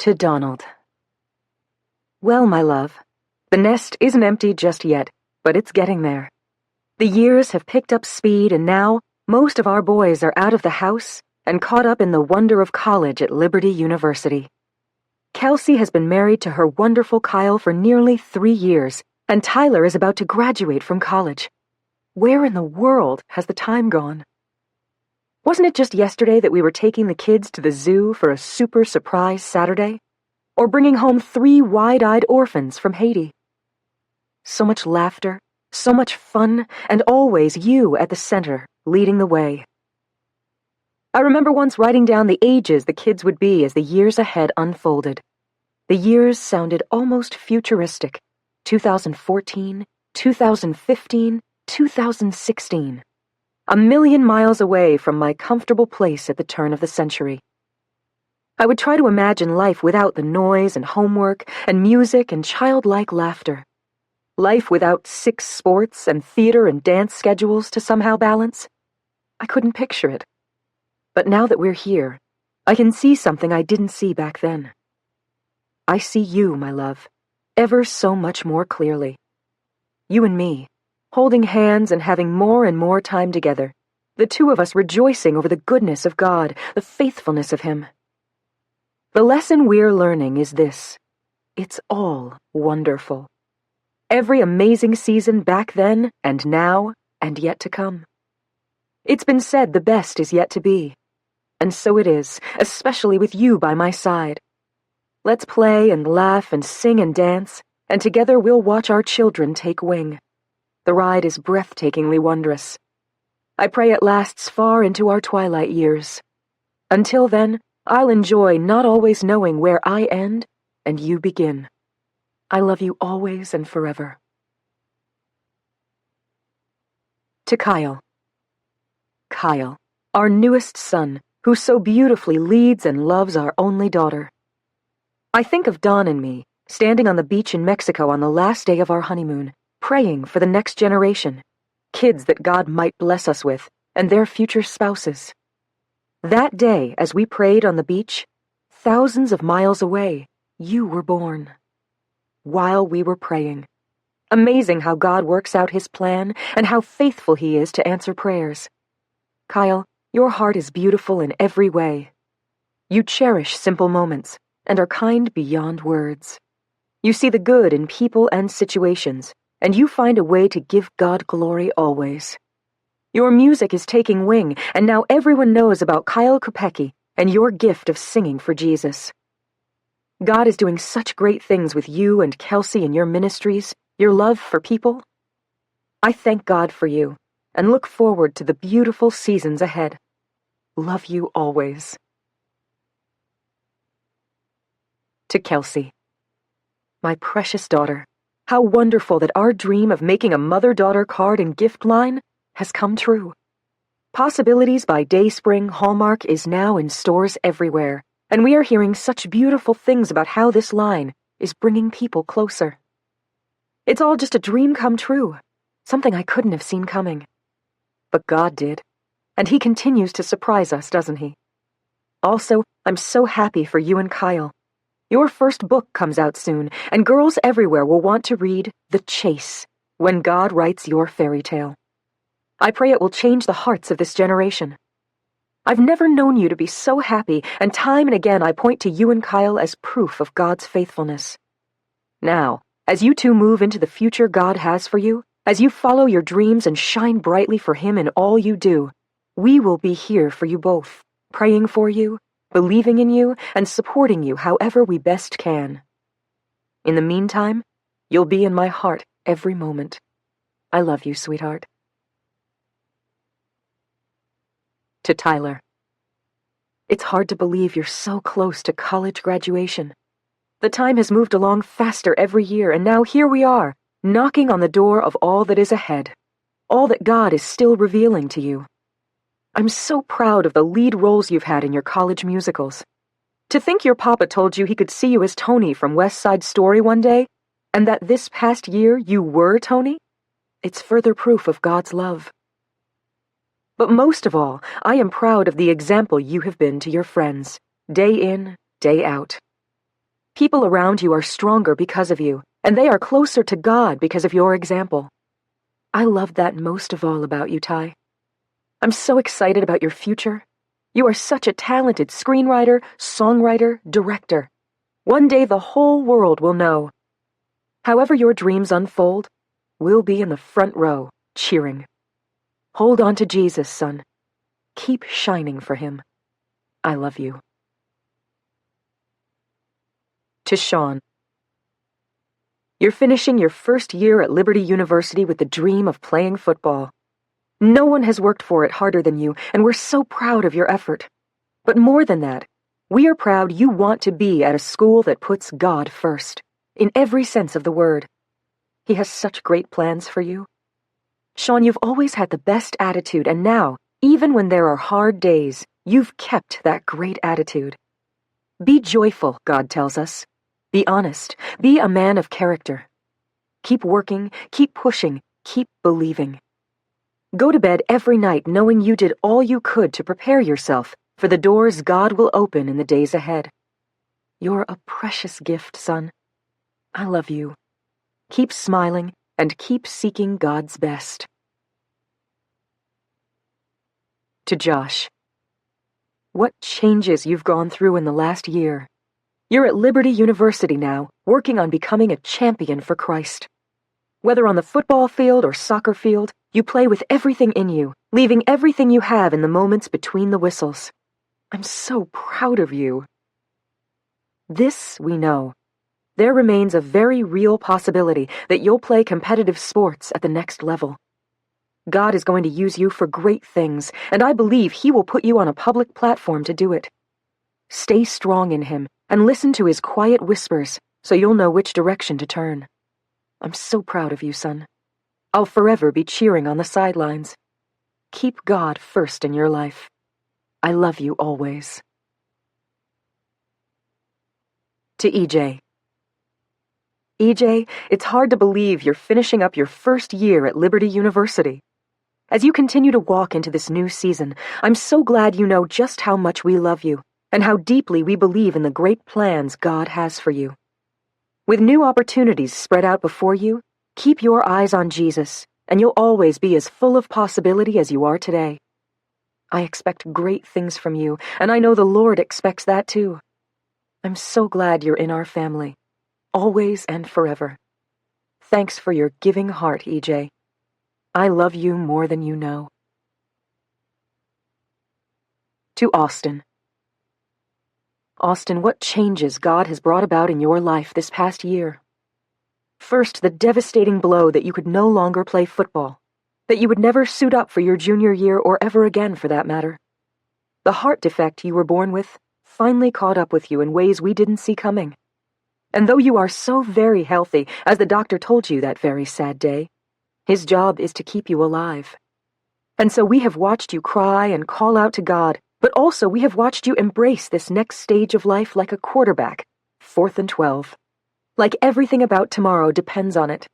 To Donald. Well, my love, the nest isn't empty just yet, but it's getting there. The years have picked up speed, and now most of our boys are out of the house and caught up in the wonder of college at Liberty University. Kelsey has been married to her wonderful Kyle for nearly 3 years, and Tyler is about to graduate from college. Where in the world has the time gone? Wasn't it just yesterday that we were taking the kids to the zoo for a super surprise Saturday? Or bringing home 3 wide-eyed orphans from Haiti? So much laughter, so much fun, and always you at the center, leading the way. I remember once writing down the ages the kids would be as the years ahead unfolded. The years sounded almost futuristic. 2014, 2015, 2016. A million miles away from my comfortable place at the turn of the century. I would try to imagine life without the noise and homework and music and childlike laughter. Life without 6 sports and theater and dance schedules to somehow balance. I couldn't picture it. But now that we're here, I can see something I didn't see back then. I see you, my love, ever so much more clearly. You and me, holding hands and having more and more time together, the 2 of us rejoicing over the goodness of God, the faithfulness of Him. The lesson we're learning is this: it's all wonderful. Every amazing season back then and now and yet to come. It's been said the best is yet to be. And so it is, especially with you by my side. Let's play and laugh and sing and dance, and together we'll watch our children take wing. The ride is breathtakingly wondrous. I pray it lasts far into our twilight years. Until then, I'll enjoy not always knowing where I end and you begin. I love you always and forever. To Kyle. Kyle, our newest son, who so beautifully leads and loves our only daughter. I think of Don and me, standing on the beach in Mexico on the last day of our honeymoon, praying for the next generation, kids that God might bless us with, and their future spouses. That day, as we prayed on the beach, thousands of miles away, you were born. While we were praying. Amazing how God works out His plan and how faithful He is to answer prayers. Kyle, your heart is beautiful in every way. You cherish simple moments and are kind beyond words. You see the good in people and situations, and you find a way to give God glory always. Your music is taking wing, and now everyone knows about Kyle Kopecki and your gift of singing for Jesus. God is doing such great things with you and Kelsey and your ministries, your love for people. I thank God for you, and look forward to the beautiful seasons ahead. Love you always. To Kelsey. My precious daughter, how wonderful that our dream of making a mother-daughter card and gift line has come true. Possibilities by Dayspring Hallmark is now in stores everywhere, and we are hearing such beautiful things about how this line is bringing people closer. It's all just a dream come true, something I couldn't have seen coming. But God did, and He continues to surprise us, doesn't He? Also, I'm so happy for you and Kyle. Your first book comes out soon, and girls everywhere will want to read The Chase, when God writes your fairy tale. I pray it will change the hearts of this generation. I've never known you to be so happy, and time and again I point to you and Kyle as proof of God's faithfulness. Now, as you 2 move into the future God has for you, as you follow your dreams and shine brightly for Him in all you do, we will be here for you both, praying for you, believing in you, and supporting you however we best can. In the meantime, you'll be in my heart every moment. I love you, sweetheart. To Tyler. It's hard to believe you're so close to college graduation. The time has moved along faster every year, and now here we are, knocking on the door of all that is ahead, all that God is still revealing to you. I'm so proud of the lead roles you've had in your college musicals. To think your papa told you he could see you as Tony from West Side Story one day, and that this past year you were Tony? It's further proof of God's love. But most of all, I am proud of the example you have been to your friends, day in, day out. People around you are stronger because of you, and they are closer to God because of your example. I love that most of all about you, Ty. I'm so excited about your future. You are such a talented screenwriter, songwriter, director. One day the whole world will know. However your dreams unfold, we'll be in the front row, cheering. Hold on to Jesus, son. Keep shining for him. I love you. To Sean. You're finishing your first year at Liberty University with the dream of playing football. No one has worked for it harder than you, and we're so proud of your effort. But more than that, we are proud you want to be at a school that puts God first, in every sense of the word. He has such great plans for you. Sean, you've always had the best attitude, and now, even when there are hard days, you've kept that great attitude. Be joyful, God tells us. Be honest. Be a man of character. Keep working, keep pushing, keep believing. Go to bed every night knowing you did all you could to prepare yourself for the doors God will open in the days ahead. You're a precious gift, son. I love you. Keep smiling and keep seeking God's best. To Josh. What changes you've gone through in the last year. You're at Liberty University now, working on becoming a champion for Christ. Whether on the football field or soccer field, you play with everything in you, leaving everything you have in the moments between the whistles. I'm so proud of you. This we know. There remains a very real possibility that you'll play competitive sports at the next level. God is going to use you for great things, and I believe He will put you on a public platform to do it. Stay strong in Him and listen to His quiet whispers so you'll know which direction to turn. I'm so proud of you, son. I'll forever be cheering on the sidelines. Keep God first in your life. I love you always. To EJ. EJ, it's hard to believe you're finishing up your first year at Liberty University. As you continue to walk into this new season, I'm so glad you know just how much we love you and how deeply we believe in the great plans God has for you. With new opportunities spread out before you, keep your eyes on Jesus, and you'll always be as full of possibility as you are today. I expect great things from you, and I know the Lord expects that too. I'm so glad you're in our family, always and forever. Thanks for your giving heart, EJ. I love you more than you know. To Austin. Austin, what changes God has brought about in your life this past year? First, the devastating blow that you could no longer play football, that you would never suit up for your junior year or ever again for that matter. The heart defect you were born with finally caught up with you in ways we didn't see coming. And though you are so very healthy, as the doctor told you that very sad day, His job is to keep you alive. And so we have watched you cry and call out to God, but also we have watched you embrace this next stage of life like a quarterback, 4th and 12. Like everything about tomorrow depends on it.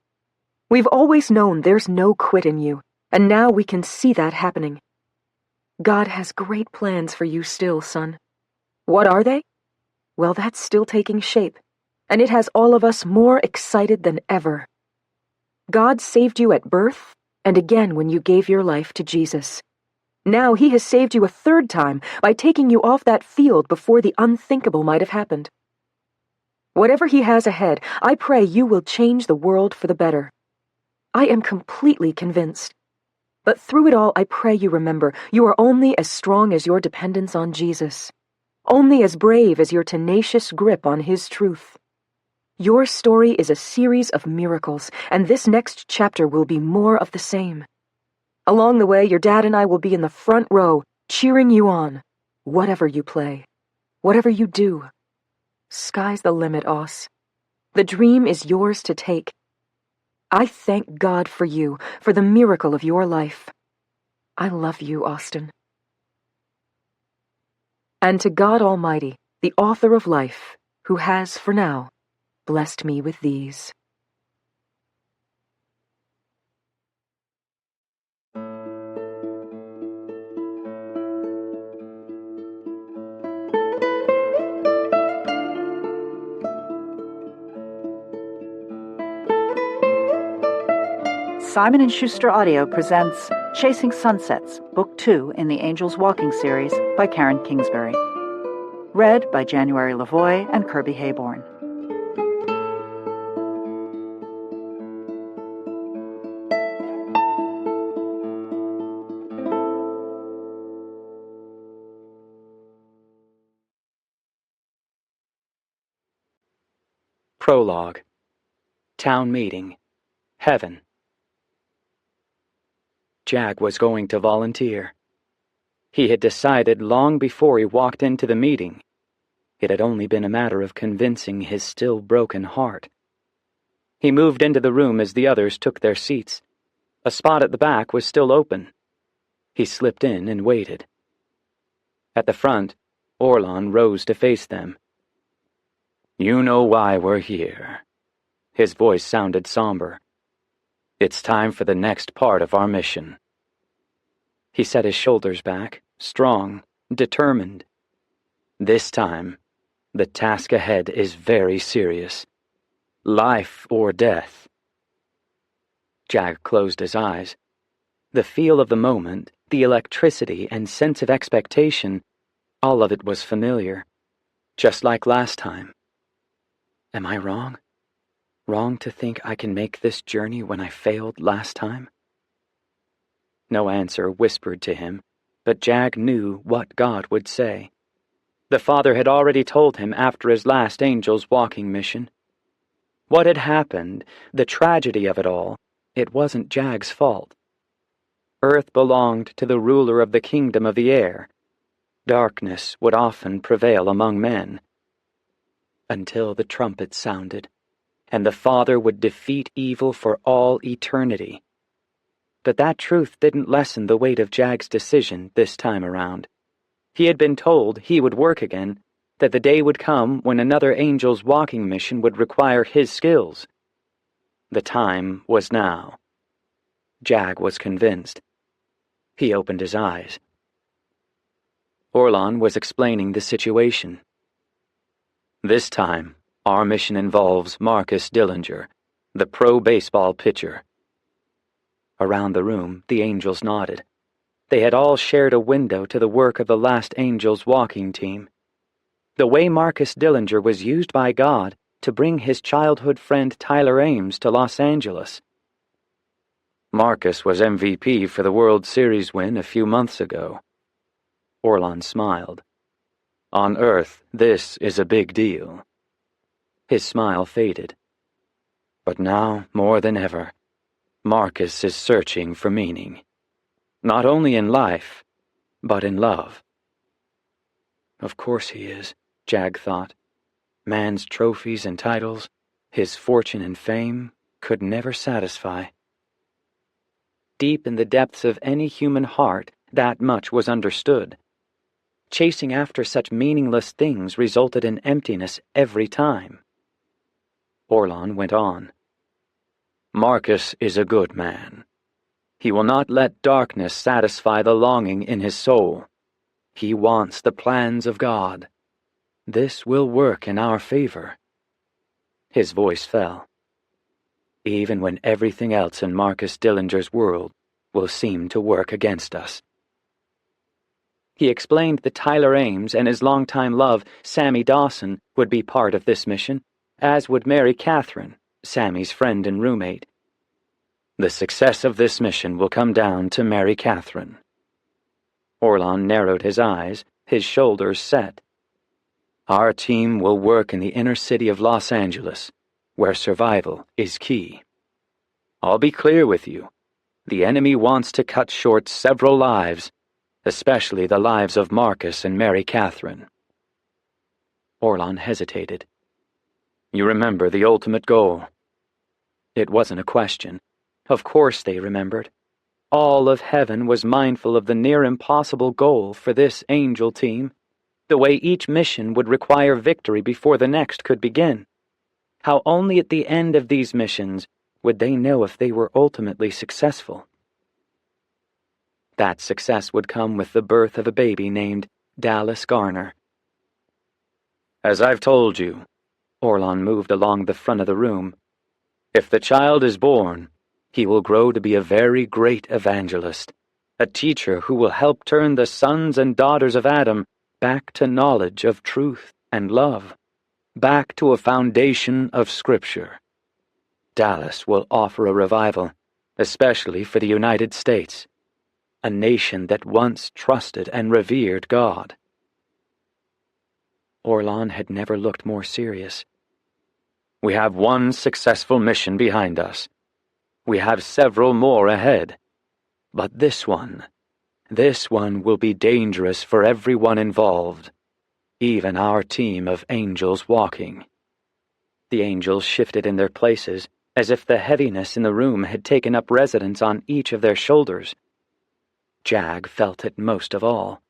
We've always known there's no quit in you, and now we can see that happening. God has great plans for you still, son. What are they? Well, that's still taking shape, and it has all of us more excited than ever. God saved you at birth, and again when you gave your life to Jesus. Now He has saved you a third time by taking you off that field before the unthinkable might have happened. Whatever He has ahead, I pray you will change the world for the better. I am completely convinced. But through it all, I pray you remember, you are only as strong as your dependence on Jesus. Only as brave as your tenacious grip on His truth. Your story is a series of miracles, and this next chapter will be more of the same. Along the way, your dad and I will be in the front row, cheering you on, whatever you play, whatever you do. Sky's the limit, Oss. The dream is yours to take. I thank God for you, for the miracle of your life. I love you, Austin. And to God Almighty, the author of life, who has, for now, blessed me with these. Simon & Schuster Audio presents Chasing Sunsets, Book 2 in the Angels Walking series by Karen Kingsbury. Read by January Lavoie and Kirby Hayborn. Prologue. Town meeting. Heaven. Jag was going to volunteer. He had decided long before he walked into the meeting. It had only been a matter of convincing his still broken heart. He moved into the room as the others took their seats. A spot at the back was still open. He slipped in and waited. At the front, Orlon rose to face them. "You know why we're here." His voice sounded somber. "It's time for the next part of our mission." He set his shoulders back, strong, determined. This time, the task ahead is very serious. Life or death. Jag closed his eyes. The feel of the moment, the electricity and sense of expectation, all of it was familiar, just like last time. Am I wrong? Wrong to think I can make this journey when I failed last time? No answer whispered to him, but Jag knew what God would say. The Father had already told him after his last Angels Walking mission. What had happened, the tragedy of it all, it wasn't Jag's fault. Earth belonged to the ruler of the kingdom of the air. Darkness would often prevail among men. Until the trumpet sounded, and the Father would defeat evil for all eternity. But that truth didn't lessen the weight of Jag's decision this time around. He had been told he would work again, that the day would come when another Angels Walking mission would require his skills. The time was now. Jag was convinced. He opened his eyes. Orlon was explaining the situation. This time, our mission involves Marcus Dillinger, the pro baseball pitcher. Around the room, the angels nodded. They had all shared a window to the work of the last Angels Walking team. The way Marcus Dillinger was used by God to bring his childhood friend Tyler Ames to Los Angeles. Marcus was MVP for the World Series win a few months ago. Orlon smiled. On Earth, this is a big deal. His smile faded. But now, more than ever, Marcus is searching for meaning. Not only in life, but in love. Of course he is, Jag thought. Man's trophies and titles, his fortune and fame, could never satisfy. Deep in the depths of any human heart, that much was understood. Chasing after such meaningless things resulted in emptiness every time. Orlon went on. Marcus is a good man. He will not let darkness satisfy the longing in his soul. He wants the plans of God. This will work in our favor. His voice fell. Even when everything else in Marcus Dillinger's world will seem to work against us. He explained that Tyler Ames and his longtime love, Sammy Dawson, would be part of this mission, as would Mary Catherine, Sammy's friend and roommate. The success of this mission will come down to Mary Catherine. Orlon narrowed his eyes, his shoulders set. Our team will work in the inner city of Los Angeles, where survival is key. I'll be clear with you. The enemy wants to cut short several lives, especially the lives of Marcus and Mary Catherine. Orlon hesitated. You remember the ultimate goal. It wasn't a question. Of course they remembered. All of heaven was mindful of the near-impossible goal for this angel team, the way each mission would require victory before the next could begin. How only at the end of these missions would they know if they were ultimately successful. That success would come with the birth of a baby named Dallas Garner. As I've told you, Orlon moved along the front of the room, if the child is born, He will grow to be a very great evangelist, a teacher who will help turn the sons and daughters of Adam back to knowledge of truth and love, back to a foundation of Scripture. Dallas will offer a revival, especially for the United States, a nation that once trusted and revered God. Orlan had never looked more serious. We have one successful mission behind us. We have several more ahead. But this one will be dangerous for everyone involved, even our team of angels walking. The angels shifted in their places, as if the heaviness in the room had taken up residence on each of their shoulders. Jag felt it most of all.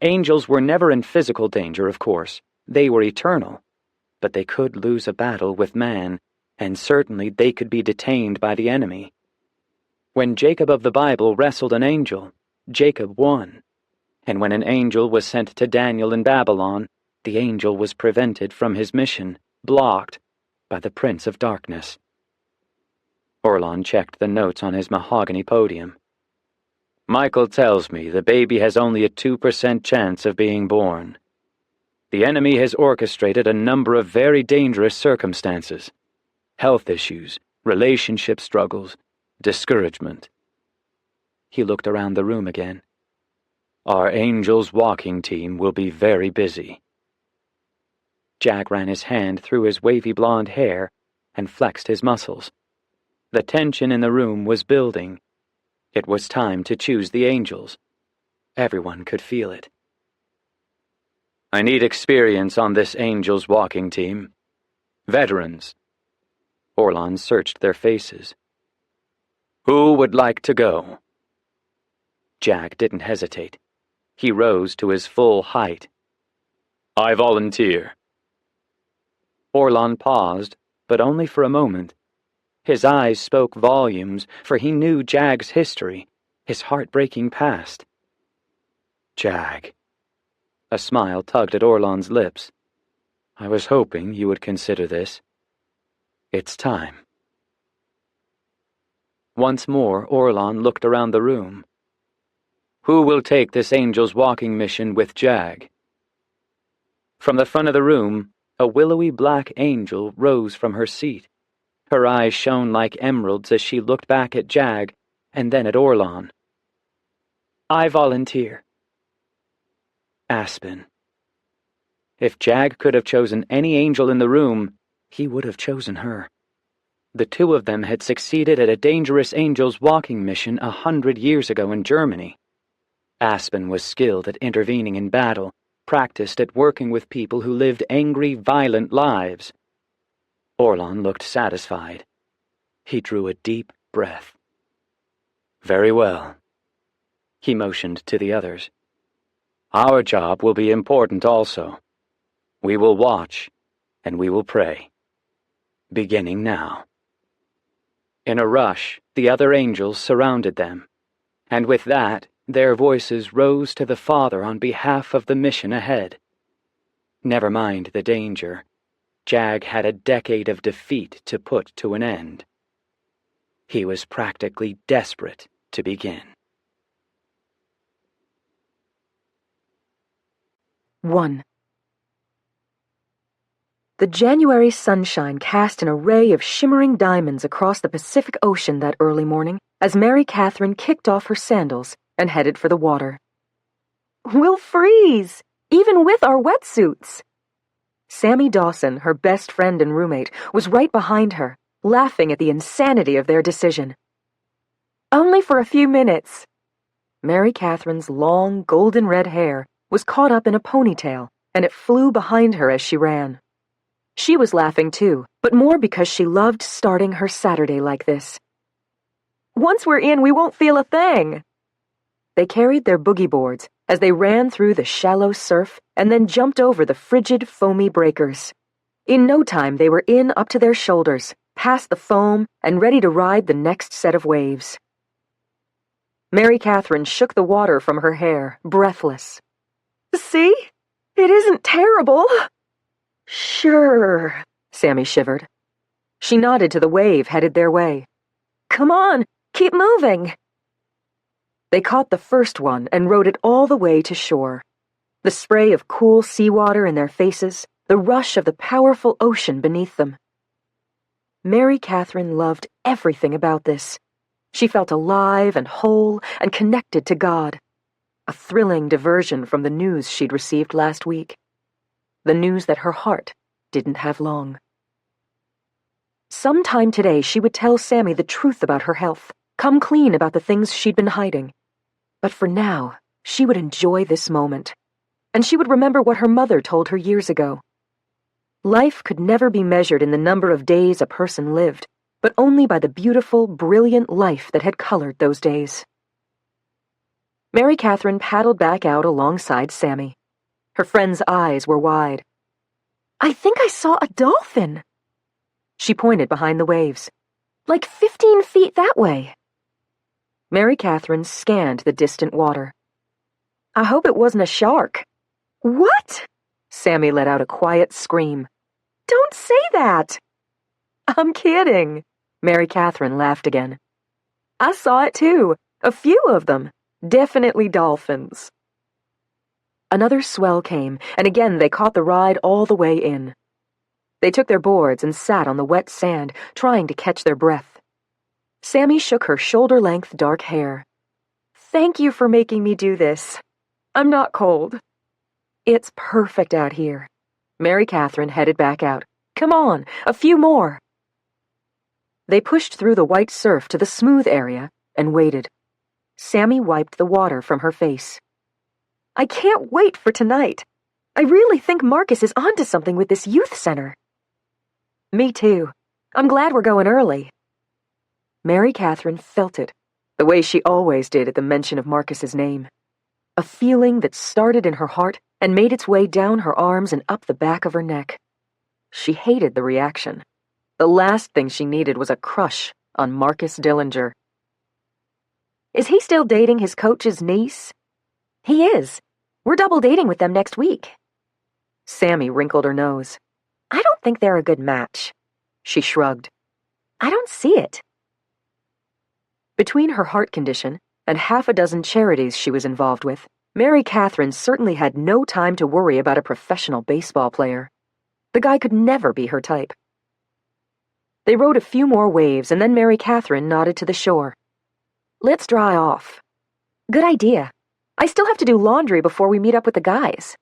Angels were never in physical danger, of course. They were eternal. But they could lose a battle with man, and certainly they could be detained by the enemy. When Jacob of the Bible wrestled an angel, Jacob won. And when an angel was sent to Daniel in Babylon, the angel was prevented from his mission, blocked by the Prince of Darkness. Orlan checked the notes on his mahogany podium. Michael tells me the baby has only a 2% chance of being born. The enemy has orchestrated a number of very dangerous circumstances. Health issues, relationship struggles, discouragement. He looked around the room again. Our Angels walking team will be very busy. Jag ran his hand through his wavy blonde hair and flexed his muscles. The tension in the room was building. It was time to choose the angels. Everyone could feel it. I need experience on this Angels walking team. Veterans. Orlan searched their faces. Who would like to go? Jag didn't hesitate. He rose to his full height. I volunteer. Orlan paused, but only for a moment. His eyes spoke volumes, for he knew Jag's history, his heartbreaking past. Jag. A smile tugged at Orlan's lips. I was hoping you would consider this. It's time. Once more, Orlan looked around the room. Who will take this Angels walking mission with Jag? From the front of the room, a willowy black angel rose from her seat. Her eyes shone like emeralds as she looked back at Jag and then at Orlan. I volunteer. Aspen. If Jag could have chosen any angel in the room, he would have chosen her. The two of them had succeeded at a dangerous Angels walking mission 100 years ago in Germany. Aspen was skilled at intervening in battle, practiced at working with people who lived angry, violent lives. Orlan looked satisfied. He drew a deep breath. Very well. He motioned to the others. Our job will be important also. We will watch, and we will pray. Beginning now. In a rush, the other angels surrounded them, and with that, their voices rose to the Father on behalf of the mission ahead. Never mind the danger. Jag had a decade of defeat to put to an end. He was practically desperate to begin. 1. The January sunshine cast an array of shimmering diamonds across the Pacific Ocean that early morning as Mary Catherine kicked off her sandals and headed for the water. We'll freeze, even with our wetsuits. Sammy Dawson, her best friend and roommate, was right behind her, laughing at the insanity of their decision. Only for a few minutes. Mary Catherine's long, golden-red hair was caught up in a ponytail, and it flew behind her as she ran. She was laughing too, but more because she loved starting her Saturday like this. Once we're in, we won't feel a thing. They carried their boogie boards as they ran through the shallow surf and then jumped over the frigid, foamy breakers. In no time, they were in up to their shoulders, past the foam, and ready to ride the next set of waves. Mary Catherine shook the water from her hair, breathless. See? It isn't terrible. Sure, Sammy shivered. She nodded to the wave headed their way. Come on, keep moving. They caught the first one and rowed it all the way to shore. The spray of cool seawater in their faces, the rush of the powerful ocean beneath them. Mary Catherine loved everything about this. She felt alive and whole and connected to God. A thrilling diversion from the news she'd received last week. The news that her heart didn't have long. Sometime today she would tell Sammy the truth about her health, come clean about the things she'd been hiding. But for now, she would enjoy this moment. And she would remember what her mother told her years ago. Life could never be measured in the number of days a person lived, but only by the beautiful, brilliant life that had colored those days. Mary Catherine paddled back out alongside Sammy. Her friend's eyes were wide. I think I saw a dolphin. She pointed behind the waves. Like 15 feet that way. Mary Catherine scanned the distant water. I hope it wasn't a shark. What? Sammy let out a quiet scream. Don't say that. I'm kidding. Mary Catherine laughed again. I saw it too. A few of them. Definitely dolphins. Another swell came, and again they caught the ride all the way in. They took their boards and sat on the wet sand, trying to catch their breath. Sammy shook her shoulder-length dark hair. Thank you for making me do this. I'm not cold. It's perfect out here. Mary Catherine headed back out. Come on, a few more. They pushed through the white surf to the smooth area and waited. Sammy wiped the water from her face. I can't wait for tonight. I really think Marcus is onto something with this youth center. Me too. I'm glad we're going early. Mary Catherine felt it, the way she always did at the mention of Marcus's name. A feeling that started in her heart and made its way down her arms and up the back of her neck. She hated the reaction. The last thing she needed was a crush on Marcus Dillinger. Is he still dating his coach's niece? He is. We're double dating with them next week. Sammy wrinkled her nose. I don't think they're a good match. She shrugged. I don't see it. Between her heart condition and half a dozen charities she was involved with, Mary Catherine certainly had no time to worry about a professional baseball player. The guy could never be her type. They rode a few more waves, and then Mary Catherine nodded to the shore. Let's dry off. Good idea. I still have to do laundry before we meet up with the guys.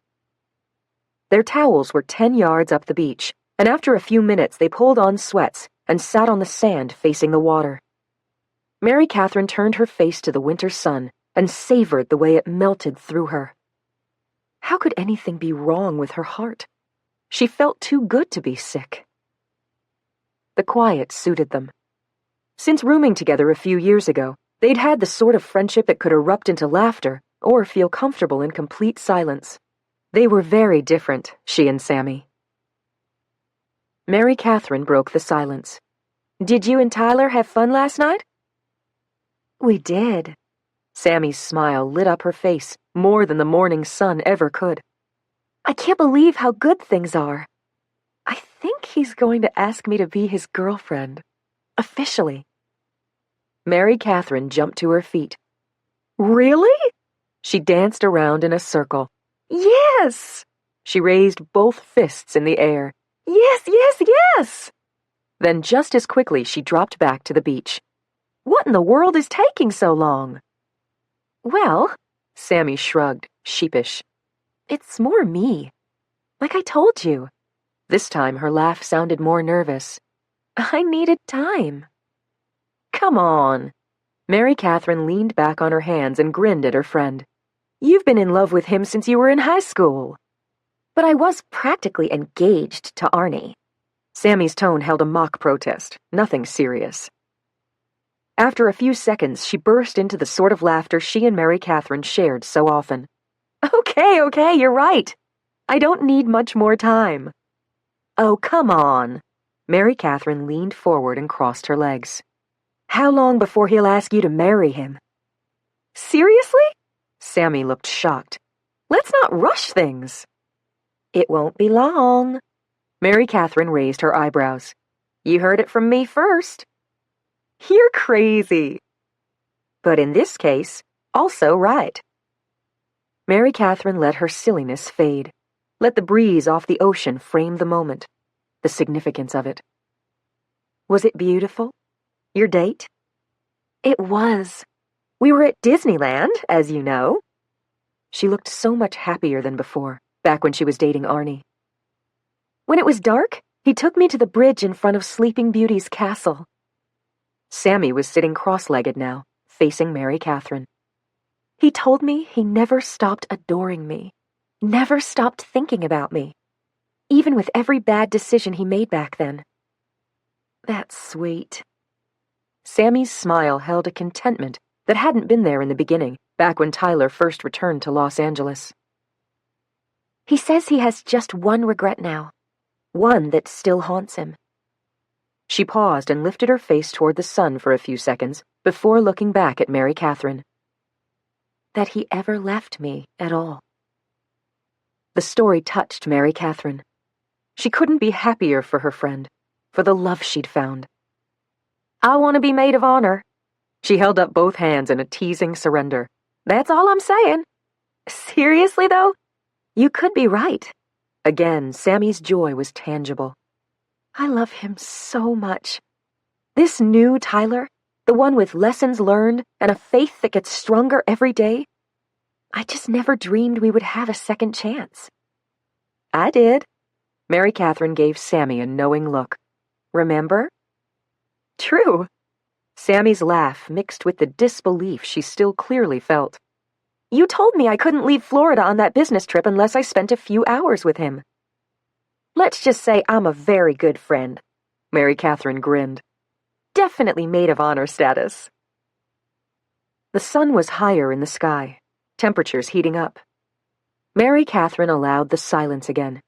Their towels were 10 yards up the beach, and after a few minutes they pulled on sweats and sat on the sand facing the water. Mary Catherine turned her face to the winter sun and savored the way it melted through her. How could anything be wrong with her heart? She felt too good to be sick. The quiet suited them. Since rooming together a few years ago, they'd had the sort of friendship that could erupt into laughter or feel comfortable in complete silence. They were very different, she and Sammy. Mary Catherine broke the silence. Did you and Tyler have fun last night? We did. Sammy's smile lit up her face more than the morning sun ever could. I can't believe how good things are. I think he's going to ask me to be his girlfriend. Officially. Mary Catherine jumped to her feet. Really? She danced around in a circle. Yes! She raised both fists in the air. Yes, yes, yes! Then just as quickly she dropped back to the beach. What in the world is taking so long? Well, Sammy shrugged, sheepish. It's more me. Like I told you. This time her laugh sounded more nervous. I needed time. Come on. Mary Catherine leaned back on her hands and grinned at her friend. You've been in love with him since you were in high school. But I was practically engaged to Arnie. Sammy's tone held a mock protest, nothing serious. After a few seconds, she burst into the sort of laughter she and Mary Catherine shared so often. Okay, you're right. I don't need much more time. Oh, come on. Mary Catherine leaned forward and crossed her legs. How long before he'll ask you to marry him? Seriously? Sammy looked shocked. Let's not rush things. It won't be long. Mary Catherine raised her eyebrows. You heard it from me first. You're crazy. But in this case, also right. Mary Catherine let her silliness fade. Let the breeze off the ocean frame the moment, the significance of it. Was it beautiful? Your date? It was. We were at Disneyland, as you know. She looked so much happier than before, back when she was dating Arnie. When it was dark, he took me to the bridge in front of Sleeping Beauty's castle. Sammy was sitting cross-legged now, facing Mary Catherine. He told me he never stopped adoring me, never stopped thinking about me, even with every bad decision he made back then. That's sweet. Sammy's smile held a contentment that hadn't been there in the beginning, back when Tyler first returned to Los Angeles. He says he has just one regret now, one that still haunts him. She paused and lifted her face toward the sun for a few seconds before looking back at Mary Catherine. That he ever left me at all. The story touched Mary Catherine. She couldn't be happier for her friend, for the love she'd found. I want to be maid of honor. She held up both hands in a teasing surrender. That's all I'm saying. Seriously, though? You could be right. Again, Sammy's joy was tangible. I love him so much. This new Tyler, the one with lessons learned and a faith that gets stronger every day, I just never dreamed we would have a second chance. I did. Mary Catherine gave Sammy a knowing look. Remember? True. Sammy's laugh mixed with the disbelief she still clearly felt. You told me I couldn't leave Florida on that business trip unless I spent a few hours with him. Let's just say I'm a very good friend. Mary Catherine grinned. Definitely maid of honor status. The sun was higher in the sky, temperatures heating up. Mary Catherine allowed the silence again.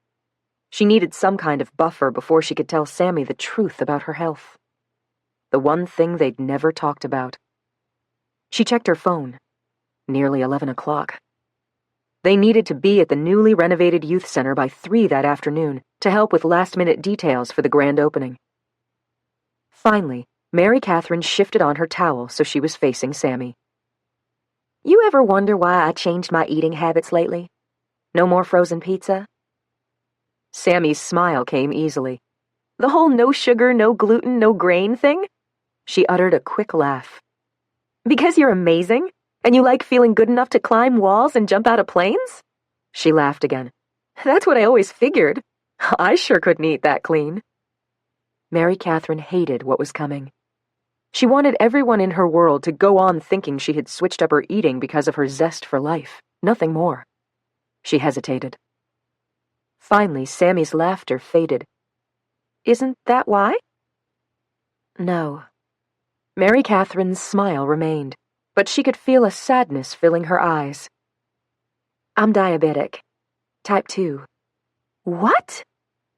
She needed some kind of buffer before she could tell Sammy the truth about her health. The one thing they'd never talked about. She checked her phone. Nearly 11 o'clock. They needed to be at the newly renovated youth center by 3 that afternoon to help with last-minute details for the grand opening. Finally, Mary Catherine shifted on her towel so she was facing Sammy. You ever wonder why I changed my eating habits lately? No more frozen pizza? Sammy's smile came easily. The whole no sugar, no gluten, no grain thing? She uttered a quick laugh. Because you're amazing? And you like feeling good enough to climb walls and jump out of planes? She laughed again. That's what I always figured. I sure couldn't eat that clean. Mary Catherine hated what was coming. She wanted everyone in her world to go on thinking she had switched up her eating because of her zest for life, nothing more. She hesitated. Finally, Sammy's laughter faded. Isn't that why? No. Mary Catherine's smile remained, but she could feel a sadness filling her eyes. I'm diabetic. Type 2. What?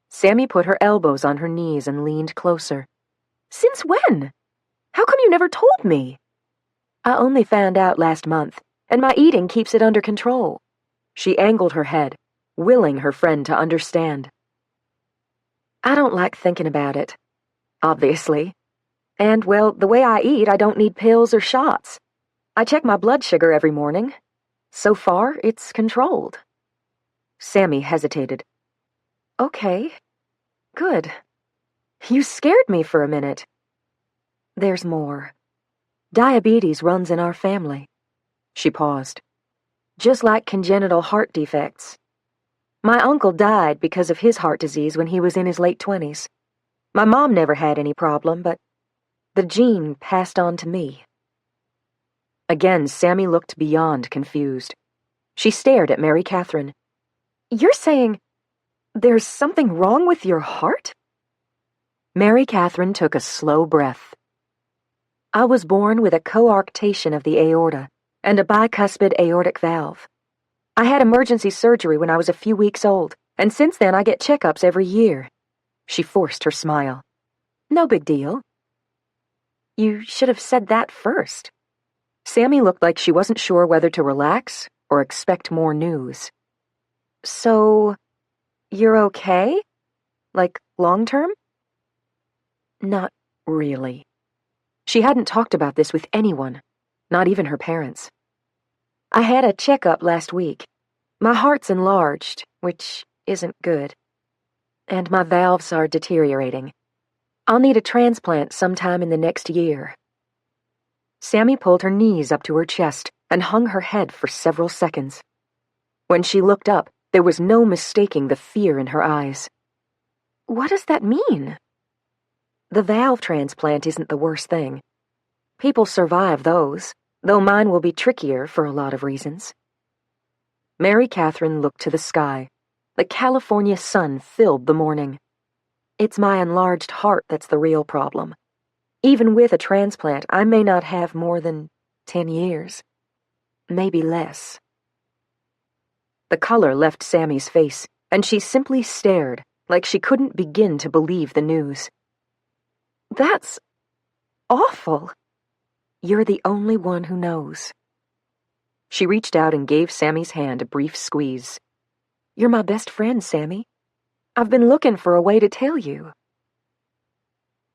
Sammy put her elbows on her knees and leaned closer. Since when? How come you never told me? I only found out last month, and my eating keeps it under control. She angled her head, willing her friend to understand. I don't like thinking about it, obviously. And, well, the way I eat, I don't need pills or shots. I check my blood sugar every morning. So far, it's controlled. Sammy hesitated. Okay, good. You scared me for a minute. There's more. Diabetes runs in our family. She paused. Just like congenital heart defects. My uncle died because of his heart disease when he was in his late 20s. My mom never had any problem, but the gene passed on to me. Again, Sammy looked beyond confused. She stared at Mary Catherine. You're saying there's something wrong with your heart? Mary Catherine took a slow breath. I was born with a coarctation of the aorta and a bicuspid aortic valve. I had emergency surgery when I was a few weeks old, and since then I get checkups every year. She forced her smile. No big deal. You should have said that first. Sammy looked like she wasn't sure whether to relax or expect more news. So, you're okay? Like, long-term? Not really. She hadn't talked about this with anyone, not even her parents. I had a checkup last week. My heart's enlarged, which isn't good. And my valves are deteriorating. I'll need a transplant sometime in the next year. Sammy pulled her knees up to her chest and hung her head for several seconds. When she looked up, there was no mistaking the fear in her eyes. What does that mean? The valve transplant isn't the worst thing. People survive those, though mine will be trickier for a lot of reasons. Mary Catherine looked to the sky. The California sun filled the morning. It's my enlarged heart that's the real problem. Even with a transplant, I may not have more than 10 years. Maybe less. The color left Sammy's face, and she simply stared, like she couldn't begin to believe the news. That's awful. You're the only one who knows. She reached out and gave Sammy's hand a brief squeeze. You're my best friend, Sammy. I've been looking for a way to tell you.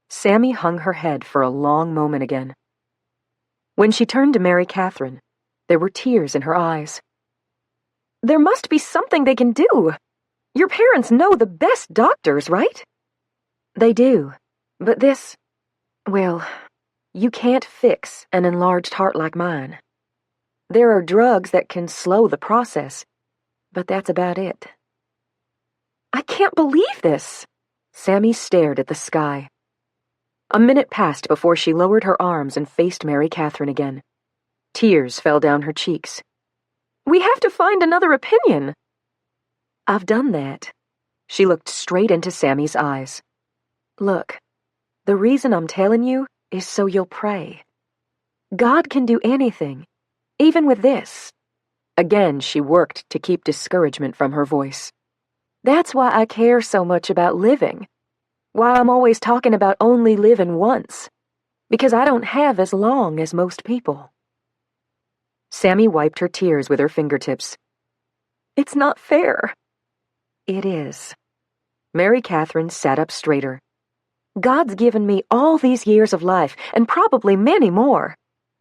Sammy hung her head for a long moment again. When she turned to Mary Catherine, there were tears in her eyes. There must be something they can do. Your parents know the best doctors, right? They do, but well, you can't fix an enlarged heart like mine. There are drugs that can slow the process, but that's about it. I can't believe this. Sammy stared at the sky. A minute passed before she lowered her arms and faced Mary Catherine again. Tears fell down her cheeks. We have to find another opinion. I've done that. She looked straight into Sammy's eyes. Look, the reason I'm telling you is so you'll pray. God can do anything, even with this. Again, she worked to keep discouragement from her voice. That's why I care so much about living. Why I'm always talking about only living once. Because I don't have as long as most people. Sammy wiped her tears with her fingertips. It's not fair. It is. Mary Catherine sat up straighter. God's given me all these years of life, and probably many more.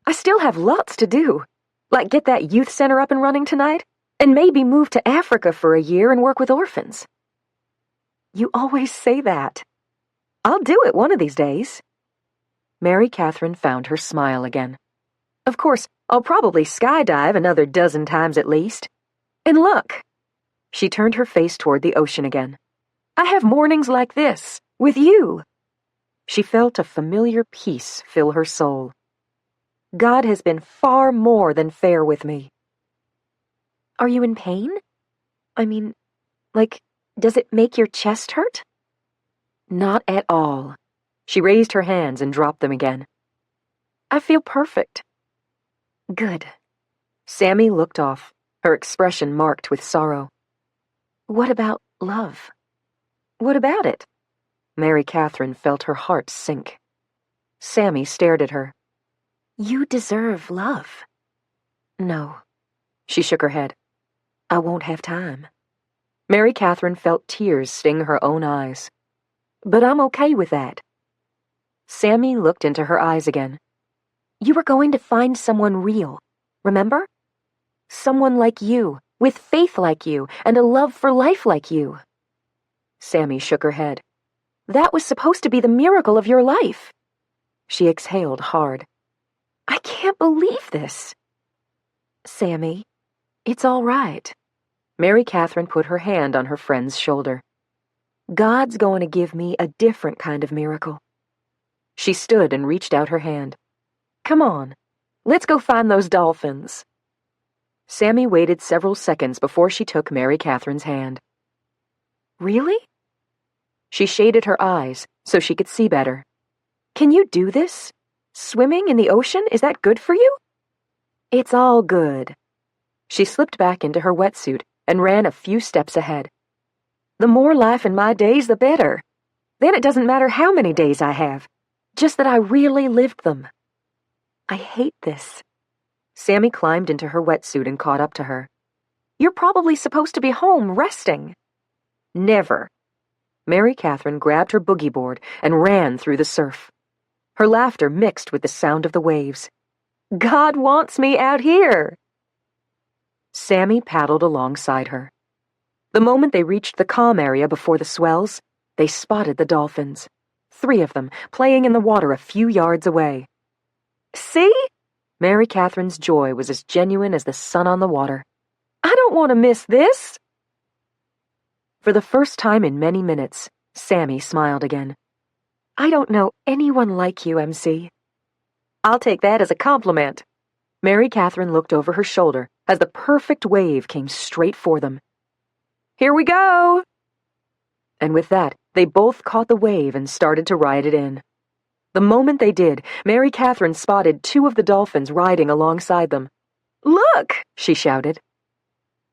I still have lots to do, like get that youth center up and running tonight, and maybe move to Africa for a year and work with orphans. You always say that. I'll do it one of these days. Mary Catherine found her smile again. Of course, I'll probably skydive another dozen times at least. And look. She turned her face toward the ocean again. I have mornings like this, with you. She felt a familiar peace fill her soul. God has been far more than fair with me. Are you in pain? I mean, does it make your chest hurt? Not at all. She raised her hands and dropped them again. I feel perfect. Good. Sammy looked off, her expression marked with sorrow. What about love? What about it? Mary Catherine felt her heart sink. Sammy stared at her. You deserve love. No. She shook her head. I won't have time. Mary Catherine felt tears sting her own eyes. But I'm okay with that. Sammy looked into her eyes again. You were going to find someone real, remember? Someone like you, with faith like you, and a love for life like you. Sammy shook her head. That was supposed to be the miracle of your life. She exhaled hard. I can't believe this. Sammy, it's all right. Mary Catherine put her hand on her friend's shoulder. God's going to give me a different kind of miracle. She stood and reached out her hand. Come on, let's go find those dolphins. Sammy waited several seconds before she took Mary Catherine's hand. Really? She shaded her eyes so she could see better. Can you do this? Swimming in the ocean, is that good for you? It's all good. She slipped back into her wetsuit and ran a few steps ahead. The more life in my days, the better. Then it doesn't matter how many days I have, just that I really lived them. I hate this. Sammy climbed into her wetsuit and caught up to her. You're probably supposed to be home resting. Never. Mary Catherine grabbed her boogie board and ran through the surf. Her laughter mixed with the sound of the waves. God wants me out here! Sammy paddled alongside her. The moment they reached the calm area before the swells, they spotted the dolphins. 3 of them, playing in the water a few yards away. See? Mary Catherine's joy was as genuine as the sun on the water. I don't want to miss this! For the first time in many minutes, Sammy smiled again. I don't know anyone like you, MC. I'll take that as a compliment. Mary Catherine looked over her shoulder as the perfect wave came straight for them. Here we go! And with that, they both caught the wave and started to ride it in. The moment they did, Mary Catherine spotted 2 of the dolphins riding alongside them. Look! She shouted.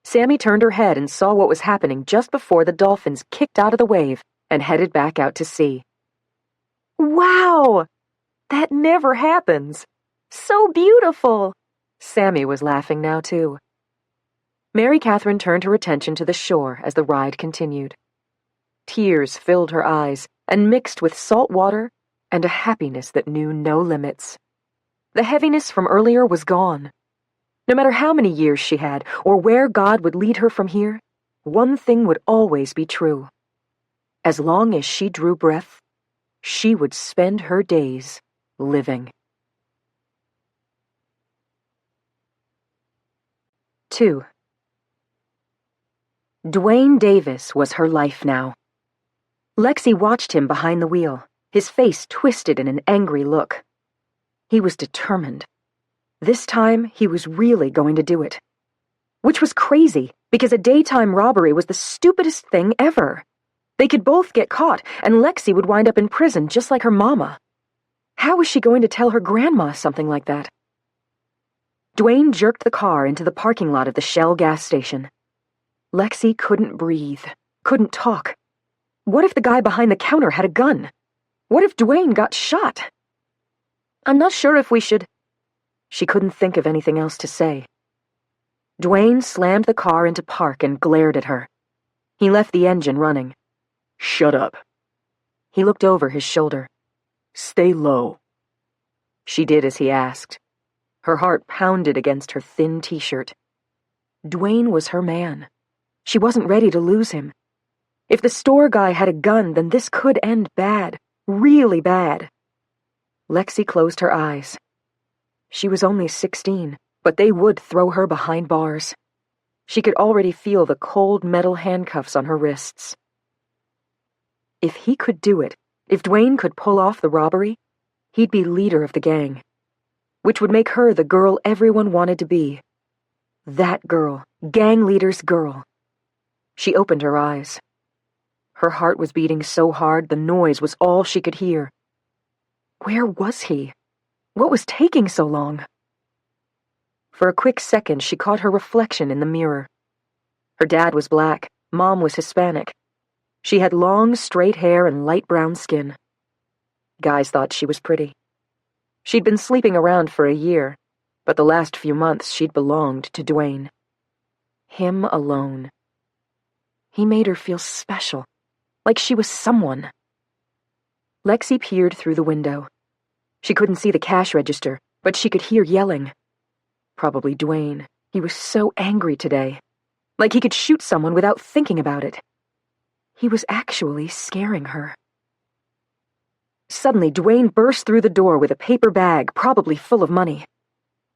Sammy turned her head and saw what was happening just before the dolphins kicked out of the wave and headed back out to sea. Wow! That never happens. So beautiful! Sammy was laughing now, too. Mary Catherine turned her attention to the shore as the ride continued. Tears filled her eyes and mixed with salt water and a happiness that knew no limits. The heaviness from earlier was gone. No matter how many years she had or where God would lead her from here, one thing would always be true. As long as she drew breath, she would spend her days living. 2. Dwayne Davis was her life now. Lexi watched him behind the wheel, his face twisted in an angry look. He was determined. This time, he was really going to do it. Which was crazy, because a daytime robbery was the stupidest thing ever. They could both get caught, and Lexi would wind up in prison just like her mama. How was she going to tell her grandma something like that? Dwayne jerked the car into the parking lot of the Shell gas station. Lexi couldn't breathe, couldn't talk. What if the guy behind the counter had a gun? What if Dwayne got shot? I'm not sure if we should... She couldn't think of anything else to say. Dwayne slammed the car into park and glared at her. He left the engine running. Shut up. He looked over his shoulder. Stay low. She did as he asked. Her heart pounded against her thin t-shirt. Dwayne was her man. She wasn't ready to lose him. If the store guy had a gun, then this could end bad, really bad. Lexi closed her eyes. She was only 16, but they would throw her behind bars. She could already feel the cold metal handcuffs on her wrists. If he could do it, if Dwayne could pull off the robbery, he'd be leader of the gang, which would make her the girl everyone wanted to be. That girl, gang leader's girl. She opened her eyes. Her heart was beating so hard the noise was all she could hear. Where was he? What was taking so long? For a quick second, she caught her reflection in the mirror. Her dad was black, Mom was Hispanic. She had long, straight hair and light brown skin. Guys thought she was pretty. She'd been sleeping around for a year, but the last few months she'd belonged to Dwayne. Him alone. He made her feel special, like she was someone. Lexi peered through the window. She couldn't see the cash register, but she could hear yelling. Probably Dwayne. He was so angry today. Like he could shoot someone without thinking about it. He was actually scaring her. Suddenly, Dwayne burst through the door with a paper bag, probably full of money.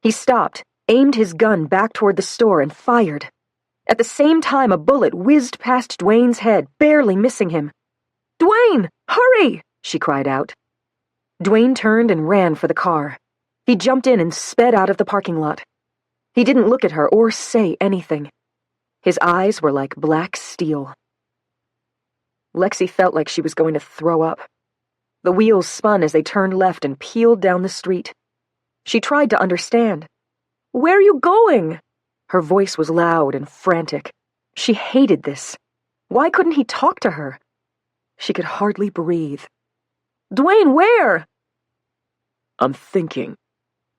He stopped, aimed his gun back toward the store, and fired. At the same time, a bullet whizzed past Dwayne's head, barely missing him. "Dwayne, hurry!" she cried out. Dwayne turned and ran for the car. He jumped in and sped out of the parking lot. He didn't look at her or say anything. His eyes were like black steel. Lexi felt like she was going to throw up. The wheels spun as they turned left and peeled down the street. She tried to understand. "Where are you going?" Her voice was loud and frantic. She hated this. Why couldn't he talk to her? She could hardly breathe. "Dwayne, where?" "I'm thinking."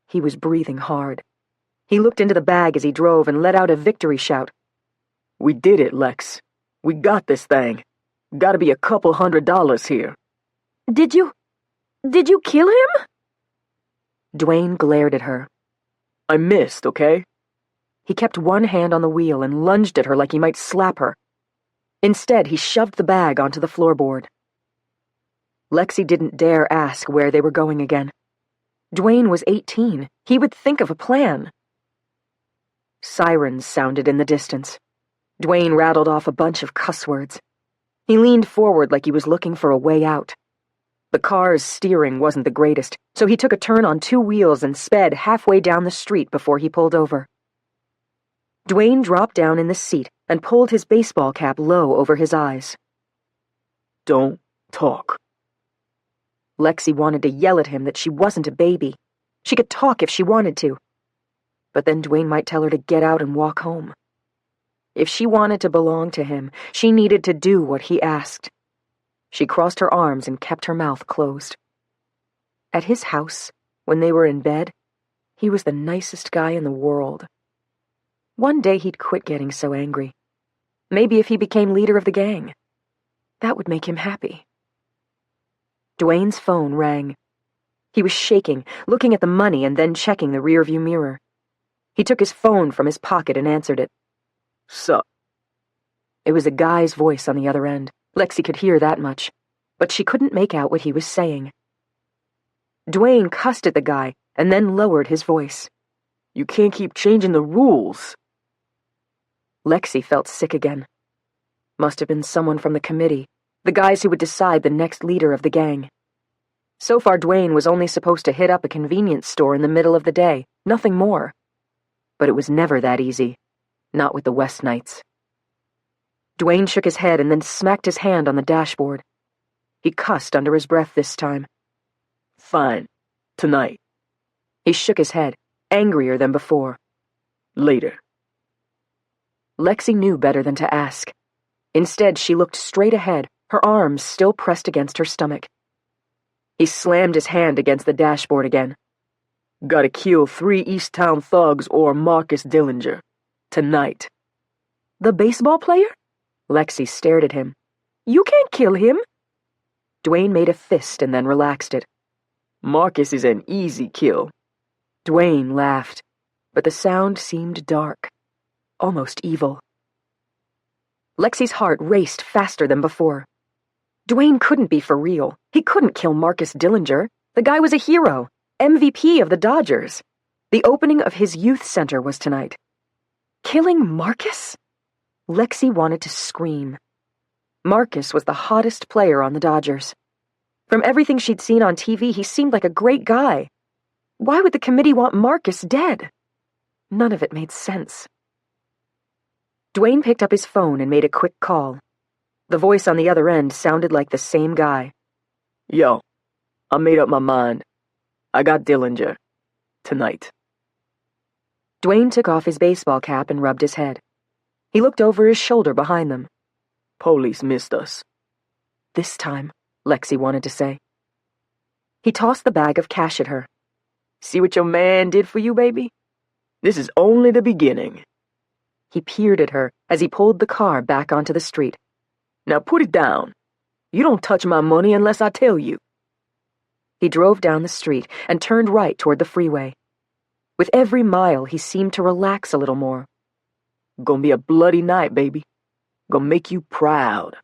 He was breathing hard. He looked into the bag as he drove and let out a victory shout. "We did it, Lex. We got this thing. Gotta be a couple $100 here." "Did you?" Did you kill him? Dwayne glared at her. I missed, okay? He kept one hand on the wheel and lunged at her like he might slap her. Instead, he shoved the bag onto the floorboard. Lexi didn't dare ask where they were going again. Dwayne was 18. He would think of a plan. Sirens sounded in the distance. Dwayne rattled off a bunch of cuss words. He leaned forward like he was looking for a way out. The car's steering wasn't the greatest, so he took a turn on two wheels and sped halfway down the street before he pulled over. Dwayne dropped down in the seat and pulled his baseball cap low over his eyes. Don't talk. Lexi wanted to yell at him that she wasn't a baby. She could talk if she wanted to. But then Dwayne might tell her to get out and walk home. If she wanted to belong to him, she needed to do what he asked. She crossed her arms and kept her mouth closed. At his house, when they were in bed, he was the nicest guy in the world. One day he'd quit getting so angry. Maybe if he became leader of the gang. That would make him happy. Dwayne's phone rang. He was shaking, looking at the money and then checking the rearview mirror. He took his phone from his pocket and answered it. Sup? It was a guy's voice on the other end. Lexi could hear that much, but she couldn't make out what he was saying. Dwayne cussed at the guy and then lowered his voice. You can't keep changing the rules. Lexi felt sick again. Must have been someone from the committee, the guys who would decide the next leader of the gang. So far, Dwayne was only supposed to hit up a convenience store in the middle of the day, nothing more. But it was never that easy, not with the West Knights. Dwayne shook his head and then smacked his hand on the dashboard. He cussed under his breath this time. Fine. Tonight. He shook his head, angrier than before. Later. Lexi knew better than to ask. Instead, she looked straight ahead, her arms still pressed against her stomach. He slammed his hand against the dashboard again. Gotta kill 3 Easttown thugs or Marcus Dillinger. Tonight. The baseball player? Lexi stared at him. You can't kill him. Dwayne made a fist and then relaxed it. Marcus is an easy kill. Dwayne laughed, but the sound seemed dark, almost evil. Lexi's heart raced faster than before. Dwayne couldn't be for real. He couldn't kill Marcus Dillinger. The guy was a hero, MVP of the Dodgers. The opening of his youth center was tonight. Killing Marcus? Lexi wanted to scream. Marcus was the hottest player on the Dodgers. From everything she'd seen on TV, he seemed like a great guy. Why would the committee want Marcus dead? None of it made sense. Dwayne picked up his phone and made a quick call. The voice on the other end sounded like the same guy. Yo, I made up my mind. I got Dillinger. Tonight. Dwayne took off his baseball cap and rubbed his head. He looked over his shoulder behind them. Police missed us. This time, Lexi wanted to say. He tossed the bag of cash at her. See what your man did for you, baby? This is only the beginning. He peered at her as he pulled the car back onto the street. Now put it down. You don't touch my money unless I tell you. He drove down the street and turned right toward the freeway. With every mile, he seemed to relax a little more. Gonna be a bloody night, baby. Gonna make you proud.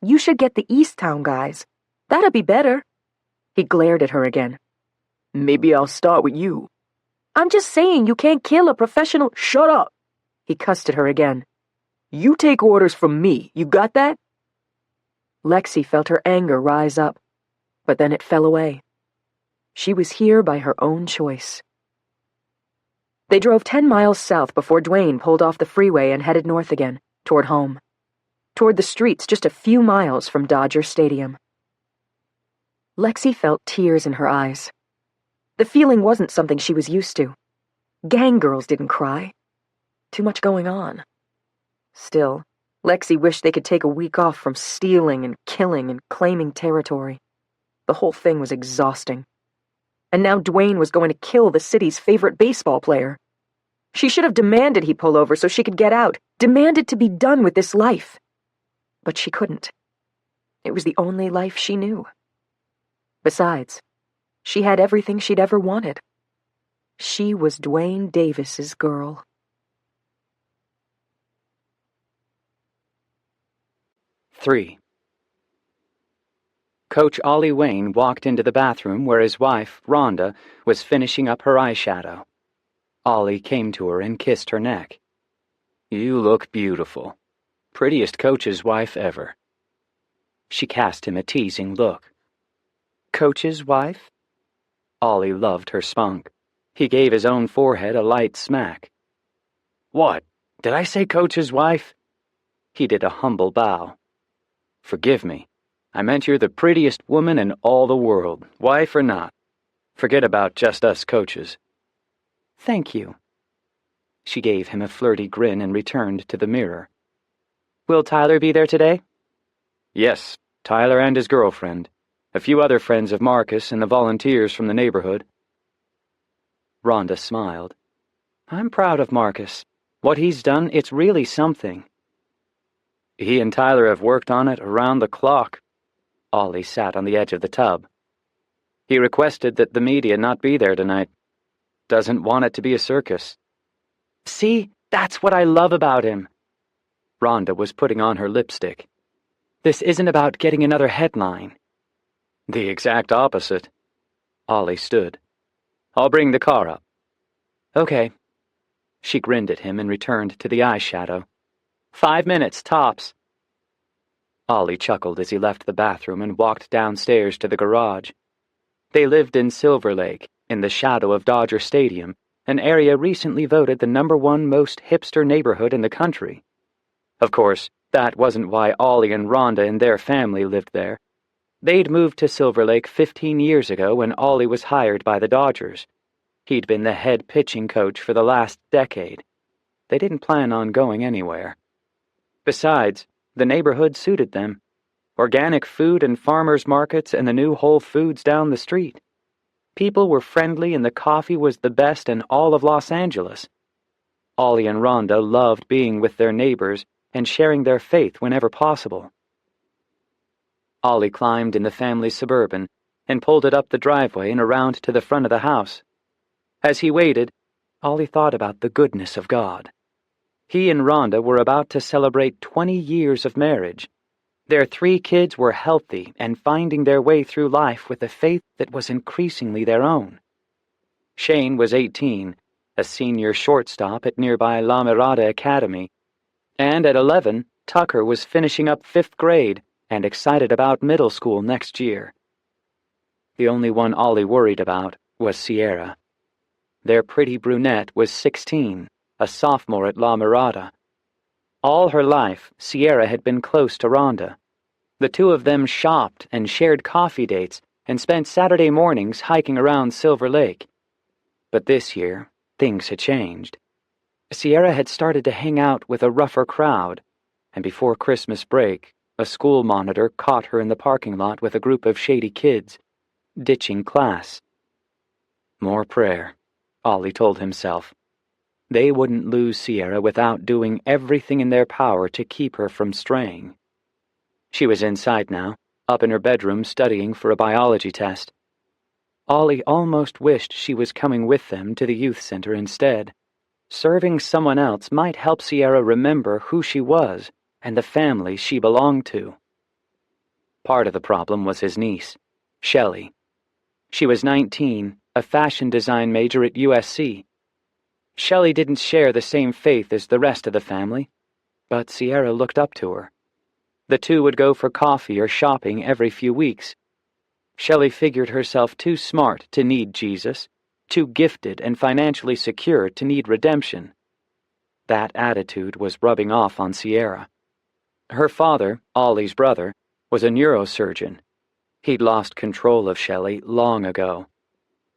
You should get the Easttown guys. That'd be better. He glared at her again. Maybe I'll start with you. I'm just saying you can't kill a professional. Shut up. He cussed at her again. You take orders from me. You got that? Lexi felt her anger rise up, but then it fell away. She was here by her own choice. They drove 10 miles south before Dwayne pulled off the freeway and headed north again, toward home. Toward the streets just a few miles from Dodger Stadium. Lexi felt tears in her eyes. The feeling wasn't something she was used to. Gang girls didn't cry. Too much going on. Still, Lexi wished they could take a week off from stealing and killing and claiming territory. The whole thing was exhausting. And now Dwayne was going to kill the city's favorite baseball player. She should have demanded he pull over so she could get out, demanded to be done with this life. But she couldn't. It was the only life she knew. Besides, she had everything she'd ever wanted. She was Dwayne Davis's girl. Three. Coach Ollie Wayne walked into the bathroom where his wife, Rhonda, was finishing up her eyeshadow. Ollie came to her and kissed her neck. "You look beautiful. Prettiest coach's wife ever." She cast him a teasing look. "Coach's wife?" Ollie loved her spunk. He gave his own forehead a light smack. "What? Did I say coach's wife?" He did a humble bow. "Forgive me. I meant you're the prettiest woman in all the world, wife or not. Forget about just us coaches." "Thank you." She gave him a flirty grin and returned to the mirror. "Will Tyler be there today?" "Yes, Tyler and his girlfriend. A few other friends of Marcus and the volunteers from the neighborhood." Rhonda smiled. "I'm proud of Marcus. What he's done, it's really something." "He and Tyler have worked on it around the clock." Ollie sat on the edge of the tub. "He requested that the media not be there tonight. Doesn't want it to be a circus." "See, that's what I love about him." Rhonda was putting on her lipstick. "This isn't about getting another headline." "The exact opposite." Ollie stood. "I'll bring the car up." "Okay." She grinned at him and returned to the eyeshadow. 5 minutes, tops." Ollie chuckled as he left the bathroom and walked downstairs to the garage. They lived in Silver Lake, in the shadow of Dodger Stadium, an area recently voted the #1 most hipster neighborhood in the country. Of course, that wasn't why Ollie and Rhonda and their family lived there. They'd moved to Silver Lake 15 years ago when Ollie was hired by the Dodgers. He'd been the head pitching coach for the last decade. They didn't plan on going anywhere. Besides, the neighborhood suited them. Organic food and farmers markets and the new Whole Foods down the street. People were friendly and the coffee was the best in all of Los Angeles. Ollie and Rhonda loved being with their neighbors and sharing their faith whenever possible. Ollie climbed in the family Suburban and pulled it up the driveway and around to the front of the house. As he waited, Ollie thought about the goodness of God. He and Rhonda were about to celebrate 20 years of marriage. Their 3 kids were healthy and finding their way through life with a faith that was increasingly their own. Shane was 18, a senior shortstop at nearby La Mirada Academy, and at 11, Tucker was finishing up 5th grade and excited about middle school next year. The only one Ollie worried about was Sierra. Their pretty brunette was 16, a sophomore at La Mirada. All her life, Sierra had been close to Rhonda. The two of them shopped and shared coffee dates and spent Saturday mornings hiking around Silver Lake. But this year, things had changed. Sierra had started to hang out with a rougher crowd, and before Christmas break, a school monitor caught her in the parking lot with a group of shady kids, ditching class. More prayer, Ollie told himself. They wouldn't lose Sierra without doing everything in their power to keep her from straying. She was inside now, up in her bedroom studying for a biology test. Ollie almost wished she was coming with them to the youth center instead. Serving someone else might help Sierra remember who she was and the family she belonged to. Part of the problem was his niece, Shelley. She was 19, a fashion design major at USC. Shelley didn't share the same faith as the rest of the family, but Sierra looked up to her. The two would go for coffee or shopping every few weeks. Shelley figured herself too smart to need Jesus, too gifted and financially secure to need redemption. That attitude was rubbing off on Sierra. Her father, Ollie's brother, was a neurosurgeon. He'd lost control of Shelley long ago.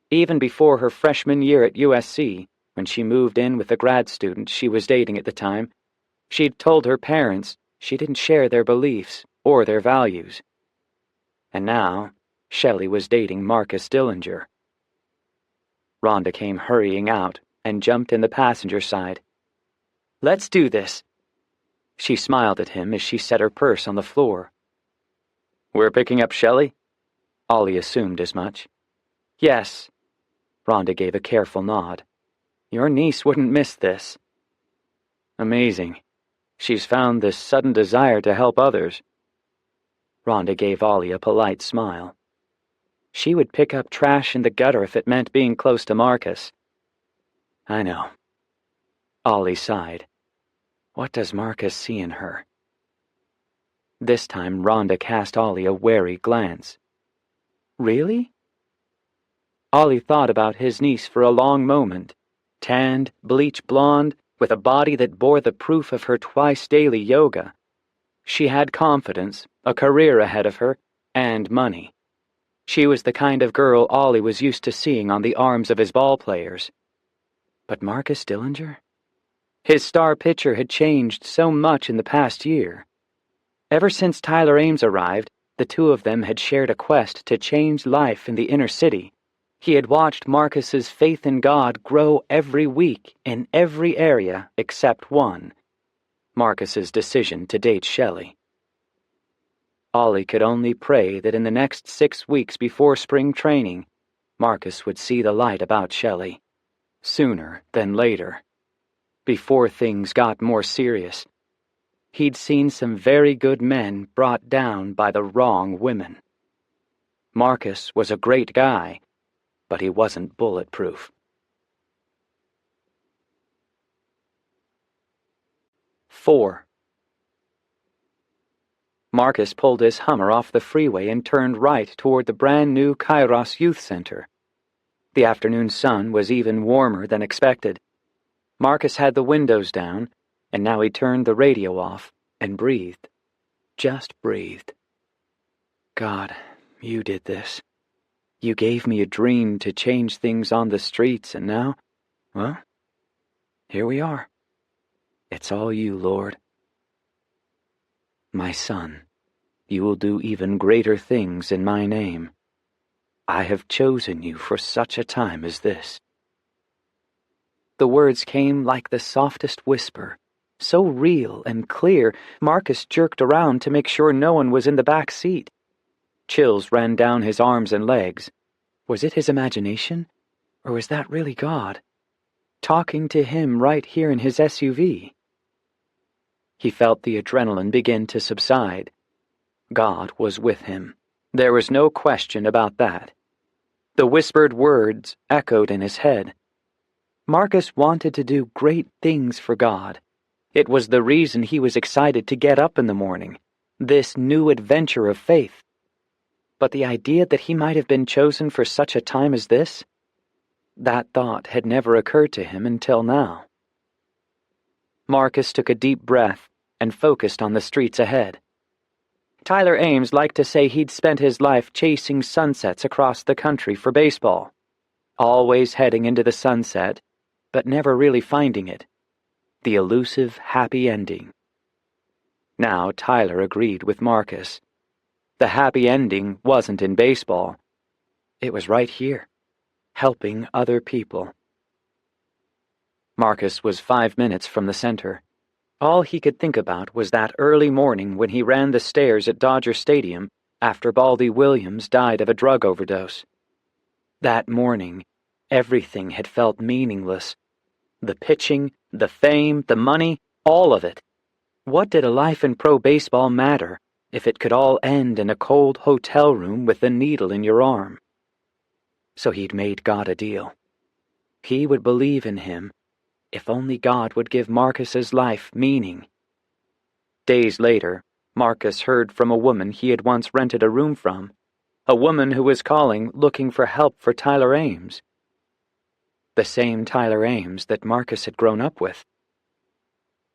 Even before her freshman year at USC, when she moved in with a grad student she was dating at the time, she'd told her parents she didn't share their beliefs or their values. And now, Shelley was dating Marcus Dillinger. Rhonda came hurrying out and jumped in the passenger side. "Let's do this." She smiled at him as she set her purse on the floor. "We're picking up Shelley?" Ollie assumed as much. Yes. Rhonda gave a careful nod. Your niece wouldn't miss this. Amazing. She's found this sudden desire to help others. Rhonda gave Ollie a polite smile. She would pick up trash in the gutter if it meant being close to Marcus. I know. Ollie sighed. What does Marcus see in her? This time Rhonda cast Ollie a wary glance. Really? Ollie thought about his niece for a long moment. Tanned, bleach blonde, with a body that bore the proof of her twice-daily yoga. She had confidence, a career ahead of her, and money. She was the kind of girl Ollie was used to seeing on the arms of his ball players. But Marcus Dillinger? His star pitcher had changed so much in the past year. Ever since Tyler Ames arrived, the two of them had shared a quest to change life in the inner city. He had watched Marcus's faith in God grow every week in every area except one, Marcus's decision to date Shelley. Ollie could only pray that in the next 6 weeks before spring training, Marcus would see the light about Shelley. Sooner than later. Before things got more serious. He'd seen some very good men brought down by the wrong women. Marcus was a great guy, but he wasn't bulletproof. 4. Marcus pulled his Hummer off the freeway and turned right toward the brand-new Kairos Youth Center. The afternoon sun was even warmer than expected. Marcus had the windows down, and now he turned the radio off and breathed. Just breathed. God, you did this. You gave me a dream to change things on the streets, and now, well, here we are. It's all you, Lord. My son, you will do even greater things in my name. I have chosen you for such a time as this. The words came like the softest whisper, so real and clear, Marcus jerked around to make sure no one was in the back seat. Chills ran down his arms and legs. Was it his imagination, or was that really God? Talking to him right here in his SUV. He felt the adrenaline begin to subside. God was with him. There was no question about that. The whispered words echoed in his head. Marcus wanted to do great things for God. It was the reason he was excited to get up in the morning, this new adventure of faith. But the idea that he might have been chosen for such a time as this? That thought had never occurred to him until now. Marcus took a deep breath and focused on the streets ahead. Tyler Ames liked to say he'd spent his life chasing sunsets across the country for baseball, always heading into the sunset, but never really finding it. The elusive happy ending. Now Tyler agreed with Marcus. The happy ending wasn't in baseball. It was right here, helping other people. Marcus was 5 minutes from the center. All he could think about was that early morning when he ran the stairs at Dodger Stadium after Baldy Williams died of a drug overdose. That morning, everything had felt meaningless. The pitching, the fame, the money, all of it. What did a life in pro baseball matter if it could all end in a cold hotel room with a needle in your arm? So he'd made God a deal. He would believe in him if only God would give Marcus's life meaning. Days later, Marcus heard from a woman he had once rented a room from, a woman who was calling looking for help for Tyler Ames. The same Tyler Ames that Marcus had grown up with.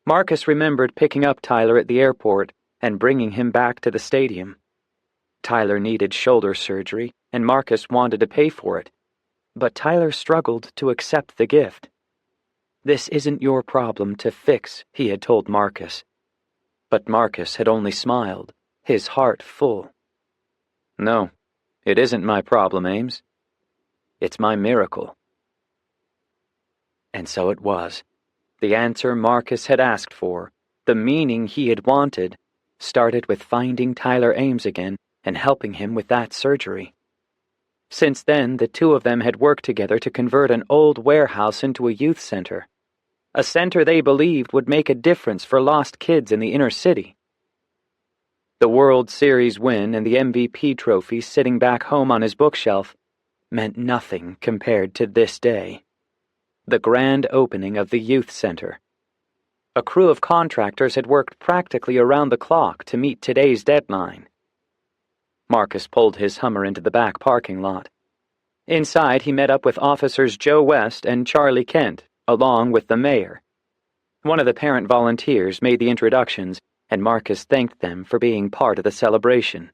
Marcus remembered picking up Tyler at the airport and bringing him back to the stadium. Tyler needed shoulder surgery, and Marcus wanted to pay for it, but Tyler struggled to accept the gift. This isn't your problem to fix, he had told Marcus. But Marcus had only smiled, his heart full. No, it isn't my problem, Ames. It's my miracle. And so it was. The answer Marcus had asked for, the meaning he had wanted, started with finding Tyler Ames again and helping him with that surgery. Since then, the two of them had worked together to convert an old warehouse into a youth center. A center they believed would make a difference for lost kids in the inner city. The World Series win and the MVP trophy sitting back home on his bookshelf meant nothing compared to this day. The grand opening of the youth center. A crew of contractors had worked practically around the clock to meet today's deadline. Marcus pulled his Hummer into the back parking lot. Inside, he met up with Officers Joe West and Charlie Kent, along with the mayor. One of the parent volunteers made the introductions, and Marcus thanked them for being part of the celebration.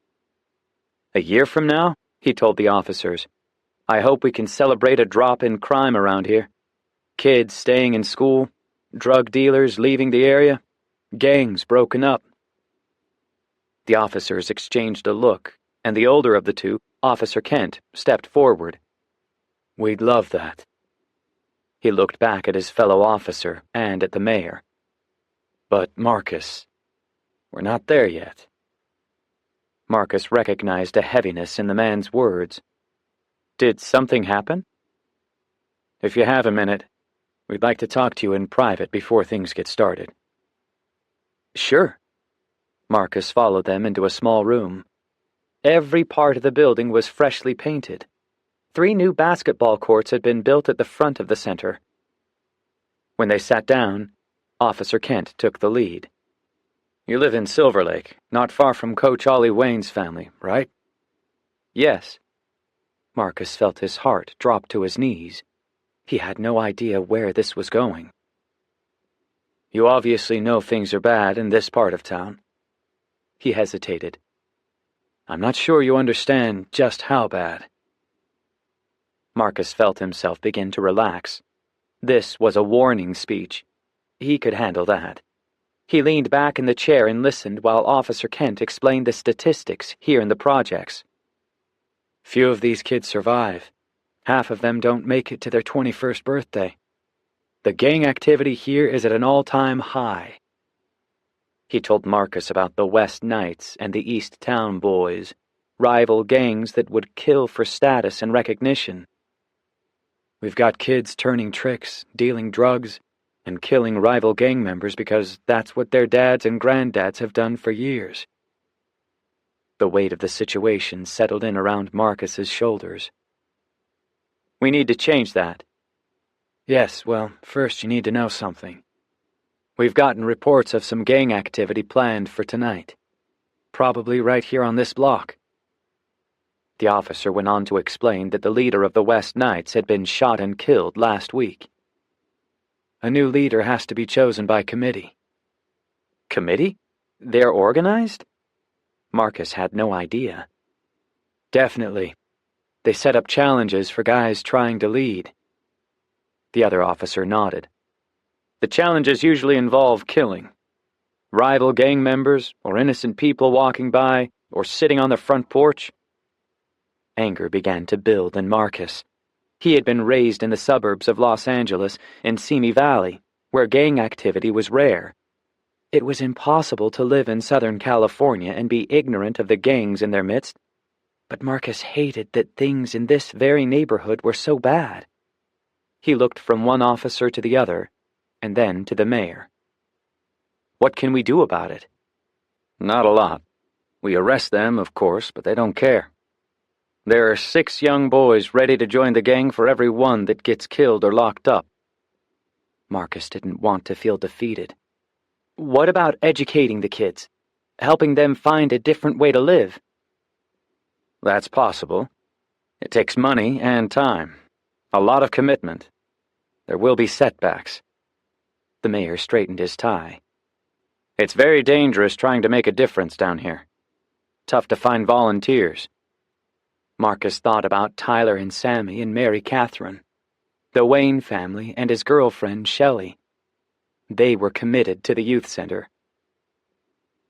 "A year from now," he told the officers, "I hope we can celebrate a drop in crime around here. Kids staying in school, drug dealers leaving the area, gangs broken up." The officers exchanged a look, and the older of the two, Officer Kent, stepped forward. "We'd love that." He looked back at his fellow officer and at the mayor. "But Marcus, we're not there yet." Marcus recognized a heaviness in the man's words. "Did something happen?" "If you have a minute, we'd like to talk to you in private before things get started." "Sure." Marcus followed them into a small room. Every part of the building was freshly painted. 3 new basketball courts had been built at the front of the center. When they sat down, Officer Kent took the lead. "You live in Silver Lake, not far from Coach Ollie Wayne's family, right?" "Yes." Marcus felt his heart drop to his knees. He had no idea where this was going. "You obviously know things are bad in this part of town." He hesitated. "I'm not sure you understand just how bad." Marcus felt himself begin to relax. This was a warning speech. He could handle that. He leaned back in the chair and listened while Officer Kent explained the statistics here in the projects. "Few of these kids survive. Half of them don't make it to their 21st birthday. The gang activity here is at an all-time high." He told Marcus about the West Knights and the East Town Boys, rival gangs that would kill for status and recognition. "We've got kids turning tricks, dealing drugs, and killing rival gang members because that's what their dads and granddads have done for years." The weight of the situation settled in around Marcus's shoulders. "We need to change that." "Yes, well, first you need to know something. We've gotten reports of some gang activity planned for tonight. Probably right here on this block." The officer went on to explain that the leader of the West Knights had been shot and killed last week. "A new leader has to be chosen by committee." "Committee? They're organized?" Marcus had no idea. "Definitely. They set up challenges for guys trying to lead." The other officer nodded. "The challenges usually involve killing. Rival gang members, or innocent people walking by, or sitting on the front porch." Anger began to build in Marcus. He had been raised in the suburbs of Los Angeles, in Simi Valley, where gang activity was rare. It was impossible to live in Southern California and be ignorant of the gangs in their midst. But Marcus hated that things in this very neighborhood were so bad. He looked from one officer to the other, and then to the mayor. "What can we do about it?" "Not a lot. We arrest them, of course, but they don't care. There are 6 young boys ready to join the gang for every one that gets killed or locked up." Marcus didn't want to feel defeated. "What about educating the kids? Helping them find a different way to live?" "That's possible. It takes money and time. A lot of commitment. There will be setbacks." The mayor straightened his tie. "It's very dangerous trying to make a difference down here. Tough to find volunteers." Marcus thought about Tyler and Sammy and Mary Catherine, the Wayne family and his girlfriend Shelley. They were committed to the youth center.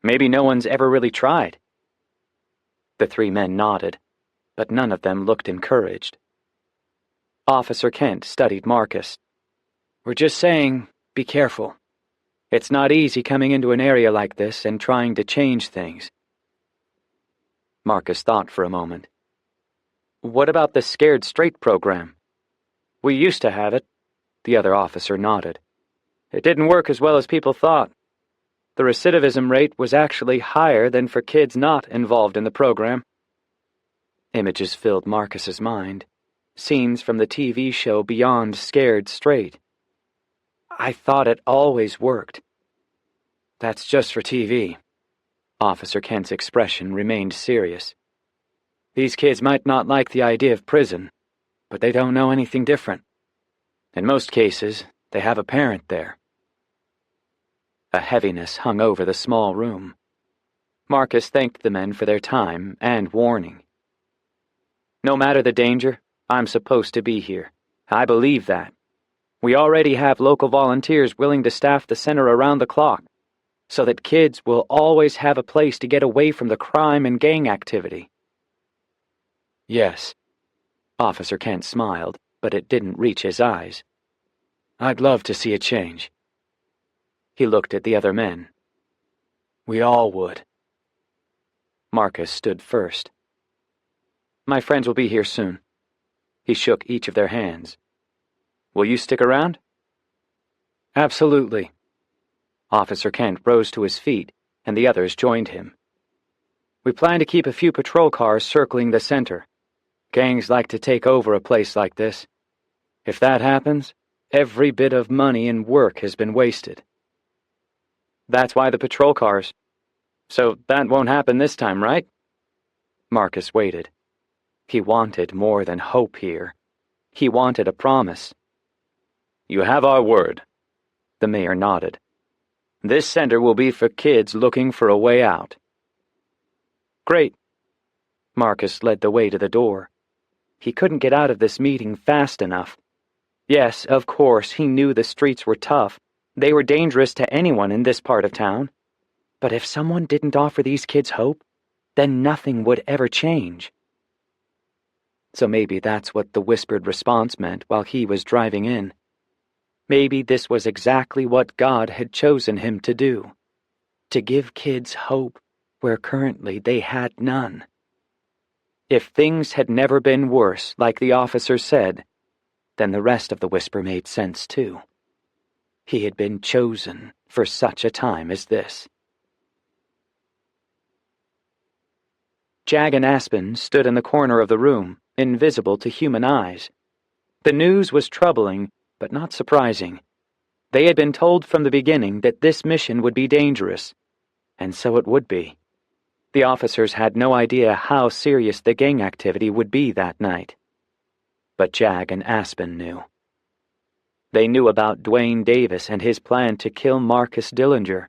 "Maybe no one's ever really tried." The 3 men nodded, but none of them looked encouraged. Officer Kent studied Marcus. "We're just saying, be careful. It's not easy coming into an area like this and trying to change things." Marcus thought for a moment. What about the Scared Straight program? We used to have it. The other officer nodded. It didn't work as well as people thought. The recidivism rate was actually higher than for kids not involved in the program. Images filled Marcus's mind. Scenes from the TV show Beyond Scared Straight. I thought it always worked. That's just for TV. Officer Kent's expression remained serious. These kids might not like the idea of prison, but they don't know anything different. In most cases, they have a parent there. A heaviness hung over the small room. Marcus thanked the men for their time and warning. No matter the danger, I'm supposed to be here. I believe that. We already have local volunteers willing to staff the center around the clock, so that kids will always have a place to get away from the crime and gang activity. Yes. Officer Kent smiled, but it didn't reach his eyes. I'd love to see a change. He looked at the other men. We all would. Marcus stood first. My friends will be here soon. He shook each of their hands. Will you stick around? Absolutely. Officer Kent rose to his feet, and the others joined him. We plan to keep a few patrol cars circling the center. Gangs like to take over a place like this. If that happens, every bit of money and work has been wasted. That's why the patrol cars. So that won't happen this time, right? Marcus waited. He wanted more than hope here. He wanted a promise. You have our word. The mayor nodded. This center will be for kids looking for a way out. Great. Marcus led the way to the door. He couldn't get out of this meeting fast enough. Yes, of course, he knew the streets were tough. They were dangerous to anyone in this part of town. But if someone didn't offer these kids hope, then nothing would ever change. So maybe that's what the whispered response meant while he was driving in. Maybe this was exactly what God had chosen him to do. To give kids hope where currently they had none. If things had never been worse, like the officer said, then the rest of the whisper made sense too. He had been chosen for such a time as this. Jag and Aspen stood in the corner of the room, invisible to human eyes. The news was troubling, but not surprising. They had been told from the beginning that this mission would be dangerous, and so it would be. The officers had no idea how serious the gang activity would be that night. But Jag and Aspen knew. They knew about Dwayne Davis and his plan to kill Marcus Dillinger.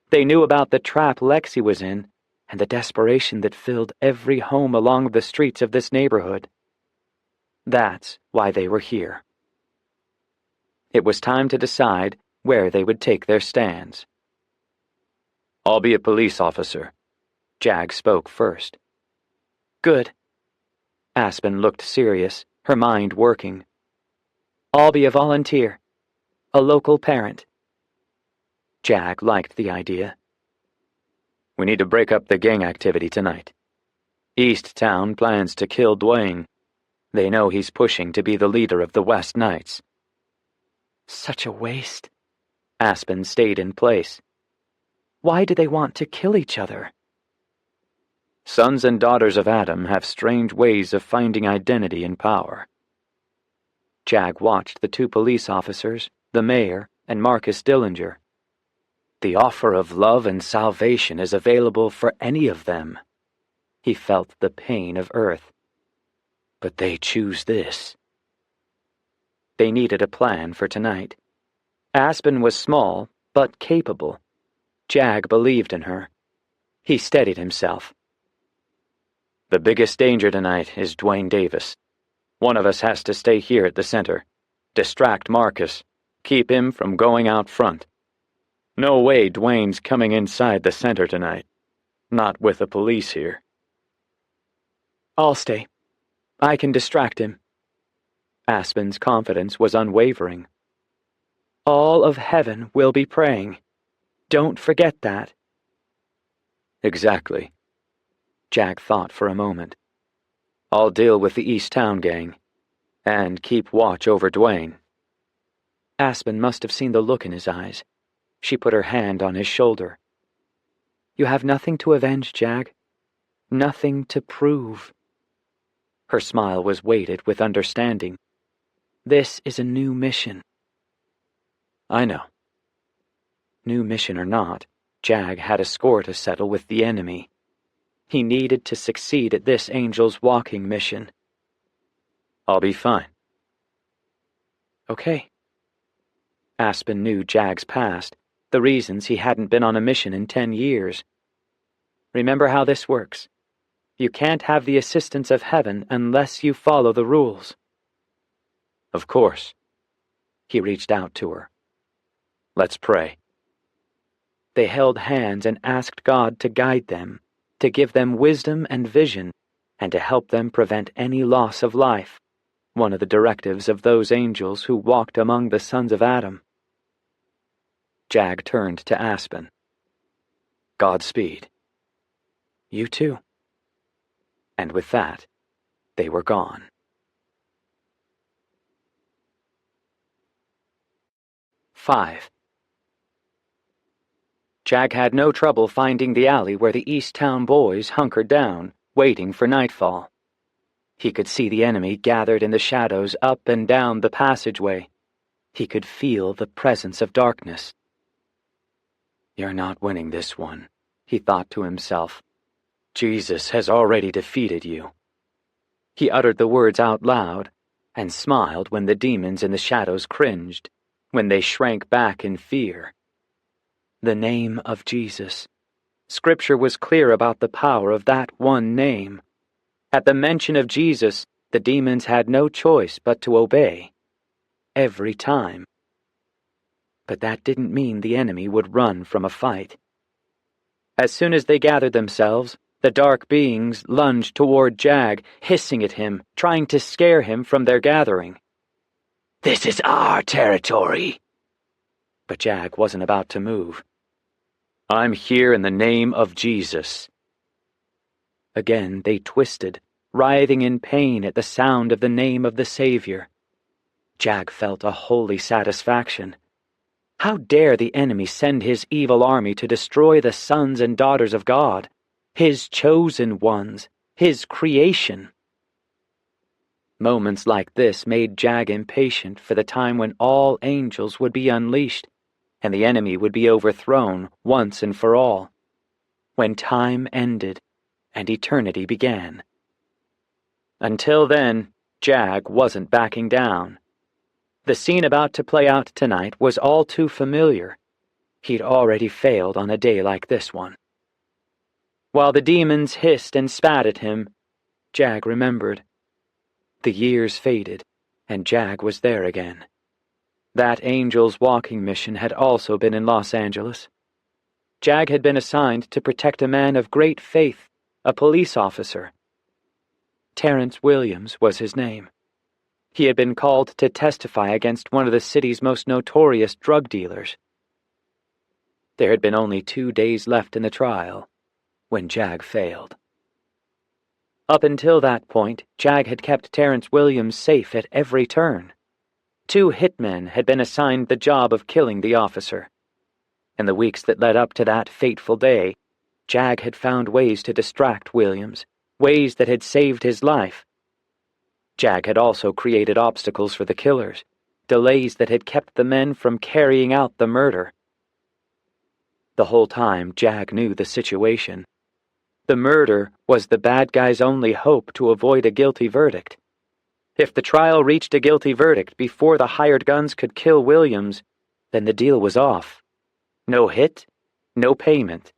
They knew about the trap Lexi was in and the desperation that filled every home along the streets of this neighborhood. That's why they were here. It was time to decide where they would take their stands. I'll be a police officer. Jag spoke first. Good. Aspen looked serious, her mind working. I'll be a volunteer, a local parent. Jag liked the idea. We need to break up the gang activity tonight. East Town plans to kill Dwayne. They know he's pushing to be the leader of the West Knights. Such a waste. Aspen stayed in place. Why do they want to kill each other? Sons and daughters of Adam have strange ways of finding identity and power. Jag watched the two police officers, the mayor, and Marcus Dillinger. The offer of love and salvation is available for any of them. He felt the pain of Earth. But they choose this. They needed a plan for tonight. Aspen was small, but capable. Jag believed in her. He steadied himself. The biggest danger tonight is Dwayne Davis. One of us has to stay here at the center. Distract Marcus. Keep him from going out front. No way Dwayne's coming inside the center tonight. Not with the police here. I'll stay. I can distract him. Aspen's confidence was unwavering. All of heaven will be praying. Don't forget that. Exactly. Jag thought for a moment. I'll deal with the East Town gang, and keep watch over Dwayne." Aspen must have seen the look in his eyes. She put her hand on his shoulder. "You have nothing to avenge, Jag. Nothing to prove." Her smile was weighted with understanding. "This is a new mission." "I know." New mission or not, Jag had a score to settle with the enemy. He needed to succeed at this Angel's Walking mission. "I'll be fine." "Okay." Aspen knew Jag's past, the reasons he hadn't been on a mission in 10 years. "Remember how this works. You can't have the assistance of heaven unless you follow the rules." "Of course." He reached out to her. "Let's pray." They held hands and asked God to guide them, to give them wisdom and vision, and to help them prevent any loss of life, one of the directives of those angels who walked among the sons of Adam. Jag turned to Aspen. "Godspeed." "You too." And with that, they were gone. 5. Jag had no trouble finding the alley where the East Town boys hunkered down, waiting for nightfall. He could see the enemy gathered in the shadows up and down the passageway. He could feel the presence of darkness. "You're not winning this one," he thought to himself. "Jesus has already defeated you." He uttered the words out loud, and smiled when the demons in the shadows cringed, when they shrank back in fear. The name of Jesus. Scripture was clear about the power of that one name. At the mention of Jesus, the demons had no choice but to obey. Every time. But that didn't mean the enemy would run from a fight. As soon as they gathered themselves, the dark beings lunged toward Jag, hissing at him, trying to scare him from their gathering. "This is our territory." But Jag wasn't about to move. "I'm here in the name of Jesus." Again they twisted, writhing in pain at the sound of the name of the Savior. Jag felt a holy satisfaction. How dare the enemy send his evil army to destroy the sons and daughters of God, his chosen ones, his creation? Moments like this made Jag impatient for the time when all angels would be unleashed, and the enemy would be overthrown once and for all, when time ended and eternity began. Until then, Jag wasn't backing down. The scene about to play out tonight was all too familiar. He'd already failed on a day like this one. While the demons hissed and spat at him, Jag remembered. The years faded, and Jag was there again. That Angel's Walking mission had also been in Los Angeles. Jag had been assigned to protect a man of great faith, a police officer. Terrence Williams was his name. He had been called to testify against one of the city's most notorious drug dealers. There had been only 2 days left in the trial when Jag failed. Up until that point, Jag had kept Terrence Williams safe at every turn. 2 hitmen had been assigned the job of killing the officer. In the weeks that led up to that fateful day, Jag had found ways to distract Williams, ways that had saved his life. Jag had also created obstacles for the killers, delays that had kept the men from carrying out the murder. The whole time, Jag knew the situation. The murder was the bad guy's only hope to avoid a guilty verdict. If the trial reached a guilty verdict before the hired guns could kill Williams, then the deal was off. No hit, no payment,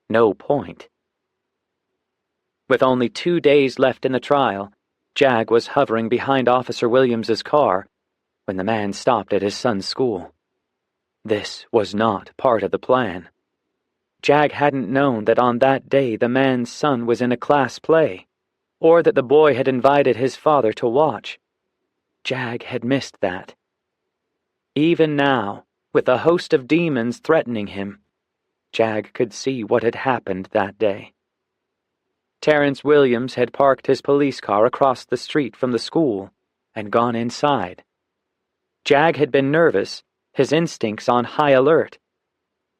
no point. With only 2 days left in the trial, Jag was hovering behind Officer Williams's car when the man stopped at his son's school. This was not part of the plan. Jag hadn't known that on that day the man's son was in a class play, or that the boy had invited his father to watch. Jag had missed that. Even now, with a host of demons threatening him, Jag could see what had happened that day. Terrence Williams had parked his police car across the street from the school and gone inside. Jag had been nervous, his instincts on high alert.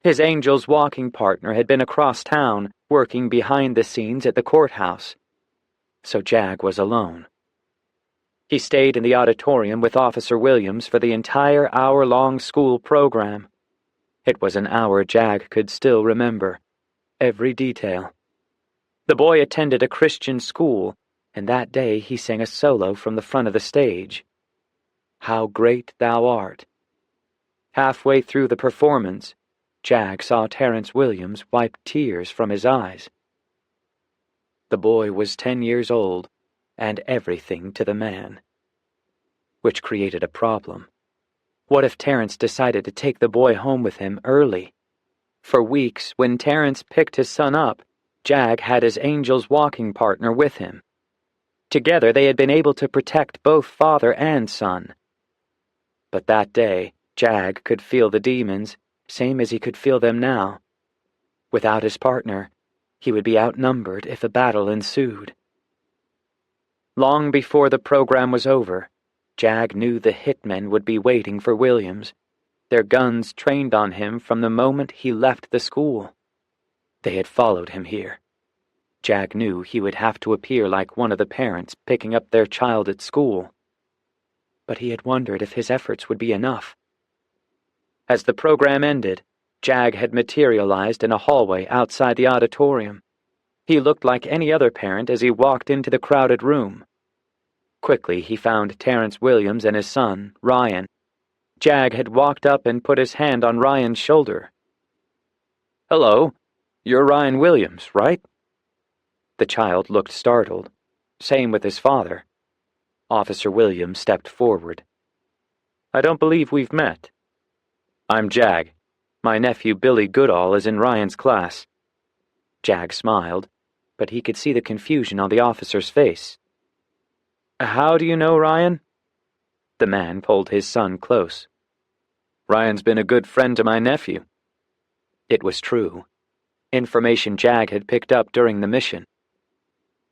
His Angel's walking partner had been across town, working behind the scenes at the courthouse. So Jag was alone. He stayed in the auditorium with Officer Williams for the entire hour-long school program. It was an hour Jag could still remember, every detail. The boy attended a Christian school, and that day he sang a solo from the front of the stage. How Great Thou Art. Halfway through the performance, Jag saw Terrence Williams wipe tears from his eyes. The boy was 10 years old, and everything to the man. Which created a problem. What if Terrence decided to take the boy home with him early? For weeks, when Terrence picked his son up, Jag had his Angel's walking partner with him. Together they had been able to protect both father and son. But that day, Jag could feel the demons, same as he could feel them now. Without his partner, he would be outnumbered if a battle ensued. Long before the program was over, Jag knew the hitmen would be waiting for Williams, their guns trained on him from the moment he left the school. They had followed him here. Jag knew he would have to appear like one of the parents picking up their child at school. But he had wondered if his efforts would be enough. As the program ended, Jag had materialized in a hallway outside the auditorium. He looked like any other parent as he walked into the crowded room. Quickly he found Terrence Williams and his son, Ryan. Jag had walked up and put his hand on Ryan's shoulder. "Hello, you're Ryan Williams, right?" The child looked startled. Same with his father. Officer Williams stepped forward. "I don't believe we've met." "I'm Jag. My nephew Billy Goodall is in Ryan's class." Jag smiled, but he could see the confusion on the officer's face. "How do you know Ryan?" The man pulled his son close. "Ryan's been a good friend to my nephew." It was true. Information Jag had picked up during the mission.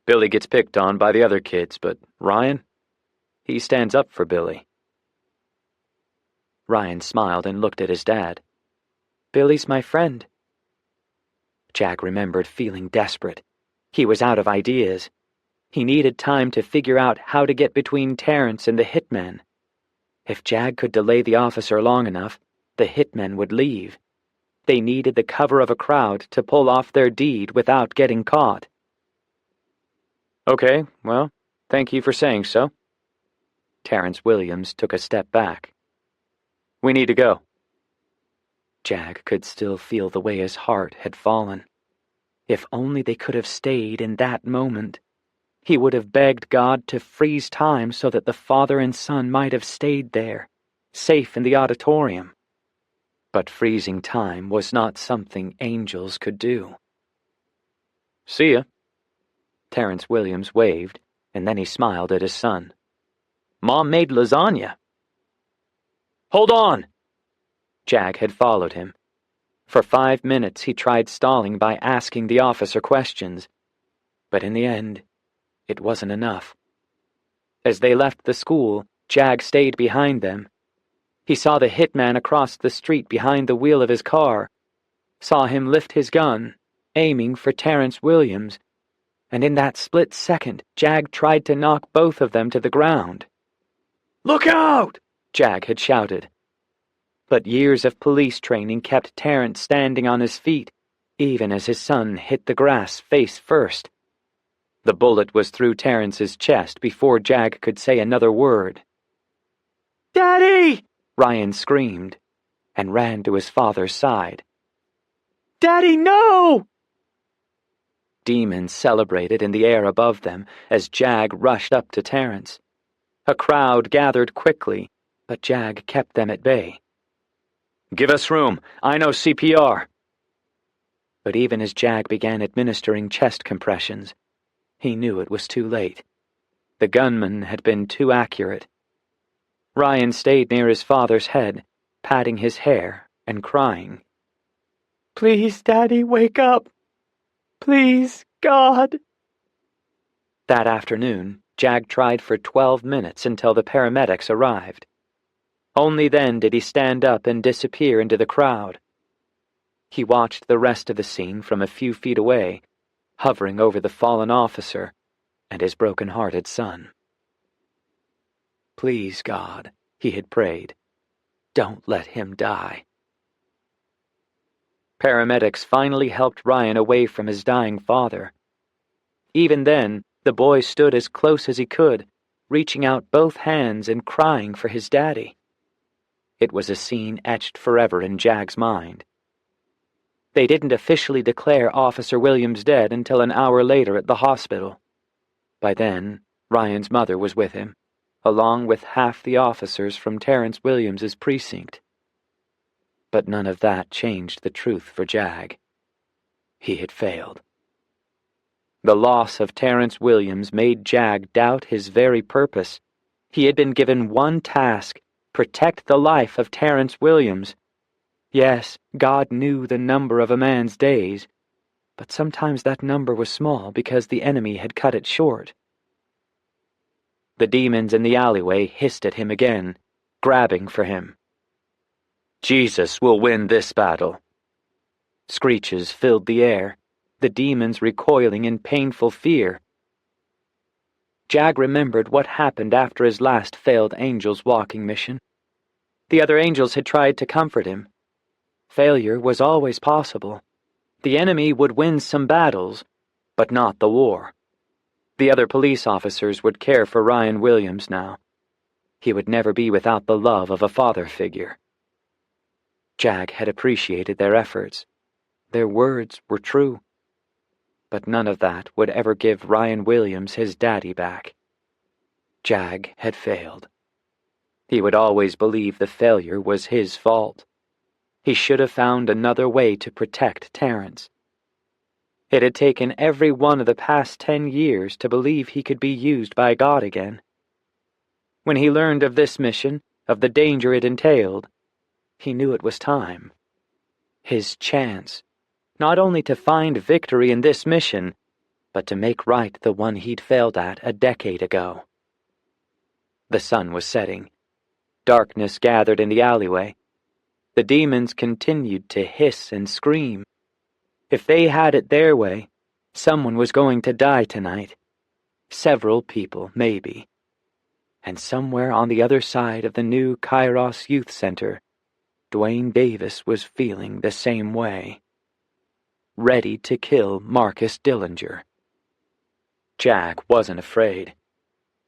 Billy gets picked on by the other kids, but Ryan? He stands up for Billy. Ryan smiled and looked at his dad. "Billy's my friend." Jag remembered feeling desperate. He was out of ideas. He needed time to figure out how to get between Terrence and the hitmen. If Jag could delay the officer long enough, the hitmen would leave. They needed the cover of a crowd to pull off their deed without getting caught. "Okay, well, thank you for saying so." Terrence Williams took a step back. "We need to go." Jag could still feel the way his heart had fallen. If only they could have stayed in that moment. He would have begged God to freeze time so that the father and son might have stayed there, safe in the auditorium. But freezing time was not something angels could do. "See ya." Terrence Williams waved, and then he smiled at his son. "Mom made lasagna." "Hold on!" Jag had followed him. For 5 minutes he tried stalling by asking the officer questions, but in the end, it wasn't enough. As they left the school, Jag stayed behind them. He saw the hitman across the street behind the wheel of his car, saw him lift his gun, aiming for Terrence Williams, and in that split second, Jag tried to knock both of them to the ground. "Look out!" Jag had shouted. But years of police training kept Terrence standing on his feet, even as his son hit the grass face first. The bullet was through Terrence's chest before Jag could say another word. "Daddy!" Ryan screamed, and ran to his father's side. "Daddy, no!" Demons celebrated in the air above them as Jag rushed up to Terrence. A crowd gathered quickly, but Jag kept them at bay. "Give us room. I know CPR." But even as Jag began administering chest compressions, he knew it was too late. The gunman had been too accurate. Ryan stayed near his father's head, patting his hair and crying. "Please, Daddy, wake up. Please, God." That afternoon, Jag tried for 12 minutes until the paramedics arrived. Only then did he stand up and disappear into the crowd. He watched the rest of the scene from a few feet away, hovering over the fallen officer and his broken-hearted son. Please, God, he had prayed, don't let him die. Paramedics finally helped Ryan away from his dying father. Even then, the boy stood as close as he could, reaching out both hands and crying for his daddy. It was a scene etched forever in Jag's mind. They didn't officially declare Officer Williams dead until an hour later at the hospital. By then, Ryan's mother was with him, along with half the officers from Terrence Williams's precinct. But none of that changed the truth for Jag. He had failed. The loss of Terrence Williams made Jag doubt his very purpose. He had been given one task: protect the life of Terrence Williams. Yes, God knew the number of a man's days, but sometimes that number was small because the enemy had cut it short. The demons in the alleyway hissed at him again, grabbing for him. Jesus will win this battle. Screeches filled the air, the demons recoiling in painful fear. Jag remembered what happened after his last failed Angels walking mission. The other angels had tried to comfort him. Failure was always possible. The enemy would win some battles, but not the war. The other police officers would care for Ryan Williams now. He would never be without the love of a father figure. Jag had appreciated their efforts. Their words were true. But none of that would ever give Ryan Williams his daddy back. Jag had failed. He would always believe the failure was his fault. He should have found another way to protect Terrence. It had taken every one of the past 10 years to believe he could be used by God again. When he learned of this mission, of the danger it entailed, he knew it was time. His chance, not only to find victory in this mission, but to make right the one he'd failed at a decade ago. The sun was setting. Darkness gathered in the alleyway. The demons continued to hiss and scream. If they had it their way, someone was going to die tonight. Several people, maybe. And somewhere on the other side of the new Kairos Youth Center, Dwayne Davis was feeling the same way. Ready to kill Marcus Dillinger. Jag wasn't afraid.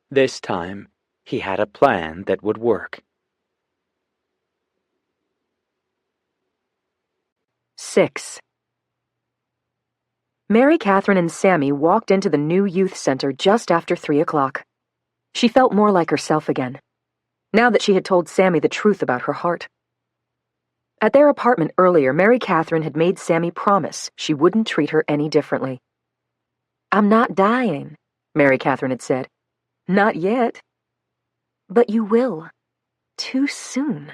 This time, he had a plan that would work. 6. Mary Catherine and Sammy walked into the new youth center just after 3 o'clock. She felt more like herself again, now that she had told Sammy the truth about her heart. At their apartment earlier, Mary Catherine had made Sammy promise she wouldn't treat her any differently. "I'm not dying," Mary Catherine had said. "Not yet." "But you will. Too soon."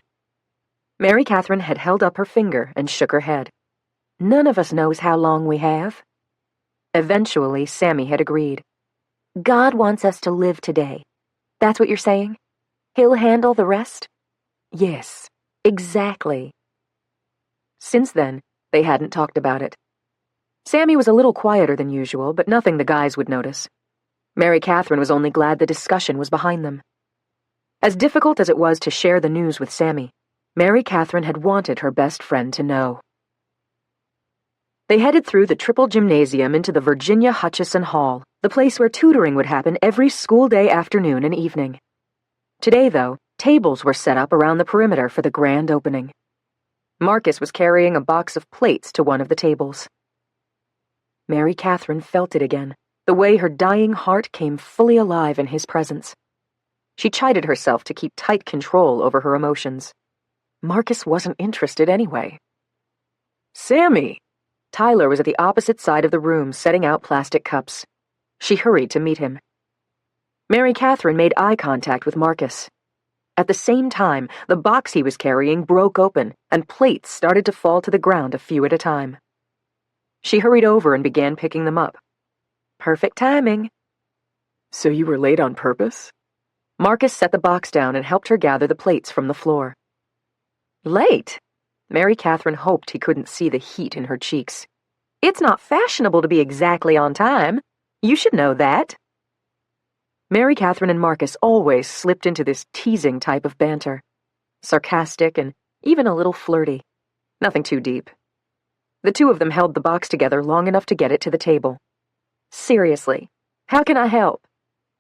Mary Catherine had held up her finger and shook her head. "None of us knows how long we have." Eventually, Sammy had agreed. "God wants us to live today. That's what you're saying? He'll handle the rest?" "Yes, exactly." Since then, they hadn't talked about it. Sammy was a little quieter than usual, but nothing the guys would notice. Mary Catherine was only glad the discussion was behind them. As difficult as it was to share the news with Sammy, Mary Catherine had wanted her best friend to know. They headed through the triple gymnasium into the Virginia Hutchison Hall, the place where tutoring would happen every school day afternoon and evening. Today, though, tables were set up around the perimeter for the grand opening. Marcus was carrying a box of plates to one of the tables. Mary Catherine felt it again, the way her dying heart came fully alive in his presence. She chided herself to keep tight control over her emotions. Marcus wasn't interested anyway. "Sammy!" Tyler was at the opposite side of the room, setting out plastic cups. She hurried to meet him. Mary Catherine made eye contact with Marcus. At the same time, the box he was carrying broke open, and plates started to fall to the ground a few at a time. She hurried over and began picking them up. "Perfect timing." So you were late on purpose? Marcus set the box down and helped her gather the plates from the floor. Late? Mary Catherine hoped he couldn't see the heat in her cheeks. It's not fashionable to be exactly on time. You should know that. Mary Catherine and Marcus always slipped into this teasing type of banter. Sarcastic and even a little flirty. Nothing too deep. The two of them held the box together long enough to get it to the table. Seriously, how can I help?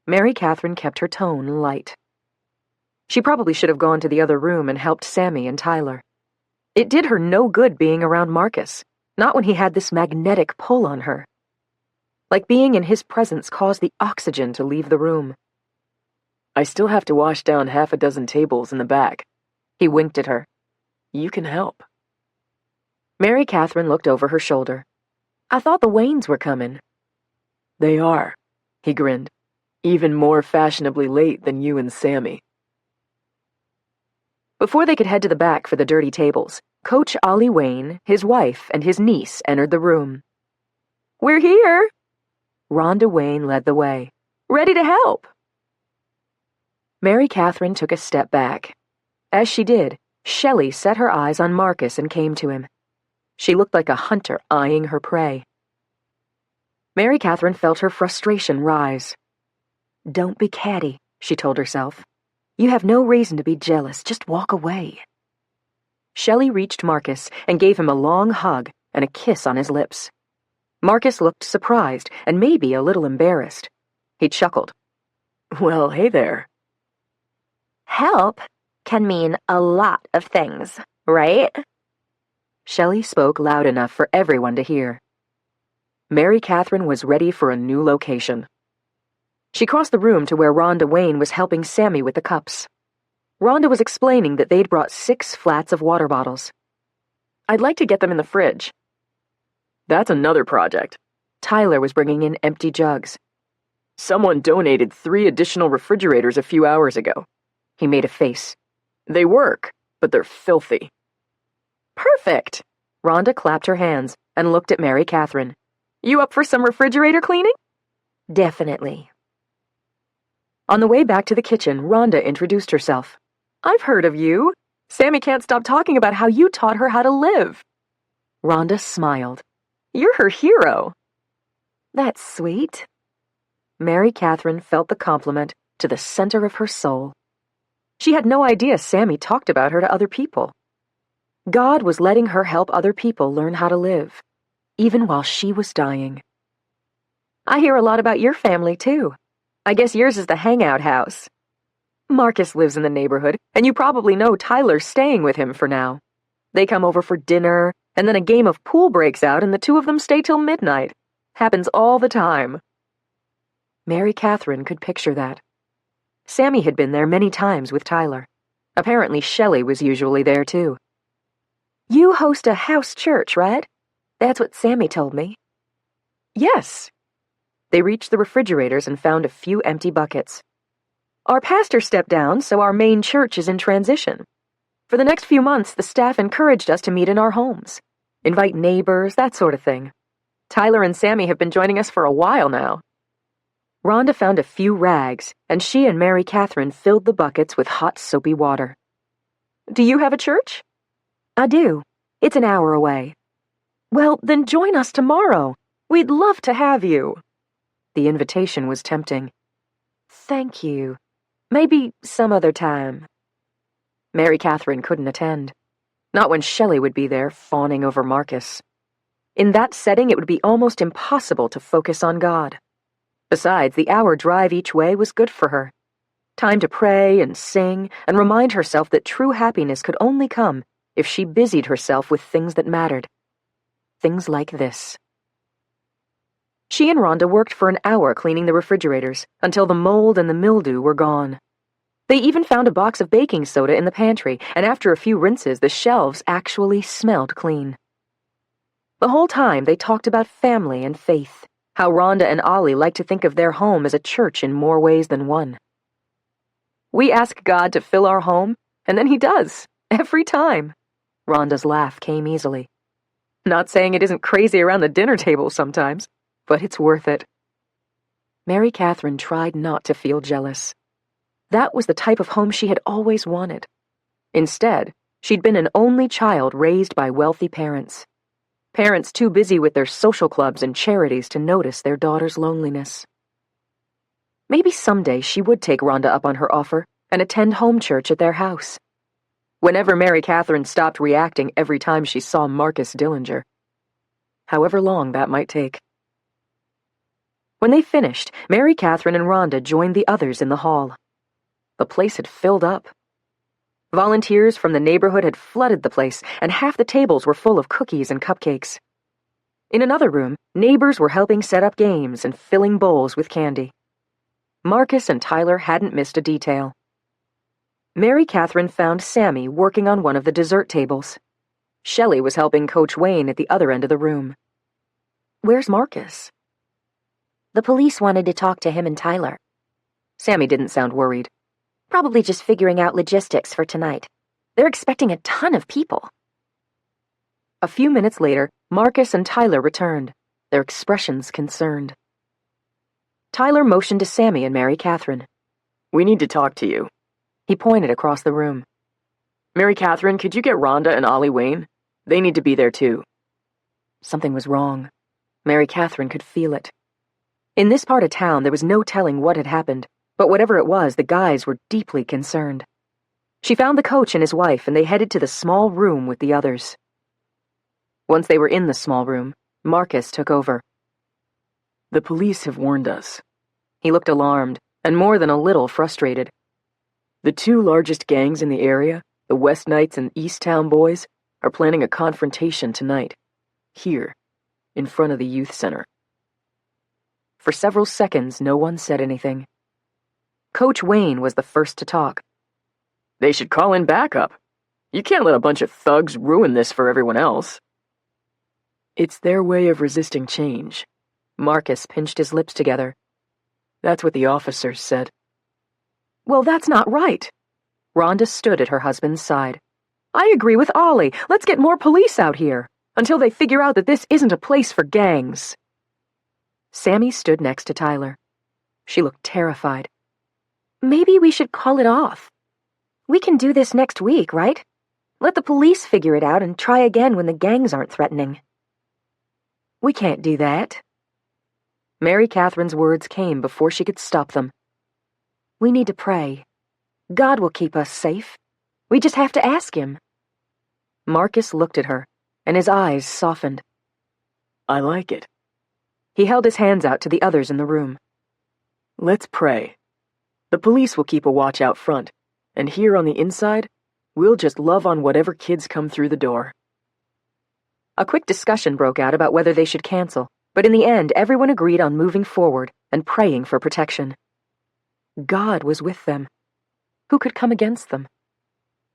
Mary Catherine kept her tone light. She probably should have gone to the other room and helped Sammy and Tyler. It did her no good being around Marcus, not when he had this magnetic pull on her. Like being in his presence caused the oxygen to leave the room. I still have to wash down half a dozen tables in the back. He winked at her. You can help. Mary Catherine looked over her shoulder. I thought the Waynes were coming. They are, he grinned. Even more fashionably late than you and Sammy. Before they could head to the back for the dirty tables, Coach Ollie Wayne, his wife, and his niece entered the room. We're here! Rhonda Wayne led the way. Ready to help! Mary Catherine took a step back. As she did, Shelley set her eyes on Marcus and came to him. She looked like a hunter eyeing her prey. Mary Catherine felt her frustration rise. Don't be catty, she told herself. You have no reason to be jealous. Just walk away. Shelley reached Marcus and gave him a long hug and a kiss on his lips. Marcus looked surprised and maybe a little embarrassed. He chuckled. Well, hey there. Help can mean a lot of things, right? Shelley spoke loud enough for everyone to hear. Mary Catherine was ready for a new location. She crossed the room to where Rhonda Wayne was helping Sammy with the cups. Rhonda was explaining that they'd brought 6 flats of water bottles. I'd like to get them in the fridge. That's another project. Tyler was bringing in empty jugs. Someone donated 3 additional refrigerators a few hours ago. He made a face. They work, but they're filthy. Perfect! Rhonda clapped her hands and looked at Mary Catherine. You up for some refrigerator cleaning? Definitely. On the way back to the kitchen, Rhonda introduced herself. I've heard of you. Sammy can't stop talking about how you taught her how to live. Rhonda smiled. You're her hero. That's sweet. Mary Catherine felt the compliment to the center of her soul. She had no idea Sammy talked about her to other people. God was letting her help other people learn how to live, even while she was dying. I hear a lot about your family, too. I guess yours is the hangout house. Marcus lives in the neighborhood, and you probably know Tyler's staying with him for now. They come over for dinner, and then a game of pool breaks out, and the two of them stay till midnight. Happens all the time. Mary Catherine could picture that. Sammy had been there many times with Tyler. Apparently Shelley was usually there, too. You host a house church, right? That's what Sammy told me. Yes. They reached the refrigerators and found a few empty buckets. Our pastor stepped down, so our main church is in transition. For the next few months, the staff encouraged us to meet in our homes. Invite neighbors, that sort of thing. Tyler and Sammy have been joining us for a while now. Rhonda found a few rags, and she and Mary Catherine filled the buckets with hot, soapy water. Do you have a church? I do. It's an hour away. Well, then join us tomorrow. We'd love to have you. The invitation was tempting. Thank you. Maybe some other time. Mary Catherine couldn't attend. Not when Shelley would be there, fawning over Marcus. In that setting, it would be almost impossible to focus on God. Besides, the hour drive each way was good for her. Time to pray and sing and remind herself that true happiness could only come if she busied herself with things that mattered. Things like this. She and Rhonda worked for an hour cleaning the refrigerators until the mold and the mildew were gone. They even found a box of baking soda in the pantry, and after a few rinses, the shelves actually smelled clean. The whole time, they talked about family and faith, how Rhonda and Ollie like to think of their home as a church in more ways than one. We ask God to fill our home, and then He does, every time. Rhonda's laugh came easily. Not saying it isn't crazy around the dinner table sometimes, but it's worth it. Mary Catherine tried not to feel jealous. That was the type of home she had always wanted. Instead, she'd been an only child raised by wealthy parents. Parents too busy with their social clubs and charities to notice their daughter's loneliness. Maybe someday she would take Rhonda up on her offer and attend home church at their house. Whenever Mary Catherine stopped reacting every time she saw Marcus Dillinger. However long that might take. When they finished, Mary Catherine and Rhonda joined the others in the hall. The place had filled up. Volunteers from the neighborhood had flooded the place, and half the tables were full of cookies and cupcakes. In another room, neighbors were helping set up games and filling bowls with candy. Marcus and Tyler hadn't missed a detail. Mary Catherine found Sammy working on one of the dessert tables. Shelley was helping Coach Wayne at the other end of the room. Where's Marcus? The police wanted to talk to him and Tyler. Sammy didn't sound worried. Probably just figuring out logistics for tonight. They're expecting a ton of people. A few minutes later, Marcus and Tyler returned, their expressions concerned. Tyler motioned to Sammy and Mary Catherine. We need to talk to you. He pointed across the room. Mary Catherine, could you get Rhonda and Ollie Wayne? They need to be there too. Something was wrong. Mary Catherine could feel it. In this part of town, there was no telling what had happened, but whatever it was, the guys were deeply concerned. She found the coach and his wife, and they headed to the small room with the others. Once they were in the small room, Marcus took over. The police have warned us. He looked alarmed, and more than a little frustrated. The two largest gangs in the area, the West Knights and East Town Boys, are planning a confrontation tonight. Here, in front of the youth center. For several seconds, no one said anything. Coach Wayne was the first to talk. They should call in backup. You can't let a bunch of thugs ruin this for everyone else. It's their way of resisting change. Marcus pinched his lips together. That's what the officers said. Well, that's not right. Rhonda stood at her husband's side. I agree with Ollie. Let's get more police out here, until they figure out that this isn't a place for gangs. Sammy stood next to Tyler. She looked terrified. Maybe we should call it off. We can do this next week, right? Let the police figure it out and try again when the gangs aren't threatening. We can't do that. Mary Catherine's words came before she could stop them. We need to pray. God will keep us safe. We just have to ask him. Marcus looked at her, and his eyes softened. I like it. He held his hands out to the others in the room. Let's pray. The police will keep a watch out front, and here on the inside, we'll just love on whatever kids come through the door. A quick discussion broke out about whether they should cancel, but in the end, everyone agreed on moving forward and praying for protection. God was with them. Who could come against them?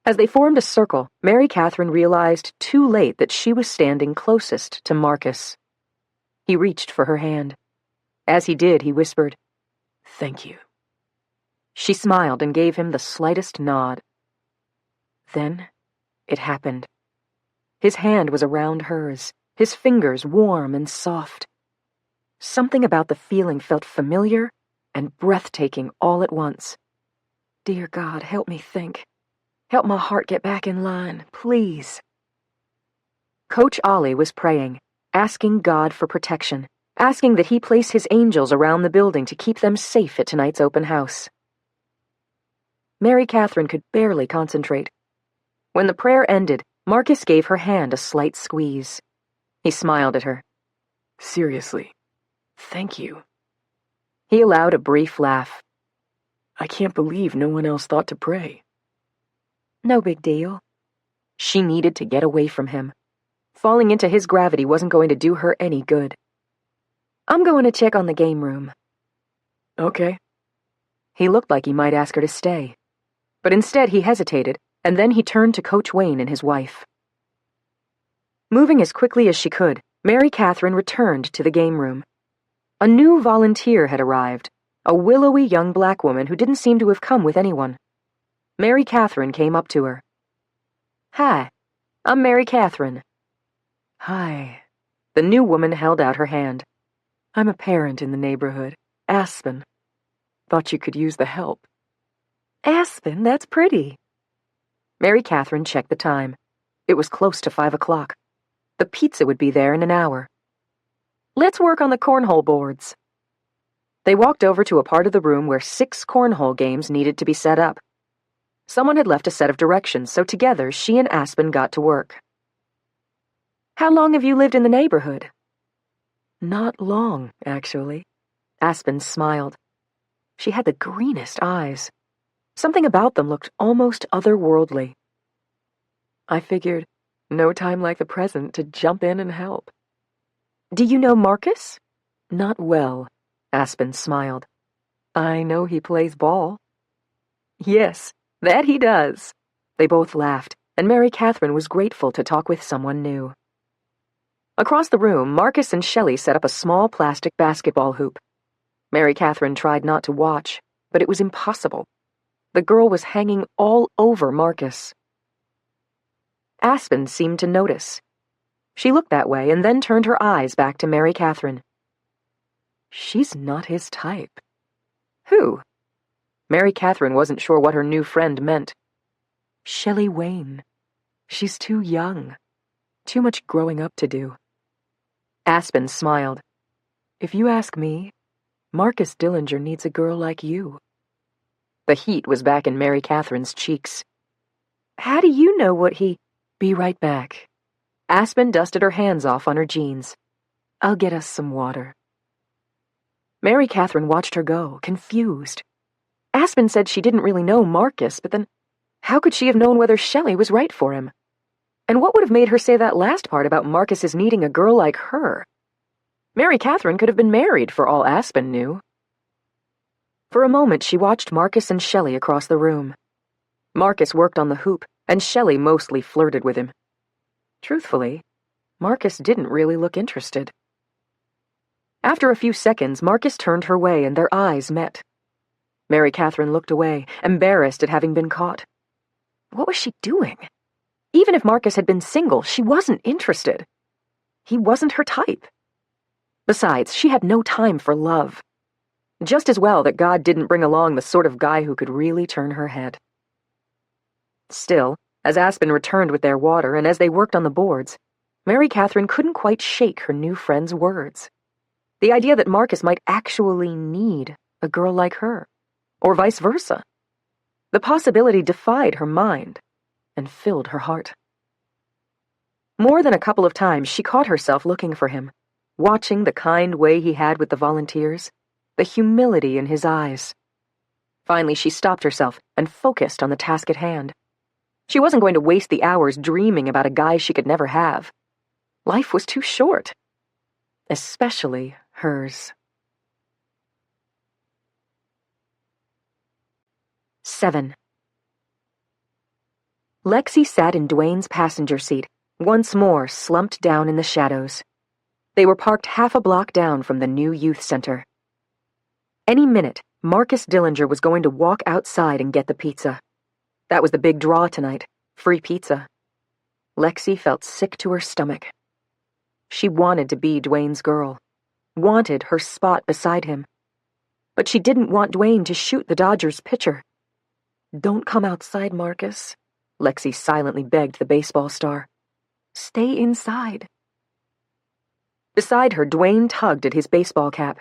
As they formed a circle, Mary Catherine realized too late that she was standing closest to Marcus. He reached for her hand. As he did, he whispered, Thank you. She smiled and gave him the slightest nod. Then it happened. His hand was around hers, his fingers warm and soft. Something about the feeling felt familiar and breathtaking all at once. Dear God, help me think. Help my heart get back in line, please. Coach Ollie was praying, asking God for protection, asking that he place his angels around the building to keep them safe at tonight's open house. Mary Catherine could barely concentrate. When the prayer ended, Marcus gave her hand a slight squeeze. He smiled at her. Seriously, thank you. He allowed a brief laugh. I can't believe no one else thought to pray. No big deal. She needed to get away from him. Falling into his gravity wasn't going to do her any good. I'm going to check on the game room. Okay. He looked like he might ask her to stay. But instead he hesitated, and then he turned to Coach Wayne and his wife. Moving as quickly as she could, Mary Catherine returned to the game room. A new volunteer had arrived, a willowy young black woman who didn't seem to have come with anyone. Mary Catherine came up to her. Hi, I'm Mary Catherine. Hi. The new woman held out her hand. I'm a parent in the neighborhood. Aspen. Thought you could use the help. Aspen, that's pretty. Mary Catherine checked the time. It was close to 5 o'clock. The pizza would be there in an hour. Let's work on the cornhole boards. They walked over to a part of the room where 6 cornhole games needed to be set up. Someone had left a set of directions, so together she and Aspen got to work. How long have you lived in the neighborhood? Not long, actually. Aspen smiled. She had the greenest eyes. Something about them looked almost otherworldly. I figured no time like the present to jump in and help. Do you know Marcus? Not well, Aspen smiled. I know he plays ball. Yes, that he does. They both laughed, and Mary Catherine was grateful to talk with someone new. Across the room, Marcus and Shelley set up a small plastic basketball hoop. Mary Catherine tried not to watch, but it was impossible. The girl was hanging all over Marcus. Aspen seemed to notice. She looked that way and then turned her eyes back to Mary Catherine. She's not his type. Who? Mary Catherine wasn't sure what her new friend meant. Shelley Wayne. She's too young. Too much growing up to do. Aspen smiled. If you ask me, Marcus Dillinger needs a girl like you. The heat was back in Mary Catherine's cheeks. How do you know what he... Be right back. Aspen dusted her hands off on her jeans. I'll get us some water. Mary Catherine watched her go, confused. Aspen said she didn't really know Marcus, but then how could she have known whether Shelley was right for him? And what would have made her say that last part about Marcus's needing a girl like her? Mary Catherine could have been married for all Aspen knew. For a moment she watched Marcus and Shelley across the room. Marcus worked on the hoop, and Shelley mostly flirted with him. Truthfully, Marcus didn't really look interested. After a few seconds, Marcus turned her way and their eyes met. Mary Catherine looked away, embarrassed at having been caught. What was she doing? Even if Marcus had been single, she wasn't interested. He wasn't her type. Besides, she had no time for love. Just as well that God didn't bring along the sort of guy who could really turn her head. Still, as Aspen returned with their water and as they worked on the boards, Mary Catherine couldn't quite shake her new friend's words. The idea that Marcus might actually need a girl like her, or vice versa. The possibility defied her mind and filled her heart. More than a couple of times she caught herself looking for him, watching the kind way he had with the volunteers, the humility in his eyes. Finally, she stopped herself and focused on the task at hand. She wasn't going to waste the hours dreaming about a guy she could never have. Life was too short. Especially hers. 7. Lexi sat in Dwayne's passenger seat, once more slumped down in the shadows. They were parked half a block down from the new youth center. Any minute, Marcus Dillinger was going to walk outside and get the pizza. That was the big draw tonight, free pizza. Lexi felt sick to her stomach. She wanted to be Dwayne's girl, wanted her spot beside him. But she didn't want Dwayne to shoot the Dodgers pitcher. Don't come outside, Marcus, Lexi silently begged the baseball star. Stay inside. Beside her, Dwayne tugged at his baseball cap.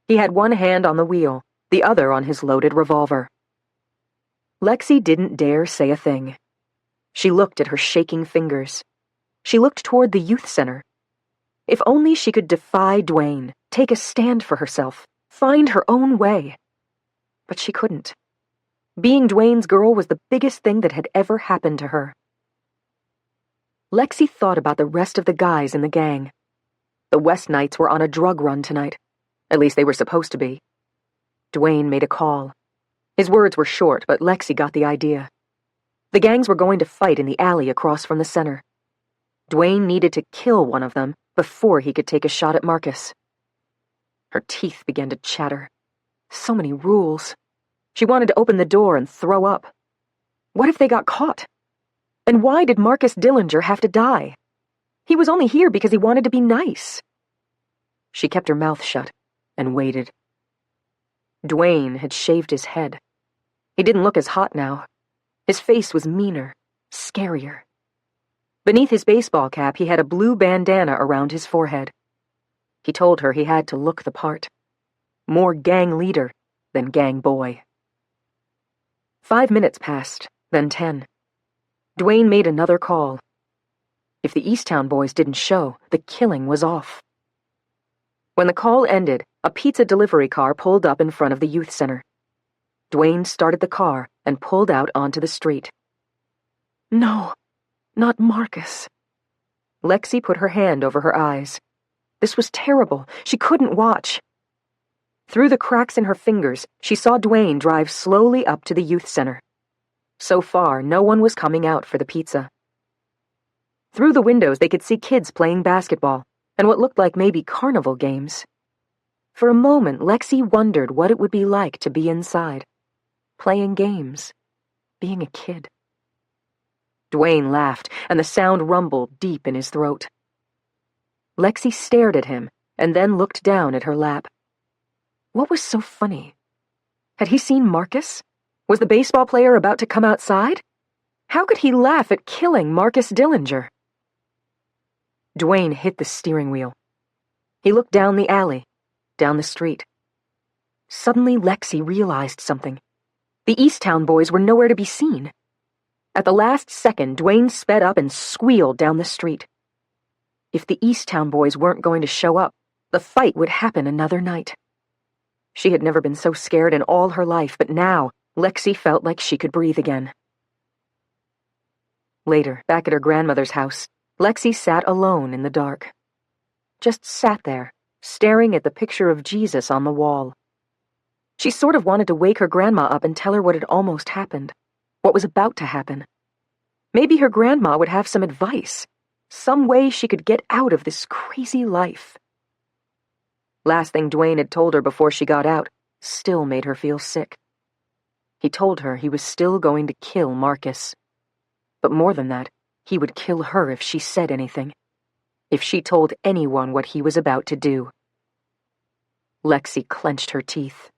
He had one hand on the wheel, the other on his loaded revolver. Lexi didn't dare say a thing. She looked at her shaking fingers. She looked toward the youth center. If only she could defy Dwayne, take a stand for herself, find her own way. But she couldn't. Being Dwayne's girl was the biggest thing that had ever happened to her. Lexi thought about the rest of the guys in the gang. The West Knights were on a drug run tonight. At least they were supposed to be. Dwayne made a call. His words were short, but Lexi got the idea. The gangs were going to fight in the alley across from the center. Dwayne needed to kill one of them before he could take a shot at Marcus. Her teeth began to chatter. So many rules. She wanted to open the door and throw up. What if they got caught? And why did Marcus Dillinger have to die? He was only here because he wanted to be nice. She kept her mouth shut and waited. Dwayne had shaved his head. He didn't look as hot now. His face was meaner, scarier. Beneath his baseball cap, he had a blue bandana around his forehead. He told her he had to look the part. More gang leader than gang boy. 5 minutes passed, then 10. Dwayne made another call. If the Easttown boys didn't show, the killing was off. When the call ended, a pizza delivery car pulled up in front of the youth center. Dwayne started the car and pulled out onto the street. No, not Marcus. Lexi put her hand over her eyes. This was terrible. She couldn't watch. Through the cracks in her fingers, she saw Dwayne drive slowly up to the youth center. So far, no one was coming out for the pizza. Through the windows, they could see kids playing basketball and what looked like maybe carnival games. For a moment, Lexi wondered what it would be like to be inside, playing games, being a kid. Dwayne laughed, and the sound rumbled deep in his throat. Lexi stared at him and then looked down at her lap. What was so funny? Had he seen Marcus? Was the baseball player about to come outside? How could he laugh at killing Marcus Dillinger? Dwayne hit the steering wheel. He looked down the alley, down the street. Suddenly, Lexi realized something. The Easttown boys were nowhere to be seen. At the last second, Dwayne sped up and squealed down the street. If the Easttown boys weren't going to show up, the fight would happen another night. She had never been so scared in all her life, but now, Lexi felt like she could breathe again. Later, back at her grandmother's house, Lexi sat alone in the dark. Just sat there, staring at the picture of Jesus on the wall. She sort of wanted to wake her grandma up and tell her what had almost happened, what was about to happen. Maybe her grandma would have some advice, some way she could get out of this crazy life. Last thing Dwayne had told her before she got out still made her feel sick. He told her he was still going to kill Marcus. But more than that, he would kill her if she said anything, if she told anyone what he was about to do. Lexi clenched her teeth.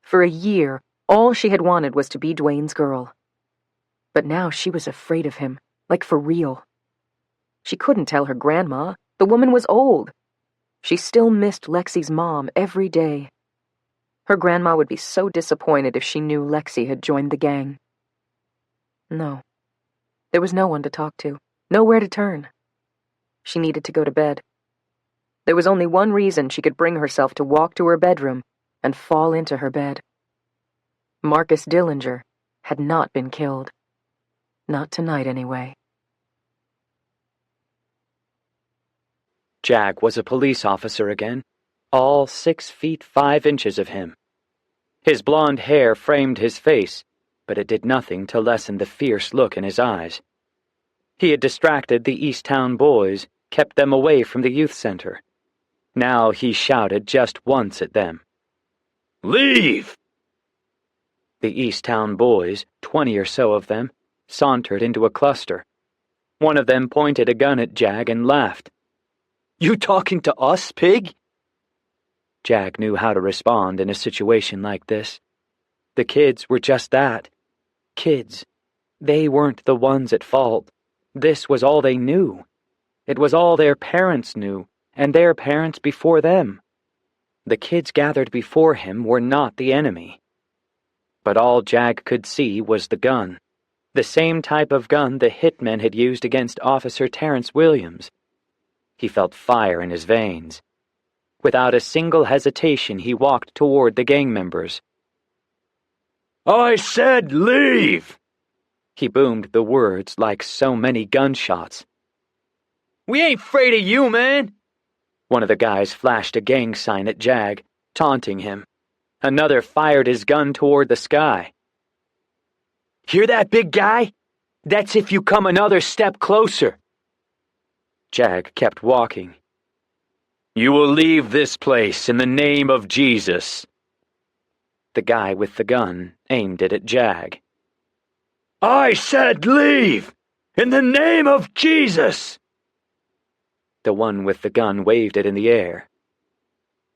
For a year, all she had wanted was to be Dwayne's girl. But now she was afraid of him, like for real. She couldn't tell her grandma. The woman was old. She still missed Lexi's mom every day. Her grandma would be so disappointed if she knew Lexi had joined the gang. No. There was no one to talk to, nowhere to turn. She needed to go to bed. There was only one reason she could bring herself to walk to her bedroom and fall into her bed. Marcus Dillinger had not been killed. Not tonight, anyway. Jack was a police officer again, all 6 feet 5 inches of him. His blonde hair framed his face, but it did nothing to lessen the fierce look in his eyes. He had distracted the Easttown boys, kept them away from the youth center. Now he shouted just once at them. "Leave!" The Easttown boys, 20 or so of them, sauntered into a cluster. One of them pointed a gun at Jag and laughed. "You talking to us, pig?" Jag knew how to respond in a situation like this. The kids were just that. Kids. They weren't the ones at fault. This was all they knew. It was all their parents knew, and their parents before them. The kids gathered before him were not the enemy. But all Jag could see was the gun. The same type of gun the hitmen had used against Officer Terrence Williams. He felt fire in his veins. Without a single hesitation, he walked toward the gang members. "I said leave!" He boomed the words like so many gunshots. "We ain't afraid of you, man!" One of the guys flashed a gang sign at Jag, taunting him. Another fired his gun toward the sky. "Hear that, big guy? That's if you come another step closer." Jag kept walking. "You will leave this place in the name of Jesus." The guy with the gun aimed it at Jag. "I said leave! In the name of Jesus!" The one with the gun waved it in the air.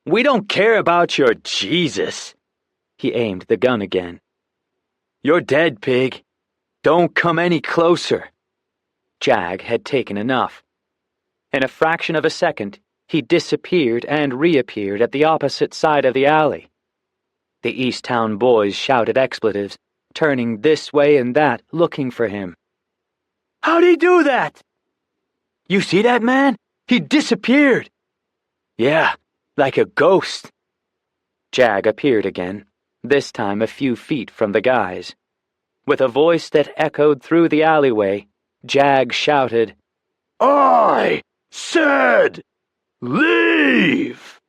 We don't care about your Jesus. He aimed the gun again. You're dead, pig. Don't come any closer. Jag had taken enough. In a fraction of a second, he disappeared and reappeared at the opposite side of the alley. The East Town boys shouted expletives, turning this way and that, looking for him. How'd he do that? You see that man? He disappeared. Yeah, like a ghost. Jag appeared again, this time a few feet from the guys. With a voice that echoed through the alleyway, Jag shouted, I said, leave!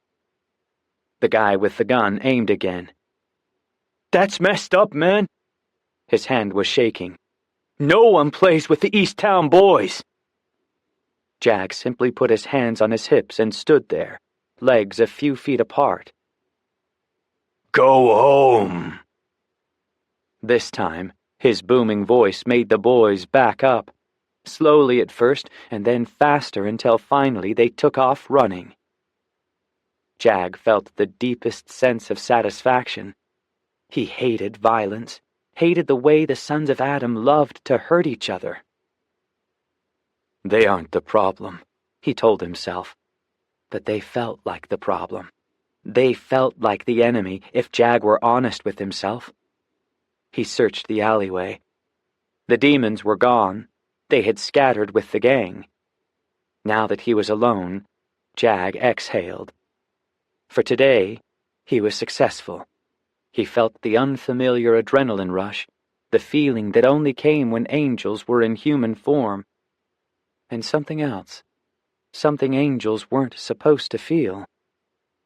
The guy with the gun aimed again. That's messed up, man. His hand was shaking. No one plays with the East Town boys. Jag simply put his hands on his hips and stood there, legs a few feet apart. Go home. This time, his booming voice made the boys back up, slowly at first and then faster until finally they took off running. Jag felt the deepest sense of satisfaction. He hated violence, hated the way the sons of Adam loved to hurt each other. They aren't the problem, he told himself, but they felt like the problem. They felt like the enemy if Jag were honest with himself. He searched the alleyway. The demons were gone. They had scattered with the gang. Now that he was alone, Jag exhaled. For today, he was successful. He felt the unfamiliar adrenaline rush, the feeling that only came when angels were in human form. And something else, something angels weren't supposed to feel.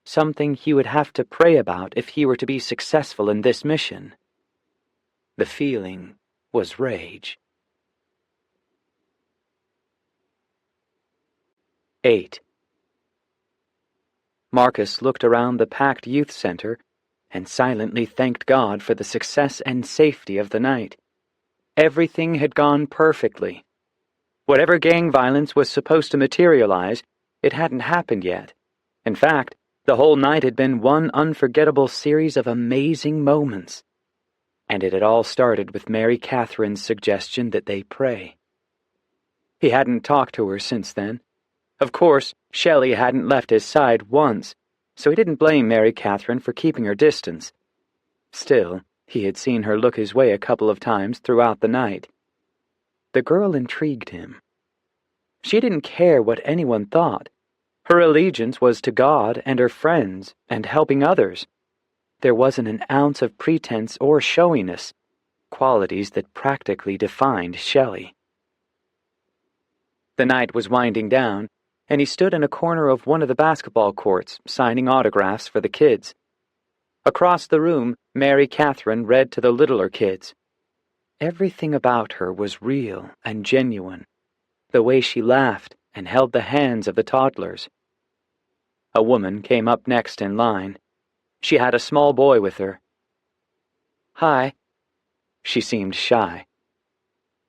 Something he would have to pray about if he were to be successful in this mission. The feeling was rage. 8. Marcus looked around the packed youth center and silently thanked God for the success and safety of the night. Everything had gone perfectly. Whatever gang violence was supposed to materialize, it hadn't happened yet. In fact, the whole night had been one unforgettable series of amazing moments. And it had all started with Mary Catherine's suggestion that they pray. He hadn't talked to her since then. Of course, Shelley hadn't left his side once, so he didn't blame Mary Catherine for keeping her distance. Still, he had seen her look his way a couple of times throughout the night. The girl intrigued him. She didn't care what anyone thought. Her allegiance was to God and her friends and helping others. There wasn't an ounce of pretense or showiness, qualities that practically defined Shelley. The night was winding down, and he stood in a corner of one of the basketball courts, signing autographs for the kids. Across the room, Mary Catherine read to the littler kids. Everything about her was real and genuine, the way she laughed and held the hands of the toddlers. A woman came up next in line. She had a small boy with her. Hi. She seemed shy.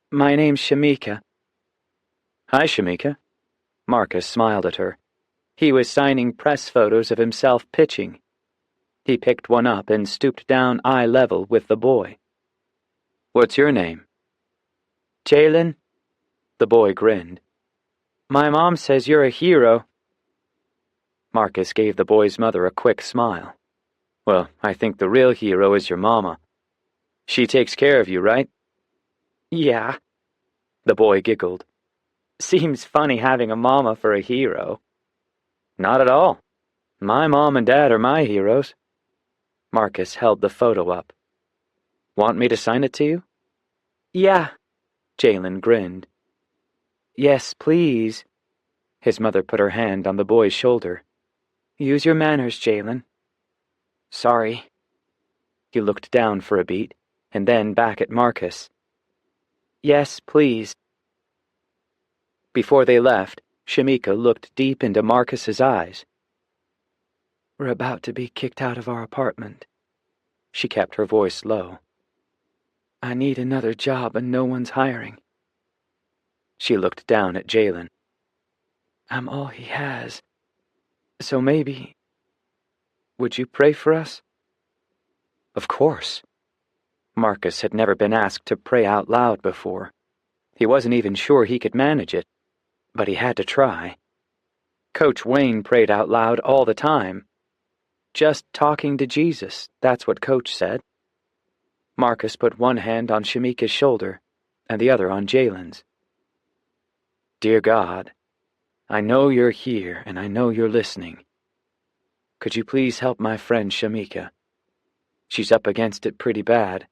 My name's Shamika. Hi, Shamika. Marcus smiled at her. He was signing press photos of himself pitching. He picked one up and stooped down eye level with the boy. What's your name? Jalen. The boy grinned. My mom says you're a hero. Marcus gave the boy's mother a quick smile. Well, I think the real hero is your mama. She takes care of you, right? Yeah. The boy giggled. Seems funny having a mama for a hero. Not at all. My mom and dad are my heroes. Marcus held the photo up. Want me to sign it to you? Yeah. Jalen grinned. Yes, please. His mother put her hand on the boy's shoulder. Use your manners, Jalen. Sorry. He looked down for a beat, and then back at Marcus. Yes, please. Before they left, Shamika looked deep into Marcus's eyes. We're about to be kicked out of our apartment. She kept her voice low. I need another job and no one's hiring. She looked down at Jalen. I'm all he has. So maybe... would you pray for us?" Of course. Marcus had never been asked to pray out loud before. He wasn't even sure he could manage it, but he had to try. Coach Wayne prayed out loud all the time. Just talking to Jesus, that's what Coach said. Marcus put one hand on Shamika's shoulder and the other on Jalen's. "Dear God, I know you're here and I know you're listening. Could you please help my friend Shamika? She's up against it pretty bad,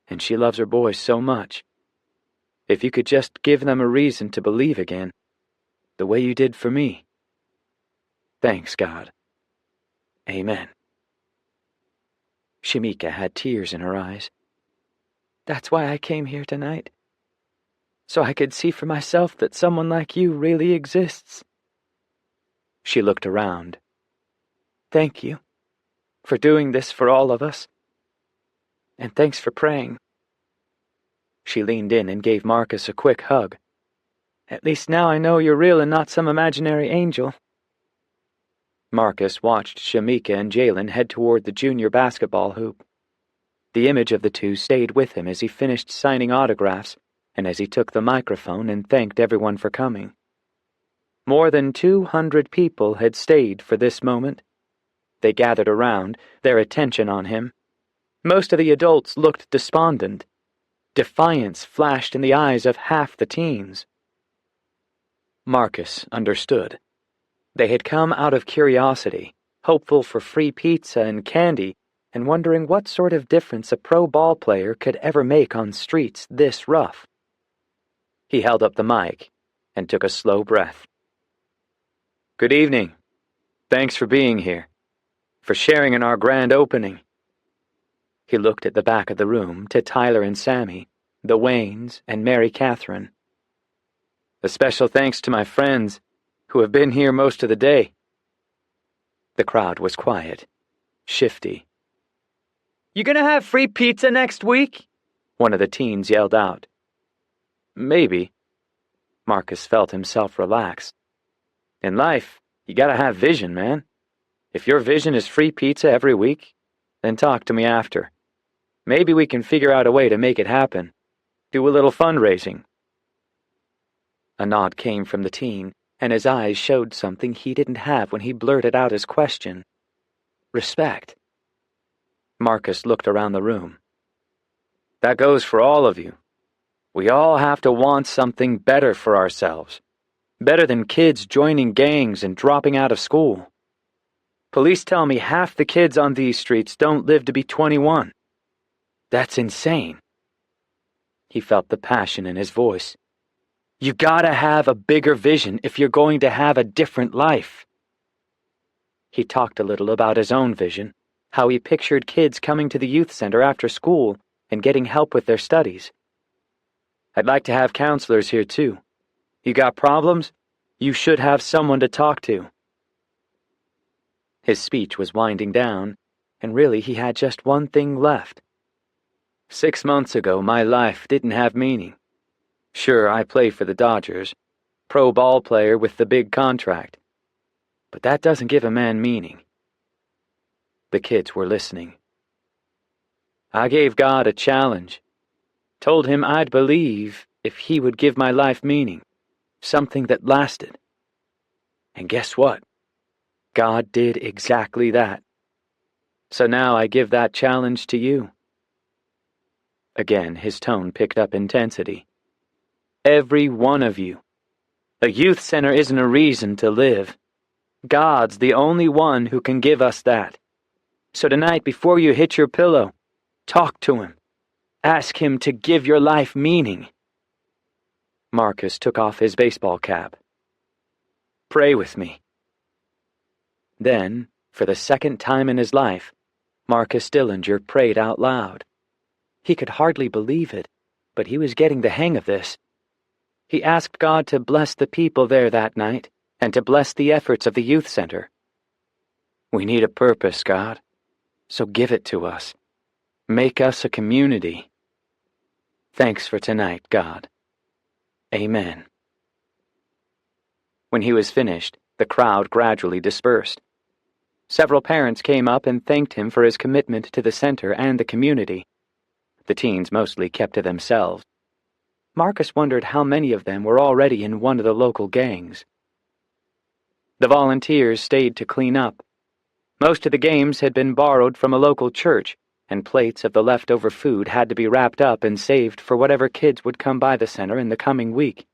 and she loves her boys so much. If you could just give them a reason to believe again, the way you did for me. Thanks, God. Amen." Shamika had tears in her eyes. "That's why I came here tonight. So I could see for myself that someone like you really exists." She looked around. "Thank you for doing this for all of us. And thanks for praying." She leaned in and gave Marcus a quick hug. "At least now I know you're real and not some imaginary angel." Marcus watched Shamika and Jalen head toward the junior basketball hoop. The image of the two stayed with him as he finished signing autographs and as he took the microphone and thanked everyone for coming. More than 200 people had stayed for this moment. They gathered around, their attention on him. Most of the adults looked despondent. Defiance flashed in the eyes of half the teens. Marcus understood. They had come out of curiosity, hopeful for free pizza and candy, and wondering what sort of difference a pro ball player could ever make on streets this rough. He held up the mic and took a slow breath. "Good evening. Thanks for being here, for sharing in our grand opening." He looked at the back of the room to Tyler and Sammy, the Waynes, and Mary Catherine. "A special thanks to my friends who have been here most of the day." The crowd was quiet, shifty. "You gonna have free pizza next week?" one of the teens yelled out. "Maybe." Marcus felt himself relax. In life, you gotta have vision, man. If your vision is free pizza every week, then talk to me after. Maybe we can figure out a way to make it happen. Do a little fundraising. A nod came from the teen, and his eyes showed something he didn't have when he blurted out his question. Respect. Marcus looked around the room. That goes for all of you. We all have to want something better for ourselves. Better than kids joining gangs and dropping out of school. Police tell me half the kids on these streets don't live to be 21. That's insane. He felt the passion in his voice. You gotta have a bigger vision if you're going to have a different life. He talked a little about his own vision, how he pictured kids coming to the youth center after school and getting help with their studies. I'd like to have counselors here too. You got problems? You should have someone to talk to. His speech was winding down, and really he had just one thing left. 6 months ago, my life didn't have meaning. Sure, I play for the Dodgers, pro ball player with the big contract. But that doesn't give a man meaning. The kids were listening. I gave God a challenge. Told him I'd believe if he would give my life meaning, something that lasted. And guess what? God did exactly that. So now I give that challenge to you. Again, his tone picked up intensity. Every one of you. A youth center isn't a reason to live. God's the only one who can give us that. So tonight, before you hit your pillow, talk to him. Ask him to give your life meaning. Marcus took off his baseball cap. Pray with me. Then, for the second time in his life, Marcus Dillinger prayed out loud. He could hardly believe it, but he was getting the hang of this. He asked God to bless the people there that night and to bless the efforts of the youth center. We need a purpose, God, so give it to us. Make us a community. Thanks for tonight, God. Amen. When he was finished, the crowd gradually dispersed. Several parents came up and thanked him for his commitment to the center and the community. The teens mostly kept to themselves. Marcus wondered how many of them were already in one of the local gangs. The volunteers stayed to clean up. Most of the games had been borrowed from a local church, and plates of the leftover food had to be wrapped up and saved for whatever kids would come by the center in the coming week.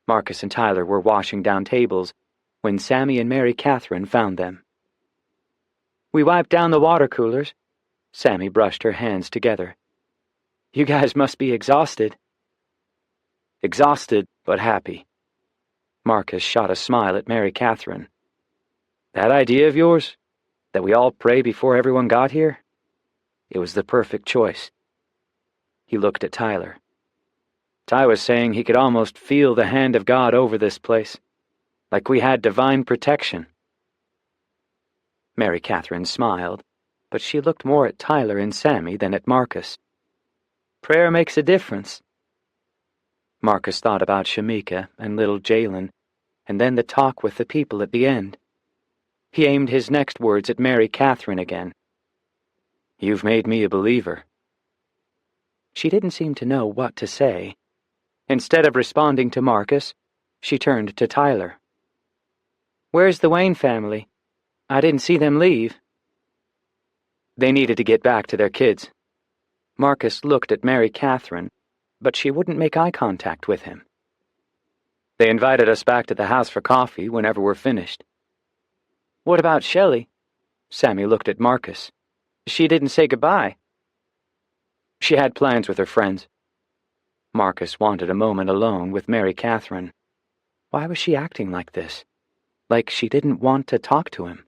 Marcus and Tyler were washing down tables when Sammy and Mary Catherine found them. "We wiped down the water coolers." Sammy brushed her hands together. "You guys must be exhausted." "Exhausted, but happy." Marcus shot a smile at Mary Catherine. "That idea of yours, that we all pray before everyone got here? It was the perfect choice." He looked at Tyler. Ty was saying he could almost feel the hand of God over this place, like we had divine protection. Mary Catherine smiled, but she looked more at Tyler and Sammy than at Marcus. "Prayer makes a difference." Marcus thought about Shamika and little Jalen, and then the talk with the people at the end. He aimed his next words at Mary Catherine again. "You've made me a believer." She didn't seem to know what to say. Instead of responding to Marcus, she turned to Tyler. "Where's the Wayne family? I didn't see them leave." They needed to get back to their kids. Marcus looked at Mary Catherine, but she wouldn't make eye contact with him. "They invited us back to the house for coffee whenever we're finished." "What about Shelley?" Sammy looked at Marcus. "She didn't say goodbye." "She had plans with her friends." Marcus wanted a moment alone with Mary Catherine. Why was she acting like this? Like she didn't want to talk to him.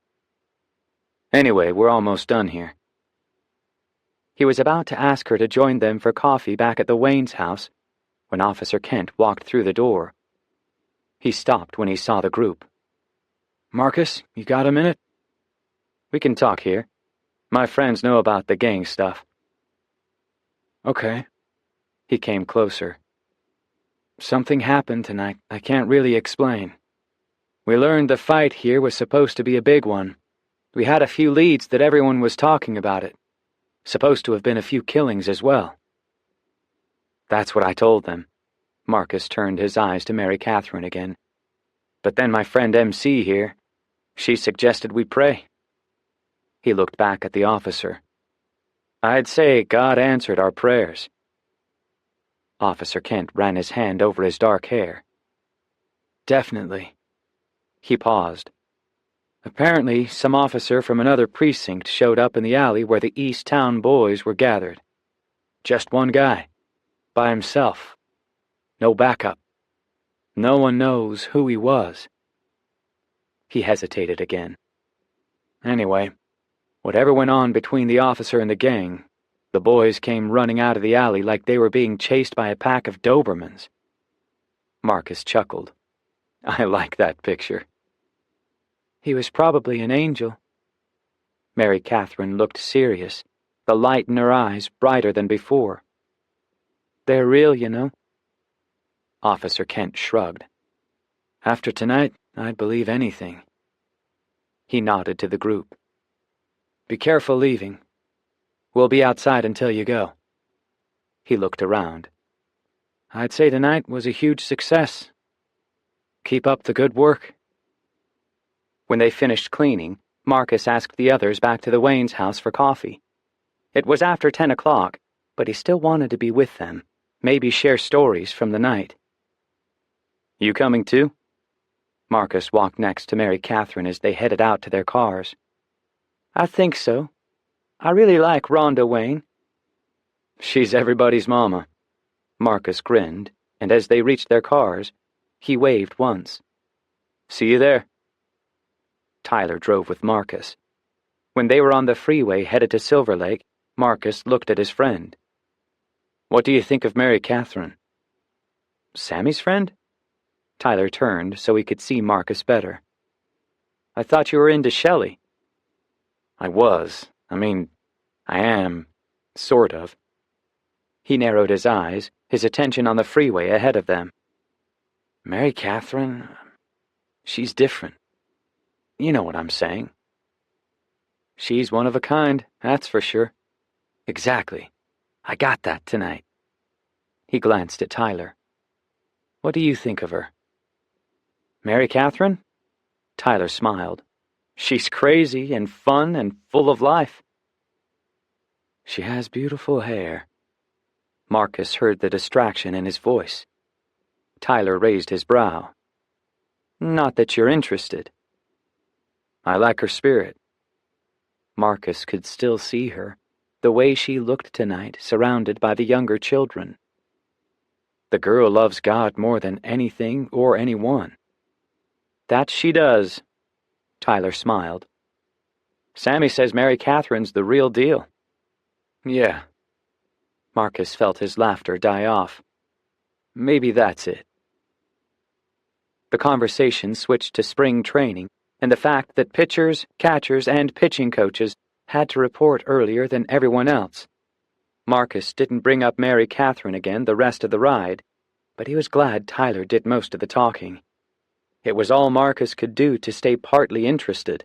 "Anyway, we're almost done here." He was about to ask her to join them for coffee back at the Waynes' house when Officer Kent walked through the door. He stopped when he saw the group. "Marcus, you got a minute?" "We can talk here. My friends know about the gang stuff." "Okay." He came closer. "Something happened tonight I can't really explain. We learned the fight here was supposed to be a big one. We had a few leads that everyone was talking about it. Supposed to have been a few killings as well." "That's what I told them." Marcus turned his eyes to Mary Catherine again. "But then my friend MC here, she suggested we pray." He looked back at the officer. "I'd say God answered our prayers." Officer Kent ran his hand over his dark hair. "Definitely." He paused. "Apparently, some officer from another precinct showed up in the alley where the East Town boys were gathered. Just one guy. By himself. No backup. No one knows who he was." He hesitated again. "Anyway, whatever went on between the officer and the gang, the boys came running out of the alley like they were being chased by a pack of Dobermans." Marcus chuckled. "I like that picture." "He was probably an angel." Mary Catherine looked serious, the light in her eyes brighter than before. "They're real, you know." Officer Kent shrugged. "After tonight, I'd believe anything." He nodded to the group. "Be careful leaving. We'll be outside until you go." He looked around. "I'd say tonight was a huge success. Keep up the good work." When they finished cleaning, Marcus asked the others back to the Waynes' house for coffee. It was after 10 o'clock, but he still wanted to be with them, maybe share stories from the night. "You coming too?" Marcus walked next to Mary Catherine as they headed out to their cars. "I think so. I really like Rhonda Wayne." "She's everybody's mama." Marcus grinned, and as they reached their cars, he waved once. "See you there." Tyler drove with Marcus. When they were on the freeway headed to Silver Lake, Marcus looked at his friend. "What do you think of Mary Catherine?" "Sammy's friend?" Tyler turned so he could see Marcus better. "I thought you were into Shelley." "I was. I am. Sort of." He narrowed his eyes, his attention on the freeway ahead of them. "Mary Catherine, she's different. You know what I'm saying. She's one of a kind, that's for sure. Exactly. I got that tonight. He glanced at Tyler. What do you think of her? Mary Catherine? Tyler smiled. She's crazy and fun and full of life. She has beautiful hair. Marcus heard the distraction in his voice. Tyler raised his brow. Not that you're interested. I like her spirit. Marcus could still see her, the way she looked tonight, surrounded by the younger children. The girl loves God more than anything or anyone. That she does, Tyler smiled. Sammy says Mary Catherine's the real deal. Yeah. Marcus felt his laughter die off. Maybe that's it. The conversation switched to spring training and the fact that pitchers, catchers, and pitching coaches had to report earlier than everyone else. Marcus didn't bring up Mary Catherine again the rest of the ride, but he was glad Tyler did most of the talking. It was all Marcus could do to stay partly interested.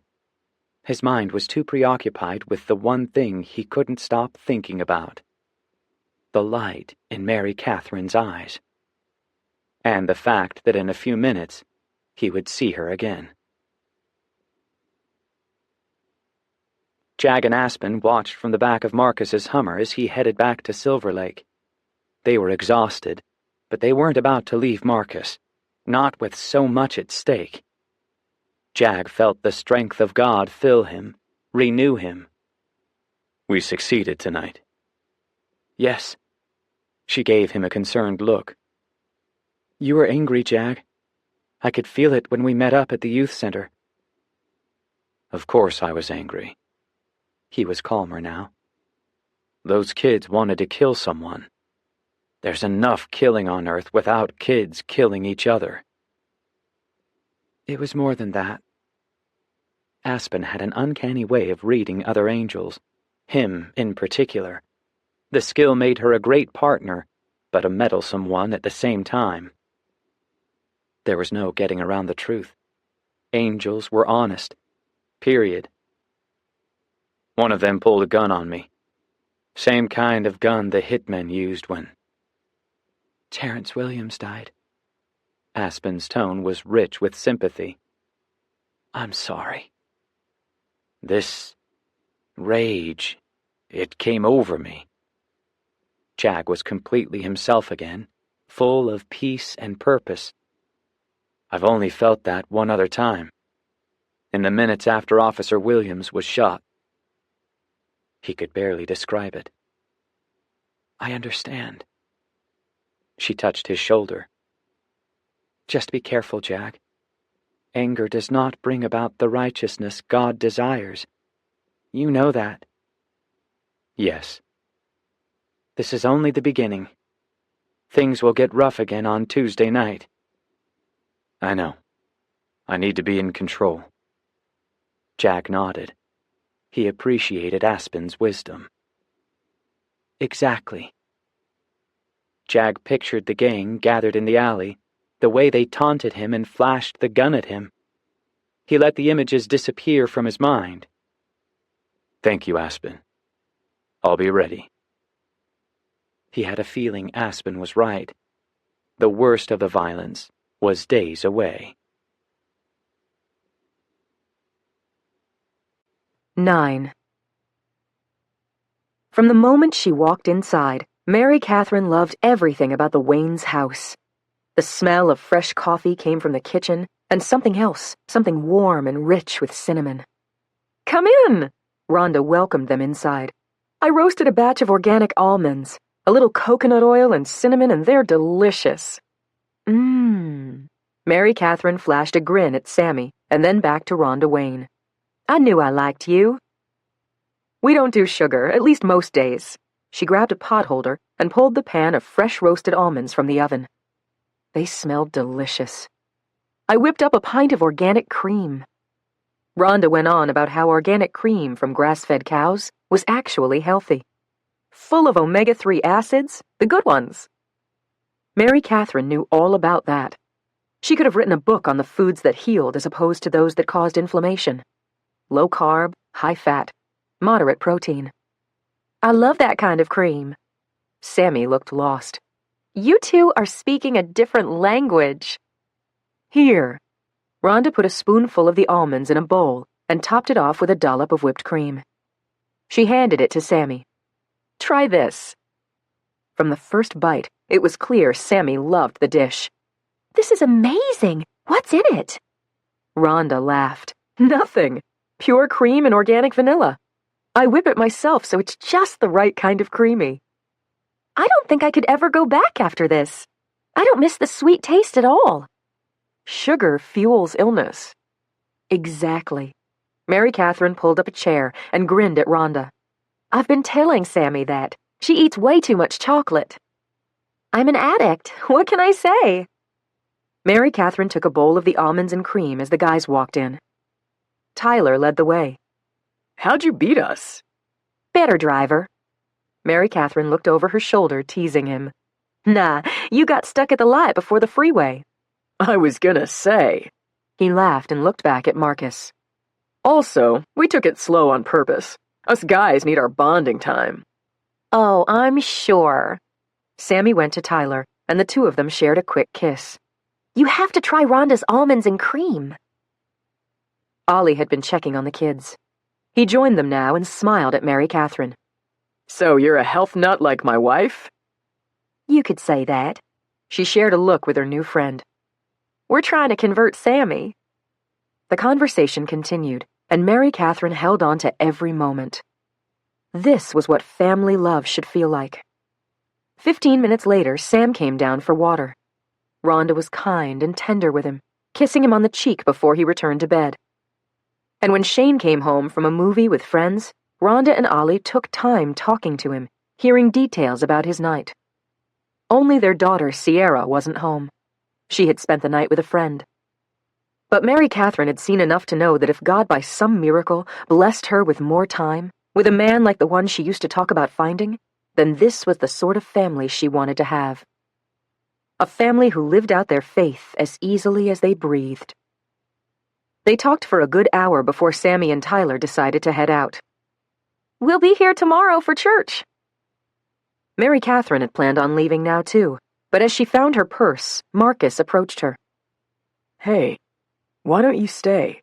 His mind was too preoccupied with the one thing he couldn't stop thinking about. The light in Mary Catherine's eyes. And the fact that in a few minutes he would see her again. Jag and Aspen watched from the back of Marcus's Hummer as he headed back to Silver Lake. They were exhausted, but they weren't about to leave Marcus, not with so much at stake. Jag felt the strength of God fill him, renew him. We succeeded tonight. Yes. She gave him a concerned look. You were angry, Jag. I could feel it when we met up at the youth center. Of course I was angry. He was calmer now. Those kids wanted to kill someone. There's enough killing on Earth without kids killing each other. It was more than that. Aspen had an uncanny way of reading other angels, him in particular. The skill made her a great partner, but a meddlesome one at the same time. There was no getting around the truth. Angels were honest. Period. One of them pulled a gun on me. Same kind of gun the hitmen used when Terrence Williams died. Aspen's tone was rich with sympathy. I'm sorry. This rage, it came over me. Jag was completely himself again, full of peace and purpose. I've only felt that one other time, in the minutes after Officer Williams was shot. He could barely describe it. I understand. She touched his shoulder. Just be careful, Jag. Anger does not bring about the righteousness God desires. You know that. Yes. This is only the beginning. Things will get rough again on Tuesday night. I know. I need to be in control. Jag nodded. He appreciated Aspen's wisdom. Exactly. Jag pictured the gang gathered in the alley, the way they taunted him and flashed the gun at him. He let the images disappear from his mind. Thank you, Aspen. I'll be ready. He had a feeling Aspen was right. The worst of the violence was days away. 9. From the moment she walked inside, Mary Catherine loved everything about the Waynes' house. The smell of fresh coffee came from the kitchen, and something else, something warm and rich with cinnamon. Come in! Rhonda welcomed them inside. I roasted a batch of organic almonds, a little coconut oil and cinnamon, and they're delicious. Mary Catherine flashed a grin at Sammy, and then back to Rhonda Wayne. I knew I liked you. We don't do sugar, at least most days. She grabbed a potholder and pulled the pan of fresh roasted almonds from the oven. They smelled delicious. I whipped up a pint of organic cream. Rhonda went on about how organic cream from grass-fed cows was actually healthy. Full of omega-3 acids, the good ones. Mary Catherine knew all about that. She could have written a book on the foods that healed as opposed to those that caused inflammation. Low carb, high fat, moderate protein. I love that kind of cream. Sammy looked lost. You two are speaking a different language. Here. Rhonda put a spoonful of the almonds in a bowl and topped it off with a dollop of whipped cream. She handed it to Sammy. Try this. From the first bite, it was clear Sammy loved the dish. This is amazing. What's in it? Rhonda laughed. Nothing. Pure cream and organic vanilla. I whip it myself, so it's just the right kind of creamy. I don't think I could ever go back after this. I don't miss the sweet taste at all. Sugar fuels illness. Exactly. Mary Catherine pulled up a chair and grinned at Rhonda. I've been telling Sammy that. She eats way too much chocolate. I'm an addict. What can I say? Mary Catherine took a bowl of the almonds and cream as the guys walked in. Tyler led the way. How'd you beat us? Better driver. Mary Catherine looked over her shoulder, teasing him. Nah, you got stuck at the light before the freeway. I was gonna say. He laughed and looked back at Marcus. Also, we took it slow on purpose. Us guys need our bonding time. Oh, I'm sure. Sammy went to Tyler, and the two of them shared a quick kiss. You have to try Rhonda's almonds and cream. Ollie had been checking on the kids. He joined them now and smiled at Mary Catherine. So you're a health nut like my wife? You could say that. She shared a look with her new friend. We're trying to convert Sammy. The conversation continued, and Mary Catherine held on to every moment. This was what family love should feel like. 15 minutes later, Sam came down for water. Rhonda was kind and tender with him, kissing him on the cheek before he returned to bed. And when Shane came home from a movie with friends, Rhonda and Ollie took time talking to him, hearing details about his night. Only their daughter, Sierra, wasn't home. She had spent the night with a friend. But Mary Catherine had seen enough to know that if God by some miracle blessed her with more time, with a man like the one she used to talk about finding, then this was the sort of family she wanted to have. A family who lived out their faith as easily as they breathed. They talked for a good hour before Sammy and Tyler decided to head out. We'll be here tomorrow for church. Mary Catherine had planned on leaving now too, but as she found her purse, Marcus approached her. Hey, why don't you stay?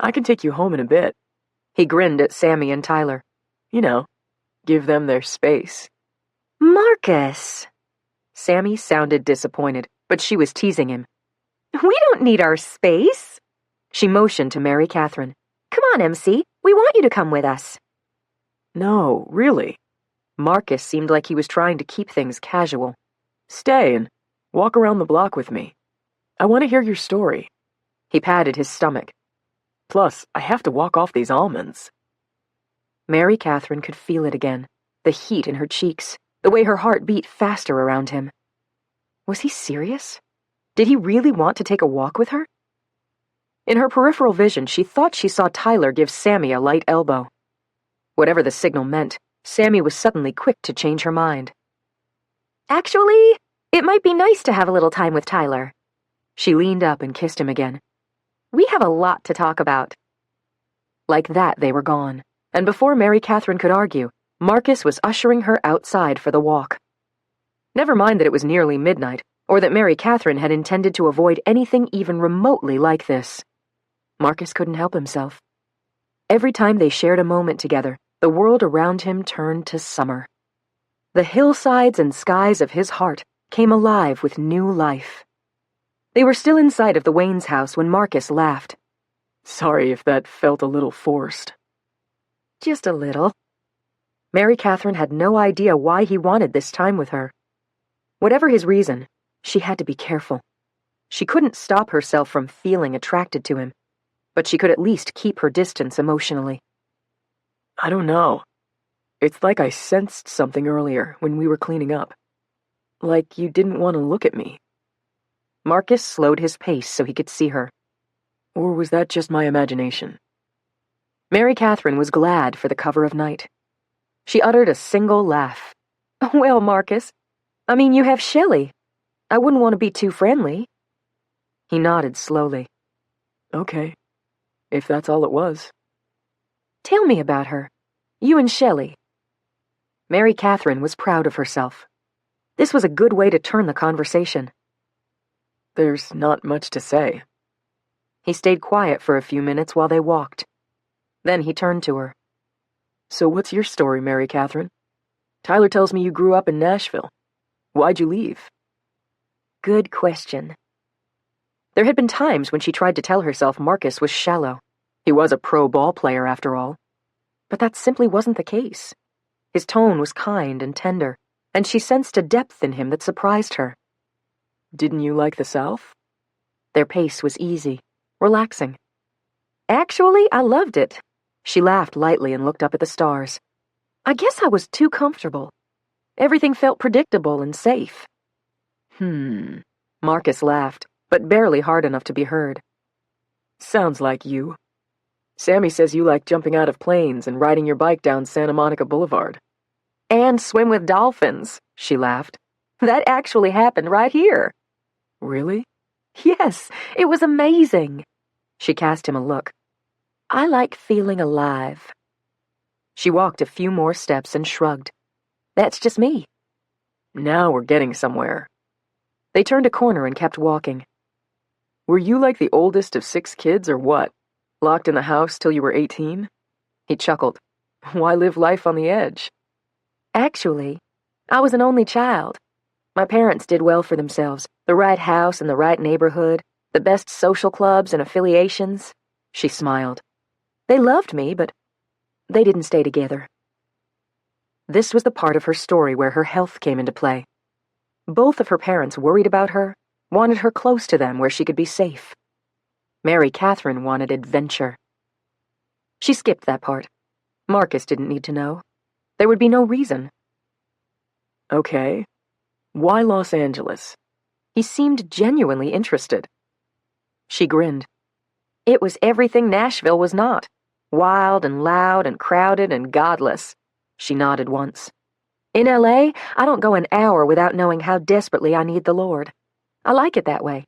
I can take you home in a bit. He grinned at Sammy and Tyler. You know, give them their space. Marcus! Sammy sounded disappointed, but she was teasing him. We don't need our space. She motioned to Mary Catherine. Come on, MC. We want you to come with us. No, really. Marcus seemed like he was trying to keep things casual. Stay and walk around the block with me. I want to hear your story. He patted his stomach. Plus, I have to walk off these almonds. Mary Catherine could feel it again, the heat in her cheeks, the way her heart beat faster around him. Was he serious? Did he really want to take a walk with her? In her peripheral vision, she thought she saw Tyler give Sammy a light elbow. Whatever the signal meant, Sammy was suddenly quick to change her mind. Actually, it might be nice to have a little time with Tyler. She leaned up and kissed him again. We have a lot to talk about. Like that, they were gone, and before Mary Catherine could argue, Marcus was ushering her outside for the walk. Never mind that it was nearly midnight, or that Mary Catherine had intended to avoid anything even remotely like this. Marcus couldn't help himself. Every time they shared a moment together, the world around him turned to summer. The hillsides and skies of his heart came alive with new life. They were still in sight of the Waynes' house when Marcus laughed. Sorry if that felt a little forced. Just a little. Mary Catherine had no idea why he wanted this time with her. Whatever his reason, she had to be careful. She couldn't stop herself from feeling attracted to him, but she could at least keep her distance emotionally. I don't know. It's like I sensed something earlier when we were cleaning up. Like you didn't want to look at me. Marcus slowed his pace so he could see her. Or was that just my imagination? Mary Catherine was glad for the cover of night. She uttered a single laugh. Well, Marcus, I mean, you have Shelley. I wouldn't want to be too friendly. He nodded slowly. Okay, if that's all it was. Tell me about her. You and Shelley." Mary Catherine was proud of herself. This was a good way to turn the conversation. "There's not much to say." He stayed quiet for a few minutes while they walked. Then he turned to her. "So what's your story, Mary Catherine? Tyler tells me you grew up in Nashville. Why'd you leave?" Good question. There had been times when she tried to tell herself Marcus was shallow. He was a pro ball player, after all. But that simply wasn't the case. His tone was kind and tender, and she sensed a depth in him that surprised her. "Didn't you like the South?" Their pace was easy, relaxing. "Actually, I loved it." She laughed lightly and looked up at the stars. "I guess I was too comfortable. Everything felt predictable and safe." Marcus laughed, but barely hard enough to be heard. "Sounds like you. Sammy says you like jumping out of planes and riding your bike down Santa Monica Boulevard." "And swim with dolphins," she laughed. "That actually happened right here." "Really?" "Yes, it was amazing." She cast him a look. "I like feeling alive." She walked a few more steps and shrugged. "That's just me." "Now we're getting somewhere." They turned a corner and kept walking. "Were you like the oldest of 6 kids or what? Locked in the house till you were 18? He chuckled. "Why live life on the edge?" "Actually, I was an only child. My parents did well for themselves. The right house in the right neighborhood, the best social clubs and affiliations." She smiled. "They loved me, but they didn't stay together." This was the part of her story where her health came into play. Both of her parents worried about her, wanted her close to them where she could be safe. Mary Catherine wanted adventure. She skipped that part. Marcus didn't need to know. There would be no reason. "Okay. Why Los Angeles?" He seemed genuinely interested. She grinned. It was everything Nashville was not. Wild and loud and crowded and godless. She nodded once. "In LA, I don't go an hour without knowing how desperately I need the Lord. I like it that way."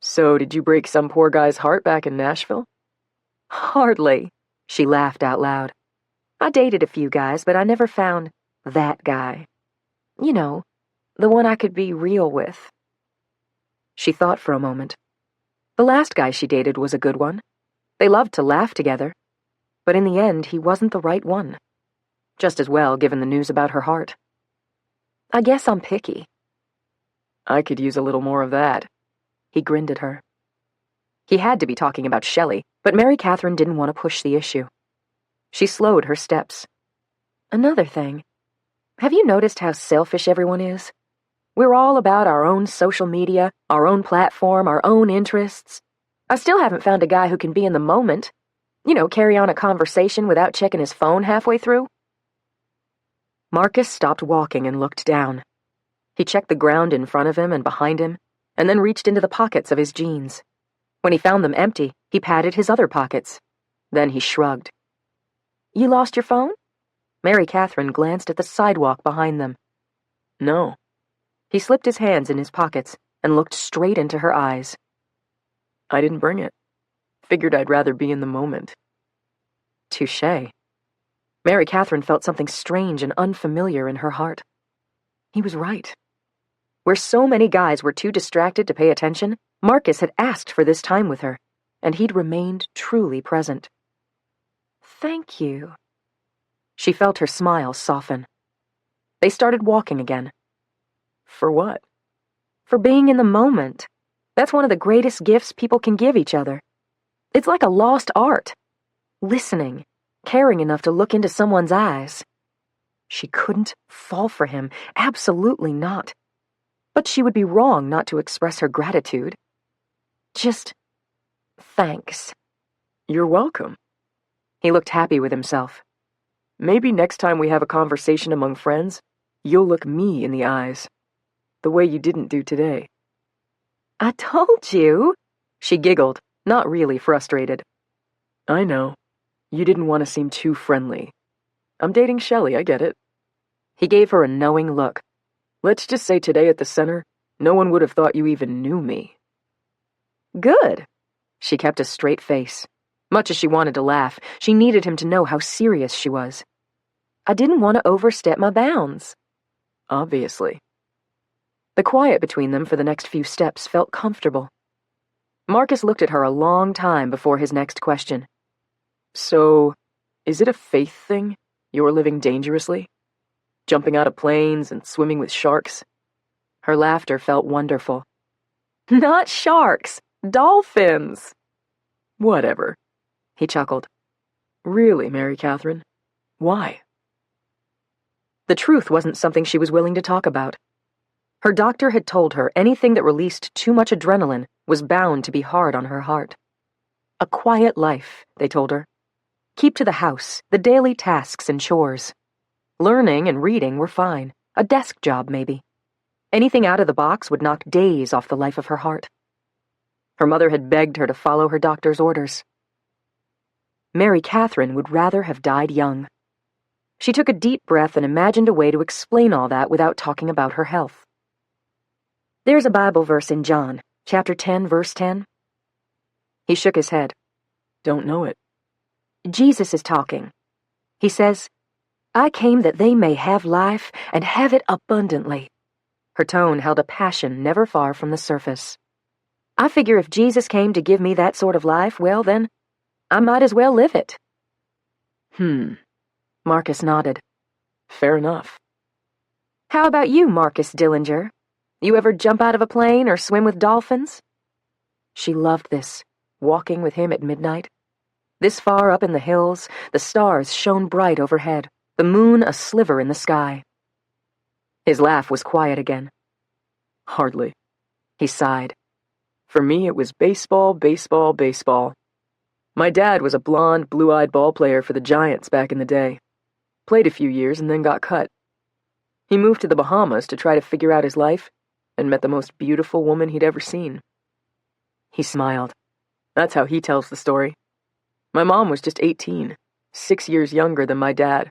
"So did you break some poor guy's heart back in Nashville?" "Hardly." She laughed out loud. "I dated a few guys, but I never found that guy. You know, the one I could be real with." She thought for a moment. The last guy she dated was a good one. They loved to laugh together. But in the end, he wasn't the right one. Just as well, given the news about her heart. "I guess I'm picky." "I could use a little more of that." He grinned at her. He had to be talking about Shelley, but Mary Catherine didn't want to push the issue. She slowed her steps. "Another thing. Have you noticed how selfish everyone is? We're all about our own social media, our own platform, our own interests. I still haven't found a guy who can be in the moment. You know, carry on a conversation without checking his phone halfway through." Marcus stopped walking and looked down. He checked the ground in front of him and behind him, and then reached into the pockets of his jeans. When he found them empty, he patted his other pockets. Then he shrugged. "You lost your phone?" Mary Catherine glanced at the sidewalk behind them. "No." He slipped his hands in his pockets and looked straight into her eyes. "I didn't bring it. Figured I'd rather be in the moment." Touché. Mary Catherine felt something strange and unfamiliar in her heart. He was right. Where so many guys were too distracted to pay attention, Marcus had asked for this time with her, and he'd remained truly present. "Thank you." She felt her smile soften. They started walking again. "For what?" "For being in the moment. That's one of the greatest gifts people can give each other. It's like a lost art. Listening, caring enough to look into someone's eyes." She couldn't fall for him, absolutely not. But she would be wrong not to express her gratitude. Just, thanks. "You're welcome." He looked happy with himself. "Maybe next time we have a conversation among friends, you'll look me in the eyes. The way you didn't do today." "I told you." She giggled, not really frustrated. "I know. You didn't want to seem too friendly. I'm dating Shelley, I get it." He gave her a knowing look. "Let's just say today at the center, no one would have thought you even knew me." "Good." She kept a straight face. Much as she wanted to laugh, she needed him to know how serious she was. I didn't want to overstep my bounds. Obviously. The quiet between them for the next few steps felt comfortable. Marcus looked at her a long time before his next question. So, is it a faith thing? You're living dangerously? Jumping out of planes and swimming with sharks? Her laughter felt wonderful. Not sharks, dolphins. Whatever, he chuckled. Really, Mary Catherine? Why? The truth wasn't something she was willing to talk about. Her doctor had told her anything that released too much adrenaline was bound to be hard on her heart. A quiet life, they told her. Keep to the house, the daily tasks and chores. Learning and reading were fine. A desk job, maybe. Anything out of the box would knock days off the life of her heart. Her mother had begged her to follow her doctor's orders. Mary Catherine would rather have died young. She took a deep breath and imagined a way to explain all that without talking about her health. There's a Bible verse in John, chapter 10, verse 10. He shook his head. Don't know it. Jesus is talking. He says, I came that they may have life and have it abundantly. Her tone held a passion never far from the surface. I figure if Jesus came to give me that sort of life, well then, I might as well live it. Marcus nodded. Fair enough. How about you, Marcus Dillinger? You ever jump out of a plane or swim with dolphins? She loved this, walking with him at midnight. This far up in the hills, the stars shone bright overhead, the moon a sliver in the sky. His laugh was quiet again. Hardly. He sighed. For me, it was baseball, baseball, baseball. My dad was a blonde, blue-eyed ball player for the Giants back in the day. Played a few years and then got cut. He moved to the Bahamas to try to figure out his life and met the most beautiful woman he'd ever seen. He smiled. That's how he tells the story. My mom was just 18, 6 years younger than my dad,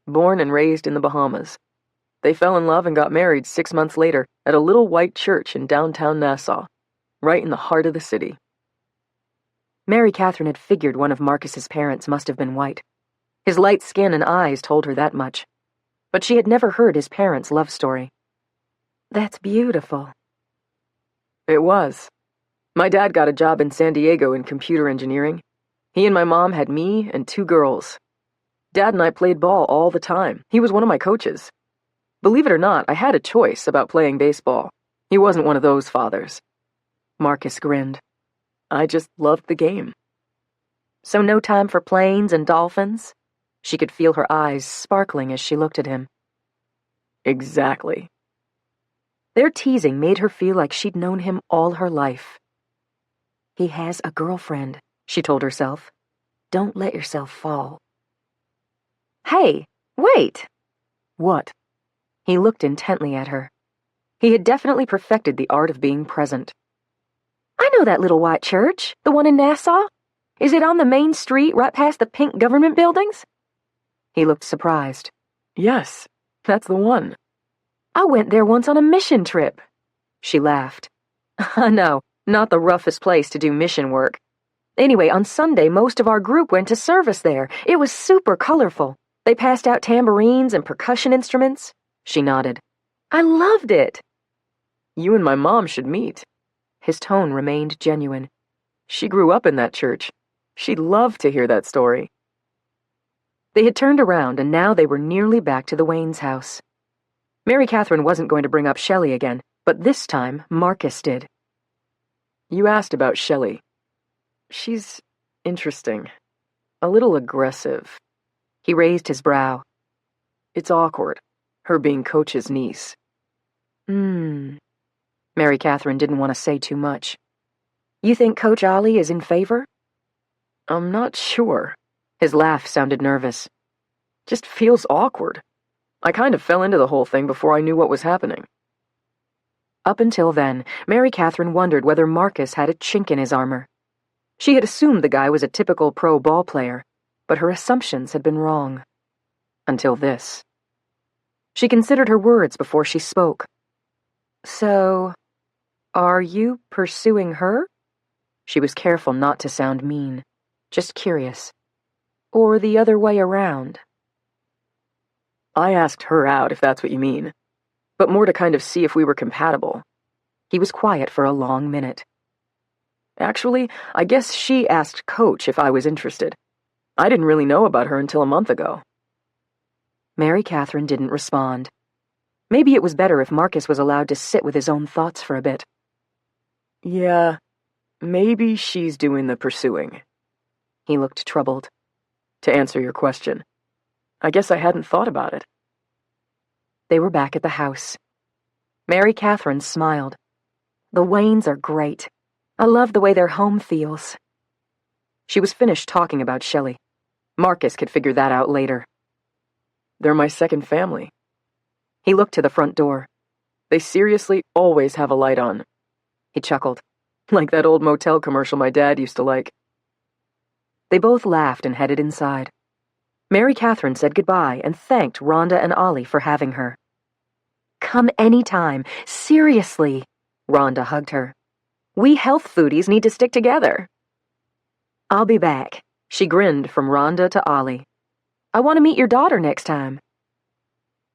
born and raised in the Bahamas. They fell in love and got married 6 months later at a little white church in downtown Nassau, right in the heart of the city. Mary Catherine had figured one of Marcus's parents must have been white. His light skin and eyes told her that much. But she had never heard his parents' love story. That's beautiful. It was. My dad got a job in San Diego in computer engineering. He and my mom had me and 2 girls. Dad and I played ball all the time. He was one of my coaches. Believe it or not, I had a choice about playing baseball. He wasn't one of those fathers. Marcus grinned. I just loved the game. So no time for planes and dolphins? She could feel her eyes sparkling as she looked at him. Exactly. Their teasing made her feel like she'd known him all her life. He has a girlfriend, she told herself. Don't let yourself fall. Hey, wait! What? He looked intently at her. He had definitely perfected the art of being present. I know that little white church, the one in Nassau. Is it on the main street right past the pink government buildings? He looked surprised. Yes, that's the one. I went there once on a mission trip. She laughed. No, not the roughest place to do mission work. Anyway, on Sunday, most of our group went to service there. It was super colorful. They passed out tambourines and percussion instruments. She nodded. I loved it. You and my mom should meet. His tone remained genuine. She grew up in that church. She'd love to hear that story. They had turned around, and now they were nearly back to the Waynes' house. Mary Catherine wasn't going to bring up Shelley again, but this time Marcus did. You asked about Shelley. She's interesting. A little aggressive. He raised his brow. It's awkward, her being Coach's niece. Mary Catherine didn't want to say too much. You think Coach Ollie is in favor? I'm not sure. His laugh sounded nervous. Just feels awkward. I kind of fell into the whole thing before I knew what was happening. Up until then, Mary Catherine wondered whether Marcus had a chink in his armor. She had assumed the guy was a typical pro ball player, but her assumptions had been wrong. Until this. She considered her words before she spoke. So, are you pursuing her? She was careful not to sound mean. Just curious. Or the other way around. I asked her out, if that's what you mean, but more to kind of see if we were compatible. He was quiet for a long minute. Actually, I guess she asked Coach if I was interested. I didn't really know about her until a month ago. Mary Catherine didn't respond. Maybe it was better if Marcus was allowed to sit with his own thoughts for a bit. Yeah, maybe she's doing the pursuing. He looked troubled. To answer your question, I guess I hadn't thought about it. They were back at the house. Mary Catherine smiled. The Waynes are great. I love the way their home feels. She was finished talking about Shelley. Marcus could figure that out later. They're my second family. He looked to the front door. They seriously always have a light on. He chuckled. Like that old motel commercial my dad used to like. They both laughed and headed inside. Mary Catherine said goodbye and thanked Rhonda and Ollie for having her. Come anytime. Seriously. Rhonda hugged her. We health foodies need to stick together. I'll be back. She grinned from Rhonda to Ollie. I want to meet your daughter next time.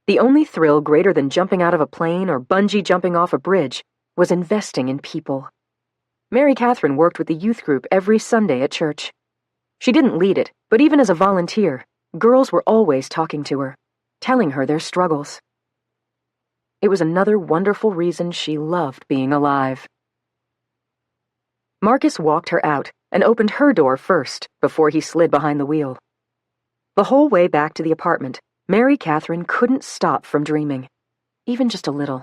The only thrill greater than jumping out of a plane or bungee jumping off a bridge was investing in people. Mary Catherine worked with the youth group every Sunday at church. She didn't lead it, but even as a volunteer, girls were always talking to her, telling her their struggles. It was another wonderful reason she loved being alive. Marcus walked her out and opened her door first before he slid behind the wheel. The whole way back to the apartment, Mary Catherine couldn't stop from dreaming, even just a little.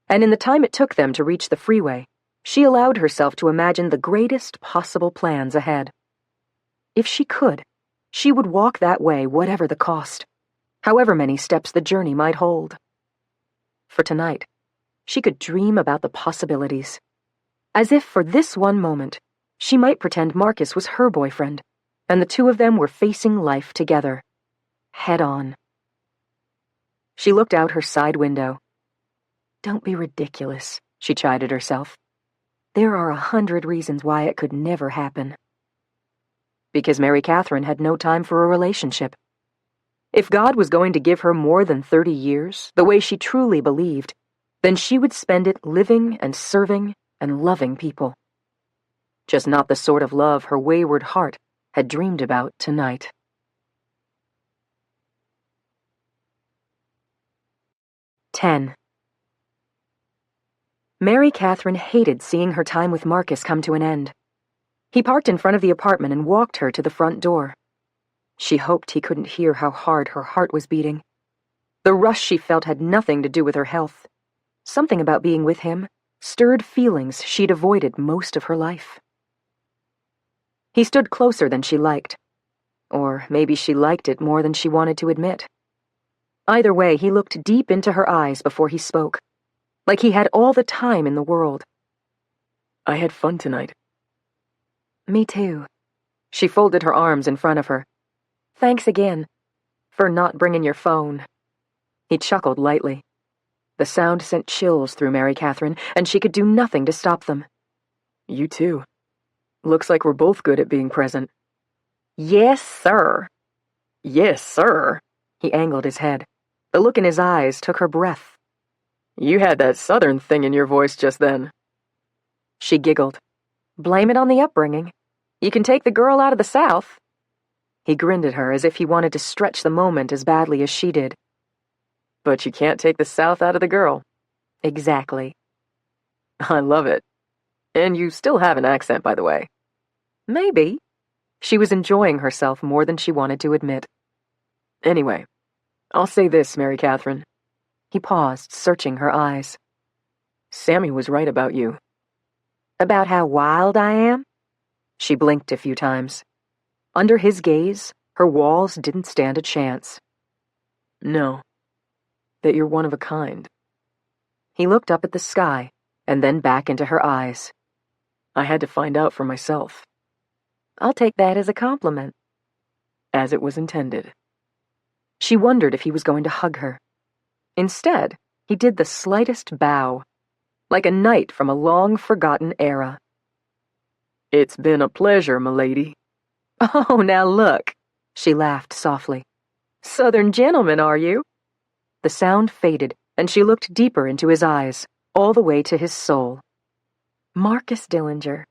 And in the time it took them to reach the freeway, she allowed herself to imagine the greatest possible plans ahead. If she could, she would walk that way whatever the cost, however many steps the journey might hold. For tonight, she could dream about the possibilities. As if for this one moment, she might pretend Marcus was her boyfriend, and the two of them were facing life together, head on. She looked out her side window. Don't be ridiculous, she chided herself. There are 100 reasons why it could never happen. Because Mary Catherine had no time for a relationship. If God was going to give her more than 30 years, the way she truly believed, then she would spend it living and serving and loving people. Just not the sort of love her wayward heart had dreamed about tonight. Ten. Mary Catherine hated seeing her time with Marcus come to an end. He parked in front of the apartment and walked her to the front door. She hoped he couldn't hear how hard her heart was beating. The rush she felt had nothing to do with her health. Something about being with him stirred feelings she'd avoided most of her life. He stood closer than she liked. Or maybe she liked it more than she wanted to admit. Either way, he looked deep into her eyes before he spoke, like he had all the time in the world. I had fun tonight. Me too. She folded her arms in front of her. Thanks again. For not bringing your phone. He chuckled lightly. The sound sent chills through Mary Catherine, and she could do nothing to stop them. You too. Looks like we're both good at being present. Yes, sir. Yes, sir. He angled his head. The look in his eyes took her breath. You had that southern thing in your voice just then. She giggled. Blame it on the upbringing. You can take the girl out of the South. He grinned at her as if he wanted to stretch the moment as badly as she did. But you can't take the South out of the girl. Exactly. I love it. And you still have an accent, by the way. Maybe. She was enjoying herself more than she wanted to admit. Anyway, I'll say this, Mary Catherine. He paused, searching her eyes. Sammy was right about you. About how wild I am? She blinked a few times. Under his gaze, her walls didn't stand a chance. No. That you're one of a kind. He looked up at the sky, and then back into her eyes. I had to find out for myself. I'll take that as a compliment. As it was intended. She wondered if he was going to hug her. Instead, he did the slightest bow, like a knight from a long-forgotten era. It's been a pleasure, m'lady. Oh, now look, she laughed softly. Southern gentleman, are you? The sound faded, and she looked deeper into his eyes, all the way to his soul. Marcus Dillinger,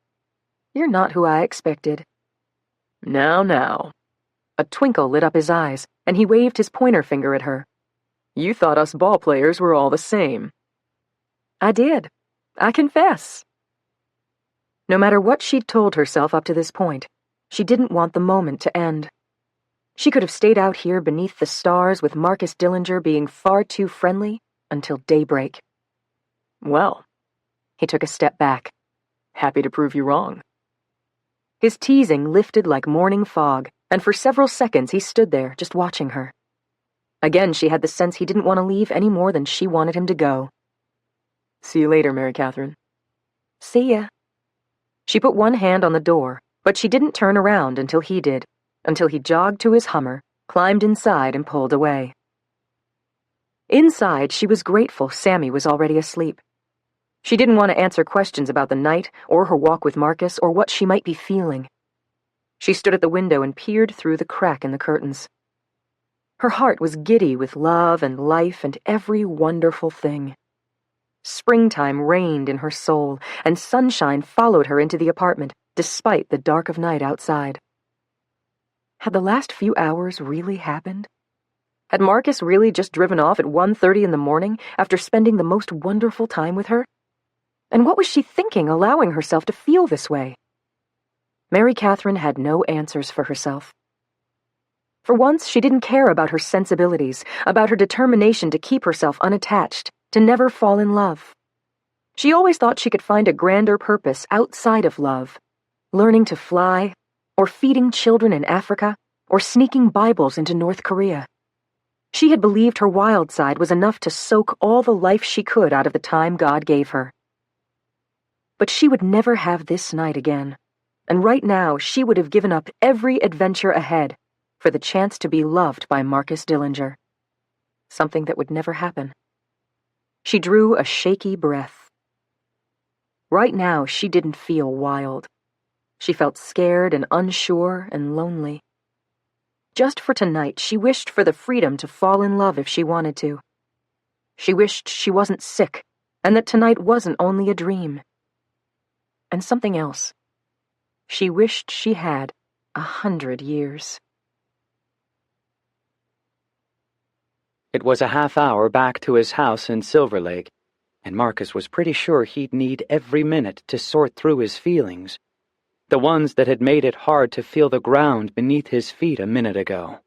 you're not who I expected. Now. A twinkle lit up his eyes, and he waved his pointer finger at her. You thought us ball players were all the same. I did. I confess. No matter what she'd told herself up to this point, she didn't want the moment to end. She could have stayed out here beneath the stars with Marcus Dillinger being far too friendly until daybreak. Well, he took a step back. Happy to prove you wrong. His teasing lifted like morning fog, and for several seconds he stood there just watching her. Again, she had the sense he didn't want to leave any more than she wanted him to go. See you later, Mary Catherine. See ya. She put one hand on the door, but she didn't turn around until he did, until he jogged to his Hummer, climbed inside, and pulled away. Inside, she was grateful Sammy was already asleep. She didn't want to answer questions about the night, or her walk with Marcus, or what she might be feeling. She stood at the window and peered through the crack in the curtains. Her heart was giddy with love and life and every wonderful thing. Springtime reigned in her soul, and sunshine followed her into the apartment, despite the dark of night outside. Had the last few hours really happened? Had Marcus really just driven off at 1:30 in the morning after spending the most wonderful time with her? And what was she thinking, allowing herself to feel this way? Mary Catherine had no answers for herself. For once, she didn't care about her sensibilities, about her determination to keep herself unattached, to never fall in love. She always thought she could find a grander purpose outside of love, learning to fly, or feeding children in Africa, or sneaking Bibles into North Korea. She had believed her wild side was enough to soak all the life she could out of the time God gave her. But she would never have this night again, and right now she would have given up every adventure ahead for the chance to be loved by Marcus Dillinger. Something that would never happen. She drew a shaky breath. Right now, she didn't feel wild. She felt scared and unsure and lonely. Just for tonight, she wished for the freedom to fall in love if she wanted to. She wished she wasn't sick, and that tonight wasn't only a dream. And something else. She wished she had 100 years. It was a half hour back to his house in Silver Lake, and Marcus was pretty sure he'd need every minute to sort through his feelings, the ones that had made it hard to feel the ground beneath his feet a minute ago.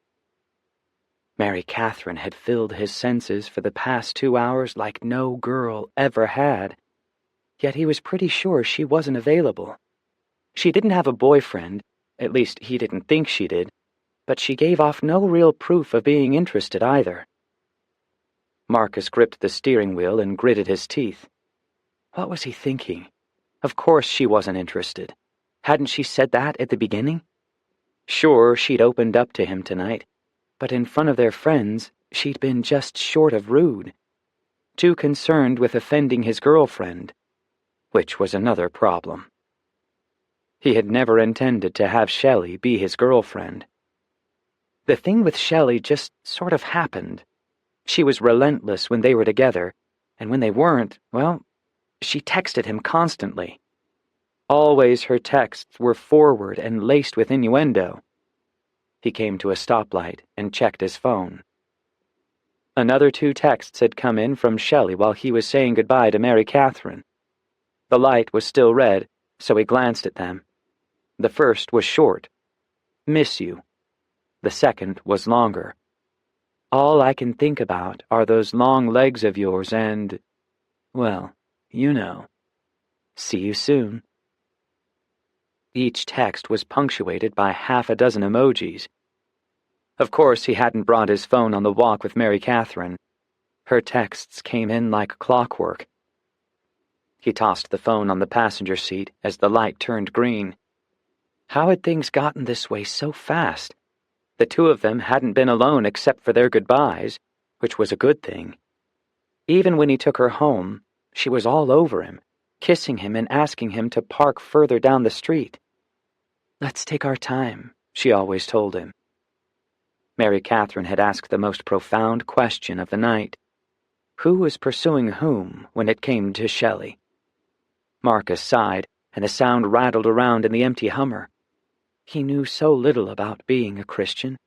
Mary Catherine had filled his senses for the past 2 hours like no girl ever had, yet he was pretty sure she wasn't available. She didn't have a boyfriend, at least he didn't think she did, but she gave off no real proof of being interested either. Marcus gripped the steering wheel and gritted his teeth. What was he thinking? Of course she wasn't interested. Hadn't she said that at the beginning? Sure, she'd opened up to him tonight, but in front of their friends, she'd been just short of rude. Too concerned with offending his girlfriend, which was another problem. He had never intended to have Shelley be his girlfriend. The thing with Shelley just sort of happened. She was relentless when they were together, and when they weren't, well, she texted him constantly. Always her texts were forward and laced with innuendo. He came to a stoplight and checked his phone. Another 2 texts had come in from Shelley while he was saying goodbye to Mary Catherine. The light was still red, so he glanced at them. The first was short. Miss you. The second was longer. All I can think about are those long legs of yours and, well, you know. See you soon. Each text was punctuated by half a dozen emojis. Of course, he hadn't brought his phone on the walk with Mary Catherine. Her texts came in like clockwork. He tossed the phone on the passenger seat as the light turned green. How had things gotten this way so fast? The 2 of them hadn't been alone except for their goodbyes, which was a good thing. Even when he took her home, she was all over him, kissing him and asking him to park further down the street. Let's take our time. she always told him. Mary Catherine had asked the most profound question of the night. Who was pursuing whom when it came to Shelley? Marcus sighed, and the sound rattled around in the empty Hummer. He knew so little about being a Christian.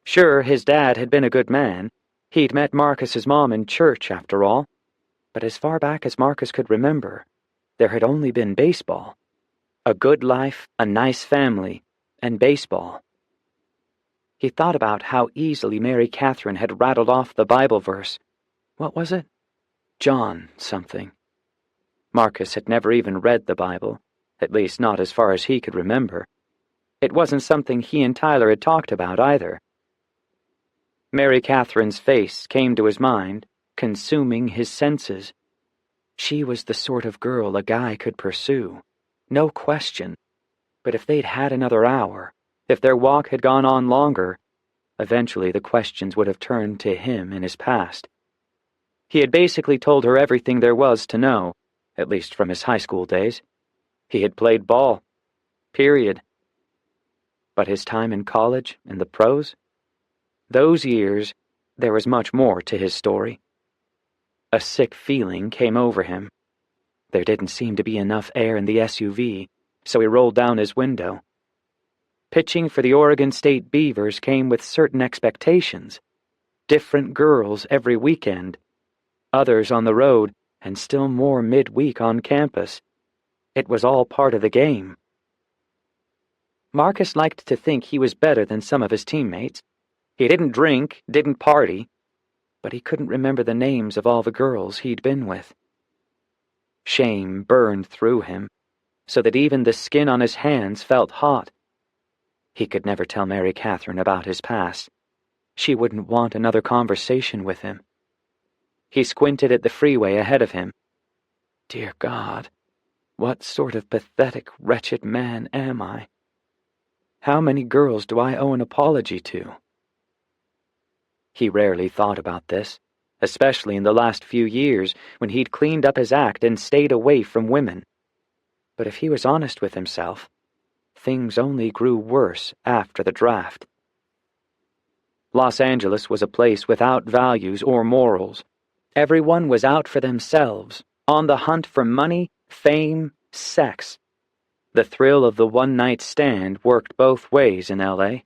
Sure, his dad had been a good man. He'd met Marcus's mom in church, after all. But as far back as Marcus could remember, there had only been baseball. A good life, a nice family, and baseball. He thought about how easily Mary Catherine had rattled off the Bible verse. What was it? John something. Marcus had never even read the Bible, at least not as far as he could remember. It wasn't something he and Tyler had talked about either. Mary Catherine's face came to his mind, consuming his senses. She was the sort of girl a guy could pursue, no question. But if they'd had another hour, if their walk had gone on longer, eventually the questions would have turned to him and his past. He had basically told her everything there was to know, at least from his high school days. He had played ball. Period. But his time in college and the pros? Those years, there was much more to his story. A sick feeling came over him. There didn't seem to be enough air in the SUV, so he rolled down his window. Pitching for the Oregon State Beavers came with certain expectations. Different girls every weekend, others on the road, and still more midweek on campus. It was all part of the game. Marcus liked to think he was better than some of his teammates. He didn't drink, didn't party, but he couldn't remember the names of all the girls he'd been with. Shame burned through him, so that even the skin on his hands felt hot. He could never tell Mary Catherine about his past. She wouldn't want another conversation with him. He squinted at the freeway ahead of him. Dear God, what sort of pathetic, wretched man am I? How many girls do I owe an apology to? He rarely thought about this, especially in the last few years when he'd cleaned up his act and stayed away from women. But if he was honest with himself, things only grew worse after the draft. Los Angeles was a place without values or morals. Everyone was out for themselves, on the hunt for money, fame, sex. The thrill of the one-night stand worked both ways in L.A.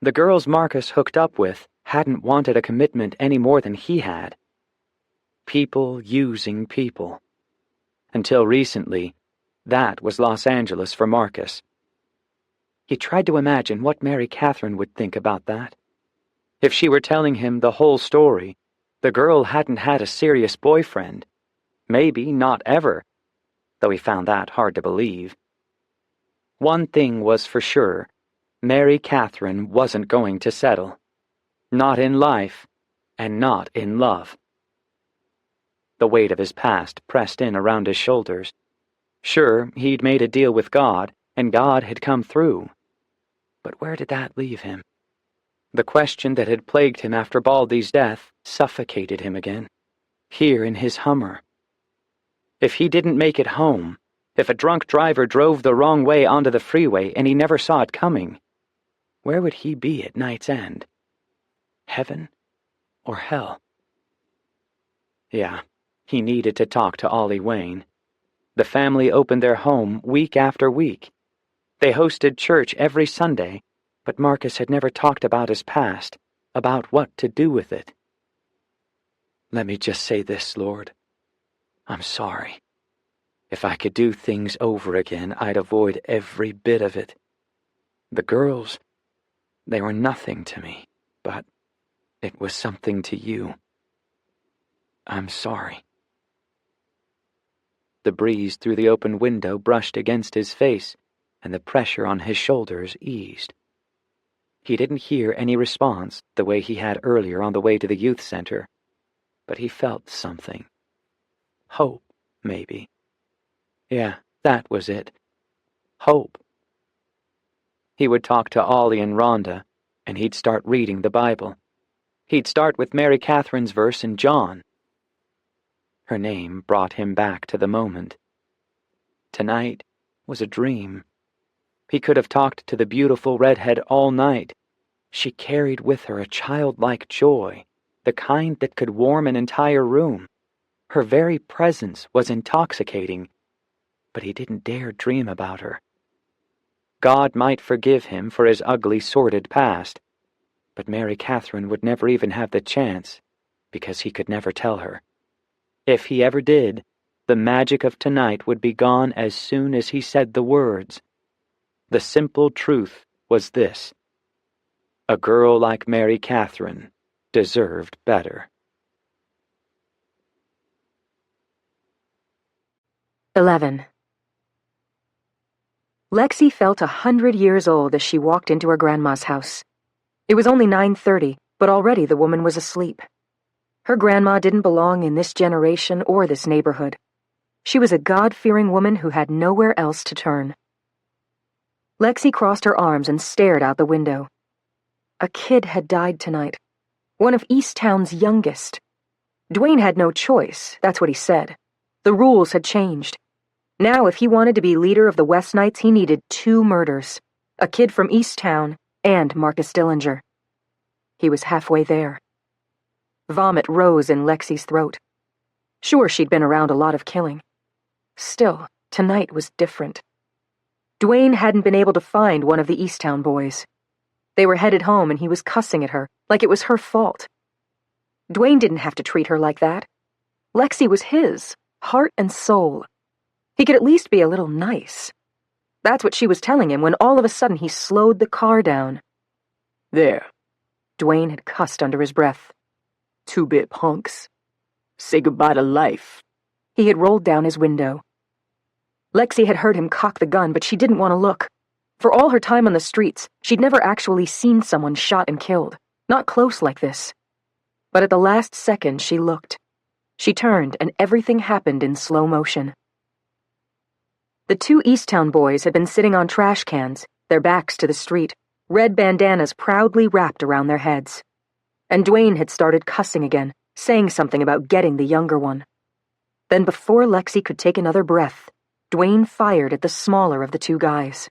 The girls Marcus hooked up with hadn't wanted a commitment any more than he had. People using people. Until recently, that was Los Angeles for Marcus. He tried to imagine what Mary Catherine would think about that. If she were telling him the whole story, the girl hadn't had a serious boyfriend. Maybe not ever, though he found that hard to believe. One thing was for sure, Mary Catherine wasn't going to settle. Not in life, and not in love. The weight of his past pressed in around his shoulders. Sure, he'd made a deal with God, and God had come through. But where did that leave him? The question that had plagued him after Baldy's death suffocated him again, here in his Hummer. If he didn't make it home, if a drunk driver drove the wrong way onto the freeway and he never saw it coming, where would he be at night's end? Heaven or hell? Yeah, he needed to talk to Ollie Wayne. The family opened their home week after week. They hosted church every Sunday, but Marcus had never talked about his past, about what to do with it. Let me just say this, Lord. I'm sorry. If I could do things over again, I'd avoid every bit of it. The girls, they were nothing to me, but it was something to you. I'm sorry. The breeze through the open window brushed against his face, and the pressure on his shoulders eased. He didn't hear any response the way he had earlier on the way to the youth center, but he felt something. Hope, maybe. Yeah, that was it. Hope. He would talk to Ollie and Rhonda, and he'd start reading the Bible. He'd start with Mary Catherine's verse in John. Her name brought him back to the moment. Tonight was a dream. He could have talked to the beautiful redhead all night. She carried with her a childlike joy, the kind that could warm an entire room. Her very presence was intoxicating, but he didn't dare dream about her. God might forgive him for his ugly, sordid past, but Mary Catherine would never even have the chance, because he could never tell her. If he ever did, the magic of tonight would be gone as soon as he said the words. The simple truth was this: a girl like Mary Catherine deserved better. 11. Lexi felt 100 years old as she walked into her grandma's house. It was only 9:30, but already the woman was asleep. Her grandma didn't belong in this generation or this neighborhood. She was a God-fearing woman who had nowhere else to turn. Lexi crossed her arms and stared out the window. A kid had died tonight. One of Easttown's youngest. Dwayne had no choice, that's what he said. The rules had changed. Now, if he wanted to be leader of the West Knights, he needed 2 murders. A kid from Easttown and Marcus Dillinger. He was halfway there. Vomit rose in Lexi's throat. Sure, she'd been around a lot of killing. Still, tonight was different. Dwayne hadn't been able to find one of the Easttown boys. They were headed home and he was cussing at her, like it was her fault. Dwayne didn't have to treat her like that. Lexi was his, heart and soul. He could at least be a little nice. That's what she was telling him when all of a sudden he slowed the car down. There, Dwayne had cussed under his breath. 2-bit punks. Say goodbye to life. He had rolled down his window. Lexi had heard him cock the gun, but she didn't want to look. For all her time on the streets, she'd never actually seen someone shot and killed. Not close like this. But at the last second, she looked. She turned, and everything happened in slow motion. The 2 Easttown boys had been sitting on trash cans, their backs to the street, red bandanas proudly wrapped around their heads. And Dwayne had started cussing again, saying something about getting the younger one. Then before Lexi could take another breath, Dwayne fired at the smaller of the 2 guys.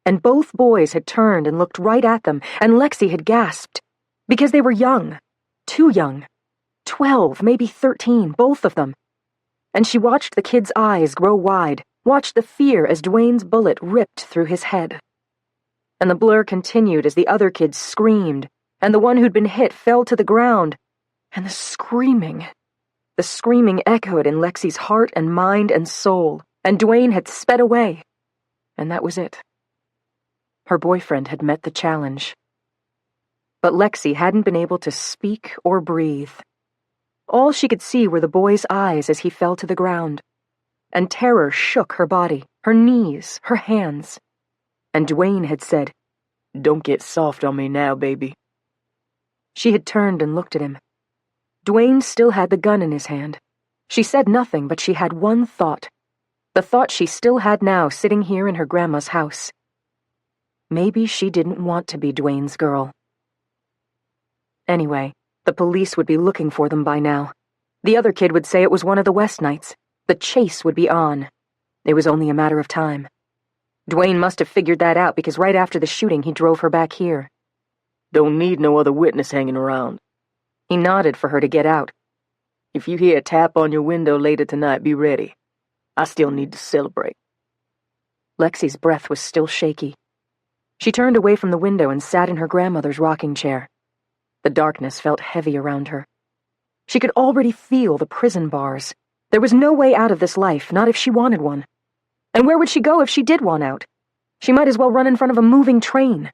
And both boys had turned and looked right at them, and Lexi had gasped. Because they were young. Too young. 12, maybe 13, both of them. And she watched the kid's eyes grow wide, watched the fear as Dwayne's bullet ripped through his head. And the blur continued as the other kids screamed, and the one who'd been hit fell to the ground. And the screaming echoed in Lexi's heart and mind and soul, and Dwayne had sped away. And that was it. Her boyfriend had met the challenge. But Lexi hadn't been able to speak or breathe. All she could see were the boy's eyes as he fell to the ground. And terror shook her body, her knees, her hands. And Dwayne had said, Don't get soft on me now, baby. She had turned and looked at him. Dwayne still had the gun in his hand. She said nothing, but she had one thought. The thought she still had now sitting here in her grandma's house. Maybe she didn't want to be Dwayne's girl. Anyway, the police would be looking for them by now. The other kid would say it was one of the West Knights. The chase would be on. It was only a matter of time. Dwayne must have figured that out because right after the shooting he drove her back here. Don't need no other witness hanging around. He nodded for her to get out. If you hear a tap on your window later tonight, be ready. I still need to celebrate. Lexi's breath was still shaky. She turned away from the window and sat in her grandmother's rocking chair. The darkness felt heavy around her. She could already feel the prison bars. There was no way out of this life, not if she wanted one. And where would she go if she did want out? She might as well run in front of a moving train.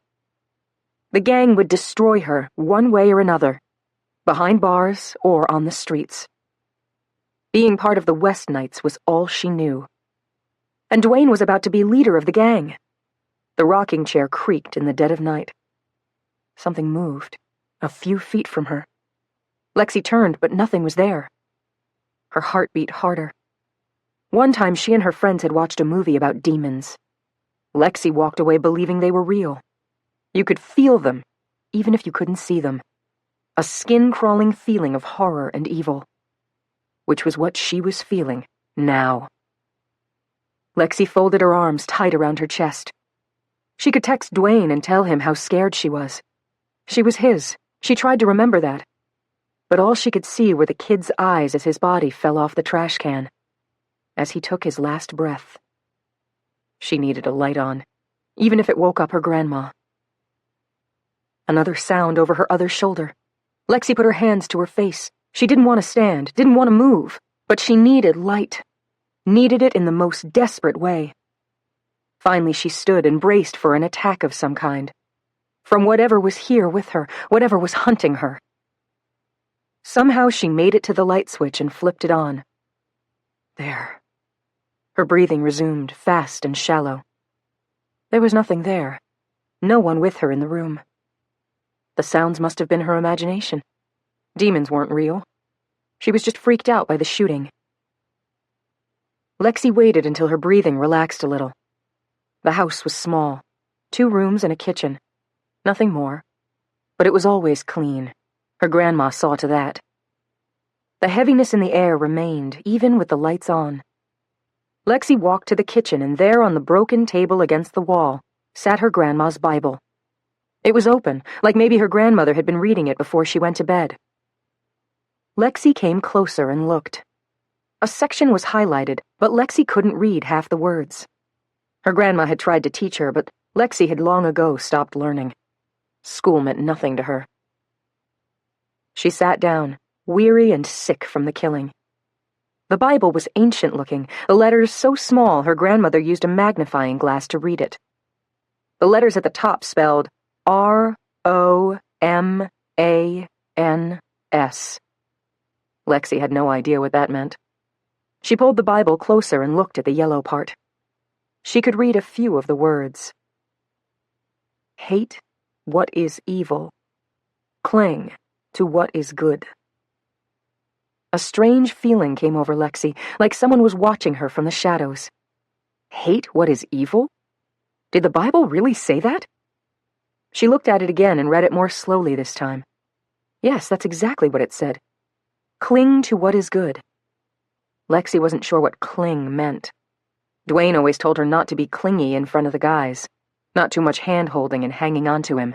The gang would destroy her, one way or another, behind bars or on the streets. Being part of the West Knights was all she knew. And Dwayne was about to be leader of the gang. The rocking chair creaked in the dead of night. Something moved, a few feet from her. Lexi turned, but nothing was there. Her heart beat harder. One time she and her friends had watched a movie about demons. Lexi walked away believing they were real. You could feel them, even if you couldn't see them. A skin-crawling feeling of horror and evil. Which was what she was feeling now. Lexi folded her arms tight around her chest. She could text Dwayne and tell him how scared she was. She was his. She tried to remember that. But all she could see were the kid's eyes as his body fell off the trash can, as he took his last breath. She needed a light on, even if it woke up her grandma. Another sound over her other shoulder. Lexi put her hands to her face. She didn't want to stand, didn't want to move, but she needed light. Needed it in the most desperate way. Finally, she stood and braced for an attack of some kind. From whatever was here with her, whatever was hunting her. Somehow she made it to the light switch and flipped it on. There. Her breathing resumed, fast and shallow. There was nothing there. No one with her in the room. The sounds must have been her imagination. Demons weren't real. She was just freaked out by the shooting. Lexi waited until her breathing relaxed a little. The house was small. 2 rooms and a kitchen. Nothing more. But it was always clean. Her grandma saw to that. The heaviness in the air remained, even with the lights on. Lexi walked to the kitchen, and there on the broken table against the wall sat her grandma's Bible. It was open, like maybe her grandmother had been reading it before she went to bed. Lexi came closer and looked. A section was highlighted, but Lexi couldn't read half the words. Her grandma had tried to teach her, but Lexi had long ago stopped learning. School meant nothing to her. She sat down, weary and sick from the killing. The Bible was ancient-looking, the letters so small her grandmother used a magnifying glass to read it. The letters at the top spelled R-O-M-A-N-S. Lexi had no idea what that meant. She pulled the Bible closer and looked at the yellow part. She could read a few of the words. Hate what is evil. Cling to what is good. A strange feeling came over Lexi, like someone was watching her from the shadows. Hate what is evil? Did the Bible really say that? She looked at it again and read it more slowly this time. Yes, that's exactly what it said. Cling to what is good. Lexi wasn't sure what cling meant. Dwayne always told her not to be clingy in front of the guys, not too much hand-holding and hanging on to him.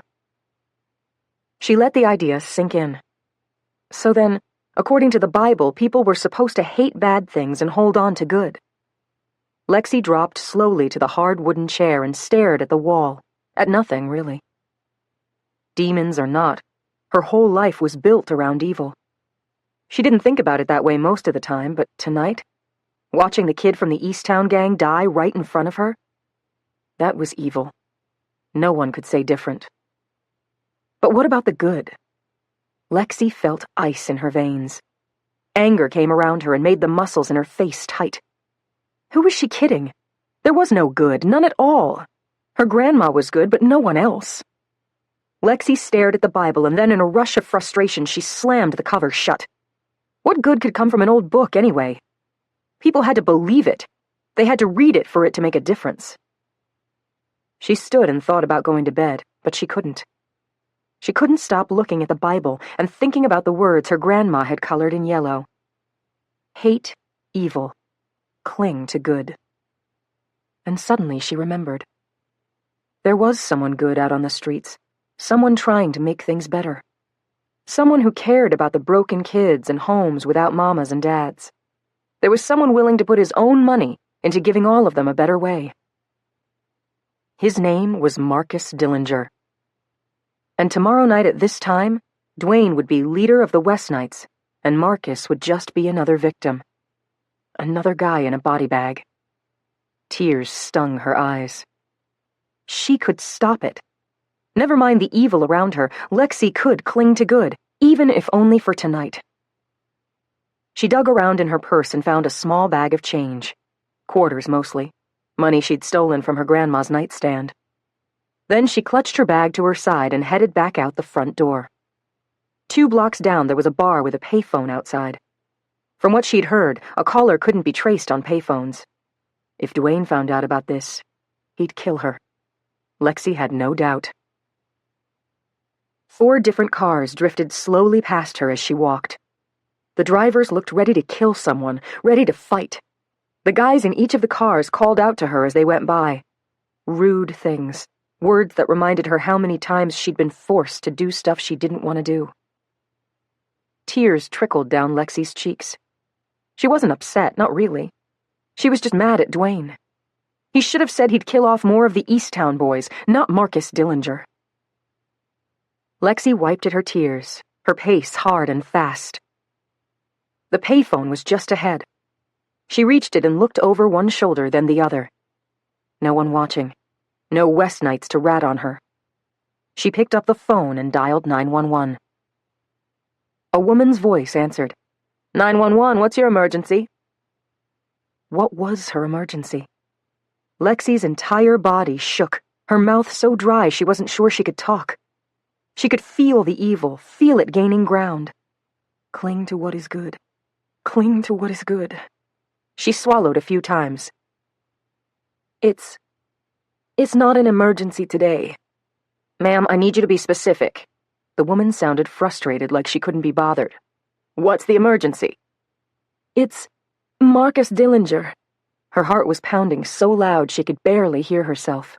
She let the idea sink in. So then, according to the Bible, people were supposed to hate bad things and hold on to good. Lexi dropped slowly to the hard wooden chair and stared at the wall, at nothing, really. Demons or not, her whole life was built around evil. She didn't think about it that way most of the time, but tonight, watching the kid from the Easttown gang die right in front of her, that was evil. No one could say different. But what about the good? Lexi felt ice in her veins. Anger came around her and made the muscles in her face tight. Who was she kidding? There was no good, none at all. Her grandma was good, but no one else. Lexi stared at the Bible, and then in a rush of frustration, she slammed the cover shut. What good could come from an old book, anyway? People had to believe it. They had to read it for it to make a difference. She stood and thought about going to bed, but she couldn't. She couldn't stop looking at the Bible and thinking about the words her grandma had colored in yellow. Hate evil. Cling to good. And suddenly she remembered. There was someone good out on the streets, someone trying to make things better. Someone who cared about the broken kids and homes without mamas and dads. There was someone willing to put his own money into giving all of them a better way. His name was Marcus Dillinger. And tomorrow night at this time, Dwayne would be leader of the West Knights, and Marcus would just be another victim. Another guy in a body bag. Tears stung her eyes. She could stop it. Never mind the evil around her, Lexi could cling to good, even if only for tonight. She dug around in her purse and found a small bag of change. Quarters mostly. Money she'd stolen from her grandma's nightstand. Then she clutched her bag to her side and headed back out the front door. 2 blocks down there was a bar with a payphone outside. From what she'd heard, a caller couldn't be traced on payphones. If Dwayne found out about this, he'd kill her. Lexi had no doubt. 4 different cars drifted slowly past her as she walked. The drivers looked ready to kill someone, ready to fight. The guys in each of the cars called out to her as they went by. Rude things, words that reminded her how many times she'd been forced to do stuff she didn't want to do. Tears trickled down Lexi's cheeks. She wasn't upset, not really. She was just mad at Dwayne. He should have said he'd kill off more of the Easttown boys, not Marcus Dillinger. Lexi wiped at her tears, her pace hard and fast. The payphone was just ahead. She reached it and looked over one shoulder, then the other. No one watching. No West Knights to rat on her. She picked up the phone and dialed 911. A woman's voice answered. 911, what's your emergency? What was her emergency? Lexi's entire body shook, her mouth so dry she wasn't sure she could talk. She could feel the evil, feel it gaining ground. Cling to what is good. Cling to what is good. She swallowed a few times. It's not an emergency today. Ma'am, I need you to be specific. The woman sounded frustrated, like she couldn't be bothered. What's the emergency? It's Marcus Dillinger. Her heart was pounding so loud she could barely hear herself.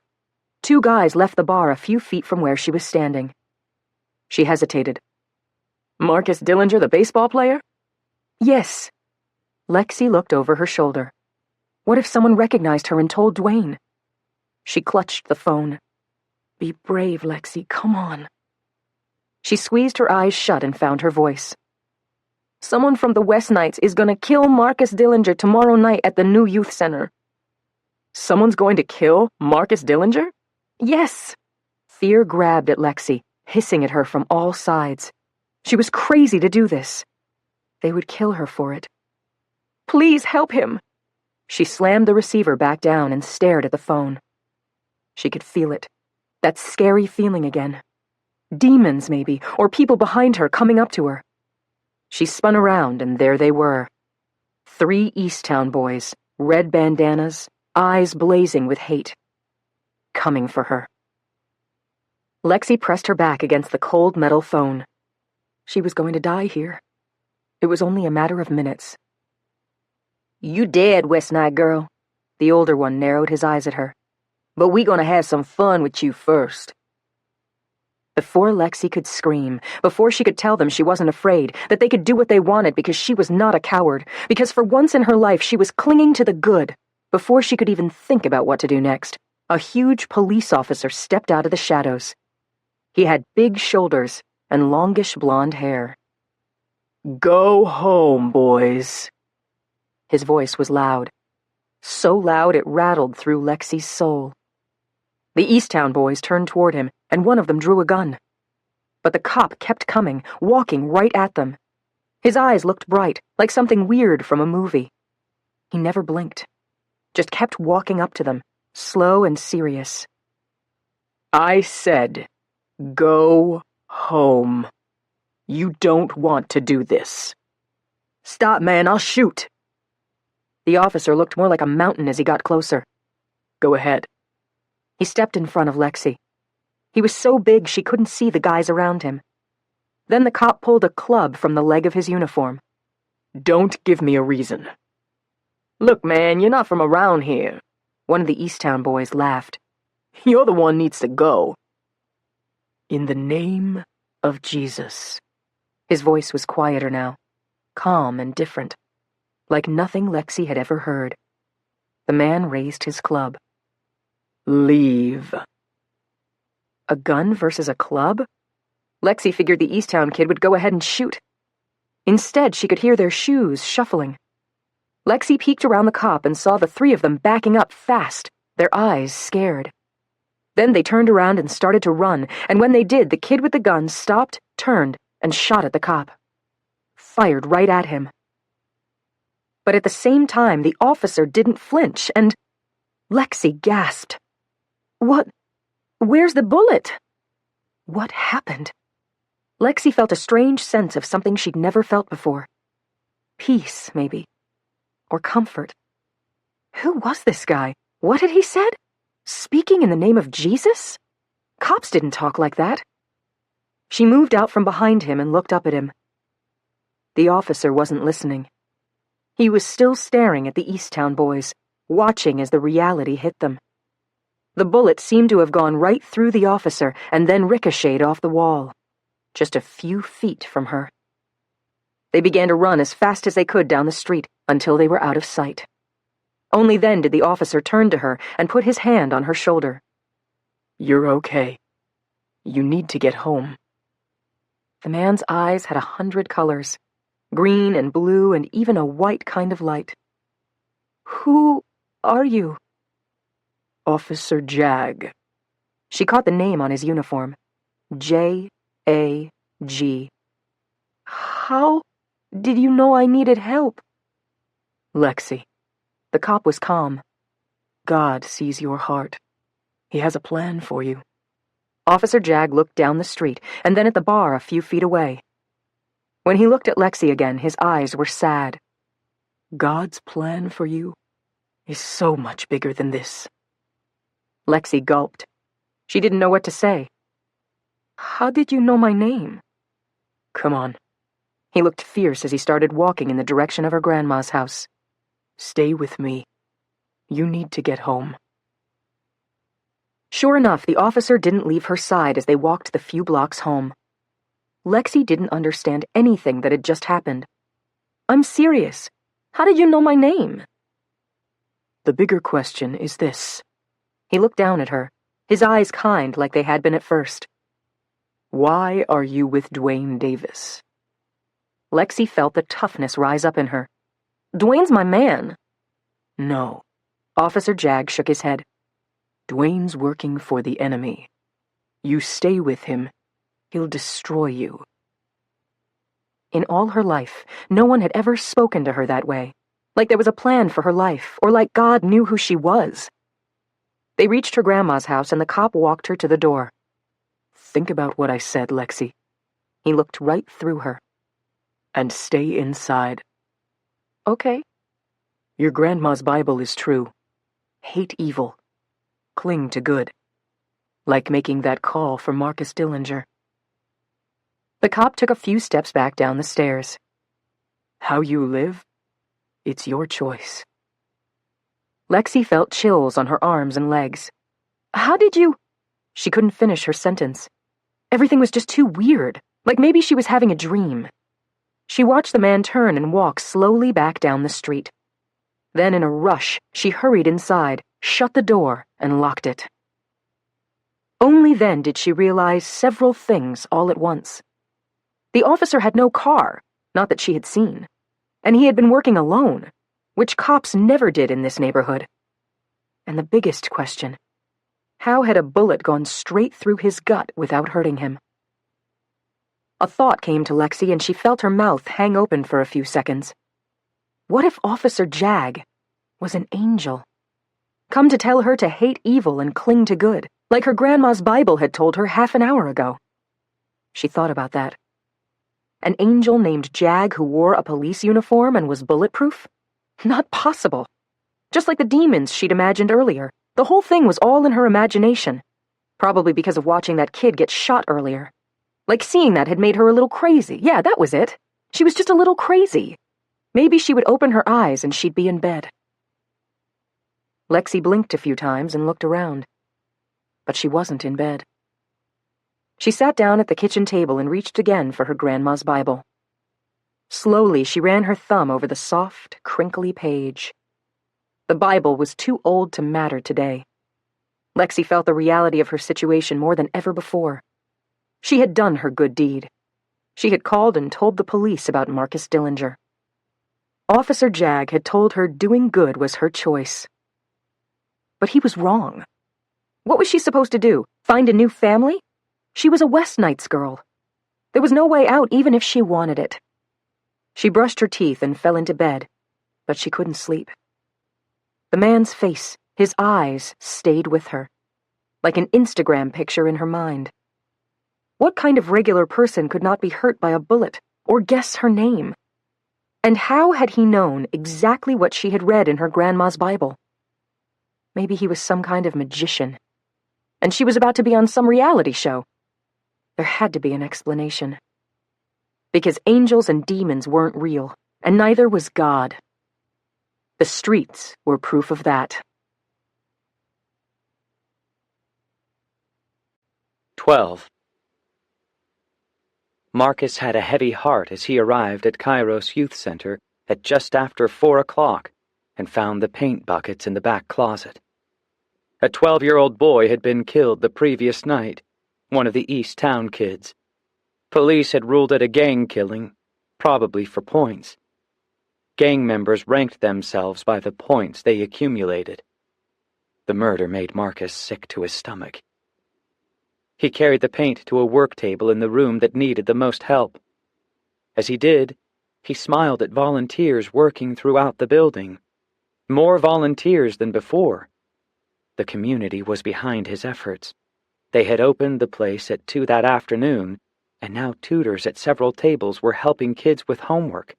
2 guys left the bar a few feet from where she was standing. She hesitated. Marcus Dillinger, the baseball player? Yes. Lexi looked over her shoulder. What if someone recognized her and told Dwayne? She clutched the phone. Be brave, Lexi, come on. She squeezed her eyes shut and found her voice. Someone from the West Knights is gonna kill Marcus Dillinger tomorrow night at the new youth center. Someone's going to kill Marcus Dillinger? Yes. Fear grabbed at Lexi, hissing at her from all sides. She was crazy to do this. They would kill her for it. Please help him. She slammed the receiver back down and stared at the phone. She could feel it. That scary feeling again. Demons, maybe, or people behind her coming up to her. She spun around, and there they were. 3 Easttown boys, red bandanas, eyes blazing with hate. Coming for her. Lexi pressed her back against the cold metal phone. She was going to die here. It was only a matter of minutes. You dead, West Night girl. The older one narrowed his eyes at her. But we gonna have some fun with you first. Before Lexi could scream, before she could tell them she wasn't afraid, that they could do what they wanted because she was not a coward, because for once in her life she was clinging to the good, before she could even think about what to do next, a huge police officer stepped out of the shadows. He had big shoulders and longish blonde hair. Go home, boys. His voice was loud. So loud it rattled through Lexi's soul. The Easttown boys turned toward him, and one of them drew a gun. But the cop kept coming, walking right at them. His eyes looked bright, like something weird from a movie. He never blinked. Just kept walking up to them, slow and serious. I said, go home. You don't want to do this. Stop, man, I'll shoot. The officer looked more like a mountain as he got closer. Go ahead. He stepped in front of Lexi. He was so big she couldn't see the guys around him. Then the cop pulled a club from the leg of his uniform. Don't give me a reason. Look, man, you're not from around here. One of the Easttown boys laughed. You're the one needs to go. In the name of Jesus. His voice was quieter now, calm and different, like nothing Lexi had ever heard. The man raised his club. Leave. A gun versus a club? Lexi figured the Easttown kid would go ahead and shoot. Instead, she could hear their shoes shuffling. Lexi peeked around the cop and saw the 3 of them backing up fast, their eyes scared. Then they turned around and started to run, and when they did, the kid with the gun stopped, turned, and shot at the cop. Fired right at him. But at the same time, the officer didn't flinch, and Lexi gasped. What? Where's the bullet? What happened? Lexi felt a strange sense of something she'd never felt before. Peace, maybe. Or comfort. Who was this guy? What had he said? Speaking in the name of Jesus? Cops didn't talk like that. She moved out from behind him and looked up at him. The officer wasn't listening. He was still staring at the Easttown boys, watching as the reality hit them. The bullet seemed to have gone right through the officer and then ricocheted off the wall, just a few feet from her. They began to run as fast as they could down the street until they were out of sight. Only then did the officer turn to her and put his hand on her shoulder. "You're okay. You need to get home." The man's eyes had 100 colors, green and blue and even a white kind of light. "Who are you?" "Officer Jag." She caught the name on his uniform. J-A-G. "How did you know I needed help?" "Lexi." The cop was calm. "God sees your heart. He has a plan for you." Officer Jag looked down the street and then at the bar a few feet away. When he looked at Lexi again, his eyes were sad. "God's plan for you is so much bigger than this." Lexi gulped. She didn't know what to say. "How did you know my name?" "Come on." He looked fierce as he started walking in the direction of her grandma's house. "Stay with me. You need to get home." Sure enough, the officer didn't leave her side as they walked the few blocks home. Lexi didn't understand anything that had just happened. "I'm serious. How did you know my name?" "The bigger question is this." He looked down at her, his eyes kind like they had been at first. "Why are you with Dwayne Davis?" Lexi felt the toughness rise up in her. "Dwayne's my man." "No." Officer Jag shook his head. "Dwayne's working for the enemy. You stay with him, he'll destroy you." In all her life, no one had ever spoken to her that way, like there was a plan for her life, or like God knew who she was. They reached her grandma's house and the cop walked her to the door. "Think about what I said, Lexi." He looked right through her. "And stay inside." "Okay." "Your grandma's Bible is true. Hate evil. Cling to good. Like making that call for Marcus Dillinger." The cop took a few steps back down the stairs. "How you live? It's your choice." Lexi felt chills on her arms and legs. "How did you—" She couldn't finish her sentence. Everything was just too weird, like maybe she was having a dream. She watched the man turn and walk slowly back down the street. Then in a rush, she hurried inside, shut the door, and locked it. Only then did she realize several things all at once. The officer had no car, not that she had seen, and he had been working alone, which cops never did in this neighborhood. And the biggest question, how had a bullet gone straight through his gut without hurting him? A thought came to Lexi and she felt her mouth hang open for a few seconds. What if Officer Jag was an angel? Come to tell her to hate evil and cling to good, like her grandma's Bible had told her half an hour ago. She thought about that. An angel named Jag who wore a police uniform and was bulletproof? Not possible. Just like the demons she'd imagined earlier, the whole thing was all in her imagination, probably because of watching that kid get shot earlier. Like seeing that had made her a little crazy. Yeah, that was it. She was just a little crazy. Maybe she would open her eyes and she'd be in bed. Lexi blinked a few times and looked around. But she wasn't in bed. She sat down at the kitchen table and reached again for her grandma's Bible. Slowly, she ran her thumb over the soft, crinkly page. The Bible was too old to matter today. Lexi felt the reality of her situation more than ever before. She had done her good deed. She had called and told the police about Marcus Dillinger. Officer Jag had told her doing good was her choice. But he was wrong. What was she supposed to do? Find a new family? She was a West Nights girl. There was no way out even if she wanted it. She brushed her teeth and fell into bed, but she couldn't sleep. The man's face, his eyes, stayed with her, like an Instagram picture in her mind. What kind of regular person could not be hurt by a bullet or guess her name? And how had he known exactly what she had read in her grandma's Bible? Maybe he was some kind of magician, and she was about to be on some reality show. There had to be an explanation. Because angels and demons weren't real, and neither was God. The streets were proof of that. 12. Marcus had a heavy heart as he arrived at Kairos Youth Center at just after 4 o'clock and found the paint buckets in the back closet. A 12-year-old boy had been killed the previous night, one of the East Town kids. Police had ruled it a gang killing, probably for points. Gang members ranked themselves by the points they accumulated. The murder made Marcus sick to his stomach. He carried the paint to a work table in the room that needed the most help. As he did, he smiled at volunteers working throughout the building. More volunteers than before. The community was behind his efforts. They had opened the place at 2 that afternoon, and now tutors at several tables were helping kids with homework.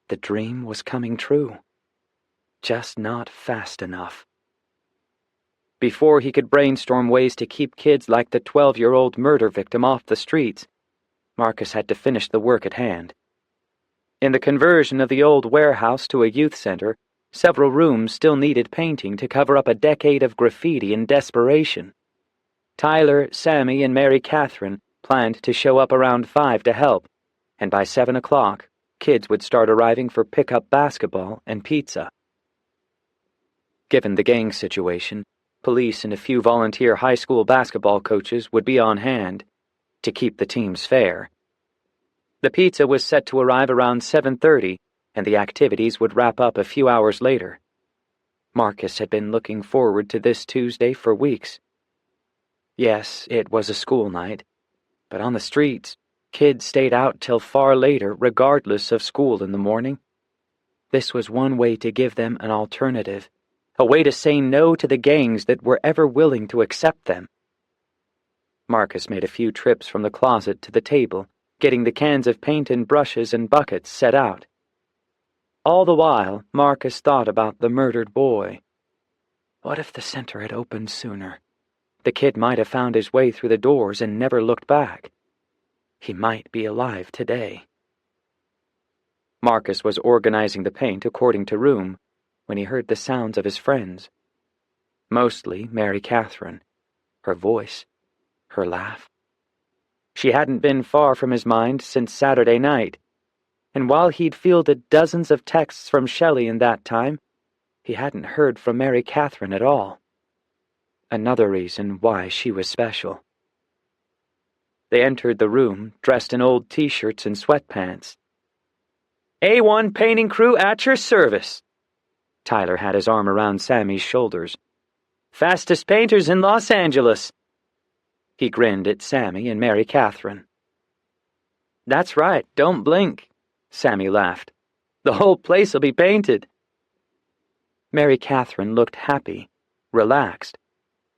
The dream was coming true. Just not fast enough. Before he could brainstorm ways to keep kids like the 12-year-old murder victim off the streets, Marcus had to finish the work at hand. In the conversion of the old warehouse to a youth center, several rooms still needed painting to cover up a decade of graffiti and desperation. Tyler, Sammy, and Mary Catherine planned to show up around 5 to help, and by 7 o'clock, kids would start arriving for pickup basketball and pizza. Given the gang situation, police and a few volunteer high school basketball coaches would be on hand to keep the teams fair. The pizza was set to arrive around 7:30, and the activities would wrap up a few hours later. Marcus had been looking forward to this Tuesday for weeks. Yes, it was a school night, but on the streets, kids stayed out till far later regardless of school in the morning. This was one way to give them an alternative, a way to say no to the gangs that were ever willing to accept them. Marcus made a few trips from the closet to the table, getting the cans of paint and brushes and buckets set out. All the while, Marcus thought about the murdered boy. What if the center had opened sooner? The kid might have found his way through the doors and never looked back. He might be alive today. Marcus was organizing the paint according to room when he heard the sounds of his friends. Mostly Mary Catherine, her voice, her laugh. She hadn't been far from his mind since Saturday night, and while he'd fielded dozens of texts from Shelley in that time, he hadn't heard from Mary Catherine at all. Another reason why she was special. They entered the room dressed in old t-shirts and sweatpants. A1 painting crew at your service. Tyler had his arm around Sammy's shoulders. Fastest painters in Los Angeles. He grinned at Sammy and Mary Catherine. That's right, don't blink, Sammy laughed. The whole place'll be painted. Mary Catherine looked happy, relaxed,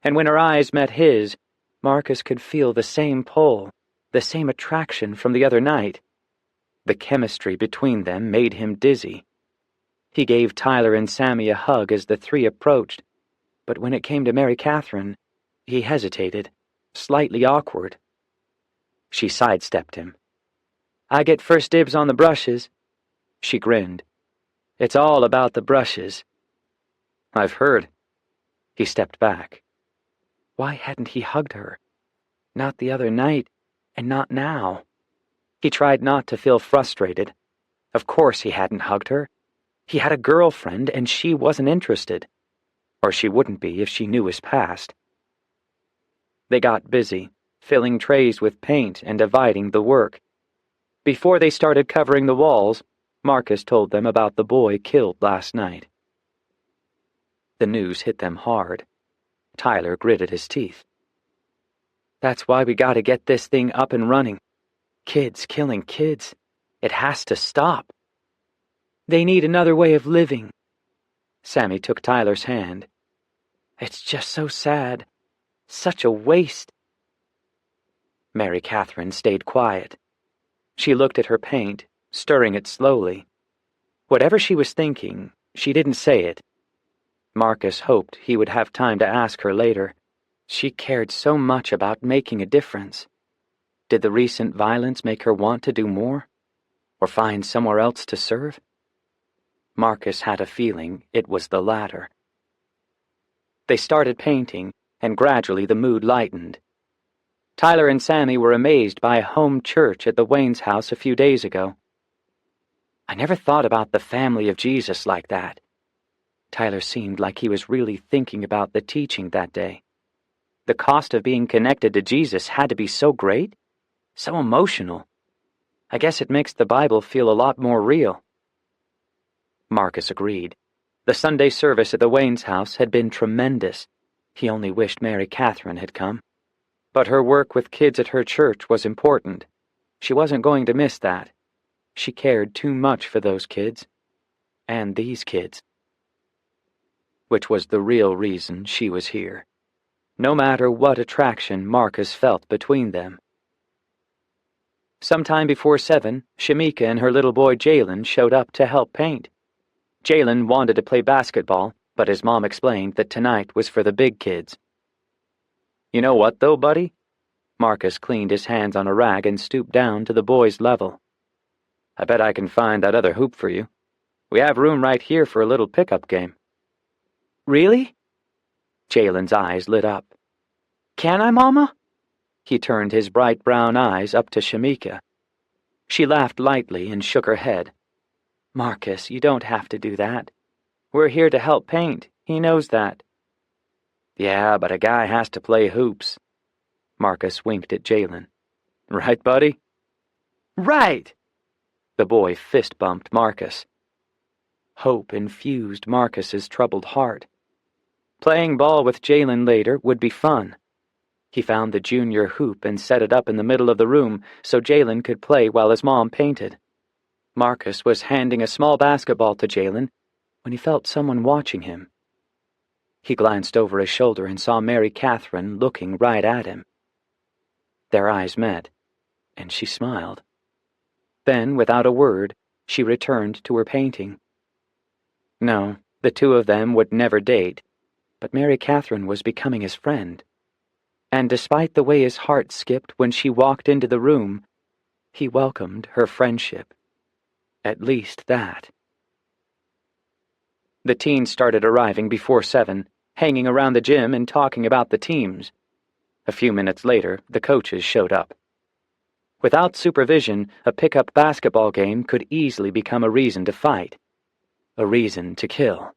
and when her eyes met his, Marcus could feel the same pull, the same attraction from the other night. The chemistry between them made him dizzy. He gave Tyler and Sammy a hug as the three approached, but when it came to Mary Catherine, he hesitated, slightly awkward. She sidestepped him. I get first dibs on the brushes. She grinned. It's all about the brushes. I've heard. He stepped back. Why hadn't he hugged her? Not the other night, and not now. He tried not to feel frustrated. Of course he hadn't hugged her. He had a girlfriend, and she wasn't interested. Or she wouldn't be if she knew his past. They got busy, filling trays with paint and dividing the work. Before they started covering the walls, Marcus told them about the boy killed last night. The news hit them hard. Tyler gritted his teeth. That's why we gotta get this thing up and running. Kids killing kids. It has to stop. They need another way of living. Sammy took Tyler's hand. It's just so sad. Such a waste. Mary Catherine stayed quiet. She looked at her paint, stirring it slowly. Whatever she was thinking, she didn't say it. Marcus hoped he would have time to ask her later. She cared so much about making a difference. Did the recent violence make her want to do more? Or find somewhere else to serve? Marcus had a feeling it was the latter. They started painting, and gradually the mood lightened. Tyler and Sammy were amazed by a home church at the Wayne's house a few days ago. I never thought about the family of Jesus like that. Tyler seemed like he was really thinking about the teaching that day. The cost of being connected to Jesus had to be so great, so emotional. I guess it makes the Bible feel a lot more real. Marcus agreed. The Sunday service at the Wayne's house had been tremendous. He only wished Mary Catherine had come. But her work with kids at her church was important. She wasn't going to miss that. She cared too much for those kids. And these kids. Which was the real reason she was here. No matter what attraction Marcus felt between them. Sometime before 7, Shamika and her little boy Jalen showed up to help paint. Jalen wanted to play basketball, but his mom explained that tonight was for the big kids. You know what, though, buddy? Marcus cleaned his hands on a rag and stooped down to the boy's level. I bet I can find that other hoop for you. We have room right here for a little pickup game. Really? Jalen's eyes lit up. Can I, Mama? He turned his bright brown eyes up to Shamika. She laughed lightly and shook her head. Marcus, you don't have to do that. We're here to help paint. He knows that. Yeah, but a guy has to play hoops. Marcus winked at Jalen. Right, buddy? Right! The boy fist-bumped Marcus. Hope infused Marcus's troubled heart. Playing ball with Jalen later would be fun. He found the junior hoop and set it up in the middle of the room so Jalen could play while his mom painted. Marcus was handing a small basketball to Jalen when he felt someone watching him. He glanced over his shoulder and saw Mary Catherine looking right at him. Their eyes met, and she smiled. Then, without a word, she returned to her painting. No, the two of them would never date, but Mary Catherine was becoming his friend. And despite the way his heart skipped when she walked into the room, he welcomed her friendship. At least that. The teens started arriving before 7, hanging around the gym and talking about the teams. A few minutes later, the coaches showed up. Without supervision, a pickup basketball game could easily become a reason to fight. A reason to kill.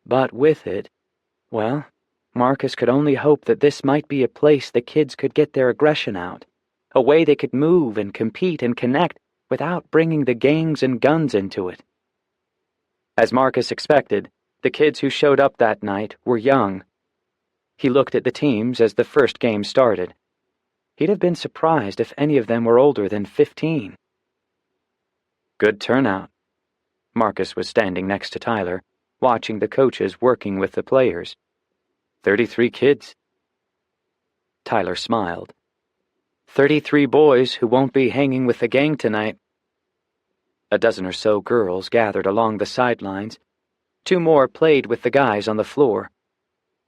But with it, well, Marcus could only hope that this might be a place the kids could get their aggression out, a way they could move and compete and connect without bringing the gangs and guns into it. As Marcus expected, the kids who showed up that night were young. He looked at the teams as the first game started. He'd have been surprised if any of them were older than 15. Good turnout. Marcus was standing next to Tyler, watching the coaches working with the players. 33 kids. Tyler smiled. 33 boys who won't be hanging with the gang tonight. A dozen or so girls gathered along the sidelines. 2 more played with the guys on the floor.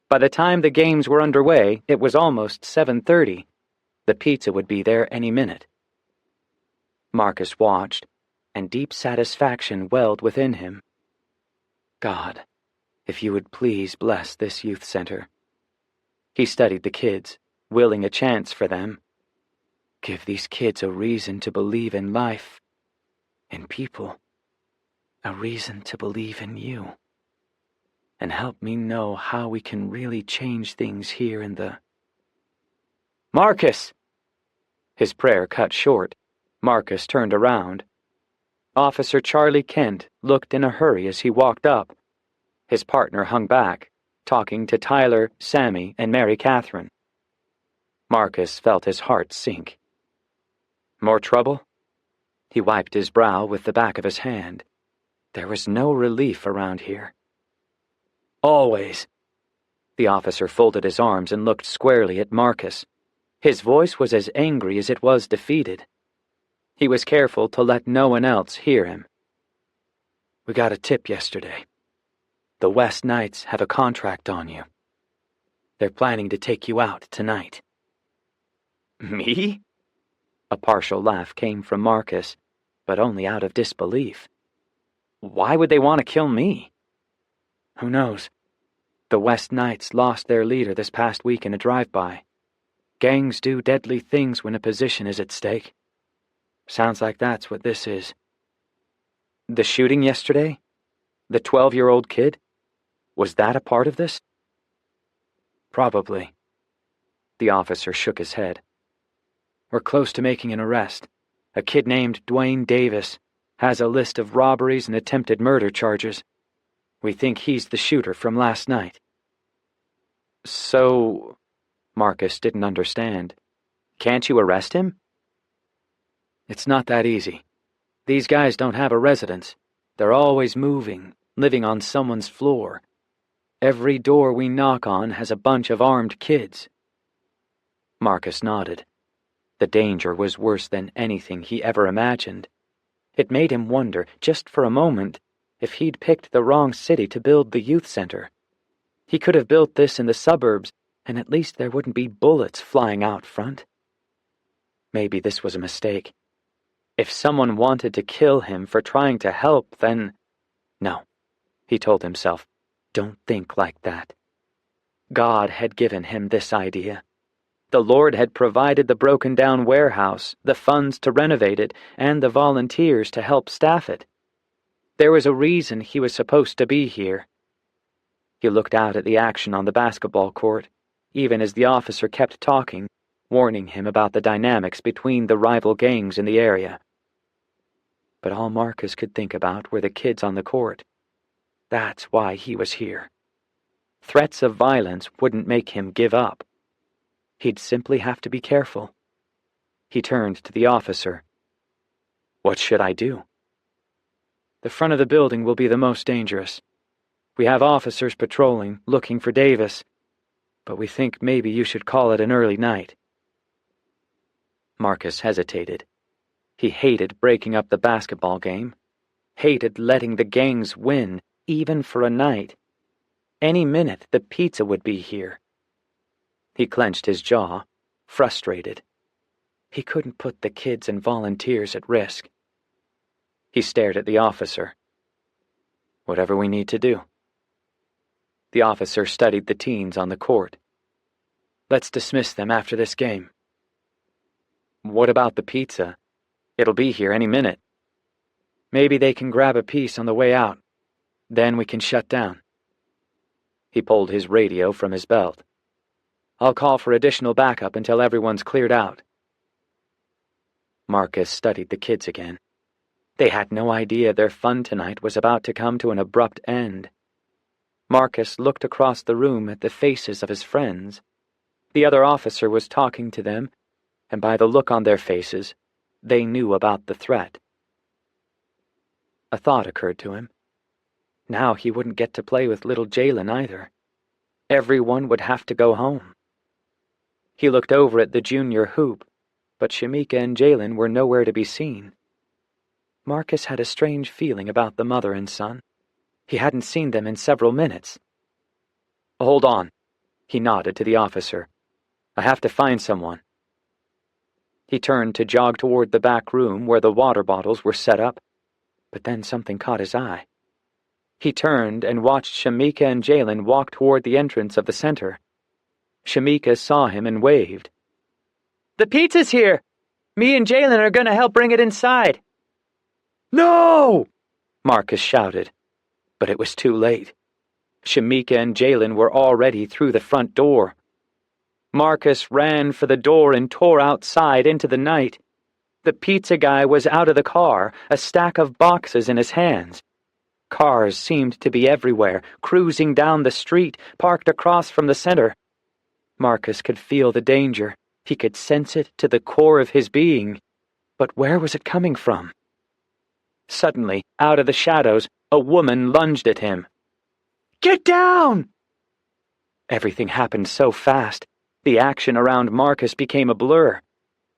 By the time the games were underway, it was almost 7:30. The pizza would be there any minute. Marcus watched, and deep satisfaction welled within him. God, if you would please bless this youth center. He studied the kids, willing a chance for them. Give these kids a reason to believe in life, in people, a reason to believe in you. And help me know how we can really change things here in the... Marcus! His prayer cut short. Marcus turned around. Officer Charlie Kent looked in a hurry as he walked up. His partner hung back, talking to Tyler, Sammy, and Mary Catherine. Marcus felt his heart sink. More trouble? He wiped his brow with the back of his hand. There was no relief around here. Always. The officer folded his arms and looked squarely at Marcus. His voice was as angry as it was defeated. He was careful to let no one else hear him. We got a tip yesterday. The West Knights have a contract on you. They're planning to take you out tonight. Me? A partial laugh came from Marcus, but only out of disbelief. Why would they want to kill me? Who knows? The West Knights lost their leader this past week in a drive-by. Gangs do deadly things when a position is at stake. Sounds like that's what this is. The shooting yesterday? The 12-year-old kid? Was that a part of this? Probably. The officer shook his head. We're close to making an arrest. A kid named Dwayne Davis has a list of robberies and attempted murder charges. We think he's the shooter from last night. So, Marcus didn't understand. Can't you arrest him? It's not that easy. These guys don't have a residence. They're always moving, living on someone's floor. Every door we knock on has a bunch of armed kids. Marcus nodded. The danger was worse than anything he ever imagined. It made him wonder, just for a moment, if he'd picked the wrong city to build the youth center. He could have built this in the suburbs, and at least there wouldn't be bullets flying out front. Maybe this was a mistake. If someone wanted to kill him for trying to help, then... No, he told himself, don't think like that. God had given him this idea. The Lord had provided the broken-down warehouse, the funds to renovate it, and the volunteers to help staff it. There was a reason he was supposed to be here. He looked out at the action on the basketball court, even as the officer kept talking, warning him about the dynamics between the rival gangs in the area. But all Marcus could think about were the kids on the court. That's why he was here. Threats of violence wouldn't make him give up. He'd simply have to be careful. He turned to the officer. What should I do? The front of the building will be the most dangerous. We have officers patrolling, looking for Davis, but we think maybe you should call it an early night. Marcus hesitated. He hated breaking up the basketball game, hated letting the gangs win, even for a night. Any minute the pizza would be here. He clenched his jaw, frustrated. He couldn't put the kids and volunteers at risk. He stared at the officer. Whatever we need to do. The officer studied the teens on the court. Let's dismiss them after this game. What about the pizza? It'll be here any minute. Maybe they can grab a piece on the way out. Then we can shut down. He pulled his radio from his belt. I'll call for additional backup until everyone's cleared out. Marcus studied the kids again. They had no idea their fun tonight was about to come to an abrupt end. Marcus looked across the room at the faces of his friends. The other officer was talking to them, and by the look on their faces, they knew about the threat. A thought occurred to him. Now he wouldn't get to play with little Jalen either. Everyone would have to go home. He looked over at the junior hoop, but Shamika and Jalen were nowhere to be seen. Marcus had a strange feeling about the mother and son. He hadn't seen them in several minutes. Hold on, he nodded to the officer. I have to find someone. He turned to jog toward the back room where the water bottles were set up, but then something caught his eye. He turned and watched Shamika and Jalen walk toward the entrance of the center. Shamika saw him and waved. The pizza's here! Me and Jalen are going to help bring it inside. No! Marcus shouted, but it was too late. Shamika and Jalen were already through the front door. Marcus ran for the door and tore outside into the night. The pizza guy was out of the car, a stack of boxes in his hands. Cars seemed to be everywhere, cruising down the street, parked across from the center. Marcus could feel the danger. He could sense it to the core of his being. But where was it coming from? Suddenly, out of the shadows, a woman lunged at him. Get down! Everything happened so fast. The action around Marcus became a blur.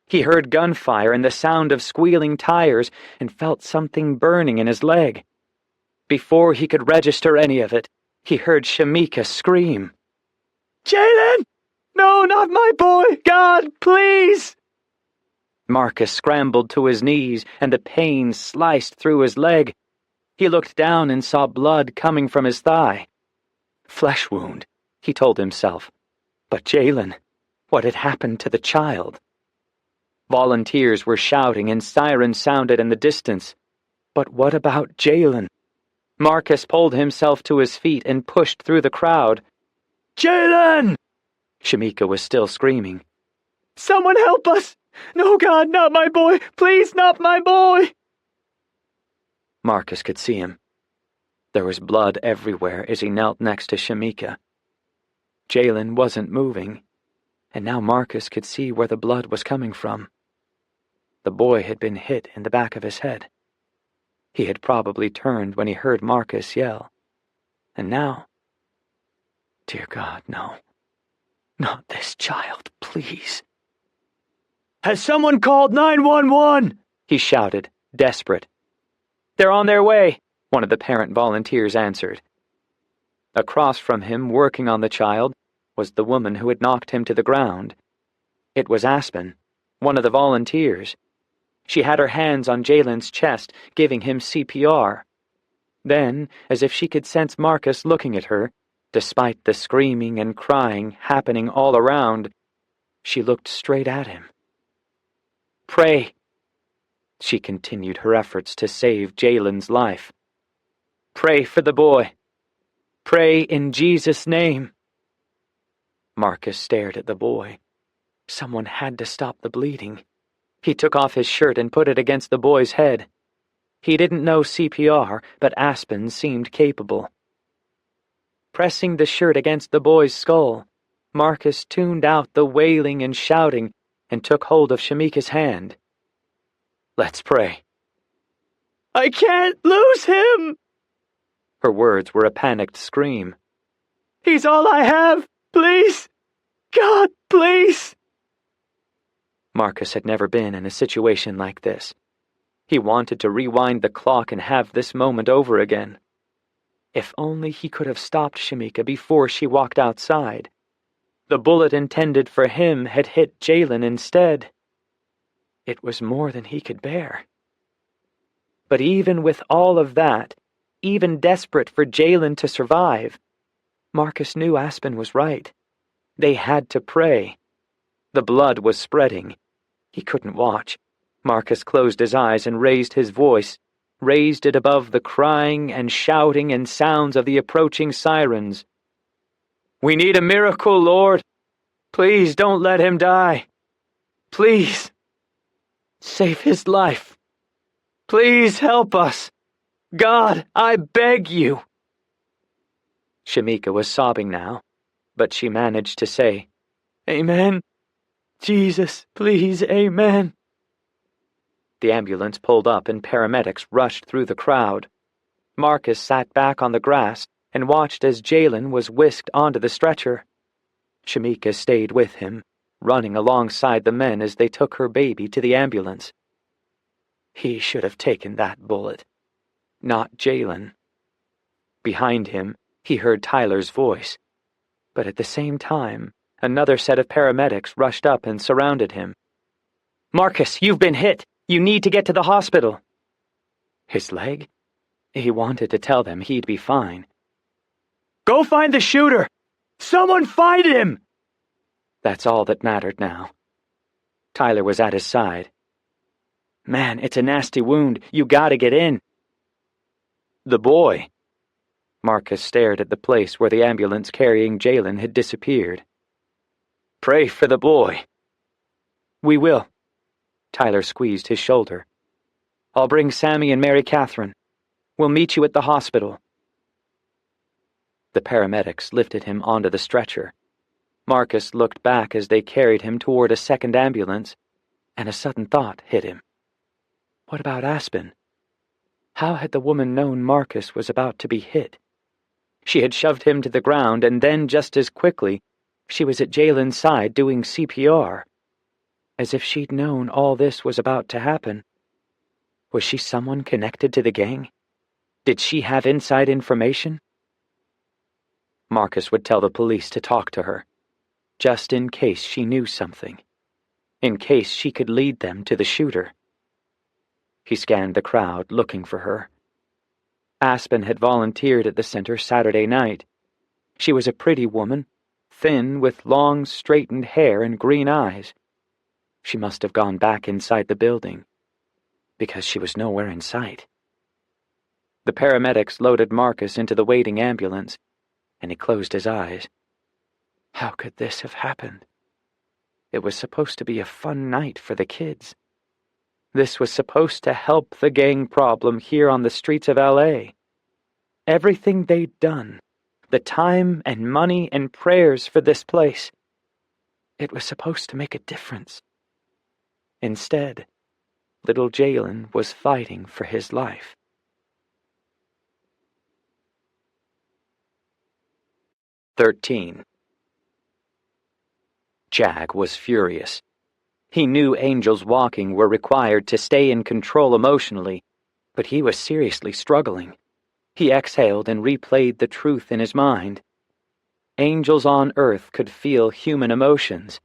He heard gunfire and the sound of squealing tires and felt something burning in his leg. Before he could register any of it, he heard Shamika scream. Jalen! No, not my boy! God, please! Marcus scrambled to his knees and the pain sliced through his leg. He looked down and saw blood coming from his thigh. Flesh wound, he told himself. But Jalen, What had happened to the child? Volunteers were shouting and sirens sounded in the distance. But what about Jalen? Marcus pulled himself to his feet and pushed through the crowd. "Jalen!" Shamika was still screaming. "Someone help us! No, God, not my boy! Please, not my boy!" Marcus could see him. There was blood everywhere as he knelt next to Shamika. Jalen wasn't moving, and now Marcus could see where the blood was coming from. The boy had been hit in the back of his head. He had probably turned when he heard Marcus yell. And now... Dear God, no. Not this child, please. "Has someone called 911?" he shouted, desperate. "They're on their way," one of the parent volunteers answered. Across from him, working on the child, was the woman who had knocked him to the ground. It was Aspen, one of the volunteers. She had her hands on Jalen's chest, giving him CPR. Then, as if she could sense Marcus looking at her, despite the screaming and crying happening all around, she looked straight at him. "Pray," she continued her efforts to save Jalen's life. "Pray for the boy. Pray in Jesus' name." Marcus stared at the boy. Someone had to stop the bleeding. He took off his shirt and put it against the boy's head. He didn't know CPR, but Aspen seemed capable. Pressing the shirt against the boy's skull, Marcus tuned out the wailing and shouting and took hold of Shamika's hand. "Let's pray." "I can't lose him!" Her words were a panicked scream. "He's all I have! Please! God, please!" Marcus had never been in a situation like this. He wanted to rewind the clock and have this moment over again. If only he could have stopped Shamika before she walked outside. The bullet intended for him had hit Jalen instead. It was more than he could bear. But even with all of that, even desperate for Jalen to survive, Marcus knew Aspen was right. They had to pray. The blood was spreading. He couldn't watch. Marcus closed his eyes and raised his voice, raised it above the crying and shouting and sounds of the approaching sirens. "We need a miracle, Lord. Please don't let him die. Please. Save his life. Please help us. God, I beg you." Shamika was sobbing now, but she managed to say, "Amen. Jesus, please, amen." The ambulance pulled up and paramedics rushed through the crowd. Marcus sat back on the grass and watched as Jalen was whisked onto the stretcher. Shamika stayed with him, running alongside the men as they took her baby to the ambulance. He should have taken that bullet, not Jalen. Behind him, he heard Tyler's voice, but at the same time, another set of paramedics rushed up and surrounded him. "Marcus, you've been hit. You need to get to the hospital." His leg? He wanted to tell them he'd be fine. "Go find the shooter! Someone find him!" That's all that mattered now. Tyler was at his side. "Man, it's a nasty wound. You gotta get in." "The boy." Marcus stared at the place where the ambulance carrying Jalen had disappeared. "Pray for the boy." "We will." Tyler squeezed his shoulder. "I'll bring Sammy and Mary Catherine. We'll meet you at the hospital." The paramedics lifted him onto the stretcher. Marcus looked back as they carried him toward a second ambulance, and a sudden thought hit him. What about Aspen? How had the woman known Marcus was about to be hit? She had shoved him to the ground, and then just as quickly, she was at Jalen's side doing CPR. As if she'd known all this was about to happen. Was she someone connected to the gang? Did she have inside information? Marcus would tell the police to talk to her, just in case she knew something, in case she could lead them to the shooter. He scanned the crowd, looking for her. Aspen had volunteered at the center Saturday night. She was a pretty woman, thin with long, straightened hair and green eyes. She must have gone back inside the building, because she was nowhere in sight. The paramedics loaded Marcus into the waiting ambulance, and he closed his eyes. How could this have happened? It was supposed to be a fun night for the kids. This was supposed to help the gang problem here on the streets of L.A. Everything they'd done, the time and money and prayers for this place, it was supposed to make a difference. Instead, little Jalen was fighting for his life. 13. Jag was furious. He knew angels walking were required to stay in control emotionally, but he was seriously struggling. He exhaled and replayed the truth in his mind. Angels on earth could feel human emotions.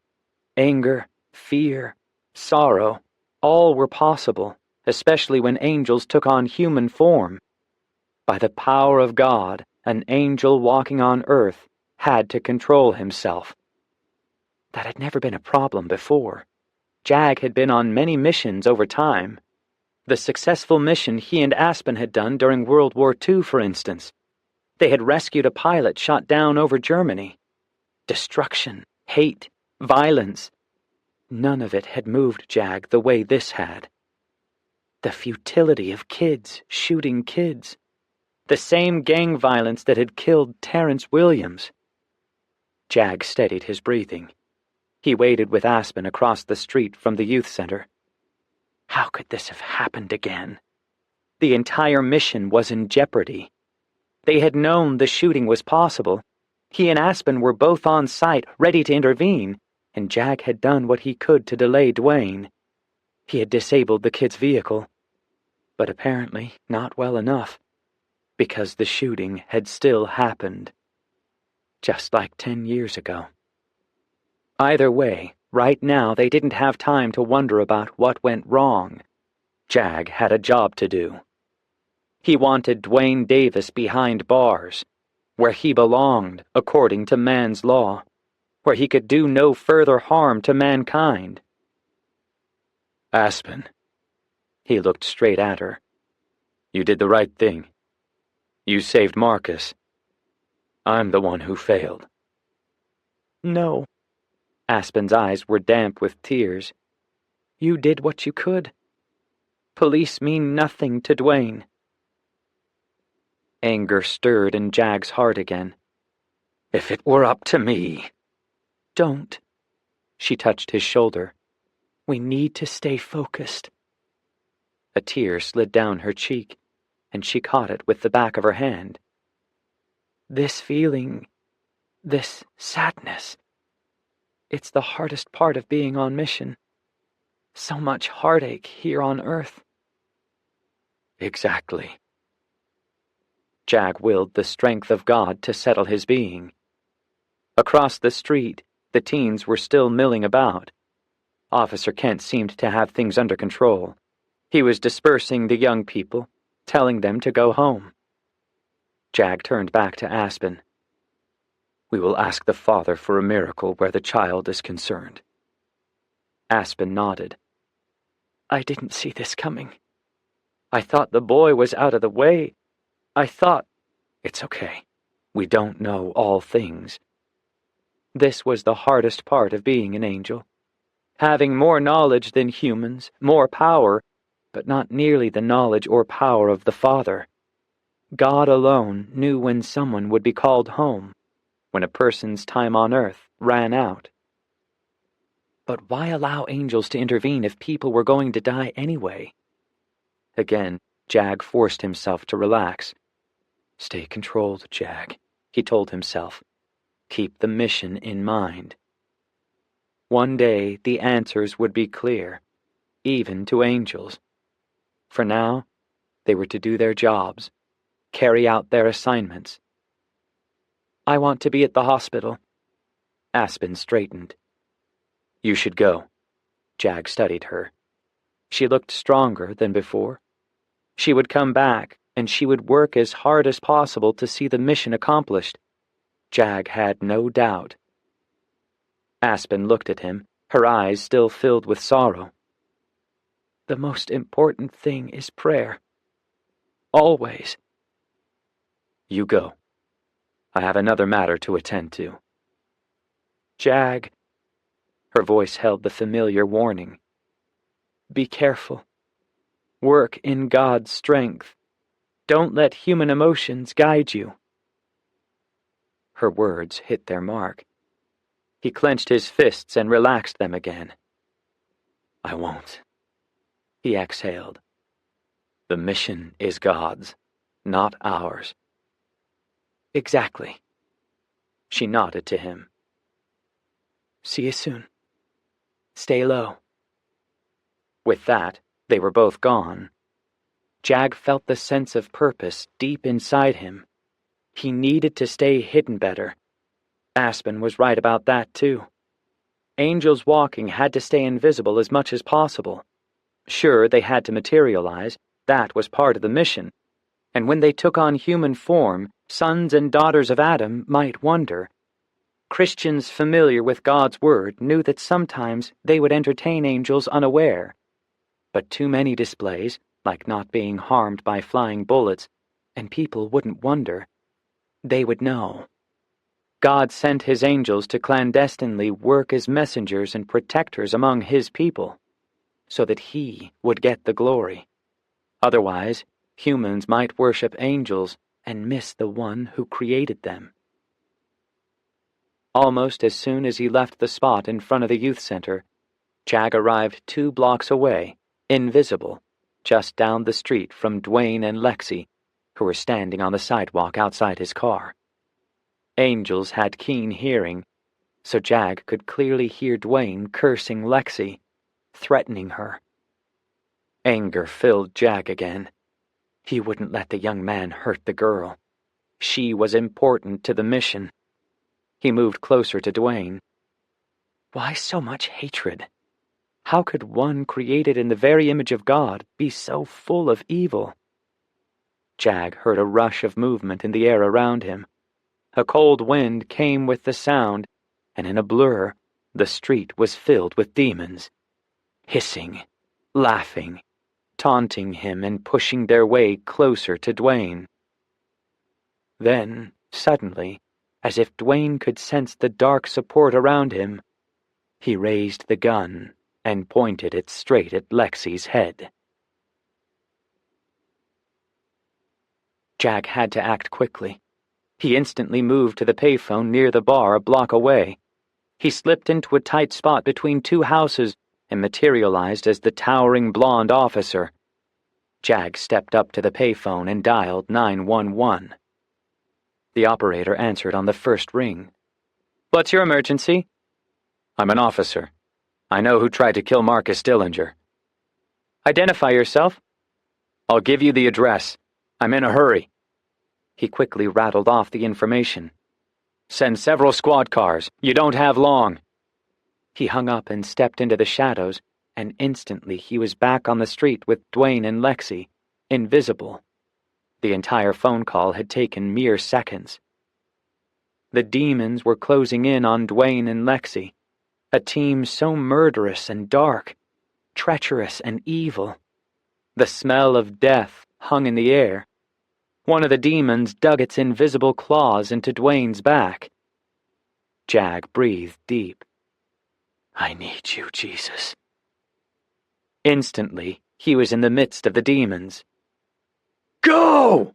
Anger, fear, sorrow, all were possible, especially when angels took on human form. By the power of God, an angel walking on earth had to control himself. That had never been a problem before. Jag had been on many missions over time. The successful mission he and Aspen had done during World War II, for instance. They had rescued a pilot shot down over Germany. Destruction, hate, violence. None of it had moved Jag the way this had. The futility of kids shooting kids. The same gang violence that had killed Terrence Williams. Jag steadied his breathing. He waited with Aspen across the street from the youth center. How could this have happened again? The entire mission was in jeopardy. They had known the shooting was possible. He and Aspen were both on site, ready to intervene, and Jag had done what he could to delay Dwayne. He had disabled the kid's vehicle, but apparently not well enough, because the shooting had still happened. Just like 10 years ago. Either way, right now they didn't have time to wonder about what went wrong. Jag had a job to do. He wanted Dwayne Davis behind bars, where he belonged according to man's law, where he could do no further harm to mankind. Aspen. He looked straight at her. You did the right thing. You saved Marcus. I'm the one who failed. No. Aspen's eyes were damp with tears. You did what you could. Police mean nothing to Dwayne. Anger stirred in Jag's heart again. If it were up to me. Don't. She touched his shoulder. We need to stay focused. A tear slid down her cheek, and she caught it with the back of her hand. This feeling, this sadness, it's the hardest part of being on mission. So much heartache here on Earth. Exactly. Jag willed the strength of God to settle his being. Across the street, the teens were still milling about. Officer Kent seemed to have things under control. He was dispersing the young people, telling them to go home. Jag turned back to Aspen. We will ask the Father for a miracle where the child is concerned. Aspen nodded. I didn't see this coming. I thought the boy was out of the way. I thought... It's okay. We don't know all things. This was the hardest part of being an angel. Having more knowledge than humans, more power, but not nearly the knowledge or power of the Father. God alone knew when someone would be called home, when a person's time on earth ran out. But why allow angels to intervene if people were going to die anyway? Again, Jag forced himself to relax. Stay controlled, Jag, he told himself. Keep the mission in mind. One day the answers would be clear, even to angels. For now, they were to do their jobs, carry out their assignments. I want to be at the hospital. Aspen straightened. You should go. Jag studied her. She looked stronger than before. She would come back, and she would work as hard as possible to see the mission accomplished. Jag had no doubt Aspen looked at him, her eyes still filled with sorrow. The most important thing is prayer. Always. You go. I have another matter to attend to. Jag. Her voice held the familiar warning. Be careful. Work in God's strength. Don't let human emotions guide you. Her words hit their mark. He clenched his fists and relaxed them again. I won't. He exhaled. The mission is God's, not ours. Exactly. She nodded to him. See you soon. Stay low. With that, they were both gone. Jag felt the sense of purpose deep inside him. He needed to stay hidden better. Aspen was right about that, too. Angels walking had to stay invisible as much as possible. Sure, they had to materialize. That was part of the mission. And when they took on human form, sons and daughters of Adam might wonder. Christians familiar with God's word knew that sometimes they would entertain angels unaware. But too many displays, like not being harmed by flying bullets, and people wouldn't wonder. They would know. God sent his angels to clandestinely work as messengers and protectors among his people, so that he would get the glory. Otherwise, humans might worship angels and miss the one who created them. Almost as soon as he left the spot in front of the youth center, Jag arrived 2 blocks away, invisible, just down the street from Dwayne and Lexi, who were standing on the sidewalk outside his car. Angels had keen hearing, so Jag could clearly hear Dwayne cursing Lexi, threatening her. Anger filled Jag again. He wouldn't let the young man hurt the girl. She was important to the mission. He moved closer to Dwayne. Why so much hatred? How could one created in the very image of God be so full of evil? Jag heard a rush of movement in the air around him. A cold wind came with the sound, and in a blur, the street was filled with demons, hissing, laughing, taunting him and pushing their way closer to Dwayne. Then, suddenly, as if Dwayne could sense the dark support around him, he raised the gun and pointed it straight at Lexi's head. Jag had to act quickly. He instantly moved to the payphone near the bar a block away. He slipped into a tight spot between 2 houses and materialized as the towering blonde officer. Jag stepped up to the payphone and dialed 911. The operator answered on the first ring. What's your emergency? I'm an officer. I know who tried to kill Marcus Dillinger. Identify yourself. I'll give you the address. I'm in a hurry. He quickly rattled off the information. Send several squad cars. You don't have long. He hung up and stepped into the shadows, and instantly he was back on the street with Dwayne and Lexi, invisible. The entire phone call had taken mere seconds. The demons were closing in on Dwayne and Lexi, a team so murderous and dark, treacherous and evil. The smell of death hung in the air. One of the demons dug its invisible claws into Dwayne's back. Jag breathed deep. I need you, Jesus. Instantly, he was in the midst of the demons. Go!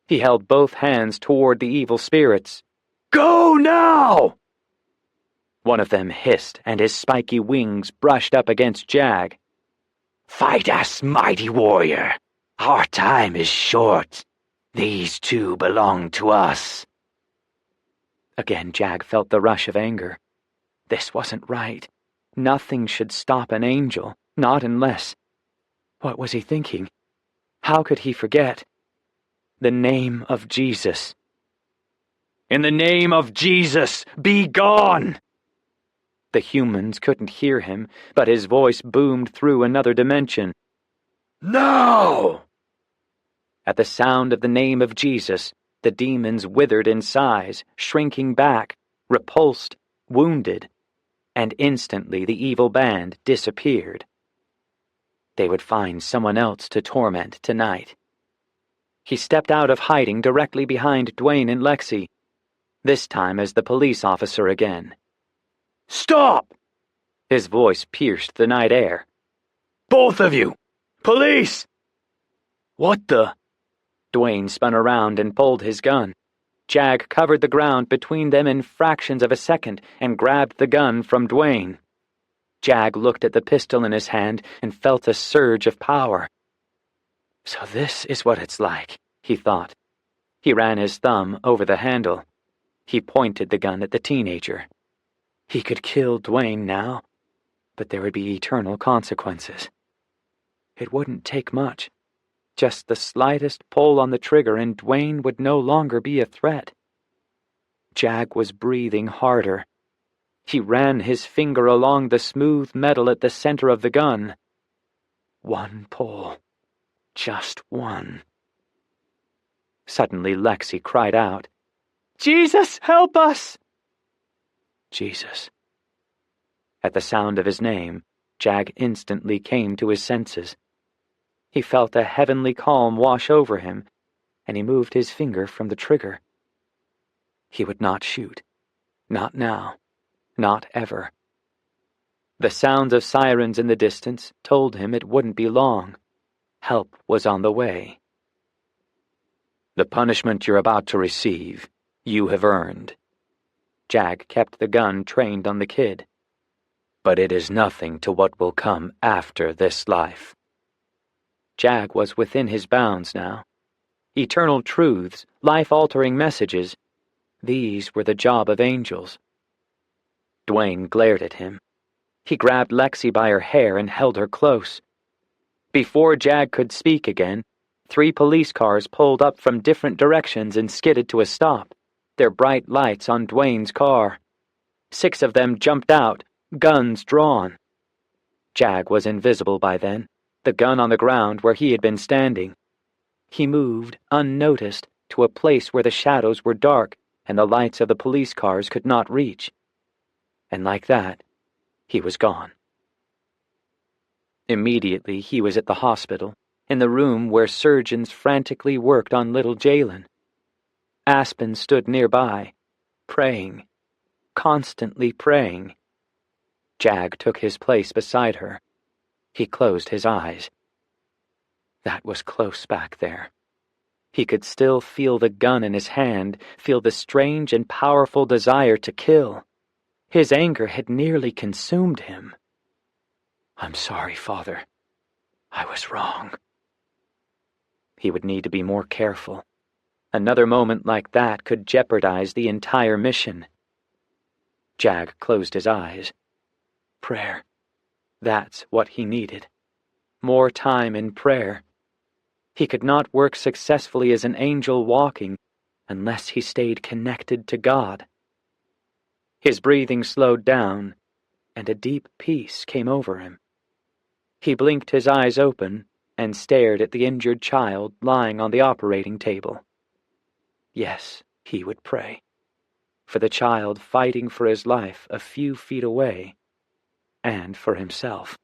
He held both hands toward the evil spirits. Go now! One of them hissed, and his spiky wings brushed up against Jag. Fight us, mighty warrior. Our time is short. These 2 belong to us. Again, Jag felt the rush of anger. This wasn't right. Nothing should stop an angel, not unless... What was he thinking? How could he forget? The name of Jesus. In the name of Jesus, be gone! The humans couldn't hear him, but his voice boomed through another dimension. No! At the sound of the name of Jesus, the demons withered in size, shrinking back, repulsed, wounded. and instantly the evil band disappeared. They would find someone else to torment tonight. He stepped out of hiding directly behind Dwayne and Lexi, this time as the police officer again. "Stop!" His voice pierced the night air. "Both of you! Police!" "What the?" Dwayne spun around and pulled his gun. Jag covered the ground between them in fractions of a second and grabbed the gun from Dwayne. Jag looked at the pistol in his hand and felt a surge of power. So this is what it's like, he thought. He ran his thumb over the handle. He pointed the gun at the teenager. He could kill Dwayne now, but there would be eternal consequences. It wouldn't take much. Just the slightest pull on the trigger and Dwayne would no longer be a threat. Jag was breathing harder. He ran his finger along the smooth metal at the center of the gun. One pull. Just one. Suddenly Lexi cried out, "Jesus, help us!" Jesus. At the sound of his name, Jag instantly came to his senses. He felt a heavenly calm wash over him, and he moved his finger from the trigger. He would not shoot. Not now. Not ever. The sounds of sirens in the distance told him it wouldn't be long. Help was on the way. "The punishment you're about to receive, you have earned." Jag kept the gun trained on the kid. "But it is nothing to what will come after this life." Jag was within his bounds now. Eternal truths, life-altering messages, these were the job of angels. Dwayne glared at him. He grabbed Lexi by her hair and held her close. Before Jag could speak again, 3 police cars pulled up from different directions and skidded to a stop, their bright lights on Dwayne's car. 6 of them jumped out, guns drawn. Jag was invisible by then, the gun on the ground where he had been standing. He moved, unnoticed, to a place where the shadows were dark and the lights of the police cars could not reach. And like that, he was gone. Immediately he was at the hospital, in the room where surgeons frantically worked on little Jalen. Aspen stood nearby, praying, constantly praying. Jag took his place beside her. He closed his eyes. That was close back there. He could still feel the gun in his hand, feel the strange and powerful desire to kill. His anger had nearly consumed him. "I'm sorry, Father. I was wrong." He would need to be more careful. Another moment like that could jeopardize the entire mission. Jag closed his eyes. Prayer. That's what he needed. More time in prayer. He could not work successfully as an angel walking unless he stayed connected to God. His breathing slowed down, and a deep peace came over him. He blinked his eyes open and stared at the injured child lying on the operating table. Yes, he would pray. For the child fighting for his life a few feet away, and for himself.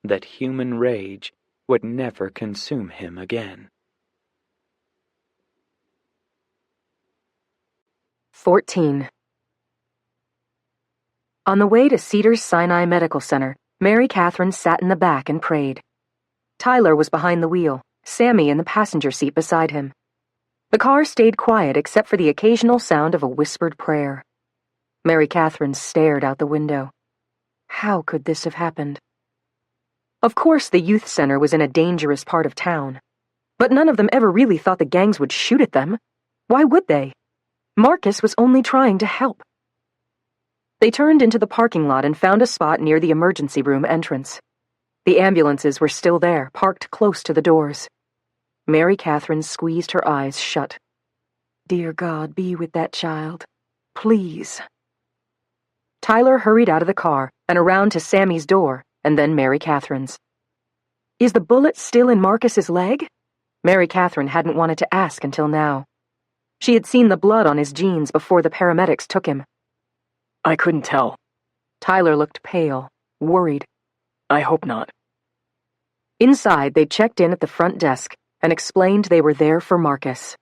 That human rage would never consume him again. 14. On the way to Cedars-Sinai Medical Center, Mary Catherine sat in the back and prayed. Tyler was behind the wheel, Sammy in the passenger seat beside him. The car stayed quiet except for the occasional sound of a whispered prayer. Mary Catherine stared out the window. How could this have happened? Of course, the youth center was in a dangerous part of town. But none of them ever really thought the gangs would shoot at them. Why would they? Marcus was only trying to help. They turned into the parking lot and found a spot near the emergency room entrance. The ambulances were still there, parked close to the doors. Mary Catherine squeezed her eyes shut. Dear God, be with that child. Please. Tyler hurried out of the car and around to Sammy's door, and then Mary Catherine's. Is the bullet still in Marcus's leg? Mary Catherine hadn't wanted to ask until now. She had seen the blood on his jeans before the paramedics took him. I couldn't tell. Tyler looked pale, worried. I hope not. Inside, they checked in at the front desk and explained they were there for Marcus.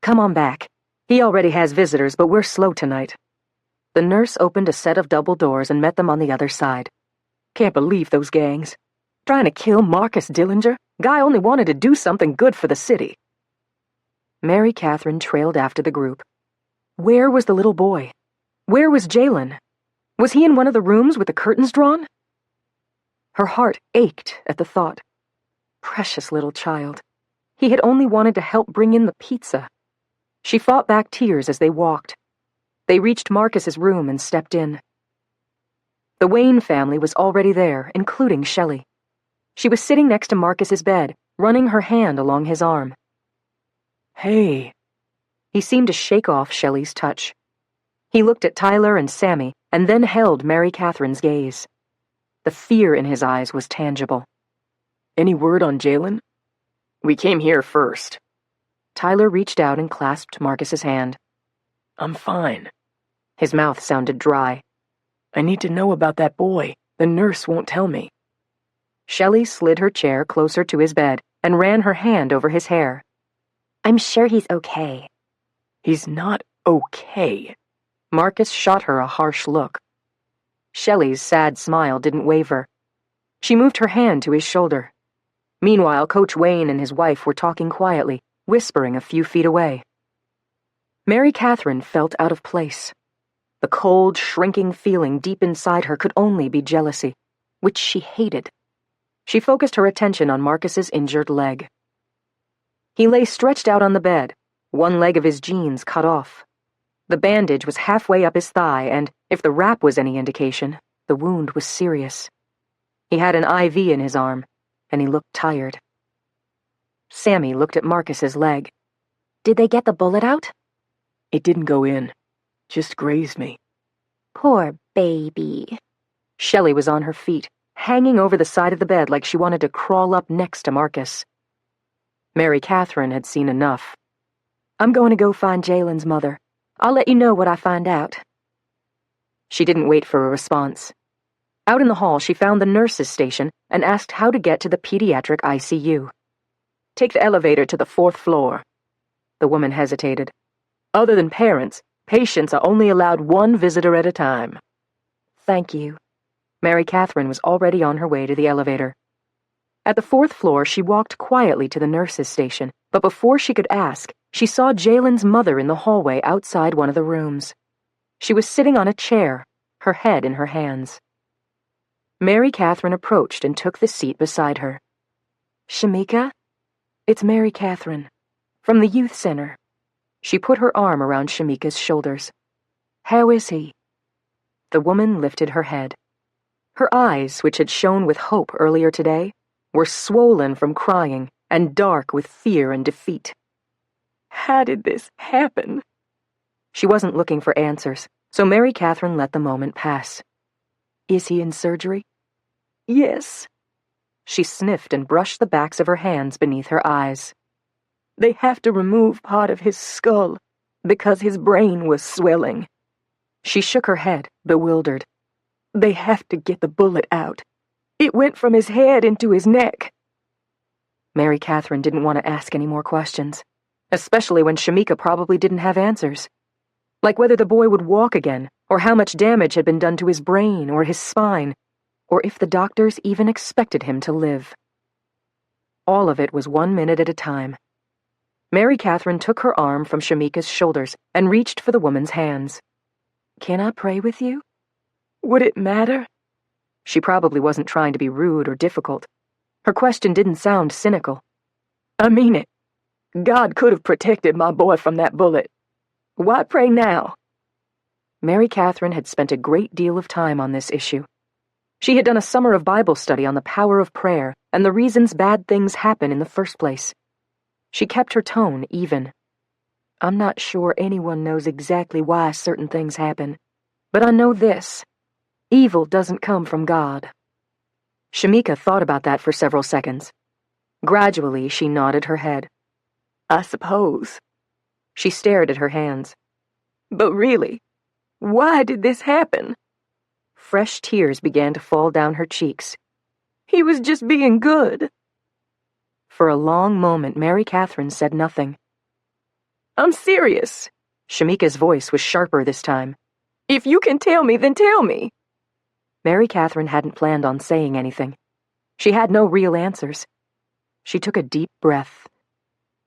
Come on back. He already has visitors, but we're slow tonight. The nurse opened a set of double doors and met them on the other side. Can't believe those gangs. Trying to kill Marcus Dillinger? Guy only wanted to do something good for the city. Mary Catherine trailed after the group. Where was the little boy? Where was Jalen? Was he in one of the rooms with the curtains drawn? Her heart ached at the thought. Precious little child. He had only wanted to help bring in the pizza. She fought back tears as they walked. They reached Marcus's room and stepped in. The Wayne family was already there, including Shelley. She was sitting next to Marcus's bed, running her hand along his arm. Hey. He seemed to shake off Shelley's touch. He looked at Tyler and Sammy, and then held Mary Catherine's gaze. The fear in his eyes was tangible. Any word on Jalen? We came here first. Tyler reached out and clasped Marcus's hand. I'm fine. His mouth sounded dry. I need to know about that boy. The nurse won't tell me. Shelley slid her chair closer to his bed and ran her hand over his hair. I'm sure he's okay. He's not okay. Marcus shot her a harsh look. Shelley's sad smile didn't waver. She moved her hand to his shoulder. Meanwhile, Coach Wayne and his wife were talking quietly, whispering a few feet away. Mary Catherine felt out of place. The cold, shrinking feeling deep inside her could only be jealousy, which she hated. She focused her attention on Marcus's injured leg. He lay stretched out on the bed, one leg of his jeans cut off. The bandage was halfway up his thigh, and, if the wrap was any indication, the wound was serious. He had an IV in his arm, and he looked tired. Sammy looked at Marcus's leg. Did they get the bullet out? It didn't go in. Just grazed me. Poor baby. Shelley was on her feet, hanging over the side of the bed like she wanted to crawl up next to Marcus. Mary Catherine had seen enough. I'm going to go find Jalen's mother. I'll let you know what I find out. She didn't wait for a response. Out in the hall, she found the nurse's station and asked how to get to the pediatric ICU. Take the elevator to the 4th floor. The woman hesitated. Other than parents, patients are only allowed one visitor at a time. Thank you. Mary Catherine was already on her way to the elevator. At the 4th floor, she walked quietly to the nurse's station, but before she could ask, she saw Jalen's mother in the hallway outside one of the rooms. She was sitting on a chair, her head in her hands. Mary Catherine approached and took the seat beside her. Shamika? It's Mary Catherine, from the youth center. She put her arm around Shamika's shoulders. How is he? The woman lifted her head. Her eyes, which had shone with hope earlier today, were swollen from crying and dark with fear and defeat. How did this happen? She wasn't looking for answers, so Mary Catherine let the moment pass. Is he in surgery? Yes. She sniffed and brushed the backs of her hands beneath her eyes. They have to remove part of his skull because his brain was swelling. She shook her head, bewildered. They have to get the bullet out. It went from his head into his neck. Mary Catherine didn't want to ask any more questions, especially when Shamika probably didn't have answers. Like whether the boy would walk again, or how much damage had been done to his brain or his spine, or if the doctors even expected him to live. All of it was 1 minute at a time. Mary Catherine took her arm from Shamika's shoulders and reached for the woman's hands. Can I pray with you? Would it matter? She probably wasn't trying to be rude or difficult. Her question didn't sound cynical. I mean it. God could have protected my boy from that bullet. Why pray now? Mary Catherine had spent a great deal of time on this issue. She had done a summer of Bible study on the power of prayer and the reasons bad things happen in the first place. She kept her tone even. I'm not sure anyone knows exactly why certain things happen, but I know this. Evil doesn't come from God. Shamika thought about that for several seconds. Gradually, she nodded her head. I suppose. She stared at her hands. But really, why did this happen? Fresh tears began to fall down her cheeks. "He was just being good." For a long moment, Mary Catherine said nothing. "I'm serious." Shamika's voice was sharper this time. "If you can tell me, then tell me." Mary Catherine hadn't planned on saying anything. She had no real answers. She took a deep breath.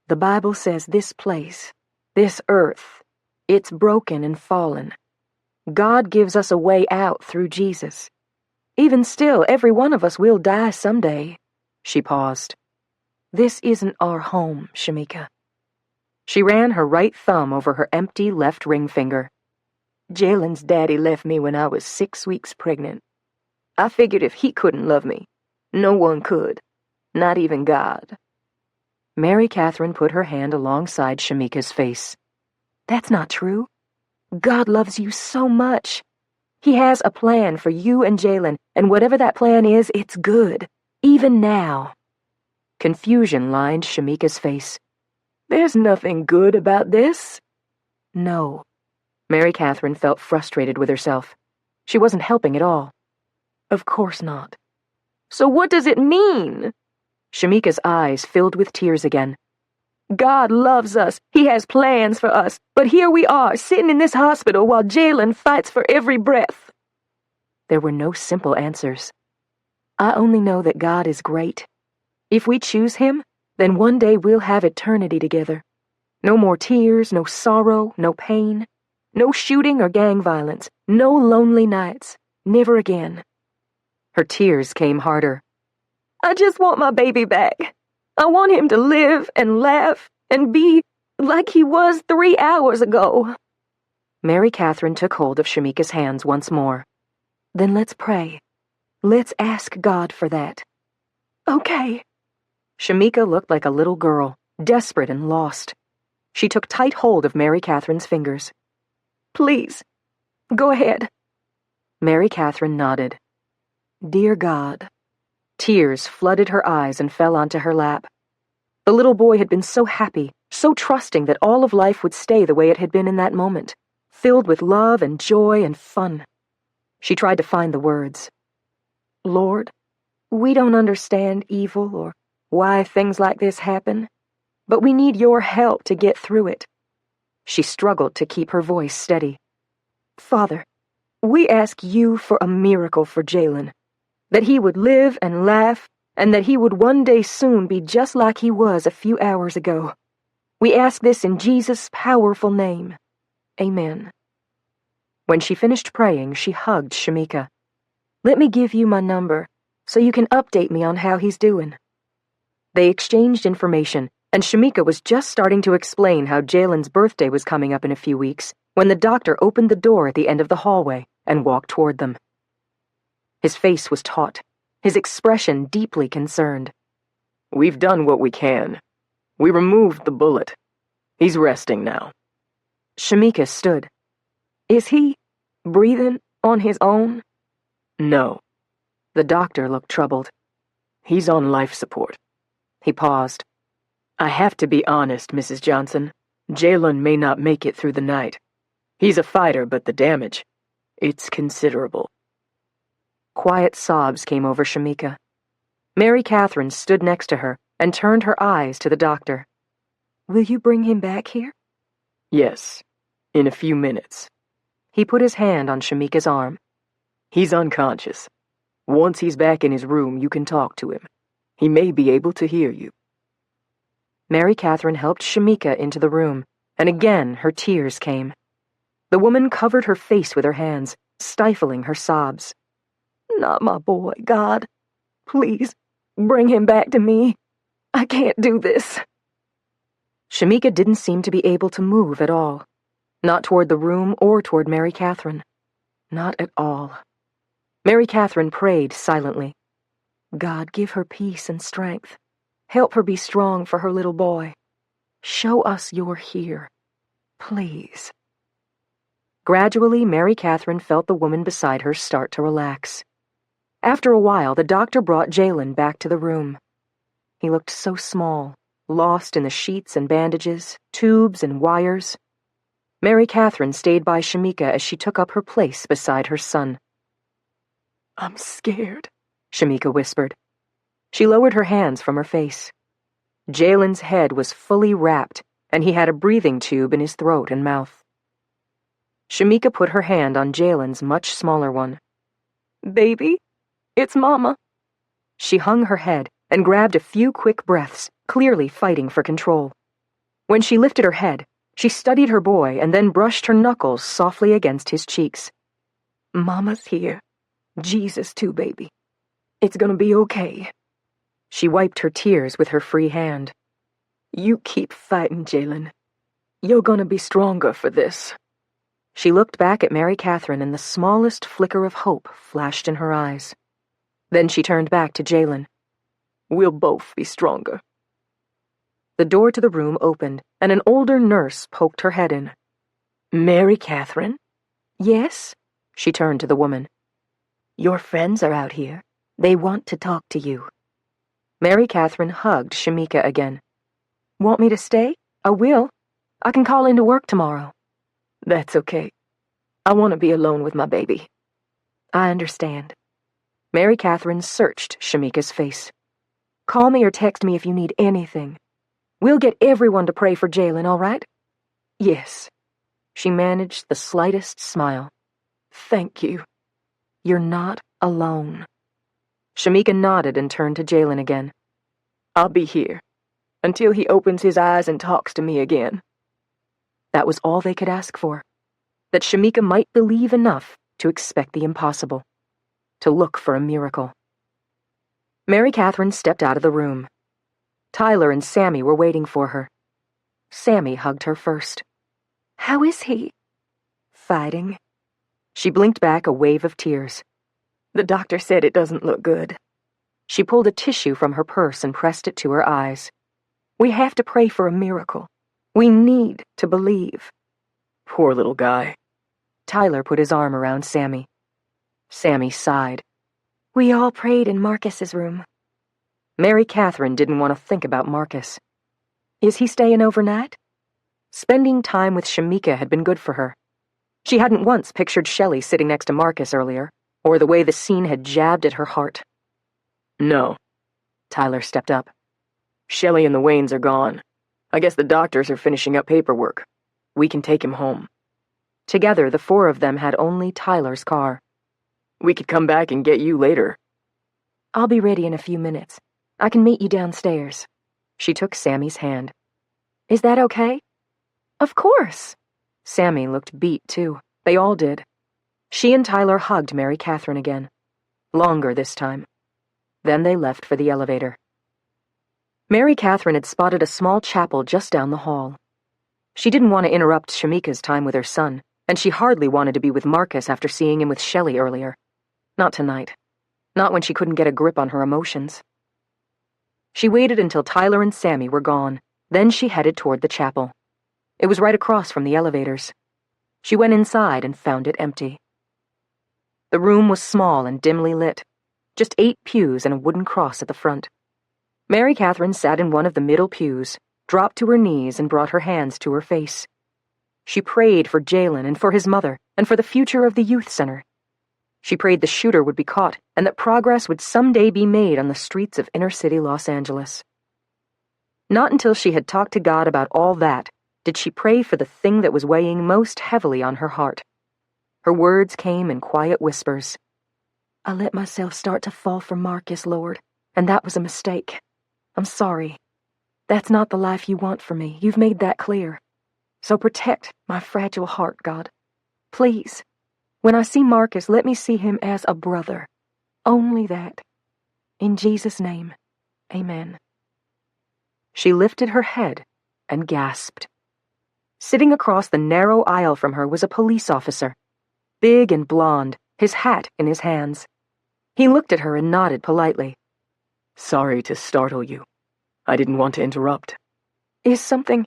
"The Bible says this place, this earth, it's broken and fallen. God gives us a way out through Jesus. Even still, every one of us will die someday." She paused. "This isn't our home, Shamika." She ran her right thumb over her empty left ring finger. "Jalen's daddy left me when I was 6 weeks pregnant. I figured if he couldn't love me, no one could, not even God." Mary Catherine put her hand alongside Shamika's face. "That's not true. God loves you so much. He has a plan for you and Jalen, and whatever that plan is, it's good, even now." Confusion lined Shamika's face. "There's nothing good about this." "No." Mary Catherine felt frustrated with herself. She wasn't helping at all. "Of course not." "So what does it mean?" Shamika's eyes filled with tears again. "God loves us. He has plans for us. But here we are, sitting in this hospital while Jalen fights for every breath." There were no simple answers. "I only know that God is great. If we choose Him, then one day we'll have eternity together. No more tears, no sorrow, no pain, no shooting or gang violence, no lonely nights. Never again." Her tears came harder. "I just want my baby back. I want him to live and laugh and be like he was 3 hours ago." Mary Catherine took hold of Shamika's hands once more. "Then let's pray. Let's ask God for that." "Okay." Shamika looked like a little girl, desperate and lost. She took tight hold of Mary Catherine's fingers. "Please, go ahead." Mary Catherine nodded. "Dear God." Tears flooded her eyes and fell onto her lap. The little boy had been so happy, so trusting that all of life would stay the way it had been in that moment, filled with love and joy and fun. She tried to find the words. "Lord, we don't understand evil or why things like this happen, but we need your help to get through it." She struggled to keep her voice steady. "Father, we ask you for a miracle for Jalen, that he would live and laugh, and that he would one day soon be just like he was a few hours ago. We ask this in Jesus' powerful name. Amen." When she finished praying, she hugged Shamika. "Let me give you my number, so you can update me on how he's doing." They exchanged information, and Shamika was just starting to explain how Jalen's birthday was coming up in a few weeks when the doctor opened the door at the end of the hallway and walked toward them. His face was taut, his expression deeply concerned. "We've done what we can. We removed the bullet. He's resting now." Shamika stood. "Is he breathing on his own?" "No." The doctor looked troubled. "He's on life support." He paused. "I have to be honest, Mrs. Johnson. Jalen may not make it through the night. He's a fighter, but the damage, it's considerable." Quiet sobs came over Shamika. Mary Catherine stood next to her and turned her eyes to the doctor. "Will you bring him back here?" "Yes, in a few minutes." He put his hand on Shamika's arm. "He's unconscious. Once he's back in his room, you can talk to him. He may be able to hear you." Mary Catherine helped Shamika into the room, and again her tears came. The woman covered her face with her hands, stifling her sobs. "Not my boy, God. Please, bring him back to me. I can't do this." Shamika didn't seem to be able to move at all. Not toward the room or toward Mary Catherine. Not at all. Mary Catherine prayed silently. "God, give her peace and strength. Help her be strong for her little boy. Show us you're here. Please." Gradually, Mary Catherine felt the woman beside her start to relax. After a while, the doctor brought Jalen back to the room. He looked so small, lost in the sheets and bandages, tubes and wires. Mary Catherine stayed by Shamika as she took up her place beside her son. I'm scared, Shamika whispered. She lowered her hands from her face. Jalen's head was fully wrapped, and he had a breathing tube in his throat and mouth. Shamika put her hand on Jalen's much smaller one. Baby, it's Mama. She hung her head and grabbed a few quick breaths, clearly fighting for control. When she lifted her head, she studied her boy and then brushed her knuckles softly against his cheeks. Mama's here. Jesus too, baby. It's gonna be okay. She wiped her tears with her free hand. You keep fighting, Jalen. You're gonna be stronger for this. She looked back at Mary Catherine and the smallest flicker of hope flashed in her eyes. Then she turned back to Jalen. We'll both be stronger. The door to the room opened, and an older nurse poked her head in. Mary Catherine? Yes? She turned to the woman. Your friends are out here. They want to talk to you. Mary Catherine hugged Shamika again. Want me to stay? I will. I can call into work tomorrow. That's okay. I want to be alone with my baby. I understand. Mary Catherine searched Shamika's face. Call me or text me if you need anything. We'll get everyone to pray for Jalen, all right? Yes. She managed the slightest smile. Thank you. You're not alone. Shamika nodded and turned to Jalen again. I'll be here until he opens his eyes and talks to me again. That was all they could ask for. That Shamika might believe enough to expect the impossible. To look for a miracle. Mary Catherine stepped out of the room. Tyler and Sammy were waiting for her. Sammy hugged her first. How is he? Fighting. She blinked back a wave of tears. The doctor said it doesn't look good. She pulled a tissue from her purse and pressed it to her eyes. We have to pray for a miracle. We need to believe. Poor little guy. Tyler put his arm around Sammy. Sammy sighed. We all prayed in Marcus's room. Mary Catherine didn't want to think about Marcus. Is he staying overnight? Spending time with Shamika had been good for her. She hadn't once pictured Shelley sitting next to Marcus earlier, or the way the scene had jabbed at her heart. No. Tyler stepped up. Shelley and the Waynes are gone. I guess the doctors are finishing up paperwork. We can take him home. Together, the four of them had only Tyler's car. We could come back and get you later. I'll be ready in a few minutes. I can meet you downstairs. She took Sammy's hand. Is that okay? Of course. Sammy looked beat, too. They all did. She and Tyler hugged Mary Catherine again. Longer this time. Then they left for the elevator. Mary Catherine had spotted a small chapel just down the hall. She didn't want to interrupt Shamika's time with her son, and she hardly wanted to be with Marcus after seeing him with Shelley earlier. Not tonight. Not when she couldn't get a grip on her emotions. She waited until Tyler and Sammy were gone. Then she headed toward the chapel. It was right across from the elevators. She went inside and found it empty. The room was small and dimly lit. Just 8 pews and a wooden cross at the front. Mary Catherine sat in one of the middle pews, dropped to her knees and brought her hands to her face. She prayed for Jalen and for his mother and for the future of the youth center. She prayed the shooter would be caught and that progress would someday be made on the streets of inner-city Los Angeles. Not until she had talked to God about all that did she pray for the thing that was weighing most heavily on her heart. Her words came in quiet whispers. I let myself start to fall for Marcus, Lord, and that was a mistake. I'm sorry. That's not the life you want for me. You've made that clear. So protect my fragile heart, God. Please. When I see Marcus, let me see him as a brother. Only that. In Jesus' name, amen. She lifted her head and gasped. Sitting across the narrow aisle from her was a police officer, big and blond, his hat in his hands. He looked at her and nodded politely. Sorry to startle you. I didn't want to interrupt. Is something...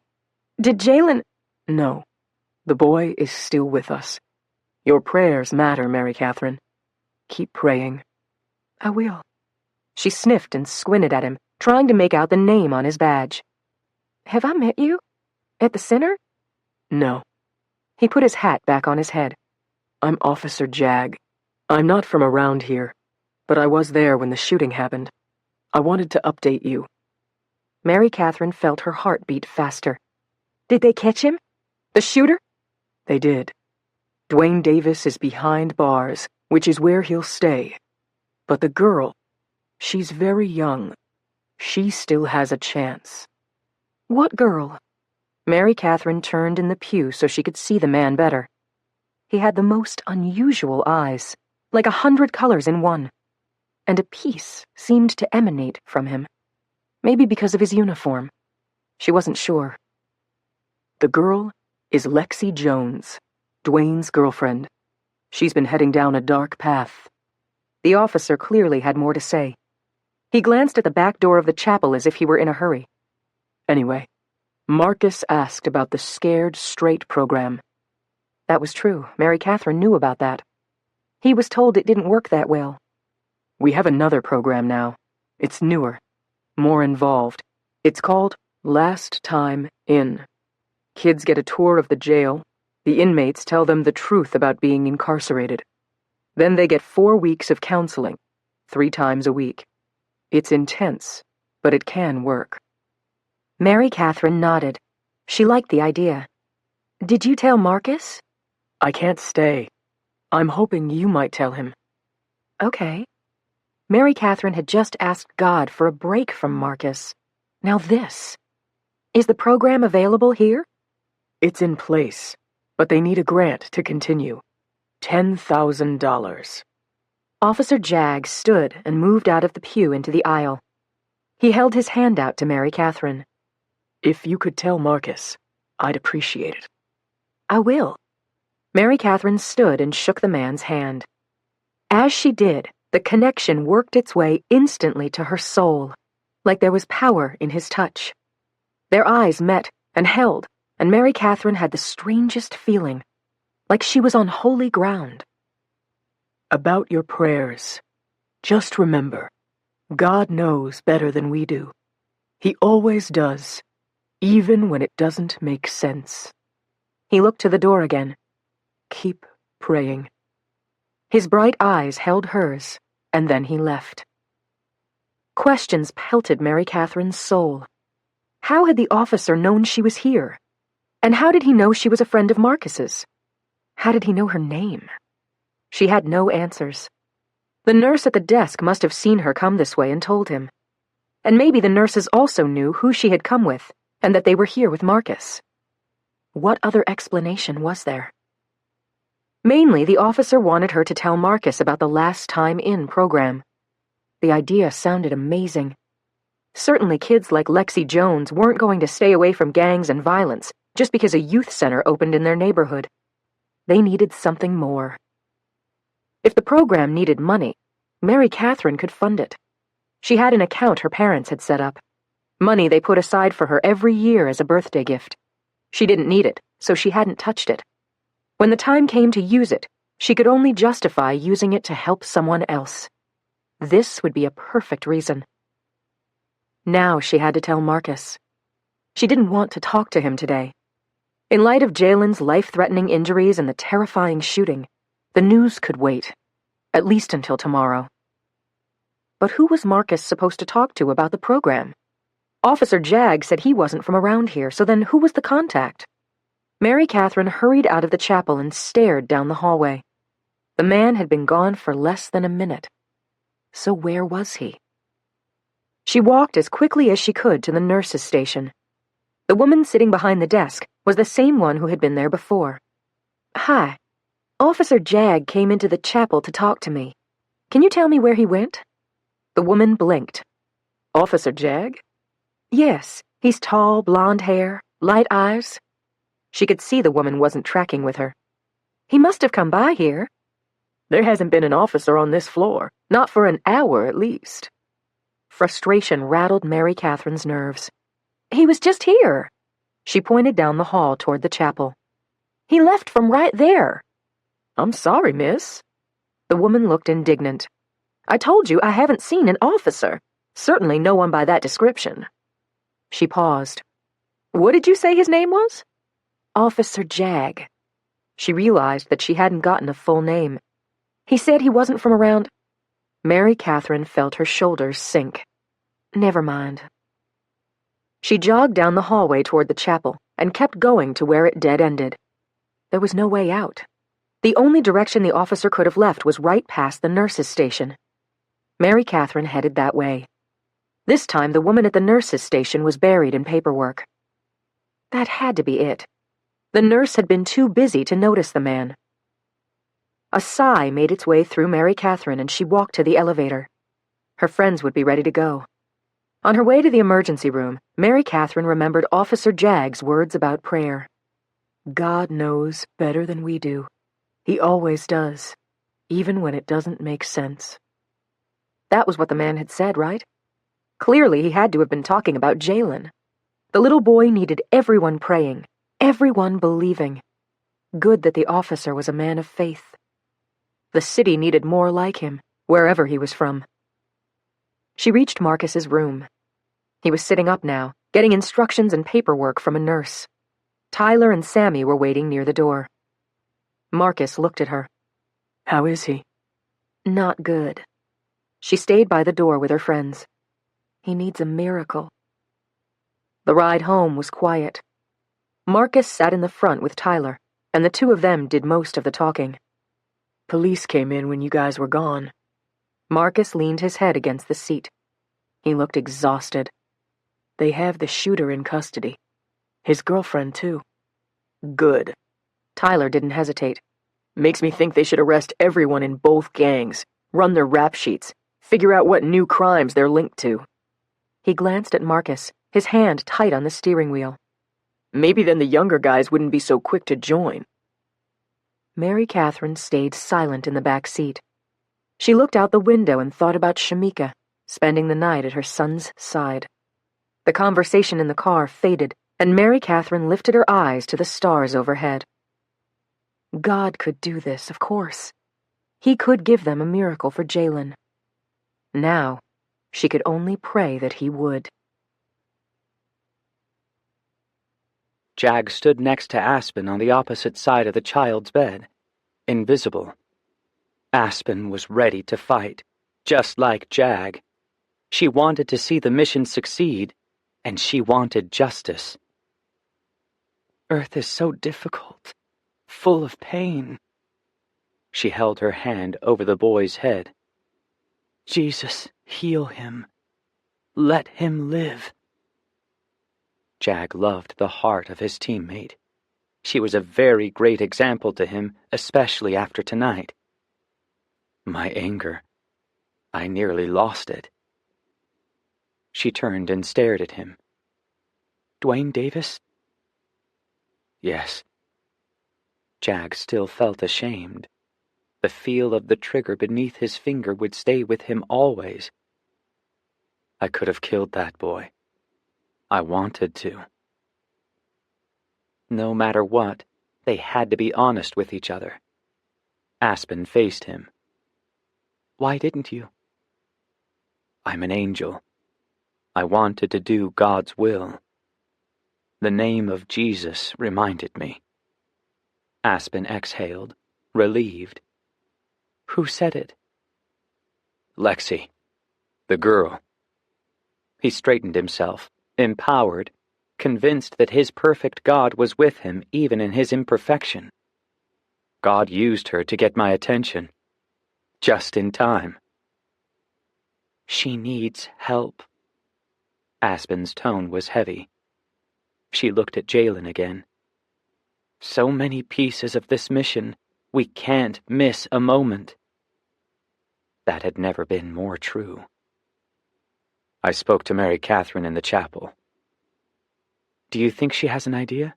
Did Jalen... No. The boy is still with us. Your prayers matter, Mary Catherine. Keep praying. I will. She sniffed and squinted at him, trying to make out the name on his badge. Have I met you? At the center? No. He put his hat back on his head. I'm Officer Jag. I'm not from around here, but I was there when the shooting happened. I wanted to update you. Mary Catherine felt her heart beat faster. Did they catch him? The shooter? They did. Dwayne Davis is behind bars, which is where he'll stay. But the girl, she's very young. She still has a chance. What girl? Mary Catherine turned in the pew so she could see the man better. He had the most unusual eyes, like 100 colors in one, and a peace seemed to emanate from him. Maybe because of his uniform. She wasn't sure. The girl is Lexi Jones, Dwayne's girlfriend. She's been heading down a dark path. The officer clearly had more to say. He glanced at the back door of the chapel as if he were in a hurry. Anyway, Marcus asked about the Scared Straight program. That was true. Mary Catherine knew about that. He was told it didn't work that well. We have another program now. It's newer, more involved. It's called Last Time In. Kids get a tour of the jail. The inmates tell them the truth about being incarcerated. Then they get 4 weeks of counseling, 3 times a week. It's intense, but it can work. Mary Catherine nodded. She liked the idea. Did you tell Marcus? I can't stay. I'm hoping you might tell him. Okay. Mary Catherine had just asked God for a break from Marcus. Now this. Is the program available here? It's in place, but they need a grant to continue. $10,000. Officer Jagg stood and moved out of the pew into the aisle. He held his hand out to Mary Catherine. If you could tell Marcus, I'd appreciate it. I will. Mary Catherine stood and shook the man's hand. As she did, the connection worked its way instantly to her soul, like there was power in his touch. Their eyes met and held, and Mary Catherine had the strangest feeling, like she was on holy ground. About your prayers, just remember, God knows better than we do. He always does, even when it doesn't make sense. He looked to the door again. Keep praying. His bright eyes held hers, and then he left. Questions pelted Mary Catherine's soul. How had the officer known she was here? And how did he know she was a friend of Marcus's? How did he know her name? She had no answers. The nurse at the desk must have seen her come this way and told him. And maybe the nurses also knew who she had come with, and that they were here with Marcus. What other explanation was there? Mainly, the officer wanted her to tell Marcus about the Last Time In program. The idea sounded amazing. Certainly kids like Lexi Jones weren't going to stay away from gangs and violence just because a youth center opened in their neighborhood. They needed something more. If the program needed money, Mary Catherine could fund it. She had an account her parents had set up. Money they put aside for her every year as a birthday gift. She didn't need it, so she hadn't touched it. When the time came to use it, she could only justify using it to help someone else. This would be a perfect reason. Now she had to tell Marcus. She didn't want to talk to him today. In light of Jalen's life-threatening injuries and the terrifying shooting, the news could wait, at least until tomorrow. But who was Marcus supposed to talk to about the program? Officer Jagg said he wasn't from around here, so then who was the contact? Mary Catherine hurried out of the chapel and stared down the hallway. The man had been gone for less than a minute. So where was he? She walked as quickly as she could to the nurse's station. The woman sitting behind the desk was the same one who had been there before. Hi. Officer Jagg came into the chapel to talk to me. Can you tell me where he went? The woman blinked. Officer Jagg? Yes, he's tall, blonde hair, light eyes. She could see the woman wasn't tracking with her. He must have come by here. There hasn't been an officer on this floor, not for an hour at least. Frustration rattled Mary Catherine's nerves. He was just here. She pointed down the hall toward the chapel. He left from right there. I'm sorry, miss. The woman looked indignant. I told you I haven't seen an officer. Certainly no one by that description. She paused. What did you say his name was? Officer Jagg. She realized that she hadn't gotten a full name. He said he wasn't from around. Mary Catherine felt her shoulders sink. Never mind. She jogged down the hallway toward the chapel and kept going to where it dead-ended. There was no way out. The only direction the officer could have left was right past the nurses' station. Mary Catherine headed that way. This time, the woman at the nurses' station was buried in paperwork. That had to be it. The nurse had been too busy to notice the man. A sigh made its way through Mary Catherine, and she walked to the elevator. Her friends would be ready to go. On her way to the emergency room, Mary Catherine remembered Officer Jagg's words about prayer. God knows better than we do. He always does, even when it doesn't make sense. That was what the man had said, right? Clearly, he had to have been talking about Jalen. The little boy needed everyone praying, everyone believing. Good that the officer was a man of faith. The city needed more like him, wherever he was from. She reached Marcus's room. He was sitting up now, getting instructions and paperwork from a nurse. Tyler and Sammy were waiting near the door. Marcus looked at her. How is he? Not good. She stayed by the door with her friends. He needs a miracle. The ride home was quiet. Marcus sat in the front with Tyler, and the two of them did most of the talking. Police came in when you guys were gone. Marcus leaned his head against the seat. He looked exhausted. They have the shooter in custody. His girlfriend, too. Good. Tyler didn't hesitate. Makes me think they should arrest everyone in both gangs, run their rap sheets, figure out what new crimes they're linked to. He glanced at Marcus, his hand tight on the steering wheel. Maybe then the younger guys wouldn't be so quick to join. Mary Catherine stayed silent in the back seat. She looked out the window and thought about Shamika, spending the night at her son's side. The conversation in the car faded, and Mary Catherine lifted her eyes to the stars overhead. God could do this, of course. He could give them a miracle for Jalen. Now, she could only pray that he would. Jag stood next to Aspen on the opposite side of the child's bed, invisible. Aspen was ready to fight, just like Jag. She wanted to see the mission succeed, and she wanted justice. Earth is so difficult, full of pain. She held her hand over the boy's head. Jesus, heal him. Let him live. Jag loved the heart of his teammate. She was a very great example to him, especially after tonight. My anger. I nearly lost it. She turned and stared at him. Dwayne Davis? Yes. Jag still felt ashamed. The feel of the trigger beneath his finger would stay with him always. I could have killed that boy. I wanted to. No matter what, they had to be honest with each other. Aspen faced him. Why didn't you? I'm an angel. I wanted to do God's will. The name of Jesus reminded me. Aspen exhaled, relieved. Who said it? Lexi, the girl. He straightened himself, empowered, convinced that his perfect God was with him even in his imperfection. God used her to get my attention, just in time. She needs help. Aspen's tone was heavy. She looked at Jalen again. So many pieces of this mission, we can't miss a moment. That had never been more true. I spoke to Mary Catherine in the chapel. Do you think she has an idea?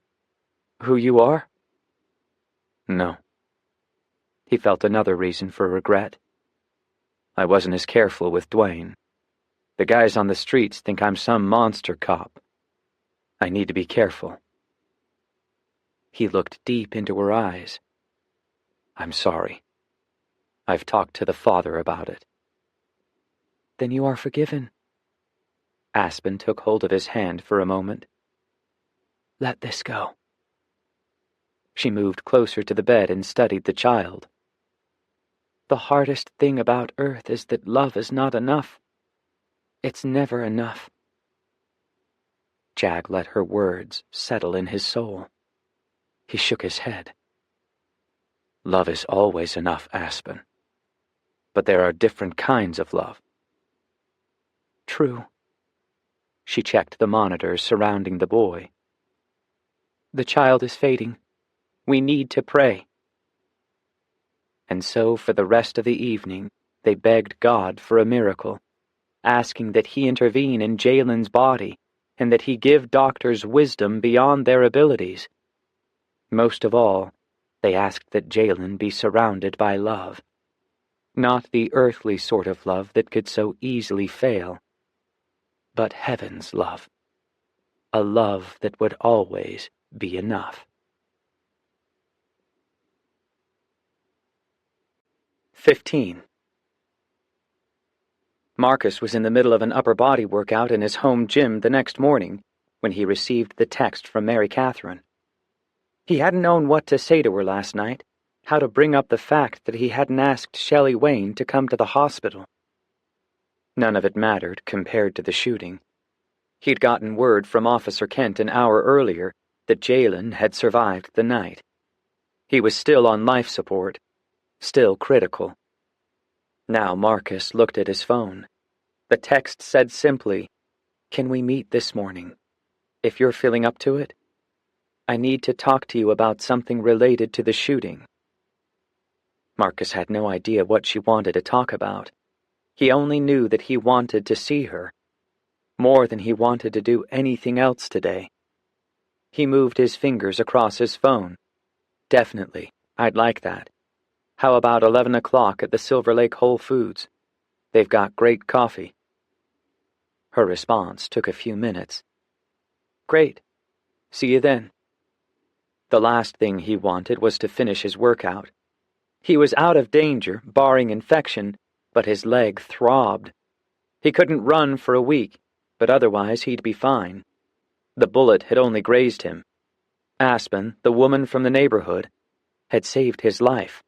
Who you are? No. He felt another reason for regret. I wasn't as careful with Dwayne. The guys on the streets think I'm some monster cop. I need to be careful. He looked deep into her eyes. I'm sorry. I've talked to the Father about it. Then you are forgiven. Aspen took hold of his hand for a moment. Let this go. She moved closer to the bed and studied the child. The hardest thing about Earth is that love is not enough. It's never enough. Jag let her words settle in his soul. He shook his head. Love is always enough, Aspen. But there are different kinds of love. True. She checked the monitors surrounding the boy. The child is fading. We need to pray. And so for the rest of the evening, they begged God for a miracle, asking that he intervene in Jalen's body and that he give doctors wisdom beyond their abilities. Most of all, they asked that Jalen be surrounded by love. Not the earthly sort of love that could so easily fail, but heaven's love. A love that would always be enough. 15. Marcus was in the middle of an upper body workout in his home gym the next morning when he received the text from Mary Catherine. He hadn't known what to say to her last night, how to bring up the fact that he hadn't asked Shelley Wayne to come to the hospital. None of it mattered compared to the shooting. He'd gotten word from Officer Kent an hour earlier that Jalen had survived the night. He was still on life support, still critical. Now Marcus looked at his phone. The text said simply, "Can we meet this morning? If you're feeling up to it, I need to talk to you about something related to the shooting." Marcus had no idea what she wanted to talk about. He only knew that he wanted to see her, more than he wanted to do anything else today. He moved his fingers across his phone. Definitely, I'd like that. How about 11 o'clock at the Silver Lake Whole Foods? They've got great coffee. Her response took a few minutes. Great. See you then. The last thing he wanted was to finish his workout. He was out of danger, barring infection, but his leg throbbed. He couldn't run for a week, but otherwise he'd be fine. The bullet had only grazed him. Aspen, the woman from the neighborhood, had saved his life.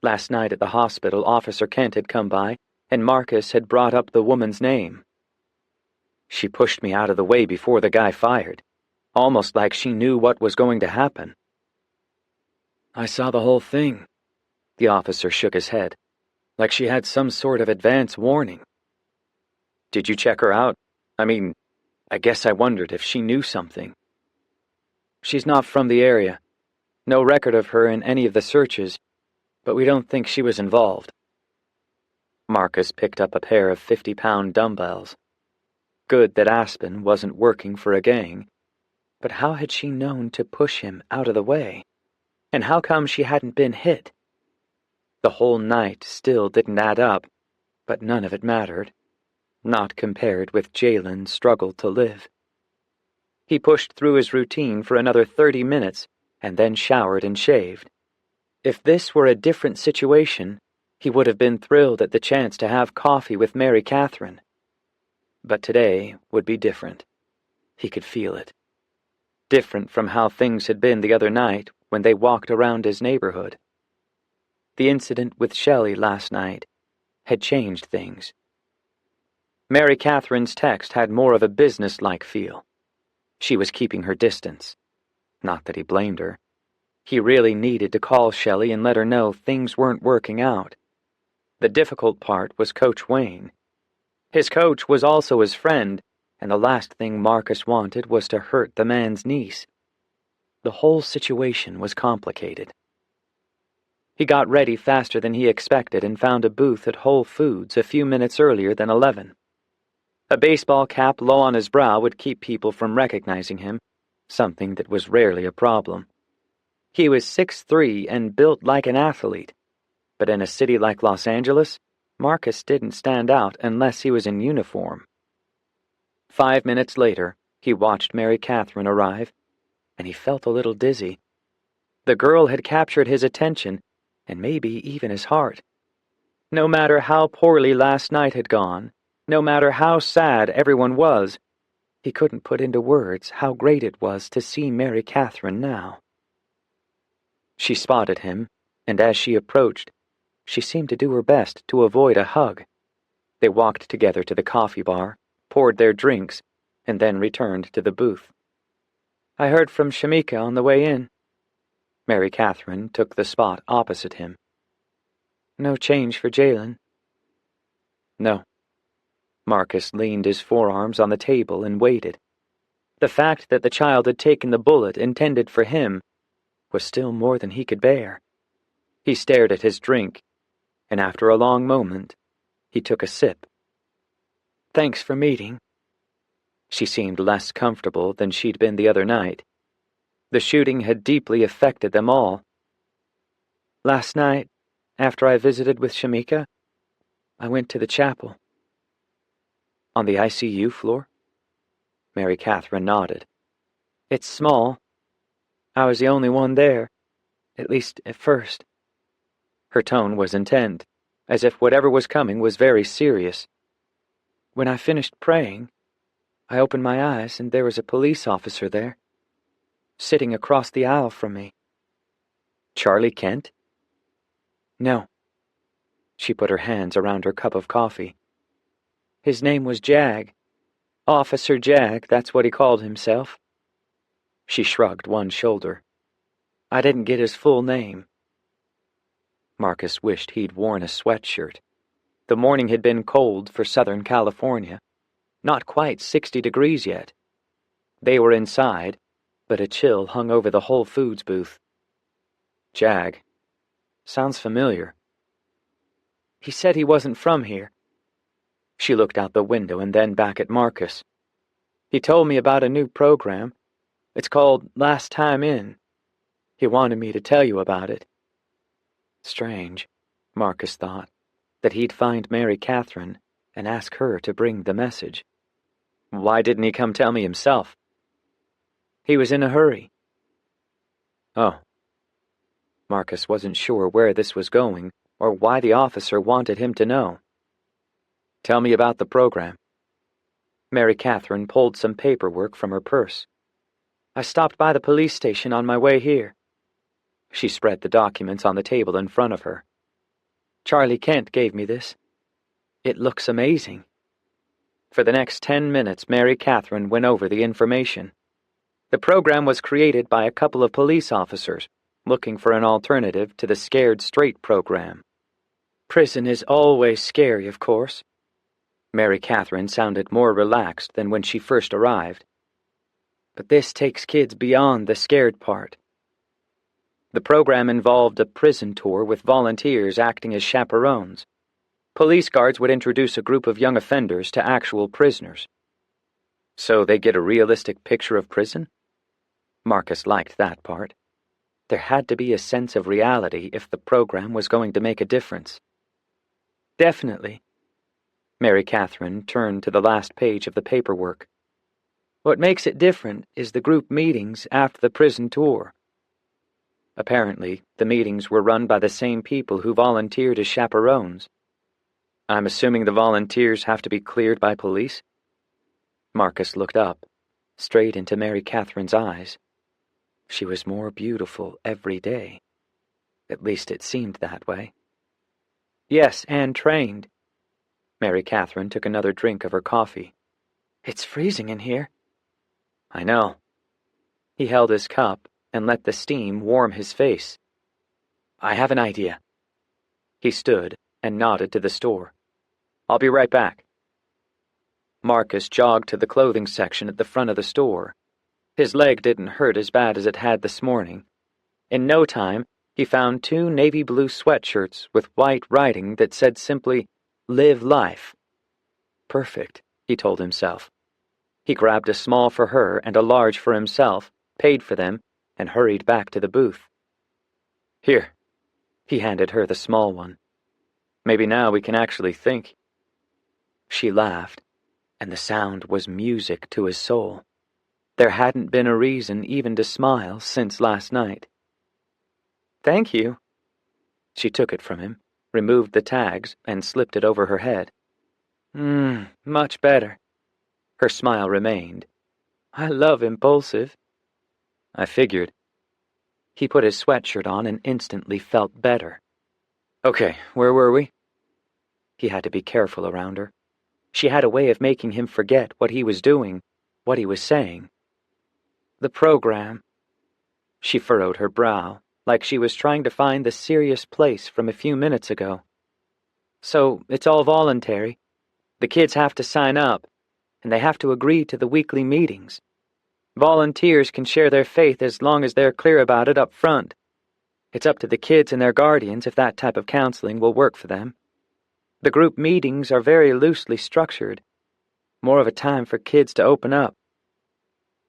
Last night at the hospital, Officer Kent had come by, and Marcus had brought up the woman's name. She pushed me out of the way before the guy fired, almost like she knew what was going to happen. I saw the whole thing. The officer shook his head, like she had some sort of advance warning. Did you check her out? I guess I wondered if she knew something. She's not from the area. No record of her in any of the searches, but we don't think she was involved. Marcus picked up a pair of 50-pound dumbbells. Good that Aspen wasn't working for a gang, but how had she known to push him out of the way? And how come she hadn't been hit? The whole night still didn't add up, but none of it mattered, not compared with Jalen's struggle to live. He pushed through his routine for another 30 minutes and then showered and shaved. If this were a different situation, he would have been thrilled at the chance to have coffee with Mary Catherine. But today would be different. He could feel it. Different from how things had been the other night when they walked around his neighborhood. The incident with Shelley last night had changed things. Mary Catherine's text had more of a business-like feel. She was keeping her distance. Not that he blamed her. He really needed to call Shelley and let her know things weren't working out. The difficult part was Coach Wayne. His coach was also his friend, and the last thing Marcus wanted was to hurt the man's niece. The whole situation was complicated. He got ready faster than he expected and found a booth at Whole Foods a few minutes earlier than 11. A baseball cap low on his brow would keep people from recognizing him, something that was rarely a problem. He was 6'3" and built like an athlete, but in a city like Los Angeles, Marcus didn't stand out unless he was in uniform. 5 minutes later, he watched Mary Catherine arrive, and he felt a little dizzy. The girl had captured his attention, and maybe even his heart. No matter how poorly last night had gone, no matter how sad everyone was, he couldn't put into words how great it was to see Mary Catherine now. She spotted him, and as she approached, She seemed to do her best to avoid a hug. They walked together to the coffee bar, poured their drinks, and then returned to the booth. I heard from Shamika on the way in. Mary Catherine took the spot opposite him. No change for Jalen? No. Marcus leaned his forearms on the table and waited. The fact that the child had taken the bullet intended for him was still more than he could bear. He stared at his drink, and after a long moment, he took a sip. Thanks for meeting. She seemed less comfortable than she'd been the other night. The shooting had deeply affected them all. Last night, after I visited with Shamika, I went to the chapel. On the ICU floor? Mary Catherine nodded. It's small. I was the only one there, at least at first. Her tone was intent, as if whatever was coming was very serious. When I finished praying, I opened my eyes and there was a police officer there, sitting across the aisle from me. Charlie Kent? No. She put her hands around her cup of coffee. His name was Jag. Officer Jag, that's what he called himself. She shrugged one shoulder. I didn't get his full name. Marcus wished he'd worn a sweatshirt. The morning had been cold for Southern California. Not quite 60 degrees yet. They were inside, but a chill hung over the Whole Foods booth. Jag. Sounds familiar. He said he wasn't from here. She looked out the window and then back at Marcus. He told me about a new program. It's called Last Time In. He wanted me to tell you about it. Strange, Marcus thought, that he'd find Mary Catherine and ask her to bring the message. Why didn't he come tell me himself? He was in a hurry. Oh. Marcus wasn't sure where this was going or why the officer wanted him to know. Tell me about the program. Mary Catherine pulled some paperwork from her purse. I stopped by the police station on my way here. She spread the documents on the table in front of her. Charlie Kent gave me this. It looks amazing. For the next 10 minutes, Mary Catherine went over the information. The program was created by a couple of police officers looking for an alternative to the Scared Straight program. Prison is always scary, of course. Mary Catherine sounded more relaxed than when she first arrived. But this takes kids beyond the scared part. The program involved a prison tour with volunteers acting as chaperones. Police guards would introduce a group of young offenders to actual prisoners. So they get a realistic picture of prison? Marcus liked that part. There had to be a sense of reality if the program was going to make a difference. Definitely. Mary Catherine turned to the last page of the paperwork. What makes it different is the group meetings after the prison tour. Apparently, the meetings were run by the same people who volunteered as chaperones. I'm assuming the volunteers have to be cleared by police? Marcus looked up, straight into Mary Catherine's eyes. She was more beautiful every day. At least it seemed that way. Yes, and trained. Mary Catherine took another drink of her coffee. It's freezing in here. I know. He held his cup and let the steam warm his face. I have an idea. He stood and nodded to the store. I'll be right back. Marcus jogged to the clothing section at the front of the store. His leg didn't hurt as bad as it had this morning. In no time, he found 2 navy blue sweatshirts with white writing that said simply, Live Life. Perfect, he told himself. He grabbed a small for her and a large for himself, paid for them, and hurried back to the booth. Here. He handed her the small one. Maybe now we can actually think. She laughed, and the sound was music to his soul. There hadn't been a reason even to smile since last night. Thank you. She took it from him, removed the tags, and slipped it over her head. Much better. Her smile remained. I love impulsive. I figured. He put his sweatshirt on and instantly felt better. Okay, where were we? He had to be careful around her. She had a way of making him forget what he was doing, what he was saying. The program. She furrowed her brow, like she was trying to find the serious place from a few minutes ago. So, it's all voluntary. The kids have to sign up, and they have to agree to the weekly meetings. Volunteers can share their faith as long as they're clear about it up front. It's up to the kids and their guardians if that type of counseling will work for them. The group meetings are very loosely structured, more of a time for kids to open up.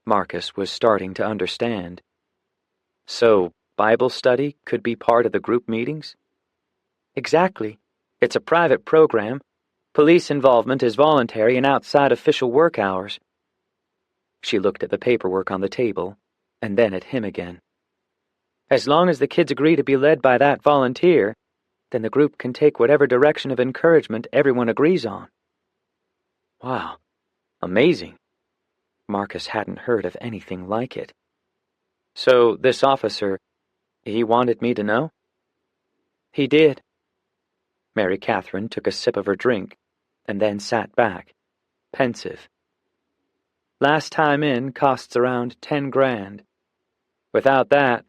Marcus was starting to understand. So, Bible study could be part of the group meetings? Exactly. It's a private program. Police involvement is voluntary and outside official work hours. She looked at the paperwork on the table, and then at him again. As long as the kids agree to be led by that volunteer, then the group can take whatever direction of encouragement everyone agrees on. Wow, amazing. Marcus hadn't heard of anything like it. So this officer, he wanted me to know? He did. Mary Catherine took a sip of her drink, and then sat back, pensive. Last time in costs around 10 grand. Without that,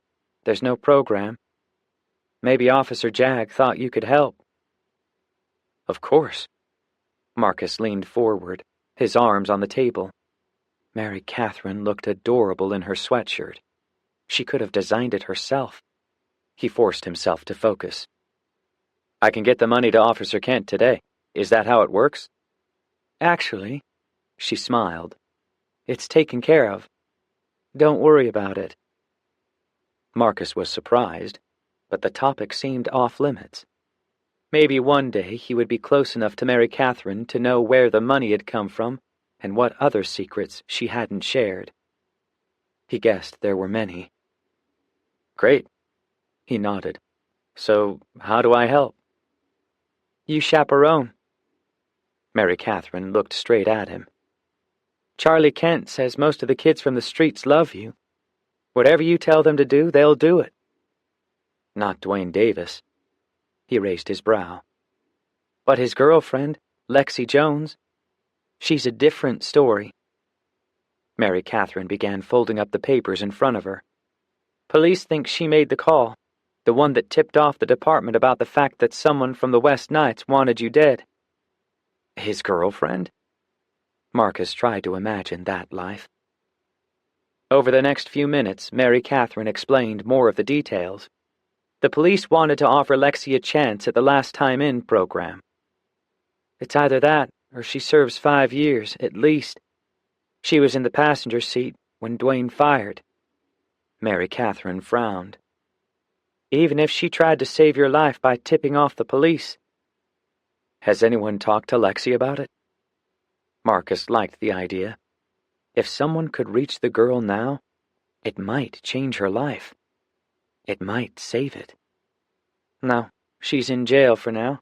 there's no program. Maybe Officer Jag thought you could help. Of course. Marcus leaned forward, his arms on the table. Mary Catherine looked adorable in her sweatshirt. She could have designed it herself. He forced himself to focus. I can get the money to Officer Kent today. Is that how it works? Actually, she smiled. It's taken care of. Don't worry about it. Marcus was surprised, but the topic seemed off-limits. Maybe one day he would be close enough to Mary Catherine to know where the money had come from and what other secrets she hadn't shared. He guessed there were many. Great. He nodded. So, how do I help? You chaperone. Mary Catherine looked straight at him. Charlie Kent says most of the kids from the streets love you. Whatever you tell them to do, they'll do it. Not Dwayne Davis. He raised his brow. But his girlfriend, Lexi Jones, she's a different story. Mary Catherine began folding up the papers in front of her. Police think she made the call, the one that tipped off the department about the fact that someone from the West Knights wanted you dead. His girlfriend? Marcus tried to imagine that life. Over the next few minutes, Mary Catherine explained more of the details. The police wanted to offer Lexi a chance at the last time in program. It's either that, or she serves 5 years, at least. She was in the passenger seat when Dwayne fired. Mary Catherine frowned. Even if she tried to save your life by tipping off the police. Has anyone talked to Lexi about it? Marcus liked the idea. If someone could reach the girl now, it might change her life. It might save it. No, she's in jail for now.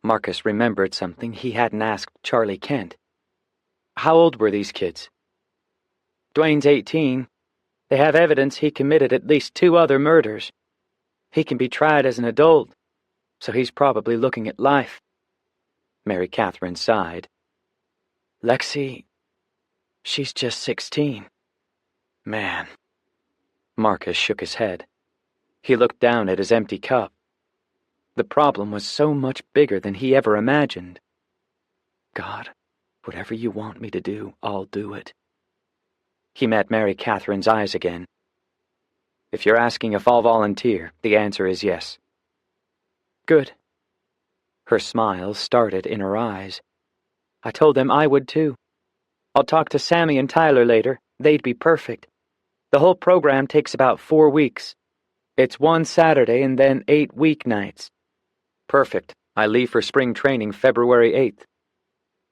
Marcus remembered something he hadn't asked Charlie Kent. How old were these kids? Dwayne's 18. They have evidence he committed at least 2 other murders. He can be tried as an adult, so he's probably looking at life. Mary Catherine sighed. Lexi, she's just 16. Man. Marcus shook his head. He looked down at his empty cup. The problem was so much bigger than he ever imagined. God, whatever you want me to do, I'll do it. He met Mary Catherine's eyes again. If you're asking if I'll volunteer, the answer is yes. Good. Her smile started in her eyes. I told them I would too. I'll talk to Sammy and Tyler later. They'd be perfect. The whole program takes about 4 weeks. It's 1 Saturday and then 8 weeknights. Perfect. I leave for spring training February 8th.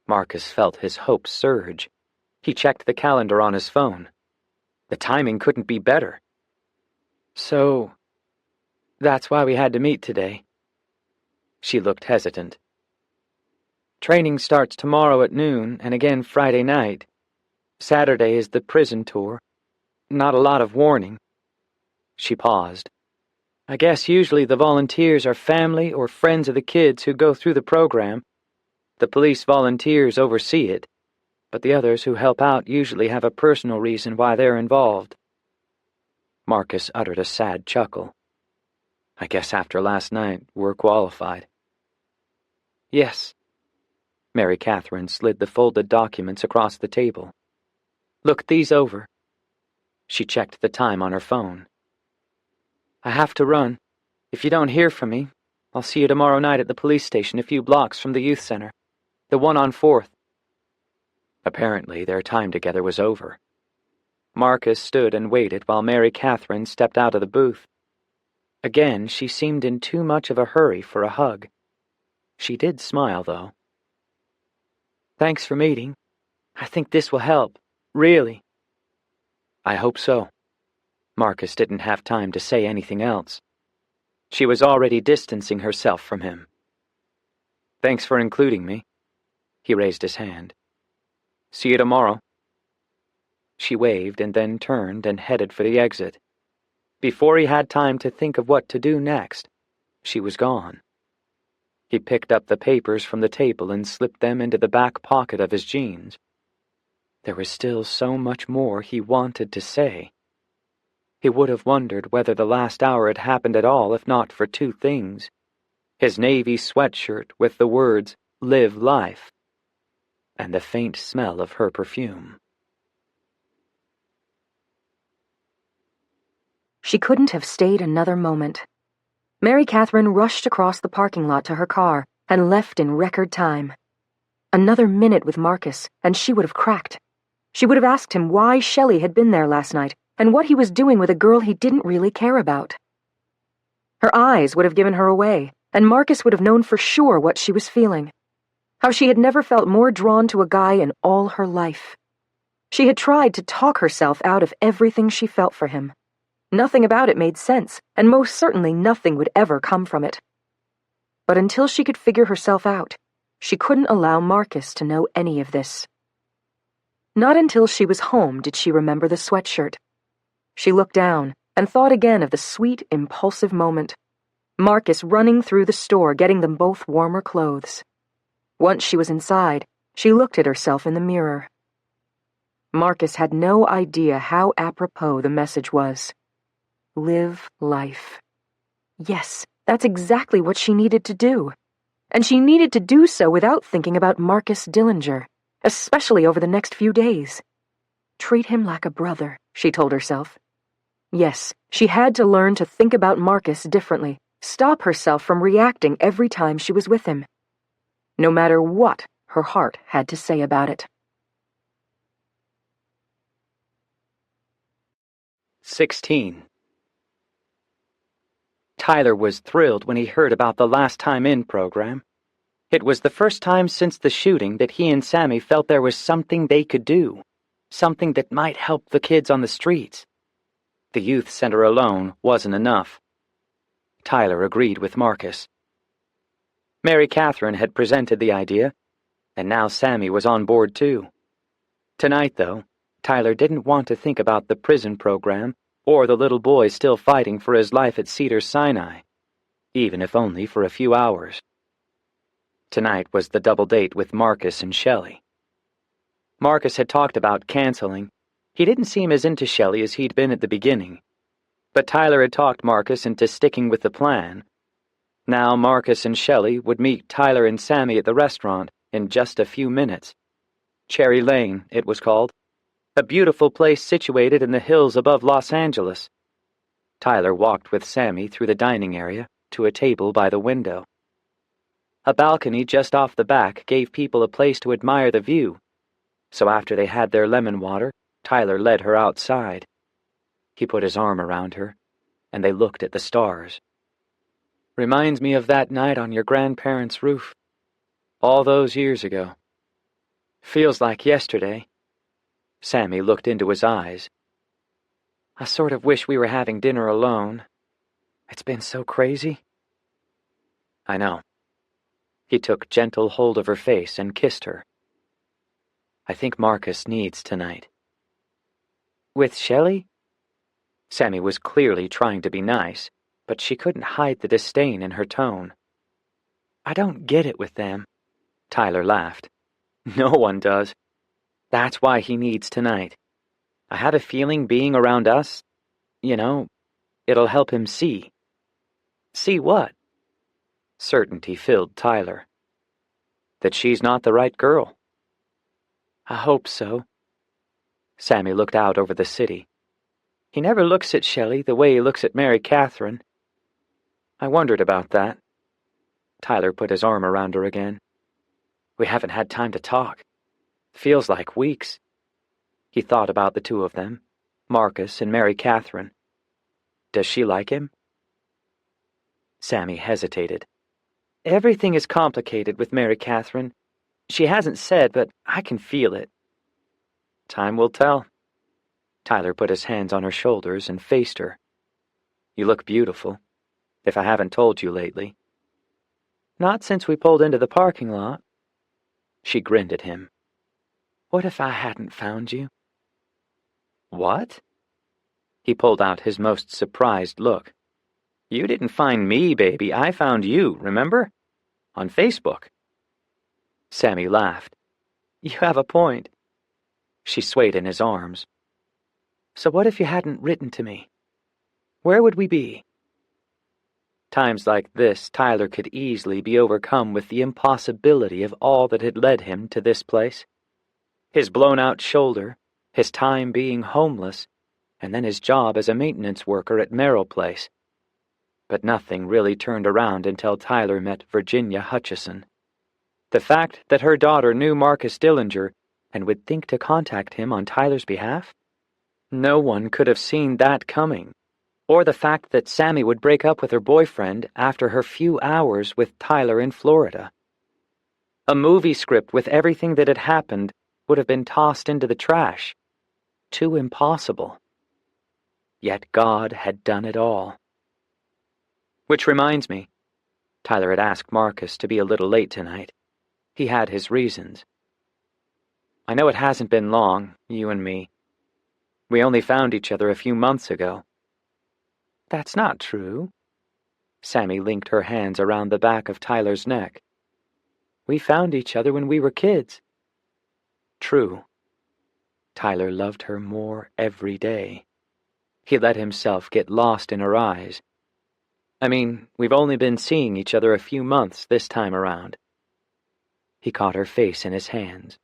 Marcus felt his hopes surge. He checked the calendar on his phone. The timing couldn't be better. So, that's why we had to meet today. She looked hesitant. Training starts tomorrow at noon and again Friday night. Saturday is the prison tour. Not a lot of warning. She paused. I guess usually the volunteers are family or friends of the kids who go through the program. The police volunteers oversee it, but the others who help out usually have a personal reason why they're involved. Marcus uttered a sad chuckle. I guess after last night, we're qualified. Yes. Mary Catherine slid the folded documents across the table. Look these over. She checked the time on her phone. I have to run. If you don't hear from me, I'll see you tomorrow night at the police station a few blocks from the youth center. The one on 4th. Apparently, their time together was over. Marcus stood and waited while Mary Catherine stepped out of the booth. Again, she seemed in too much of a hurry for a hug. She did smile, though. Thanks for meeting. I think this will help. Really. I hope so. Marcus didn't have time to say anything else. She was already distancing herself from him. Thanks for including me. He raised his hand. See you tomorrow. She waved and then turned and headed for the exit. Before he had time to think of what to do next, she was gone. He picked up the papers from the table and slipped them into the back pocket of his jeans. There was still so much more he wanted to say. He would have wondered whether the last hour had happened at all if not for two things. His navy sweatshirt with the words, "Live Life," and the faint smell of her perfume. She couldn't have stayed another moment. Mary Catherine rushed across the parking lot to her car and left in record time. Another minute with Marcus, and she would have cracked. She would have asked him why Shelley had been there last night and what he was doing with a girl he didn't really care about. Her eyes would have given her away, and Marcus would have known for sure what she was feeling. How she had never felt more drawn to a guy in all her life. She had tried to talk herself out of everything she felt for him. Nothing about it made sense, and most certainly nothing would ever come from it. But until she could figure herself out, she couldn't allow Marcus to know any of this. Not until she was home did she remember the sweatshirt. She looked down and thought again of the sweet, impulsive moment. Marcus running through the store getting them both warmer clothes. Once she was inside, she looked at herself in the mirror. Marcus had no idea how apropos the message was. Live life. Yes, that's exactly what she needed to do. And she needed to do so without thinking about Marcus Dillinger, especially over the next few days. Treat him like a brother, she told herself. Yes, she had to learn to think about Marcus differently, stop herself from reacting every time she was with him. No matter what her heart had to say about it. 16. Tyler was thrilled when he heard about the Last Time In program. It was the first time since the shooting that he and Sammy felt there was something they could do, something that might help the kids on the streets. The youth center alone wasn't enough. Tyler agreed with Marcus. Mary Catherine had presented the idea, and now Sammy was on board too. Tonight, though, Tyler didn't want to think about the prison program or the little boy still fighting for his life at Cedars-Sinai, even if only for a few hours. Tonight was the double date with Marcus and Shelley. Marcus had talked about canceling. He didn't seem as into Shelley as he'd been at the beginning, but Tyler had talked Marcus into sticking with the plan. Now Marcus and Shelley would meet Tyler and Sammy at the restaurant in just a few minutes. Cherry Lane, it was called. A beautiful place situated in the hills above Los Angeles. Tyler walked with Sammy through the dining area to a table by the window. A balcony just off the back gave people a place to admire the view, so after they had their lemon water, Tyler led her outside. He put his arm around her, and they looked at the stars. Reminds me of that night on your grandparents' roof, all those years ago. Feels like yesterday. Sammy looked into his eyes. I sort of wish we were having dinner alone. It's been so crazy. I know. He took gentle hold of her face and kissed her. I think Marcus needs tonight. With Shelley? Sammy was clearly trying to be nice, but she couldn't hide the disdain in her tone. "I don't get it with them," Tyler laughed. "No one does. That's why he needs tonight. I have a feeling being around us, it'll help him see." "See what?" Certainty filled Tyler. "That she's not the right girl." "I hope so." Sammy looked out over the city. "He never looks at Shelley the way he looks at Mary Catherine." "I wondered about that." Tyler put his arm around her again. "We haven't had time to talk. Feels like weeks." He thought about the two of them, Marcus and Mary Catherine. Does she like him? Sammy hesitated. "Everything is complicated with Mary Catherine. She hasn't said, but I can feel it." "Time will tell." Tyler put his hands on her shoulders and faced her. "You look beautiful, if I haven't told you lately." "Not since we pulled into the parking lot." She grinned at him. "What if I hadn't found you?" "What?" He pulled out his most surprised look. "You didn't find me, baby. I found you, remember? On Facebook." Sammy laughed. "You have a point." She swayed in his arms. "So what if you hadn't written to me? Where would we be?" Times like this, Tyler could easily be overcome with the impossibility of all that had led him to this place. His blown-out shoulder, his time being homeless, and then his job as a maintenance worker at Merrill Place. But nothing really turned around until Tyler met Virginia Hutchison. The fact that her daughter knew Marcus Dillinger and would think to contact him on Tyler's behalf? No one could have seen that coming. Or the fact that Sammy would break up with her boyfriend after her few hours with Tyler in Florida. A movie script with everything that had happened would have been tossed into the trash. Too impossible. Yet God had done it all. Which reminds me, Tyler had asked Marcus to be a little late tonight. He had his reasons. "I know it hasn't been long, you and me. We only found each other a few months ago." "That's not true." Sammy linked her hands around the back of Tyler's neck. "We found each other when we were kids." True. Tyler loved her more every day. He let himself get lost in her eyes. "I mean, we've only been seeing each other a few months this time around." He caught her face in his hands.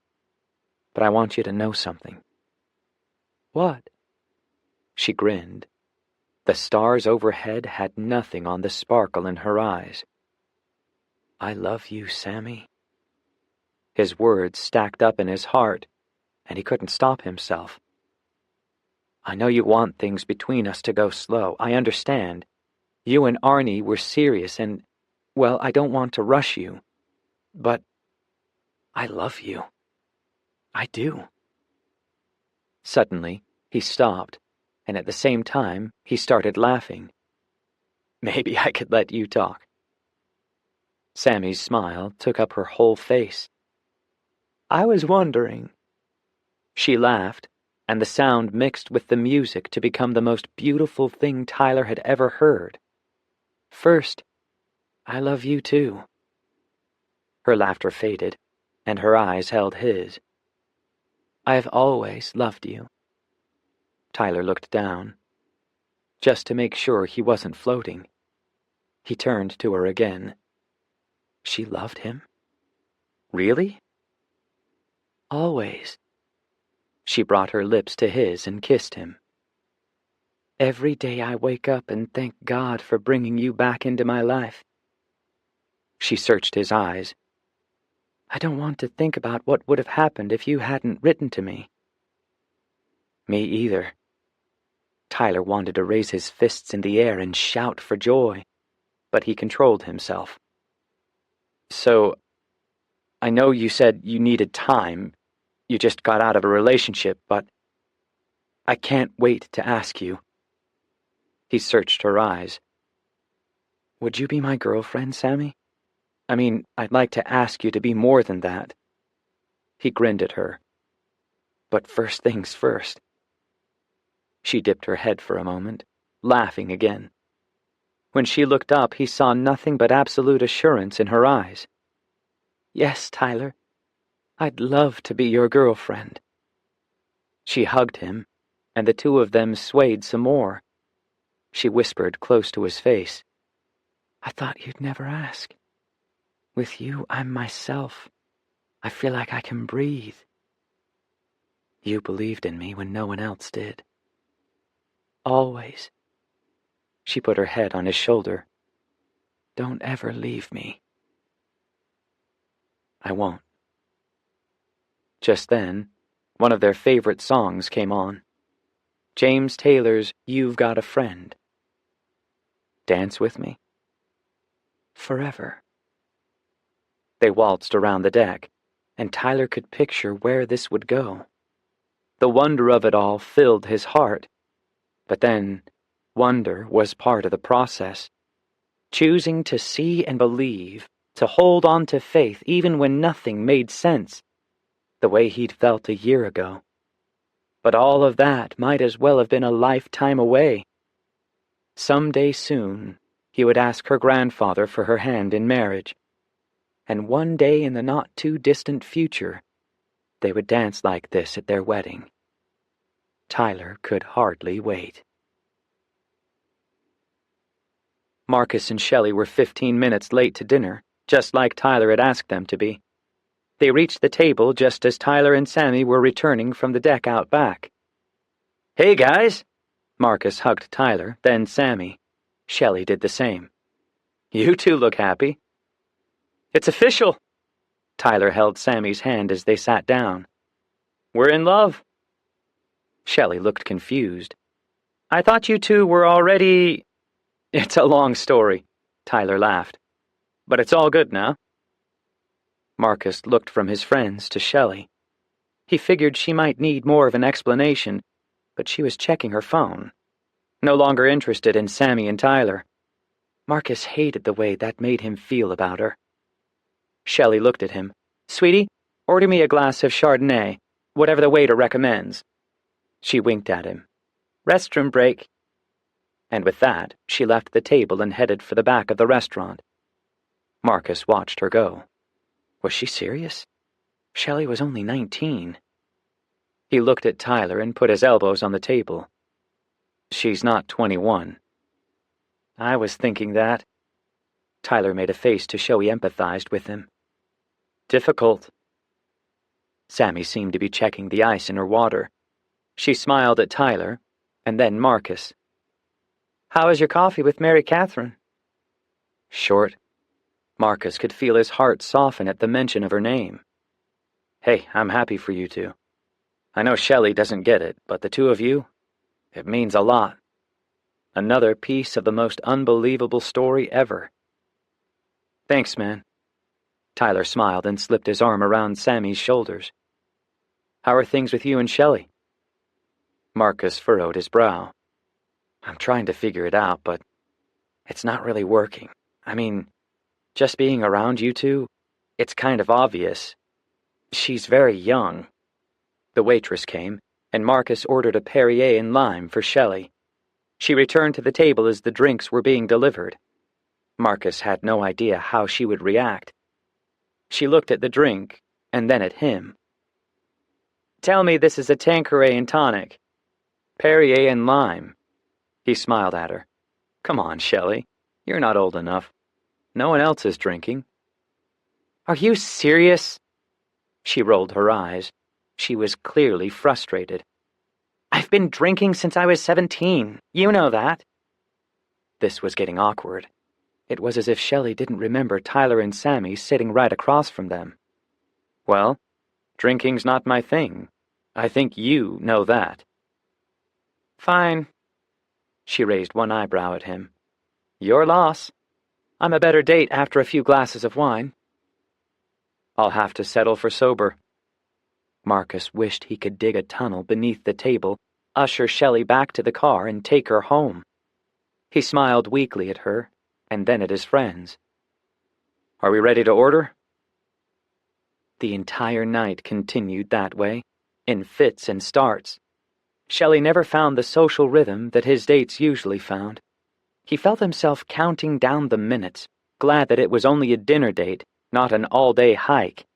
"But I want you to know something." "What?" She grinned. The stars overhead had nothing on the sparkle in her eyes. "I love you, Sammy." His words stacked up in his heart, and he couldn't stop himself. "I know you want things between us to go slow. I understand. You and Arnie were serious and, well, I don't want to rush you. But I love you. I do." Suddenly, he stopped, and at the same time, he started laughing. "Maybe I could let you talk." Sammy's smile took up her whole face. "I was wondering." She laughed, and the sound mixed with the music to become the most beautiful thing Tyler had ever heard. "First, I love you too." Her laughter faded, and her eyes held his. "I've always loved you." Tyler looked down, just to make sure he wasn't floating. He turned to her again. She loved him? Really? Always. She brought her lips to his and kissed him. "Every day I wake up and thank God for bringing you back into my life." She searched his eyes. "I don't want to think about what would have happened if you hadn't written to me." "Me either." Tyler wanted to raise his fists in the air and shout for joy, but he controlled himself. "So, I know you said you needed time. You just got out of a relationship, but I can't wait to ask you." He searched her eyes. "Would you be my girlfriend, Sammy? I mean, I'd like to ask you to be more than that." He grinned at her. "But first things first." She dipped her head for a moment, laughing again. When she looked up, he saw nothing but absolute assurance in her eyes. "Yes, Tyler. I'd love to be your girlfriend." She hugged him, and the two of them swayed some more. She whispered close to his face, "I thought you'd never ask. With you, I'm myself. I feel like I can breathe. You believed in me when no one else did. Always." She put her head on his shoulder. "Don't ever leave me." "I won't." Just then, one of their favorite songs came on. James Taylor's "You've Got a Friend." "Dance with me?" "Forever." They waltzed around the deck, and Tyler could picture where this would go. The wonder of it all filled his heart. But then, wonder was part of the process. Choosing to see and believe, to hold on to faith even when nothing made sense, the way he'd felt a year ago. But all of that might as well have been a lifetime away. Someday soon, he would ask her grandfather for her hand in marriage. And one day in the not-too-distant future, they would dance like this at their wedding. Tyler could hardly wait. Marcus and Shelley were 15 minutes late to dinner, just like Tyler had asked them to be. They reached the table just as Tyler and Sammy were returning from the deck out back. "Hey, guys!" Marcus hugged Tyler, then Sammy. Shelley did the same. "You two look happy." "It's official!" Tyler held Sammy's hand as they sat down. "We're in love." Shelley looked confused. "I thought you two were already—" "It's a long story," Tyler laughed. "But it's all good now." Marcus looked from his friends to Shelley. He figured she might need more of an explanation, but she was checking her phone, no longer interested in Sammy and Tyler. Marcus hated the way that made him feel about her. Shelley looked at him. "Sweetie, order me a glass of Chardonnay, whatever the waiter recommends." She winked at him. "Restroom break." And with that, she left the table and headed for the back of the restaurant. Marcus watched her go. Was she serious? Shelley was only 19. He looked at Tyler and put his elbows on the table. "She's not 21. "I was thinking that." Tyler made a face to show he empathized with him. "Difficult." Sammy seemed to be checking the ice in her water. She smiled at Tyler, and then Marcus. "How is your coffee with Mary Catherine?" "Short." Marcus could feel his heart soften at the mention of her name. "Hey, I'm happy for you two. I know Shelley doesn't get it, but the two of you, it means a lot. Another piece of the most unbelievable story ever." "Thanks, man." Tyler smiled and slipped his arm around Sammy's shoulders. "How are things with you and Shelley?" Marcus furrowed his brow. "I'm trying to figure it out, but it's not really working. I mean, just being around you two, it's kind of obvious. She's very young." The waitress came, and Marcus ordered a Perrier and lime for Shelley. She returned to the table as the drinks were being delivered. Marcus had no idea how she would react. She looked at the drink, and then at him. "Tell me this is a Tanqueray and tonic." "Perrier and lime." He smiled at her. "Come on, Shelley. You're not old enough. No one else is drinking." "Are you serious?" She rolled her eyes. She was clearly frustrated. "I've been drinking since I was 17. You know that." This was getting awkward. It was as if Shelley didn't remember Tyler and Sammy sitting right across from them. "Well, drinking's not my thing. I think you know that." "Fine." She raised one eyebrow at him. "Your loss. I'm a better date after a few glasses of wine." "I'll have to settle for sober." Marcus wished he could dig a tunnel beneath the table, usher Shelley back to the car, and take her home. He smiled weakly at her, and then at his friends. "Are we ready to order?" The entire night continued that way, in fits and starts. Shelley never found the social rhythm that his dates usually found. He felt himself counting down the minutes, glad that it was only a dinner date, not an all-day hike.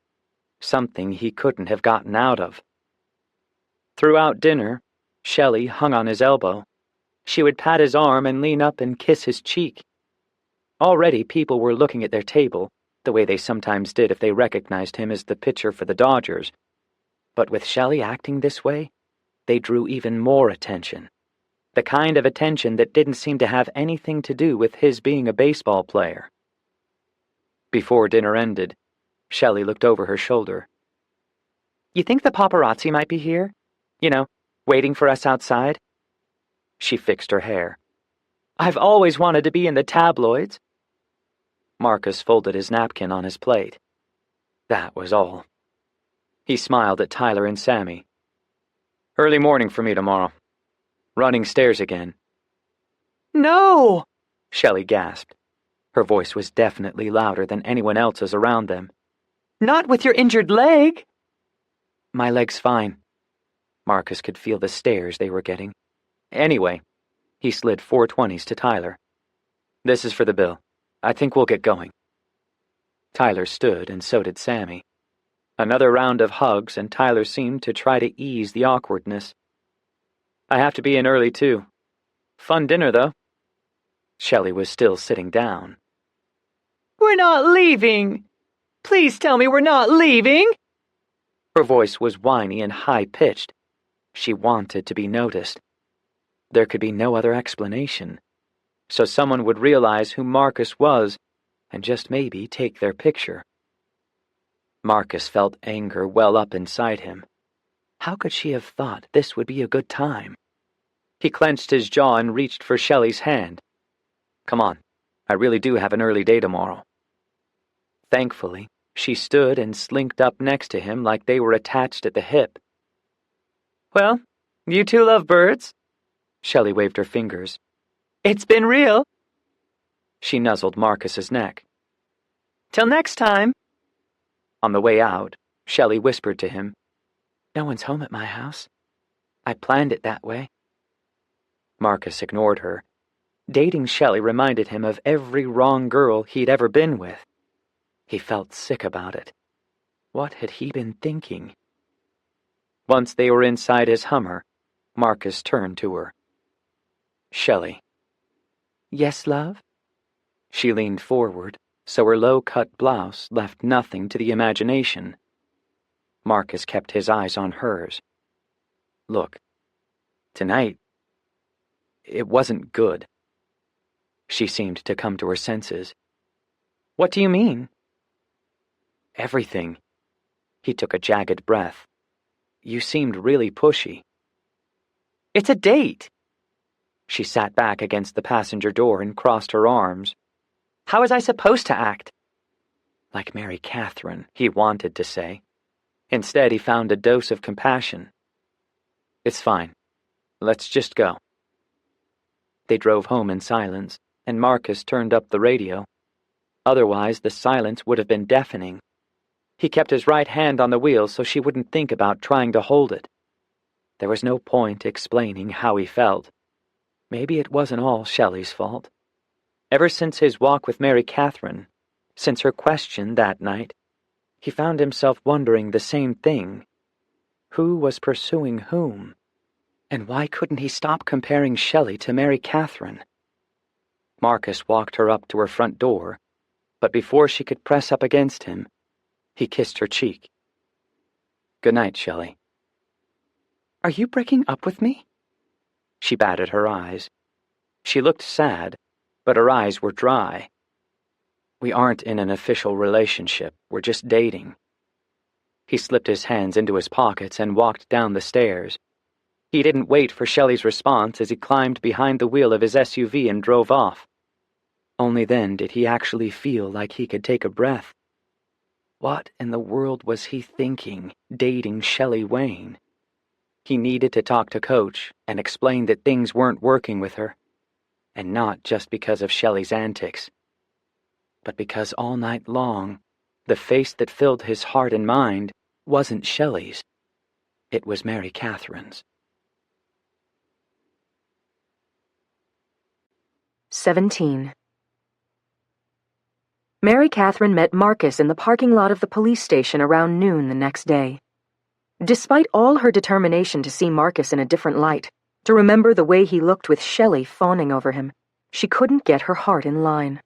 Something he couldn't have gotten out of. Throughout dinner, Shelley hung on his elbow. She would pat his arm and lean up and kiss his cheek. Already people were looking at their table, the way they sometimes did if they recognized him as the pitcher for the Dodgers. But with Shelley acting this way, they drew even more attention. The kind of attention that didn't seem to have anything to do with his being a baseball player. Before dinner ended, Shelley looked over her shoulder. "You think the paparazzi might be here? You know, waiting for us outside?" She fixed her hair. "I've always wanted to be in the tabloids." Marcus folded his napkin on his plate. That was all. He smiled at Tyler and Sammy. "Early morning for me tomorrow. Running stairs again." "No!" Shelley gasped. Her voice was definitely louder than anyone else's around them. "Not with your injured leg!" "My leg's fine." Marcus could feel the stares they were getting. Anyway, he slid 420s to Tyler. "This is for the bill. I think we'll get going." Tyler stood, and so did Sammy. Another round of hugs, and Tyler seemed to try to ease the awkwardness. "I have to be in early, too. Fun dinner, though." Shelley was still sitting down. "We're not leaving! Please tell me we're not leaving!" Her voice was whiny and high-pitched. She wanted to be noticed. There could be no other explanation. So someone would realize who Marcus was and just maybe take their picture. Marcus felt anger well up inside him. How could she have thought this would be a good time? He clenched his jaw and reached for Shelley's hand. "Come on, I really do have an early day tomorrow." Thankfully, she stood and slinked up next to him like they were attached at the hip. "Well, you two love birds?" Shelley waved her fingers. "It's been real." She nuzzled Marcus's neck. "Till next time." On the way out, Shelley whispered to him, "No one's home at my house. I planned it that way." Marcus ignored her. Dating Shelley reminded him of every wrong girl he'd ever been with. He felt sick about it. What had he been thinking? Once they were inside his Hummer, Marcus turned to her. "Shelley." "Yes, love?" She leaned forward, so her low-cut blouse left nothing to the imagination. Marcus kept his eyes on hers. "Look, tonight, it wasn't good." She seemed to come to her senses. "What do you mean?" "Everything." He took a jagged breath. "You seemed really pushy." "It's a date." She sat back against the passenger door and crossed her arms. "How was I supposed to act?" Like Mary Catherine, he wanted to say. Instead, he found a dose of compassion. "It's fine. Let's just go." They drove home in silence, and Marcus turned up the radio. Otherwise, the silence would have been deafening. He kept his right hand on the wheel so she wouldn't think about trying to hold it. There was no point explaining how he felt. Maybe it wasn't all Shelley's fault. Ever since his walk with Mary Catherine, since her question that night, he found himself wondering the same thing. Who was pursuing whom? And why couldn't he stop comparing Shelley to Mary Catherine? Marcus walked her up to her front door, but before she could press up against him, he kissed her cheek. "Good night, Shelley." "Are you breaking up with me?" She batted her eyes. She looked sad, but her eyes were dry. "We aren't in an official relationship. We're just dating." He slipped his hands into his pockets and walked down the stairs. He didn't wait for Shelley's response as he climbed behind the wheel of his SUV and drove off. Only then did he actually feel like he could take a breath. What in the world was he thinking, dating Shelley Wayne? He needed to talk to Coach and explain that things weren't working with her. And not just because of Shelley's antics, but because all night long, the face that filled his heart and mind wasn't Shelley's. It was Mary Catherine's. 17. Mary Catherine met Marcus in the parking lot of the police station around noon the next day. Despite all her determination to see Marcus in a different light, to remember the way he looked with Shelley fawning over him, she couldn't get her heart in line.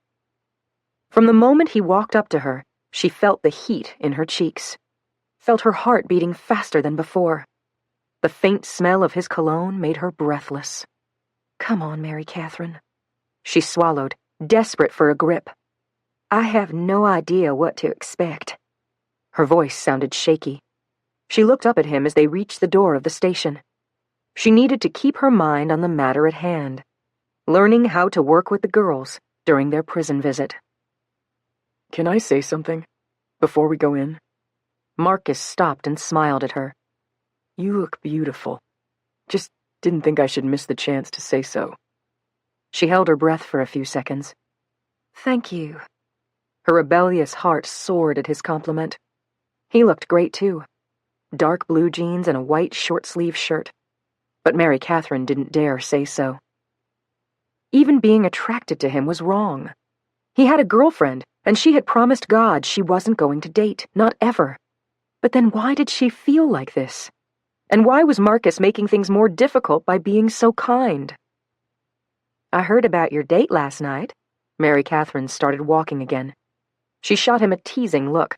From the moment he walked up to her, she felt the heat in her cheeks, felt her heart beating faster than before. The faint smell of his cologne made her breathless. Come on, Mary Catherine. She swallowed, desperate for a grip. I have no idea what to expect. Her voice sounded shaky. She looked up at him as they reached the door of the station. She needed to keep her mind on the matter at hand, learning how to work with the girls during their prison visit. Can I say something before we go in? Marcus stopped and smiled at her. You look beautiful. Just didn't think I should miss the chance to say so. She held her breath for a few seconds. Thank you. Her rebellious heart soared at his compliment. He looked great, too. Dark blue jeans and a white short-sleeved shirt. But Mary Catherine didn't dare say so. Even being attracted to him was wrong. He had a girlfriend, and she had promised God she wasn't going to date, not ever. But then why did she feel like this? And why was Marcus making things more difficult by being so kind? I heard about your date last night. Mary Catherine started walking again. She shot him a teasing look.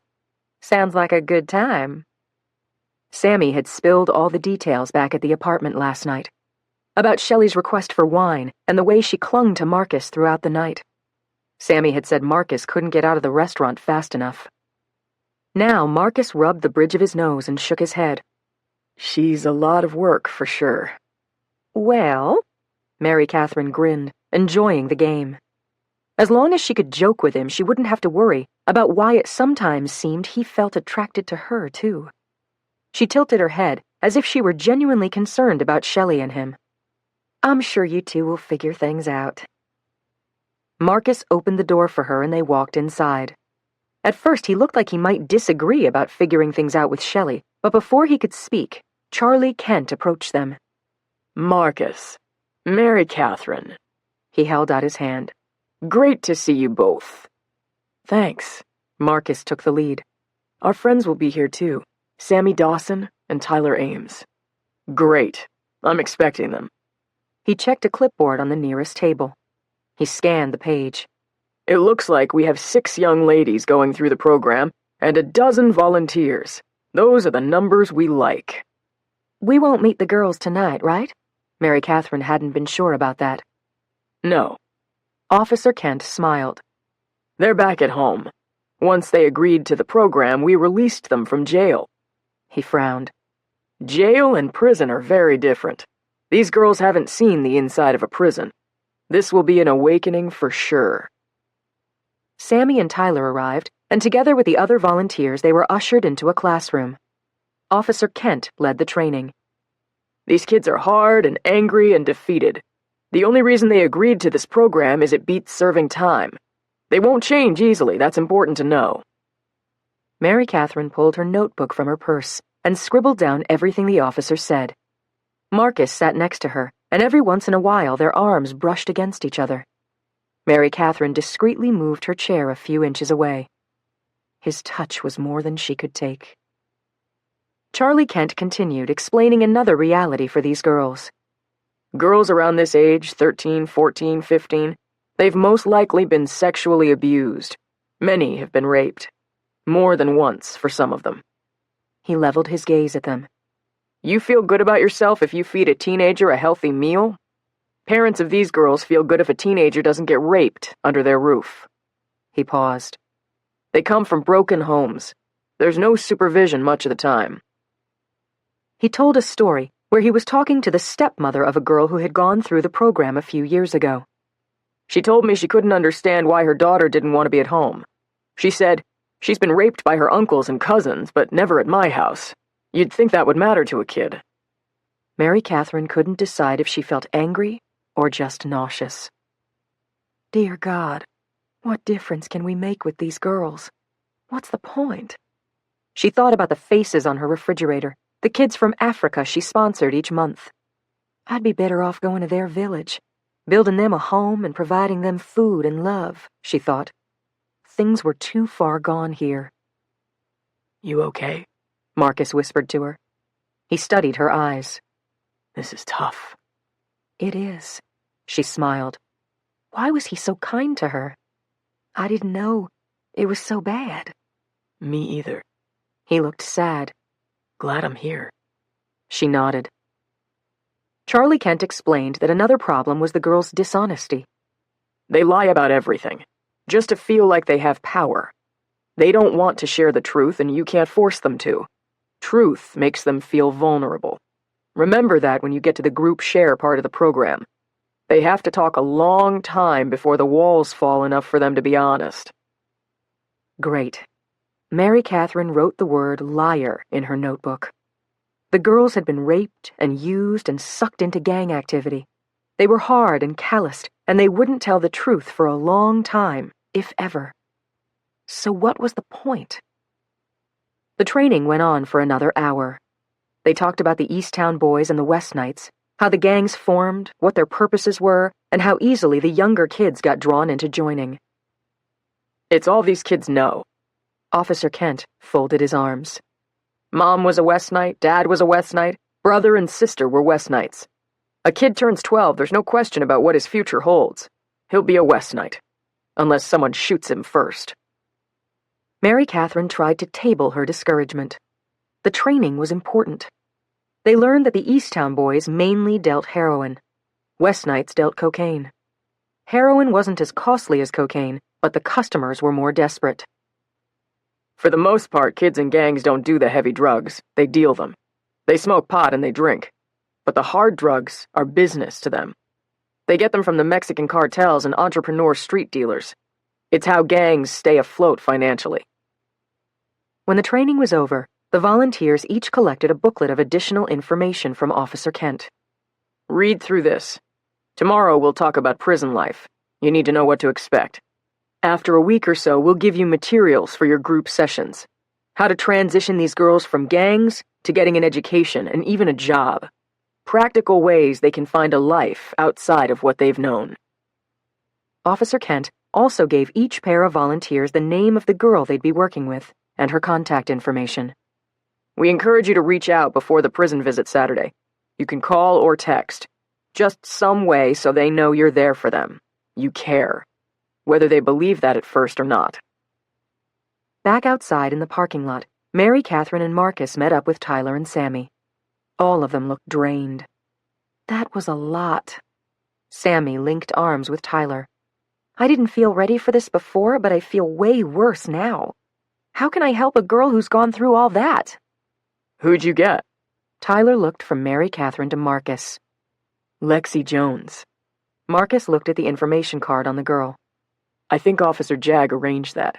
Sounds like a good time. Sammy had spilled all the details back at the apartment last night. About Shelley's request for wine and the way she clung to Marcus throughout the night. Sammy had said Marcus couldn't get out of the restaurant fast enough. Now Marcus rubbed the bridge of his nose and shook his head. She's a lot of work, for sure. Well, Mary Catherine grinned, enjoying the game. As long as she could joke with him, she wouldn't have to worry about why it sometimes seemed he felt attracted to her, too. She tilted her head as if she were genuinely concerned about Shelley and him. I'm sure you two will figure things out. Marcus opened the door for her and they walked inside. At first, he looked like he might disagree about figuring things out with Shelley, but before he could speak, Charlie Kent approached them. Marcus, Mary Catherine. He held out his hand. Great to see you both. Thanks. Marcus took the lead. Our friends will be here too. Sammy Dawson and Tyler Ames. Great. I'm expecting them. He checked a clipboard on the nearest table. He scanned the page. It looks like we have 6 young ladies going through the program and a dozen volunteers. Those are the numbers we like. We won't meet the girls tonight, right? Mary Catherine hadn't been sure about that. No. Officer Kent smiled. They're back at home. Once they agreed to the program, we released them from jail. He frowned. Jail and prison are very different. These girls haven't seen the inside of a prison. This will be an awakening for sure. Sammy and Tyler arrived, and together with the other volunteers, they were ushered into a classroom. Officer Kent led the training. These kids are hard and angry and defeated. The only reason they agreed to this program is it beats serving time. They won't change easily, that's important to know. Mary Catherine pulled her notebook from her purse and scribbled down everything the officer said. Marcus sat next to her, and every once in a while their arms brushed against each other. Mary Catherine discreetly moved her chair a few inches away. His touch was more than she could take. Charlie Kent continued, explaining another reality for these girls. Girls around this age, 13, 14, 15, they've most likely been sexually abused. Many have been raped. More than once for some of them. He leveled his gaze at them. You feel good about yourself if you feed a teenager a healthy meal? Parents of these girls feel good if a teenager doesn't get raped under their roof. He paused. They come from broken homes. There's no supervision much of the time. He told a story where he was talking to the stepmother of a girl who had gone through the program a few years ago. She told me she couldn't understand why her daughter didn't want to be at home. She said, she's been raped by her uncles and cousins, but never at my house. You'd think that would matter to a kid. Mary Catherine couldn't decide if she felt angry or just nauseous. Dear God, what difference can we make with these girls? What's the point? She thought about the faces on her refrigerator, the kids from Africa she sponsored each month. I'd be better off going to their village, building them a home and providing them food and love, she thought. Things were too far gone here. You okay? Marcus whispered to her. He studied her eyes. This is tough. It is, she smiled. Why was he so kind to her? I didn't know it was so bad. Me either. He looked sad. Glad I'm here. She nodded. Charlie Kent explained that another problem was the girls' dishonesty. They lie about everything, just to feel like they have power. They don't want to share the truth, and you can't force them to. Truth makes them feel vulnerable. Remember that when you get to the group share part of the program. They have to talk a long time before the walls fall enough for them to be honest. Great. Mary Catherine wrote the word liar in her notebook. The girls had been raped and used and sucked into gang activity. They were hard and calloused, and they wouldn't tell the truth for a long time, if ever. So what was the point? The training went on for another hour. They talked about the Easttown boys and the West Knights, how the gangs formed, what their purposes were, and how easily the younger kids got drawn into joining. It's all these kids know. Officer Kent folded his arms. Mom was a West Knight, Dad was a West Knight, brother and sister were West Knights. A kid turns 12, there's no question about what his future holds. He'll be a West Knight. Unless someone shoots him first. Mary Catherine tried to table her discouragement. The training was important. They learned that the Easttown boys mainly dealt heroin. West Knights dealt cocaine. Heroin wasn't as costly as cocaine, but the customers were more desperate. For the most part, kids in gangs don't do the heavy drugs. They deal them. They smoke pot and they drink. But the hard drugs are business to them. They get them from the Mexican cartels and entrepreneur street dealers. It's how gangs stay afloat financially. When the training was over, the volunteers each collected a booklet of additional information from Officer Kent. Read through this. Tomorrow we'll talk about prison life. You need to know what to expect. After a week or so, we'll give you materials for your group sessions. How to transition these girls from gangs to getting an education and even a job. Practical ways they can find a life outside of what they've known. Officer Kent also gave each pair of volunteers the name of the girl they'd be working with and her contact information. We encourage you to reach out before the prison visit Saturday. You can call or text. Just some way so they know you're there for them. You care. Whether they believe that at first or not. Back outside in the parking lot, Mary Catherine and Marcus met up with Tyler and Sammy. All of them looked drained. That was a lot. Sammy linked arms with Tyler. I didn't feel ready for this before, but I feel way worse now. How can I help a girl who's gone through all that? Who'd you get? Tyler looked from Mary Catherine to Marcus. Lexi Jones. Marcus looked at the information card on the girl. I think Officer Jag arranged that.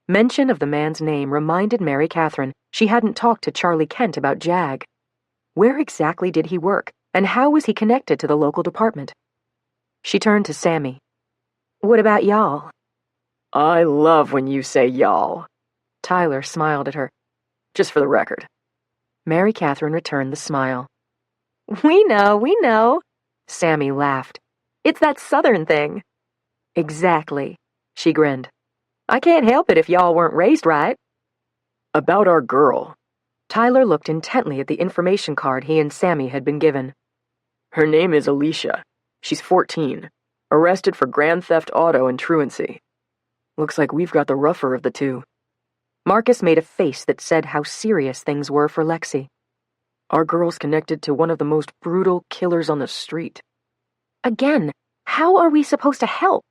Mention of the man's name reminded Mary Catherine she hadn't talked to Charlie Kent about Jag. Where exactly did he work, and how was he connected to the local department? She turned to Sammy. What about y'all? I love when you say y'all. Tyler smiled at her. Just for the record. Mary Catherine returned the smile. We know, Sammy laughed. It's that Southern thing. Exactly, she grinned. I can't help it if y'all weren't raised right. About our girl. Tyler looked intently at the information card he and Sammy had been given. Her name is Alicia. She's 14. Arrested for grand theft auto and truancy. Looks like we've got the rougher of the two. Marcus made a face that said how serious things were for Lexi. Our girl's connected to one of the most brutal killers on the street. Again, how are we supposed to help?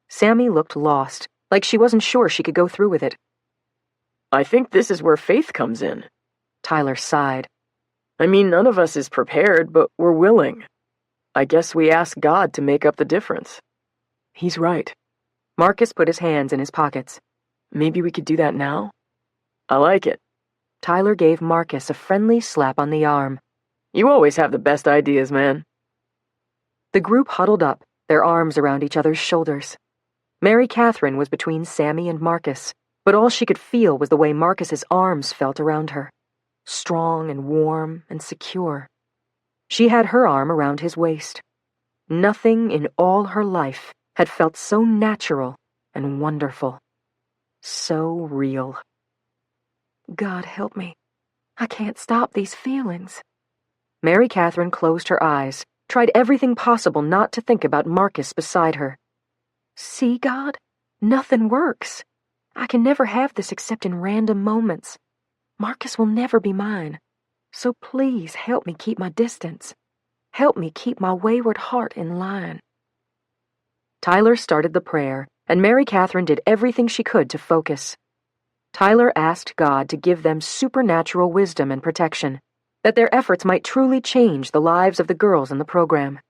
Sammy looked lost, like she wasn't sure she could go through with it. I think this is where faith comes in. Tyler sighed. I mean, none of us is prepared, but we're willing. I guess we ask God to make up the difference. He's right. Marcus put his hands in his pockets. Maybe we could do that now? I like it. Tyler gave Marcus a friendly slap on the arm. You always have the best ideas, man. The group huddled up, their arms around each other's shoulders. Mary Catherine was between Sammy and Marcus, but all she could feel was the way Marcus's arms felt around her. Strong and warm and secure. She had her arm around his waist. Nothing in all her life had felt so natural and wonderful, so real. God help me. I can't stop these feelings. Mary Catherine closed her eyes, tried everything possible not to think about Marcus beside her. See, God? Nothing works. I can never have this except in random moments. Marcus will never be mine. So please help me keep my distance. Help me keep my wayward heart in line. Tyler started the prayer, and Mary Catherine did everything she could to focus. Tyler asked God to give them supernatural wisdom and protection, that their efforts might truly change the lives of the girls in the program.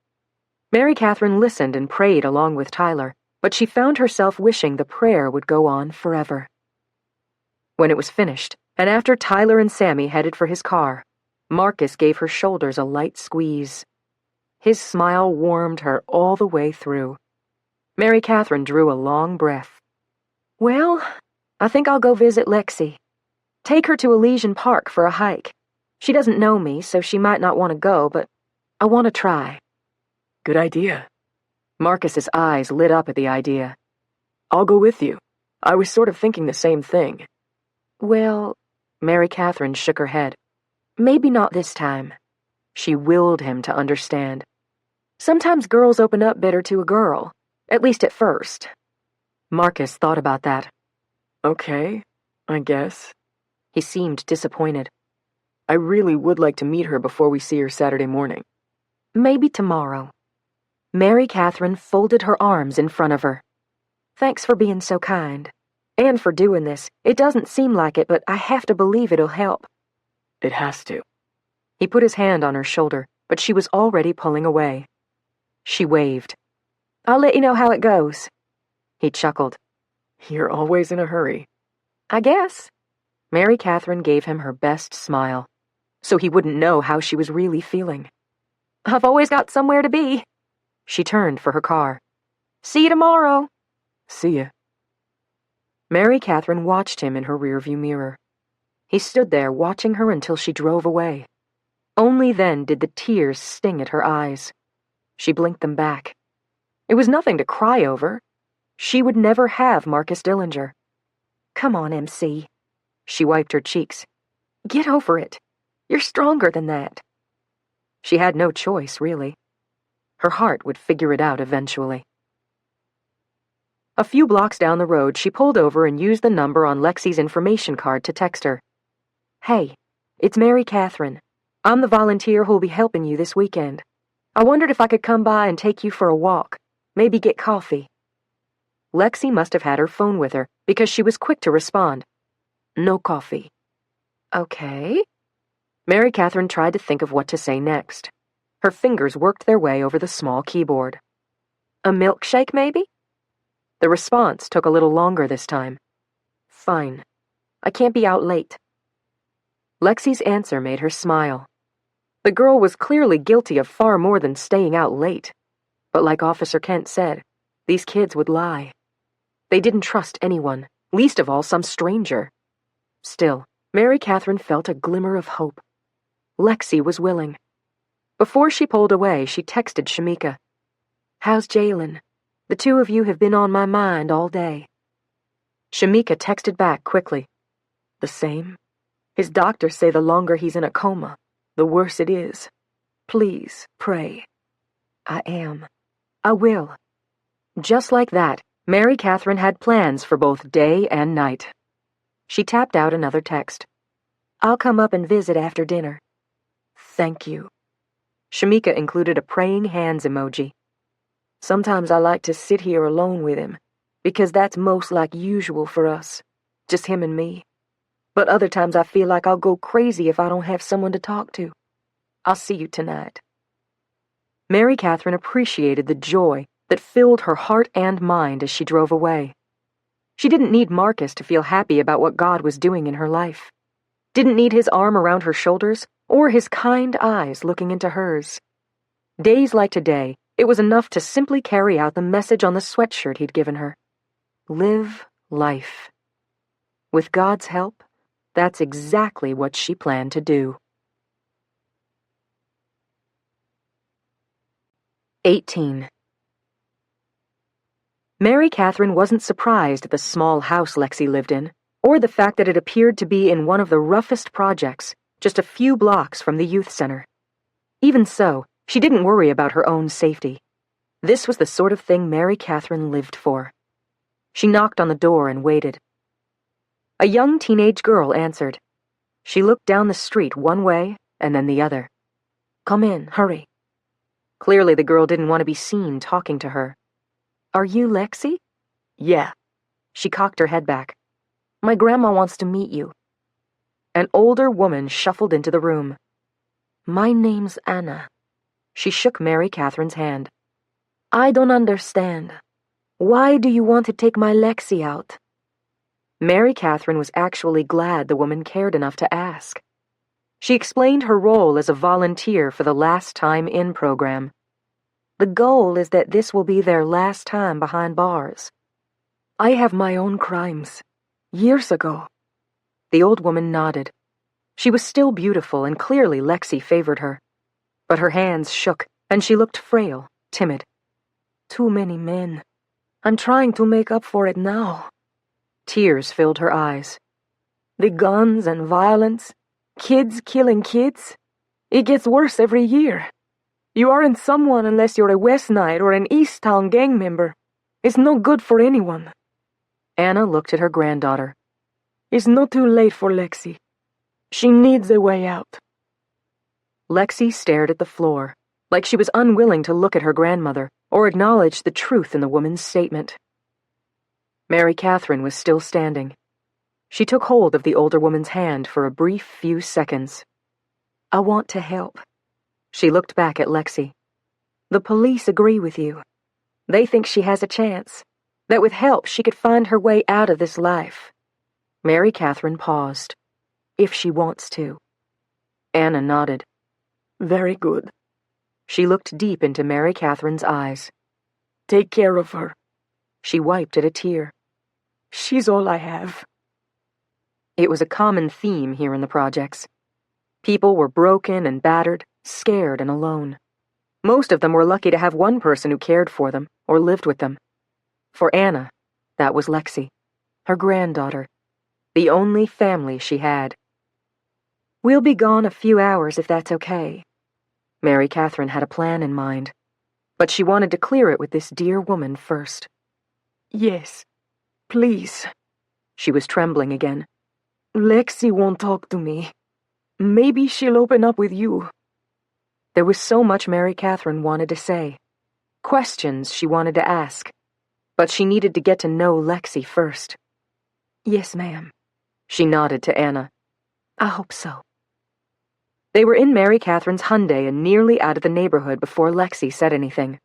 Mary Catherine listened and prayed along with Tyler, but she found herself wishing the prayer would go on forever. When it was finished, and after Tyler and Sammy headed for his car, Marcus gave her shoulders a light squeeze. His smile warmed her all the way through. Mary Catherine drew a long breath. Well, I think I'll go visit Lexi. Take her to Elysian Park for a hike. She doesn't know me, so she might not want to go, but I want to try. Good idea. Marcus's eyes lit up at the idea. I'll go with you. I was sort of thinking the same thing. Well, Mary Catherine shook her head. Maybe not this time. She willed him to understand. Sometimes girls open up better to a girl, at least at first. Marcus thought about that. Okay, I guess. He seemed disappointed. I really would like to meet her before we see her Saturday morning. Maybe tomorrow. Mary Catherine folded her arms in front of her. Thanks for being so kind. And for doing this. It doesn't seem like it, but I have to believe it'll help. It has to. He put his hand on her shoulder, but she was already pulling away. She waved. I'll let you know how it goes. He chuckled. You're always in a hurry. I guess. Mary Catherine gave him her best smile, so he wouldn't know how she was really feeling. I've always got somewhere to be. She turned for her car. See you tomorrow. See ya. Mary Catherine watched him in her rearview mirror. He stood there watching her until she drove away. Only then did the tears sting at her eyes. She blinked them back. It was nothing to cry over. She would never have Marcus Dillinger. Come on, MC. She wiped her cheeks. Get over it. You're stronger than that. She had no choice, really. Her heart would figure it out eventually. A few blocks down the road, she pulled over and used the number on Lexi's information card to text her. Hey, it's Mary Catherine. I'm the volunteer who'll be helping you this weekend. I wondered if I could come by and take you for a walk, maybe get coffee. Lexi must have had her phone with her because she was quick to respond. No coffee. Okay. Mary Catherine tried to think of what to say next. Her fingers worked their way over the small keyboard. A milkshake, maybe? The response took a little longer this time. Fine. I can't be out late. Lexi's answer made her smile. The girl was clearly guilty of far more than staying out late. But like Officer Kent said, these kids would lie. They didn't trust anyone, least of all some stranger. Still, Mary Catherine felt a glimmer of hope. Lexi was willing. Before she pulled away, she texted Shamika. How's Jalen? The two of you have been on my mind all day. Shamika texted back quickly. The same. His doctors say the longer he's in a coma, the worse it is. Please, pray. I am. I will. Just like that, Mary Catherine had plans for both day and night. She tapped out another text. I'll come up and visit after dinner. Thank you. Shamika included a praying hands emoji. Sometimes I like to sit here alone with him, because that's most like usual for us, just him and me. But other times I feel like I'll go crazy if I don't have someone to talk to. I'll see you tonight. Mary Catherine appreciated the joy that filled her heart and mind as she drove away. She didn't need Marcus to feel happy about what God was doing in her life. Didn't need his arm around her shoulders or his kind eyes looking into hers. Days like today, it was enough to simply carry out the message on the sweatshirt he'd given her. Live life. With God's help, that's exactly what she planned to do. 18. Mary Catherine wasn't surprised at the small house Lexi lived in, or the fact that it appeared to be in one of the roughest projects, just a few blocks from the youth center. Even so, she didn't worry about her own safety. This was the sort of thing Mary Catherine lived for. She knocked on the door and waited. A young teenage girl answered. She looked down the street one way and then the other. Come in, hurry. Clearly the girl didn't want to be seen talking to her. Are you Lexi? Yeah. She cocked her head back. My grandma wants to meet you. An older woman shuffled into the room. My name's Anna. She shook Mary Catherine's hand. I don't understand. Why do you want to take my Lexi out? Mary Catherine was actually glad the woman cared enough to ask. She explained her role as a volunteer for the Last Time In program. The goal is that this will be their last time behind bars. I have my own crimes. Years ago. The old woman nodded. She was still beautiful, and clearly Lexi favored her. But her hands shook, and she looked frail, timid. Too many men. I'm trying to make up for it now. Tears filled her eyes. The guns and violence, kids killing kids. It gets worse every year. You aren't someone unless you're a West Night or an East Town gang member. It's no good for anyone. Anna looked at her granddaughter. It's not too late for Lexi. She needs a way out. Lexi stared at the floor, like she was unwilling to look at her grandmother or acknowledge the truth in the woman's statement. Mary Catherine was still standing. She took hold of the older woman's hand for a brief few seconds. I want to help. She looked back at Lexi. The police agree with you. They think she has a chance, that with help she could find her way out of this life. Mary Catherine paused. If she wants to. Anna nodded. Very good. She looked deep into Mary Catherine's eyes. Take care of her. She wiped at a tear. She's all I have. It was a common theme here in the projects. People were broken and battered, scared and alone. Most of them were lucky to have one person who cared for them or lived with them. For Anna, that was Lexi, her granddaughter, the only family she had. We'll be gone a few hours if that's okay. Mary Catherine had a plan in mind, but she wanted to clear it with this dear woman first. Yes, please. She was trembling again. Lexi won't talk to me. Maybe she'll open up with you. There was so much Mary Catherine wanted to say. Questions she wanted to ask. But she needed to get to know Lexi first. Yes, ma'am. She nodded to Anna. I hope so. They were in Mary Catherine's Hyundai and nearly out of the neighborhood before Lexi said anything.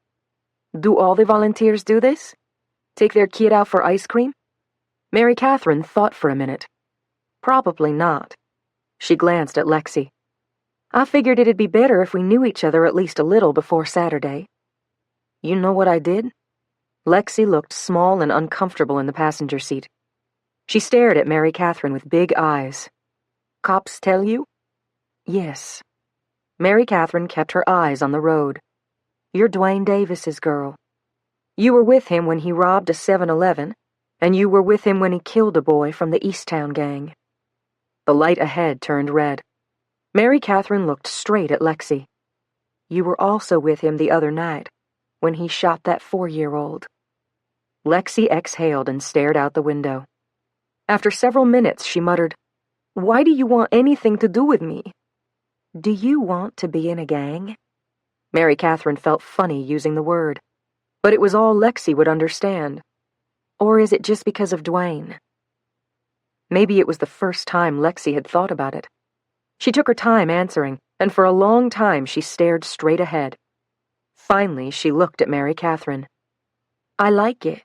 Do all the volunteers do this? Take their kid out for ice cream? Mary Catherine thought for a minute. Probably not. She glanced at Lexi. I figured it'd be better if we knew each other at least a little before Saturday. You know what I did? Lexi looked small and uncomfortable in the passenger seat. She stared at Mary Catherine with big eyes. Cops tell you? Yes. Mary Catherine kept her eyes on the road. You're Dwayne Davis's girl. You were with him when he robbed a 7-Eleven, and you were with him when he killed a boy from the Easttown gang. The light ahead turned red. Mary Catherine looked straight at Lexi. You were also with him the other night, when he shot that 4-year-old. Lexi exhaled and stared out the window. After several minutes, she muttered, Why do you want anything to do with me? Do you want to be in a gang? Mary Catherine felt funny using the word, but it was all Lexi would understand. Or is it just because of Dwayne? Maybe it was the first time Lexi had thought about it. She took her time answering, and for a long time she stared straight ahead. Finally, she looked at Mary Catherine. I like it.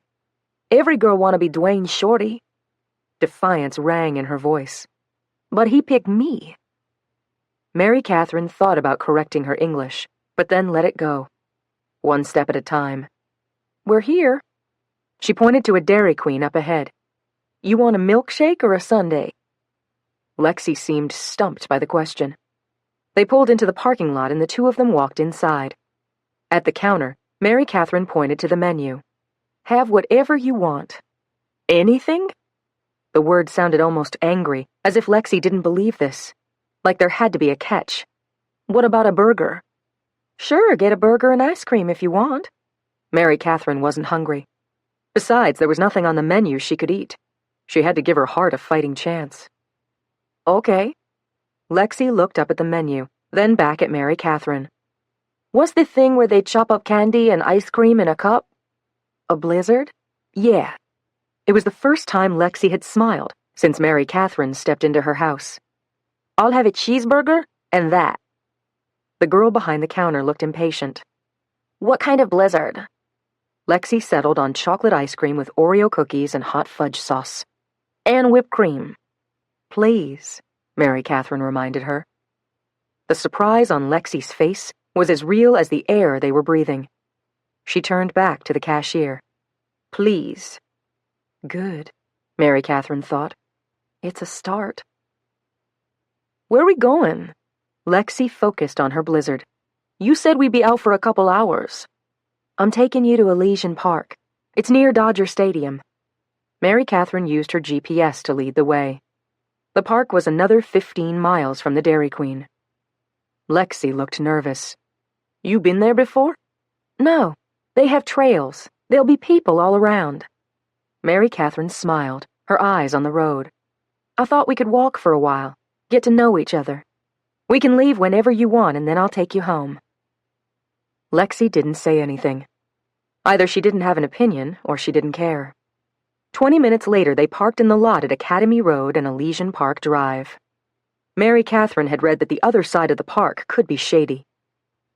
Every girl want to be Dwayne's shorty. Defiance rang in her voice. But he picked me. Mary Catherine thought about correcting her English, but then let it go. One step at a time. We're here. She pointed to a Dairy Queen up ahead. You want a milkshake or a sundae? Lexi seemed stumped by the question. They pulled into the parking lot and the two of them walked inside. At the counter, Mary Catherine pointed to the menu. Have whatever you want. Anything? The word sounded almost angry, as if Lexi didn't believe this. Like there had to be a catch. What about a burger? Sure, get a burger and ice cream if you want. Mary Catherine wasn't hungry. Besides, there was nothing on the menu she could eat. She had to give her heart a fighting chance. Okay. Lexi looked up at the menu, then back at Mary Catherine. What's the thing where they chop up candy and ice cream in a cup? A blizzard? Yeah. It was the first time Lexi had smiled since Mary Catherine stepped into her house. I'll have a cheeseburger and that. The girl behind the counter looked impatient. What kind of blizzard? Lexi settled on chocolate ice cream with Oreo cookies and hot fudge sauce. And whipped cream. Please, Mary Catherine reminded her. The surprise on Lexi's face was as real as the air they were breathing. She turned back to the cashier. Please. Good, Mary Catherine thought. It's a start. Where are we going? Lexi focused on her blizzard. You said we'd be out for a couple hours. I'm taking you to Elysian Park. It's near Dodger Stadium. Mary Catherine used her GPS to lead the way. The park was another 15 miles from the Dairy Queen. Lexi looked nervous. You been there before? No. They have trails. There'll be people all around. Mary Catherine smiled, her eyes on the road. I thought we could walk for a while, get to know each other. We can leave whenever you want and then I'll take you home. Lexi didn't say anything. Either she didn't have an opinion or she didn't care. 20 minutes later, they parked in the lot at Academy Road and Elysian Park Drive. Mary Catherine had read that the other side of the park could be shady.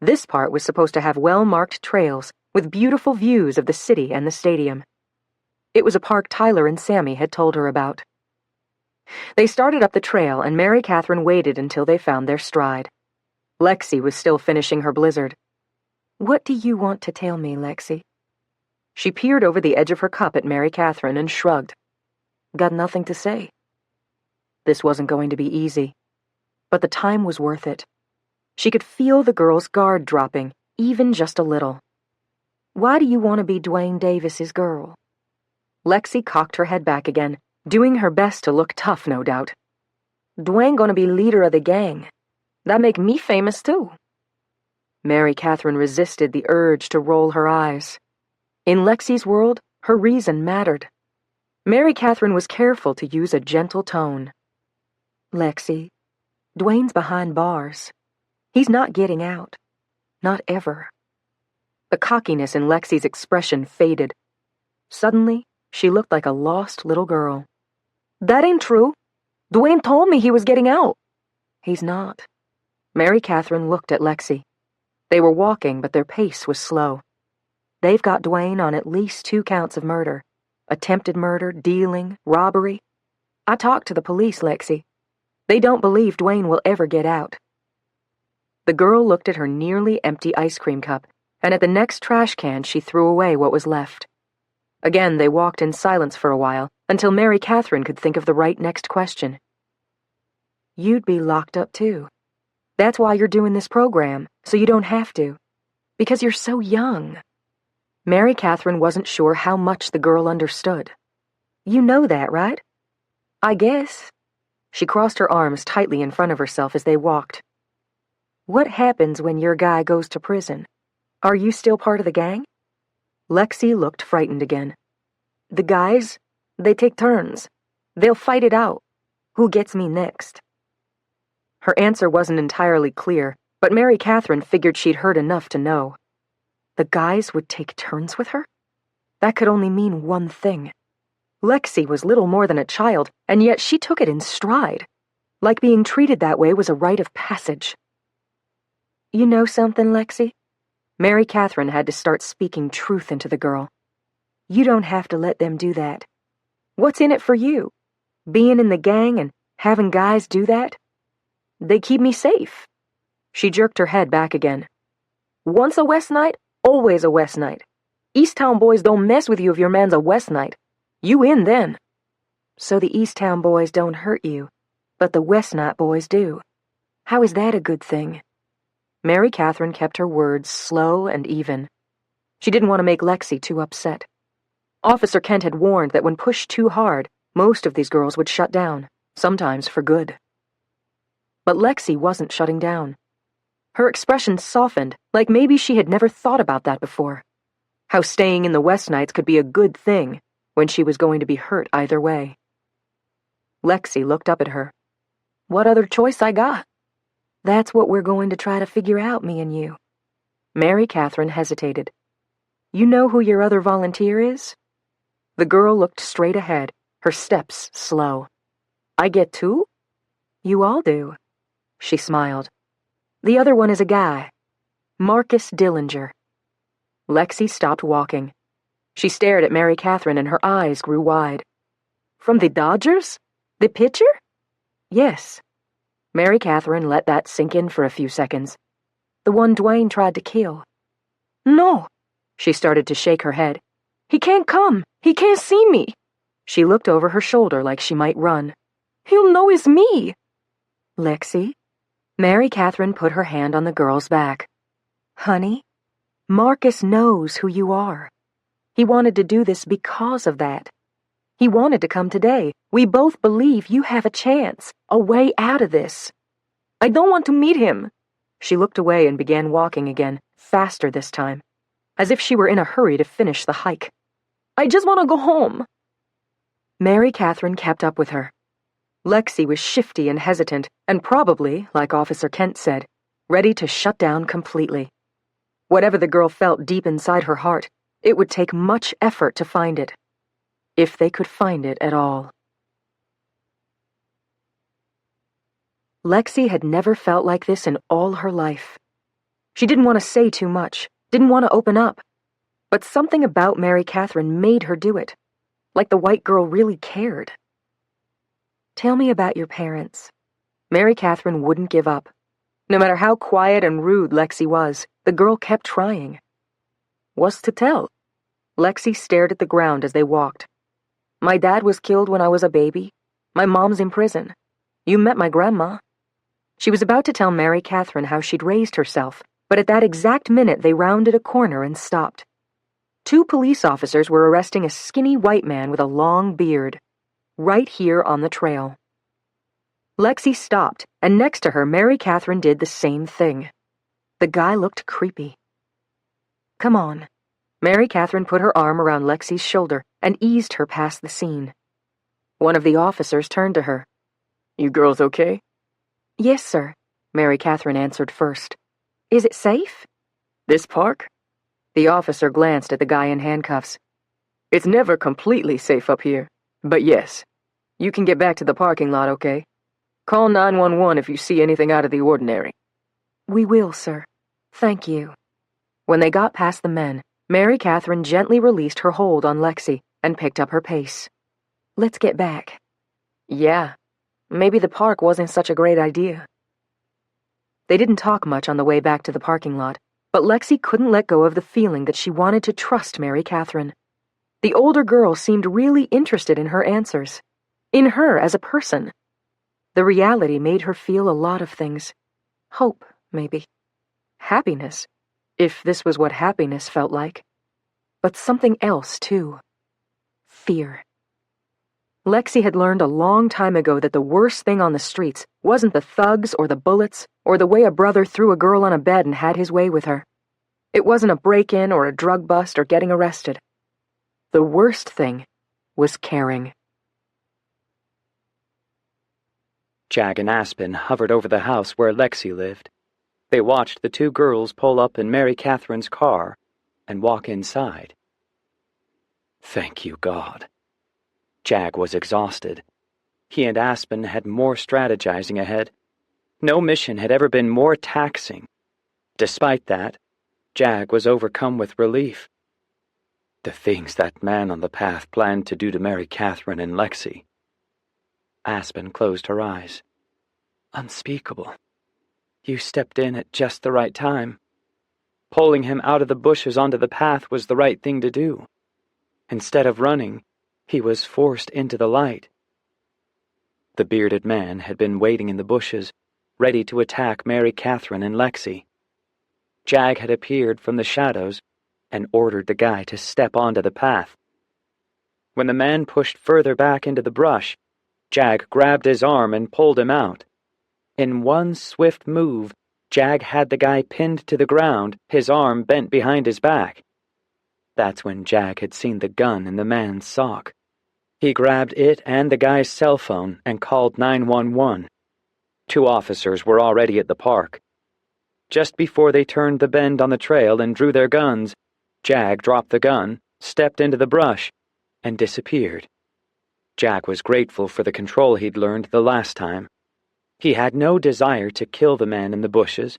This part was supposed to have well-marked trails with beautiful views of the city and the stadium. It was a park Tyler and Sammy had told her about. They started up the trail, and Mary Catherine waited until they found their stride. Lexi was still finishing her blizzard. What do you want to tell me, Lexi? She peered over the edge of her cup at Mary Catherine and shrugged. Got nothing to say. This wasn't going to be easy, but the time was worth it. She could feel the girl's guard dropping, even just a little. Why do you want to be Dwayne Davis's girl? Lexi cocked her head back again, doing her best to look tough, no doubt. Dwayne gonna be leader of the gang. That make me famous, too. Mary Catherine resisted the urge to roll her eyes. In Lexi's world, her reason mattered. Mary Catherine was careful to use a gentle tone. Lexi, Dwayne's behind bars. He's not getting out. Not ever. The cockiness in Lexi's expression faded. Suddenly, she looked like a lost little girl. That ain't true. Dwayne told me he was getting out. He's not. Mary Catherine looked at Lexi. They were walking, but their pace was slow. They've got Dwayne on at least 2 counts of murder. Attempted murder, dealing, robbery. I talked to the police, Lexi. They don't believe Dwayne will ever get out. The girl looked at her nearly empty ice cream cup, and at the next trash can she threw away what was left. Again, they walked in silence for a while, until Mary Catherine could think of the right next question. You'd be locked up too. That's why you're doing this program, so you don't have to. Because you're so young. Mary Catherine wasn't sure how much the girl understood. You know that, right? I guess. She crossed her arms tightly in front of herself as they walked. What happens when your guy goes to prison? Are you still part of the gang? Lexi looked frightened again. The guys, they take turns. They'll fight it out. Who gets me next? Her answer wasn't entirely clear, but Mary Catherine figured she'd heard enough to know. The guys would take turns with her? That could only mean one thing. Lexi was little more than a child, and yet she took it in stride. Like being treated that way was a rite of passage. You know something, Lexi? Mary Catherine had to start speaking truth into the girl. You don't have to let them do that. What's in it for you? Being in the gang and having guys do that? They keep me safe. She jerked her head back again. Once a West Night, always a West Night. Easttown boys don't mess with you if your man's a West Night. You in then. So the Easttown boys don't hurt you, but the West Night boys do. How is that a good thing? Mary Catherine kept her words slow and even. She didn't want to make Lexi too upset. Officer Kent had warned that when pushed too hard, most of these girls would shut down, sometimes for good. But Lexi wasn't shutting down. Her expression softened, like maybe she had never thought about that before. How staying in the West nights could be a good thing when she was going to be hurt either way. Lexi looked up at her. What other choice I got? That's what we're going to try to figure out, me and you. Mary Catherine hesitated. You know who your other volunteer is? The girl looked straight ahead, her steps slow. I get two? You all do. She smiled. The other one is a guy. Marcus Dillinger. Lexi stopped walking. She stared at Mary Catherine and her eyes grew wide. From the Dodgers? The pitcher? Yes. Mary Catherine let that sink in for a few seconds. The one Dwayne tried to kill. No. She started to shake her head. He can't come. He can't see me. She looked over her shoulder like she might run. He'll know it's me. Lexi? Mary Catherine put her hand on the girl's back. Honey, Marcus knows who you are. He wanted to do this because of that. He wanted to come today. We both believe you have a chance, a way out of this. I don't want to meet him. She looked away and began walking again, faster this time, as if she were in a hurry to finish the hike. I just want to go home. Mary Catherine kept up with her. Lexi was shifty and hesitant, and probably, like Officer Kent said, ready to shut down completely. Whatever the girl felt deep inside her heart, it would take much effort to find it. If they could find it at all. Lexi had never felt like this in all her life. She didn't want to say too much, didn't want to open up. But something about Mary Catherine made her do it, like the white girl really cared. Tell me about your parents. Mary Catherine wouldn't give up. No matter how quiet and rude Lexi was, the girl kept trying. What's to tell? Lexi stared at the ground as they walked. My dad was killed when I was a baby. My mom's in prison. You met my grandma. She was about to tell Mary Catherine how she'd raised herself, but at that exact minute they rounded a corner and stopped. 2 police officers were arresting a skinny white man with a long beard, right here on the trail. Lexi stopped, and next to her, Mary Catherine did the same thing. The guy looked creepy. Come on. Mary Catherine put her arm around Lexi's shoulder and eased her past the scene. One of the officers turned to her. You girls okay? Yes, sir, Mary Catherine answered first. Is it safe? This park? The officer glanced at the guy in handcuffs. It's never completely safe up here, but yes, you can get back to the parking lot, okay? Call 911 if you see anything out of the ordinary. We will, sir. Thank you. When they got past the men, Mary Catherine gently released her hold on Lexi and picked up her pace. Let's get back. Yeah, maybe the park wasn't such a great idea. They didn't talk much on the way back to the parking lot, but Lexi couldn't let go of the feeling that she wanted to trust Mary Catherine. The older girl seemed really interested in her answers, in her as a person. The reality made her feel a lot of things. Hope, maybe. Happiness, if this was what happiness felt like. But something else, too. Fear. Lexi had learned a long time ago that the worst thing on the streets wasn't the thugs or the bullets or the way a brother threw a girl on a bed and had his way with her. It wasn't a break-in or a drug bust or getting arrested. The worst thing was caring. Jag and Aspen hovered over the house where Lexi lived. They watched the 2 girls pull up in Mary Catherine's car and walk inside. Thank you, God. Jag was exhausted. He and Aspen had more strategizing ahead. No mission had ever been more taxing. Despite that, Jag was overcome with relief. The things that man on the path planned to do to Mary Catherine and Lexi. Aspen closed her eyes. Unspeakable. You stepped in at just the right time. Pulling him out of the bushes onto the path was the right thing to do. Instead of running, he was forced into the light. The bearded man had been waiting in the bushes, ready to attack Mary Catherine and Lexi. Jag had appeared from the shadows, and ordered the guy to step onto the path. When the man pushed further back into the brush, Jag grabbed his arm and pulled him out. In one swift move, Jag had the guy pinned to the ground, his arm bent behind his back. That's when Jag had seen the gun in the man's sock. He grabbed it and the guy's cell phone and called 911. 2 officers were already at the park. Just before they turned the bend on the trail and drew their guns, Jag dropped the gun, stepped into the brush, and disappeared. Jag was grateful for the control he'd learned the last time. He had no desire to kill the man in the bushes.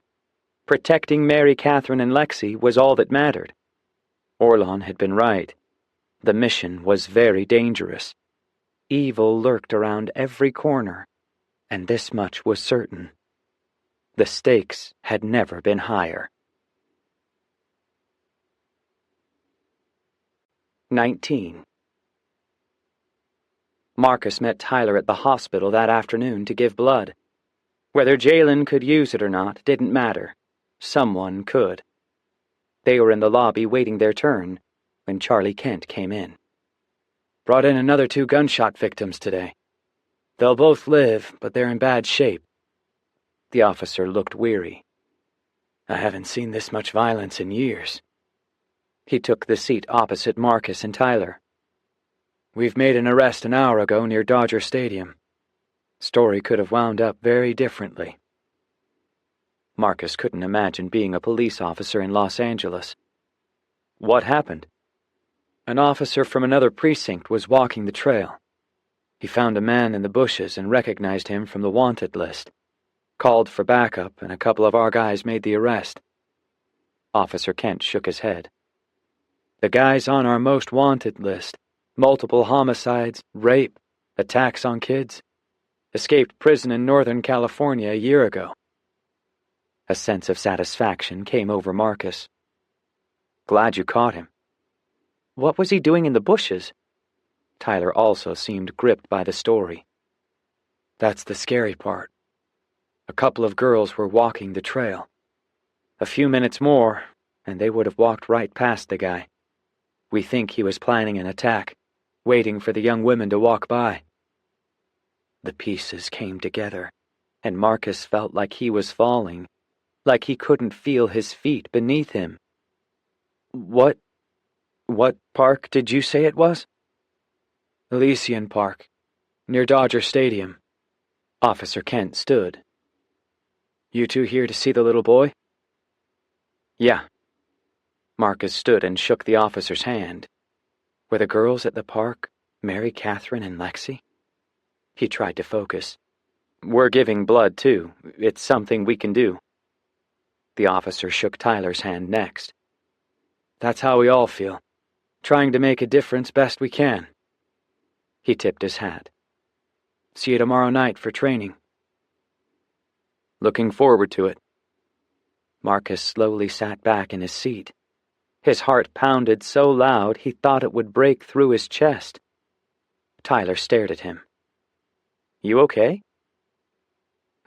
Protecting Mary Catherine and Lexi was all that mattered. Orlon had been right. The mission was very dangerous. Evil lurked around every corner, and this much was certain. The stakes had never been higher. 19. Marcus met Tyler at the hospital that afternoon to give blood. Whether Jalen could use it or not didn't matter. Someone could. They were in the lobby waiting their turn when Charlie Kent came in. Brought in another 2 gunshot victims today. They'll both live, but they're in bad shape. The officer looked weary. I haven't seen this much violence in years. He took the seat opposite Marcus and Tyler. We've made an arrest an hour ago near Dodger Stadium. Story could have wound up very differently. Marcus couldn't imagine being a police officer in Los Angeles. What happened? An officer from another precinct was walking the trail. He found a man in the bushes and recognized him from the wanted list. Called for backup, and a couple of our guys made the arrest. Officer Kent shook his head. The guy's on our most wanted list. Multiple homicides, rape, attacks on kids. Escaped prison in Northern California a year ago. A sense of satisfaction came over Marcus. Glad you caught him. What was he doing in the bushes? Tyler also seemed gripped by the story. That's the scary part. A couple of girls were walking the trail. A few minutes more, and they would have walked right past the guy. We think he was planning an attack, waiting for the young women to walk by. The pieces came together, and Marcus felt like he was falling, like he couldn't feel his feet beneath him. What park did you say it was? Elysian Park, near Dodger Stadium. Officer Kent stood. You 2 here to see the little boy? Yeah. Marcus stood and shook the officer's hand. Were the girls at the park Mary Catherine and Lexi? He tried to focus. We're giving blood, too. It's something we can do. The officer shook Tyler's hand next. That's how we all feel. Trying to make a difference best we can. He tipped his hat. See you tomorrow night for training. Looking forward to it. Marcus slowly sat back in his seat. His heart pounded so loud he thought it would break through his chest. Tyler stared at him. You okay?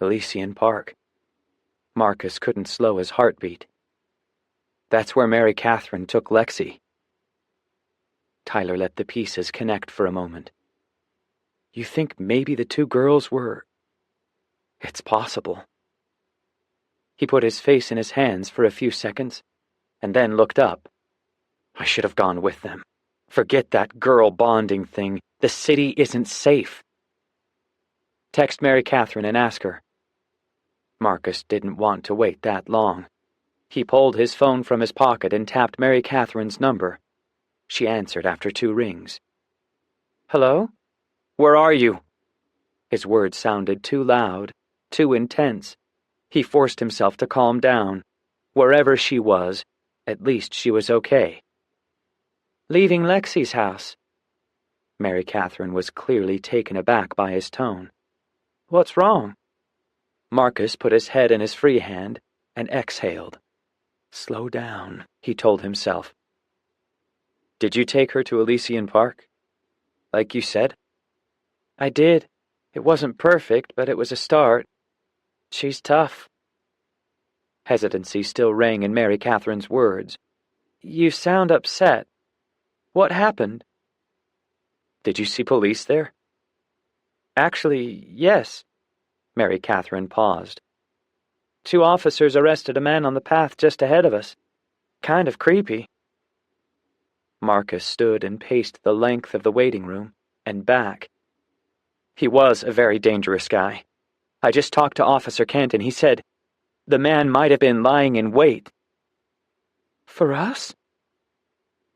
Elysian Park. Marcus couldn't slow his heartbeat. That's where Mary Catherine took Lexi. Tyler let the pieces connect for a moment. You think maybe the 2 girls were... It's possible. He put his face in his hands for a few seconds, and then looked up. I should have gone with them. Forget that girl bonding thing. The city isn't safe. Text Mary Catherine and ask her. Marcus didn't want to wait that long. He pulled his phone from his pocket and tapped Mary Catherine's number. She answered after 2 rings. Hello? Where are you? His words sounded too loud, too intense. He forced himself to calm down. Wherever she was, at least she was okay. Leaving Lexi's house. Mary Catherine was clearly taken aback by his tone. What's wrong? Marcus put his head in his free hand and exhaled. Slow down, he told himself. Did you take her to Elysian Park? Like you said? I did. It wasn't perfect, but it was a start. She's tough. Hesitancy still rang in Mary Catherine's words. You sound upset. What happened? Did you see police there? Actually, yes. Mary Catherine paused. 2 officers arrested a man on the path just ahead of us. Kind of creepy. Marcus stood and paced the length of the waiting room and back. He was a very dangerous guy. I just talked to Officer Kent and he said the man might have been lying in wait. For us?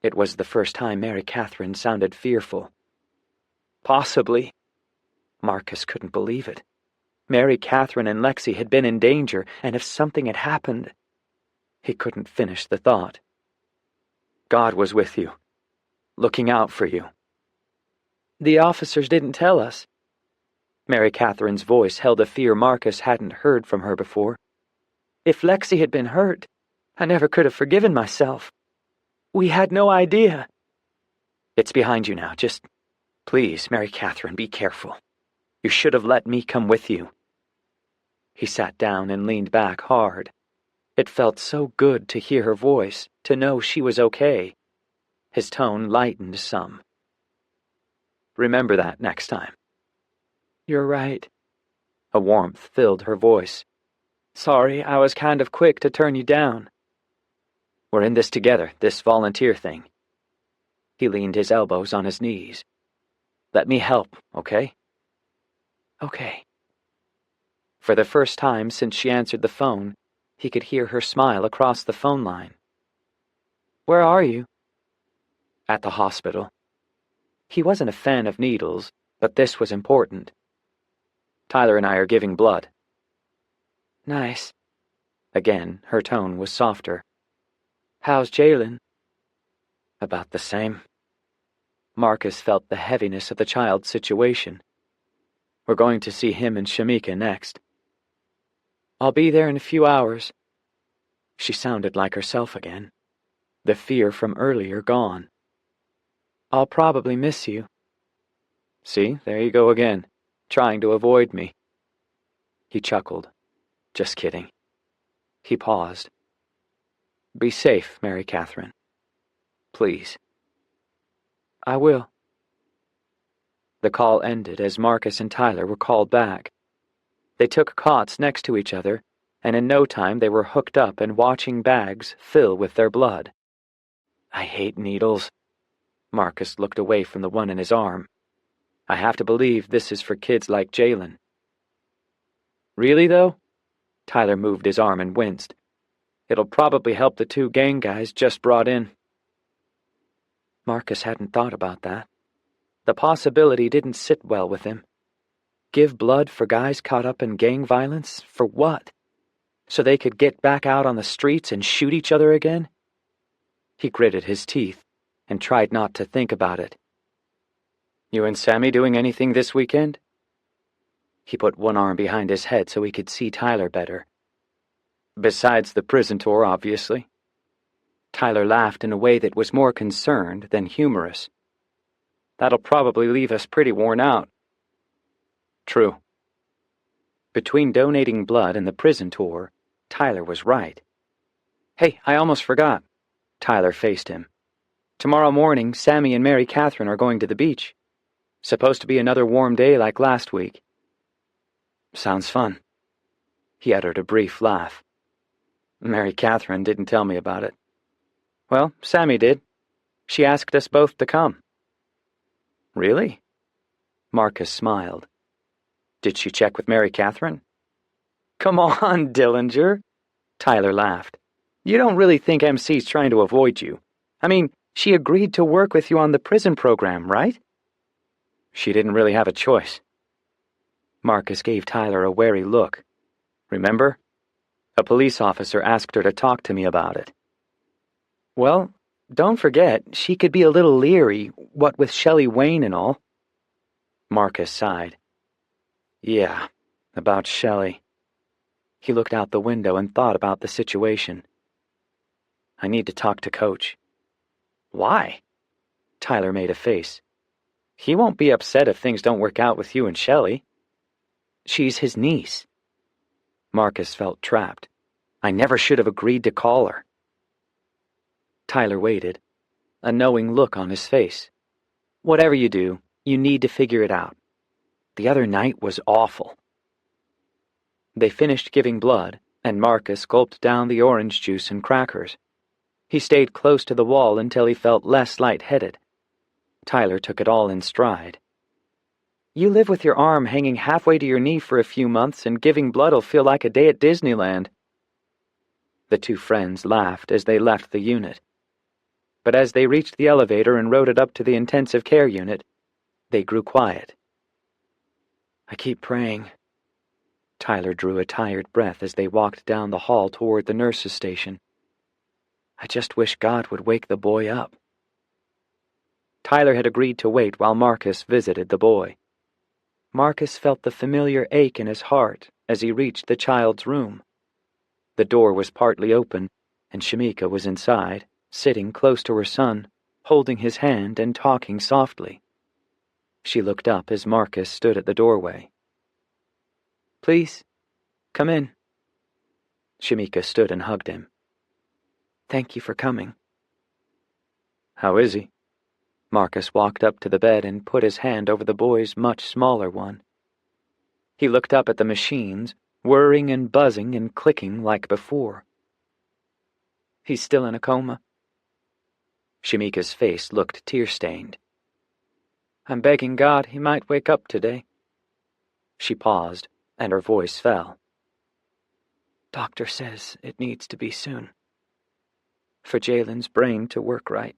It was the first time Mary Catherine sounded fearful. Possibly. Marcus couldn't believe it. Mary Catherine and Lexi had been in danger, and if something had happened... He couldn't finish the thought. God was with you, looking out for you. The officers didn't tell us. Mary Catherine's voice held a fear Marcus hadn't heard from her before. If Lexi had been hurt, I never could have forgiven myself. We had no idea. It's behind you now. Just, please, Mary Catherine, be careful. You should have let me come with you. He sat down and leaned back hard. It felt so good to hear her voice, to know she was okay. His tone lightened some. Remember that next time. You're right. A warmth filled her voice. Sorry, I was kind of quick to turn you down. We're in this together, this volunteer thing. He leaned his elbows on his knees. Let me help, okay? Okay. For the first time since she answered the phone, he could hear her smile across the phone line. Where are you? At the hospital. He wasn't a fan of needles, but this was important. Tyler and I are giving blood. Nice. Again, her tone was softer. How's Jalen? About the same. Marcus felt the heaviness of the child's situation. We're going to see him and Shamika next. I'll be there in a few hours. She sounded like herself again. The fear from earlier gone. I'll probably miss you. See, there you go again, trying to avoid me. He chuckled. Just kidding. He paused. Be safe, Mary Catherine. Please. I will. The call ended as Marcus and Tyler were called back. They took cots next to each other, and in no time they were hooked up and watching bags fill with their blood. I hate needles. Marcus looked away from the one in his arm. I have to believe this is for kids like Jalen. Really, though? Tyler moved his arm and winced. It'll probably help the 2 gang guys just brought in. Marcus hadn't thought about that. The possibility didn't sit well with him. Give blood for guys caught up in gang violence? For what? So they could get back out on the streets and shoot each other again? He gritted his teeth and tried not to think about it. You and Sammy doing anything this weekend? He put one arm behind his head so he could see Tyler better. Besides the prison tour, obviously. Tyler laughed in a way that was more concerned than humorous. That'll probably leave us pretty worn out. True. Between donating blood and the prison tour, Tyler was right. Hey, I almost forgot. Tyler faced him. Tomorrow morning, Sammy and Mary Catherine are going to the beach. Supposed to be another warm day like last week. Sounds fun. He uttered a brief laugh. Mary Catherine didn't tell me about it. Well, Sammy did. She asked us both to come. Really? Marcus smiled. Did she check with Mary Catherine? Come on, Dillinger. Tyler laughed. You don't really think MC's trying to avoid you. I mean, she agreed to work with you on the prison program, right? She didn't really have a choice. Marcus gave Tyler a wary look. Remember? A police officer asked her to talk to me about it. Well, don't forget, she could be a little leery, what with Shelley Wayne and all. Marcus sighed. Yeah, about Shelley. He looked out the window and thought about the situation. I need to talk to Coach. Why? Tyler made a face. He won't be upset if things don't work out with you and Shelley. She's his niece. Marcus felt trapped. I never should have agreed to call her. Tyler waited, a knowing look on his face. Whatever you do, you need to figure it out. The other night was awful. They finished giving blood, and Marcus gulped down the orange juice and crackers. He stayed close to the wall until he felt less lightheaded. Tyler took it all in stride. You live with your arm hanging halfway to your knee for a few months, and giving blood'll feel like a day at Disneyland. The two friends laughed as they left the unit. But as they reached the elevator and rode it up to the intensive care unit, they grew quiet. I keep praying. Tyler drew a tired breath as they walked down the hall toward the nurse's station. I just wish God would wake the boy up. Tyler had agreed to wait while Marcus visited the boy. Marcus felt the familiar ache in his heart as he reached the child's room. The door was partly open, and Shamika was inside, sitting close to her son, holding his hand and talking softly. She looked up as Marcus stood at the doorway. Please, come in. Shamika stood and hugged him. Thank you for coming. How is he? Marcus walked up to the bed and put his hand over the boy's much smaller one. He looked up at the machines, whirring and buzzing and clicking like before. He's still in a coma. Shamika's face looked tear-stained. I'm begging God he might wake up today. She paused, and her voice fell. Doctor says it needs to be soon. For Jalen's brain to work right.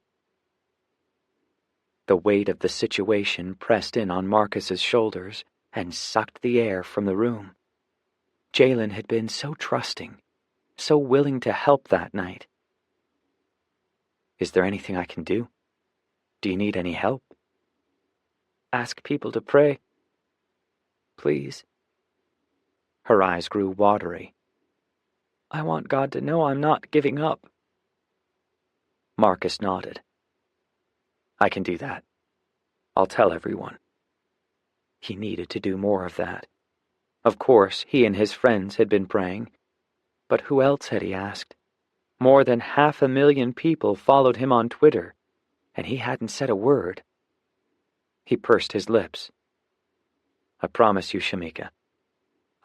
The weight of the situation pressed in on Marcus's shoulders and sucked the air from the room. Jalen had been so trusting, so willing to help that night. Is there anything I can do? Do you need any help? Ask people to pray. Please. Her eyes grew watery. I want God to know I'm not giving up. Marcus nodded. I can do that. I'll tell everyone. He needed to do more of that. Of course, he and his friends had been praying. But who else had he asked? More than 500,000 people followed him on Twitter, and he hadn't said a word. He pursed his lips. I promise you, Shamika,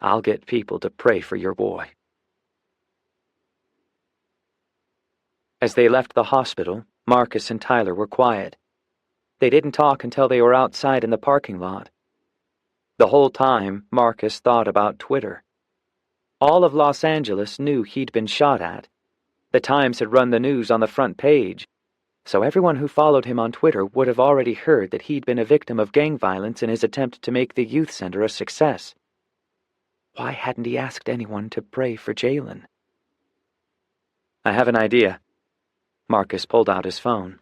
I'll get people to pray for your boy. As they left the hospital, Marcus and Tyler were quiet. They didn't talk until they were outside in the parking lot. The whole time, Marcus thought about Twitter. All of Los Angeles knew he'd been shot at. The Times had run the news on the front page, so everyone who followed him on Twitter would have already heard that he'd been a victim of gang violence in his attempt to make the youth center a success. Why hadn't he asked anyone to pray for Jalen? I have an idea. Marcus pulled out his phone.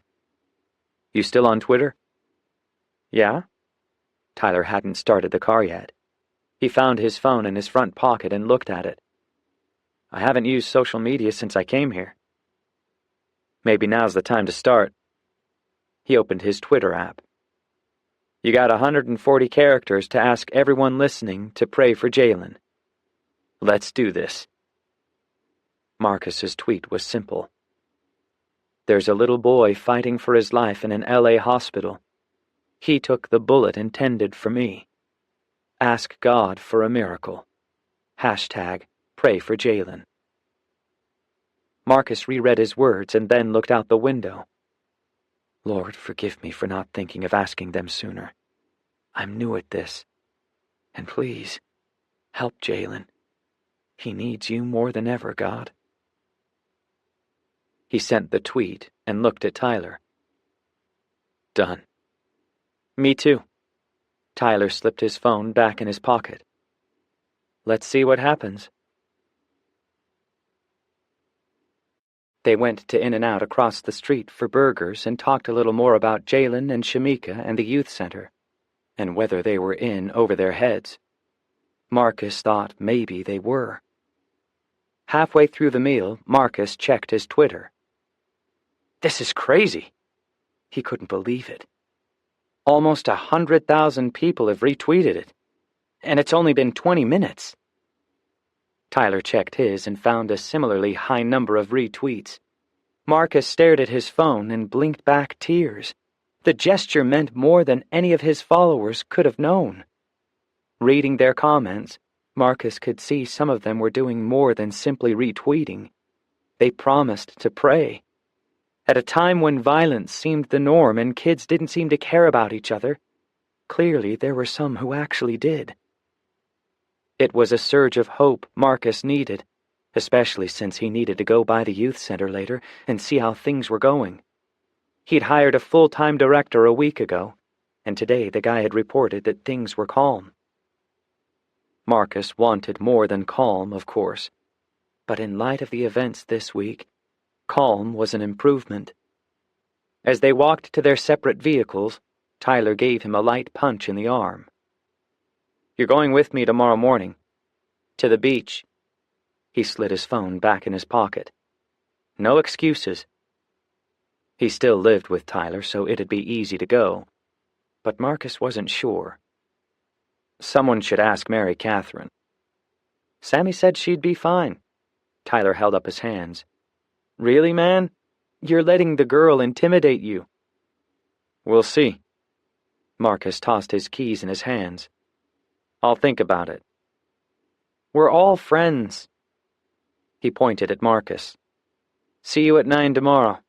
You still on Twitter? Yeah? Tyler hadn't started the car yet. He found his phone in his front pocket and looked at it. I haven't used social media since I came here. Maybe now's the time to start. He opened his Twitter app. You got 140 characters to ask everyone listening to pray for Jalen. Let's do this. Marcus's tweet was simple. There's a little boy fighting for his life in an LA hospital. He took the bullet intended for me. Ask God for a miracle. Hashtag pray for Jalen. Marcus reread his words and then looked out the window. Lord, forgive me for not thinking of asking them sooner. I'm new at this. And please, help Jalen. He needs you more than ever, God. He sent the tweet and looked at Tyler. Done. Me too. Tyler slipped his phone back in his pocket. Let's see what happens. They went to In-N-Out across the street for burgers and talked a little more about Jalen and Shamika and the youth center, and whether they were in over their heads. Marcus thought maybe they were. Halfway through the meal, Marcus checked his Twitter. This is crazy. He couldn't believe it. Almost 100,000 people have retweeted it, and it's only been 20 minutes. Tyler checked his and found a similarly high number of retweets. Marcus stared at his phone and blinked back tears. The gesture meant more than any of his followers could have known. Reading their comments, Marcus could see some of them were doing more than simply retweeting. They promised to pray. At a time when violence seemed the norm and kids didn't seem to care about each other, clearly there were some who actually did. It was a surge of hope Marcus needed, especially since he needed to go by the youth center later and see how things were going. He'd hired a full-time director a week ago, and today the guy had reported that things were calm. Marcus wanted more than calm, of course, but in light of the events this week, calm was an improvement. As they walked to their separate vehicles, Tyler gave him a light punch in the arm. "You're going with me tomorrow morning. To the beach." He slid his phone back in his pocket. "No excuses." He still lived with Tyler, so it'd be easy to go. But Marcus wasn't sure. Someone should ask Mary Catherine. Sammy said she'd be fine. Tyler held up his hands. "Really, man? You're letting the girl intimidate you." "We'll see." Marcus tossed his keys in his hands. "I'll think about it." "We're all friends." He pointed at Marcus. "See you at 9 tomorrow."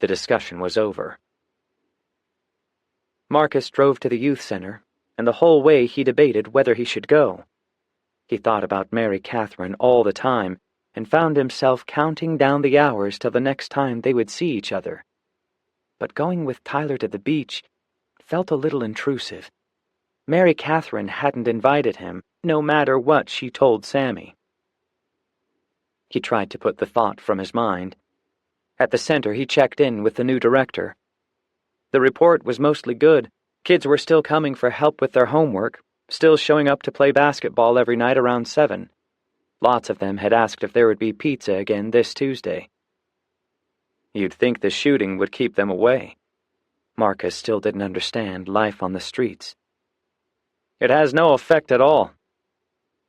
The discussion was over. Marcus drove to the youth center, and the whole way he debated whether he should go. He thought about Mary Catherine all the time, and found himself counting down the hours till the next time they would see each other. But going with Tyler to the beach felt a little intrusive. Mary Catherine hadn't invited him, no matter what she told Sammy. He tried to put the thought from his mind. At the center, he checked in with the new director. The report was mostly good. Kids were still coming for help with their homework, still showing up to play basketball every night around 7. Lots of them had asked if there would be pizza again this Tuesday. You'd think the shooting would keep them away. Marcus still didn't understand life on the streets. It has no effect at all.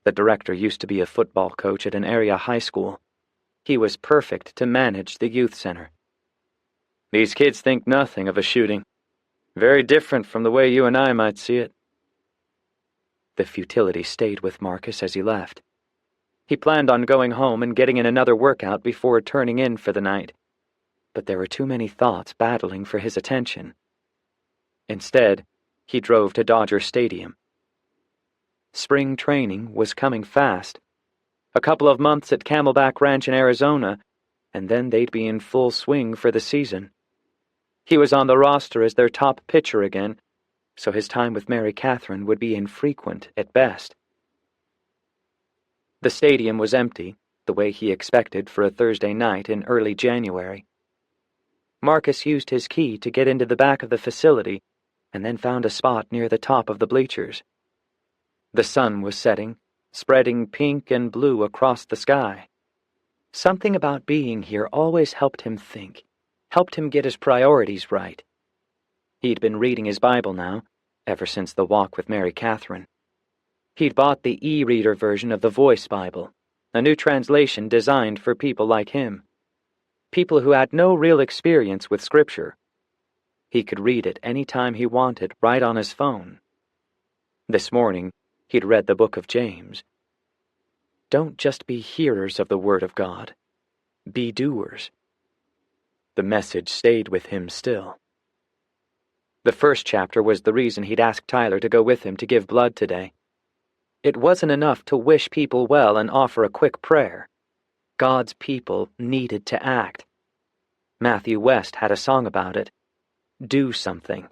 The director used to be a football coach at an area high school. He was perfect to manage the youth center. These kids think nothing of a shooting. Very different from the way you and I might see it. The futility stayed with Marcus as he left. He planned on going home and getting in another workout before turning in for the night. But there were too many thoughts battling for his attention. Instead, he drove to Dodger Stadium. Spring training was coming fast. A couple of months at Camelback Ranch in Arizona, and then they'd be in full swing for the season. He was on the roster as their top pitcher again, so his time with Mary Catherine would be infrequent at best. The stadium was empty, the way he expected for a Thursday night in early January. Marcus used his key to get into the back of the facility, and then found a spot near the top of the bleachers. The sun was setting, spreading pink and blue across the sky. Something about being here always helped him think, helped him get his priorities right. He'd been reading his Bible now, ever since the walk with Mary Catherine. He'd bought the e-reader version of the Voice Bible, a new translation designed for people like him. People who had no real experience with Scripture. He could read it any time he wanted right on his phone. This morning, he'd read the book of James. Don't just be hearers of the Word of God. Be doers. The message stayed with him still. The first chapter was the reason he'd asked Tyler to go with him to give blood today. It wasn't enough to wish people well and offer a quick prayer. God's people needed to act. Matthew West had a song about it. Do something.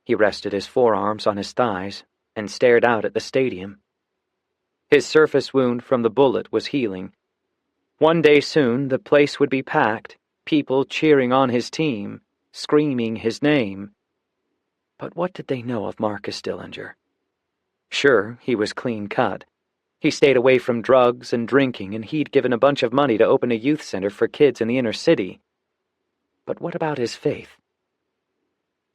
He rested his forearms on his thighs and stared out at the stadium. His surface wound from the bullet was healing. One day soon the place would be packed, people cheering on his team, screaming his name. But what did they know of Marcus Dillinger? Sure, he was clean-cut. He stayed away from drugs and drinking, and he'd given a bunch of money to open a youth center for kids in the inner city. But what about his faith?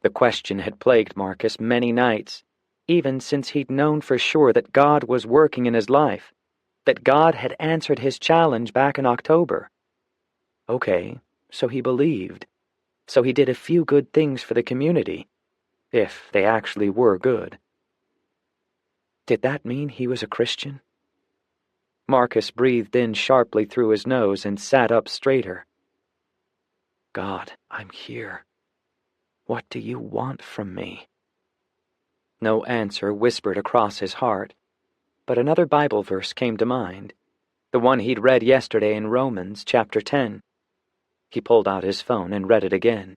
The question had plagued Marcus many nights, even since he'd known for sure that God was working in his life, that God had answered his challenge back in October. Okay, so he believed. So he did a few good things for the community, if they actually were good. Did that mean he was a Christian? Marcus breathed in sharply through his nose and sat up straighter. God, I'm here. What do you want from me? No answer whispered across his heart, but another Bible verse came to mind, the one he'd read yesterday in Romans chapter 10. He pulled out his phone and read it again.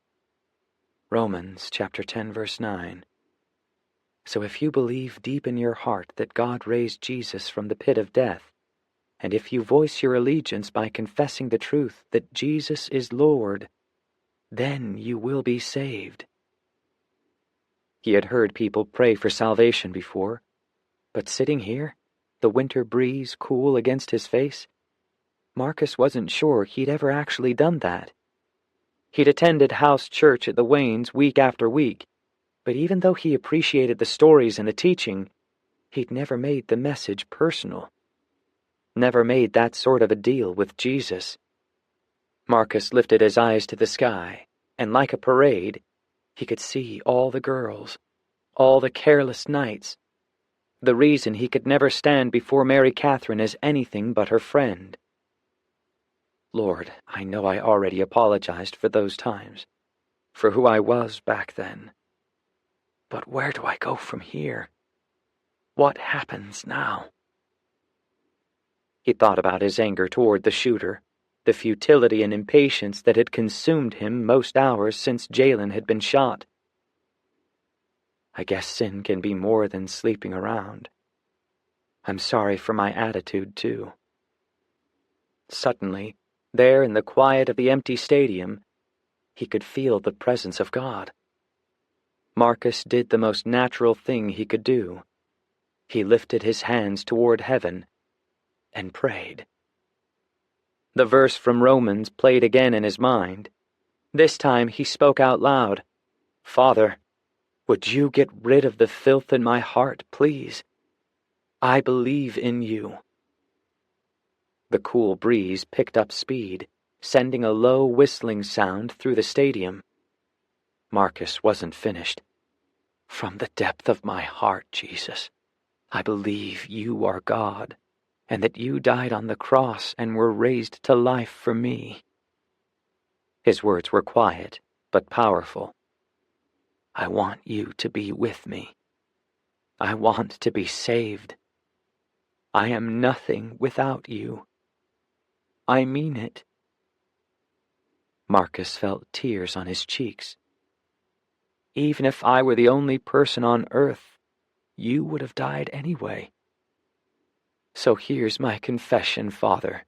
Romans chapter 10 verse 9. So if you believe deep in your heart that God raised Jesus from the pit of death, and if you voice your allegiance by confessing the truth that Jesus is Lord, then you will be saved. He had heard people pray for salvation before, but sitting here, the winter breeze cool against his face, Marcus wasn't sure he'd ever actually done that. He'd attended house church at the Waynes week after week, but even though he appreciated the stories and the teaching, he'd never made the message personal. Never made that sort of a deal with Jesus. Marcus lifted his eyes to the sky, and like a parade, he could see all the girls, all the careless nights, the reason he could never stand before Mary Catherine as anything but her friend. Lord, I know I already apologized for those times, for who I was back then. But where do I go from here? What happens now? He thought about his anger toward the shooter, the futility and impatience that had consumed him most hours since Jalen had been shot. I guess sin can be more than sleeping around. I'm sorry for my attitude, too. Suddenly, there in the quiet of the empty stadium, he could feel the presence of God. Marcus did the most natural thing he could do. He lifted his hands toward heaven and prayed. The verse from Romans played again in his mind. This time he spoke out loud. Father, would you get rid of the filth in my heart, please? I believe in you. The cool breeze picked up speed, sending a low whistling sound through the stadium. Marcus wasn't finished. From the depth of my heart, Jesus, I believe you are God, and that you died on the cross and were raised to life for me. His words were quiet, but powerful. I want you to be with me. I want to be saved. I am nothing without you. I mean it. Marcus felt tears on his cheeks. Even if I were the only person on earth, you would have died anyway. So here's my confession, Father.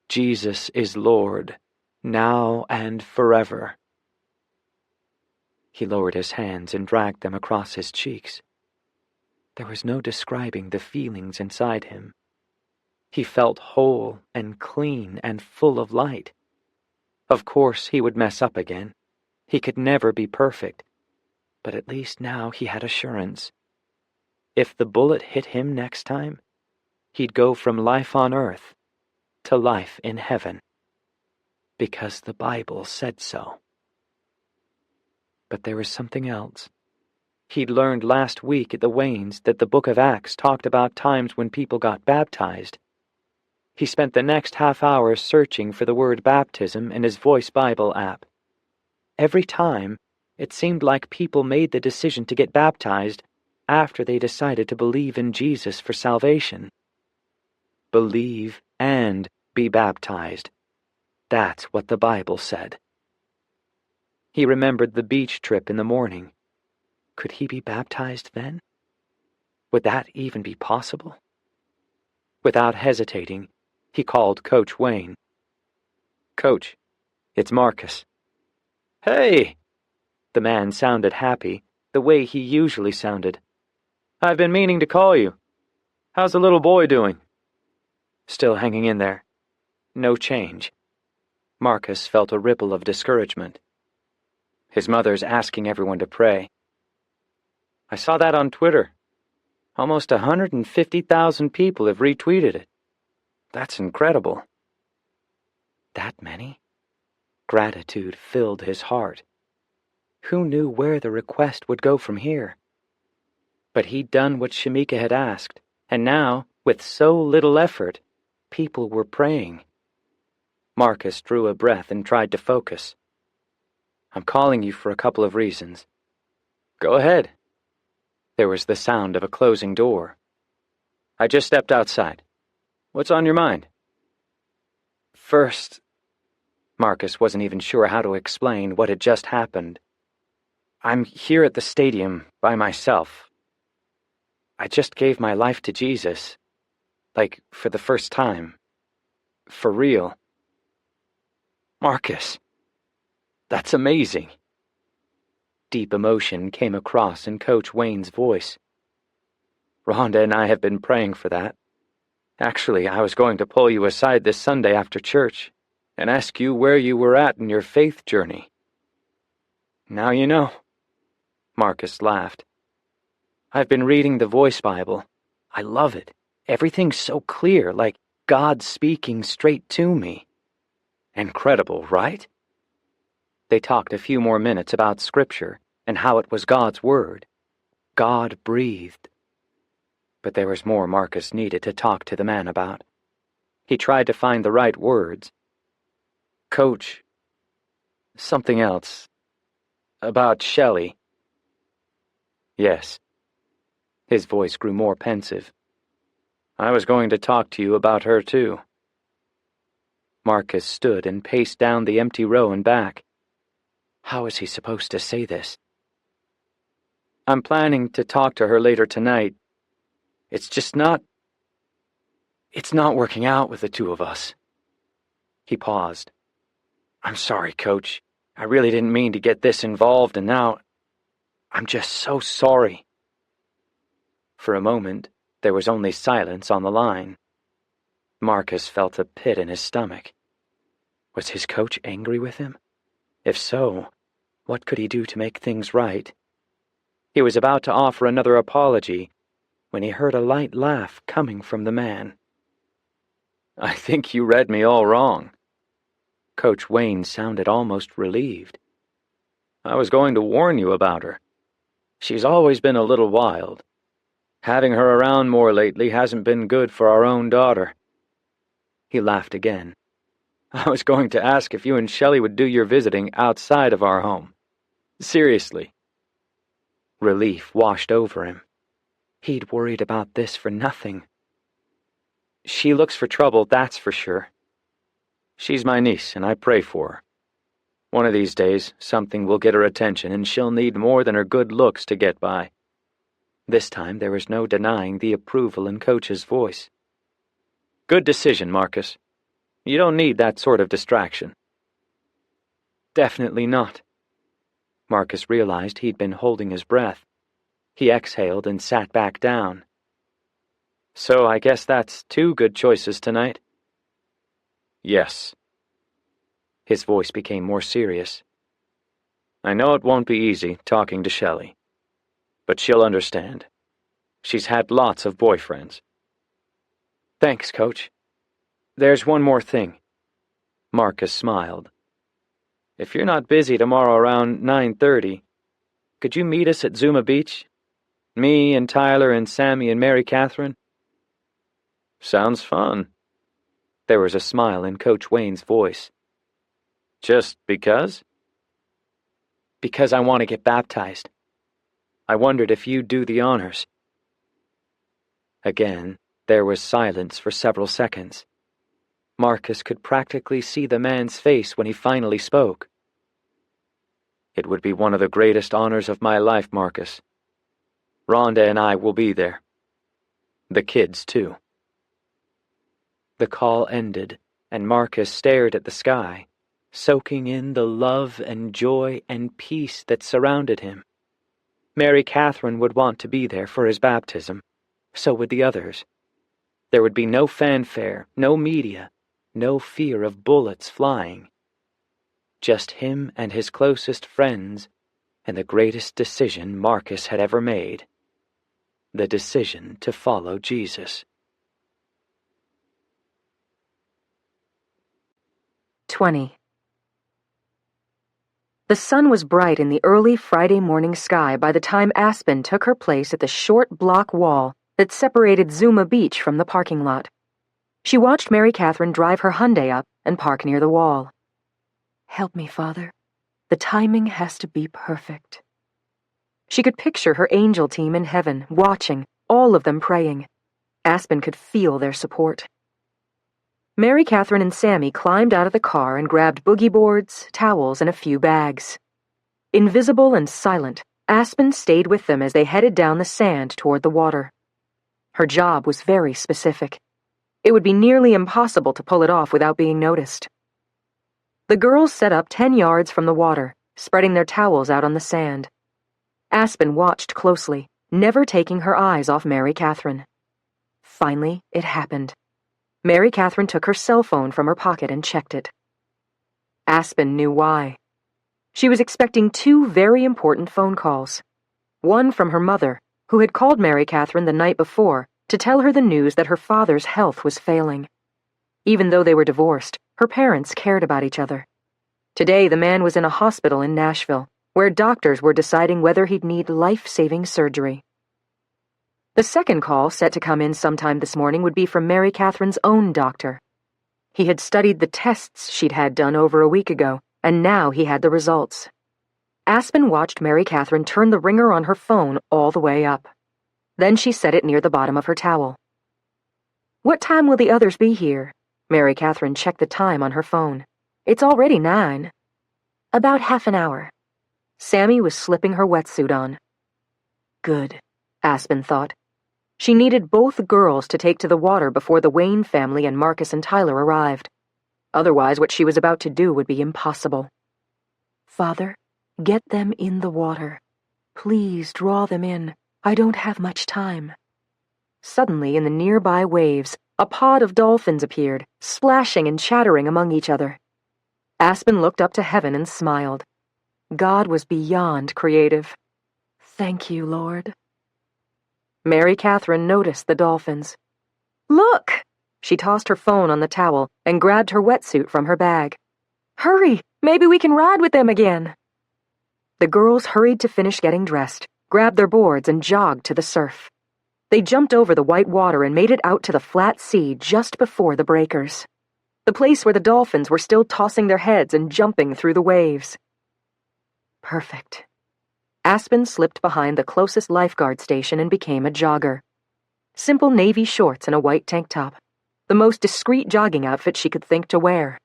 Jesus is Lord, now and forever. He lowered his hands and dragged them across his cheeks. There was no describing the feelings inside him. He felt whole and clean and full of light. Of course he would mess up again. He could never be perfect. But at least now he had assurance. If the bullet hit him next time, he'd go from life on earth to life in heaven. Because the Bible said so. But there was something else. He'd learned last week at the Waynes that the book of Acts talked about times when people got baptized. He spent the next half hour searching for the word baptism in his Voice Bible app. Every time, it seemed like people made the decision to get baptized after they decided to believe in Jesus for salvation. Believe and be baptized. That's what the Bible said. He remembered the beach trip in the morning. Could he be baptized then? Would that even be possible? Without hesitating, he called Coach Wayne. Coach, it's Marcus. Hey! The man sounded happy, the way he usually sounded. I've been meaning to call you. How's the little boy doing? Still hanging in there. No change. Marcus felt a ripple of discouragement. His mother's asking everyone to pray. I saw that on Twitter. Almost 150,000 people have retweeted it. That's incredible. That many? Gratitude filled his heart. Who knew where the request would go from here? But he'd done what Shamika had asked, and now, with so little effort, people were praying. Marcus drew a breath and tried to focus. I'm calling you for a couple of reasons. Go ahead. There was the sound of a closing door. I just stepped outside. What's on your mind? First, Marcus wasn't even sure how to explain what had just happened. I'm here at the stadium by myself. I just gave my life to Jesus. Like, for the first time. For real. Marcus, that's amazing. Deep emotion came across in Coach Wayne's voice. Rhonda and I have been praying for that. Actually, I was going to pull you aside this Sunday after church and ask you where you were at in your faith journey. Now you know. Marcus laughed. I've been reading the Voice Bible. I love it. Everything's so clear, like God speaking straight to me. Incredible, right? They talked a few more minutes about Scripture and how it was God's Word. God breathed. But there was more Marcus needed to talk to the man about. He tried to find the right words. Coach, something else. About Shelley. Yes. His voice grew more pensive. I was going to talk to you about her, too. Marcus stood and paced down the empty row and back. How was he supposed to say this? I'm planning to talk to her later tonight. It's not working out with the two of us. He paused. I'm sorry, Coach. I really didn't mean to get this involved, and now I'm just so sorry. For a moment, there was only silence on the line. Marcus felt a pit in his stomach. Was his coach angry with him? If so, what could he do to make things right? He was about to offer another apology when he heard a light laugh coming from the man. I think you read me all wrong. Coach Wayne sounded almost relieved. I was going to warn you about her. She's always been a little wild. Having her around more lately hasn't been good for our own daughter. He laughed again. I was going to ask if you and Shelley would do your visiting outside of our home. Seriously. Relief washed over him. He'd worried about this for nothing. She looks for trouble, that's for sure. She's my niece, and I pray for her. One of these days, something will get her attention, and she'll need more than her good looks to get by. This time, there was no denying the approval in Coach's voice. Good decision, Marcus. You don't need that sort of distraction. Definitely not. Marcus realized he'd been holding his breath. He exhaled and sat back down. So I guess that's two good choices tonight. Yes. His voice became more serious. I know it won't be easy talking to Shelley, but she'll understand. She's had lots of boyfriends. Thanks, Coach. There's one more thing. Marcus smiled. If you're not busy tomorrow around 9:30, could you meet us at Zuma Beach? Me and Tyler and Sammy and Mary Catherine? Sounds fun. There was a smile in Coach Wayne's voice. Just because? Because I want to get baptized. I wondered if you'd do the honors. Again, there was silence for several seconds. Marcus could practically see the man's face when he finally spoke. It would be one of the greatest honors of my life, Marcus. Rhonda and I will be there. The kids, too. The call ended, and Marcus stared at the sky, soaking in the love and joy and peace that surrounded him. Mary Catherine would want to be there for his baptism. So would the others. There would be no fanfare, no media, no fear of bullets flying. Just him and his closest friends, and the greatest decision Marcus had ever made. The decision to follow Jesus. 20. The sun was bright in the early Friday morning sky by the time Aspen took her place at the short block wall that separated Zuma Beach from the parking lot. She watched Mary Catherine drive her Hyundai up and park near the wall. Help me, Father. The timing has to be perfect. She could picture her angel team in heaven, watching, all of them praying. Aspen could feel their support. Mary Catherine and Sammy climbed out of the car and grabbed boogie boards, towels, and a few bags. Invisible and silent, Aspen stayed with them as they headed down the sand toward the water. Her job was very specific. It would be nearly impossible to pull it off without being noticed. The girls set up 10 yards from the water, spreading their towels out on the sand. Aspen watched closely, never taking her eyes off Mary Catherine. Finally, it happened. Mary Catherine took her cell phone from her pocket and checked it. Aspen knew why. She was expecting 2 very important phone calls. One from her mother, who had called Mary Catherine the night before to tell her the news that her father's health was failing. Even though they were divorced, her parents cared about each other. Today, the man was in a hospital in Nashville, where doctors were deciding whether he'd need life-saving surgery. The second call, set to come in sometime this morning, would be from Mary Catherine's own doctor. He had studied the tests she'd had done over a week ago, and now he had the results. Aspen watched Mary Catherine turn the ringer on her phone all the way up. Then she set it near the bottom of her towel. What time will the others be here? Mary Catherine checked the time on her phone. It's already 9. About half an hour. Sammy was slipping her wetsuit on. Good, Aspen thought. She needed both girls to take to the water before the Wayne family and Marcus and Tyler arrived. Otherwise, what she was about to do would be impossible. Father, get them in the water. Please draw them in. I don't have much time. Suddenly, in the nearby waves, a pod of dolphins appeared, splashing and chattering among each other. Aspen looked up to heaven and smiled. God was beyond creative. Thank you, Lord. Mary Catherine noticed the dolphins. Look! She tossed her phone on the towel and grabbed her wetsuit from her bag. Hurry! Maybe we can ride with them again. The girls hurried to finish getting dressed, grabbed their boards, and jogged to the surf. They jumped over the white water and made it out to the flat sea just before the breakers. The place where the dolphins were still tossing their heads and jumping through the waves. Perfect. Aspen slipped behind the closest lifeguard station and became a jogger. Simple navy shorts and a white tank top. The most discreet jogging outfit she could think to wear.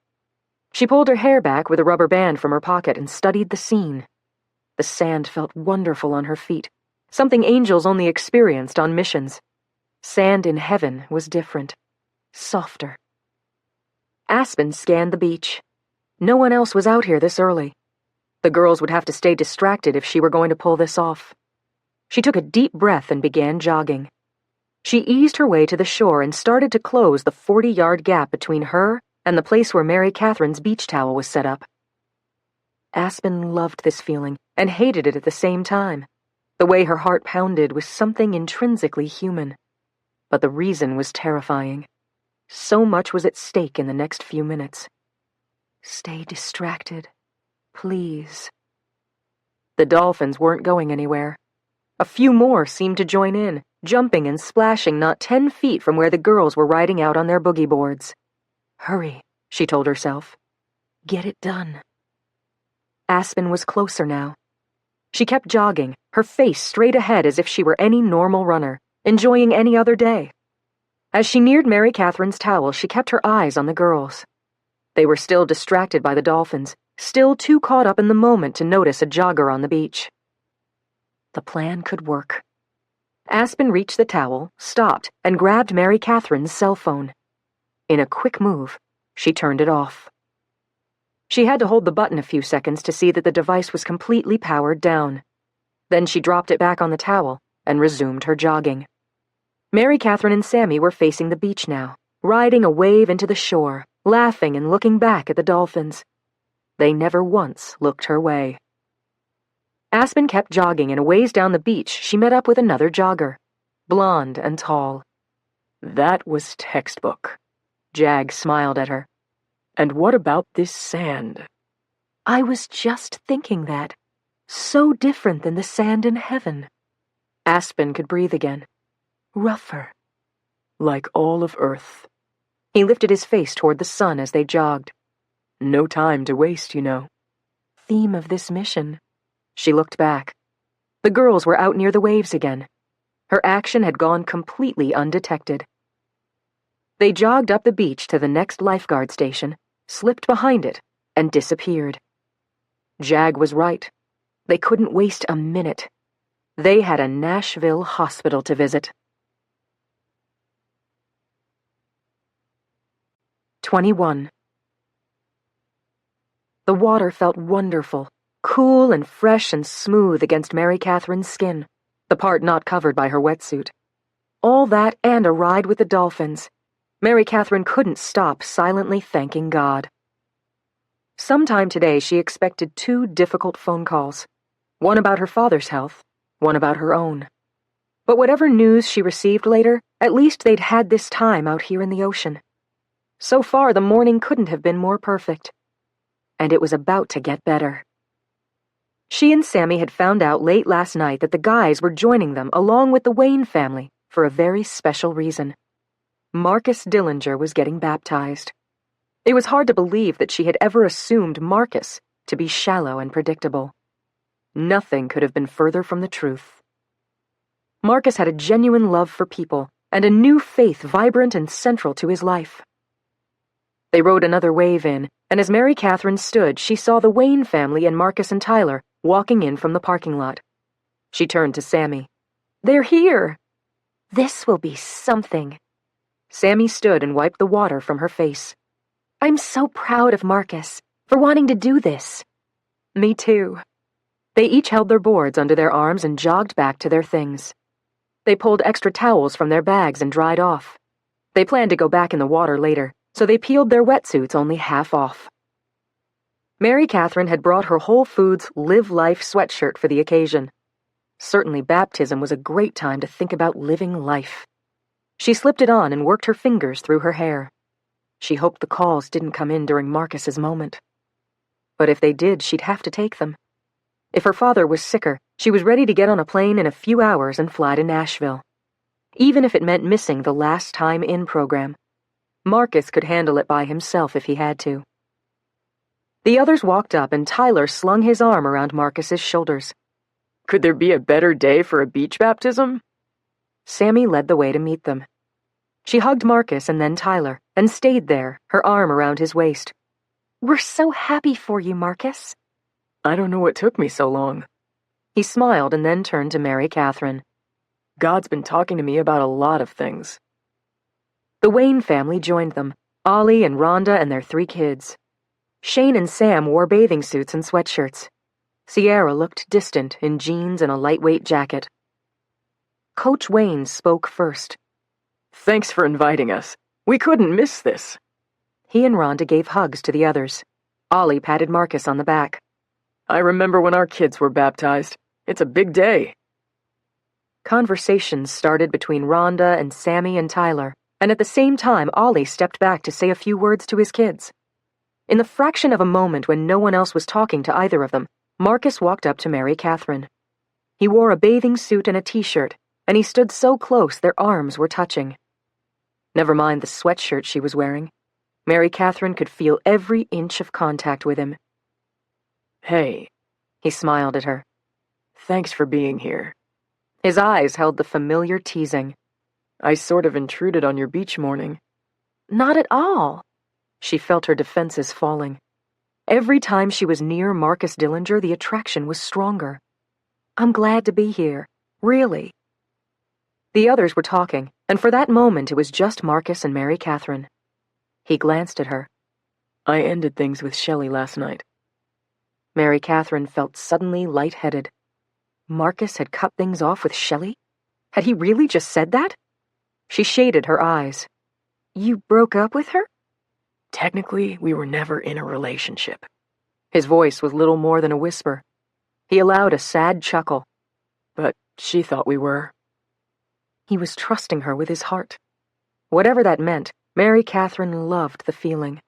She pulled her hair back with a rubber band from her pocket and studied the scene. The sand felt wonderful on her feet, something angels only experienced on missions. Sand in heaven was different, softer. Aspen scanned the beach. No one else was out here this early. The girls would have to stay distracted if she were going to pull this off. She took a deep breath and began jogging. She eased her way to the shore and started to close the 40-yard gap between her and the place where Mary Catherine's beach towel was set up. Aspen loved this feeling and hated it at the same time. The way her heart pounded was something intrinsically human. But the reason was terrifying. So much was at stake in the next few minutes. Stay distracted. Please. The dolphins weren't going anywhere. A few more seemed to join in, jumping and splashing not 10 feet from where the girls were riding out on their boogie boards. Hurry, she told herself. Get it done. Aspen was closer now. She kept jogging, her face straight ahead as if she were any normal runner, enjoying any other day. As she neared Mary Catherine's towel, she kept her eyes on the girls. They were still distracted by the dolphins, still too caught up in the moment to notice a jogger on the beach. The plan could work. Aspen reached the towel, stopped, and grabbed Mary Catherine's cell phone. In a quick move, she turned it off. She had to hold the button a few seconds to see that the device was completely powered down. Then she dropped it back on the towel and resumed her jogging. Mary Catherine and Sammy were facing the beach now, riding a wave into the shore, laughing and looking back at the dolphins. They never once looked her way. Aspen kept jogging, and a ways down the beach she met up with another jogger, blonde and tall. That was textbook. Jag smiled at her. And what about this sand? I was just thinking that. So different than the sand in heaven. Aspen could breathe again. Rougher. Like all of Earth. He lifted his face toward the sun as they jogged. No time to waste, you know. Theme of this mission. She looked back. The girls were out near the waves again. Her action had gone completely undetected. They jogged up the beach to the next lifeguard station, slipped behind it, and disappeared. Jag was right. They couldn't waste a minute. They had a Nashville hospital to visit. 21. The water felt wonderful, cool and fresh and smooth against Mary Catherine's skin, the part not covered by her wetsuit. All that and a ride with the dolphins. Mary Catherine couldn't stop silently thanking God. Sometime today she expected 2 difficult phone calls. One about her father's health, one about her own. But whatever news she received later, at least they'd had this time out here in the ocean. So far, the morning couldn't have been more perfect. And it was about to get better. She and Sammy had found out late last night that the guys were joining them along with the Wayne family for a very special reason. Marcus Dillinger was getting baptized. It was hard to believe that she had ever assumed Marcus to be shallow and predictable. Nothing could have been further from the truth. Marcus had a genuine love for people and a new faith vibrant and central to his life. They rode another wave in, and as Mary Catherine stood, she saw the Wayne family and Marcus and Tyler walking in from the parking lot. She turned to Sammy. "They're here!" "This will be something." Sammy stood and wiped the water from her face. "I'm so proud of Marcus for wanting to do this." "Me too." They each held their boards under their arms and jogged back to their things. They pulled extra towels from their bags and dried off. They planned to go back in the water later, so they peeled their wetsuits only half off. Mary Catherine had brought her Whole Foods Live Life sweatshirt for the occasion. Certainly baptism was a great time to think about living life. She slipped it on and worked her fingers through her hair. She hoped the calls didn't come in during Marcus's moment. But if they did, she'd have to take them. If her father was sicker, she was ready to get on a plane in a few hours and fly to Nashville. Even if it meant missing the last time in program. Marcus could handle it by himself if he had to. The others walked up and Tyler slung his arm around Marcus's shoulders. "Could there be a better day for a beach baptism?" Sammy led the way to meet them. She hugged Marcus and then Tyler, and stayed there, her arm around his waist. "We're so happy for you, Marcus." "I don't know what took me so long." He smiled and then turned to Mary Catherine. "God's been talking to me about a lot of things." The Wayne family joined them, Ollie and Rhonda and their 3 kids. Shane and Sam wore bathing suits and sweatshirts. Sierra looked distant in jeans and a lightweight jacket. Coach Wayne spoke first. "Thanks for inviting us. We couldn't miss this." He and Rhonda gave hugs to the others. Ollie patted Marcus on the back. "I remember when our kids were baptized. It's a big day." Conversations started between Rhonda and Sammy and Tyler, and at the same time Ollie stepped back to say a few words to his kids. In the fraction of a moment when no one else was talking to either of them, Marcus walked up to Mary Catherine. He wore a bathing suit and a t-shirt, and he stood so close their arms were touching. Never mind the sweatshirt she was wearing. Mary Catherine could feel every inch of contact with him. "Hey," he smiled at her. "Thanks for being here." His eyes held the familiar teasing. "I sort of intruded on your beach morning." "Not at all." She felt her defenses falling. Every time she was near Marcus Dillinger, the attraction was stronger. "I'm glad to be here. Really." The others were talking, and for that moment it was just Marcus and Mary Catherine. He glanced at her. "I ended things with Shelley last night." Mary Catherine felt suddenly lightheaded. Marcus had cut things off with Shelley? Had he really just said that? She shaded her eyes. "You broke up with her?" "Technically, we were never in a relationship." His voice was little more than a whisper. He allowed a sad chuckle. "But she thought we were." He was trusting her with his heart. Whatever that meant, Mary Catherine loved the feeling.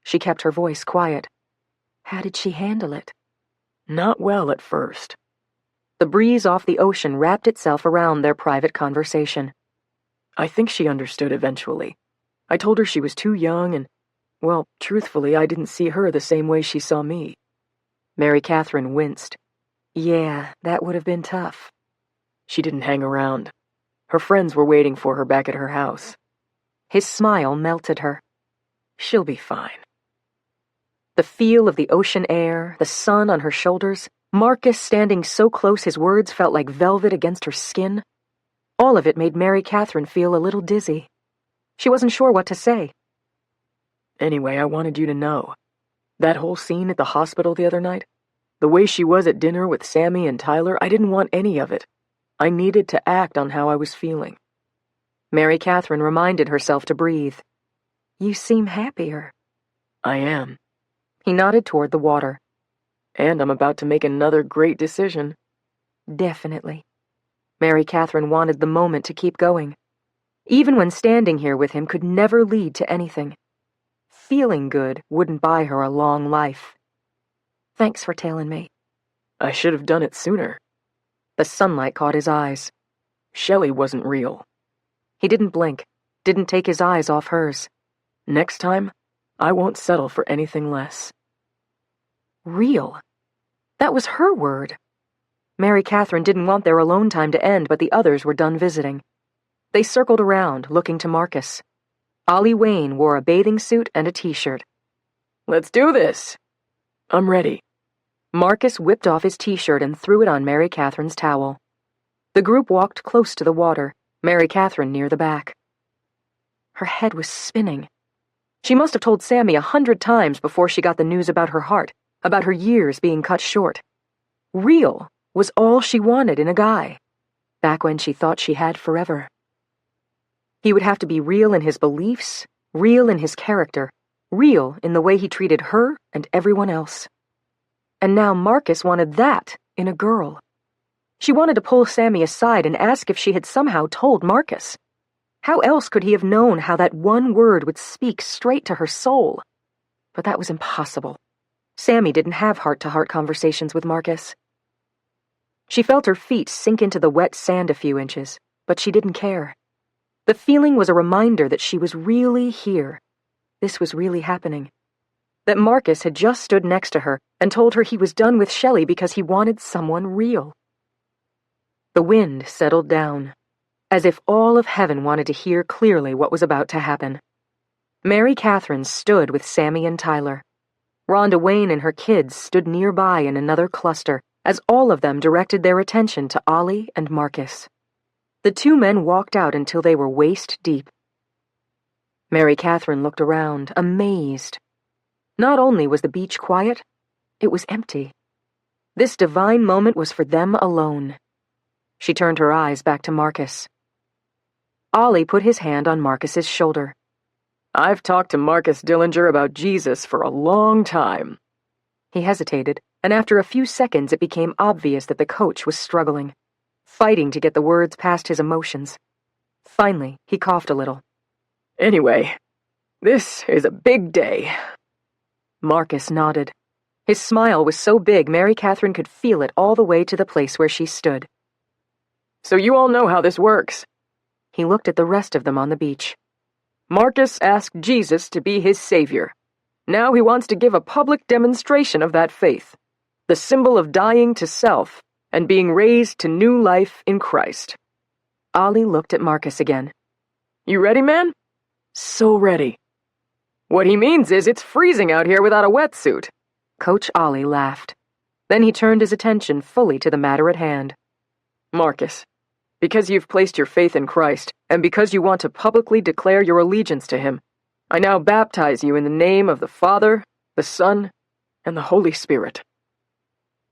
She kept her voice quiet. How did she handle it? Not well at first. The breeze off the ocean wrapped itself around their private conversation. I think she understood eventually. I told her she was too young and, well, truthfully, I didn't see her the same way she saw me. Mary Catherine winced. Yeah, that would have been tough. She didn't hang around. Her friends were waiting for her back at her house. His smile melted her. She'll be fine. The feel of the ocean air, the sun on her shoulders, Marcus standing so close his words felt like velvet against her skin. All of it made Mary Catherine feel a little dizzy. She wasn't sure what to say. Anyway, I wanted you to know. That whole scene at the hospital the other night, the way she was at dinner with Sammy and Tyler, I didn't want any of it. I needed to act on how I was feeling. Mary Catherine reminded herself to breathe. You seem happier. I am. He nodded toward the water. And I'm about to make another great decision. Definitely. Mary Catherine wanted the moment to keep going. Even when standing here with him could never lead to anything. Feeling good wouldn't buy her a long life. Thanks for telling me. I should have done it sooner. The sunlight caught his eyes. Shelley wasn't real. He didn't blink, didn't take his eyes off hers. Next time, I won't settle for anything less. Real. That was her word. Mary Catherine didn't want their alone time to end, but the others were done visiting. They circled around, looking to Marcus. Ollie Wayne wore a bathing suit and a t-shirt. Let's do this. I'm ready. Marcus whipped off his t-shirt and threw it on Mary Catherine's towel. The group walked close to the water, Mary Catherine near the back. Her head was spinning. She must have told Sammy 100 times before she got the news about her heart, about her years being cut short. Real was all she wanted in a guy, back when she thought she had forever. He would have to be real in his beliefs, real in his character, real in the way he treated her and everyone else. And now Marcus wanted that in a girl. She wanted to pull Sammy aside and ask if she had somehow told Marcus. How else could he have known how that one word would speak straight to her soul? But that was impossible. Sammy didn't have heart-to-heart conversations with Marcus. She felt her feet sink into the wet sand a few inches, but she didn't care. The feeling was a reminder that she was really here. This was really happening. That Marcus had just stood next to her and told her he was done with Shelley because he wanted someone real. The wind settled down, as if all of heaven wanted to hear clearly what was about to happen. Mary Catherine stood with Sammy and Tyler. Rhonda Wayne and her kids stood nearby in another cluster, as all of them directed their attention to Ollie and Marcus. The two men walked out until they were waist deep. Mary Catherine looked around, amazed. Not only was the beach quiet, it was empty. This divine moment was for them alone. She turned her eyes back to Marcus. Ollie put his hand on Marcus's shoulder. I've talked to Marcus Dillinger about Jesus for a long time. He hesitated, and after a few seconds it became obvious that the coach was struggling, fighting to get the words past his emotions. Finally, he coughed a little. Anyway, this is a big day. Marcus nodded. His smile was so big Mary Catherine could feel it all the way to the place where she stood. So you all know how this works. He looked at the rest of them on the beach. Marcus asked Jesus to be his savior. Now he wants to give a public demonstration of that faith, the symbol of dying to self and being raised to new life in Christ. Ollie looked at Marcus again. You ready, man? So ready. What he means is it's freezing out here without a wetsuit. Coach Ollie laughed. Then he turned his attention fully to the matter at hand. Marcus, because you've placed your faith in Christ, and because you want to publicly declare your allegiance to him, I now baptize you in the name of the Father, the Son, and the Holy Spirit.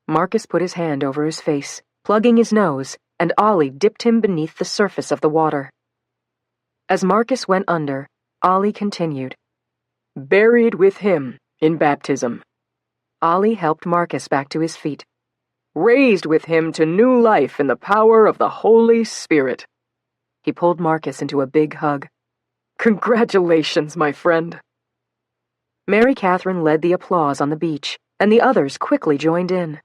Marcus put his hand over his face, plugging his nose, and Ollie dipped him beneath the surface of the water. As Marcus went under, Ollie continued. Buried with him in baptism. Ollie helped Marcus back to his feet. Raised with him to new life in the power of the Holy Spirit. He pulled Marcus into a big hug. Congratulations, my friend. Mary Catherine led the applause on the beach, and the others quickly joined in.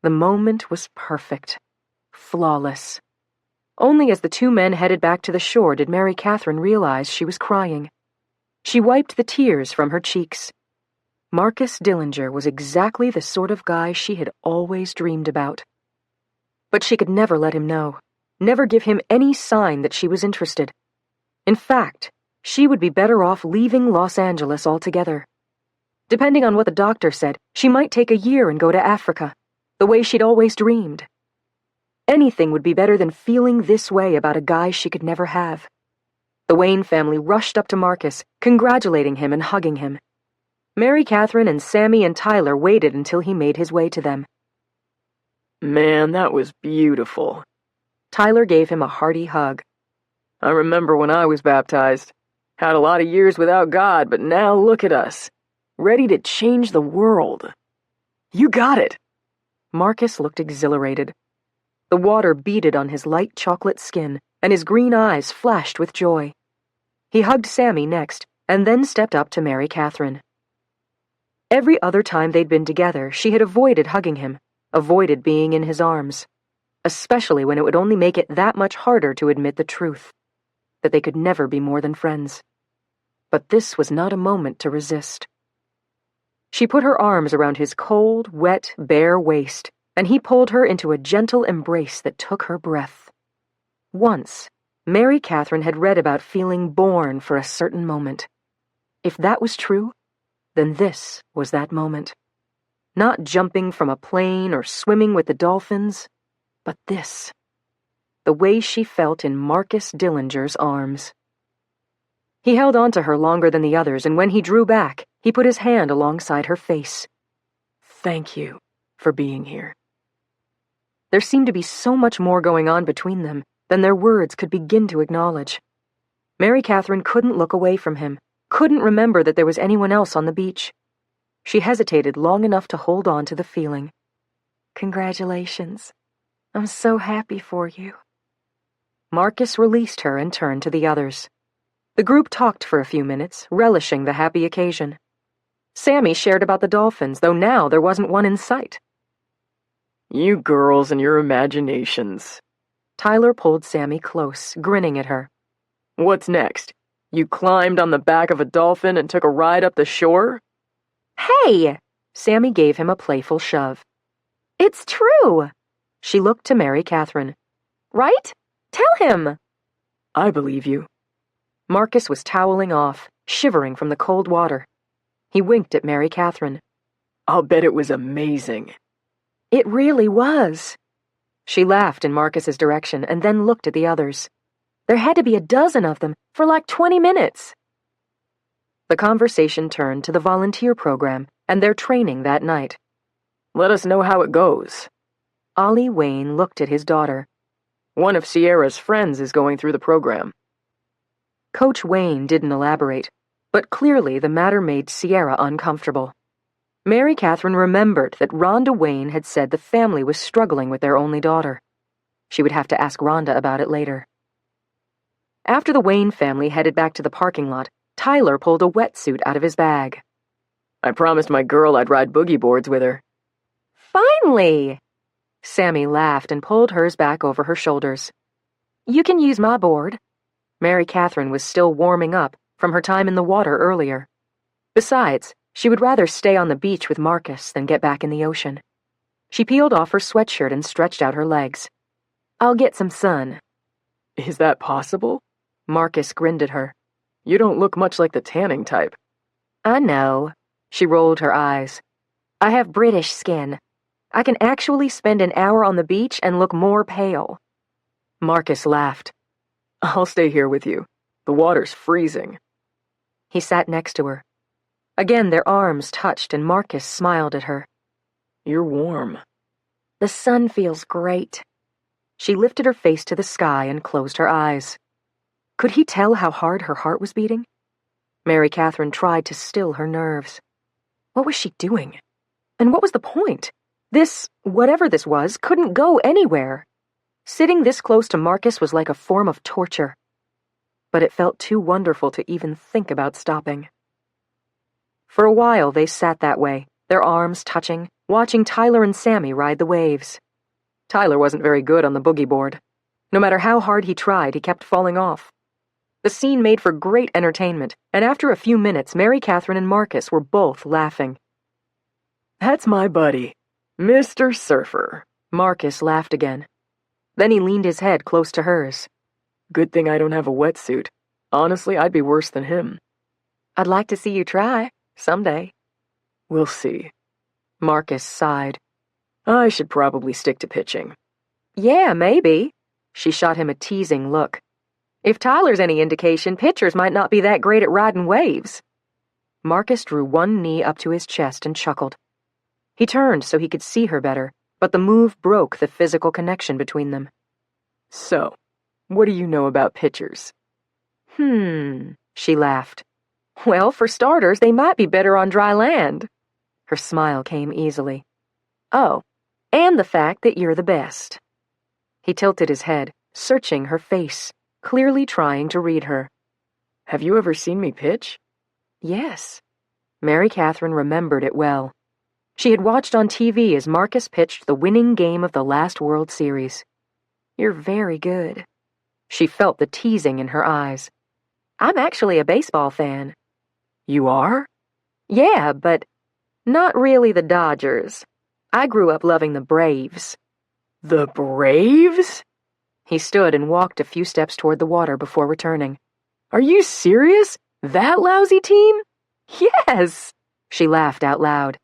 The moment was perfect. Flawless. Only as the two men headed back to the shore did Mary Catherine realize she was crying. She wiped the tears from her cheeks. Marcus Dillinger was exactly the sort of guy she had always dreamed about. But she could never let him know, never give him any sign that she was interested. In fact, she would be better off leaving Los Angeles altogether. Depending on what the doctor said, she might take a year and go to Africa, the way she'd always dreamed. Anything would be better than feeling this way about a guy she could never have. The Wayne family rushed up to Marcus, congratulating him and hugging him. Mary Catherine and Sammy and Tyler waited until he made his way to them. Man, that was beautiful. Tyler gave him a hearty hug. I remember when I was baptized. Had a lot of years without God, but now look at us. Ready to change the world. You got it. Marcus looked exhilarated. The water beaded on his light chocolate skin, and his green eyes flashed with joy. He hugged Sammy next, and then stepped up to Mary Catherine. Every other time they'd been together, she had avoided hugging him, avoided being in his arms, especially when it would only make it that much harder to admit the truth, that they could never be more than friends. But this was not a moment to resist. She put her arms around his cold, wet, bare waist, and he pulled her into a gentle embrace that took her breath. Once, Mary Catherine had read about feeling born for a certain moment. If that was true, then this was that moment. Not jumping from a plane or swimming with the dolphins, but this. The way she felt in Marcus Dillinger's arms. He held on to her longer than the others, and when he drew back, he put his hand alongside her face. Thank you for being here. There seemed to be so much more going on between them than their words could begin to acknowledge. Mary Catherine couldn't look away from him, couldn't remember that there was anyone else on the beach. She hesitated long enough to hold on to the feeling. Congratulations. I'm so happy for you. Marcus released her and turned to the others. The group talked for a few minutes, relishing the happy occasion. Sammy shared about the dolphins, though now there wasn't one in sight. You girls and your imaginations. Tyler pulled Sammy close, grinning at her. What's next? You climbed on the back of a dolphin and took a ride up the shore? Hey! Sammy gave him a playful shove. It's true. She looked to Mary Catherine. Right? Tell him. I believe you. Marcus was toweling off, shivering from the cold water. He winked at Mary Catherine. I'll bet it was amazing. It really was. She laughed in Marcus's direction and then looked at the others. There had to be a dozen of them for like 20 minutes. The conversation turned to the volunteer program and their training that night. Let us know how it goes. Ollie Wayne looked at his daughter. One of Sierra's friends is going through the program. Coach Wayne didn't elaborate, but clearly the matter made Sierra uncomfortable. Mary Catherine remembered that Rhonda Wayne had said the family was struggling with their only daughter. She would have to ask Rhonda about it later. After the Wayne family headed back to the parking lot, Tyler pulled a wetsuit out of his bag. I promised my girl I'd ride boogie boards with her. Finally! Sammy laughed and pulled hers back over her shoulders. You can use my board. Mary Catherine was still warming up from her time in the water earlier. Besides, she would rather stay on the beach with Marcus than get back in the ocean. She peeled off her sweatshirt and stretched out her legs. I'll get some sun. Is that possible? Marcus grinned at her. You don't look much like the tanning type. I know. She rolled her eyes. I have British skin. I can actually spend an hour on the beach and look more pale. Marcus laughed. I'll stay here with you. The water's freezing. He sat next to her. Again their arms touched and Marcus smiled at her. You're warm. The sun feels great. She lifted her face to the sky and closed her eyes. Could he tell how hard her heart was beating? Mary Catherine tried to still her nerves. What was she doing? And what was the point? This, whatever this was, couldn't go anywhere. Sitting this close to Marcus was like a form of torture. But it felt too wonderful to even think about stopping. For a while, they sat that way, their arms touching, watching Tyler and Sammy ride the waves. Tyler wasn't very good on the boogie board. No matter how hard he tried, he kept falling off. The scene made for great entertainment, and after a few minutes, Mary Catherine and Marcus were both laughing. "That's my buddy, Mr. Surfer." Marcus laughed again. Then he leaned his head close to hers. "Good thing I don't have a wetsuit. Honestly, I'd be worse than him." "I'd like to see you try, someday." "We'll see." Marcus sighed. "I should probably stick to pitching." "Yeah, maybe." She shot him a teasing look. "If Tyler's any indication, pitchers might not be that great at riding waves." Marcus drew one knee up to his chest and chuckled. He turned so he could see her better, but the move broke the physical connection between them. "So, what do you know about pitchers?" She laughed. "Well, for starters, they might be better on dry land." Her smile came easily. "Oh, and the fact that you're the best." He tilted his head, searching her face, clearly trying to read her. "Have you ever seen me pitch?" Yes. Mary Catherine remembered it well. She had watched on TV as Marcus pitched the winning game of the last World Series. "You're very good." She felt the teasing in her eyes. "I'm actually a baseball fan." "You are?" "Yeah, but not really the Dodgers. I grew up loving the Braves." "The Braves?" He stood and walked a few steps toward the water before returning. "Are you serious? That lousy team?" "Yes!" She laughed out loud.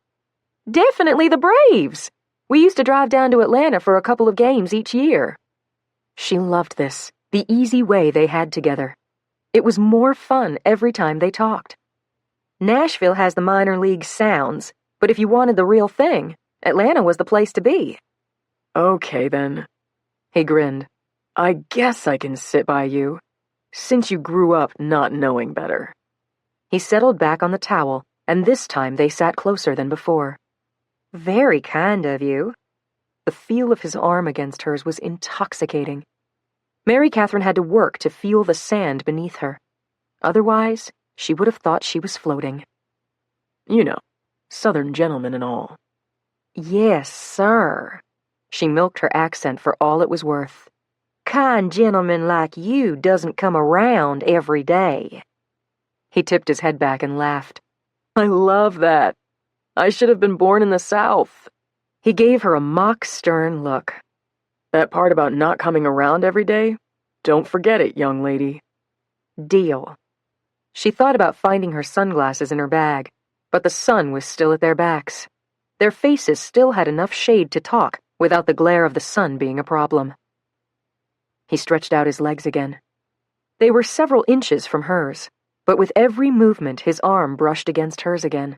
"Definitely the Braves. We used to drive down to Atlanta for a couple of games each year." She loved this, the easy way they had together. It was more fun every time they talked. Nashville has the minor league sounds, but if you wanted the real thing, Atlanta was the place to be. "Okay, then." He grinned. "I guess I can sit by you, since you grew up not knowing better." He settled back on the towel, and this time they sat closer than before. "Very kind of you." The feel of his arm against hers was intoxicating. Mary Catherine had to work to feel the sand beneath her. Otherwise, she would have thought she was floating. "You know, Southern gentlemen and all." "Yes, sir." She milked her accent for all it was worth. "Kind gentleman like you doesn't come around every day." He tipped his head back and laughed. "I love that. I should have been born in the South." He gave her a mock stern look. "That part about not coming around every day? Don't forget it, young lady." Deal. She thought about finding her sunglasses in her bag, but the sun was still at their backs. Their faces still had enough shade to talk without the glare of the sun being a problem. He stretched out his legs again. They were several inches from hers, but with every movement his arm brushed against hers again.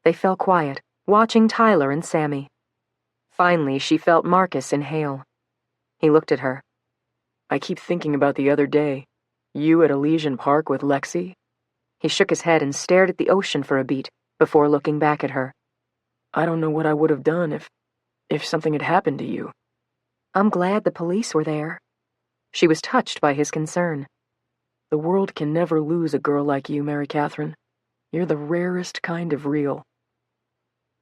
They fell quiet, watching Tyler and Sammy. Finally, she felt Marcus inhale. He looked at her. "I keep thinking about the other day. You at Elysian Park with Lexi?" He shook his head and stared at the ocean for a beat before looking back at her. "I don't know what I would have done if something had happened to you." "I'm glad the police were there." She was touched by his concern. "The world can never lose a girl like you, Mary Catherine. You're the rarest kind of real."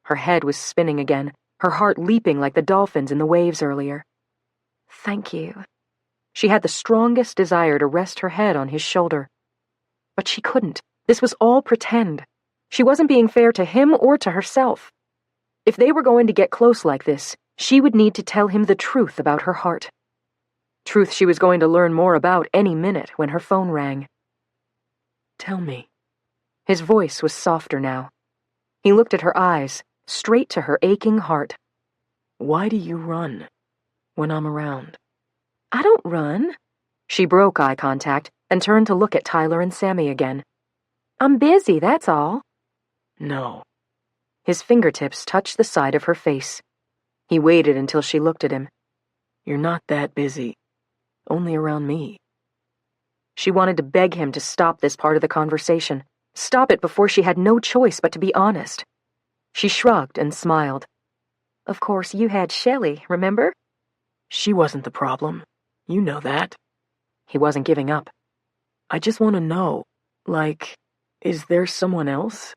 Her head was spinning again, her heart leaping like the dolphins in the waves earlier. "Thank you." She had the strongest desire to rest her head on his shoulder. But she couldn't. This was all pretend. She wasn't being fair to him or to herself. If they were going to get close like this, she would need to tell him the truth about her heart. Truth she was going to learn more about any minute when her phone rang. "Tell me." His voice was softer now. He looked at her eyes, straight to her aching heart. "Why do you run when I'm around?" "I don't run." She broke eye contact and turned to look at Tyler and Sammy again. "I'm busy, that's all." "No." His fingertips touched the side of her face. He waited until she looked at him. "You're not that busy. Only around me." She wanted to beg him to stop this part of the conversation, stop it before she had no choice but to be honest. She shrugged and smiled. "Of course, you had Shelley, remember?" "She wasn't the problem. You know that." He wasn't giving up. "I just want to know, like, is there someone else?"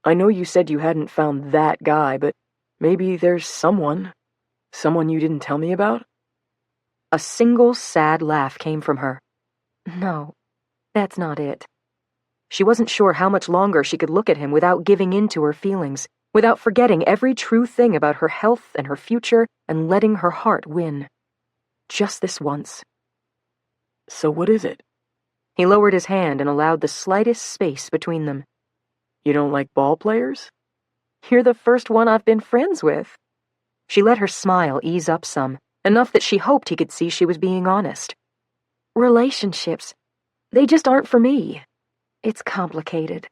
I know you said you hadn't found that guy, but maybe there's someone you didn't tell me about? A single sad laugh came from her. No, that's not it. She wasn't sure how much longer she could look at him without giving in to her feelings, without forgetting every true thing about her health and her future and letting her heart win. Just this once. So what is it? He lowered his hand and allowed the slightest space between them. You don't like ball players? You're the first one I've been friends with. She let her smile ease up some, enough that she hoped he could see she was being honest. Relationships, they just aren't for me. It's complicated.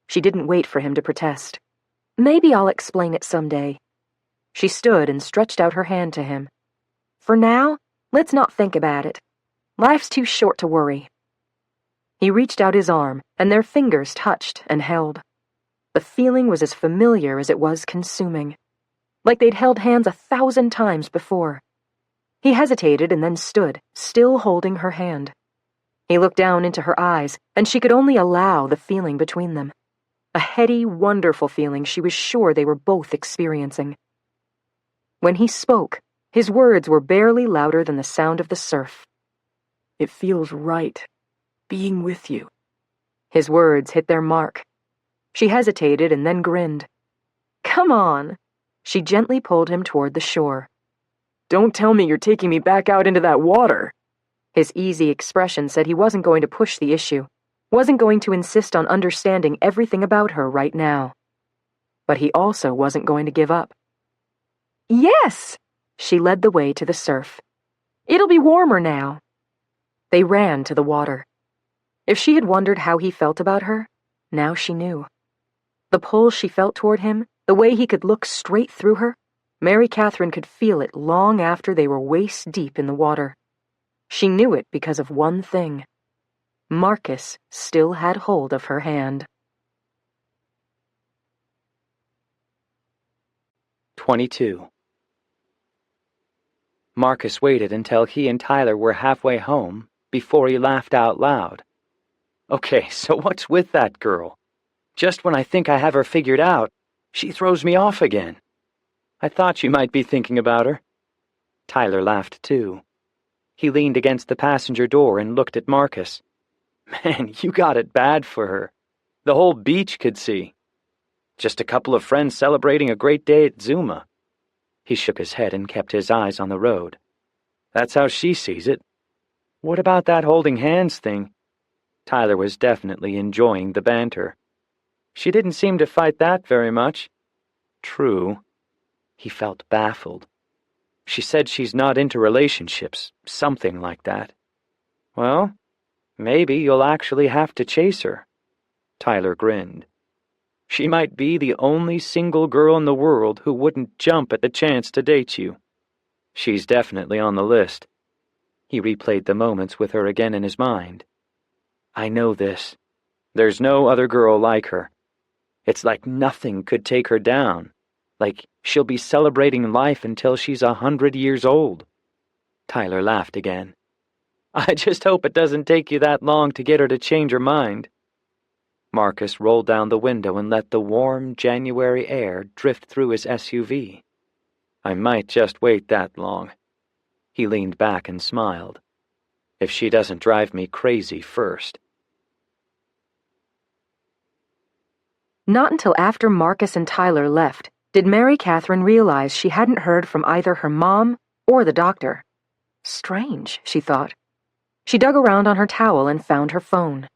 She didn't wait for him to protest. Maybe I'll explain it someday. She stood and stretched out her hand to him. For now, let's not think about it. Life's too short to worry. He reached out his arm, and their fingers touched and held. The feeling was as familiar as it was consuming, like they'd held hands 1,000 times before. He hesitated and then stood, still holding her hand. He looked down into her eyes, and she could only allow the feeling between them. A heady, wonderful feeling she was sure they were both experiencing. When he spoke, his words were barely louder than the sound of the surf. It feels right, being with you. His words hit their mark. She hesitated and then grinned. Come on. She gently pulled him toward the shore. Don't tell me you're taking me back out into that water. His easy expression said he wasn't going to push the issue, wasn't going to insist on understanding everything about her right now. But he also wasn't going to give up. Yes! She led the way to the surf. It'll be warmer now. They ran to the water. If she had wondered how he felt about her, now she knew. The pull she felt toward him, the way he could look straight through her, Mary Catherine could feel it long after they were waist deep in the water. She knew it because of one thing. Marcus still had hold of her hand. 22. Marcus waited until he and Tyler were halfway home before he laughed out loud. Okay, so what's with that girl? Just when I think I have her figured out, she throws me off again. I thought you might be thinking about her. Tyler laughed too. He leaned against the passenger door and looked at Marcus. Man, you got it bad for her. The whole beach could see. Just a couple of friends celebrating a great day at Zuma. He shook his head and kept his eyes on the road. That's how she sees it. What about that holding hands thing? Tyler was definitely enjoying the banter. She didn't seem to fight that very much. True. He felt baffled. She said she's not into relationships, something like that. Well, maybe you'll actually have to chase her. Tyler grinned. She might be the only single girl in the world who wouldn't jump at the chance to date you. She's definitely on the list. He replayed the moments with her again in his mind. I know this. There's no other girl like her. It's like nothing could take her down. Like she'll be celebrating life until she's 100 years old. Tyler laughed again. I just hope it doesn't take you that long to get her to change her mind. Marcus rolled down the window and let the warm January air drift through his SUV. I might just wait that long. He leaned back and smiled. If she doesn't drive me crazy first. Not until after Marcus and Tyler left did Mary Catherine realize she hadn't heard from either her mom or the doctor. Strange, she thought. She dug around on her towel and found her phone.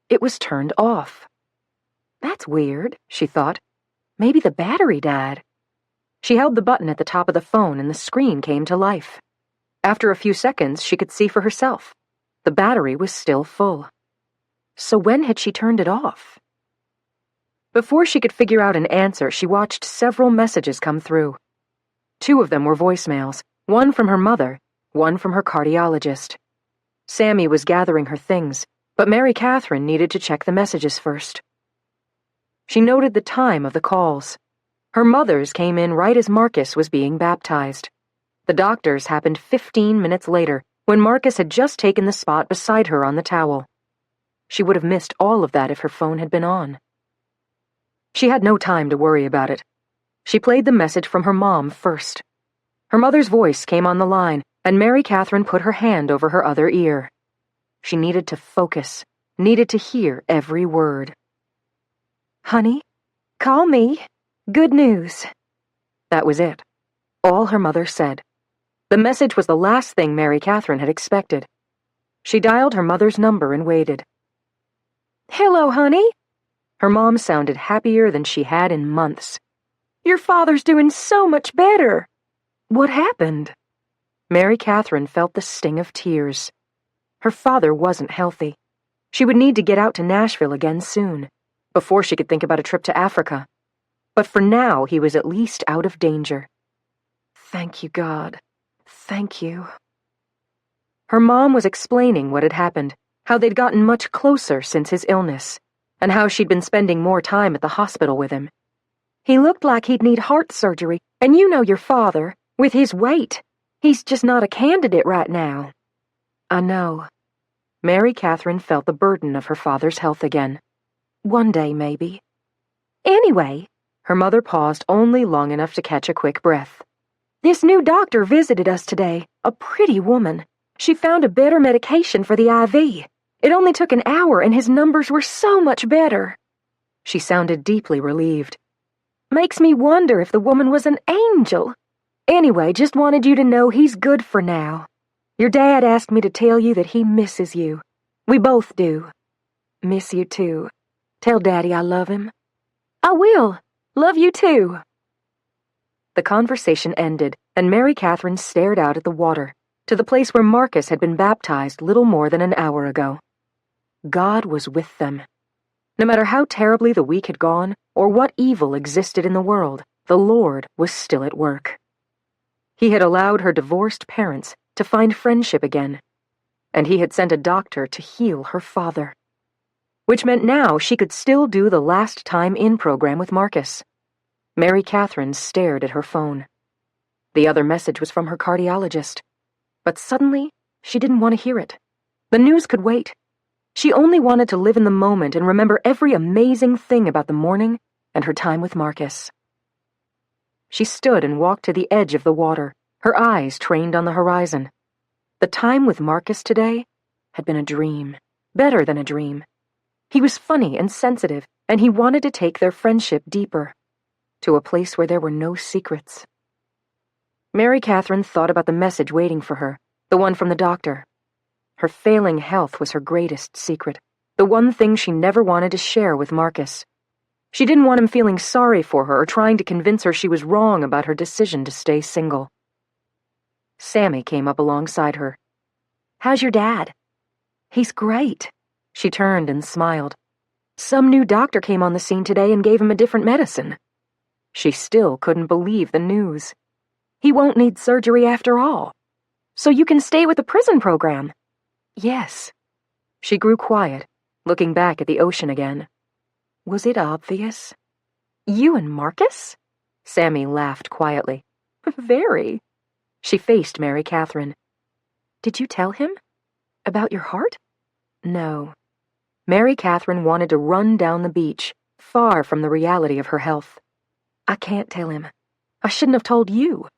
It was turned off. That's weird, she thought. Maybe the battery died. She held the button at the top of the phone and the screen came to life. After a few seconds, she could see for herself. The battery was still full. So when had she turned it off? Before she could figure out an answer, she watched several messages come through. 2 of them were voicemails, one from her mother, one from her cardiologist. Sammy was gathering her things, but Mary Catherine needed to check the messages first. She noted the time of the calls. Her mother's came in right as Marcus was being baptized. The doctor's happened 15 minutes later, when Marcus had just taken the spot beside her on the towel. She would have missed all of that if her phone had been on. She had no time to worry about it. She played the message from her mom first. Her mother's voice came on the line, and Mary Catherine put her hand over her other ear. She needed to focus, needed to hear every word. Honey, call me. Good news. That was it. All her mother said. The message was the last thing Mary Catherine had expected. She dialed her mother's number and waited. Hello, honey. Her mom sounded happier than she had in months. Your father's doing so much better. What happened? Mary Catherine felt the sting of tears. Her father wasn't healthy. She would need to get out to Nashville again soon, before she could think about a trip to Africa. But for now, he was at least out of danger. Thank you, God. Thank you. Her mom was explaining what had happened, how they'd gotten much closer since his illness, and how she'd been spending more time at the hospital with him. He looked like he'd need heart surgery, and you know your father, with his weight. He's just not a candidate right now. I know. Mary Catherine felt the burden of her father's health again. One day, maybe. Anyway, her mother paused only long enough to catch a quick breath. This new doctor visited us today, a pretty woman. She found a better medication for the IV. It only took an hour and his numbers were so much better. She sounded deeply relieved. Makes me wonder if the woman was an angel. Anyway, just wanted you to know he's good for now. Your dad asked me to tell you that he misses you. We both do. Miss you too. Tell Daddy I love him. I will. Love you too. The conversation ended, and Mary Catherine stared out at the water, to the place where Marcus had been baptized little more than an hour ago. God was with them. No matter how terribly the week had gone, or what evil existed in the world, the Lord was still at work. He had allowed her divorced parents to find friendship again, and he had sent a doctor to heal her father. Which meant now she could still do the last time in program with Marcus. Mary Catherine stared at her phone. The other message was from her cardiologist. But suddenly, she didn't want to hear it. The news could wait. She only wanted to live in the moment and remember every amazing thing about the morning and her time with Marcus. She stood and walked to the edge of the water, her eyes trained on the horizon. The time with Marcus today had been a dream, better than a dream. He was funny and sensitive, and he wanted to take their friendship deeper, to a place where there were no secrets. Mary Catherine thought about the message waiting for her, the one from the doctor. Her failing health was her greatest secret, the one thing she never wanted to share with Marcus. She didn't want him feeling sorry for her or trying to convince her she was wrong about her decision to stay single. Sammy came up alongside her. How's your dad? He's great. She turned and smiled. Some new doctor came on the scene today and gave him a different medicine. She still couldn't believe the news. He won't need surgery after all. So you can stay with the prison program. Yes. She grew quiet, looking back at the ocean again. Was it obvious? You and Marcus? Sammy laughed quietly. Very. She faced Mary Catherine. Did you tell him? About your heart? No. Mary Catherine wanted to run down the beach, far from the reality of her health. I can't tell him. I shouldn't have told you.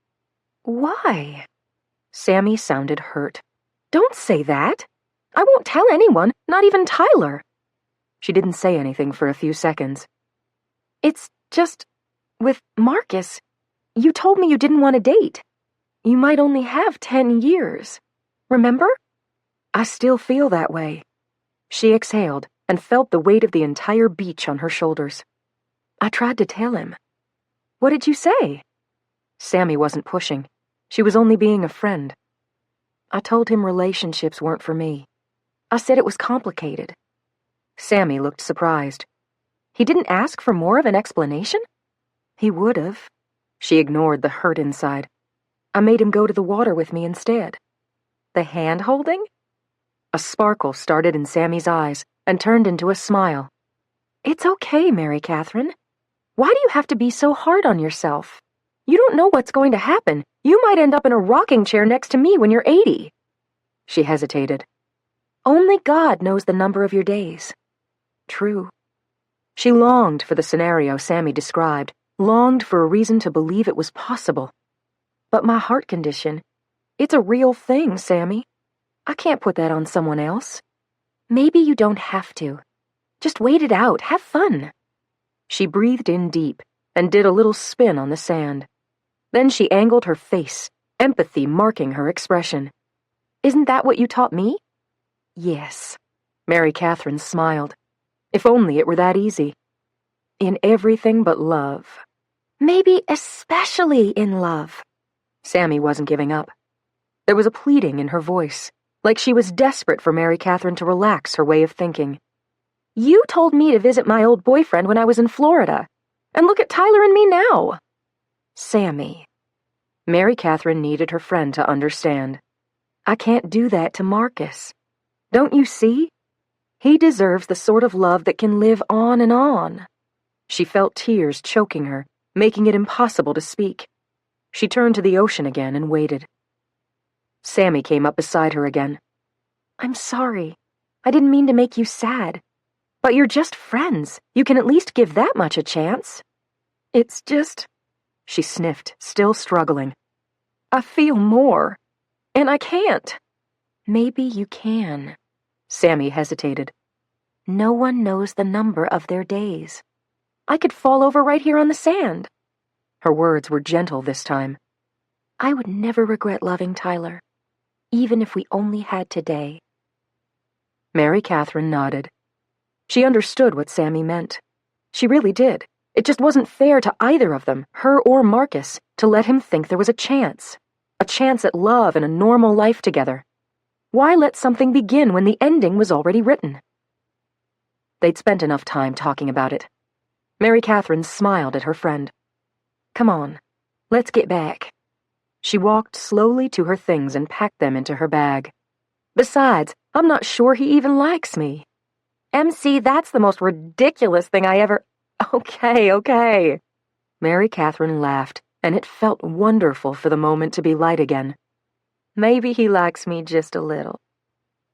Why? Sammy sounded hurt. Don't say that. I won't tell anyone, not even Tyler. She didn't say anything for a few seconds. It's just, with Marcus, you told me you didn't want to date. You might only have 10 years. Remember? I still feel that way. She exhaled and felt the weight of the entire beach on her shoulders. I tried to tell him. What did you say? Sammy wasn't pushing. She was only being a friend. I told him relationships weren't for me. I said it was complicated. Sammy looked surprised. He didn't ask for more of an explanation? He would have. She ignored the hurt inside. I made him go to the water with me instead. The hand-holding? A sparkle started in Sammy's eyes and turned into a smile. It's okay, Mary Catherine. Why do you have to be so hard on yourself? You don't know what's going to happen. You might end up in a rocking chair next to me when you're 80. She hesitated. Only God knows the number of your days. True. She longed for the scenario Sammy described, longed for a reason to believe it was possible. But my heart condition, it's a real thing, Sammy. I can't put that on someone else. Maybe you don't have to. Just wait it out, have fun. She breathed in deep and did a little spin on the sand. Then she angled her face, empathy marking her expression. Isn't that what you taught me? Yes. Mary Catherine smiled. If only it were that easy. In everything but love. Maybe especially in love. Sammy wasn't giving up. There was a pleading in her voice, like she was desperate for Mary Catherine to relax her way of thinking. You told me to visit my old boyfriend when I was in Florida, and look at Tyler and me now. Sammy. Mary Catherine needed her friend to understand. I can't do that to Marcus. Don't you see? He deserves the sort of love that can live on and on. She felt tears choking her, making it impossible to speak. She turned to the ocean again and waited. Sammy came up beside her again. I'm sorry. I didn't mean to make you sad. But you're just friends. You can at least give that much a chance. It's just... She sniffed, still struggling. I feel more. And I can't. Maybe you can. Sammy hesitated. No one knows the number of their days. I could fall over right here on the sand. Her words were gentle this time. I would never regret loving Tyler, even if we only had today. Mary Catherine nodded. She understood what Sammy meant. She really did. It just wasn't fair to either of them, her or Marcus, to let him think there was a chance at love and a normal life together. Why let something begin when the ending was already written? They'd spent enough time talking about it. Mary Catherine smiled at her friend. Come on, let's get back. She walked slowly to her things and packed them into her bag. Besides, I'm not sure he even likes me. MC, that's the most ridiculous thing I ever... Okay. Mary Catherine laughed, and it felt wonderful for the moment to be light again. Maybe he likes me just a little.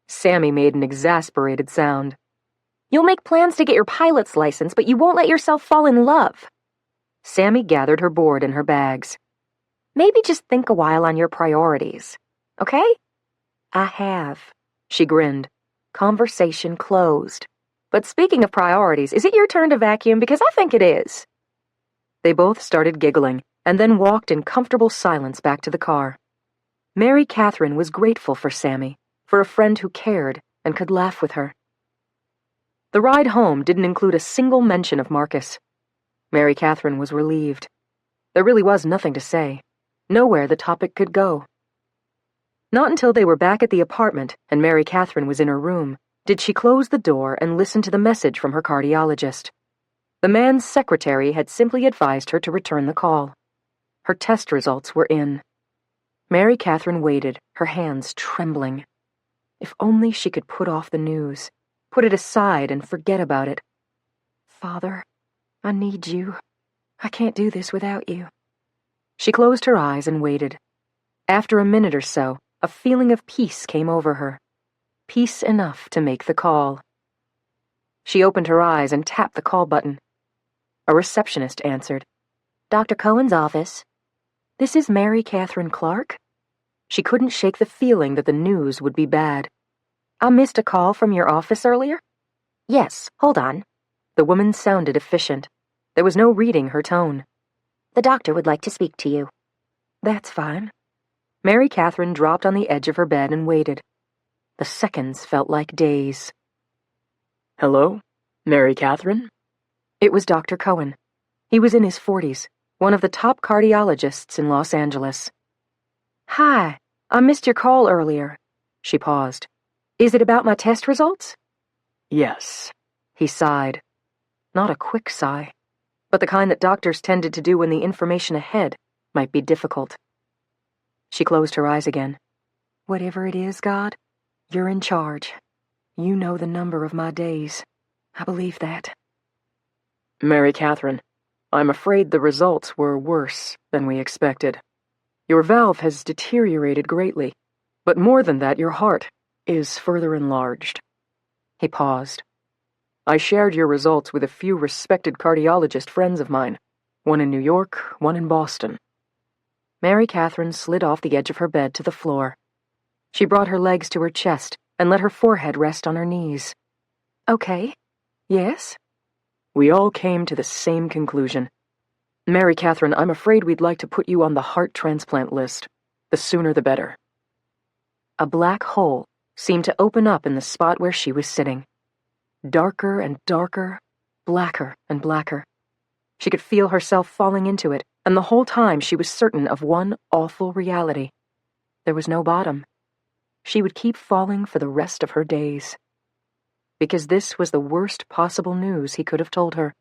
Sammy made an exasperated sound. You'll make plans to get your pilot's license, but you won't let yourself fall in love. Sammy gathered her board in her bags. Maybe just think a while on your priorities, okay? I have. She grinned. Conversation closed. But speaking of priorities, is it your turn to vacuum? Because I think it is. They both started giggling, and then walked in comfortable silence back to the car. Mary Catherine was grateful for Sammy, for a friend who cared and could laugh with her. The ride home didn't include a single mention of Marcus. Mary Catherine was relieved. There really was nothing to say. Nowhere the topic could go. Not until they were back at the apartment and Mary Catherine was in her room did she close the door and listen to the message from her cardiologist. The man's secretary had simply advised her to return the call. Her test results were in. Mary Catherine waited, her hands trembling. If only she could put off the news, put it aside and forget about it. Father, I need you. I can't do this without you. She closed her eyes and waited. After a minute or so, a feeling of peace came over her. Peace enough to make the call. She opened her eyes and tapped the call button. A receptionist answered. Dr. Cohen's office. This is Mary Catherine Clark? She couldn't shake the feeling that the news would be bad. I missed a call from your office earlier? Yes, hold on. The woman sounded efficient. There was no reading her tone. The doctor would like to speak to you. That's fine. Mary Catherine dropped on the edge of her bed and waited. The seconds felt like days. Hello? Mary Catherine? It was Dr. Cohen. He was in his 40s, one of the top cardiologists in Los Angeles. Hi, I missed your call earlier. She paused. Is it about my test results? Yes. He sighed. Not a quick sigh, but the kind that doctors tended to do when the information ahead might be difficult. She closed her eyes again. Whatever it is, God, you're in charge. You know the number of my days. I believe that. Mary Catherine, I'm afraid the results were worse than we expected. Your valve has deteriorated greatly, but more than that, your heart is further enlarged. He paused. I shared your results with a few respected cardiologist friends of mine, one in New York, one in Boston. Mary Catherine slid off the edge of her bed to the floor. She brought her legs to her chest and let her forehead rest on her knees. Okay. Yes? We all came to the same conclusion. Mary Catherine, I'm afraid we'd like to put you on the heart transplant list. The sooner the better. A black hole seemed to open up in the spot where she was sitting. Darker and darker, blacker and blacker. She could feel herself falling into it, and the whole time she was certain of one awful reality. There was no bottom. She would keep falling for the rest of her days. Because this was the worst possible news he could have told her.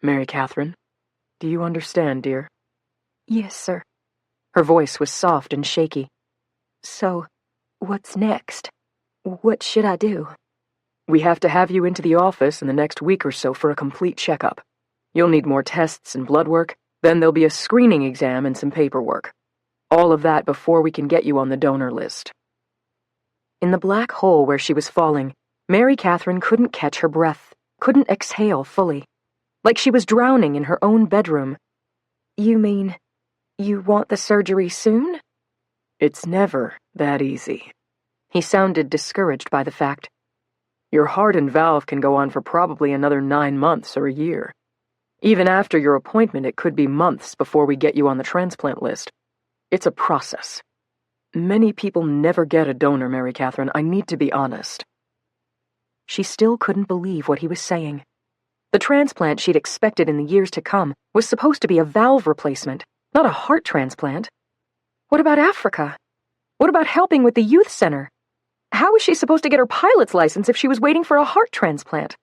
Mary Catherine, do you understand, dear? Yes, sir. Her voice was soft and shaky. So, what's next? What should I do? We have to have you into the office in the next week or so for a complete checkup. You'll need more tests and blood work, then there'll be a screening exam and some paperwork. All of that before we can get you on the donor list. In the black hole where she was falling, Mary Catherine couldn't catch her breath, couldn't exhale fully. Like she was drowning in her own bedroom. You mean, you want the surgery soon? It's never that easy. He sounded discouraged by the fact. Your heart and valve can go on for probably another 9 months or a year. Even after your appointment, it could be months before we get you on the transplant list. It's a process. Many people never get a donor, Mary Catherine. I need to be honest. She still couldn't believe what he was saying. The transplant she'd expected in the years to come was supposed to be a valve replacement, not a heart transplant. What about Africa? What about helping with the youth center? How was she supposed to get her pilot's license if she was waiting for a heart transplant?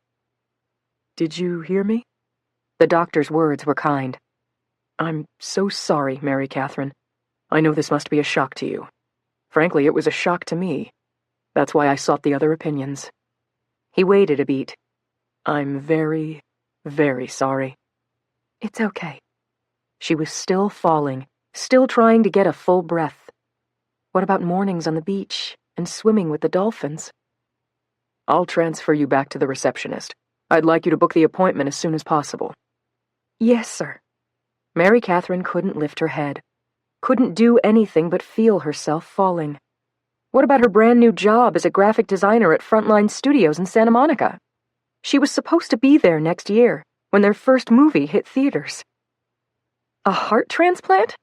Did you hear me? The doctor's words were kind. I'm so sorry, Mary Catherine. I know this must be a shock to you. Frankly, it was a shock to me. That's why I sought the other opinions. He waited a beat. I'm very, very sorry. It's okay. She was still falling, still trying to get a full breath. What about mornings on the beach and swimming with the dolphins? I'll transfer you back to the receptionist. I'd like you to book the appointment as soon as possible. Yes, sir. Mary Catherine couldn't lift her head, couldn't do anything but feel herself falling. What about her brand new job as a graphic designer at Frontline Studios in Santa Monica? She was supposed to be there next year, when their first movie hit theaters. A heart transplant?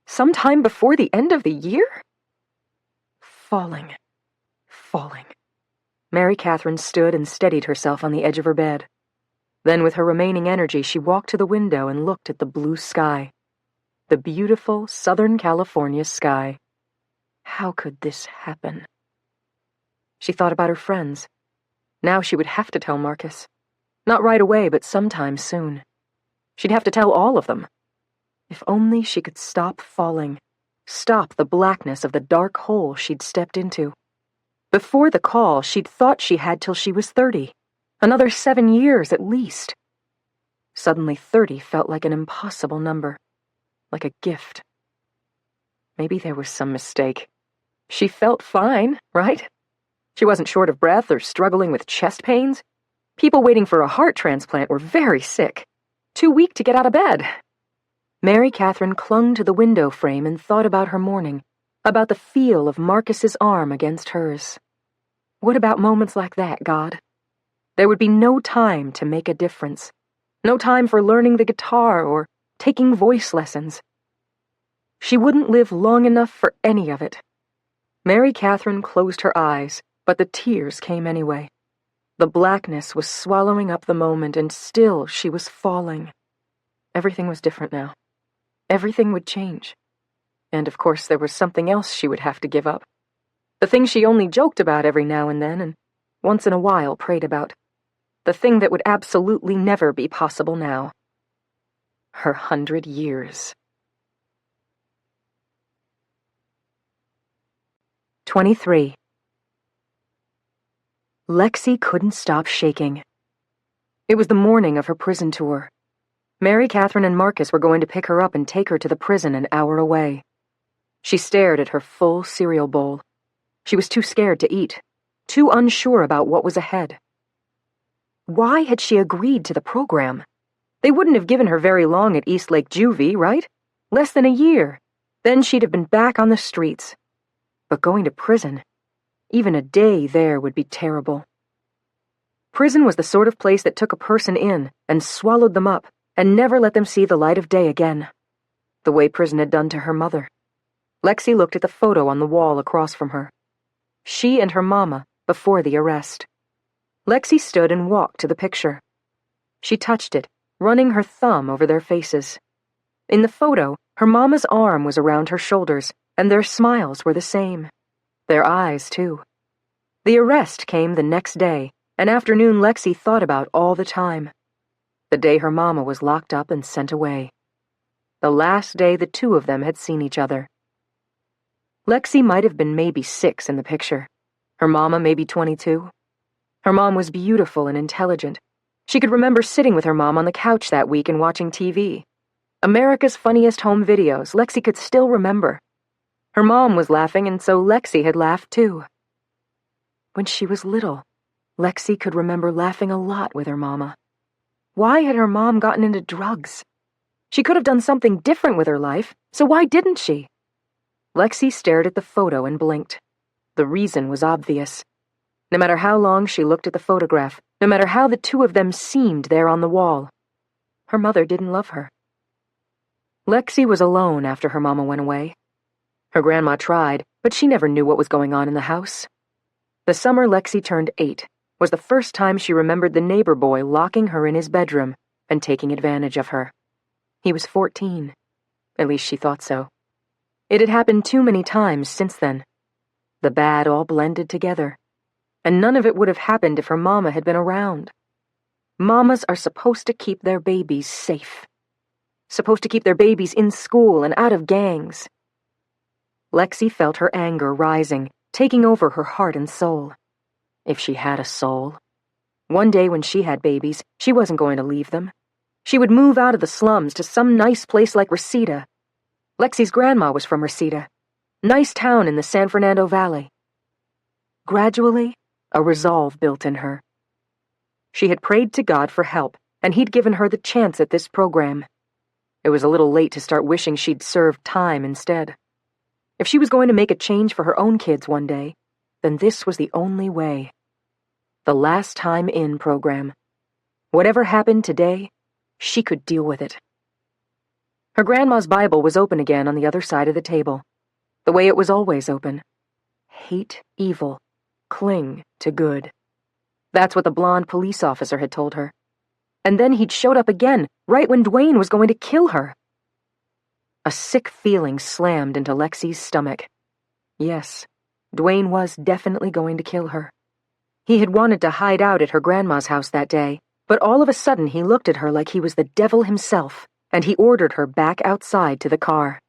Sometime before the end of the year? Falling. Mary Catherine stood and steadied herself on the edge of her bed. Then, with her remaining energy, she walked to the window and looked at the blue sky. The beautiful Southern California sky. How could this happen? She thought about her friends. Now she would have to tell Marcus. Not right away, but sometime soon. She'd have to tell all of them. If only she could stop falling. Stop the blackness of the dark hole she'd stepped into. Before the call, she'd thought she had till she was 30. Another 7 years at least. Suddenly 30 felt like an impossible number. Like a gift. Maybe there was some mistake. She felt fine, right? She wasn't short of breath or struggling with chest pains. People waiting for a heart transplant were very sick. Too weak to get out of bed. Mary Catherine clung to the window frame and thought about her morning, about the feel of Marcus's arm against hers. What about moments like that, God? There would be no time to make a difference. No time for learning the guitar or taking voice lessons. She wouldn't live long enough for any of it. Mary Catherine closed her eyes, but the tears came anyway. The blackness was swallowing up the moment, and still she was falling. Everything was different now. Everything would change. And of course there was something else she would have to give up. The thing she only joked about every now and then, and once in a while prayed about. The thing that would absolutely never be possible now. Her 100 years. 23. Lexi couldn't stop shaking. It was the morning of her prison tour. Mary Catherine and Marcus were going to pick her up and take her to the prison an hour away. She stared at her full cereal bowl. She was too scared to eat, too unsure about what was ahead. Why had she agreed to the program? They wouldn't have given her very long at East Lake Juvie, right? Less than a year. Then she'd have been back on the streets. But going to prison, even a day there would be terrible. Prison was the sort of place that took a person in and swallowed them up and never let them see the light of day again. The way prison had done to her mother. Lexi looked at the photo on the wall across from her. She and her mama before the arrest. Lexi stood and walked to the picture. She touched it, running her thumb over their faces. In the photo, her mama's arm was around her shoulders, and their smiles were the same. Their eyes, too. The arrest came the next day, an afternoon Lexi thought about all the time. The day her mama was locked up and sent away. The last day the two of them had seen each other. Lexi might have been maybe 6 in the picture. Her mama maybe 22. Her mom was beautiful and intelligent. She could remember sitting with her mom on the couch that week and watching TV. America's Funniest Home Videos, Lexi could still remember. Her mom was laughing, and so Lexi had laughed too. When she was little, Lexi could remember laughing a lot with her mama. Why had her mom gotten into drugs? She could have done something different with her life, so why didn't she? Lexi stared at the photo and blinked. The reason was obvious. No matter how long she looked at the photograph, no matter how the two of them seemed there on the wall, her mother didn't love her. Lexi was alone after her mama went away. Her grandma tried, but she never knew what was going on in the house. The summer Lexi turned 8 was the first time she remembered the neighbor boy locking her in his bedroom and taking advantage of her. He was 14. At least she thought so. It had happened too many times since then. The bad all blended together. And none of it would have happened if her mama had been around. Mamas are supposed to keep their babies safe. Supposed to keep their babies in school and out of gangs. Lexi felt her anger rising, taking over her heart and soul. If she had a soul. One day when she had babies, she wasn't going to leave them. She would move out of the slums to some nice place like Reseda. Lexi's grandma was from Reseda. Nice town in the San Fernando Valley. Gradually, a resolve built in her. She had prayed to God for help, and he'd given her the chance at this program. It was a little late to start wishing she'd served time instead. If she was going to make a change for her own kids one day, then this was the only way. The last time in program. Whatever happened today, she could deal with it. Her grandma's Bible was open again on the other side of the table, the way it was always open. Hate evil, cling to good. That's what the blonde police officer had told her. And then he'd showed up again, right when Dwayne was going to kill her. A sick feeling slammed into Lexi's stomach. Yes, Dwayne was definitely going to kill her. He had wanted to hide out at her grandma's house that day, but all of a sudden he looked at her like he was the devil himself, and he ordered her back outside to the car.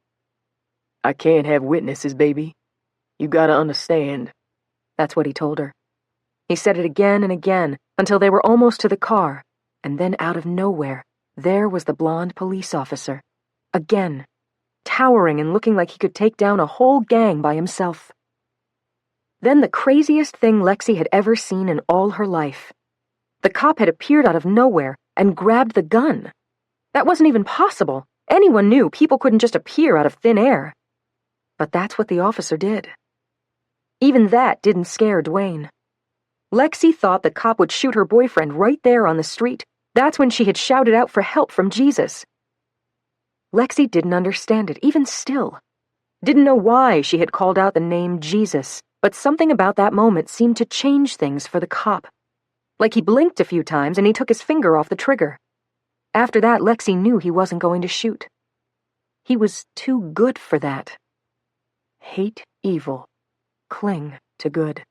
I can't have witnesses, baby. You gotta understand. That's what he told her. He said it again and again, until they were almost to the car, and then out of nowhere, there was the blonde police officer. Again. Towering and looking like he could take down a whole gang by himself. Then the craziest thing Lexi had ever seen in all her life. The cop had appeared out of nowhere and grabbed the gun. That wasn't even possible. Anyone knew people couldn't just appear out of thin air. But that's what the officer did. Even that didn't scare Dwayne. Lexi thought the cop would shoot her boyfriend right there on the street. That's when she had shouted out for help from Jesus. Lexi didn't understand it, even still. Didn't know why she had called out the name Jesus, but something about that moment seemed to change things for the cop. Like he blinked a few times and he took his finger off the trigger. After that, Lexi knew he wasn't going to shoot. He was too good for that. Hate evil. Cling to good.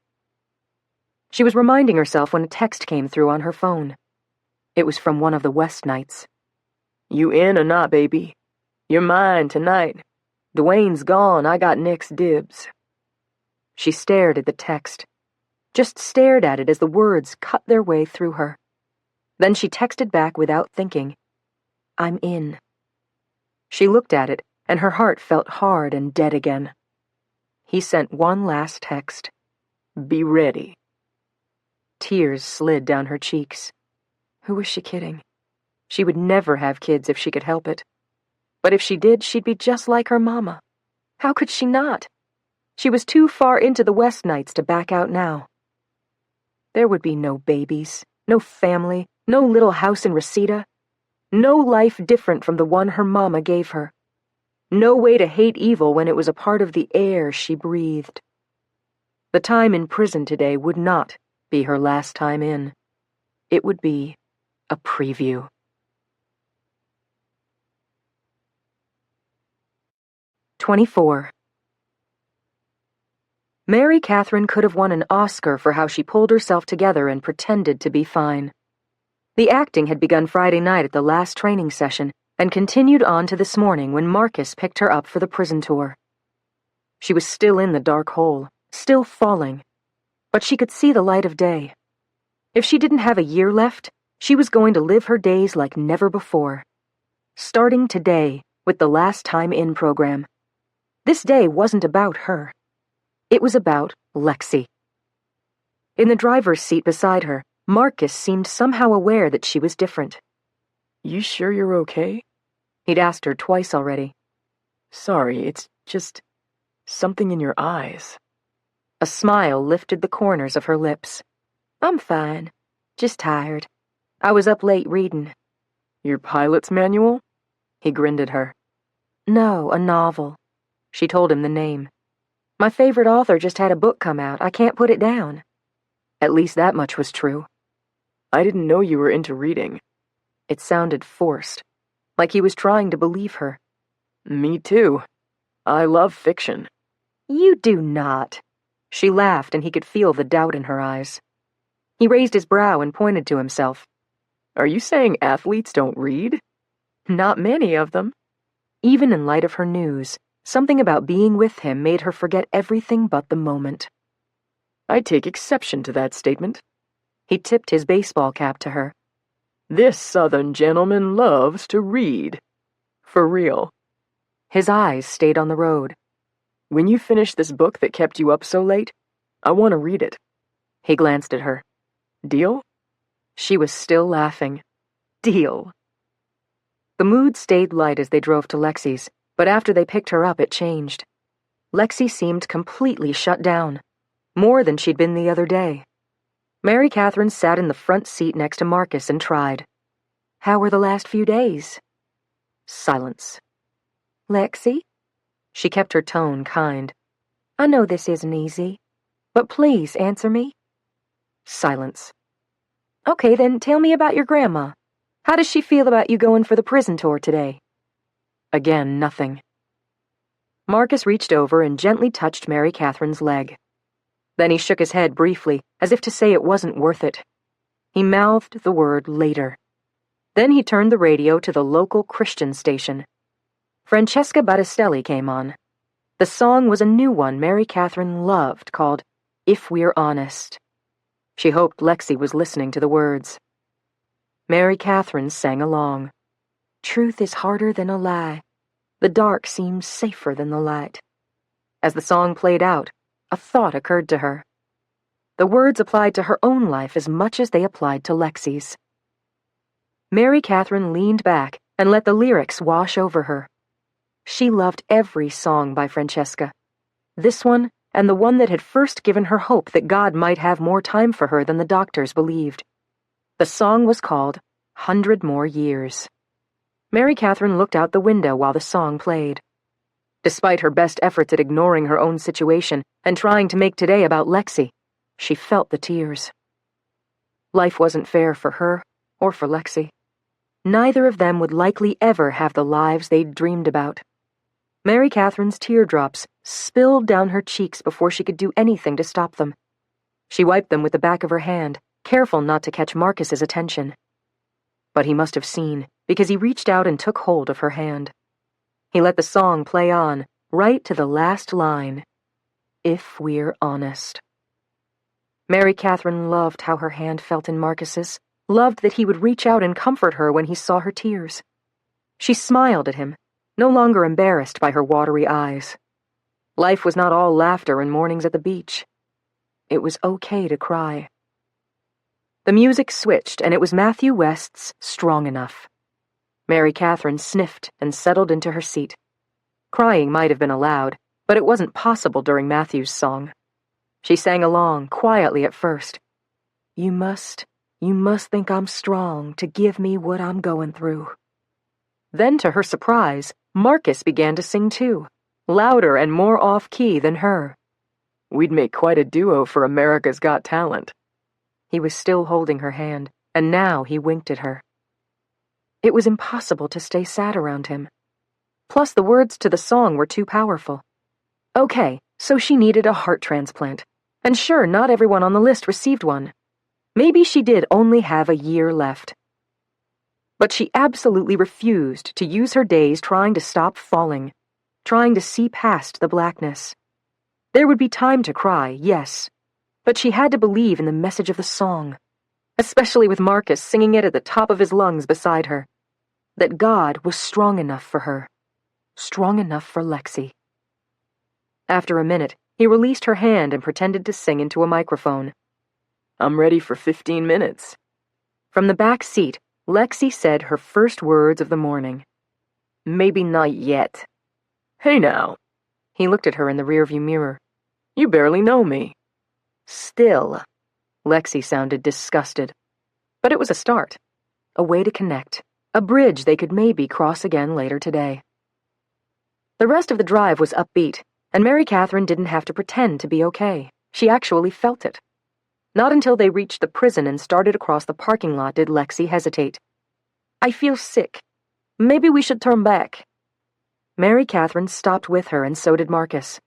She was reminding herself when a text came through on her phone. It was from one of the West nights. You in or not, baby? You're mine tonight. Dwayne's gone, I got Nick's dibs. She stared at the text. Just stared at it as the words cut their way through her. Then she texted back without thinking. I'm in. She looked at it, and her heart felt hard and dead again. He sent one last text. Be ready. Tears slid down her cheeks. Who was she kidding? She would never have kids if she could help it. But if she did, she'd be just like her mama. How could she not? She was too far into the West Nights to back out now. There would be no babies, no family, no little house in Reseda. No life different from the one her mama gave her. No way to hate evil when it was a part of the air she breathed. The time in prison today would not be her last time in. It would be a preview. "24. Mary Catherine could have won an Oscar for how she pulled herself together and pretended to be fine. The acting had begun Friday night at the last training session and continued on to this morning when Marcus picked her up for the prison tour. She was still in the dark hole, still falling, but she could see the light of day. If she didn't have a year left, she was going to live her days like never before. Starting today with the Last Time In program. This day wasn't about her. It was about Lexi. In the driver's seat beside her, Marcus seemed somehow aware that she was different. You sure you're okay? He'd asked her twice already. Sorry, it's just something in your eyes. A smile lifted the corners of her lips. I'm fine. Just tired. I was up late reading. Your pilot's manual? He grinned at her. No, a novel. She told him the name. My favorite author just had a book come out. I can't put it down. At least that much was true. I didn't know you were into reading. It sounded forced, like he was trying to believe her. Me too. I love fiction. You do not. She laughed, and he could feel the doubt in her eyes. He raised his brow and pointed to himself. Are you saying athletes don't read? Not many of them. Even in light of her news, something about being with him made her forget everything but the moment. I take exception to that statement. He tipped his baseball cap to her. This Southern gentleman loves to read. For real. His eyes stayed on the road. When you finish this book that kept you up so late, I want to read it. He glanced at her. Deal? She was still laughing. Deal. The mood stayed light as they drove to Lexi's, but after they picked her up, it changed. Lexi seemed completely shut down, more than she'd been the other day. Mary Catherine sat in the front seat next to Marcus and tried. How were the last few days? Silence. Lexi? She kept her tone kind. I know this isn't easy, but please answer me. Silence. Okay, then tell me about your grandma. How does she feel about you going for the prison tour today? Again, nothing. Marcus reached over and gently touched Mary Catherine's leg. Then he shook his head briefly, as if to say it wasn't worth it. He mouthed the word later. Then he turned the radio to the local Christian station. Francesca Battistelli came on. The song was a new one Mary Catherine loved, called If We're Honest. She hoped Lexi was listening to the words. Mary Catherine sang along. Truth is harder than a lie. The dark seems safer than the light. As the song played out, a thought occurred to her. The words applied to her own life as much as they applied to Lexi's. Mary Catherine leaned back and let the lyrics wash over her. She loved every song by Francesca. This one, and the one that had first given her hope that God might have more time for her than the doctors believed. The song was called 100 More Years. Mary Catherine looked out the window while the song played. Despite her best efforts at ignoring her own situation and trying to make today about Lexi, she felt the tears. Life wasn't fair for her or for Lexi. Neither of them would likely ever have the lives they'd dreamed about. Mary Catherine's teardrops spilled down her cheeks before she could do anything to stop them. She wiped them with the back of her hand, careful not to catch Marcus's attention. But he must have seen, because he reached out and took hold of her hand. He let the song play on, right to the last line. If we're honest. Mary Catherine loved how her hand felt in Marcus's, loved that he would reach out and comfort her when he saw her tears. She smiled at him, no longer embarrassed by her watery eyes. Life was not all laughter and mornings at the beach. It was okay to cry. The music switched, and it was Matthew West's Strong Enough. Mary Catherine sniffed and settled into her seat. Crying might have been allowed, but it wasn't possible during Matthew's song. She sang along, quietly at first. You must think I'm strong to give me what I'm going through. Then, to her surprise, Marcus began to sing too, louder and more off-key than her. We'd make quite a duo for America's Got Talent. He was still holding her hand, and now he winked at her. It was impossible to stay sad around him. Plus, the words to the song were too powerful. Okay, so she needed a heart transplant. And sure, not everyone on the list received one. Maybe she did only have a year left. But she absolutely refused to use her days trying to stop falling, trying to see past the blackness. There would be time to cry, yes, but she had to believe in the message of the song, especially with Marcus singing it at the top of his lungs beside her, that God was strong enough for her, strong enough for Lexi. After a minute, he released her hand and pretended to sing into a microphone. I'm ready for 15 minutes. From the back seat, Lexi said her first words of the morning. Maybe not yet. Hey now. He looked at her in the rearview mirror. You barely know me. Still. Lexi sounded disgusted. But it was a start. A way to connect. A bridge they could maybe cross again later today. The rest of the drive was upbeat, and Mary Catherine didn't have to pretend to be okay. She actually felt it. Not until they reached the prison and started across the parking lot did Lexi hesitate. I feel sick. Maybe we should turn back. Mary Catherine stopped with her, and so did Marcus.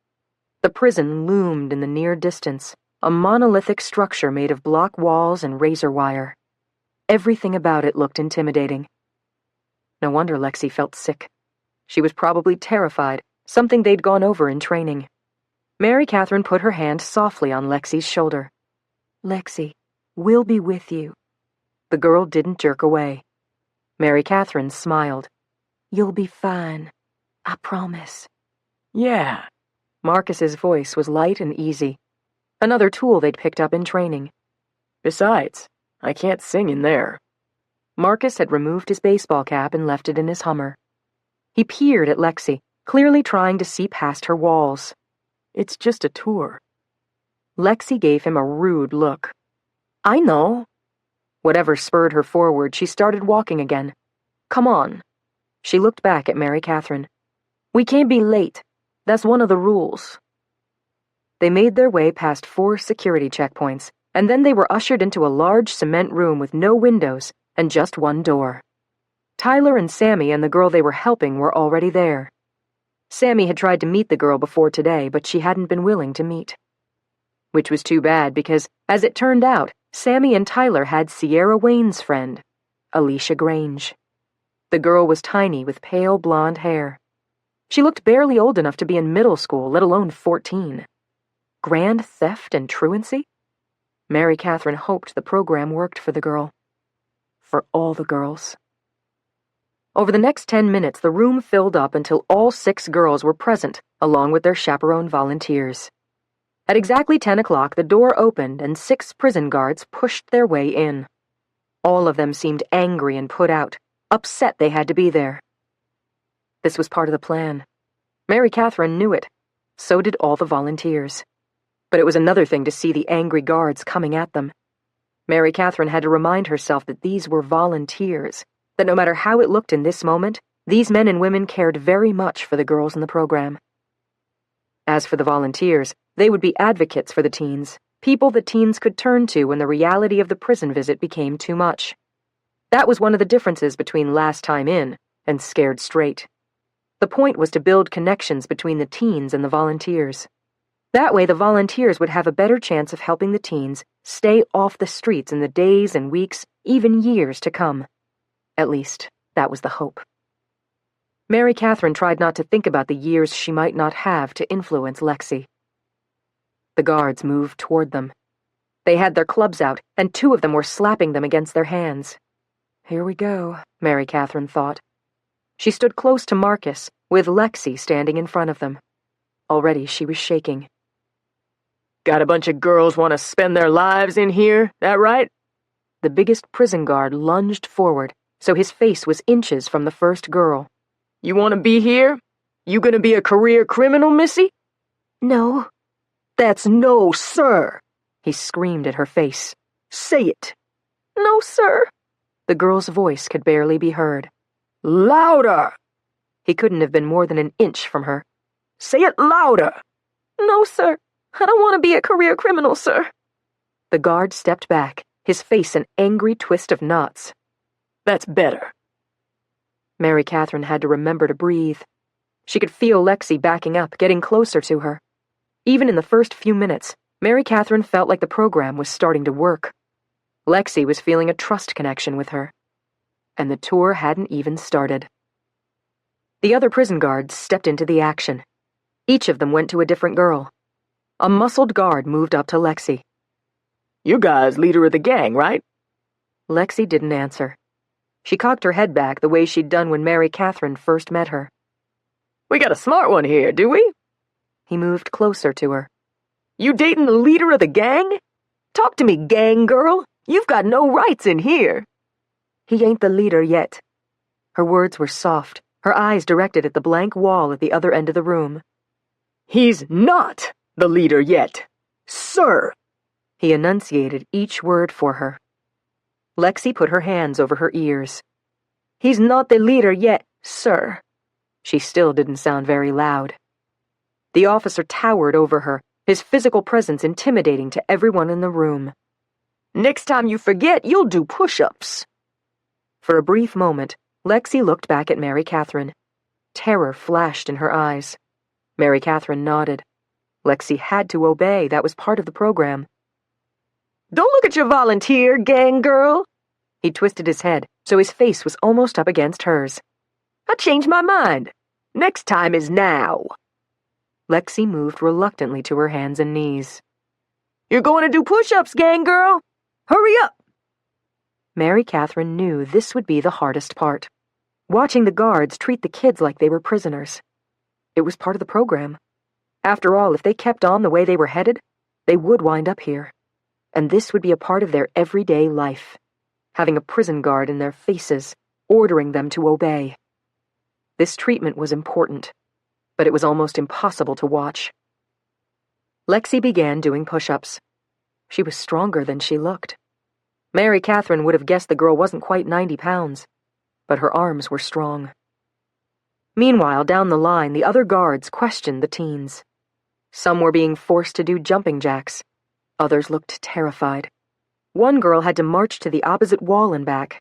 The prison loomed in the near distance, a monolithic structure made of block walls and razor wire. Everything about it looked intimidating. No wonder Lexi felt sick. She was probably terrified, something they'd gone over in training. Mary Catherine put her hand softly on Lexi's shoulder. Lexi, we'll be with you. The girl didn't jerk away. Mary Catherine smiled. You'll be fine. I promise. Yeah. Marcus's voice was light and easy. Another tool they'd picked up in training. Besides, I can't sing in there. Marcus had removed his baseball cap and left it in his Hummer. He peered at Lexi, clearly trying to see past her walls. It's just a tour. Lexi gave him a rude look. I know. Whatever spurred her forward, she started walking again. Come on. She looked back at Mary Catherine. We can't be late. That's one of the rules. They made their way past 4 security checkpoints, and then they were ushered into a large cement room with no windows and just one door. Tyler and Sammy and the girl they were helping were already there. Sammy had tried to meet the girl before today, but she hadn't been willing to meet. Which was too bad because, as it turned out, Sammy and Tyler had Sierra Wayne's friend, Alicia Grange. The girl was tiny with pale blonde hair. She looked barely old enough to be in middle school, let alone 14. Grand theft and truancy? Mary Catherine hoped the program worked for the girl. For all the girls. Over the next 10 minutes, the room filled up until all 6 girls were present, along with their chaperone volunteers. At exactly 10 o'clock, the door opened and 6 prison guards pushed their way in. All of them seemed angry and put out, upset they had to be there. This was part of the plan. Mary Catherine knew it. So did all the volunteers. But it was another thing to see the angry guards coming at them. Mary Catherine had to remind herself that these were volunteers, that no matter how it looked in this moment, these men and women cared very much for the girls in the program. As for the volunteers, they would be advocates for the teens, people the teens could turn to when the reality of the prison visit became too much. That was one of the differences between Last Time In and Scared Straight. The point was to build connections between the teens and the volunteers. That way the volunteers would have a better chance of helping the teens stay off the streets in the days and weeks, even years to come. At least, that was the hope. Mary Catherine tried not to think about the years she might not have to influence Lexi. The guards moved toward them. They had their clubs out, and 2 of them were slapping them against their hands. Here we go, Mary Catherine thought. She stood close to Marcus, with Lexi standing in front of them. Already she was shaking. Got a bunch of girls want to spend their lives in here, that right? the biggest prison guard lunged forward, so his face was inches from the first girl. You want to be here? You gonna be a career criminal, Missy? No. That's no, sir, he screamed at her face. Say it. No, sir. The girl's voice could barely be heard. Louder. He couldn't have been more than an inch from her. Say it louder. No, sir. I don't want to be a career criminal, sir. The guard stepped back, his face an angry twist of knots. That's better. Mary Catherine had to remember to breathe. She could feel Lexi backing up, getting closer to her. Even in the first few minutes, Mary Catherine felt like the program was starting to work. Lexi was feeling a trust connection with her. And the tour hadn't even started. The other prison guards stepped into the action. Each of them went to a different girl. A muscled guard moved up to Lexi. You guys leader of the gang, right? Lexi didn't answer. She cocked her head back the way she'd done when Mary Catherine first met her. We got a smart one here, do we? He moved closer to her. You dating the leader of the gang? Talk to me, gang girl. You've got no rights in here. He ain't the leader yet. Her words were soft, her eyes directed at the blank wall at the other end of the room. He's not the leader yet, sir. He enunciated each word for her. Lexi put her hands over her ears. He's not the leader yet, sir. She still didn't sound very loud. The officer towered over her, his physical presence intimidating to everyone in the room. Next time you forget, you'll do push-ups. For a brief moment, Lexi looked back at Mary Catherine. Terror flashed in her eyes. Mary Catherine nodded. Lexi had to obey, that was part of the program. Don't look at your volunteer, gang girl. He twisted his head, so his face was almost up against hers. I changed my mind. Next time is now. Lexi moved reluctantly to her hands and knees. You're going to do push-ups, gang girl. Hurry up. Mary Catherine knew this would be the hardest part. Watching the guards treat the kids like they were prisoners. It was part of the program. After all, if they kept on the way they were headed, they would wind up here. And this would be a part of their everyday life. Having a prison guard in their faces, ordering them to obey. This treatment was important, but it was almost impossible to watch. Lexi began doing push-ups. She was stronger than she looked. Mary Catherine would have guessed the girl wasn't quite 90 pounds, but her arms were strong. Meanwhile, down the line, the other guards questioned the teens. Some were being forced to do jumping jacks. Others looked terrified. One girl had to march to the opposite wall and back.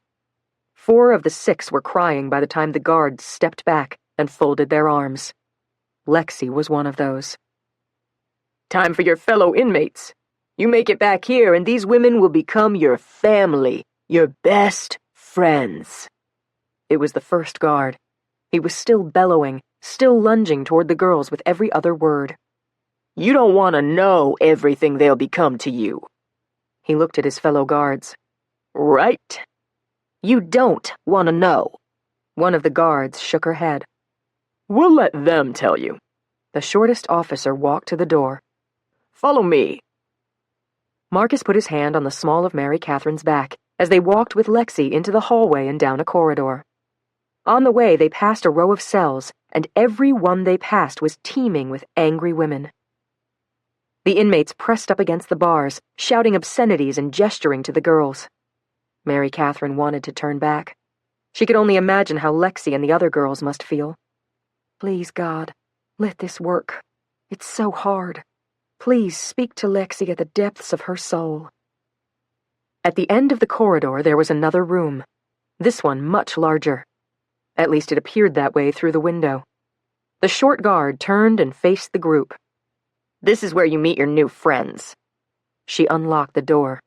4 of the 6 were crying by the time the guards stepped back and folded their arms. Lexi was one of those. Time for your fellow inmates. You make it back here and these women will become your family, your best friends. It was the first guard. He was still bellowing, still lunging toward the girls with every other word. You don't want to know everything they'll become to you. He looked at his fellow guards. Right? You don't want to know. One of the guards shook her head. We'll let them tell you. The shortest officer walked to the door. Follow me. Marcus put his hand on the small of Mary Catherine's back as they walked with Lexi into the hallway and down a corridor. On the way, they passed a row of cells, and every one they passed was teeming with angry women. The inmates pressed up against the bars, shouting obscenities and gesturing to the girls. Mary Catherine wanted to turn back. She could only imagine how Lexi and the other girls must feel. Please, God, let this work. It's so hard. Please speak to Lexi at the depths of her soul. At the end of the corridor, there was another room. This one much larger. At least it appeared that way through the window. The short guard turned and faced the group. This is where you meet your new friends. She unlocked the door.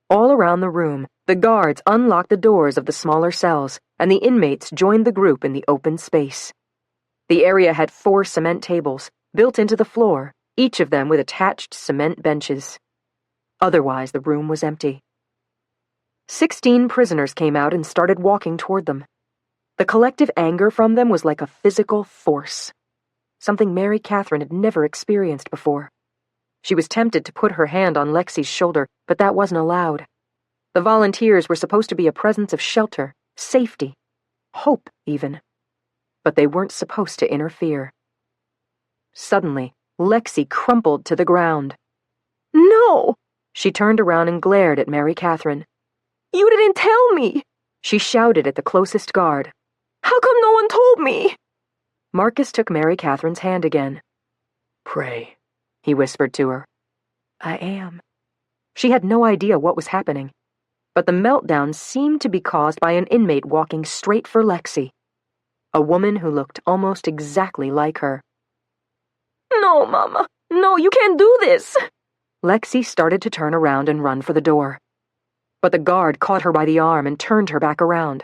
All around the room, the guards unlocked the doors of the smaller cells, and the inmates joined the group in the open space. The area had 4 cement tables, built into the floor, each of them with attached cement benches. Otherwise, the room was empty. 16 prisoners came out and started walking toward them. The collective anger from them was like a physical force, something Mary Catherine had never experienced before. She was tempted to put her hand on Lexi's shoulder, but that wasn't allowed. The volunteers were supposed to be a presence of shelter, safety, hope even. But they weren't supposed to interfere. Suddenly, Lexi crumpled to the ground. No! She turned around and glared at Mary Catherine. You didn't tell me! She shouted at the closest guard. How come no one told me? Marcus took Mary Catherine's hand again. Pray, he whispered to her. I am. She had no idea what was happening, but the meltdown seemed to be caused by an inmate walking straight for Lexi, a woman who looked almost exactly like her. No, Mama. No, you can't do this. Lexi started to turn around and run for the door. But the guard caught her by the arm and turned her back around.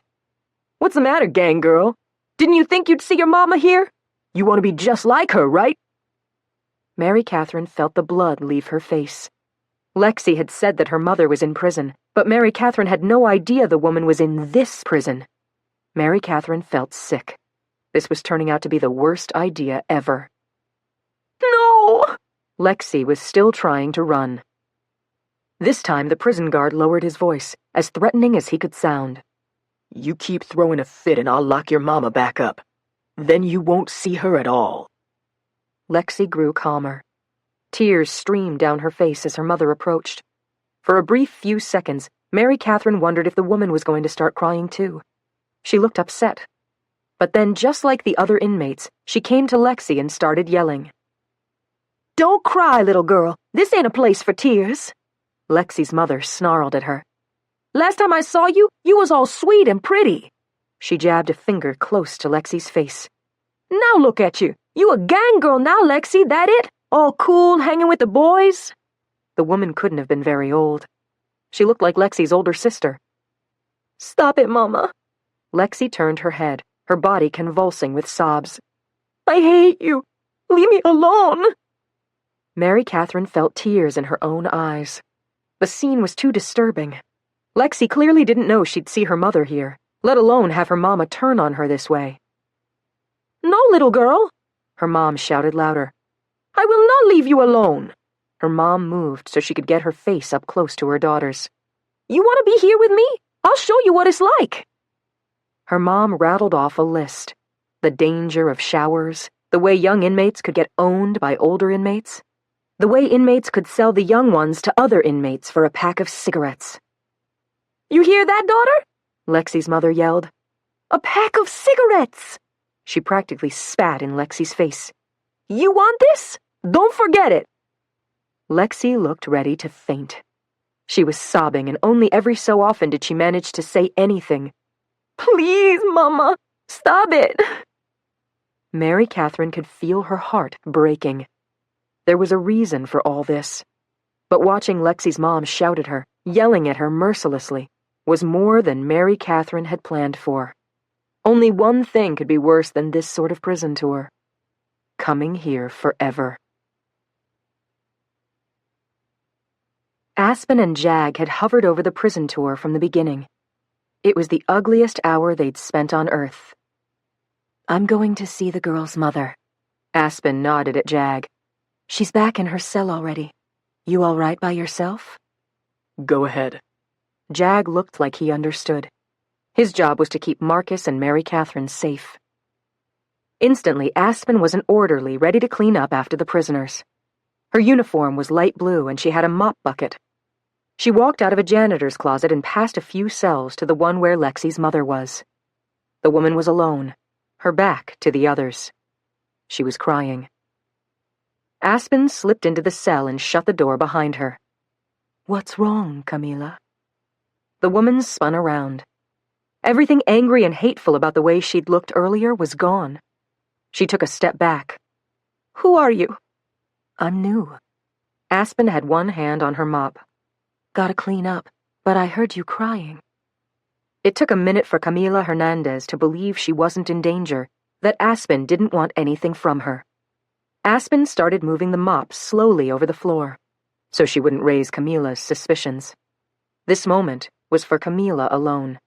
What's the matter, gang girl? Didn't you think you'd see your mama here? You want to be just like her, right? Mary Catherine felt the blood leave her face. Lexi had said that her mother was in prison, but Mary Catherine had no idea the woman was in this prison. Mary Catherine felt sick. This was turning out to be the worst idea ever. No! Lexi was still trying to run. This time the prison guard lowered his voice, as threatening as he could sound. You keep throwing a fit and I'll lock your mama back up. Then you won't see her at all. Lexi grew calmer. Tears streamed down her face as her mother approached. For a brief few seconds, Mary Catherine wondered if the woman was going to start crying too. She looked upset. But then, just like the other inmates, she came to Lexi and started yelling. Don't cry, little girl. This ain't a place for tears. Lexi's mother snarled at her. Last time I saw you, you was all sweet and pretty. She jabbed a finger close to Lexi's face. Now look at you. You a gang girl now, Lexi, that it? All cool, hanging with the boys? The woman couldn't have been very old. She looked like Lexi's older sister. Stop it, Mama. Lexi turned her head, her body convulsing with sobs. I hate you. Leave me alone. Mary Catherine felt tears in her own eyes. The scene was too disturbing. Lexi clearly didn't know she'd see her mother here, let alone have her mama turn on her this way. No, little girl, her mom shouted louder. I will not leave you alone. Her mom moved so she could get her face up close to her daughter's. You want to be here with me? I'll show you what it's like. Her mom rattled off a list. The danger of showers, the way young inmates could get owned by older inmates, the way inmates could sell the young ones to other inmates for a pack of cigarettes. You hear that, daughter? Lexi's mother yelled. A pack of cigarettes! She practically spat in Lexi's face. You want this? Don't forget it. Lexi looked ready to faint. She was sobbing, and only every so often did she manage to say anything. Please, Mama, stop it. Mary Catherine could feel her heart breaking. There was a reason for all this. But watching Lexi's mom shout at her, yelling at her mercilessly, was more than Mary Catherine had planned for. Only one thing could be worse than this sort of prison tour. Coming here forever. Aspen and Jag had hovered over the prison tour from the beginning. It was the ugliest hour they'd spent on Earth. I'm going to see the girl's mother. Aspen nodded at Jag. She's back in her cell already. You all right by yourself? Go ahead. Jag looked like he understood. His job was to keep Marcus and Mary Catherine safe. Instantly, Aspen was an orderly ready to clean up after the prisoners. Her uniform was light blue and she had a mop bucket. She walked out of a janitor's closet and passed a few cells to the one where Lexi's mother was. The woman was alone, her back to the others. She was crying. Aspen slipped into the cell and shut the door behind her. What's wrong, Camila? The woman spun around. Everything angry and hateful about the way she'd looked earlier was gone. She took a step back. Who are you? I'm new. Aspen had one hand on her mop. Gotta clean up, but I heard you crying. It took a minute for Camila Hernandez to believe she wasn't in danger, that Aspen didn't want anything from her. Aspen started moving the mop slowly over the floor, so she wouldn't raise Camila's suspicions. This moment was for Camila alone.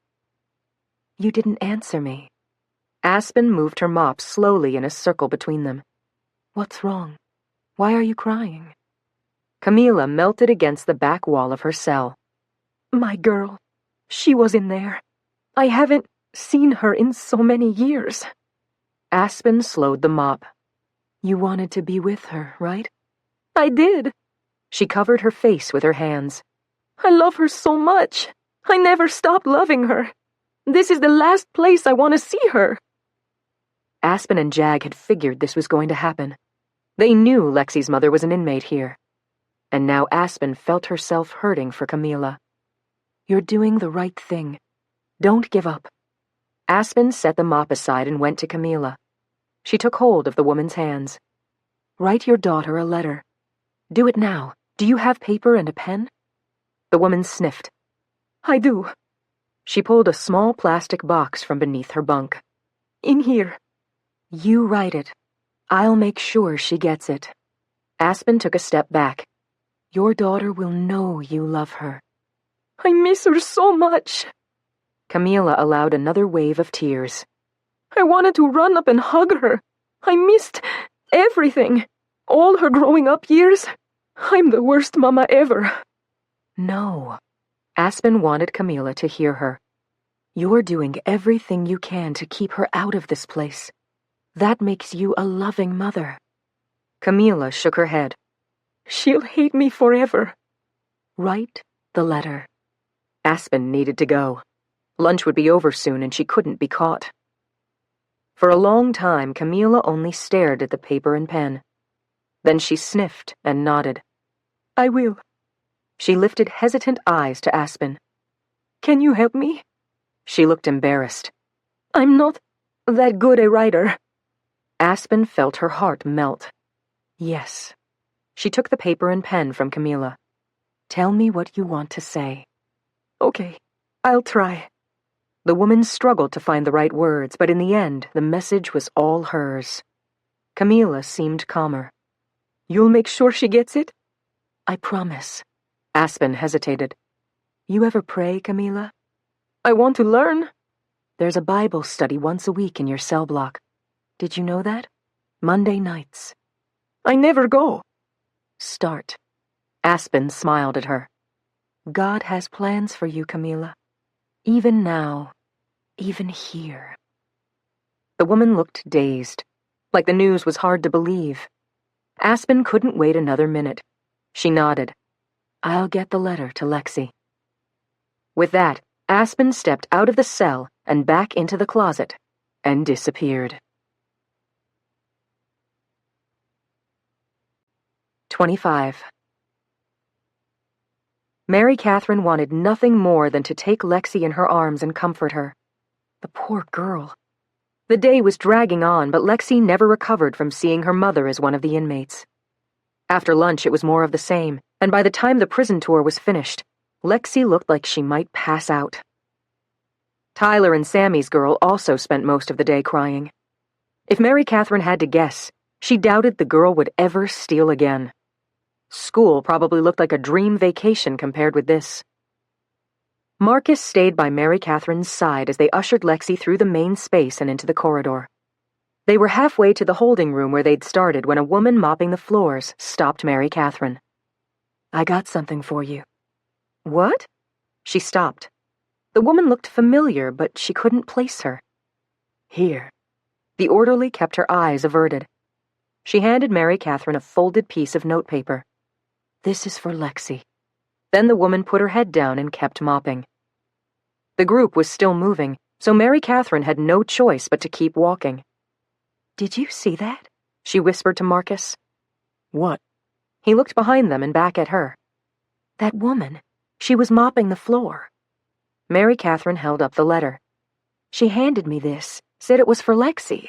You didn't answer me. Aspen moved her mop slowly in a circle between them. What's wrong? Why are you crying? Camila melted against the back wall of her cell. My girl. She was in there. I haven't seen her in so many years. Aspen slowed the mop. You wanted to be with her, right? I did. She covered her face with her hands. I love her so much. I never stopped loving her. This is the last place I want to see her. Aspen and Jag had figured this was going to happen. They knew Lexi's mother was an inmate here. And now Aspen felt herself hurting for Camila. You're doing the right thing. Don't give up. Aspen set the mop aside and went to Camila. She took hold of the woman's hands. Write your daughter a letter. Do it now. Do you have paper and a pen? The woman sniffed. I do. She pulled a small plastic box from beneath her bunk. In here. You write it. I'll make sure she gets it. Aspen took a step back. Your daughter will know you love her. I miss her so much. Camila allowed another wave of tears. I wanted to run up and hug her. I missed everything. All her growing up years. I'm the worst mama ever. No. Aspen wanted Camila to hear her. You're doing everything you can to keep her out of this place. That makes you a loving mother. Camila shook her head. She'll hate me forever. Write the letter. Aspen needed to go. Lunch would be over soon and she couldn't be caught. For a long time, Camila only stared at the paper and pen. Then she sniffed and nodded. I will. She lifted hesitant eyes to Aspen. Can you help me? She looked embarrassed. I'm not that good a writer. Aspen felt her heart melt. Yes. She took the paper and pen from Camila. Tell me what you want to say. Okay, I'll try. The woman struggled to find the right words, but in the end, the message was all hers. Camila seemed calmer. You'll make sure she gets it? I promise. Aspen hesitated. You ever pray, Camila? I want to learn. There's a Bible study once a week in your cell block. Did you know that? Monday nights. I never go. Start. Aspen smiled at her. God has plans for you, Camila. Even now. Even here. The woman looked dazed, like the news was hard to believe. Aspen couldn't wait another minute. She nodded. I'll get the letter to Lexi. With that, Aspen stepped out of the cell and back into the closet and disappeared. 25. Mary Catherine wanted nothing more than to take Lexi in her arms and comfort her. The poor girl. The day was dragging on, but Lexi never recovered from seeing her mother as one of the inmates. After lunch, it was more of the same, and by the time the prison tour was finished, Lexi looked like she might pass out. Tyler and Sammy's girl also spent most of the day crying. If Mary Catherine had to guess, she doubted the girl would ever steal again. School probably looked like a dream vacation compared with this. Marcus stayed by Mary Catherine's side as they ushered Lexi through the main space and into the corridor. They were halfway to the holding room where they'd started when a woman mopping the floors stopped Mary Catherine. I got something for you. What? She stopped. The woman looked familiar, but she couldn't place her. Here. The orderly kept her eyes averted. She handed Mary Catherine a folded piece of notepaper. This is for Lexi. Then the woman put her head down and kept mopping. The group was still moving, so Mary Catherine had no choice but to keep walking. Did you see that? She whispered to Marcus. What? He looked behind them and back at her. That woman. She was mopping the floor. Mary Catherine held up the letter. She handed me this, said it was for Lexi.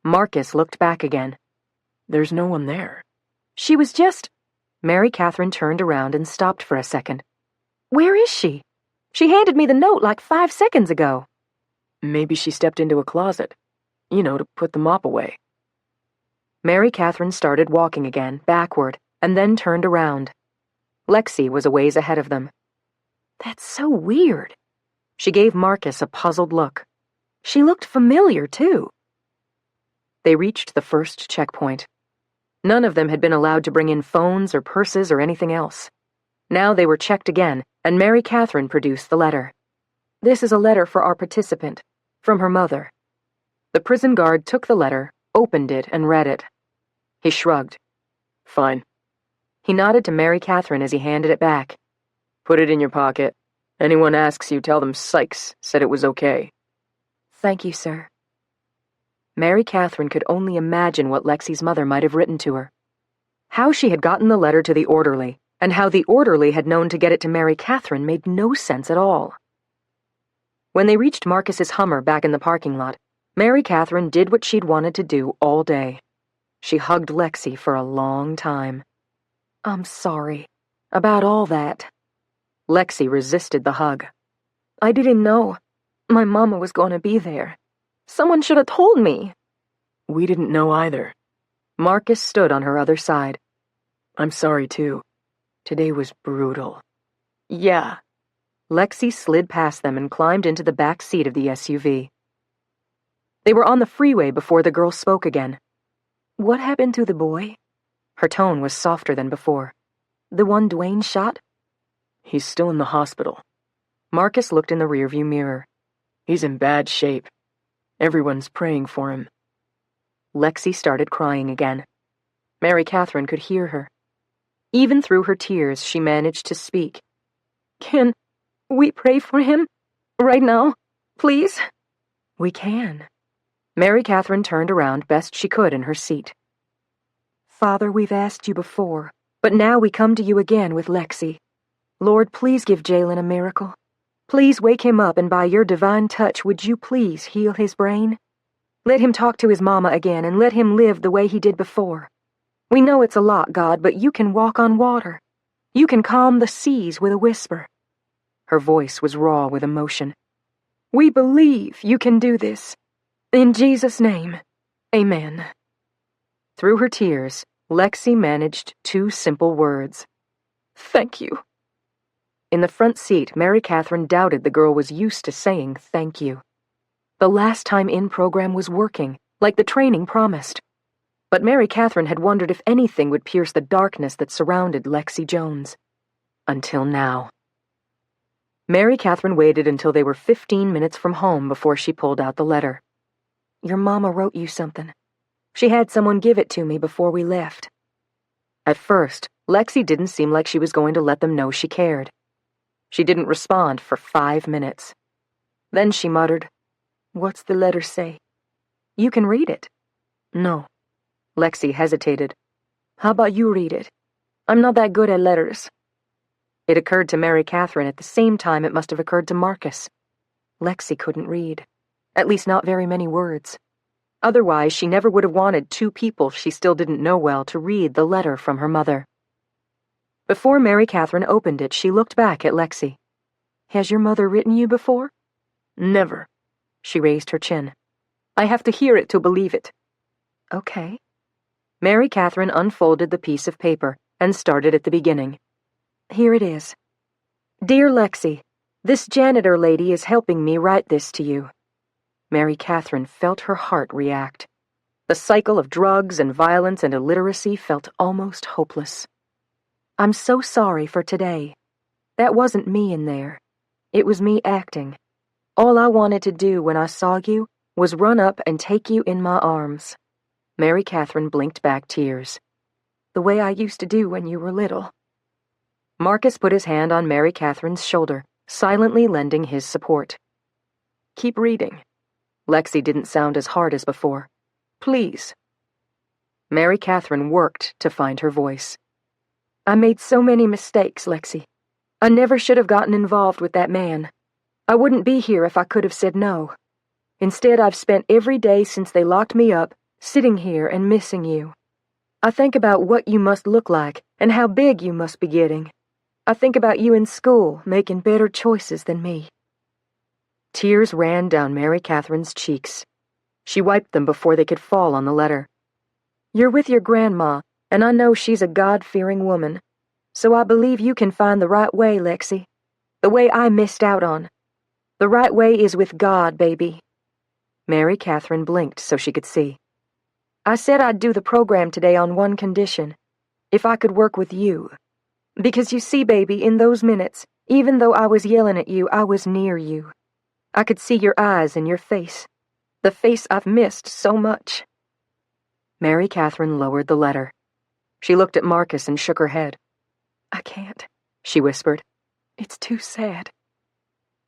Marcus looked back again. There's no one there. She was just... Mary Catherine turned around and stopped for a second. Where is she? She handed me the note like 5 seconds ago. Maybe she stepped into a closet. You know, to put the mop away. Mary Catherine started walking again, backward, and then turned around. Lexi was a ways ahead of them. That's so weird. She gave Marcus a puzzled look. She looked familiar, too. They reached the first checkpoint. None of them had been allowed to bring in phones or purses or anything else. Now they were checked again, and Mary Catherine produced the letter. "This is a letter for our participant, from her mother." The prison guard took the letter, opened it, and read it. He shrugged. Fine. He nodded to Mary Catherine as he handed it back. Put it in your pocket. Anyone asks you, tell them Sykes said it was okay. "Thank you, sir." Mary Catherine could only imagine what Lexi's mother might have written to her. How she had gotten the letter to the orderly, and how the orderly had known to get it to Mary Catherine made no sense at all. When they reached Marcus's Hummer back in the parking lot, Mary Catherine did what she'd wanted to do all day. She hugged Lexi for a long time. "I'm sorry about all that." Lexi resisted the hug. "I didn't know my mama was going to be there. Someone should have told me." We didn't know either. Marcus stood on her other side. I'm sorry, too. Today was brutal. "Yeah." Lexi slid past them and climbed into the back seat of the SUV. They were on the freeway before the girl spoke again. "What happened to the boy?" Her tone was softer than before. "The one Dwayne shot?" He's still in the hospital. Marcus looked in the rearview mirror. He's in bad shape. Everyone's praying for him. Lexi started crying again. Mary Catherine could hear her. Even through her tears, she managed to speak. "Can we pray for him? Right now? Please?" "We can." Mary Catherine turned around best she could in her seat. "Father, we've asked you before, but now we come to you again with Lexi. Lord, please give Jalen a miracle. Please wake him up, and by your divine touch, would you please heal his brain? Let him talk to his mama again, and let him live the way he did before. We know it's a lot, God, but you can walk on water. You can calm the seas with a whisper." Her voice was raw with emotion. "We believe you can do this. In Jesus' name, amen." Through her tears, Lexi managed 2 simple words. "Thank you." In the front seat, Mary Catherine doubted the girl was used to saying thank you. The last time in program was working, like the training promised. But Mary Catherine had wondered if anything would pierce the darkness that surrounded Lexi Jones. Until now. Mary Catherine waited until they were 15 minutes from home before she pulled out the letter. "Your mama wrote you something. She had someone give it to me before we left." At first, Lexi didn't seem like she was going to let them know she cared. She didn't respond for 5 minutes. Then she muttered, "What's the letter say?" "You can read it." "No." Lexi hesitated. "How about you read it? I'm not that good at letters." It occurred to Mary Catherine at the same time it must have occurred to Marcus. Lexi couldn't read. At least not very many words. Otherwise, she never would have wanted 2 people she still didn't know well to read the letter from her mother. Before Mary Catherine opened it, she looked back at Lexi. "Has your mother written you before?" Never. She raised her chin. "I have to hear it to believe it." "Okay." Mary Catherine unfolded the piece of paper and started at the beginning. "Here it is. Dear Lexi, this janitor lady is helping me write this to you." Mary Catherine felt her heart react. The cycle of drugs and violence and illiteracy felt almost hopeless. "I'm so sorry for today. That wasn't me in there. It was me acting. All I wanted to do when I saw you was run up and take you in my arms." Mary Catherine blinked back tears. "The way I used to do when you were little." Marcus put his hand on Mary Catherine's shoulder, silently lending his support. "Keep reading." Lexi didn't sound as hard as before. "Please." Mary Catherine worked to find her voice. "I made so many mistakes, Lexi. I never should have gotten involved with that man. I wouldn't be here if I could have said no. Instead, I've spent every day since they locked me up, sitting here and missing you. I think about what you must look like and how big you must be getting. I think about you in school, making better choices than me." Tears ran down Mary Catherine's cheeks. She wiped them before they could fall on the letter. "You're with your grandma, and I know she's a God-fearing woman. So I believe you can find the right way, Lexi. The way I missed out on. The right way is with God, baby." Mary Catherine blinked so she could see. "I said I'd do the program today on one condition. If I could work with you." Because you see, baby, in those minutes, even though I was yelling at you, I was near you. I could see your eyes and your face. The face I've missed so much." Mary Catherine lowered the letter. She looked at Marcus and shook her head. "I can't," she whispered. "It's too sad."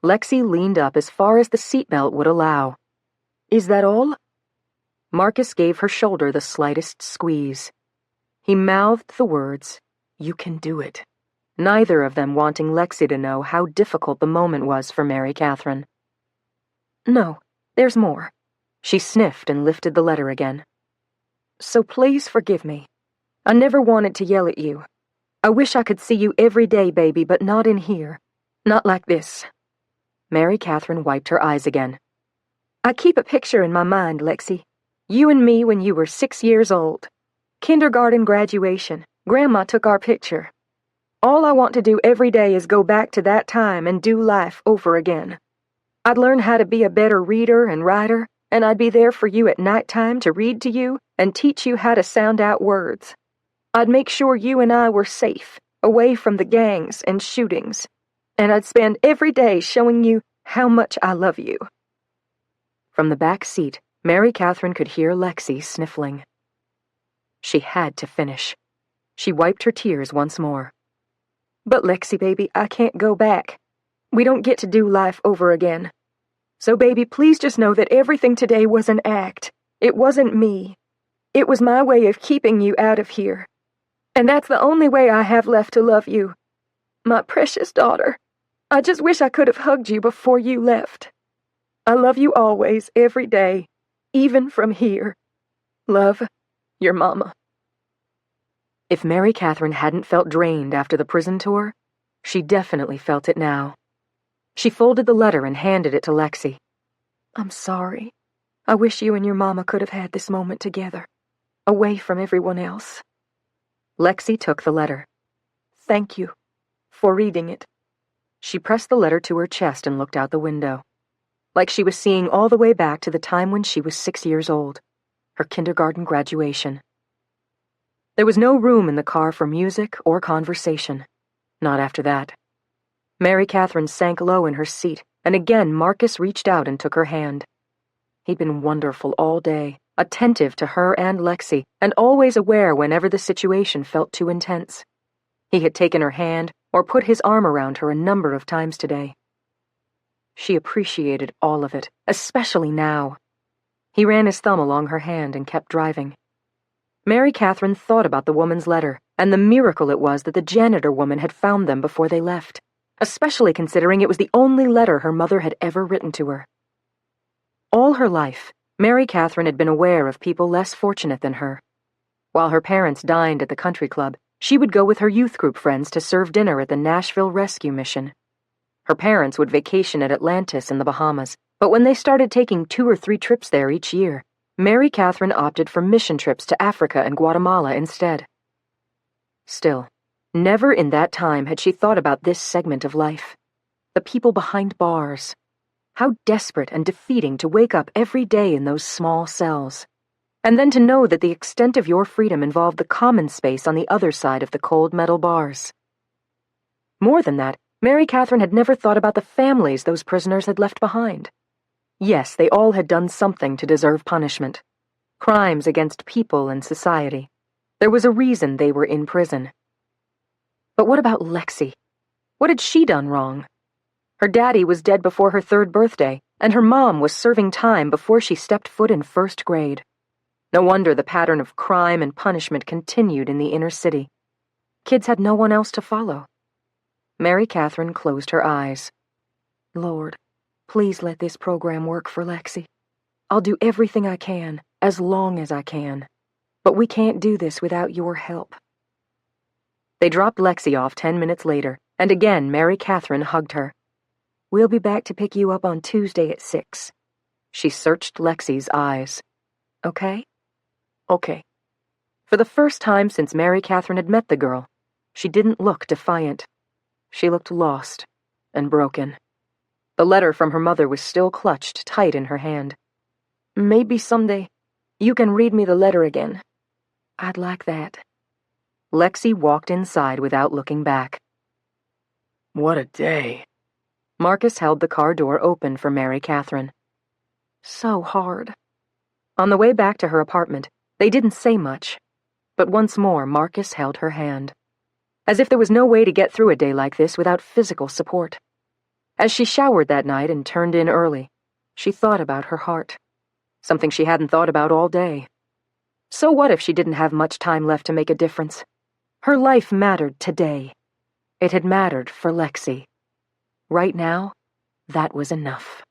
Lexi leaned up as far as the seatbelt would allow. "Is that all?" Marcus gave her shoulder the slightest squeeze. He mouthed the words, "You can do it," neither of them wanting Lexi to know how difficult the moment was for Mary Catherine. "No, there's more." She sniffed and lifted the letter again. "So please forgive me. I never wanted to yell at you. I wish I could see you every day, baby, but not in here. Not like this." Mary Catherine wiped her eyes again. "I keep a picture in my mind, Lexi. You and me when you were 6 years old. Kindergarten graduation. Grandma took our picture. All I want to do every day is go back to that time and do life over again. I'd learn how to be a better reader and writer, and I'd be there for you at nighttime to read to you and teach you how to sound out words. I'd make sure you and I were safe, away from the gangs and shootings. And I'd spend every day showing you how much I love you." From the back seat, Mary Catherine could hear Lexi sniffling. She had to finish. She wiped her tears once more. "But Lexi, baby, I can't go back. We don't get to do life over again. So, baby, please just know that everything today was an act. It wasn't me. It was my way of keeping you out of here. And that's the only way I have left to love you. My precious daughter, I just wish I could have hugged you before you left. I love you always, every day, even from here. Love, your mama." If Mary Catherine hadn't felt drained after the prison tour, she definitely felt it now. She folded the letter and handed it to Lexi. "I'm sorry. I wish you and your mama could have had this moment together, away from everyone else." Lexi took the letter. "Thank you for reading it." She pressed the letter to her chest and looked out the window, like she was seeing all the way back to the time when she was 6 years old, her kindergarten graduation. There was no room in the car for music or conversation, not after that. Mary Catherine sank low in her seat, and again Marcus reached out and took her hand. He'd been wonderful all day, attentive to her and Lexi, and always aware whenever the situation felt too intense. He had taken her hand or put his arm around her a number of times today. She appreciated all of it, especially now. He ran his thumb along her hand and kept driving. Mary Catherine thought about the woman's letter and the miracle it was that the janitor woman had found them before they left, especially considering it was the only letter her mother had ever written to her. All her life, Mary Catherine had been aware of people less fortunate than her. While her parents dined at the country club, she would go with her youth group friends to serve dinner at the Nashville Rescue Mission. Her parents would vacation at Atlantis in the Bahamas, but when they started taking 2 or 3 trips there each year, Mary Catherine opted for mission trips to Africa and Guatemala instead. Still, never in that time had she thought about this segment of life. The people behind bars. How desperate and defeating to wake up every day in those small cells. And then to know that the extent of your freedom involved the common space on the other side of the cold metal bars. More than that, Mary Catherine had never thought about the families those prisoners had left behind. Yes, they all had done something to deserve punishment. Crimes against people and society. There was a reason they were in prison. But what about Lexi? What had she done wrong? Her daddy was dead before her 3rd birthday, and her mom was serving time before she stepped foot in 1st grade. No wonder the pattern of crime and punishment continued in the inner city. Kids had no one else to follow. Mary Catherine closed her eyes. "Lord, please let this program work for Lexi. I'll do everything I can, as long as I can. But we can't do this without your help." They dropped Lexi off 10 minutes later, and again Mary Catherine hugged her. "We'll be back to pick you up on Tuesday at 6. She searched Lexi's eyes. "Okay?" "Okay." For the first time since Mary Catherine had met the girl, she didn't look defiant. She looked lost and broken. The letter from her mother was still clutched tight in her hand. "Maybe someday you can read me the letter again. I'd like that." Lexi walked inside without looking back. What a day. Marcus held the car door open for Mary Catherine. So hard. On the way back to her apartment, they didn't say much, but once more Marcus held her hand, as if there was no way to get through a day like this without physical support. As she showered that night and turned in early, she thought about her heart, something she hadn't thought about all day. So what if she didn't have much time left to make a difference? Her life mattered today. It had mattered for Lexi. Right now, that was enough.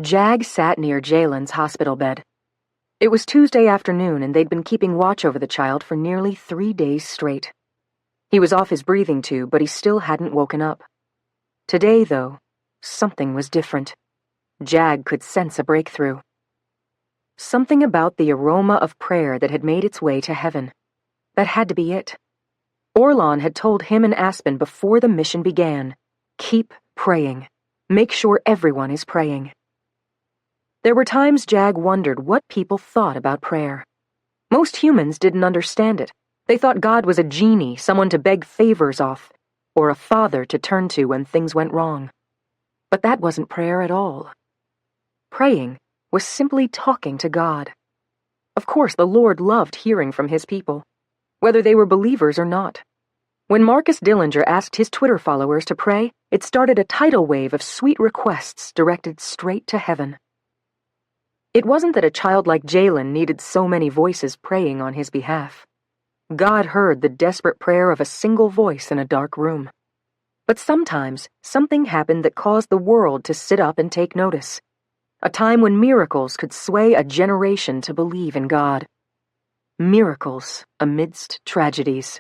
Jag sat near Jalen's hospital bed. It was Tuesday afternoon, and they'd been keeping watch over the child for nearly 3 days straight. He was off his breathing tube, but he still hadn't woken up. Today, though, something was different. Jag could sense a breakthrough. Something about the aroma of prayer that had made its way to heaven. That had to be it. Orlan had told him and Aspen before the mission began, keep praying. Make sure everyone is praying. There were times Jag wondered what people thought about prayer. Most humans didn't understand it. They thought God was a genie, someone to beg favors off, or a father to turn to when things went wrong. But that wasn't prayer at all. Praying was simply talking to God. Of course, the Lord loved hearing from his people, whether they were believers or not. When Marcus Dillinger asked his Twitter followers to pray, it started a tidal wave of sweet requests directed straight to heaven. It wasn't that a child like Jalen needed so many voices praying on his behalf. God heard the desperate prayer of a single voice in a dark room. But sometimes, something happened that caused the world to sit up and take notice. A time when miracles could sway a generation to believe in God. Miracles amidst tragedies.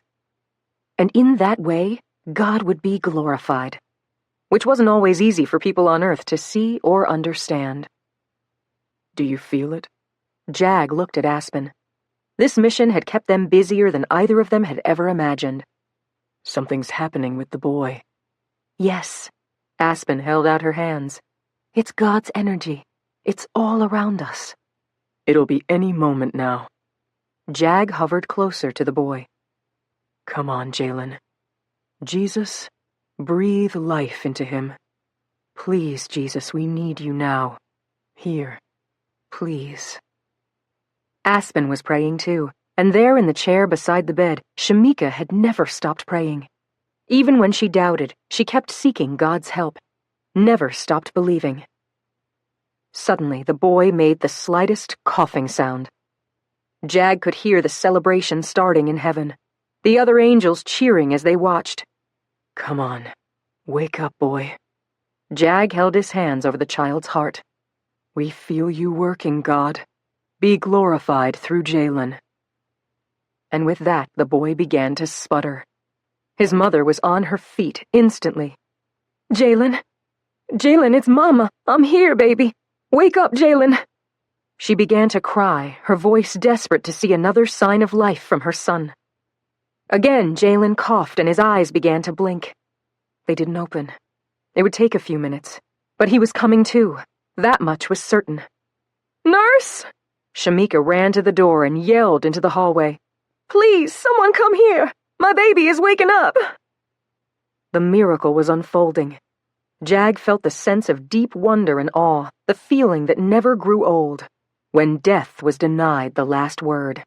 And in that way, God would be glorified, which wasn't always easy for people on Earth to see or understand. Do you feel it? Jag looked at Aspen. This mission had kept them busier than either of them had ever imagined. Something's happening with the boy. Yes. Aspen held out her hands. It's God's energy. It's all around us. It'll be any moment now. Jag hovered closer to the boy. Come on, Jalen. Jesus, breathe life into him. Please, Jesus, we need you now. Here. Please. Aspen was praying too, and there in the chair beside the bed, Shamika had never stopped praying. Even when she doubted, she kept seeking God's help, never stopped believing. Suddenly, the boy made the slightest coughing sound. Jag could hear the celebration starting in heaven, the other angels cheering as they watched. Come on, wake up, boy. Jag held his hands over the child's heart. We feel you working, God. Be glorified through Jalen. And with that, the boy began to sputter. His mother was on her feet instantly. Jalen, it's Mama. I'm here, baby. Wake up, Jalen. She began to cry, her voice desperate to see another sign of life from her son. Again, Jalen coughed and his eyes began to blink. They didn't open. It would take a few minutes, but he was coming to. That much was certain. Nurse! Shamika ran to the door and yelled into the hallway. Please, someone come here! My baby is waking up! The miracle was unfolding. Jag felt the sense of deep wonder and awe, the feeling that never grew old, when death was denied the last word.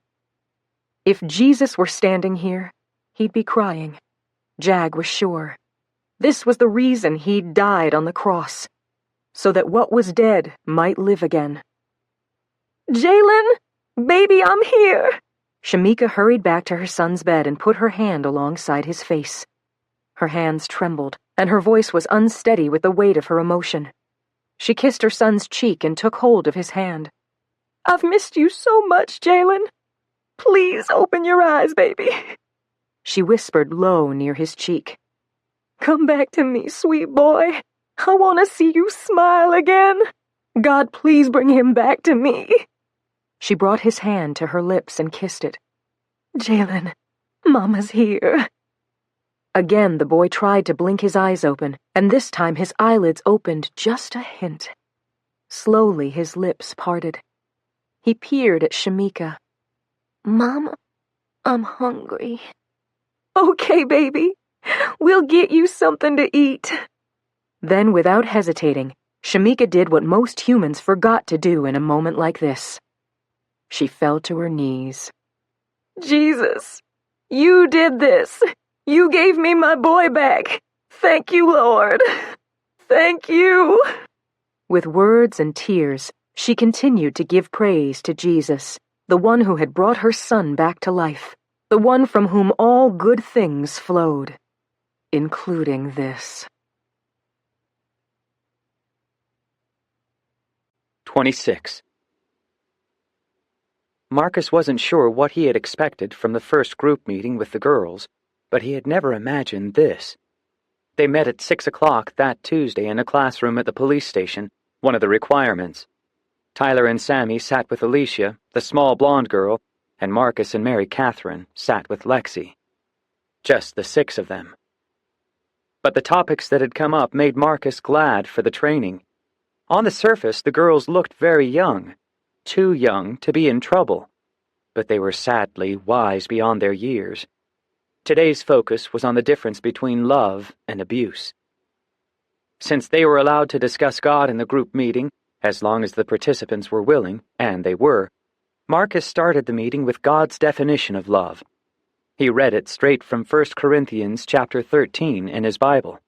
If Jesus were standing here, he'd be crying. Jag was sure. This was the reason he'd died on the cross, so that what was dead might live again. Jalen, baby, I'm here. Shamika hurried back to her son's bed and put her hand alongside his face. Her hands trembled, and her voice was unsteady with the weight of her emotion. She kissed her son's cheek and took hold of his hand. I've missed you so much, Jalen. Please open your eyes, baby. She whispered low near his cheek. Come back to me, sweet boy. I want to see you smile again. God, please bring him back to me. She brought his hand to her lips and kissed it. Jalen, Mama's here. Again, the boy tried to blink his eyes open, and this time his eyelids opened just a hint. Slowly, his lips parted. He peered at Shamika. Mom, I'm hungry. Okay, baby. We'll get you something to eat. Then, without hesitating, Shamika did what most humans forgot to do in a moment like this. She fell to her knees. Jesus, you did this. You gave me my boy back. Thank you, Lord. Thank you. With words and tears, she continued to give praise to Jesus, the one who had brought her son back to life, the one from whom all good things flowed, including this. 26. Marcus wasn't sure what he had expected from the first group meeting with the girls, but he had never imagined this. They met at 6 o'clock that Tuesday in a classroom at the police station, one of the requirements. Tyler and Sammy sat with Alicia, the small blonde girl, and Marcus and Mary Catherine sat with Lexi. Just the 6 of them. But the topics that had come up made Marcus glad for the training. On the surface, the girls looked very young, too young to be in trouble, but they were sadly wise beyond their years. Today's focus was on the difference between love and abuse. Since they were allowed to discuss God in the group meeting, as long as the participants were willing, and they were, Marcus started the meeting with God's definition of love. He read it straight from 1 Corinthians chapter 13 in his Bible.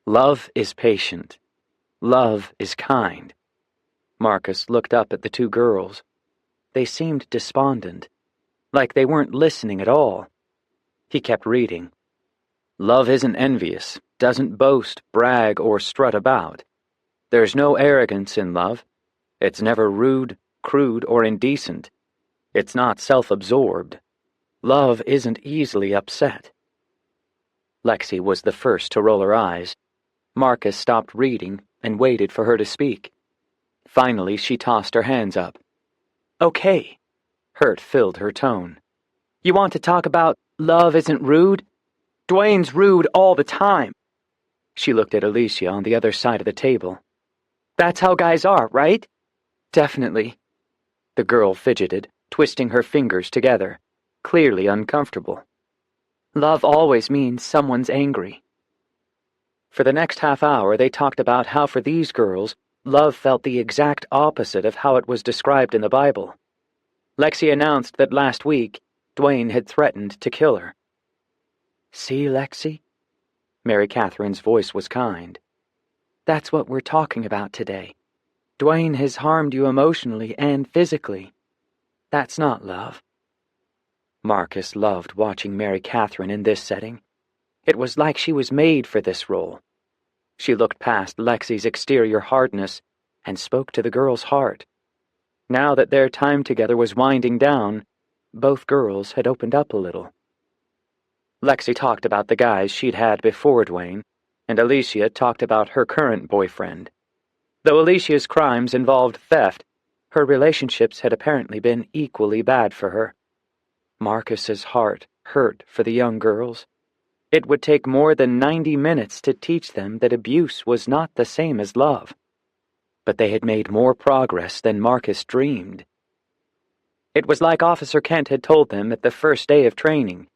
Love is patient. Love is kind. Marcus looked up at the 2 girls. They seemed despondent, like they weren't listening at all. He kept reading. Love isn't envious, doesn't boast, brag, or strut about. There's no arrogance in love. It's never rude, crude, or indecent. It's not self-absorbed. Love isn't easily upset. Lexi was the first to roll her eyes. Marcus stopped reading and waited for her to speak. Finally, she tossed her hands up. Okay. Hurt filled her tone. You want to talk about love isn't rude? Dwayne's rude all the time. She looked at Alicia on the other side of the table. That's how guys are, right? Definitely. The girl fidgeted, twisting her fingers together, clearly uncomfortable. Love always means someone's angry. For the next half hour, they talked about how for these girls, love felt the exact opposite of how it was described in the Bible. Lexi announced that last week, Dwayne had threatened to kill her. See, Lexi? Mary Catherine's voice was kind. That's what we're talking about today. Dwayne has harmed you emotionally and physically. That's not love. Marcus loved watching Mary Catherine in this setting. It was like she was made for this role. She looked past Lexi's exterior hardness and spoke to the girl's heart. Now that their time together was winding down, both girls had opened up a little. Lexi talked about the guys she'd had before Dwayne, and Alicia talked about her current boyfriend. Though Alicia's crimes involved theft, her relationships had apparently been equally bad for her. Marcus's heart hurt for the young girls. It would take more than 90 minutes to teach them that abuse was not the same as love. But they had made more progress than Marcus dreamed. It was like Officer Kent had told them at the first day of training.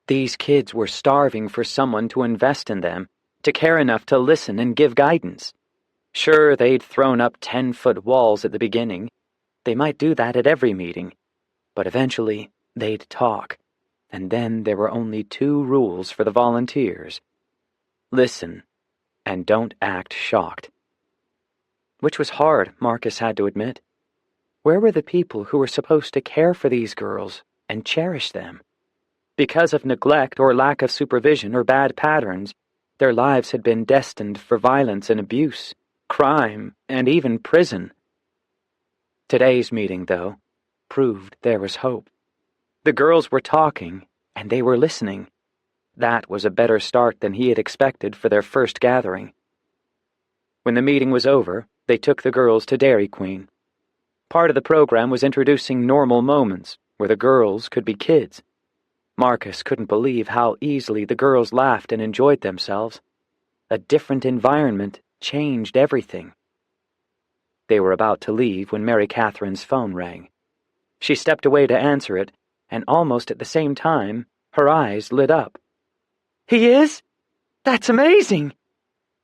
These kids were starving for someone to invest in them, to care enough to listen and give guidance. Sure, they'd thrown up 10-foot walls at the beginning. They might do that at every meeting. But eventually, they'd talk. And then there were only 2 rules for the volunteers. Listen, and don't act shocked. Which was hard, Marcus had to admit. Where were the people who were supposed to care for these girls and cherish them? Because of neglect or lack of supervision or bad patterns, their lives had been destined for violence and abuse, crime, and even prison. Today's meeting, though, proved there was hope. The girls were talking, and they were listening. That was a better start than he had expected for their first gathering. When the meeting was over, they took the girls to Dairy Queen. Part of the program was introducing normal moments, where the girls could be kids. Marcus couldn't believe how easily the girls laughed and enjoyed themselves. A different environment changed everything. They were about to leave when Mary Catherine's phone rang. She stepped away to answer it, and almost at the same time, her eyes lit up. "He is? That's amazing!"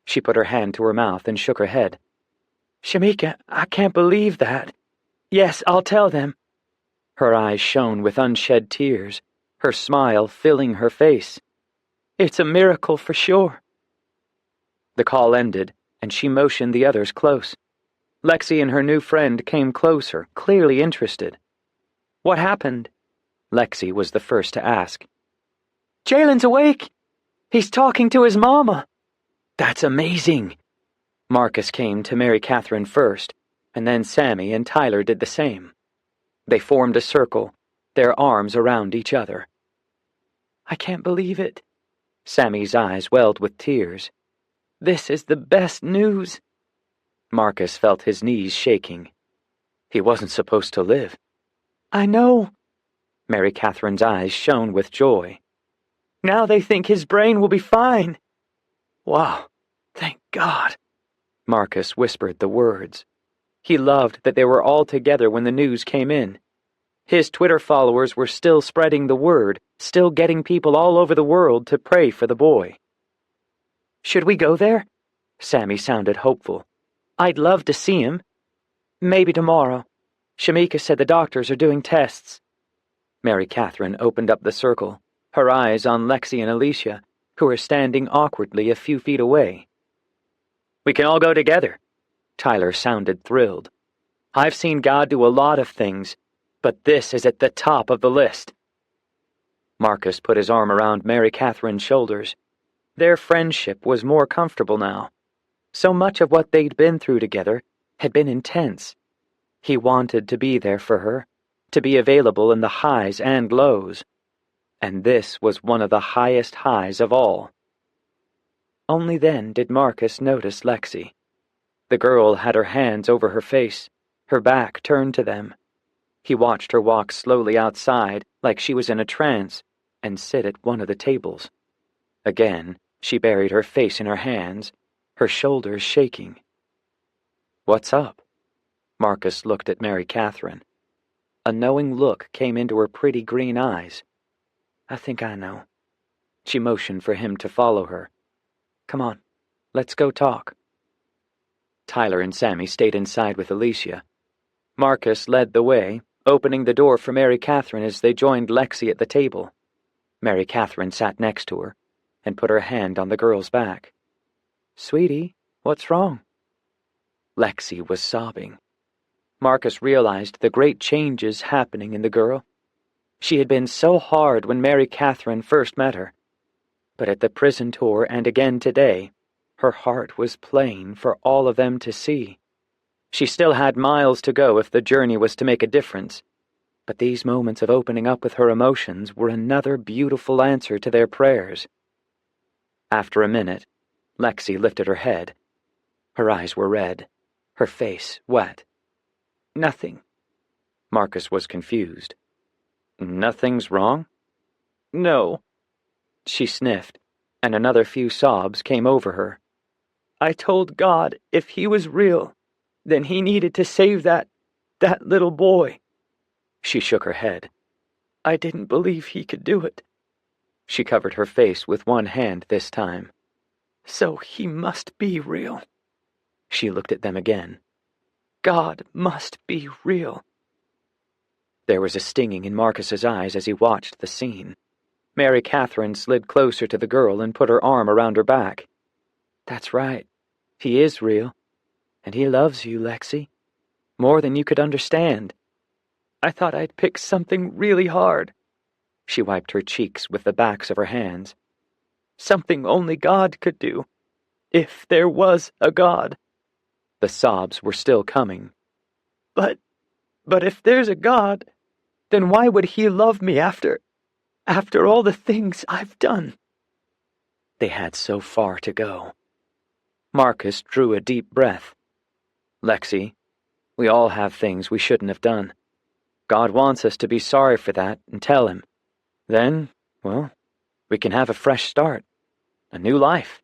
She put her hand to her mouth and shook her head. "Shamika, I can't believe that. Yes, I'll tell them." Her eyes shone with unshed tears, her smile filling her face. "It's a miracle for sure." The call ended, and she motioned the others close. Lexi and her new friend came closer, clearly interested. "What happened?" Lexi was the first to ask. "Jalen's awake. He's talking to his mama." "That's amazing." Marcus came to Mary Catherine first, and then Sammy and Tyler did the same. They formed a circle, their arms around each other. "I can't believe it." Sammy's eyes welled with tears. "This is the best news." Marcus felt his knees shaking. He wasn't supposed to live. "I know." Mary Catherine's eyes shone with joy. "Now they think his brain will be fine." "Wow, thank God." Marcus whispered the words. He loved that they were all together when the news came in. His Twitter followers were still spreading the word, still getting people all over the world to pray for the boy. "Should we go there?" Sammy sounded hopeful. "I'd love to see him." "Maybe tomorrow. Shamika said the doctors are doing tests." Mary Catherine opened up the circle, her eyes on Lexi and Alicia, who were standing awkwardly a few feet away. "We can all go together." Tyler sounded thrilled. "I've seen God do a lot of things, but this is at the top of the list." Marcus put his arm around Mary Catherine's shoulders. Their friendship was more comfortable now. So much of what they'd been through together had been intense. He wanted to be there for her, to be available in the highs and lows. And this was one of the highest highs of all. Only then did Marcus notice Lexi. The girl had her hands over her face, her back turned to them. He watched her walk slowly outside like she was in a trance and sit at one of the tables. Again, she buried her face in her hands, her shoulders shaking. "What's up?" Marcus looked at Mary Catherine. A knowing look came into her pretty green eyes. "I think I know." She motioned for him to follow her. "Come on, let's go talk." Tyler and Sammy stayed inside with Alicia. Marcus led the way, opening the door for Mary Catherine as they joined Lexi at the table. Mary Catherine sat next to her and put her hand on the girl's back. "Sweetie, what's wrong?" Lexi was sobbing. Marcus realized the great changes happening in the girl. She had been so hard when Mary Catherine first met her, but at the prison tour and again today, her heart was plain for all of them to see. She still had miles to go if the journey was to make a difference, but these moments of opening up with her emotions were another beautiful answer to their prayers. After a minute, Lexi lifted her head. Her eyes were red, her face wet. "Nothing." Marcus was confused. "Nothing's wrong?" "No." She sniffed, and another few sobs came over her. "I told God if he was real, then he needed to save that little boy." She shook her head. "I didn't believe he could do it." She covered her face with one hand this time. "So he must be real." She looked at them again. "God must be real." There was a stinging in Marcus's eyes as he watched the scene. Mary Catherine slid closer to the girl and put her arm around her back. "That's right. He is real. And he loves you, Lexi. More than you could understand. I thought I'd pick something really hard." She wiped her cheeks with the backs of her hands. "Something only God could do. If there was a God." The sobs were still coming. But if there's a God, then why would he love me after all the things I've done?" They had so far to go. Marcus drew a deep breath. "Lexi, we all have things we shouldn't have done. God wants us to be sorry for that and tell him. Then, well, we can have a fresh start, a new life."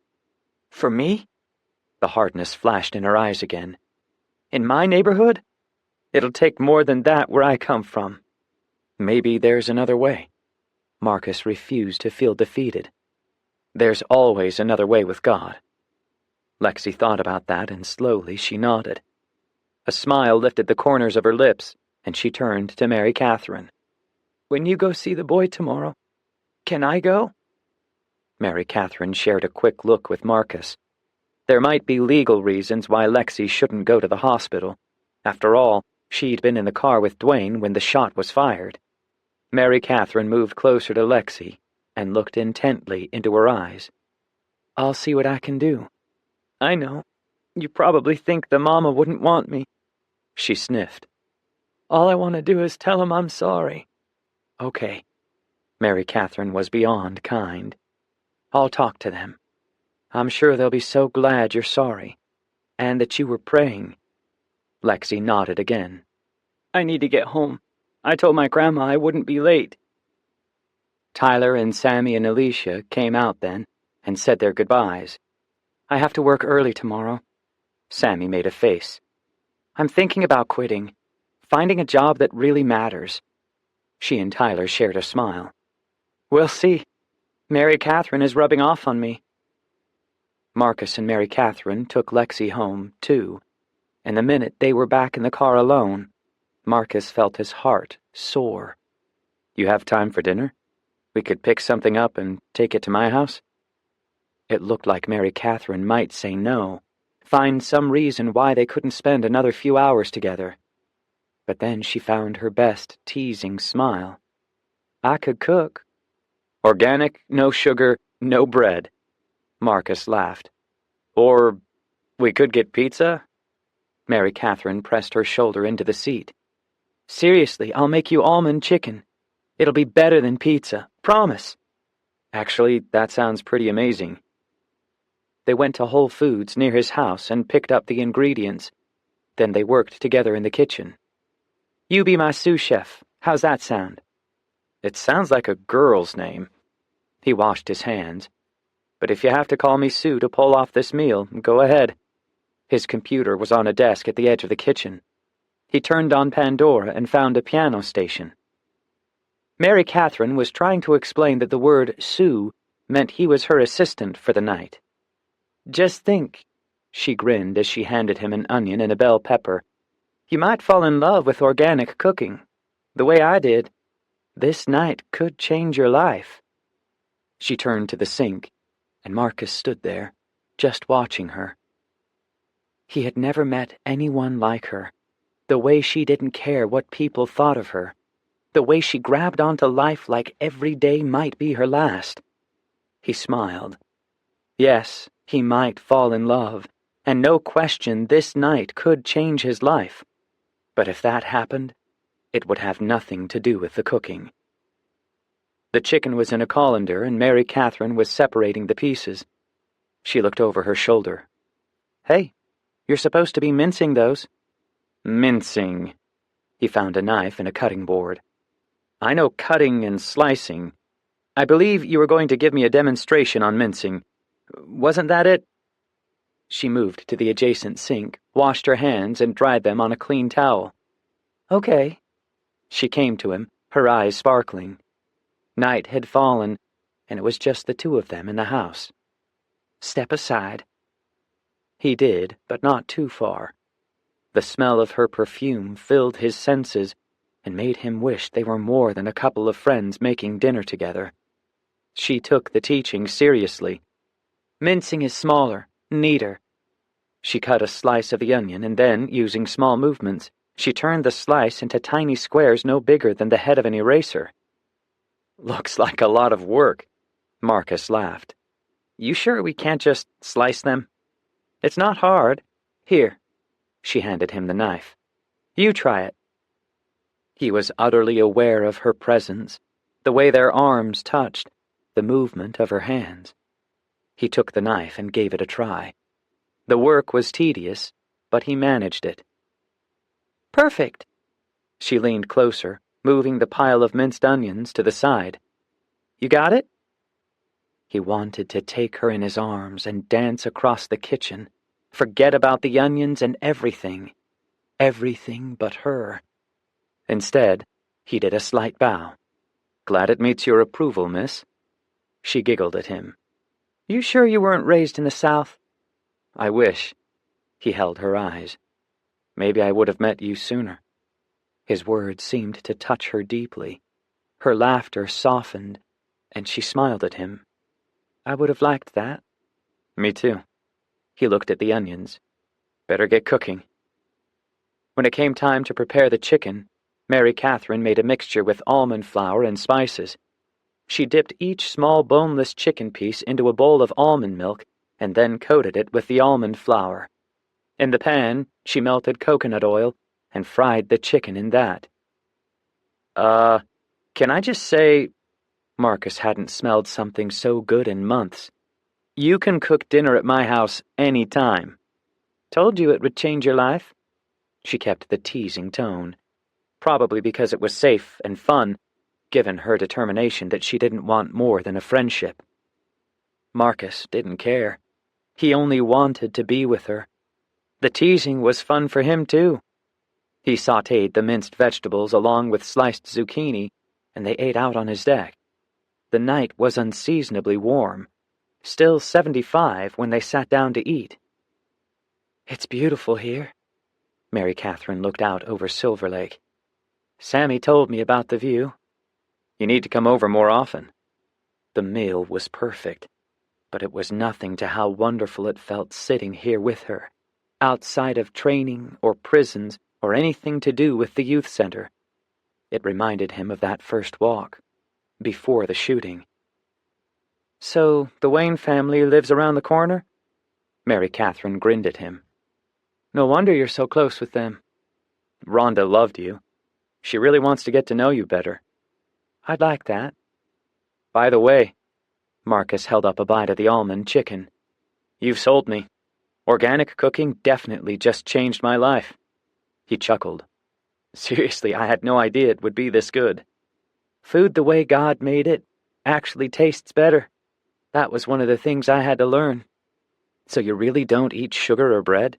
"For me?" The hardness flashed in her eyes again. "In my neighborhood? It'll take more than that where I come from." Maybe there's another way. Marcus refused to feel defeated. There's always another way with God. Lexi thought about that, and slowly she nodded. A smile lifted the corners of her lips, and she turned to Mary Catherine. "When you go see the boy tomorrow, can I go?" Mary Catherine shared a quick look with Marcus. There might be legal reasons why Lexi shouldn't go to the hospital. After all, she'd been in the car with Dwayne when the shot was fired. Mary Catherine moved closer to Lexi and looked intently into her eyes. "I'll see what I can do. I know. You probably think the mama wouldn't want me." She sniffed. "All I want to do is tell him I'm sorry." "Okay." Mary Catherine was beyond kind. "I'll talk to them. I'm sure they'll be so glad you're sorry, and that you were praying." Lexi nodded again. "I need to get home. I told my grandma I wouldn't be late." Tyler and Sammy and Alicia came out then and said their goodbyes. "I have to work early tomorrow." Sammy made a face. "I'm thinking about quitting, finding a job that really matters." She and Tyler shared a smile. "We'll see. Mary Catherine is rubbing off on me." Marcus and Mary Catherine took Lexi home, too, and the minute they were back in the car alone, Marcus felt his heart soar. "You have time for dinner? We could pick something up and take it to my house?" It looked like Mary Catherine might say no, find some reason why they couldn't spend another few hours together. But then she found her best teasing smile. "I could cook." "Organic, no sugar, no bread." Marcus laughed. "Or we could get pizza?" Mary Catherine pressed her shoulder into the seat. "Seriously, I'll make you almond chicken. It'll be better than pizza, promise." "Actually, that sounds pretty amazing." They went to Whole Foods near his house and picked up the ingredients. Then they worked together in the kitchen. "You be my sous chef. How's that sound?" "It sounds like a girl's name." He washed his hands. "But if you have to call me Sue to pull off this meal, go ahead." His computer was on a desk at the edge of the kitchen. He turned on Pandora and found a piano station. Mary Catherine was trying to explain that the word Sue meant he was her assistant for the night. "Just think," she grinned as she handed him an onion and a bell pepper, "you might fall in love with organic cooking, the way I did. This night could change your life." She turned to the sink, and Marcus stood there, just watching her. He had never met anyone like her, the way she didn't care what people thought of her, the way she grabbed onto life like every day might be her last. He smiled. Yes, he might fall in love, and no question this night could change his life. But if that happened, it would have nothing to do with the cooking. The chicken was in a colander, and Mary Catherine was separating the pieces. She looked over her shoulder. "Hey, you're supposed to be mincing those." "Mincing." He found a knife and a cutting board. "I know cutting and slicing. I believe you were going to give me a demonstration on mincing. Wasn't that it?" She moved to the adjacent sink, washed her hands, and dried them on a clean towel. "Okay." She came to him, her eyes sparkling. Night had fallen, and it was just the two of them in the house. "Step aside." He did, but not too far. The smell of her perfume filled his senses and made him wish they were more than a couple of friends making dinner together. She took the teaching seriously. "Mincing is smaller, neater." She cut a slice of the onion, and then, using small movements, she turned the slice into tiny squares no bigger than the head of an eraser. "Looks like a lot of work," Marcus laughed. "You sure we can't just slice them?" "It's not hard. Here." She handed him the knife. "You try it." He was utterly aware of her presence, the way their arms touched, the movement of her hands. He took the knife and gave it a try. The work was tedious, but he managed it. "Perfect." She leaned closer, moving the pile of minced onions to the side. "You got it?" He wanted to take her in his arms and dance across the kitchen, forget about the onions and everything but her. Instead, He did a slight bow. Glad it meets your approval, miss. She giggled at him. You sure you weren't raised in the South? I wish. He held her eyes. Maybe I would have met you sooner. His words seemed to touch her deeply. Her laughter softened, and she smiled at him. I would have liked that. Me too. He looked at the onions. Better get cooking. When it came time to prepare the chicken, Mary Catherine made a mixture with almond flour and spices. She dipped each small boneless chicken piece into a bowl of almond milk and then coated it with the almond flour. In the pan, she melted coconut oil and fried the chicken in that. Can I just say... Marcus hadn't smelled something so good in months. You can cook dinner at my house any time. Told you it would change your life. She kept the teasing tone, probably because it was safe and fun, given her determination that she didn't want more than a friendship. Marcus didn't care. He only wanted to be with her. The teasing was fun for him, too. He sautéed the minced vegetables along with sliced zucchini, and they ate out on his deck. The night was unseasonably warm, still 75 when they sat down to eat. It's beautiful here. Mary Catherine looked out over Silver Lake. Sammy told me about the view. You need to come over more often. The meal was perfect, but it was nothing to how wonderful it felt sitting here with her, outside of training or prisons or anything to do with the youth center. It reminded him of that first walk, before the shooting. So, the Wayne family lives around the corner? Mary Catherine grinned at him. No wonder you're so close with them. Rhonda loved you. She really wants to get to know you better. I'd like that. By the way, Marcus held up a bite of the almond chicken. You've sold me. Organic cooking definitely just changed my life. He chuckled. Seriously, I had no idea it would be this good. Food the way God made it actually tastes better. That was one of the things I had to learn. So you really don't eat sugar or bread?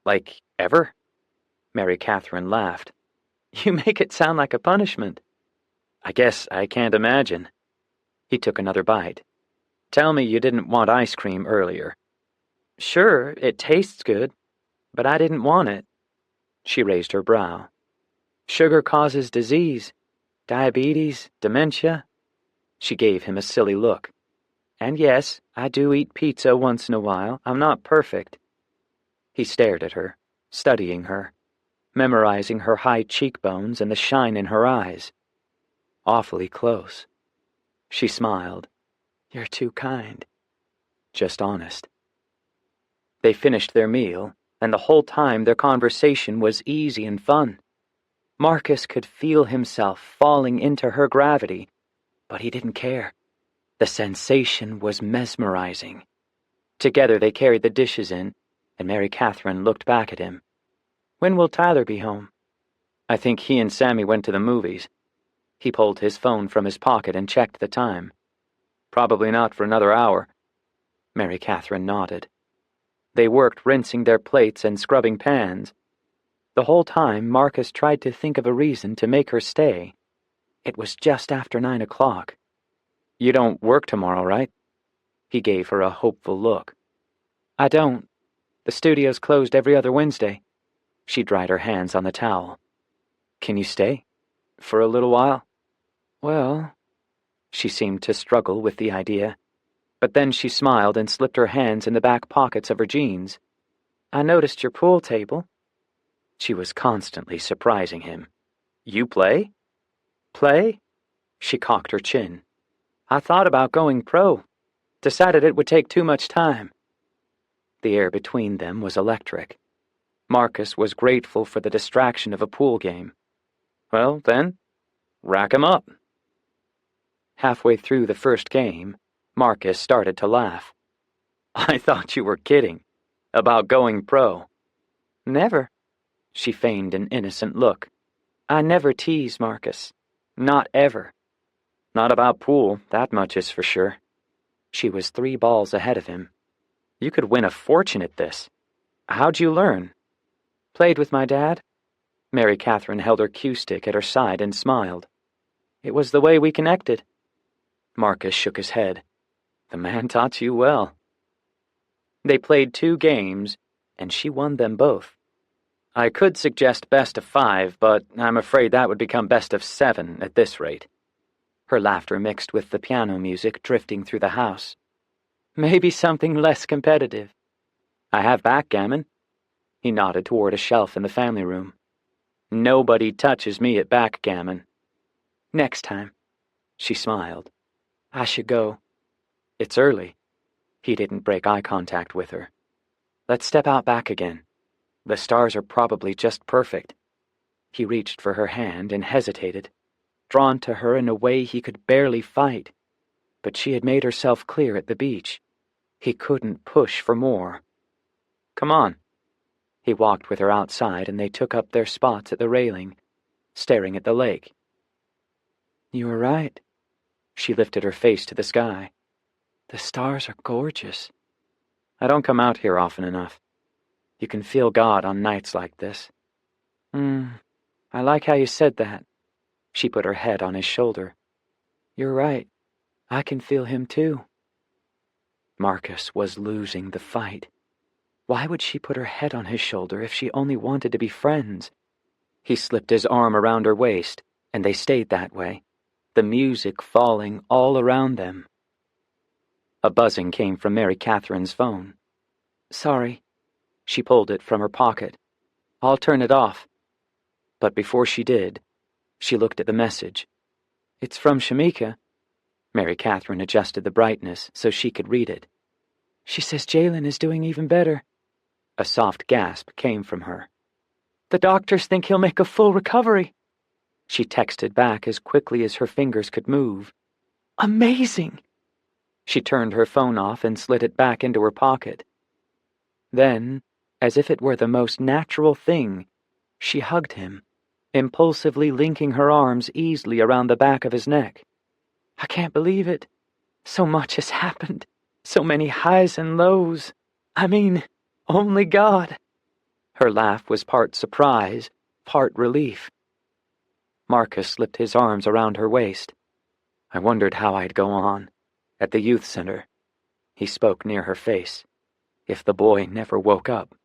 Like, ever? Mary Catherine laughed. You make it sound like a punishment. I guess I can't imagine. He took another bite. Tell me you didn't want ice cream earlier. Sure, it tastes good, but I didn't want it. She raised her brow. Sugar causes disease, diabetes, dementia. She gave him a silly look. And yes, I do eat pizza once in a while. I'm not perfect. He stared at her, studying her, memorizing her high cheekbones and the shine in her eyes. Awfully close. She smiled. You're too kind. Just honest. They finished their meal, and the whole time their conversation was easy and fun. Marcus could feel himself falling into her gravity, but he didn't care. The sensation was mesmerizing. Together they carried the dishes in, and Mary Catherine looked back at him. When will Tyler be home? I think he and Sammy went to the movies. He pulled his phone from his pocket and checked the time. Probably not for another hour. Mary Catherine nodded. They worked rinsing their plates and scrubbing pans. The whole time Marcus tried to think of a reason to make her stay. It was just after 9 o'clock. You don't work tomorrow, right? He gave her a hopeful look. I don't. The studio's closed every other Wednesday. She dried her hands on the towel. Can you stay? For a little while? Well... She seemed to struggle with the idea, but then she smiled and slipped her hands in the back pockets of her jeans. I noticed your pool table. She was constantly surprising him. You play? Play? She cocked her chin. I thought about going pro. Decided it would take too much time. The air between them was electric. Marcus was grateful for the distraction of a pool game. Well, then, rack 'em up. Halfway through the first game, Marcus started to laugh. I thought you were kidding. About going pro. Never. She feigned an innocent look. I never tease, Marcus. Not ever. Not about pool, that much is for sure. She was 3 balls ahead of him. You could win a fortune at this. How'd you learn? Played with my dad. Mary Catherine held her cue stick at her side and smiled. It was the way we connected. Marcus shook his head. The man taught you well. They played 2 games, and she won them both. I could suggest best of 5, but I'm afraid that would become best of 7 at this rate. Her laughter mixed with the piano music drifting through the house. Maybe something less competitive. I have backgammon. He nodded toward a shelf in the family room. Nobody touches me at backgammon. Next time. She smiled. I should go. It's early. He didn't break eye contact with her. Let's step out back again. The stars are probably just perfect. He reached for her hand and hesitated, drawn to her in a way he could barely fight. But she had made herself clear at the beach. He couldn't push for more. Come on. He walked with her outside and they took up their spots at the railing, staring at the lake. You were right. She lifted her face to the sky. The stars are gorgeous. I don't come out here often enough. You can feel God on nights like this. I like how you said that. She put her head on his shoulder. You're right. I can feel him too. Marcus was losing the fight. Why would she put her head on his shoulder if she only wanted to be friends? He slipped his arm around her waist, and they stayed that way, the music falling all around them. A buzzing came from Mary Catherine's phone. Sorry. She pulled it from her pocket. I'll turn it off. But before she did, she looked at the message. It's from Shamika. Mary Catherine adjusted the brightness so she could read it. She says Jalen is doing even better. A soft gasp came from her. The doctors think he'll make a full recovery. She texted back as quickly as her fingers could move. Amazing! She turned her phone off and slid it back into her pocket. Then, as if it were the most natural thing, she hugged him, impulsively linking her arms easily around the back of his neck. I can't believe it. So much has happened. So many highs and lows. I mean, only God. Her laugh was part surprise, part relief. Marcus slipped his arms around her waist. I wondered how I'd go on. At the youth center. He spoke near her face. If the boy never woke up.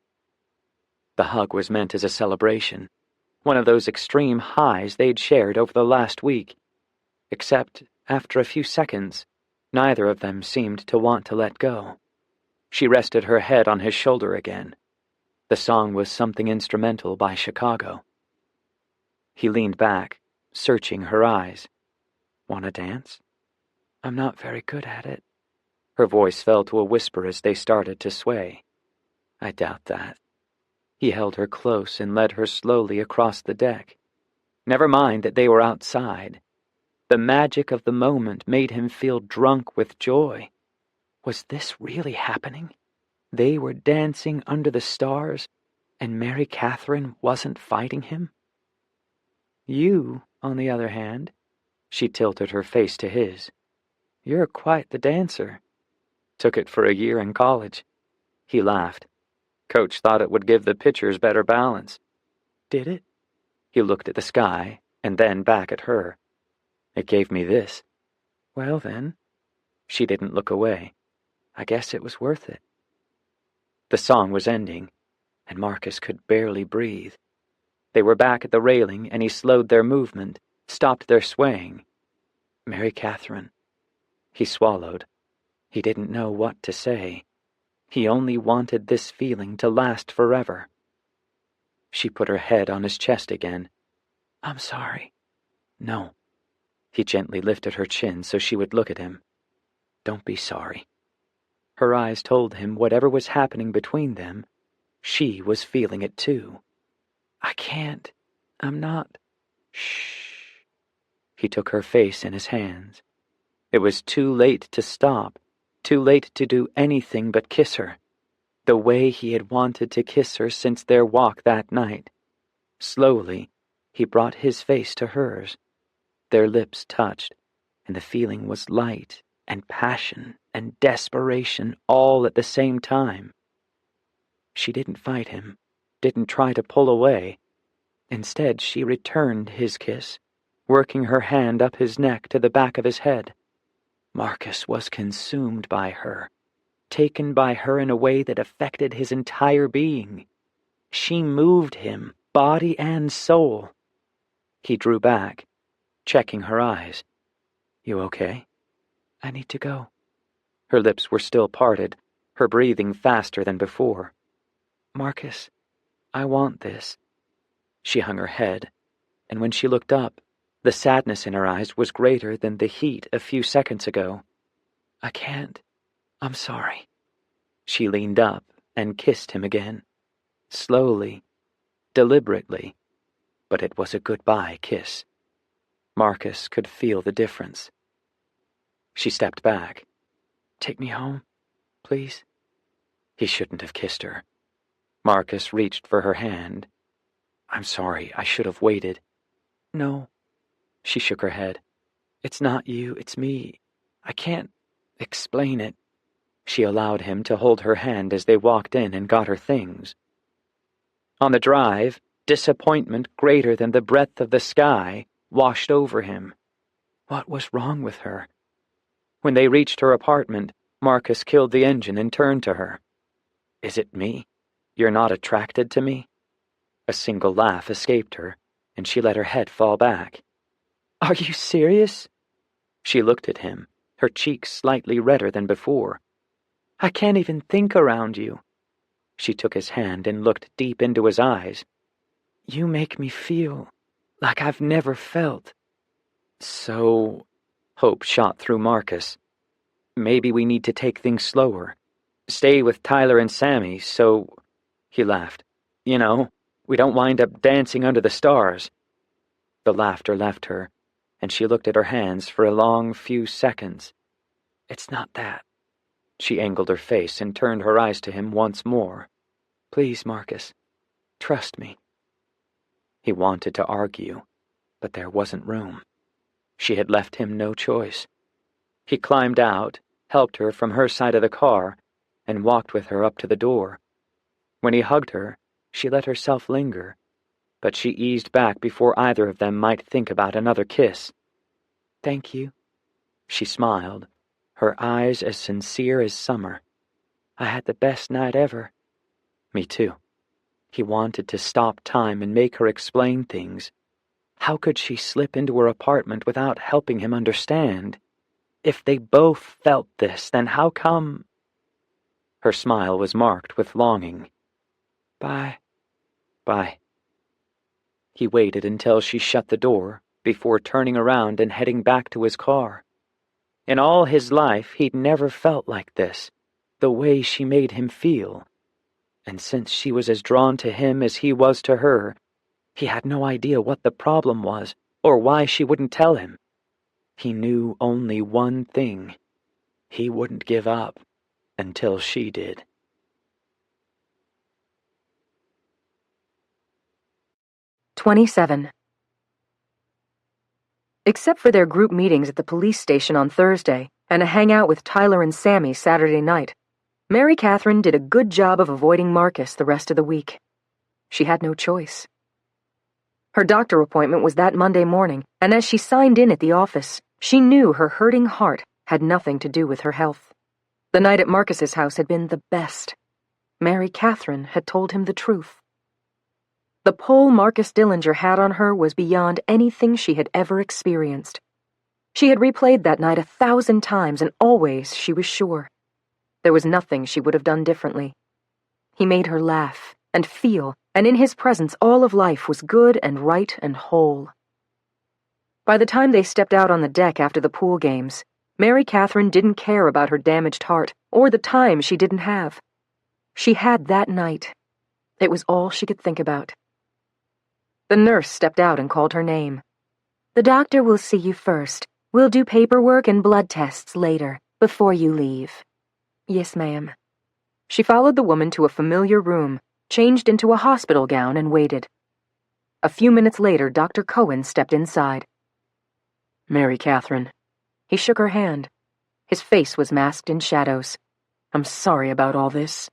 The hug was meant as a celebration, one of those extreme highs they'd shared over the last week. Except, after a few seconds, neither of them seemed to want to let go. She rested her head on his shoulder again. The song was something instrumental by Chicago. He leaned back, searching her eyes. Want to dance? I'm not very good at it. Her voice fell to a whisper as they started to sway. I doubt that. He held her close and led her slowly across the deck. Never mind that they were outside. The magic of the moment made him feel drunk with joy. Was this really happening? They were dancing under the stars, and Mary Catherine wasn't fighting him? You, on the other hand, she tilted her face to his. You're quite the dancer. Took it for a year in college. He laughed. Coach thought it would give the pitchers better balance. Did it? He looked at the sky, and then back at her. It gave me this. Well then. She didn't look away. I guess it was worth it. The song was ending, and Marcus could barely breathe. They were back at the railing, and he slowed their movement, stopped their swaying. Mary Catherine. He swallowed. He didn't know what to say. He only wanted this feeling to last forever. She put her head on his chest again. I'm sorry. No. He gently lifted her chin so she would look at him. Don't be sorry. Her eyes told him whatever was happening between them, she was feeling it too. I can't. I'm not. Shh. He took her face in his hands. It was too late to stop, too late to do anything but kiss her, the way he had wanted to kiss her since their walk that night. Slowly, he brought his face to hers. Their lips touched, and the feeling was light and passion and desperation all at the same time. She didn't fight him, didn't try to pull away. Instead, she returned his kiss, working her hand up his neck to the back of his head. Marcus was consumed by her, taken by her in a way that affected his entire being. She moved him, body and soul. He drew back, checking her eyes. "You okay?" "I need to go." Her lips were still parted, her breathing faster than before. "Marcus, I want this." She hung her head, and when she looked up, the sadness in her eyes was greater than the heat a few seconds ago. "I can't. I'm sorry." She leaned up and kissed him again, slowly, deliberately, but it was a goodbye kiss. Marcus could feel the difference. She stepped back. "Take me home, please." He shouldn't have kissed her. Marcus reached for her hand. "I'm sorry, I should have waited." "No." She shook her head. "It's not you, it's me. I can't explain it." She allowed him to hold her hand as they walked in and got her things. On the drive, disappointment greater than the breadth of the sky washed over him. What was wrong with her? When they reached her apartment, Marcus killed the engine and turned to her. "Is it me? You're not attracted to me?" A single laugh escaped her, and she let her head fall back. "Are you serious?" She looked at him, her cheeks slightly redder than before. "I can't even think around you." She took his hand and looked deep into his eyes. "You make me feel like I've never felt." "So," hope shot through Marcus, "maybe we need to take things slower. Stay with Tyler and Sammy, so—" He laughed. "You know, we don't wind up dancing under the stars." The laughter left her, and she looked at her hands for a long few seconds. "It's not that." She angled her face and turned her eyes to him once more. "Please, Marcus, trust me." He wanted to argue, but there wasn't room. She had left him no choice. He climbed out, helped her from her side of the car, and walked with her up to the door. When he hugged her, she let herself linger, but she eased back before either of them might think about another kiss. "Thank you." She smiled, her eyes as sincere as summer. "I had the best night ever." "Me too." He wanted to stop time and make her explain things. How could she slip into her apartment without helping him understand? If they both felt this, then how come— Her smile was marked with longing. "Bye." "Bye." He waited until she shut the door before turning around and heading back to his car. In all his life, he'd never felt like this, the way she made him feel. And since she was as drawn to him as he was to her, he had no idea what the problem was or why she wouldn't tell him. He knew only one thing. He wouldn't give up until she did. 27. Except for their group meetings at the police station on Thursday and a hangout with Tyler and Sammy Saturday night, Mary Catherine did a good job of avoiding Marcus the rest of the week. She had no choice. Her doctor appointment was that Monday morning, and as she signed in at the office, she knew her hurting heart had nothing to do with her health. The night at Marcus's house had been the best. Mary Catherine had told him the truth. The pull Marcus Dillinger had on her was beyond anything she had ever experienced. She had replayed that night 1,000 times, and always she was sure. There was nothing she would have done differently. He made her laugh and feel, and in his presence all of life was good and right and whole. By the time they stepped out on the deck after the pool games, Mary Catherine didn't care about her damaged heart or the time she didn't have. She had that night. It was all she could think about. The nurse stepped out and called her name. "The doctor will see you first. We'll do paperwork and blood tests later, before you leave." "Yes, ma'am." She followed the woman to a familiar room, changed into a hospital gown, and waited. A few minutes later, Dr. Cohen stepped inside. "Mary Catherine." He shook her hand. His face was masked in shadows. "I'm sorry about all this.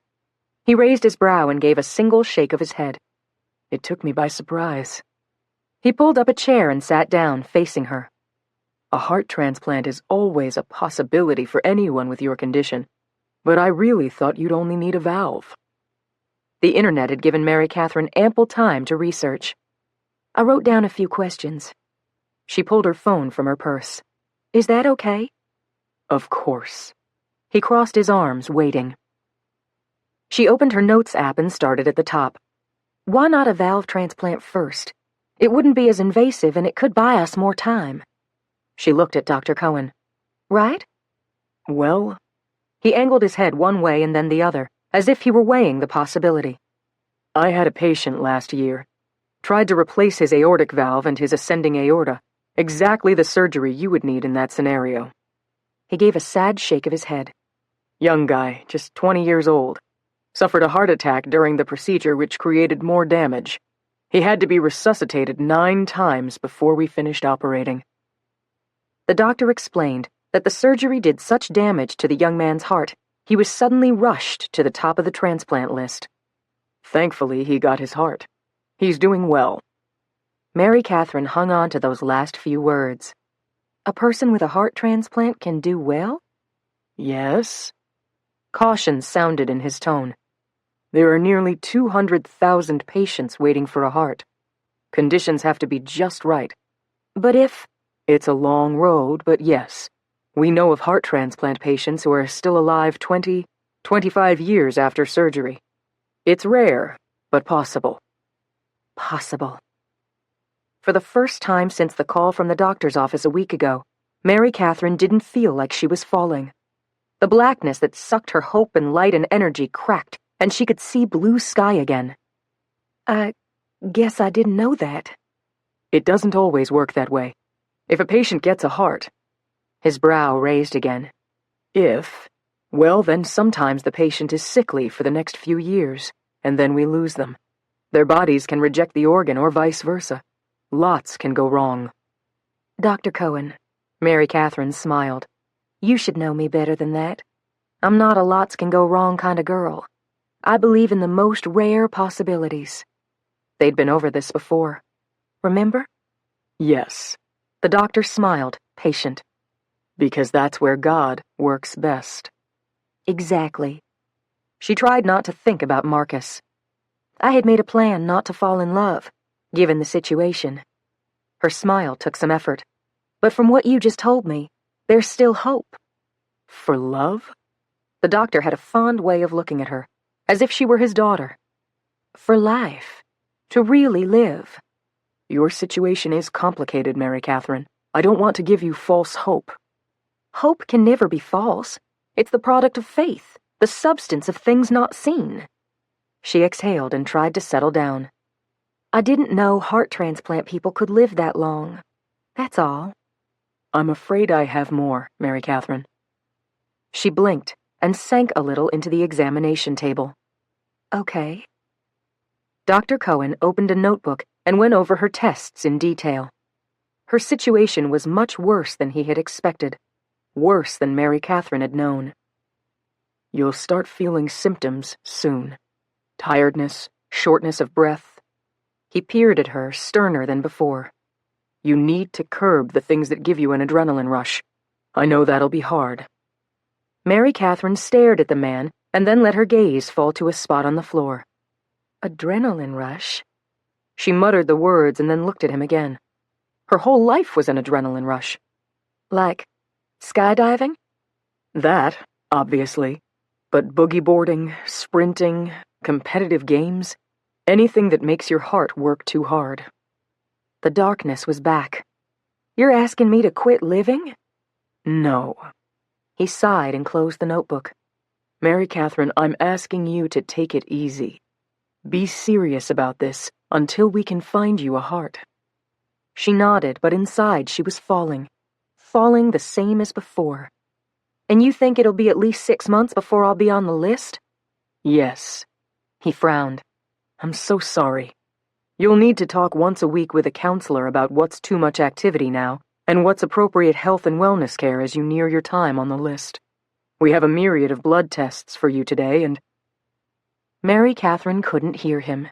He raised his brow and gave a single shake of his head. It took me by surprise. He pulled up a chair and sat down, facing her. A heart transplant is always a possibility for anyone with your condition, but I really thought you'd only need a valve. The internet had given Mary Catherine ample time to research. I wrote down a few questions. She pulled her phone from her purse. Is that okay? Of course. He crossed his arms, waiting. She opened her notes app and started at the top. Why not a valve transplant first? It wouldn't be as invasive and it could buy us more time. She looked at Dr. Cohen. Right? Well, he angled his head one way and then the other, as if he were weighing the possibility. I had a patient last year. Tried to replace his aortic valve and his ascending aorta. Exactly the surgery you would need in that scenario. He gave a sad shake of his head. Young guy, just 20 years old. Suffered a heart attack during the procedure which created more damage. He had to be resuscitated 9 times before we finished operating. The doctor explained that the surgery did such damage to the young man's heart, he was suddenly rushed to the top of the transplant list. Thankfully, he got his heart. He's doing well. Mary Catherine hung on to those last few words. A person with a heart transplant can do well? Yes. Caution sounded in his tone. There are nearly 200,000 patients waiting for a heart. Conditions have to be just right. But if... It's a long road, but yes. We know of heart transplant patients who are still alive 20, 25 years after surgery. It's rare, but possible. Possible. For the first time since the call from the doctor's office a week ago, Mary Catherine didn't feel like she was falling. The blackness that sucked her hope and light and energy cracked, and she could see blue sky again. I guess I didn't know that. It doesn't always work that way. If a patient gets a heart... His brow raised again. Well, then sometimes the patient is sickly for the next few years, and then we lose them. Their bodies can reject the organ or vice versa. Lots can go wrong. Dr. Cohen, Mary Catherine smiled. You should know me better than that. I'm not a lots can go wrong kind of girl. I believe in the most rare possibilities. They'd been over this before. Remember? Yes. The doctor smiled, patient. Because that's where God works best. Exactly. She tried not to think about Marcus. I had made a plan not to fall in love, given the situation. Her smile took some effort. But from what you just told me, there's still hope. For love? The doctor had a fond way of looking at her, as if she were his daughter. For life. To really live. Your situation is complicated, Mary Catherine. I don't want to give you false hope. Hope can never be false. It's the product of faith, the substance of things not seen. She exhaled and tried to settle down. I didn't know heart transplant people could live that long. That's all. I'm afraid I have more, Mary Catherine. She blinked and sank a little into the examination table. Okay. Dr. Cohen opened a notebook and went over her tests in detail. Her situation was much worse than he had expected. Worse than Mary Catherine had known. You'll start feeling symptoms soon. Tiredness, shortness of breath. He peered at her, sterner than before. You need to curb the things that give you an adrenaline rush. I know that'll be hard. Mary Catherine stared at the man and then let her gaze fall to a spot on the floor. Adrenaline rush? She muttered the words and then looked at him again. Her whole life was an adrenaline rush. Like skydiving? That, obviously. But boogie boarding, sprinting, competitive games, anything that makes your heart work too hard. The darkness was back. You're asking me to quit living? No. He sighed and closed the notebook. Mary Catherine, I'm asking you to take it easy. Be serious about this until we can find you a heart. She nodded, but inside she was falling. Falling the same as before. And you think it'll be at least 6 months before I'll be on the list? Yes. He frowned. I'm so sorry. You'll need to talk once a week with a counselor about what's too much activity now, and what's appropriate health and wellness care as you near your time on the list. We have a myriad of blood tests for you today, and... Mary Catherine couldn't hear him.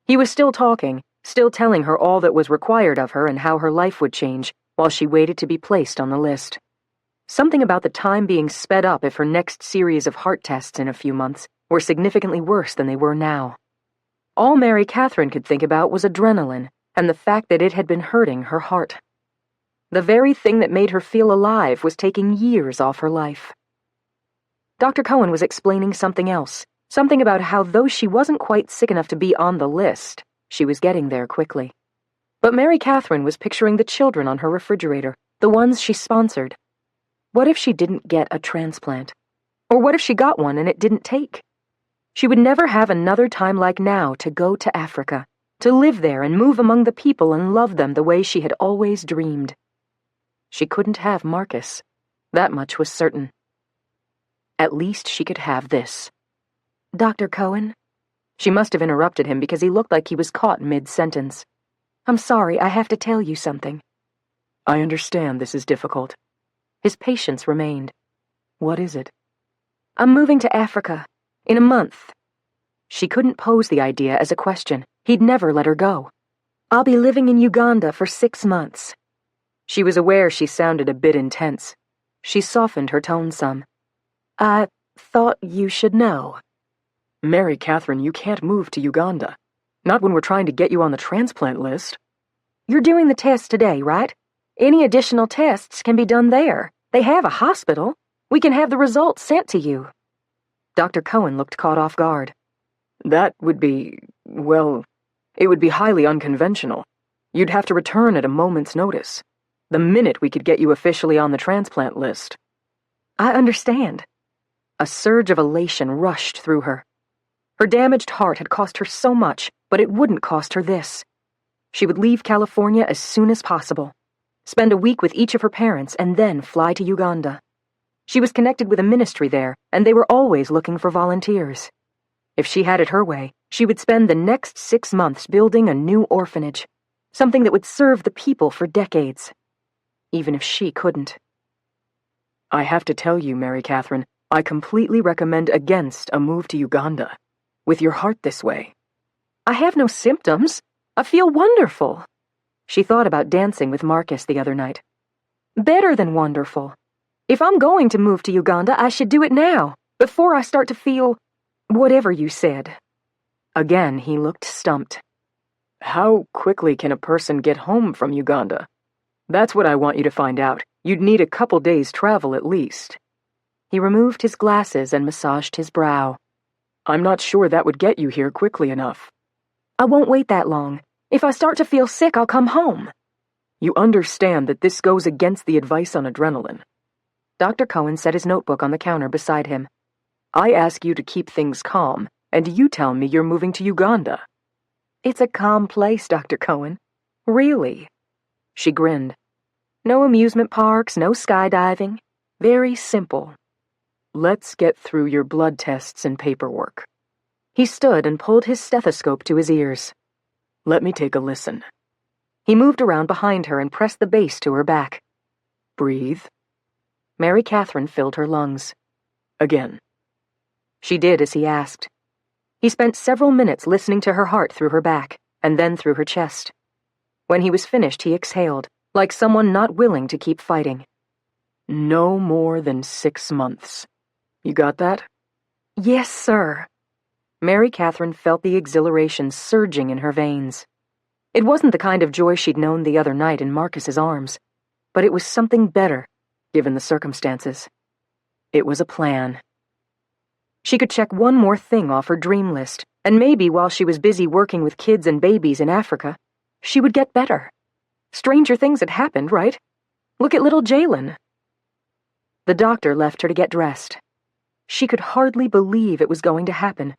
He was still talking, still telling her all that was required of her and how her life would change while she waited to be placed on the list. Something about the time being sped up if her next series of heart tests in a few months were significantly worse than they were now. All Mary Catherine could think about was adrenaline and the fact that it had been hurting her heart. The very thing that made her feel alive was taking years off her life. Dr. Cohen was explaining something else, something about how though she wasn't quite sick enough to be on the list, she was getting there quickly. But Mary Catherine was picturing the children on her refrigerator, the ones she sponsored. What if she didn't get a transplant? Or what if she got one and it didn't take? She would never have another time like now to go to Africa, to live there and move among the people and love them the way she had always dreamed. She couldn't have Marcus. That much was certain. At least she could have this. Dr. Cohen? She must have interrupted him because he looked like he was caught mid-sentence. I'm sorry, I have to tell you something. I understand this is difficult. His patience remained. What is it? I'm moving to Africa. In a month. She couldn't pose the idea as a question. He'd never let her go. I'll be living in Uganda for 6 months. She was aware she sounded a bit intense. She softened her tone some. I thought you should know. Mary Catherine, you can't move to Uganda. Not when we're trying to get you on the transplant list. You're doing the test today, right? Any additional tests can be done there. They have a hospital. We can have the results sent to you. Dr. Cohen looked caught off guard. That would be, well, it would be highly unconventional. You'd have to return at a moment's notice. The minute we could get you officially on the transplant list. I understand. A surge of elation rushed through her. Her damaged heart had cost her so much, but it wouldn't cost her this. She would leave California as soon as possible, spend a week with each of her parents, and then fly to Uganda. She was connected with a ministry there, and they were always looking for volunteers. If she had it her way, she would spend the next 6 months building a new orphanage, something that would serve the people for decades, even if she couldn't. I have to tell you, Mary Catherine, I completely recommend against a move to Uganda. With your heart this way. I have no symptoms. I feel wonderful. She thought about dancing with Marcus the other night. Better than wonderful. If I'm going to move to Uganda, I should do it now, before I start to feel whatever you said. Again, he looked stumped. How quickly can a person get home from Uganda? That's what I want you to find out. You'd need a couple days' travel at least. He removed his glasses and massaged his brow. I'm not sure that would get you here quickly enough. I won't wait that long. If I start to feel sick, I'll come home. You understand that this goes against the advice on adrenaline. Dr. Cohen set his notebook on the counter beside him. I ask you to keep things calm, and you tell me you're moving to Uganda. It's a calm place, Dr. Cohen. Really. She grinned. No amusement parks, no skydiving. Very simple. Let's get through your blood tests and paperwork. He stood and pulled his stethoscope to his ears. Let me take a listen. He moved around behind her and pressed the base to her back. Breathe. Mary Catherine filled her lungs. Again. She did as he asked. He spent several minutes listening to her heart through her back, and then through her chest. When he was finished, he exhaled, like someone not willing to keep fighting. No more than 6 months. You got that? Yes, sir. Mary Catherine felt the exhilaration surging in her veins. It wasn't the kind of joy she'd known the other night in Marcus's arms, but it was something better, given the circumstances. It was a plan. She could check one more thing off her dream list, and maybe while she was busy working with kids and babies in Africa, she would get better. Stranger things had happened, right? Look at little Jalen. The doctor left her to get dressed. She could hardly believe it was going to happen.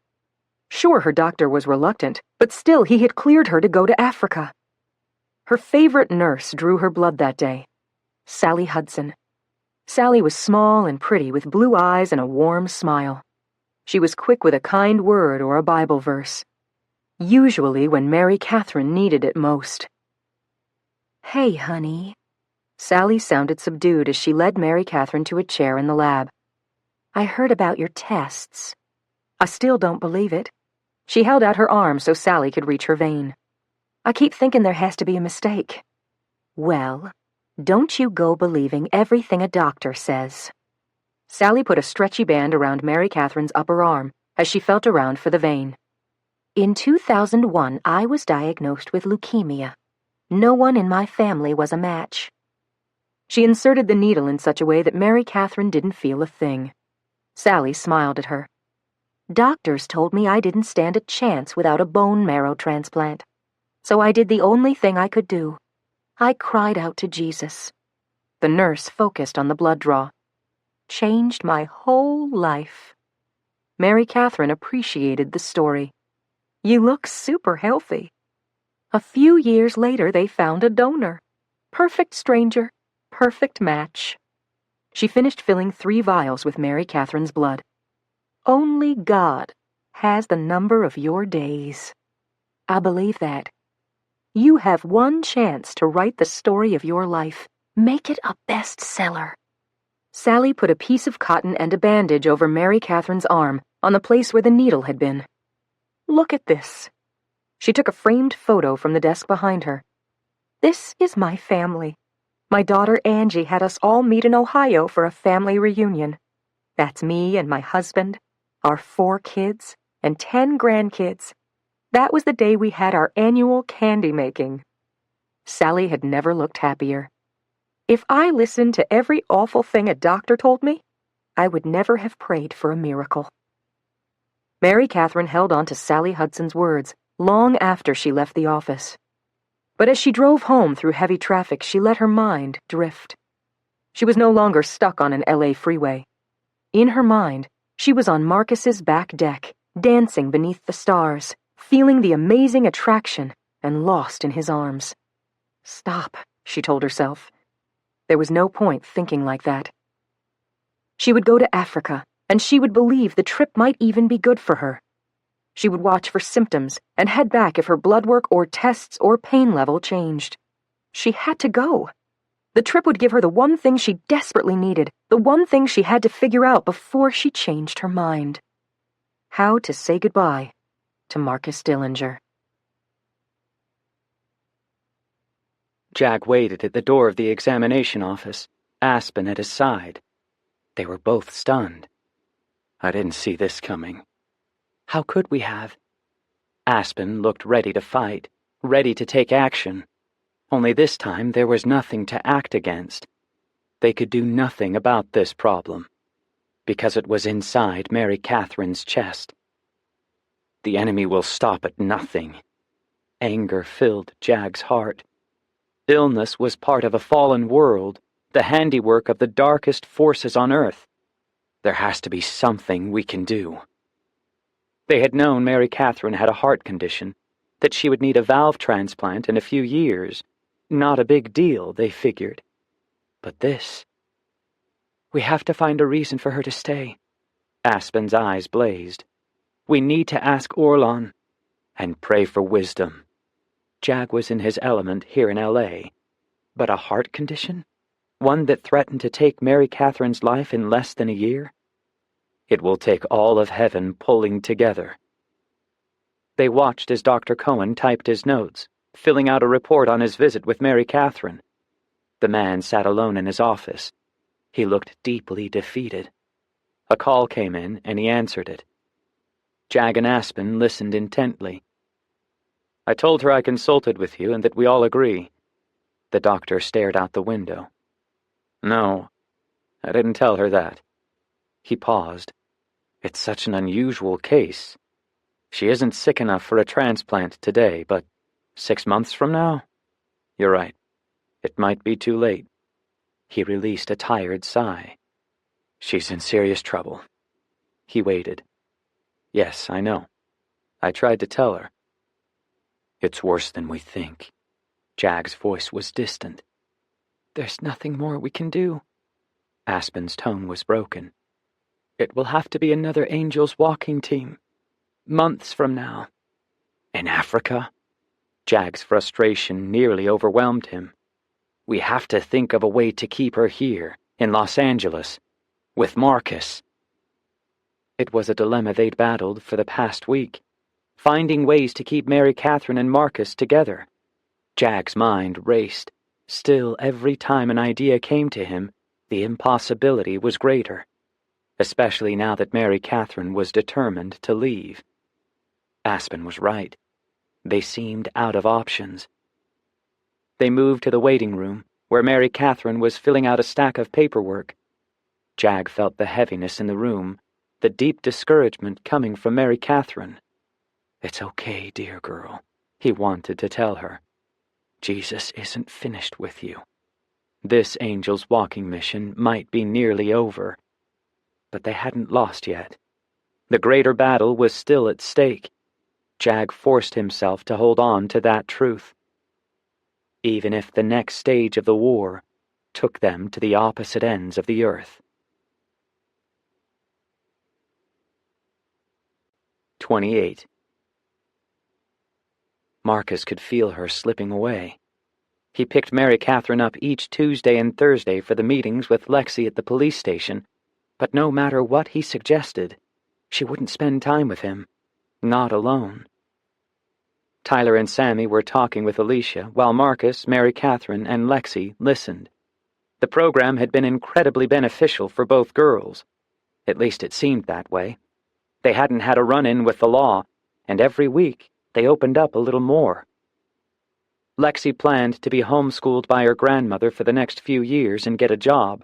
Sure, her doctor was reluctant, but still he had cleared her to go to Africa. Her favorite nurse drew her blood that day. Sally Hudson. Sally was small and pretty with blue eyes and a warm smile. She was quick with a kind word or a Bible verse. Usually when Mary Catherine needed it most. Hey, honey. Sally sounded subdued as she led Mary Catherine to a chair in the lab. I heard about your tests. I still don't believe it. She held out her arm so Sally could reach her vein. I keep thinking there has to be a mistake. Well, don't you go believing everything a doctor says. Sally put a stretchy band around Mary Catherine's upper arm as she felt around for the vein. In 2001, I was diagnosed with leukemia. No one in my family was a match. She inserted the needle in such a way that Mary Catherine didn't feel a thing. Sally smiled at her. Doctors told me I didn't stand a chance without a bone marrow transplant. So I did the only thing I could do. I cried out to Jesus. The nurse focused on the blood draw. Changed my whole life. Mary Catherine appreciated the story. You look super healthy. A few years later, they found a donor. Perfect stranger, perfect match. She finished filling 3 vials with Mary Catherine's blood. Only God has the number of your days. I believe that. You have one chance to write the story of your life. Make it a bestseller. Sally put a piece of cotton and a bandage over Mary Catherine's arm on the place where the needle had been. Look at this. She took a framed photo from the desk behind her. This is my family. My daughter Angie had us all meet in Ohio for a family reunion. That's me and my husband, our 4 kids, and 10 grandkids. That was the day we had our annual candy making. Sally had never looked happier. If I listened to every awful thing a doctor told me, I would never have prayed for a miracle. Mary Catherine held on to Sally Hudson's words long after she left the office. But as she drove home through heavy traffic, she let her mind drift. She was no longer stuck on an LA freeway. In her mind, she was on Marcus's back deck, dancing beneath the stars, feeling the amazing attraction, and lost in his arms. Stop, she told herself. There was no point thinking like that. She would go to Africa, and she would believe the trip might even be good for her. She would watch for symptoms and head back if her blood work or tests or pain level changed. She had to go. The trip would give her the one thing she desperately needed, the one thing she had to figure out before she changed her mind. How to say goodbye to Marcus Dillinger. Jack waited at the door of the examination office, Aspen at his side. They were both stunned. I didn't see this coming. How could we have? Aspen looked ready to fight, ready to take action. Only this time there was nothing to act against. They could do nothing about this problem, because it was inside Mary Catherine's chest. The enemy will stop at nothing. Anger filled Jag's heart. Illness was part of a fallen world, the handiwork of the darkest forces on earth. There has to be something we can do. They had known Mary Catherine had a heart condition, that she would need a valve transplant in a few years. Not a big deal, they figured. But this... We have to find a reason for her to stay. Aspen's eyes blazed. We need to ask Orlon and pray for wisdom. Jag was in his element here in L.A., but a heart condition? One that threatened to take Mary Catherine's life in less than a year? It will take all of heaven pulling together. They watched as Dr. Cohen typed his notes, filling out a report on his visit with Mary Catherine. The man sat alone in his office. He looked deeply defeated. A call came in, and he answered it. Jag and Aspen listened intently. I told her I consulted with you and that we all agree. The doctor stared out the window. No, I didn't tell her that. He paused. It's such an unusual case. She isn't sick enough for a transplant today, but 6 months from now? You're right. It might be too late. He released a tired sigh. She's in serious trouble. He waited. Yes, I know. I tried to tell her. It's worse than we think. Jag's voice was distant. There's nothing more we can do. Aspen's tone was broken. It will have to be another Angels walking team. Months from now. In Africa? Jag's frustration nearly overwhelmed him. We have to think of a way to keep her here, in Los Angeles, with Marcus. It was a dilemma they'd battled for the past week, finding ways to keep Mary Catherine and Marcus together, Jack's mind raced. Still, every time an idea came to him, the impossibility was greater, especially now that Mary Catherine was determined to leave. Aspen was right. They seemed out of options. They moved to the waiting room, where Mary Catherine was filling out a stack of paperwork. Jag felt the heaviness in the room, the deep discouragement coming from Mary Catherine. "It's okay, dear girl," he wanted to tell her. "Jesus isn't finished with you. This angel's walking mission might be nearly over." But they hadn't lost yet. The greater battle was still at stake. Jag forced himself to hold on to that truth. Even if the next stage of the war took them to the opposite ends of the earth. 28. Marcus could feel her slipping away. He picked Mary Catherine up each Tuesday and Thursday for the meetings with Lexi at the police station, but no matter what he suggested, she wouldn't spend time with him, not alone. Tyler and Sammy were talking with Alicia, while Marcus, Mary Catherine, and Lexi listened. The program had been incredibly beneficial for both girls. At least it seemed that way. They hadn't had a run-in with the law, and every week they opened up a little more. Lexi planned to be homeschooled by her grandmother for the next few years and get a job.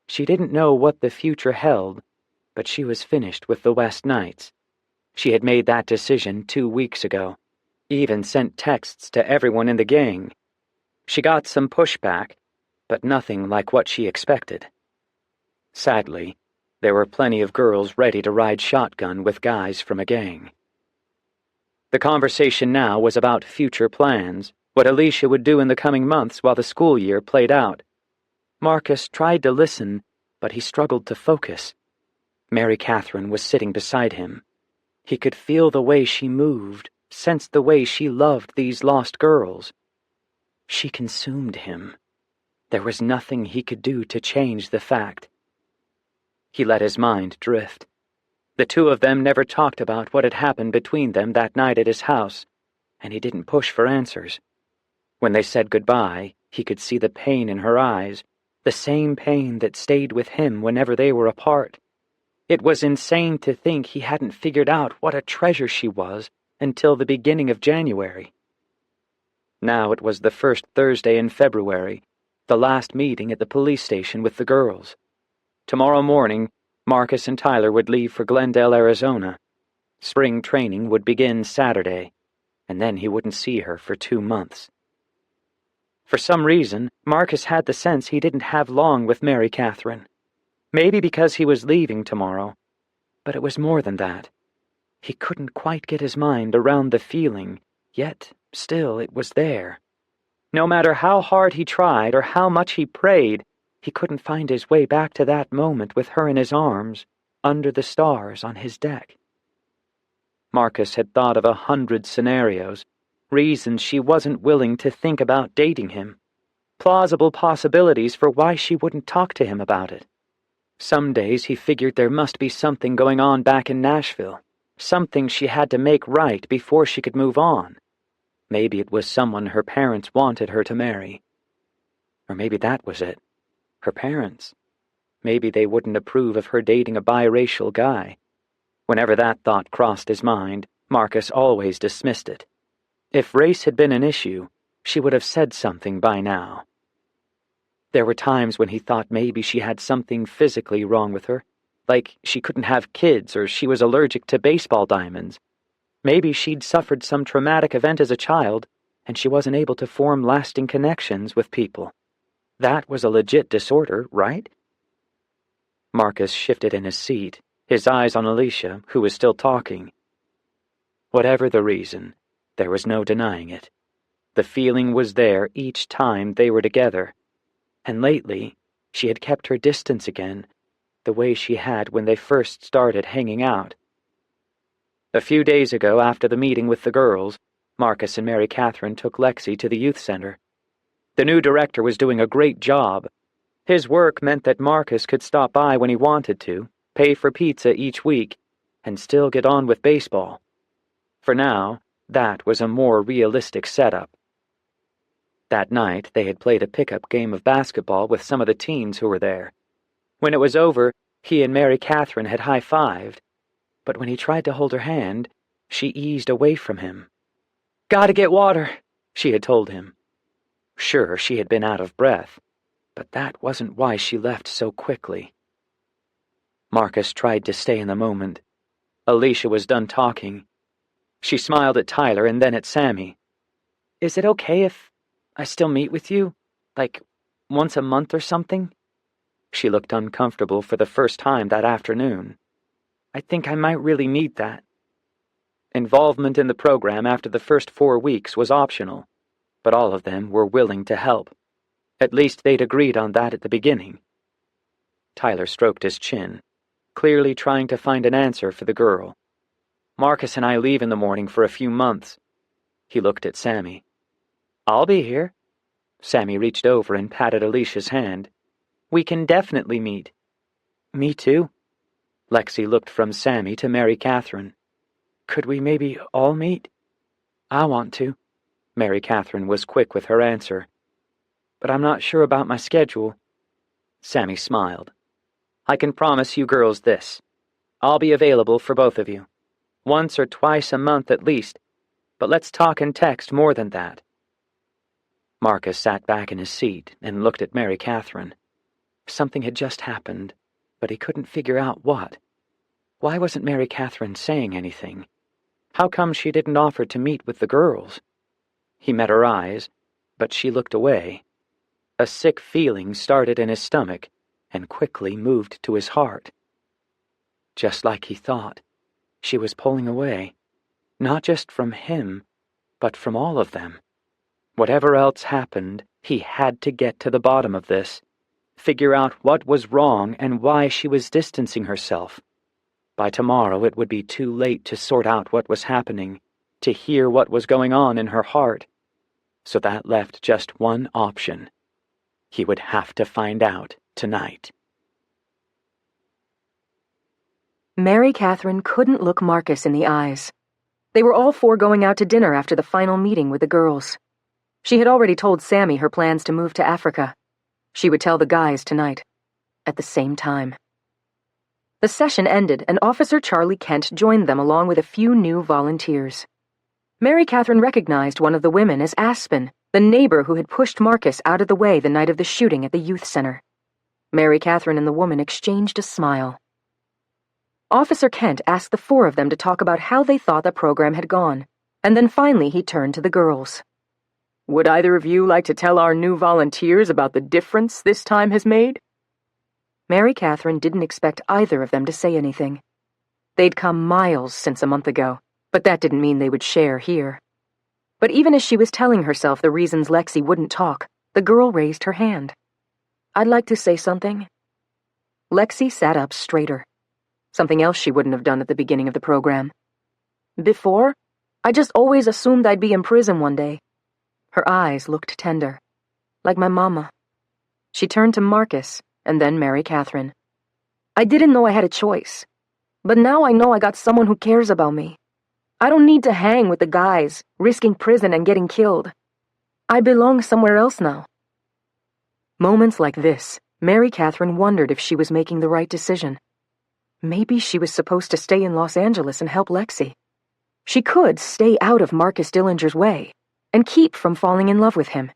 She didn't know what the future held, but she was finished with the West Nights. She had made that decision 2 weeks ago, even sent texts to everyone in the gang. She got some pushback, but nothing like what she expected. Sadly, there were plenty of girls ready to ride shotgun with guys from a gang. The conversation now was about future plans, what Alicia would do in the coming months while the school year played out. Marcus tried to listen, but he struggled to focus. Mary Catherine was sitting beside him. He could feel the way she moved, sensed the way she loved these lost girls. She consumed him. There was nothing he could do to change the fact. He let his mind drift. The two of them never talked about what had happened between them that night at his house, and he didn't push for answers. When they said goodbye, he could see the pain in her eyes, the same pain that stayed with him whenever they were apart. It was insane to think he hadn't figured out what a treasure she was until the beginning of January. Now it was the first Thursday in February, the last meeting at the police station with the girls. Tomorrow morning, Marcus and Tyler would leave for Glendale, Arizona. Spring training would begin Saturday, and then he wouldn't see her for 2 months. For some reason, Marcus had the sense he didn't have long with Mary Catherine. Maybe because he was leaving tomorrow, but it was more than that. He couldn't quite get his mind around the feeling, yet still it was there. No matter how hard he tried or how much he prayed, he couldn't find his way back to that moment with her in his arms, under the stars on his deck. Marcus had thought of 100 scenarios, reasons she wasn't willing to think about dating him, plausible possibilities for why she wouldn't talk to him about it. Some days he figured there must be something going on back in Nashville, something she had to make right before she could move on. Maybe it was someone her parents wanted her to marry. Or maybe that was it. Her parents. Maybe they wouldn't approve of her dating a biracial guy. Whenever that thought crossed his mind, Marcus always dismissed it. If race had been an issue, she would have said something by now. There were times when he thought maybe she had something physically wrong with her, like she couldn't have kids or she was allergic to baseball diamonds. Maybe she'd suffered some traumatic event as a child and she wasn't able to form lasting connections with people. That was a legit disorder, right? Marcus shifted in his seat, his eyes on Alicia, who was still talking. Whatever the reason, there was no denying it. The feeling was there each time they were together, and lately she had kept her distance again, the way she had when they first started hanging out. A few days ago, after the meeting with the girls, Marcus and Mary Catherine took Lexi to the youth center. The new director was doing a great job. His work meant that Marcus could stop by when he wanted to, pay for pizza each week, and still get on with baseball. For now, that was a more realistic setup. That night, they had played a pickup game of basketball with some of the teens who were there. When it was over, he and Mary Catherine had high-fived, but when he tried to hold her hand, she eased away from him. "Gotta get water," she had told him. Sure, she had been out of breath, but that wasn't why she left so quickly. Marcus tried to stay in the moment. Alicia was done talking. She smiled at Tyler and then at Sammy. "Is it okay if I still meet with you? Like, once a month or something?" She looked uncomfortable for the first time that afternoon. "I think I might really need that." Involvement in the program after the first 4 weeks was optional, but all of them were willing to help. At least they'd agreed on that at the beginning. Tyler stroked his chin, clearly trying to find an answer for the girl. "Marcus and I leave in the morning for a few months." He looked at Sammy. "I'll be here." Sammy reached over and patted Alicia's hand. "We can definitely meet." "Me too." Lexi looked from Sammy to Mary Catherine. "Could we maybe all meet?" "I want to." Mary Catherine was quick with her answer. "But I'm not sure about my schedule." Sammy smiled. "I can promise you girls this. I'll be available for both of you. Once or twice a month at least, but let's talk and text more than that." Marcus sat back in his seat and looked at Mary Catherine. Something had just happened, but he couldn't figure out what. Why wasn't Mary Catherine saying anything? How come she didn't offer to meet with the girls? He met her eyes, but she looked away. A sick feeling started in his stomach and quickly moved to his heart. Just like he thought, she was pulling away, not just from him, but from all of them. Whatever else happened, he had to get to the bottom of this, figure out what was wrong and why she was distancing herself. By tomorrow it would be too late to sort out what was happening, to hear what was going on in her heart. So that left just one option. He would have to find out tonight. Mary Catherine couldn't look Marcus in the eyes. They were all four going out to dinner after the final meeting with the girls. She had already told Sammy her plans to move to Africa. She would tell the guys tonight, at the same time. The session ended, and Officer Charlie Kent joined them along with a few new volunteers. Mary Catherine recognized one of the women as Aspen, the neighbor who had pushed Marcus out of the way the night of the shooting at the youth center. Mary Catherine and the woman exchanged a smile. Officer Kent asked the four of them to talk about how they thought the program had gone, and then finally he turned to the girls. "Would either of you like to tell our new volunteers about the difference this time has made?" Mary Catherine didn't expect either of them to say anything. They'd come miles since a month ago, but that didn't mean they would share here. But even as she was telling herself the reasons Lexi wouldn't talk, the girl raised her hand. "I'd like to say something." Lexi sat up straighter. Something else she wouldn't have done at the beginning of the program. "Before, I just always assumed I'd be in prison one day." Her eyes looked tender, like my mama. She turned to Marcus, and then Mary Catherine. "I didn't know I had a choice, but now I know I got someone who cares about me. I don't need to hang with the guys, risking prison and getting killed. I belong somewhere else now." Moments like this, Mary Catherine wondered if she was making the right decision. Maybe she was supposed to stay in Los Angeles and help Lexi. She could stay out of Marcus Dillinger's way and keep from falling in love with him.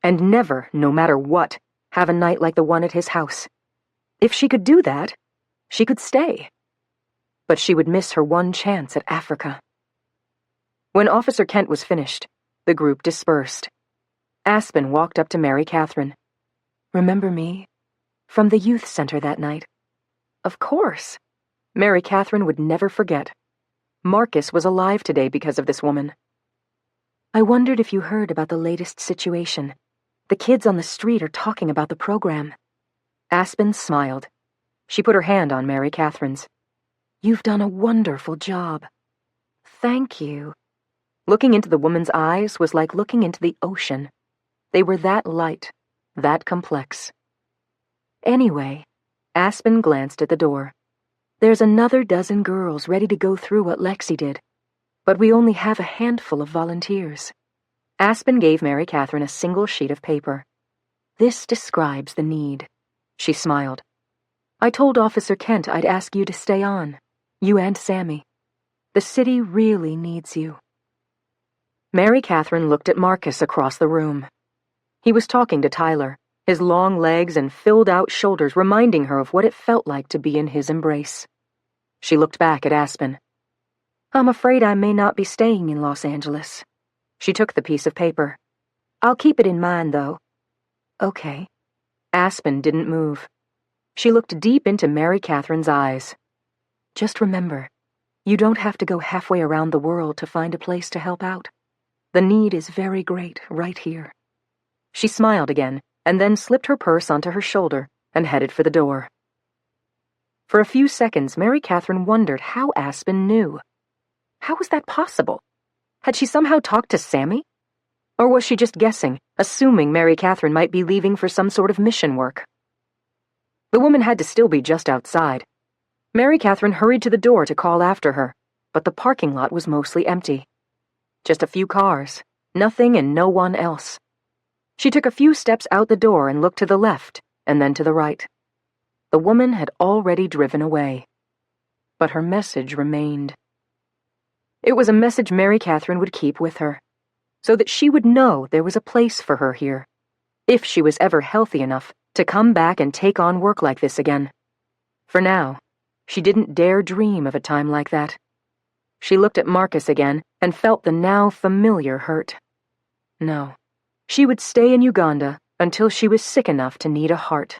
And never, no matter what, have a night like the one at his house. If she could do that, she could stay. But she would miss her one chance at Africa. When Officer Kent was finished, the group dispersed. Aspen walked up to Mary Catherine. "Remember me? From the youth center that night?" Of course. Mary Catherine would never forget. Marcus was alive today because of this woman. "I wondered if you heard about the latest situation. The kids on the street are talking about the program." Aspen smiled. She put her hand on Mary Catherine's. "You've done a wonderful job." "Thank you." Looking into the woman's eyes was like looking into the ocean. They were that light, that complex. Anyway, Aspen glanced at the door. "There's another dozen girls ready to go through what Lexi did, but we only have a handful of volunteers." Aspen gave Mary Catherine a single sheet of paper. "This describes the need." She smiled. "I told Officer Kent I'd ask you to stay on. You and Sammy. The city really needs you." Mary Catherine looked at Marcus across the room. He was talking to Tyler, his long legs and filled-out shoulders reminding her of what it felt like to be in his embrace. She looked back at Aspen. "I'm afraid I may not be staying in Los Angeles." She took the piece of paper. "I'll keep it in mind, though." "Okay." Aspen didn't move. She looked deep into Mary Catherine's eyes. "Just remember, you don't have to go halfway around the world to find a place to help out. The need is very great right here." She smiled again, and then slipped her purse onto her shoulder and headed for the door. For a few seconds, Mary Catherine wondered how Aspen knew. How was that possible? Had she somehow talked to Sammy? Or was she just guessing, assuming Mary Catherine might be leaving for some sort of mission work? The woman had to still be just outside. Mary Catherine hurried to the door to call after her, but the parking lot was mostly empty. Just a few cars, nothing and no one else. She took a few steps out the door and looked to the left, and then to the right. The woman had already driven away. But her message remained. It was a message Mary Catherine would keep with her, so that she would know there was a place for her here, if she was ever healthy enough to come back and take on work like this again. For now, she didn't dare dream of a time like that. She looked at Marcus again and felt the now familiar hurt. No, she would stay in Uganda until she was sick enough to need a heart.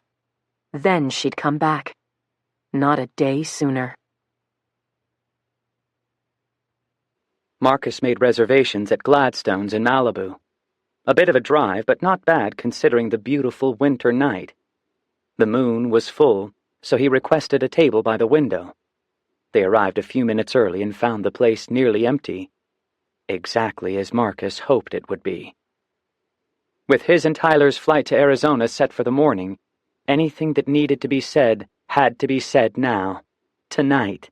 Then she'd come back. Not a day sooner. Marcus made reservations at Gladstone's in Malibu. A bit of a drive, but not bad considering the beautiful winter night. The moon was full, so he requested a table by the window. They arrived a few minutes early and found the place nearly empty. Exactly as Marcus hoped it would be. With his and Tyler's flight to Arizona set for the morning, anything that needed to be said had to be said now, tonight.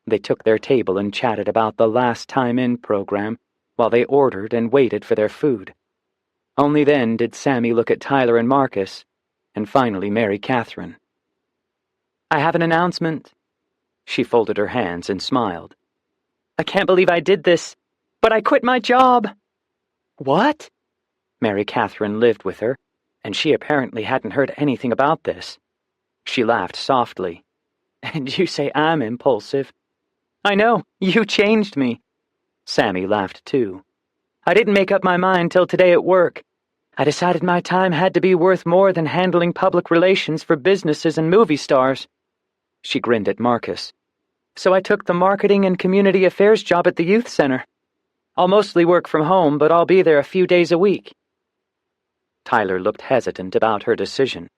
They took their table and chatted about the last time in program while they ordered and waited for their food. Only then did Sammy look at Tyler and Marcus, and finally Mary Catherine. "I have an announcement." She folded her hands and smiled. "I can't believe I did this, but I quit my job." "What?" Mary Catherine lived with her, and she apparently hadn't heard anything about this. She laughed softly. "And you say I'm impulsive?" "I know, you changed me." Sammy laughed too. "I didn't make up my mind till today at work. I decided my time had to be worth more than handling public relations for businesses and movie stars." She grinned at Marcus. "So I took the marketing and community affairs job at the youth center. I'll mostly work from home, but I'll be there a few days a week." Tyler looked hesitant about her decision.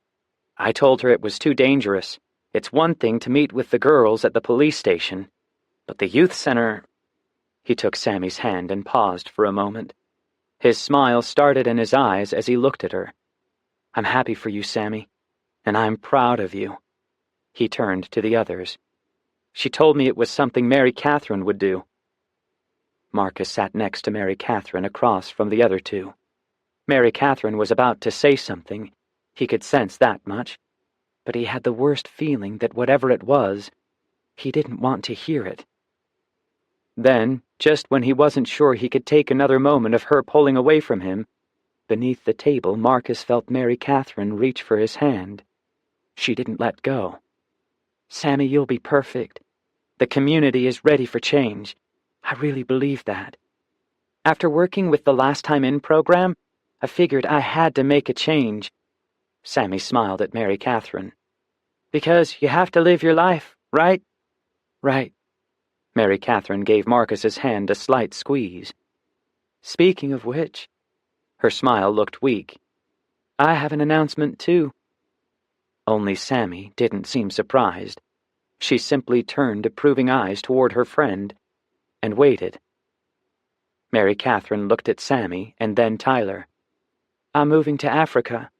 "I told her it was too dangerous. It's one thing to meet with the girls at the police station, but the youth center—" He took Sammy's hand and paused for a moment. His smile started in his eyes as he looked at her. "I'm happy for you, Sammy, and I'm proud of you." He turned to the others. "She told me it was something Mary Catherine would do." Marcus sat next to Mary Catherine across from the other two. Mary Catherine was about to say something. He could sense that much. But he had the worst feeling that whatever it was, he didn't want to hear it. Then, just when he wasn't sure he could take another moment of her pulling away from him, beneath the table Marcus felt Mary Catherine reach for his hand. She didn't let go. "Sammy, you'll be perfect. The community is ready for change. I really believe that. After working with the Last Time In program, I figured I had to make a change." Sammy smiled at Mary Catherine. "Because you have to live your life, right?" "Right." Mary Catherine gave Marcus's hand a slight squeeze. "Speaking of which," her smile looked weak, "I have an announcement too." Only Sammy didn't seem surprised. She simply turned approving eyes toward her friend and waited. Mary Catherine looked at Sammy and then Tyler. "I'm moving to Africa.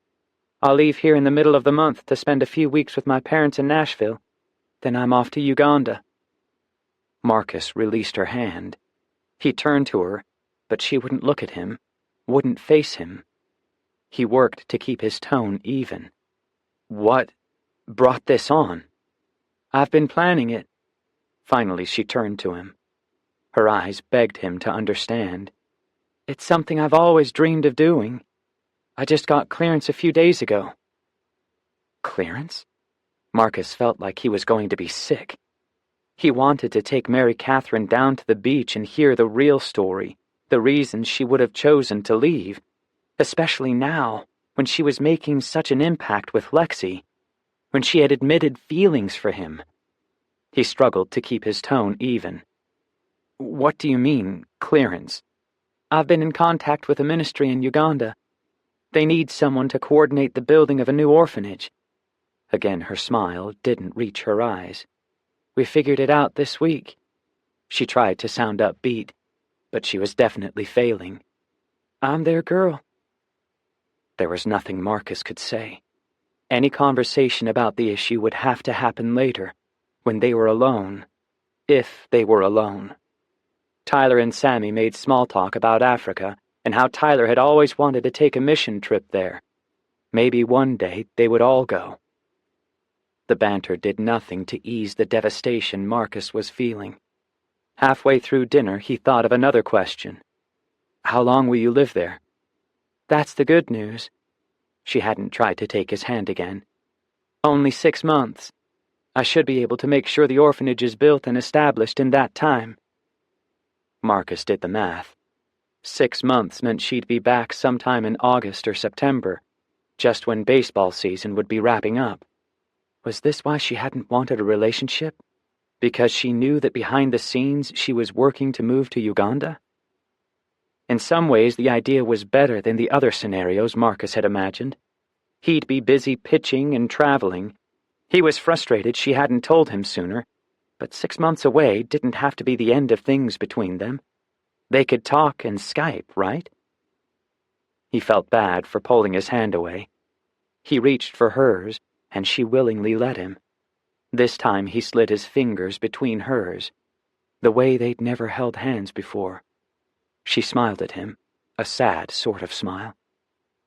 I'll leave here in the middle of the month to spend a few weeks with my parents in Nashville. Then I'm off to Uganda." Marcus released her hand. He turned to her, but she wouldn't look at him. wouldn't face him. He worked to keep his tone even. What brought this on? I've been planning it. Finally, she turned to him. Her eyes begged him to understand. It's something I've always dreamed of doing. I just got clearance a few days ago. Clearance? Marcus felt like he was going to be sick. He wanted to take Mary Catherine down to the beach and hear the real story, the reasons she would have chosen to leave, especially now, when she was making such an impact with Lexi, when she had admitted feelings for him. He struggled to keep his tone even. What do you mean, clearance? I've been in contact with a ministry in Uganda. They need someone to coordinate the building of a new orphanage. Again, her smile didn't reach her eyes. We figured it out this week. She tried to sound upbeat, but she was definitely failing. I'm their girl. There was nothing Marcus could say. Any conversation about the issue would have to happen later, when they were alone, if they were alone. Tyler and Sammy made small talk about Africa and how Tyler had always wanted to take a mission trip there. Maybe one day they would all go. The banter did nothing to ease the devastation Marcus was feeling. Halfway through dinner, he thought of another question. How long will you live there? That's the good news. She hadn't tried to take his hand again. Only 6 months. I should be able to make sure the orphanage is built and established in that time. Marcus did the math. 6 months meant she'd be back sometime in August or September, just when baseball season would be wrapping up. Was this why she hadn't wanted a relationship? Because she knew that behind the scenes she was working to move to Uganda? In some ways, the idea was better than the other scenarios Marcus had imagined. He'd be busy pitching and traveling. He was frustrated she hadn't told him sooner, but 6 months away didn't have to be the end of things between them. They could talk and Skype, right? He felt bad for pulling his hand away. He reached for hers, and she willingly let him. This time he slid his fingers between hers, the way they'd never held hands before. She smiled at him, a sad sort of smile,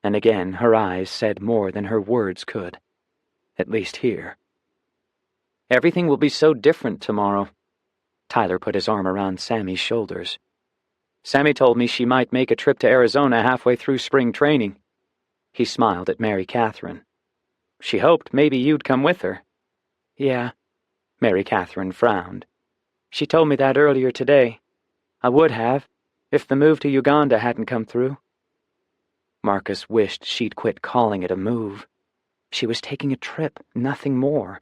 and again her eyes said more than her words could, at least here. Everything will be so different tomorrow. Tyler put his arm around Sammy's shoulders. Sammy told me she might make a trip to Arizona halfway through spring training. He smiled at Mary Catherine. She hoped maybe you'd come with her. Yeah, Mary Catherine frowned. She told me that earlier today. I would have, if the move to Uganda hadn't come through. Marcus wished she'd quit calling it a move. She was taking a trip, nothing more.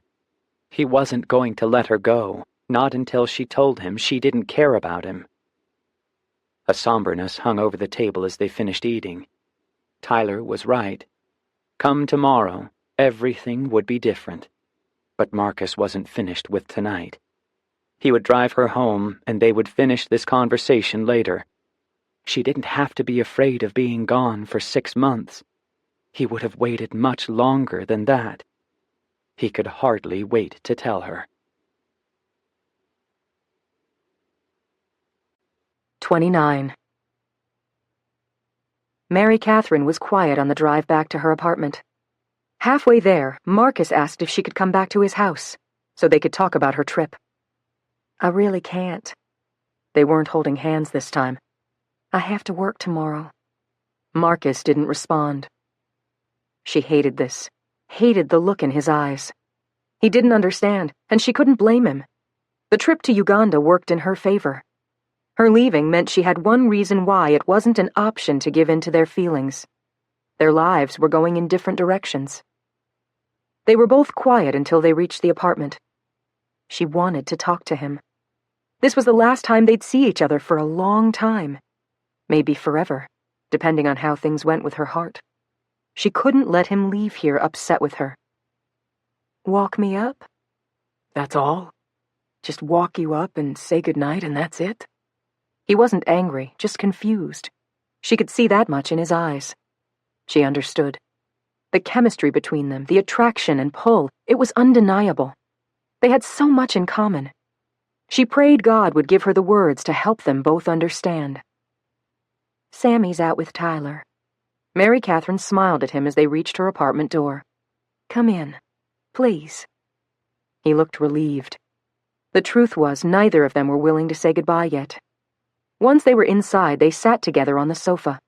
He wasn't going to let her go, not until she told him she didn't care about him. A somberness hung over the table as they finished eating. Tyler was right. Come tomorrow, everything would be different. But Marcus wasn't finished with tonight. He would drive her home, and they would finish this conversation later. She didn't have to be afraid of being gone for 6 months. He would have waited much longer than that. He could hardly wait to tell her. 29. Mary Catherine was quiet on the drive back to her apartment. Halfway there, Marcus asked if she could come back to his house, so they could talk about her trip. I really can't. They weren't holding hands this time. I have to work tomorrow. Marcus didn't respond. She hated this, hated the look in his eyes. He didn't understand, and she couldn't blame him. The trip to Uganda worked in her favor. Her leaving meant she had one reason why it wasn't an option to give in to their feelings. Their lives were going in different directions. They were both quiet until they reached the apartment. She wanted to talk to him. This was the last time they'd see each other for a long time. Maybe forever, depending on how things went with her heart. She couldn't let him leave here upset with her. Walk me up? That's all? Just walk you up and say goodnight and that's it? He wasn't angry, just confused. She could see that much in his eyes. She understood. The chemistry between them, the attraction and pull, it was undeniable. They had so much in common. She prayed God would give her the words to help them both understand. Sammy's out with Tyler. Mary Catherine smiled at him as they reached her apartment door. Come in, please. He looked relieved. The truth was, neither of them were willing to say goodbye yet. Once they were inside, they sat together on the sofa.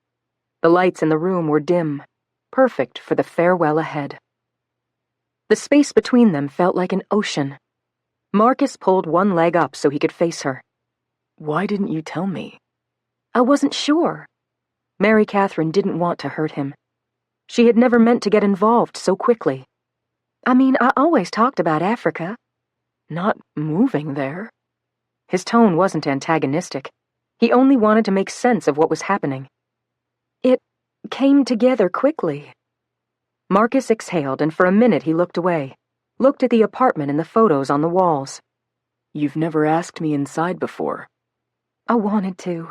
The lights in the room were dim, perfect for the farewell ahead. The space between them felt like an ocean. Marcus pulled one leg up so he could face her. Why didn't you tell me? I wasn't sure. Mary Catherine didn't want to hurt him. She had never meant to get involved so quickly. I mean, I always talked about Africa. Not moving there. His tone wasn't antagonistic. He only wanted to make sense of what was happening. It came together quickly. Marcus exhaled, and for a minute he looked away, looked at the apartment and the photos on the walls. You've never asked me inside before. I wanted to.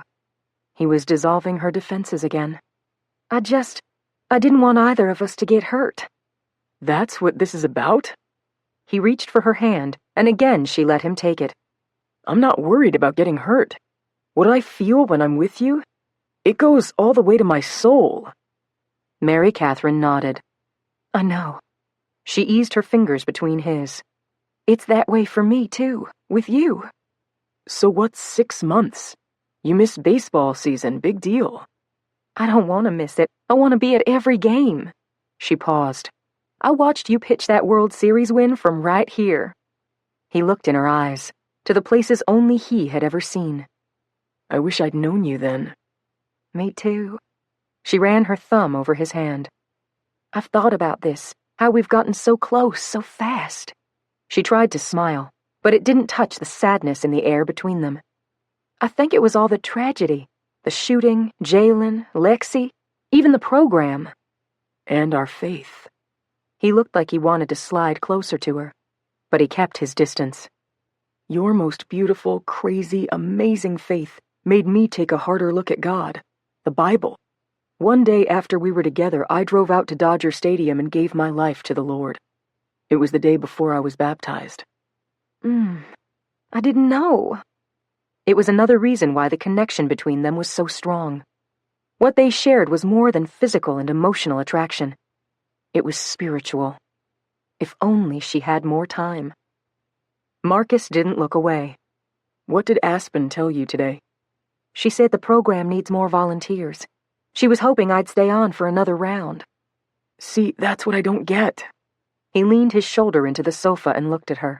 He was dissolving her defenses again. I didn't want either of us to get hurt. That's what this is about? He reached for her hand, and again she let him take it. I'm not worried about getting hurt. What I feel when I'm with you, it goes all the way to my soul. Mary Catherine nodded. I know. She eased her fingers between his. It's that way for me, too, with you. So what's 6 months? You miss baseball season, big deal. I don't want to miss it. I want to be at every game. She paused. I watched you pitch that World Series win from right here. He looked in her eyes, to the places only he had ever seen. I wish I'd known you then. Me too. She ran her thumb over his hand. I've thought about this, how we've gotten so close so fast. She tried to smile, but it didn't touch the sadness in the air between them. I think it was all the tragedy, the shooting, Jalen, Lexi, even the program. And our faith. He looked like he wanted to slide closer to her, but he kept his distance. Your most beautiful, crazy, amazing faith made me take a harder look at God, the Bible. One day after we were together, I drove out to Dodger Stadium and gave my life to the Lord. It was the day before I was baptized. I didn't know. It was another reason why the connection between them was so strong. What they shared was more than physical and emotional attraction. It was spiritual. If only she had more time. Marcus didn't look away. What did Aspen tell you today? She said the program needs more volunteers. She was hoping I'd stay on for another round. See, that's what I don't get. He leaned his shoulder into the sofa and looked at her,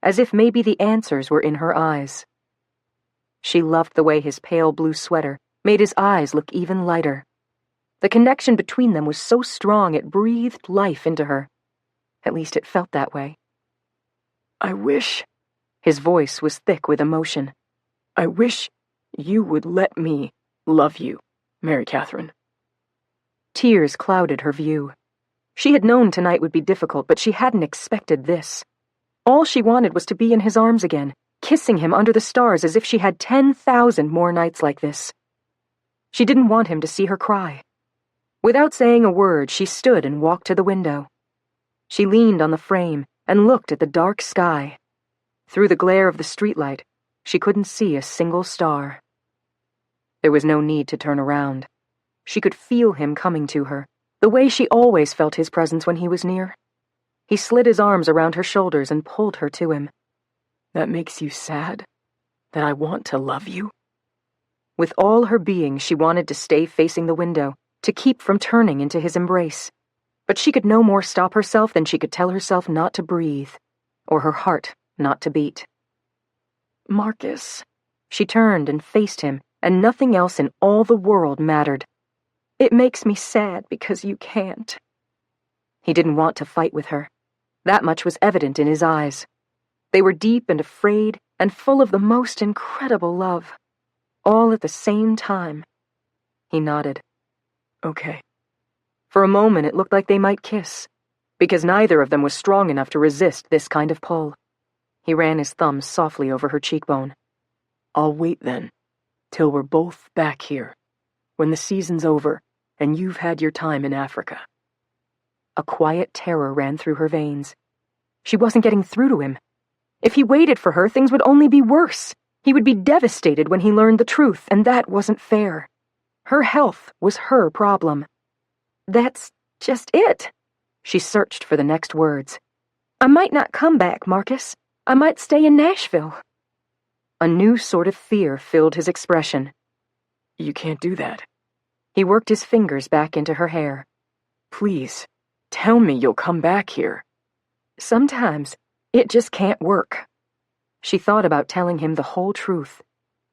as if maybe the answers were in her eyes. She loved the way his pale blue sweater made his eyes look even lighter. The connection between them was so strong it breathed life into her. At least it felt that way. I wish... His voice was thick with emotion. I wish you would let me love you, Mary Catherine. Tears clouded her view. She had known tonight would be difficult, but she hadn't expected this. All she wanted was to be in his arms again, kissing him under the stars as if she had 10,000 more nights like this. She didn't want him to see her cry. Without saying a word, she stood and walked to the window. She leaned on the frame and looked at the dark sky. Through the glare of the streetlight, she couldn't see a single star. There was no need to turn around. She could feel him coming to her, the way she always felt his presence when he was near. He slid his arms around her shoulders and pulled her to him. That makes you sad? That I want to love you? With all her being, she wanted to stay facing the window, to keep from turning into his embrace. But she could no more stop herself than she could tell herself not to breathe, or her heart not to beat. Marcus. She turned and faced him, and nothing else in all the world mattered. It makes me sad because you can't. He didn't want to fight with her. That much was evident in his eyes. They were deep and afraid and full of the most incredible love. All at the same time. He nodded. Okay. For a moment it looked like they might kiss, because neither of them was strong enough to resist this kind of pull. He ran his thumb softly over her cheekbone. I'll wait then, till we're both back here, when the season's over and you've had your time in Africa. A quiet terror ran through her veins. She wasn't getting through to him. If he waited for her, things would only be worse. He would be devastated when he learned the truth, and that wasn't fair. Her health was her problem. That's just it. She searched for the next words. I might not come back, Marcus. I might stay in Nashville. A new sort of fear filled his expression. You can't do that. He worked his fingers back into her hair. Please, tell me you'll come back here. Sometimes it just can't work. She thought about telling him the whole truth,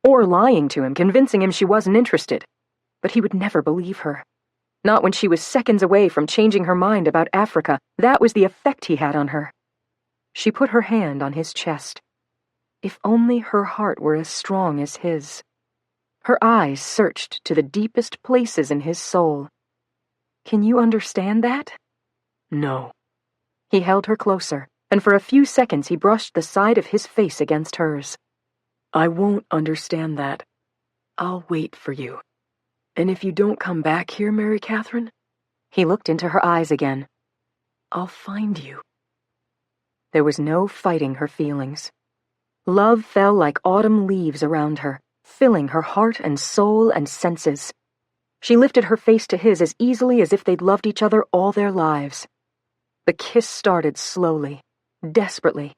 or lying to him, convincing him she wasn't interested. But he would never believe her. Not when she was seconds away from changing her mind about Africa. That was the effect he had on her. She put her hand on his chest. If only her heart were as strong as his. Her eyes searched to the deepest places in his soul. Can you understand that? No. He held her closer, and for a few seconds he brushed the side of his face against hers. I won't understand that. I'll wait for you. And if you don't come back here, Mary Catherine, he looked into her eyes again. I'll find you. There was no fighting her feelings. Love fell like autumn leaves around her, filling her heart and soul and senses. She lifted her face to his as easily as if they'd loved each other all their lives. The kiss started slowly, desperately,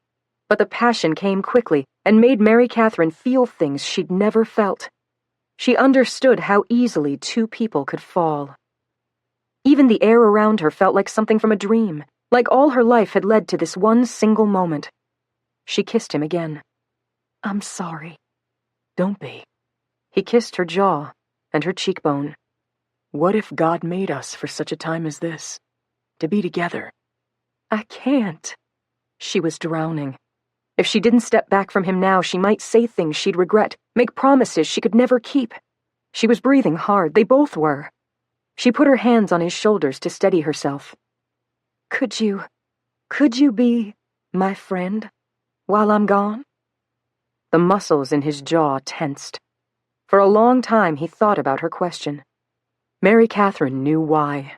but the passion came quickly and made Mary Catherine feel things she'd never felt. She understood how easily two people could fall. Even the air around her felt like something from a dream, like all her life had led to this one single moment. She kissed him again. I'm sorry. Don't be. He kissed her jaw and her cheekbone. What if God made us for such a time as this? To be together? I can't. She was drowning. If she didn't step back from him now, she might say things she'd regret, make promises she could never keep. She was breathing hard. They both were. She put her hands on his shoulders to steady herself. Could you be my friend while I'm gone? The muscles in his jaw tensed. For a long time he thought about her question. Mary Catherine knew why.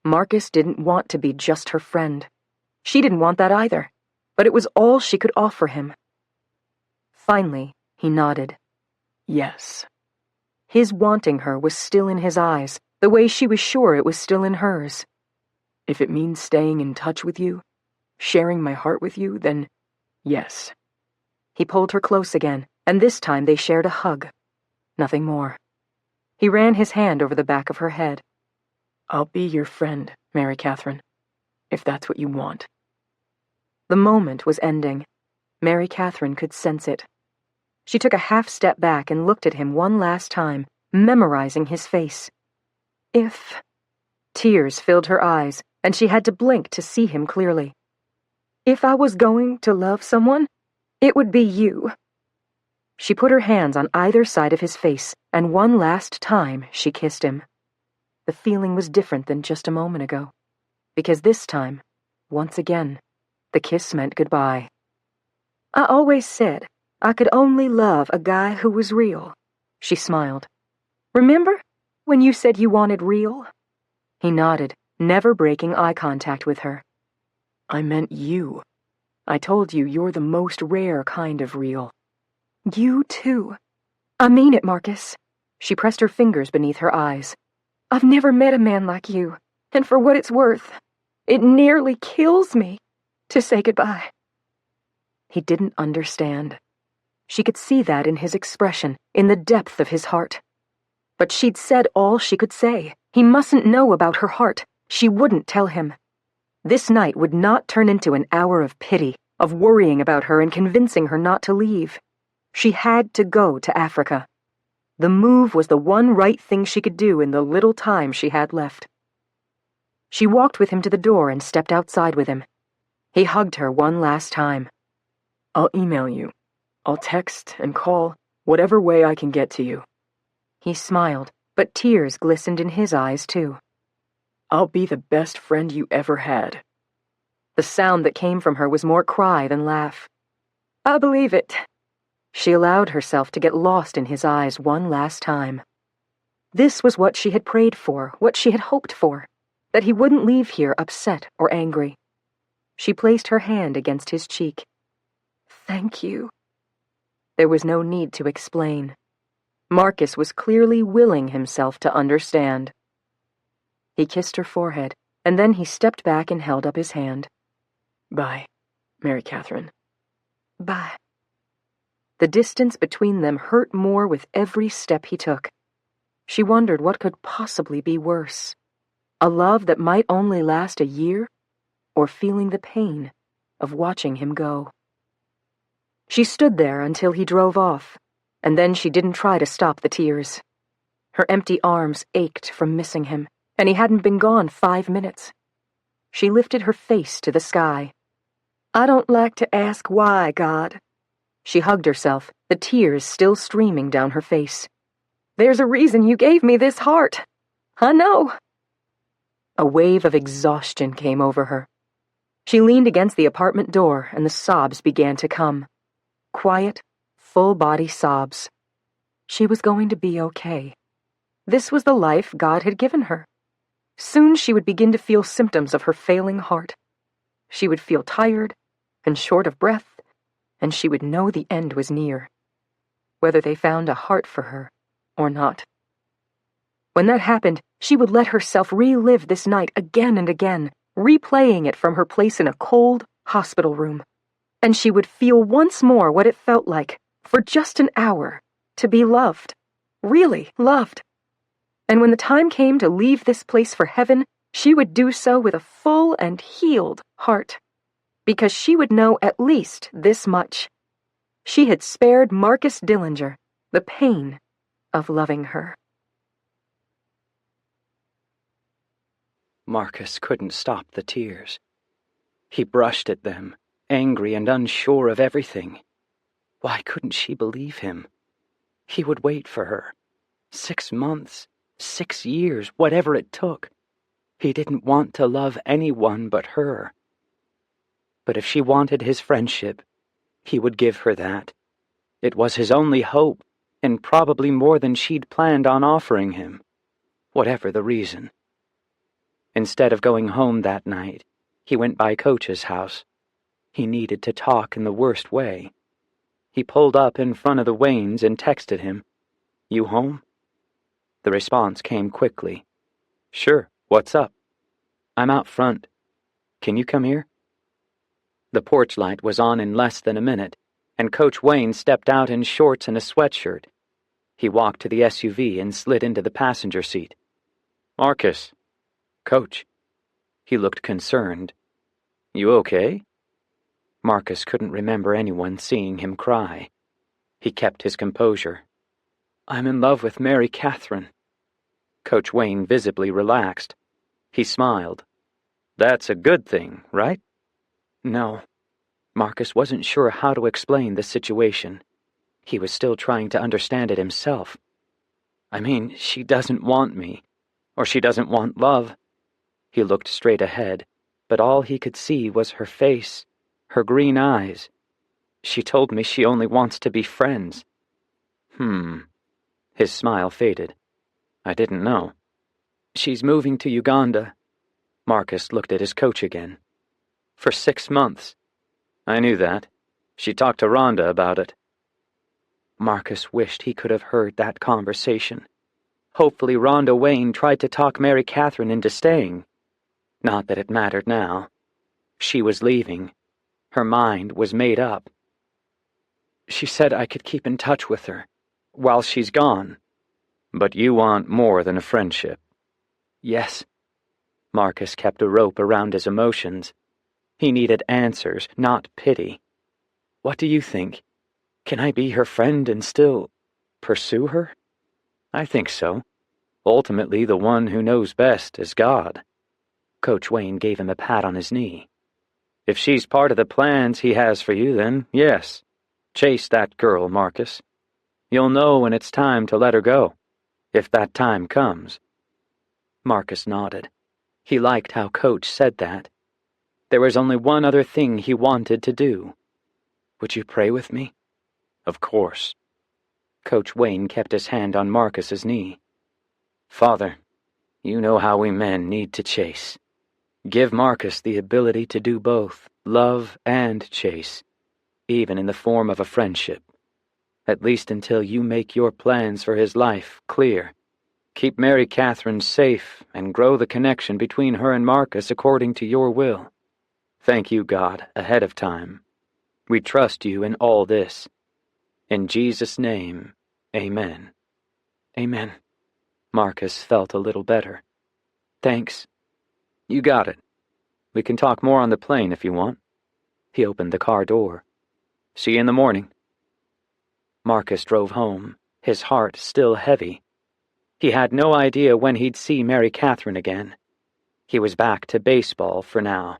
Marcus didn't want to be just her friend. She didn't want that either, but it was all she could offer him. Finally, he nodded. Yes. His wanting her was still in his eyes, the way she was sure it was still in hers. If it means staying in touch with you, sharing my heart with you, then yes. He pulled her close again, and this time they shared a hug. Nothing more. He ran his hand over the back of her head. I'll be your friend, Mary Catherine, if that's what you want. The moment was ending. Mary Catherine could sense it. She took a half step back and looked at him one last time, memorizing his face. Tears filled her eyes, and she had to blink to see him clearly. If I was going to love someone, it would be you. She put her hands on either side of his face, and one last time she kissed him. The feeling was different than just a moment ago, because this time, once again, the kiss meant goodbye. I always said I could only love a guy who was real, she smiled. Remember when you said you wanted real? He nodded, never breaking eye contact with her. I meant you. I told you you're the most rare kind of real. You too. I mean it, Marcus. She pressed her fingers beneath her eyes. I've never met a man like you, and for what it's worth, it nearly kills me to say goodbye. He didn't understand. She could see that in his expression, in the depth of his heart. But she'd said all she could say. He mustn't know about her heart. She wouldn't tell him. This night would not turn into an hour of pity, of worrying about her and convincing her not to leave. She had to go to Africa. The move was the one right thing she could do in the little time she had left. She walked with him to the door and stepped outside with him. He hugged her one last time. I'll email you. I'll text and call, whatever way I can get to you. He smiled, but tears glistened in his eyes too. I'll be the best friend you ever had. The sound that came from her was more cry than laugh. I believe it. She allowed herself to get lost in his eyes one last time. This was what she had prayed for, what she had hoped for, that he wouldn't leave here upset or angry. She placed her hand against his cheek. Thank you. There was no need to explain. Marcus was clearly willing himself to understand. He kissed her forehead, and then he stepped back and held up his hand. Bye, Mary Catherine. Bye. The distance between them hurt more with every step he took. She wondered what could possibly be worse. A love that might only last a year, or feeling the pain of watching him go. She stood there until he drove off, and then she didn't try to stop the tears. Her empty arms ached from missing him, and he hadn't been gone 5 minutes. She lifted her face to the sky. I don't like to ask why, God. She hugged herself, the tears still streaming down her face. There's a reason you gave me this heart. I know. A wave of exhaustion came over her. She leaned against the apartment door, and the sobs began to come. Quiet, full-body sobs. She was going to be okay. This was the life God had given her. Soon she would begin to feel symptoms of her failing heart. She would feel tired and short of breath, and she would know the end was near, whether they found a heart for her or not. When that happened, she would let herself relive this night again and again, replaying it from her place in a cold hospital room. And she would feel once more what it felt like, for just an hour, to be loved, really loved. And when the time came to leave this place for heaven, she would do so with a full and healed heart, because she would know at least this much. She had spared Marcus Dillinger the pain of loving her. Marcus couldn't stop the tears. He brushed at them, angry and unsure of everything. Why couldn't she believe him? He would wait for her. 6 months, 6 years, whatever it took. He didn't want to love anyone but her. But if she wanted his friendship, he would give her that. It was his only hope, and probably more than she'd planned on offering him, whatever the reason. Instead of going home that night, he went by Coach's house. He needed to talk in the worst way. He pulled up in front of the Waynes and texted him, "You home?" The response came quickly. "Sure, what's up?" "I'm out front. Can you come here?" The porch light was on in less than a minute, and Coach Wayne stepped out in shorts and a sweatshirt. He walked to the SUV and slid into the passenger seat. "Marcus." "Coach." He looked concerned. "You okay?" Marcus couldn't remember anyone seeing him cry. He kept his composure. "I'm in love with Mary Catherine." Coach Wayne visibly relaxed. He smiled. "That's a good thing, right?" "No." Marcus wasn't sure how to explain the situation. He was still trying to understand it himself. "I mean, she doesn't want me, or she doesn't want love." He looked straight ahead, but all he could see was her face, her green eyes. "She told me she only wants to be friends." His smile faded. "I didn't know." "She's moving to Uganda." Marcus looked at his coach again. "For 6 months." "I knew that. She talked to Rhonda about it." Marcus wished he could have heard that conversation. Hopefully Rhonda Wayne tried to talk Mary Catherine into staying. Not that it mattered now. She was leaving. Her mind was made up. "She said I could keep in touch with her while she's gone." "But you want more than a friendship." "Yes." Marcus kept a rope around his emotions. He needed answers, not pity. "What do you think? Can I be her friend and still pursue her?" "I think so. Ultimately, the one who knows best is God." Coach Wayne gave him a pat on his knee. "If she's part of the plans he has for you, then yes. Chase that girl, Marcus. You'll know when it's time to let her go, if that time comes." Marcus nodded. He liked how Coach said that. There was only one other thing he wanted to do. "Would you pray with me?" "Of course." Coach Wayne kept his hand on Marcus's knee. "Father, you know how we men need to chase. Give Marcus the ability to do both, love and chase, even in the form of a friendship. at least until you make your plans for his life clear. Keep Mary Catherine safe and grow the connection between her and Marcus according to your will. Thank you, God, ahead of time. We trust you in all this. In Jesus' name, amen." Amen. Marcus felt a little better. Thanks. You got it. We can talk more on the plane if you want. He opened the car door. See you in the morning. Marcus drove home, his heart still heavy. He had no idea when he'd see Mary Catherine again. He was back to baseball for now.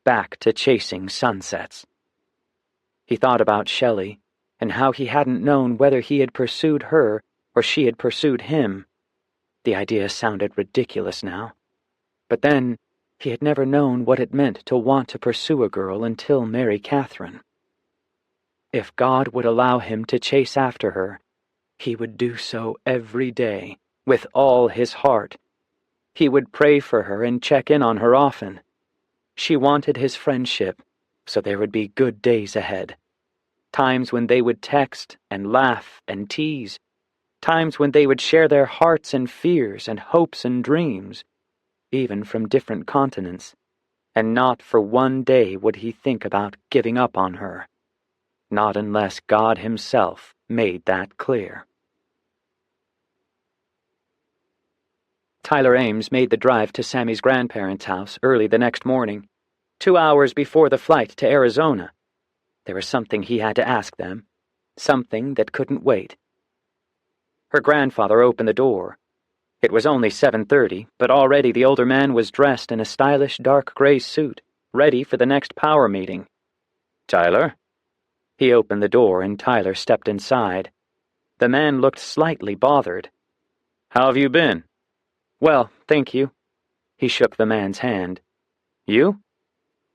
Back to chasing sunsets. He thought about Shelley and how he hadn't known whether he had pursued her or she had pursued him. The idea sounded ridiculous now. But then, he had never known what it meant to want to pursue a girl until Mary Catherine. If God would allow him to chase after her, he would do so every day, with all his heart. He would pray for her and check in on her often. She wanted his friendship, so there would be good days ahead. Times when they would text and laugh and tease. Times when they would share their hearts and fears and hopes and dreams, even from different continents, and not for one day would he think about giving up on her. Not unless God himself made that clear. Tyler Ames made the drive to Sammy's grandparents' house early the next morning, 2 hours before the flight to Arizona. There was something he had to ask them, something that couldn't wait. Her grandfather opened the door. It was only 7:30, but already the older man was dressed in a stylish dark gray suit, ready for the next power meeting. "Tyler?" He opened the door and Tyler stepped inside. The man looked slightly bothered. "How have you been?" "Well, thank you." He shook the man's hand. "You?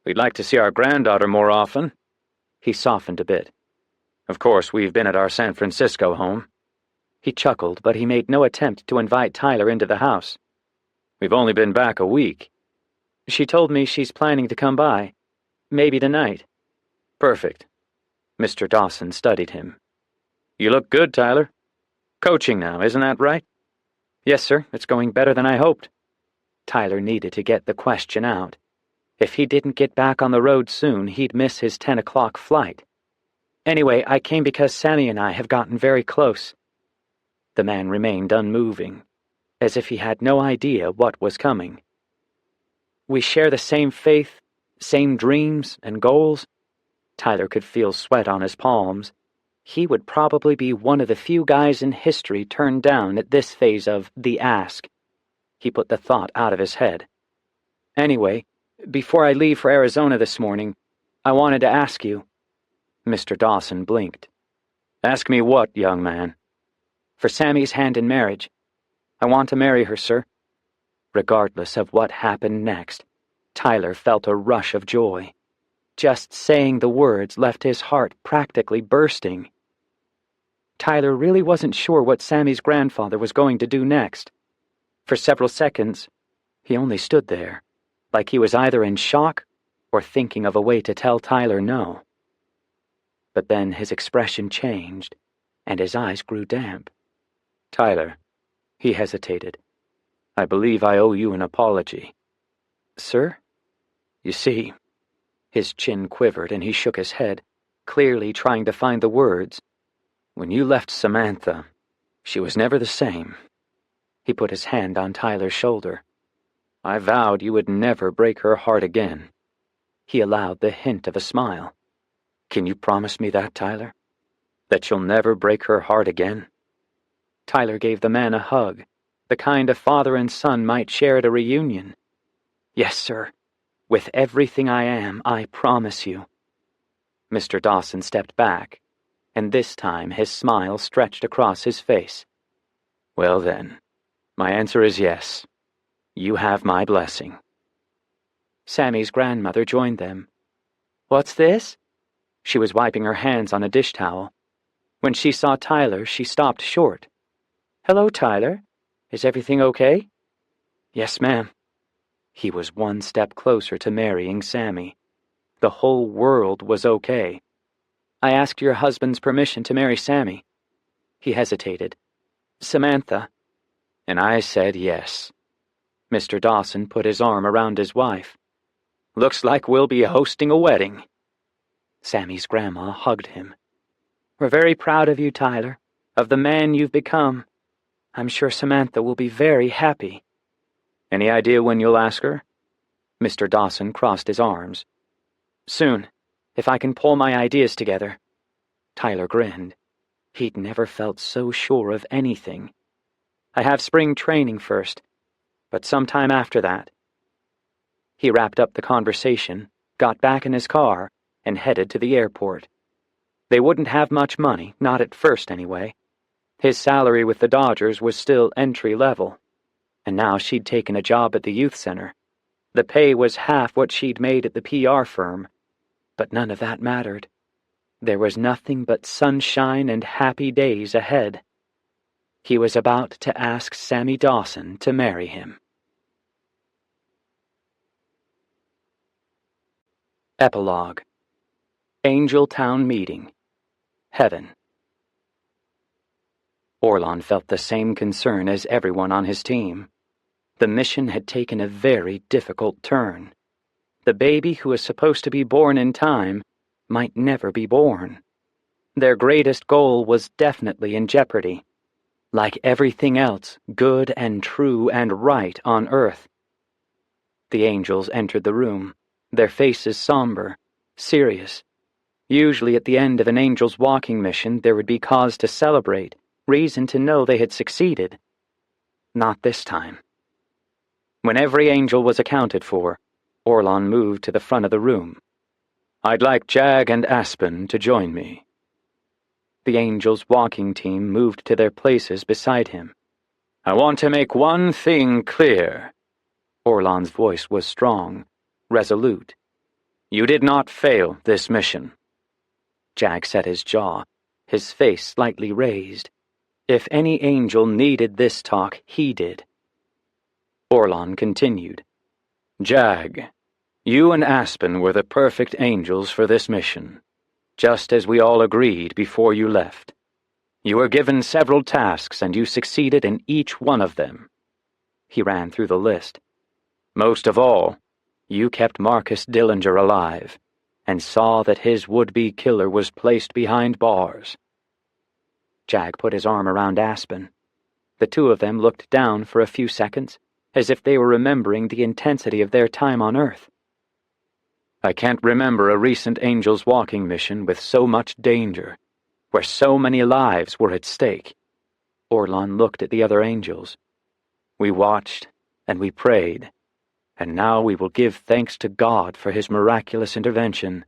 We'd like to see our granddaughter more often." He softened a bit. "Of course, we've been at our San Francisco home." He chuckled, but he made no attempt to invite Tyler into the house. "We've only been back a week." "She told me she's planning to come by. Maybe tonight." "Perfect." Mr. Dawson studied him. "You look good, Tyler. Coaching now, isn't that right?" "Yes, sir. It's going better than I hoped." Tyler needed to get the question out. If he didn't get back on the road soon, he'd miss his 10 o'clock flight. "Anyway, I came because Sammy and I have gotten very close." The man remained unmoving, as if he had no idea what was coming. "We share the same faith, same dreams and goals." Tyler could feel sweat on his palms. He would probably be one of the few guys in history turned down at this phase of the ask. He put the thought out of his head. "Anyway, before I leave for Arizona this morning, I wanted to ask you." Mr. Dawson blinked. "Ask me what, young man?" "For Sammy's hand in marriage. I want to marry her, sir." Regardless of what happened next, Tyler felt a rush of joy. Just saying the words left his heart practically bursting. Tyler really wasn't sure what Sammy's grandfather was going to do next. For several seconds, he only stood there, like he was either in shock or thinking of a way to tell Tyler no. But then his expression changed, and his eyes grew damp. "Tyler," he hesitated, "I believe I owe you an apology." "Sir?" "You see," his chin quivered and he shook his head, clearly trying to find the words. "When you left Samantha, she was never the same." He put his hand on Tyler's shoulder. "I vowed you would never break her heart again." He allowed the hint of a smile. "Can you promise me that, Tyler? That you'll never break her heart again?" Tyler gave the man a hug, the kind a father and son might share at a reunion. "Yes, sir. With everything I am, I promise you." Mr. Dawson stepped back, and this time his smile stretched across his face. "Well then, my answer is yes. You have my blessing." Sammy's grandmother joined them. "What's this?" She was wiping her hands on a dish towel. When she saw Tyler, she stopped short. "Hello, Tyler. Is everything okay?" "Yes, ma'am." He was one step closer to marrying Sammy. The whole world was okay. I asked your husband's permission to marry Sammy. He hesitated. Samantha. And I said yes. Mr. Dawson put his arm around his wife. Looks like we'll be hosting a wedding. Sammy's grandma hugged him. We're very proud of you, Tyler, of the man you've become. I'm sure Samantha will be very happy. Any idea when you'll ask her? Mr. Dawson crossed his arms. Soon, if I can pull my ideas together. Tyler grinned. He'd never felt so sure of anything. I have spring training first, but sometime after that. He wrapped up the conversation, got back in his car, and headed to the airport. They wouldn't have much money, not at first anyway. His salary with the Dodgers was still entry level, and now she'd taken a job at the youth center. The pay was half what she'd made at the PR firm, but none of that mattered. There was nothing but sunshine and happy days ahead. He was about to ask Sammy Dawson to marry him. Epilogue. Angel Town Meeting. Heaven. Orlon felt the same concern as everyone on his team. The mission had taken a very difficult turn. The baby who was supposed to be born in time might never be born. Their greatest goal was definitely in jeopardy. Like everything else, good and true and right on Earth. The angels entered the room, their faces somber, serious. Usually at the end of an angel's walking mission, there would be cause to celebrate, reason to know they had succeeded. Not this time. When every angel was accounted for, Orlon moved to the front of the room. I'd like Jag and Aspen to join me. The angels' walking team moved to their places beside him. I want to make one thing clear. Orlon's voice was strong, resolute. You did not fail this mission. Jag set his jaw, his face slightly raised. If any angel needed this talk, he did. Orlon continued. Jag, you and Aspen were the perfect angels for this mission, just as we all agreed before you left. You were given several tasks and you succeeded in each one of them. He ran through the list. Most of all, you kept Marcus Dillinger alive and saw that his would-be killer was placed behind bars. Jag put his arm around Aspen. The two of them looked down for a few seconds, as if they were remembering the intensity of their time on Earth. I can't remember a recent Angels Walking mission with so much danger, where so many lives were at stake. Orlon looked at the other angels. We watched, and we prayed, and now we will give thanks to God for his miraculous intervention,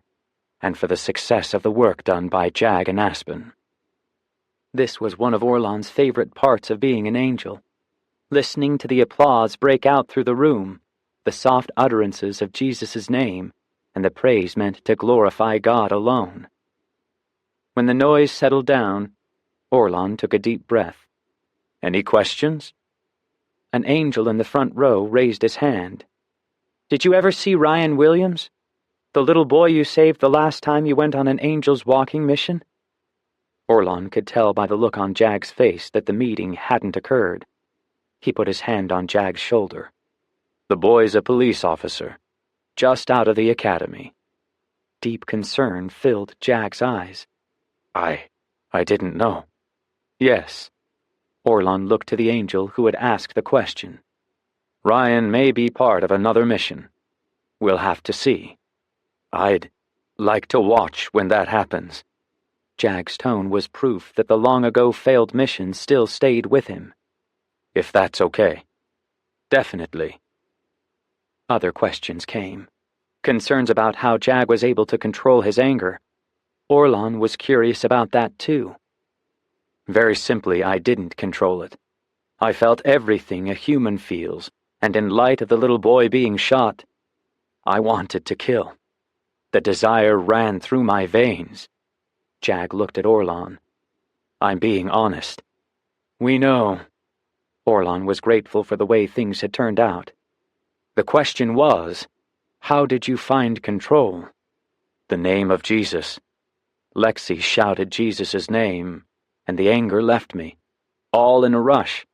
and for the success of the work done by Jag and Aspen. This was one of Orlon's favorite parts of being an angel. Listening to the applause break out through the room, the soft utterances of Jesus' name, and the praise meant to glorify God alone. When the noise settled down, Orlon took a deep breath. Any questions? An angel in the front row raised his hand. Did you ever see Ryan Williams? The little boy you saved the last time you went on an Angels Walking mission? Orlon could tell by the look on Jag's face that the meeting hadn't occurred. He put his hand on Jag's shoulder. The boy's a police officer, just out of the academy. Deep concern filled Jag's eyes. I didn't know. Yes. Orlon looked to the angel who had asked the question. Ryan may be part of another mission. We'll have to see. I'd like to watch when that happens. Jag's tone was proof that the long-ago failed mission still stayed with him. If that's okay. Definitely. Other questions came. Concerns about how Jag was able to control his anger. Orlon was curious about that too. Very simply, I didn't control it. I felt everything a human feels, and in light of the little boy being shot, I wanted to kill. The desire ran through my veins. Jag looked at Orlon. I'm being honest. We know. Orlon was grateful for the way things had turned out. The question was, how did you find control? The name of Jesus. Lexi shouted Jesus' name, and the anger left me, all in a rush.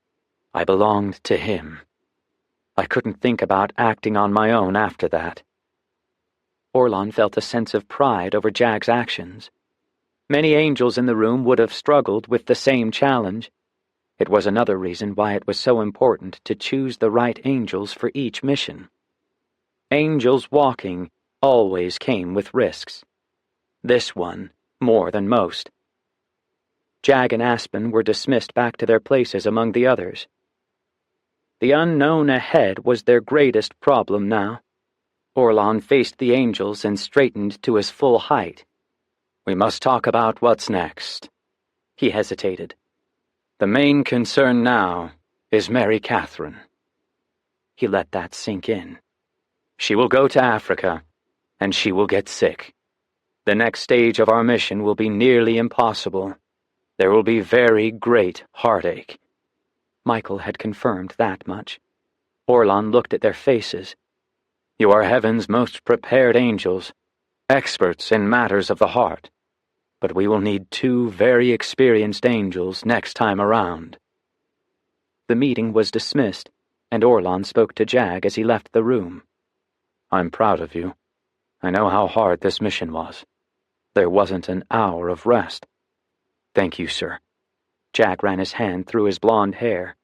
I belonged to him. I couldn't think about acting on my own after that. Orlan felt a sense of pride over Jag's actions. Many angels in the room would have struggled with the same challenge. It was another reason why it was so important to choose the right angels for each mission. Angels walking always came with risks. This one, more than most. Jag and Aspen were dismissed back to their places among the others. The unknown ahead was their greatest problem now. Orlan faced the angels and straightened to his full height. "We must talk about what's next." He hesitated. "The main concern now is Mary Catherine." He let that sink in. "She will go to Africa, and she will get sick. The next stage of our mission will be nearly impossible. There will be very great heartache." Michael had confirmed that much. Orlan looked at their faces. "You are heaven's most prepared angels, experts in matters of the heart. But we will need 2 very experienced angels next time around." The meeting was dismissed, and Orlan spoke to Jag as he left the room. "I'm proud of you. I know how hard this mission was. There wasn't an hour of rest." "Thank you, sir." Jag ran his hand through his blonde hair.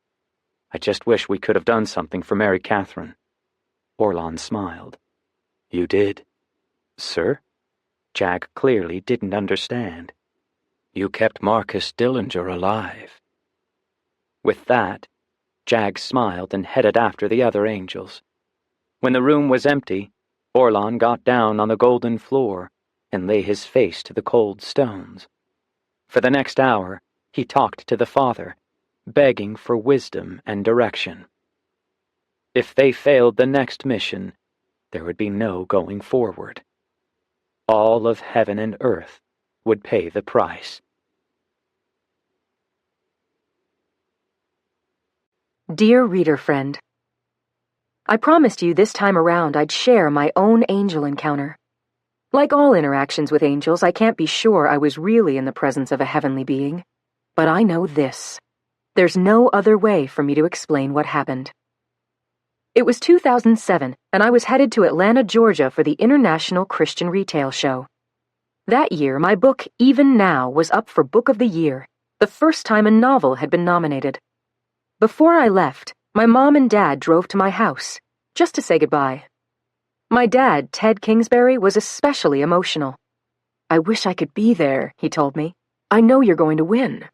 "I just wish we could have done something for Mary Catherine." Orlan smiled. "You did?" "Sir?" Jag clearly didn't understand. "You kept Marcus Dillinger alive." With that, Jag smiled and headed after the other angels. When the room was empty, Orlan got down on the golden floor and lay his face to the cold stones. For the next hour, he talked to the Father, begging for wisdom and direction. If they failed the next mission, there would be no going forward. All of heaven and earth would pay the price. Dear reader friend, I promised you this time around I'd share my own angel encounter. Like all interactions with angels, I can't be sure I was really in the presence of a heavenly being. But I know this. There's no other way for me to explain what happened. It was 2007, and I was headed to Atlanta, Georgia for the International Christian Retail Show. That year, my book, Even Now, was up for Book of the Year, the first time a novel had been nominated. Before I left, my mom and dad drove to my house, just to say goodbye. My dad, Ted Kingsbury, was especially emotional. "I wish I could be there," he told me. "I know you're going to win."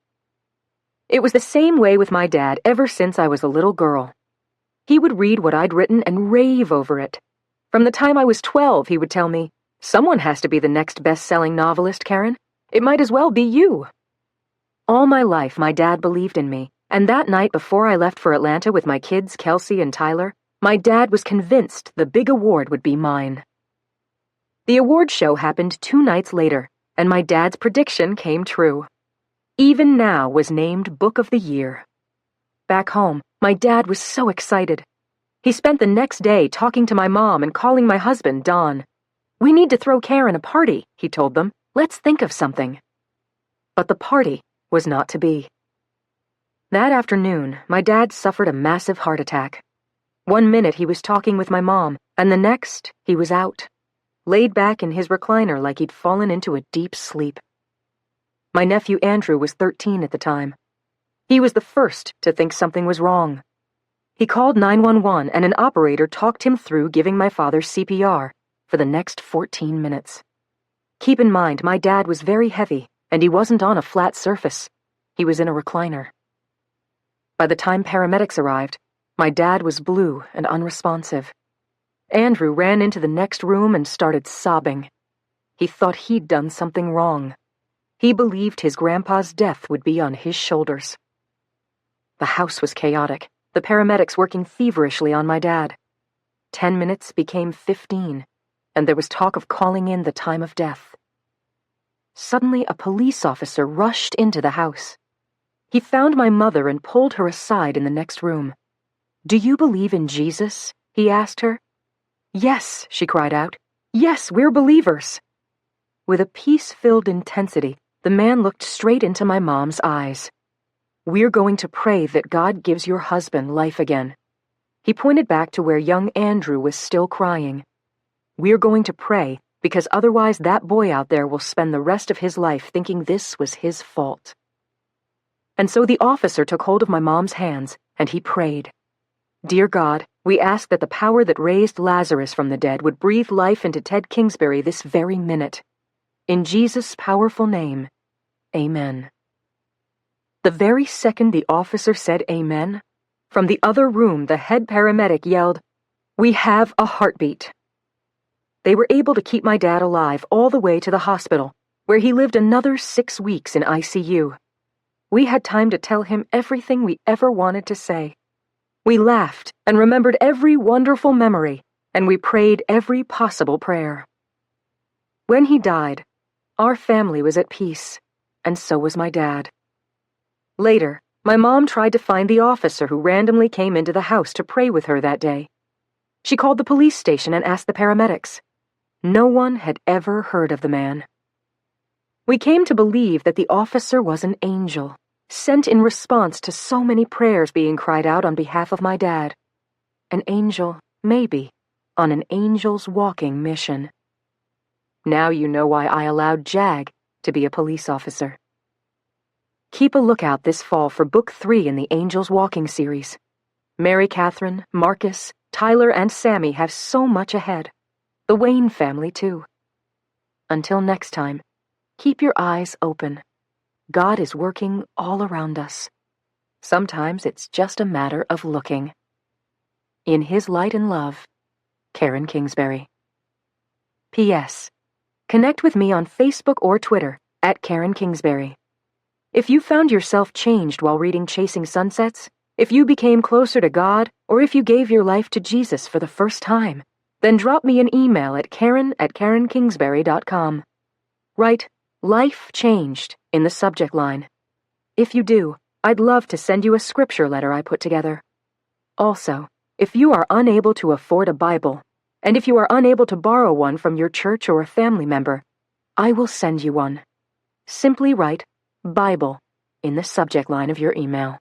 It was the same way with my dad ever since I was a little girl. He would read what I'd written and rave over it. From the time I was 12, he would tell me, "Someone has to be the next best-selling novelist, Karen. It might as well be you." All my life, my dad believed in me, and that night before I left for Atlanta with my kids, Kelsey and Tyler, my dad was convinced the big award would be mine. The award show happened 2 nights later, and my dad's prediction came true. Even Now was named Book of the Year. Back home, my dad was so excited. He spent the next day talking to my mom and calling my husband, Don. "We need to throw Karen a party," he told them. "Let's think of something." But the party was not to be. That afternoon, my dad suffered a massive heart attack. 1 minute he was talking with my mom, and the next he was out, laid back in his recliner like he'd fallen into a deep sleep. My nephew Andrew was 13 at the time. He was the first to think something was wrong. He called 911 and an operator talked him through giving my father CPR for the next 14 minutes. Keep in mind, my dad was very heavy, and he wasn't on a flat surface. He was in a recliner. By the time paramedics arrived, my dad was blue and unresponsive. Andrew ran into the next room and started sobbing. He thought he'd done something wrong. He believed his grandpa's death would be on his shoulders. The house was chaotic, the paramedics working feverishly on my dad. 10 minutes became 15, and there was talk of calling in the time of death. Suddenly, a police officer rushed into the house. He found my mother and pulled her aside in the next room. "Do you believe in Jesus?" he asked her. "Yes," she cried out. "Yes, we're believers." With a peace-filled intensity, the man looked straight into my mom's eyes. "We're going to pray that God gives your husband life again." He pointed back to where young Andrew was still crying. "We're going to pray because otherwise that boy out there will spend the rest of his life thinking this was his fault." And so the officer took hold of my mom's hands, and he prayed. "Dear God, we ask that the power that raised Lazarus from the dead would breathe life into Ted Kingsbury this very minute. In Jesus' powerful name, amen." The very second the officer said amen, from the other room the head paramedic yelled, "We have a heartbeat." They were able to keep my dad alive all the way to the hospital, where he lived another 6 weeks in ICU. We had time to tell him everything we ever wanted to say. We laughed and remembered every wonderful memory, and we prayed every possible prayer. When he died, our family was at peace, and so was my dad. Later, my mom tried to find the officer who randomly came into the house to pray with her that day. She called the police station and asked the paramedics. No one had ever heard of the man. We came to believe that the officer was an angel, sent in response to so many prayers being cried out on behalf of my dad. An angel, maybe, on an angel's walking mission. Now you know why I allowed Jag to be a police officer. Keep a lookout this fall for Book 3 in the Angels Walking series. Mary Catherine, Marcus, Tyler, and Sammy have so much ahead. The Wayne family, too. Until next time, keep your eyes open. God is working all around us. Sometimes it's just a matter of looking. In His light and love, Karen Kingsbury. P.S. Connect with me on Facebook or Twitter @Karen Kingsbury. If you found yourself changed while reading Chasing Sunsets, if you became closer to God, or if you gave your life to Jesus for the first time, then drop me an email at karen@karenkingsbury.com. Write "Life Changed" in the subject line. If you do, I'd love to send you a scripture letter I put together. Also, if you are unable to afford a Bible, and if you are unable to borrow one from your church or a family member, I will send you one. Simply write "Bible" in the subject line of your email.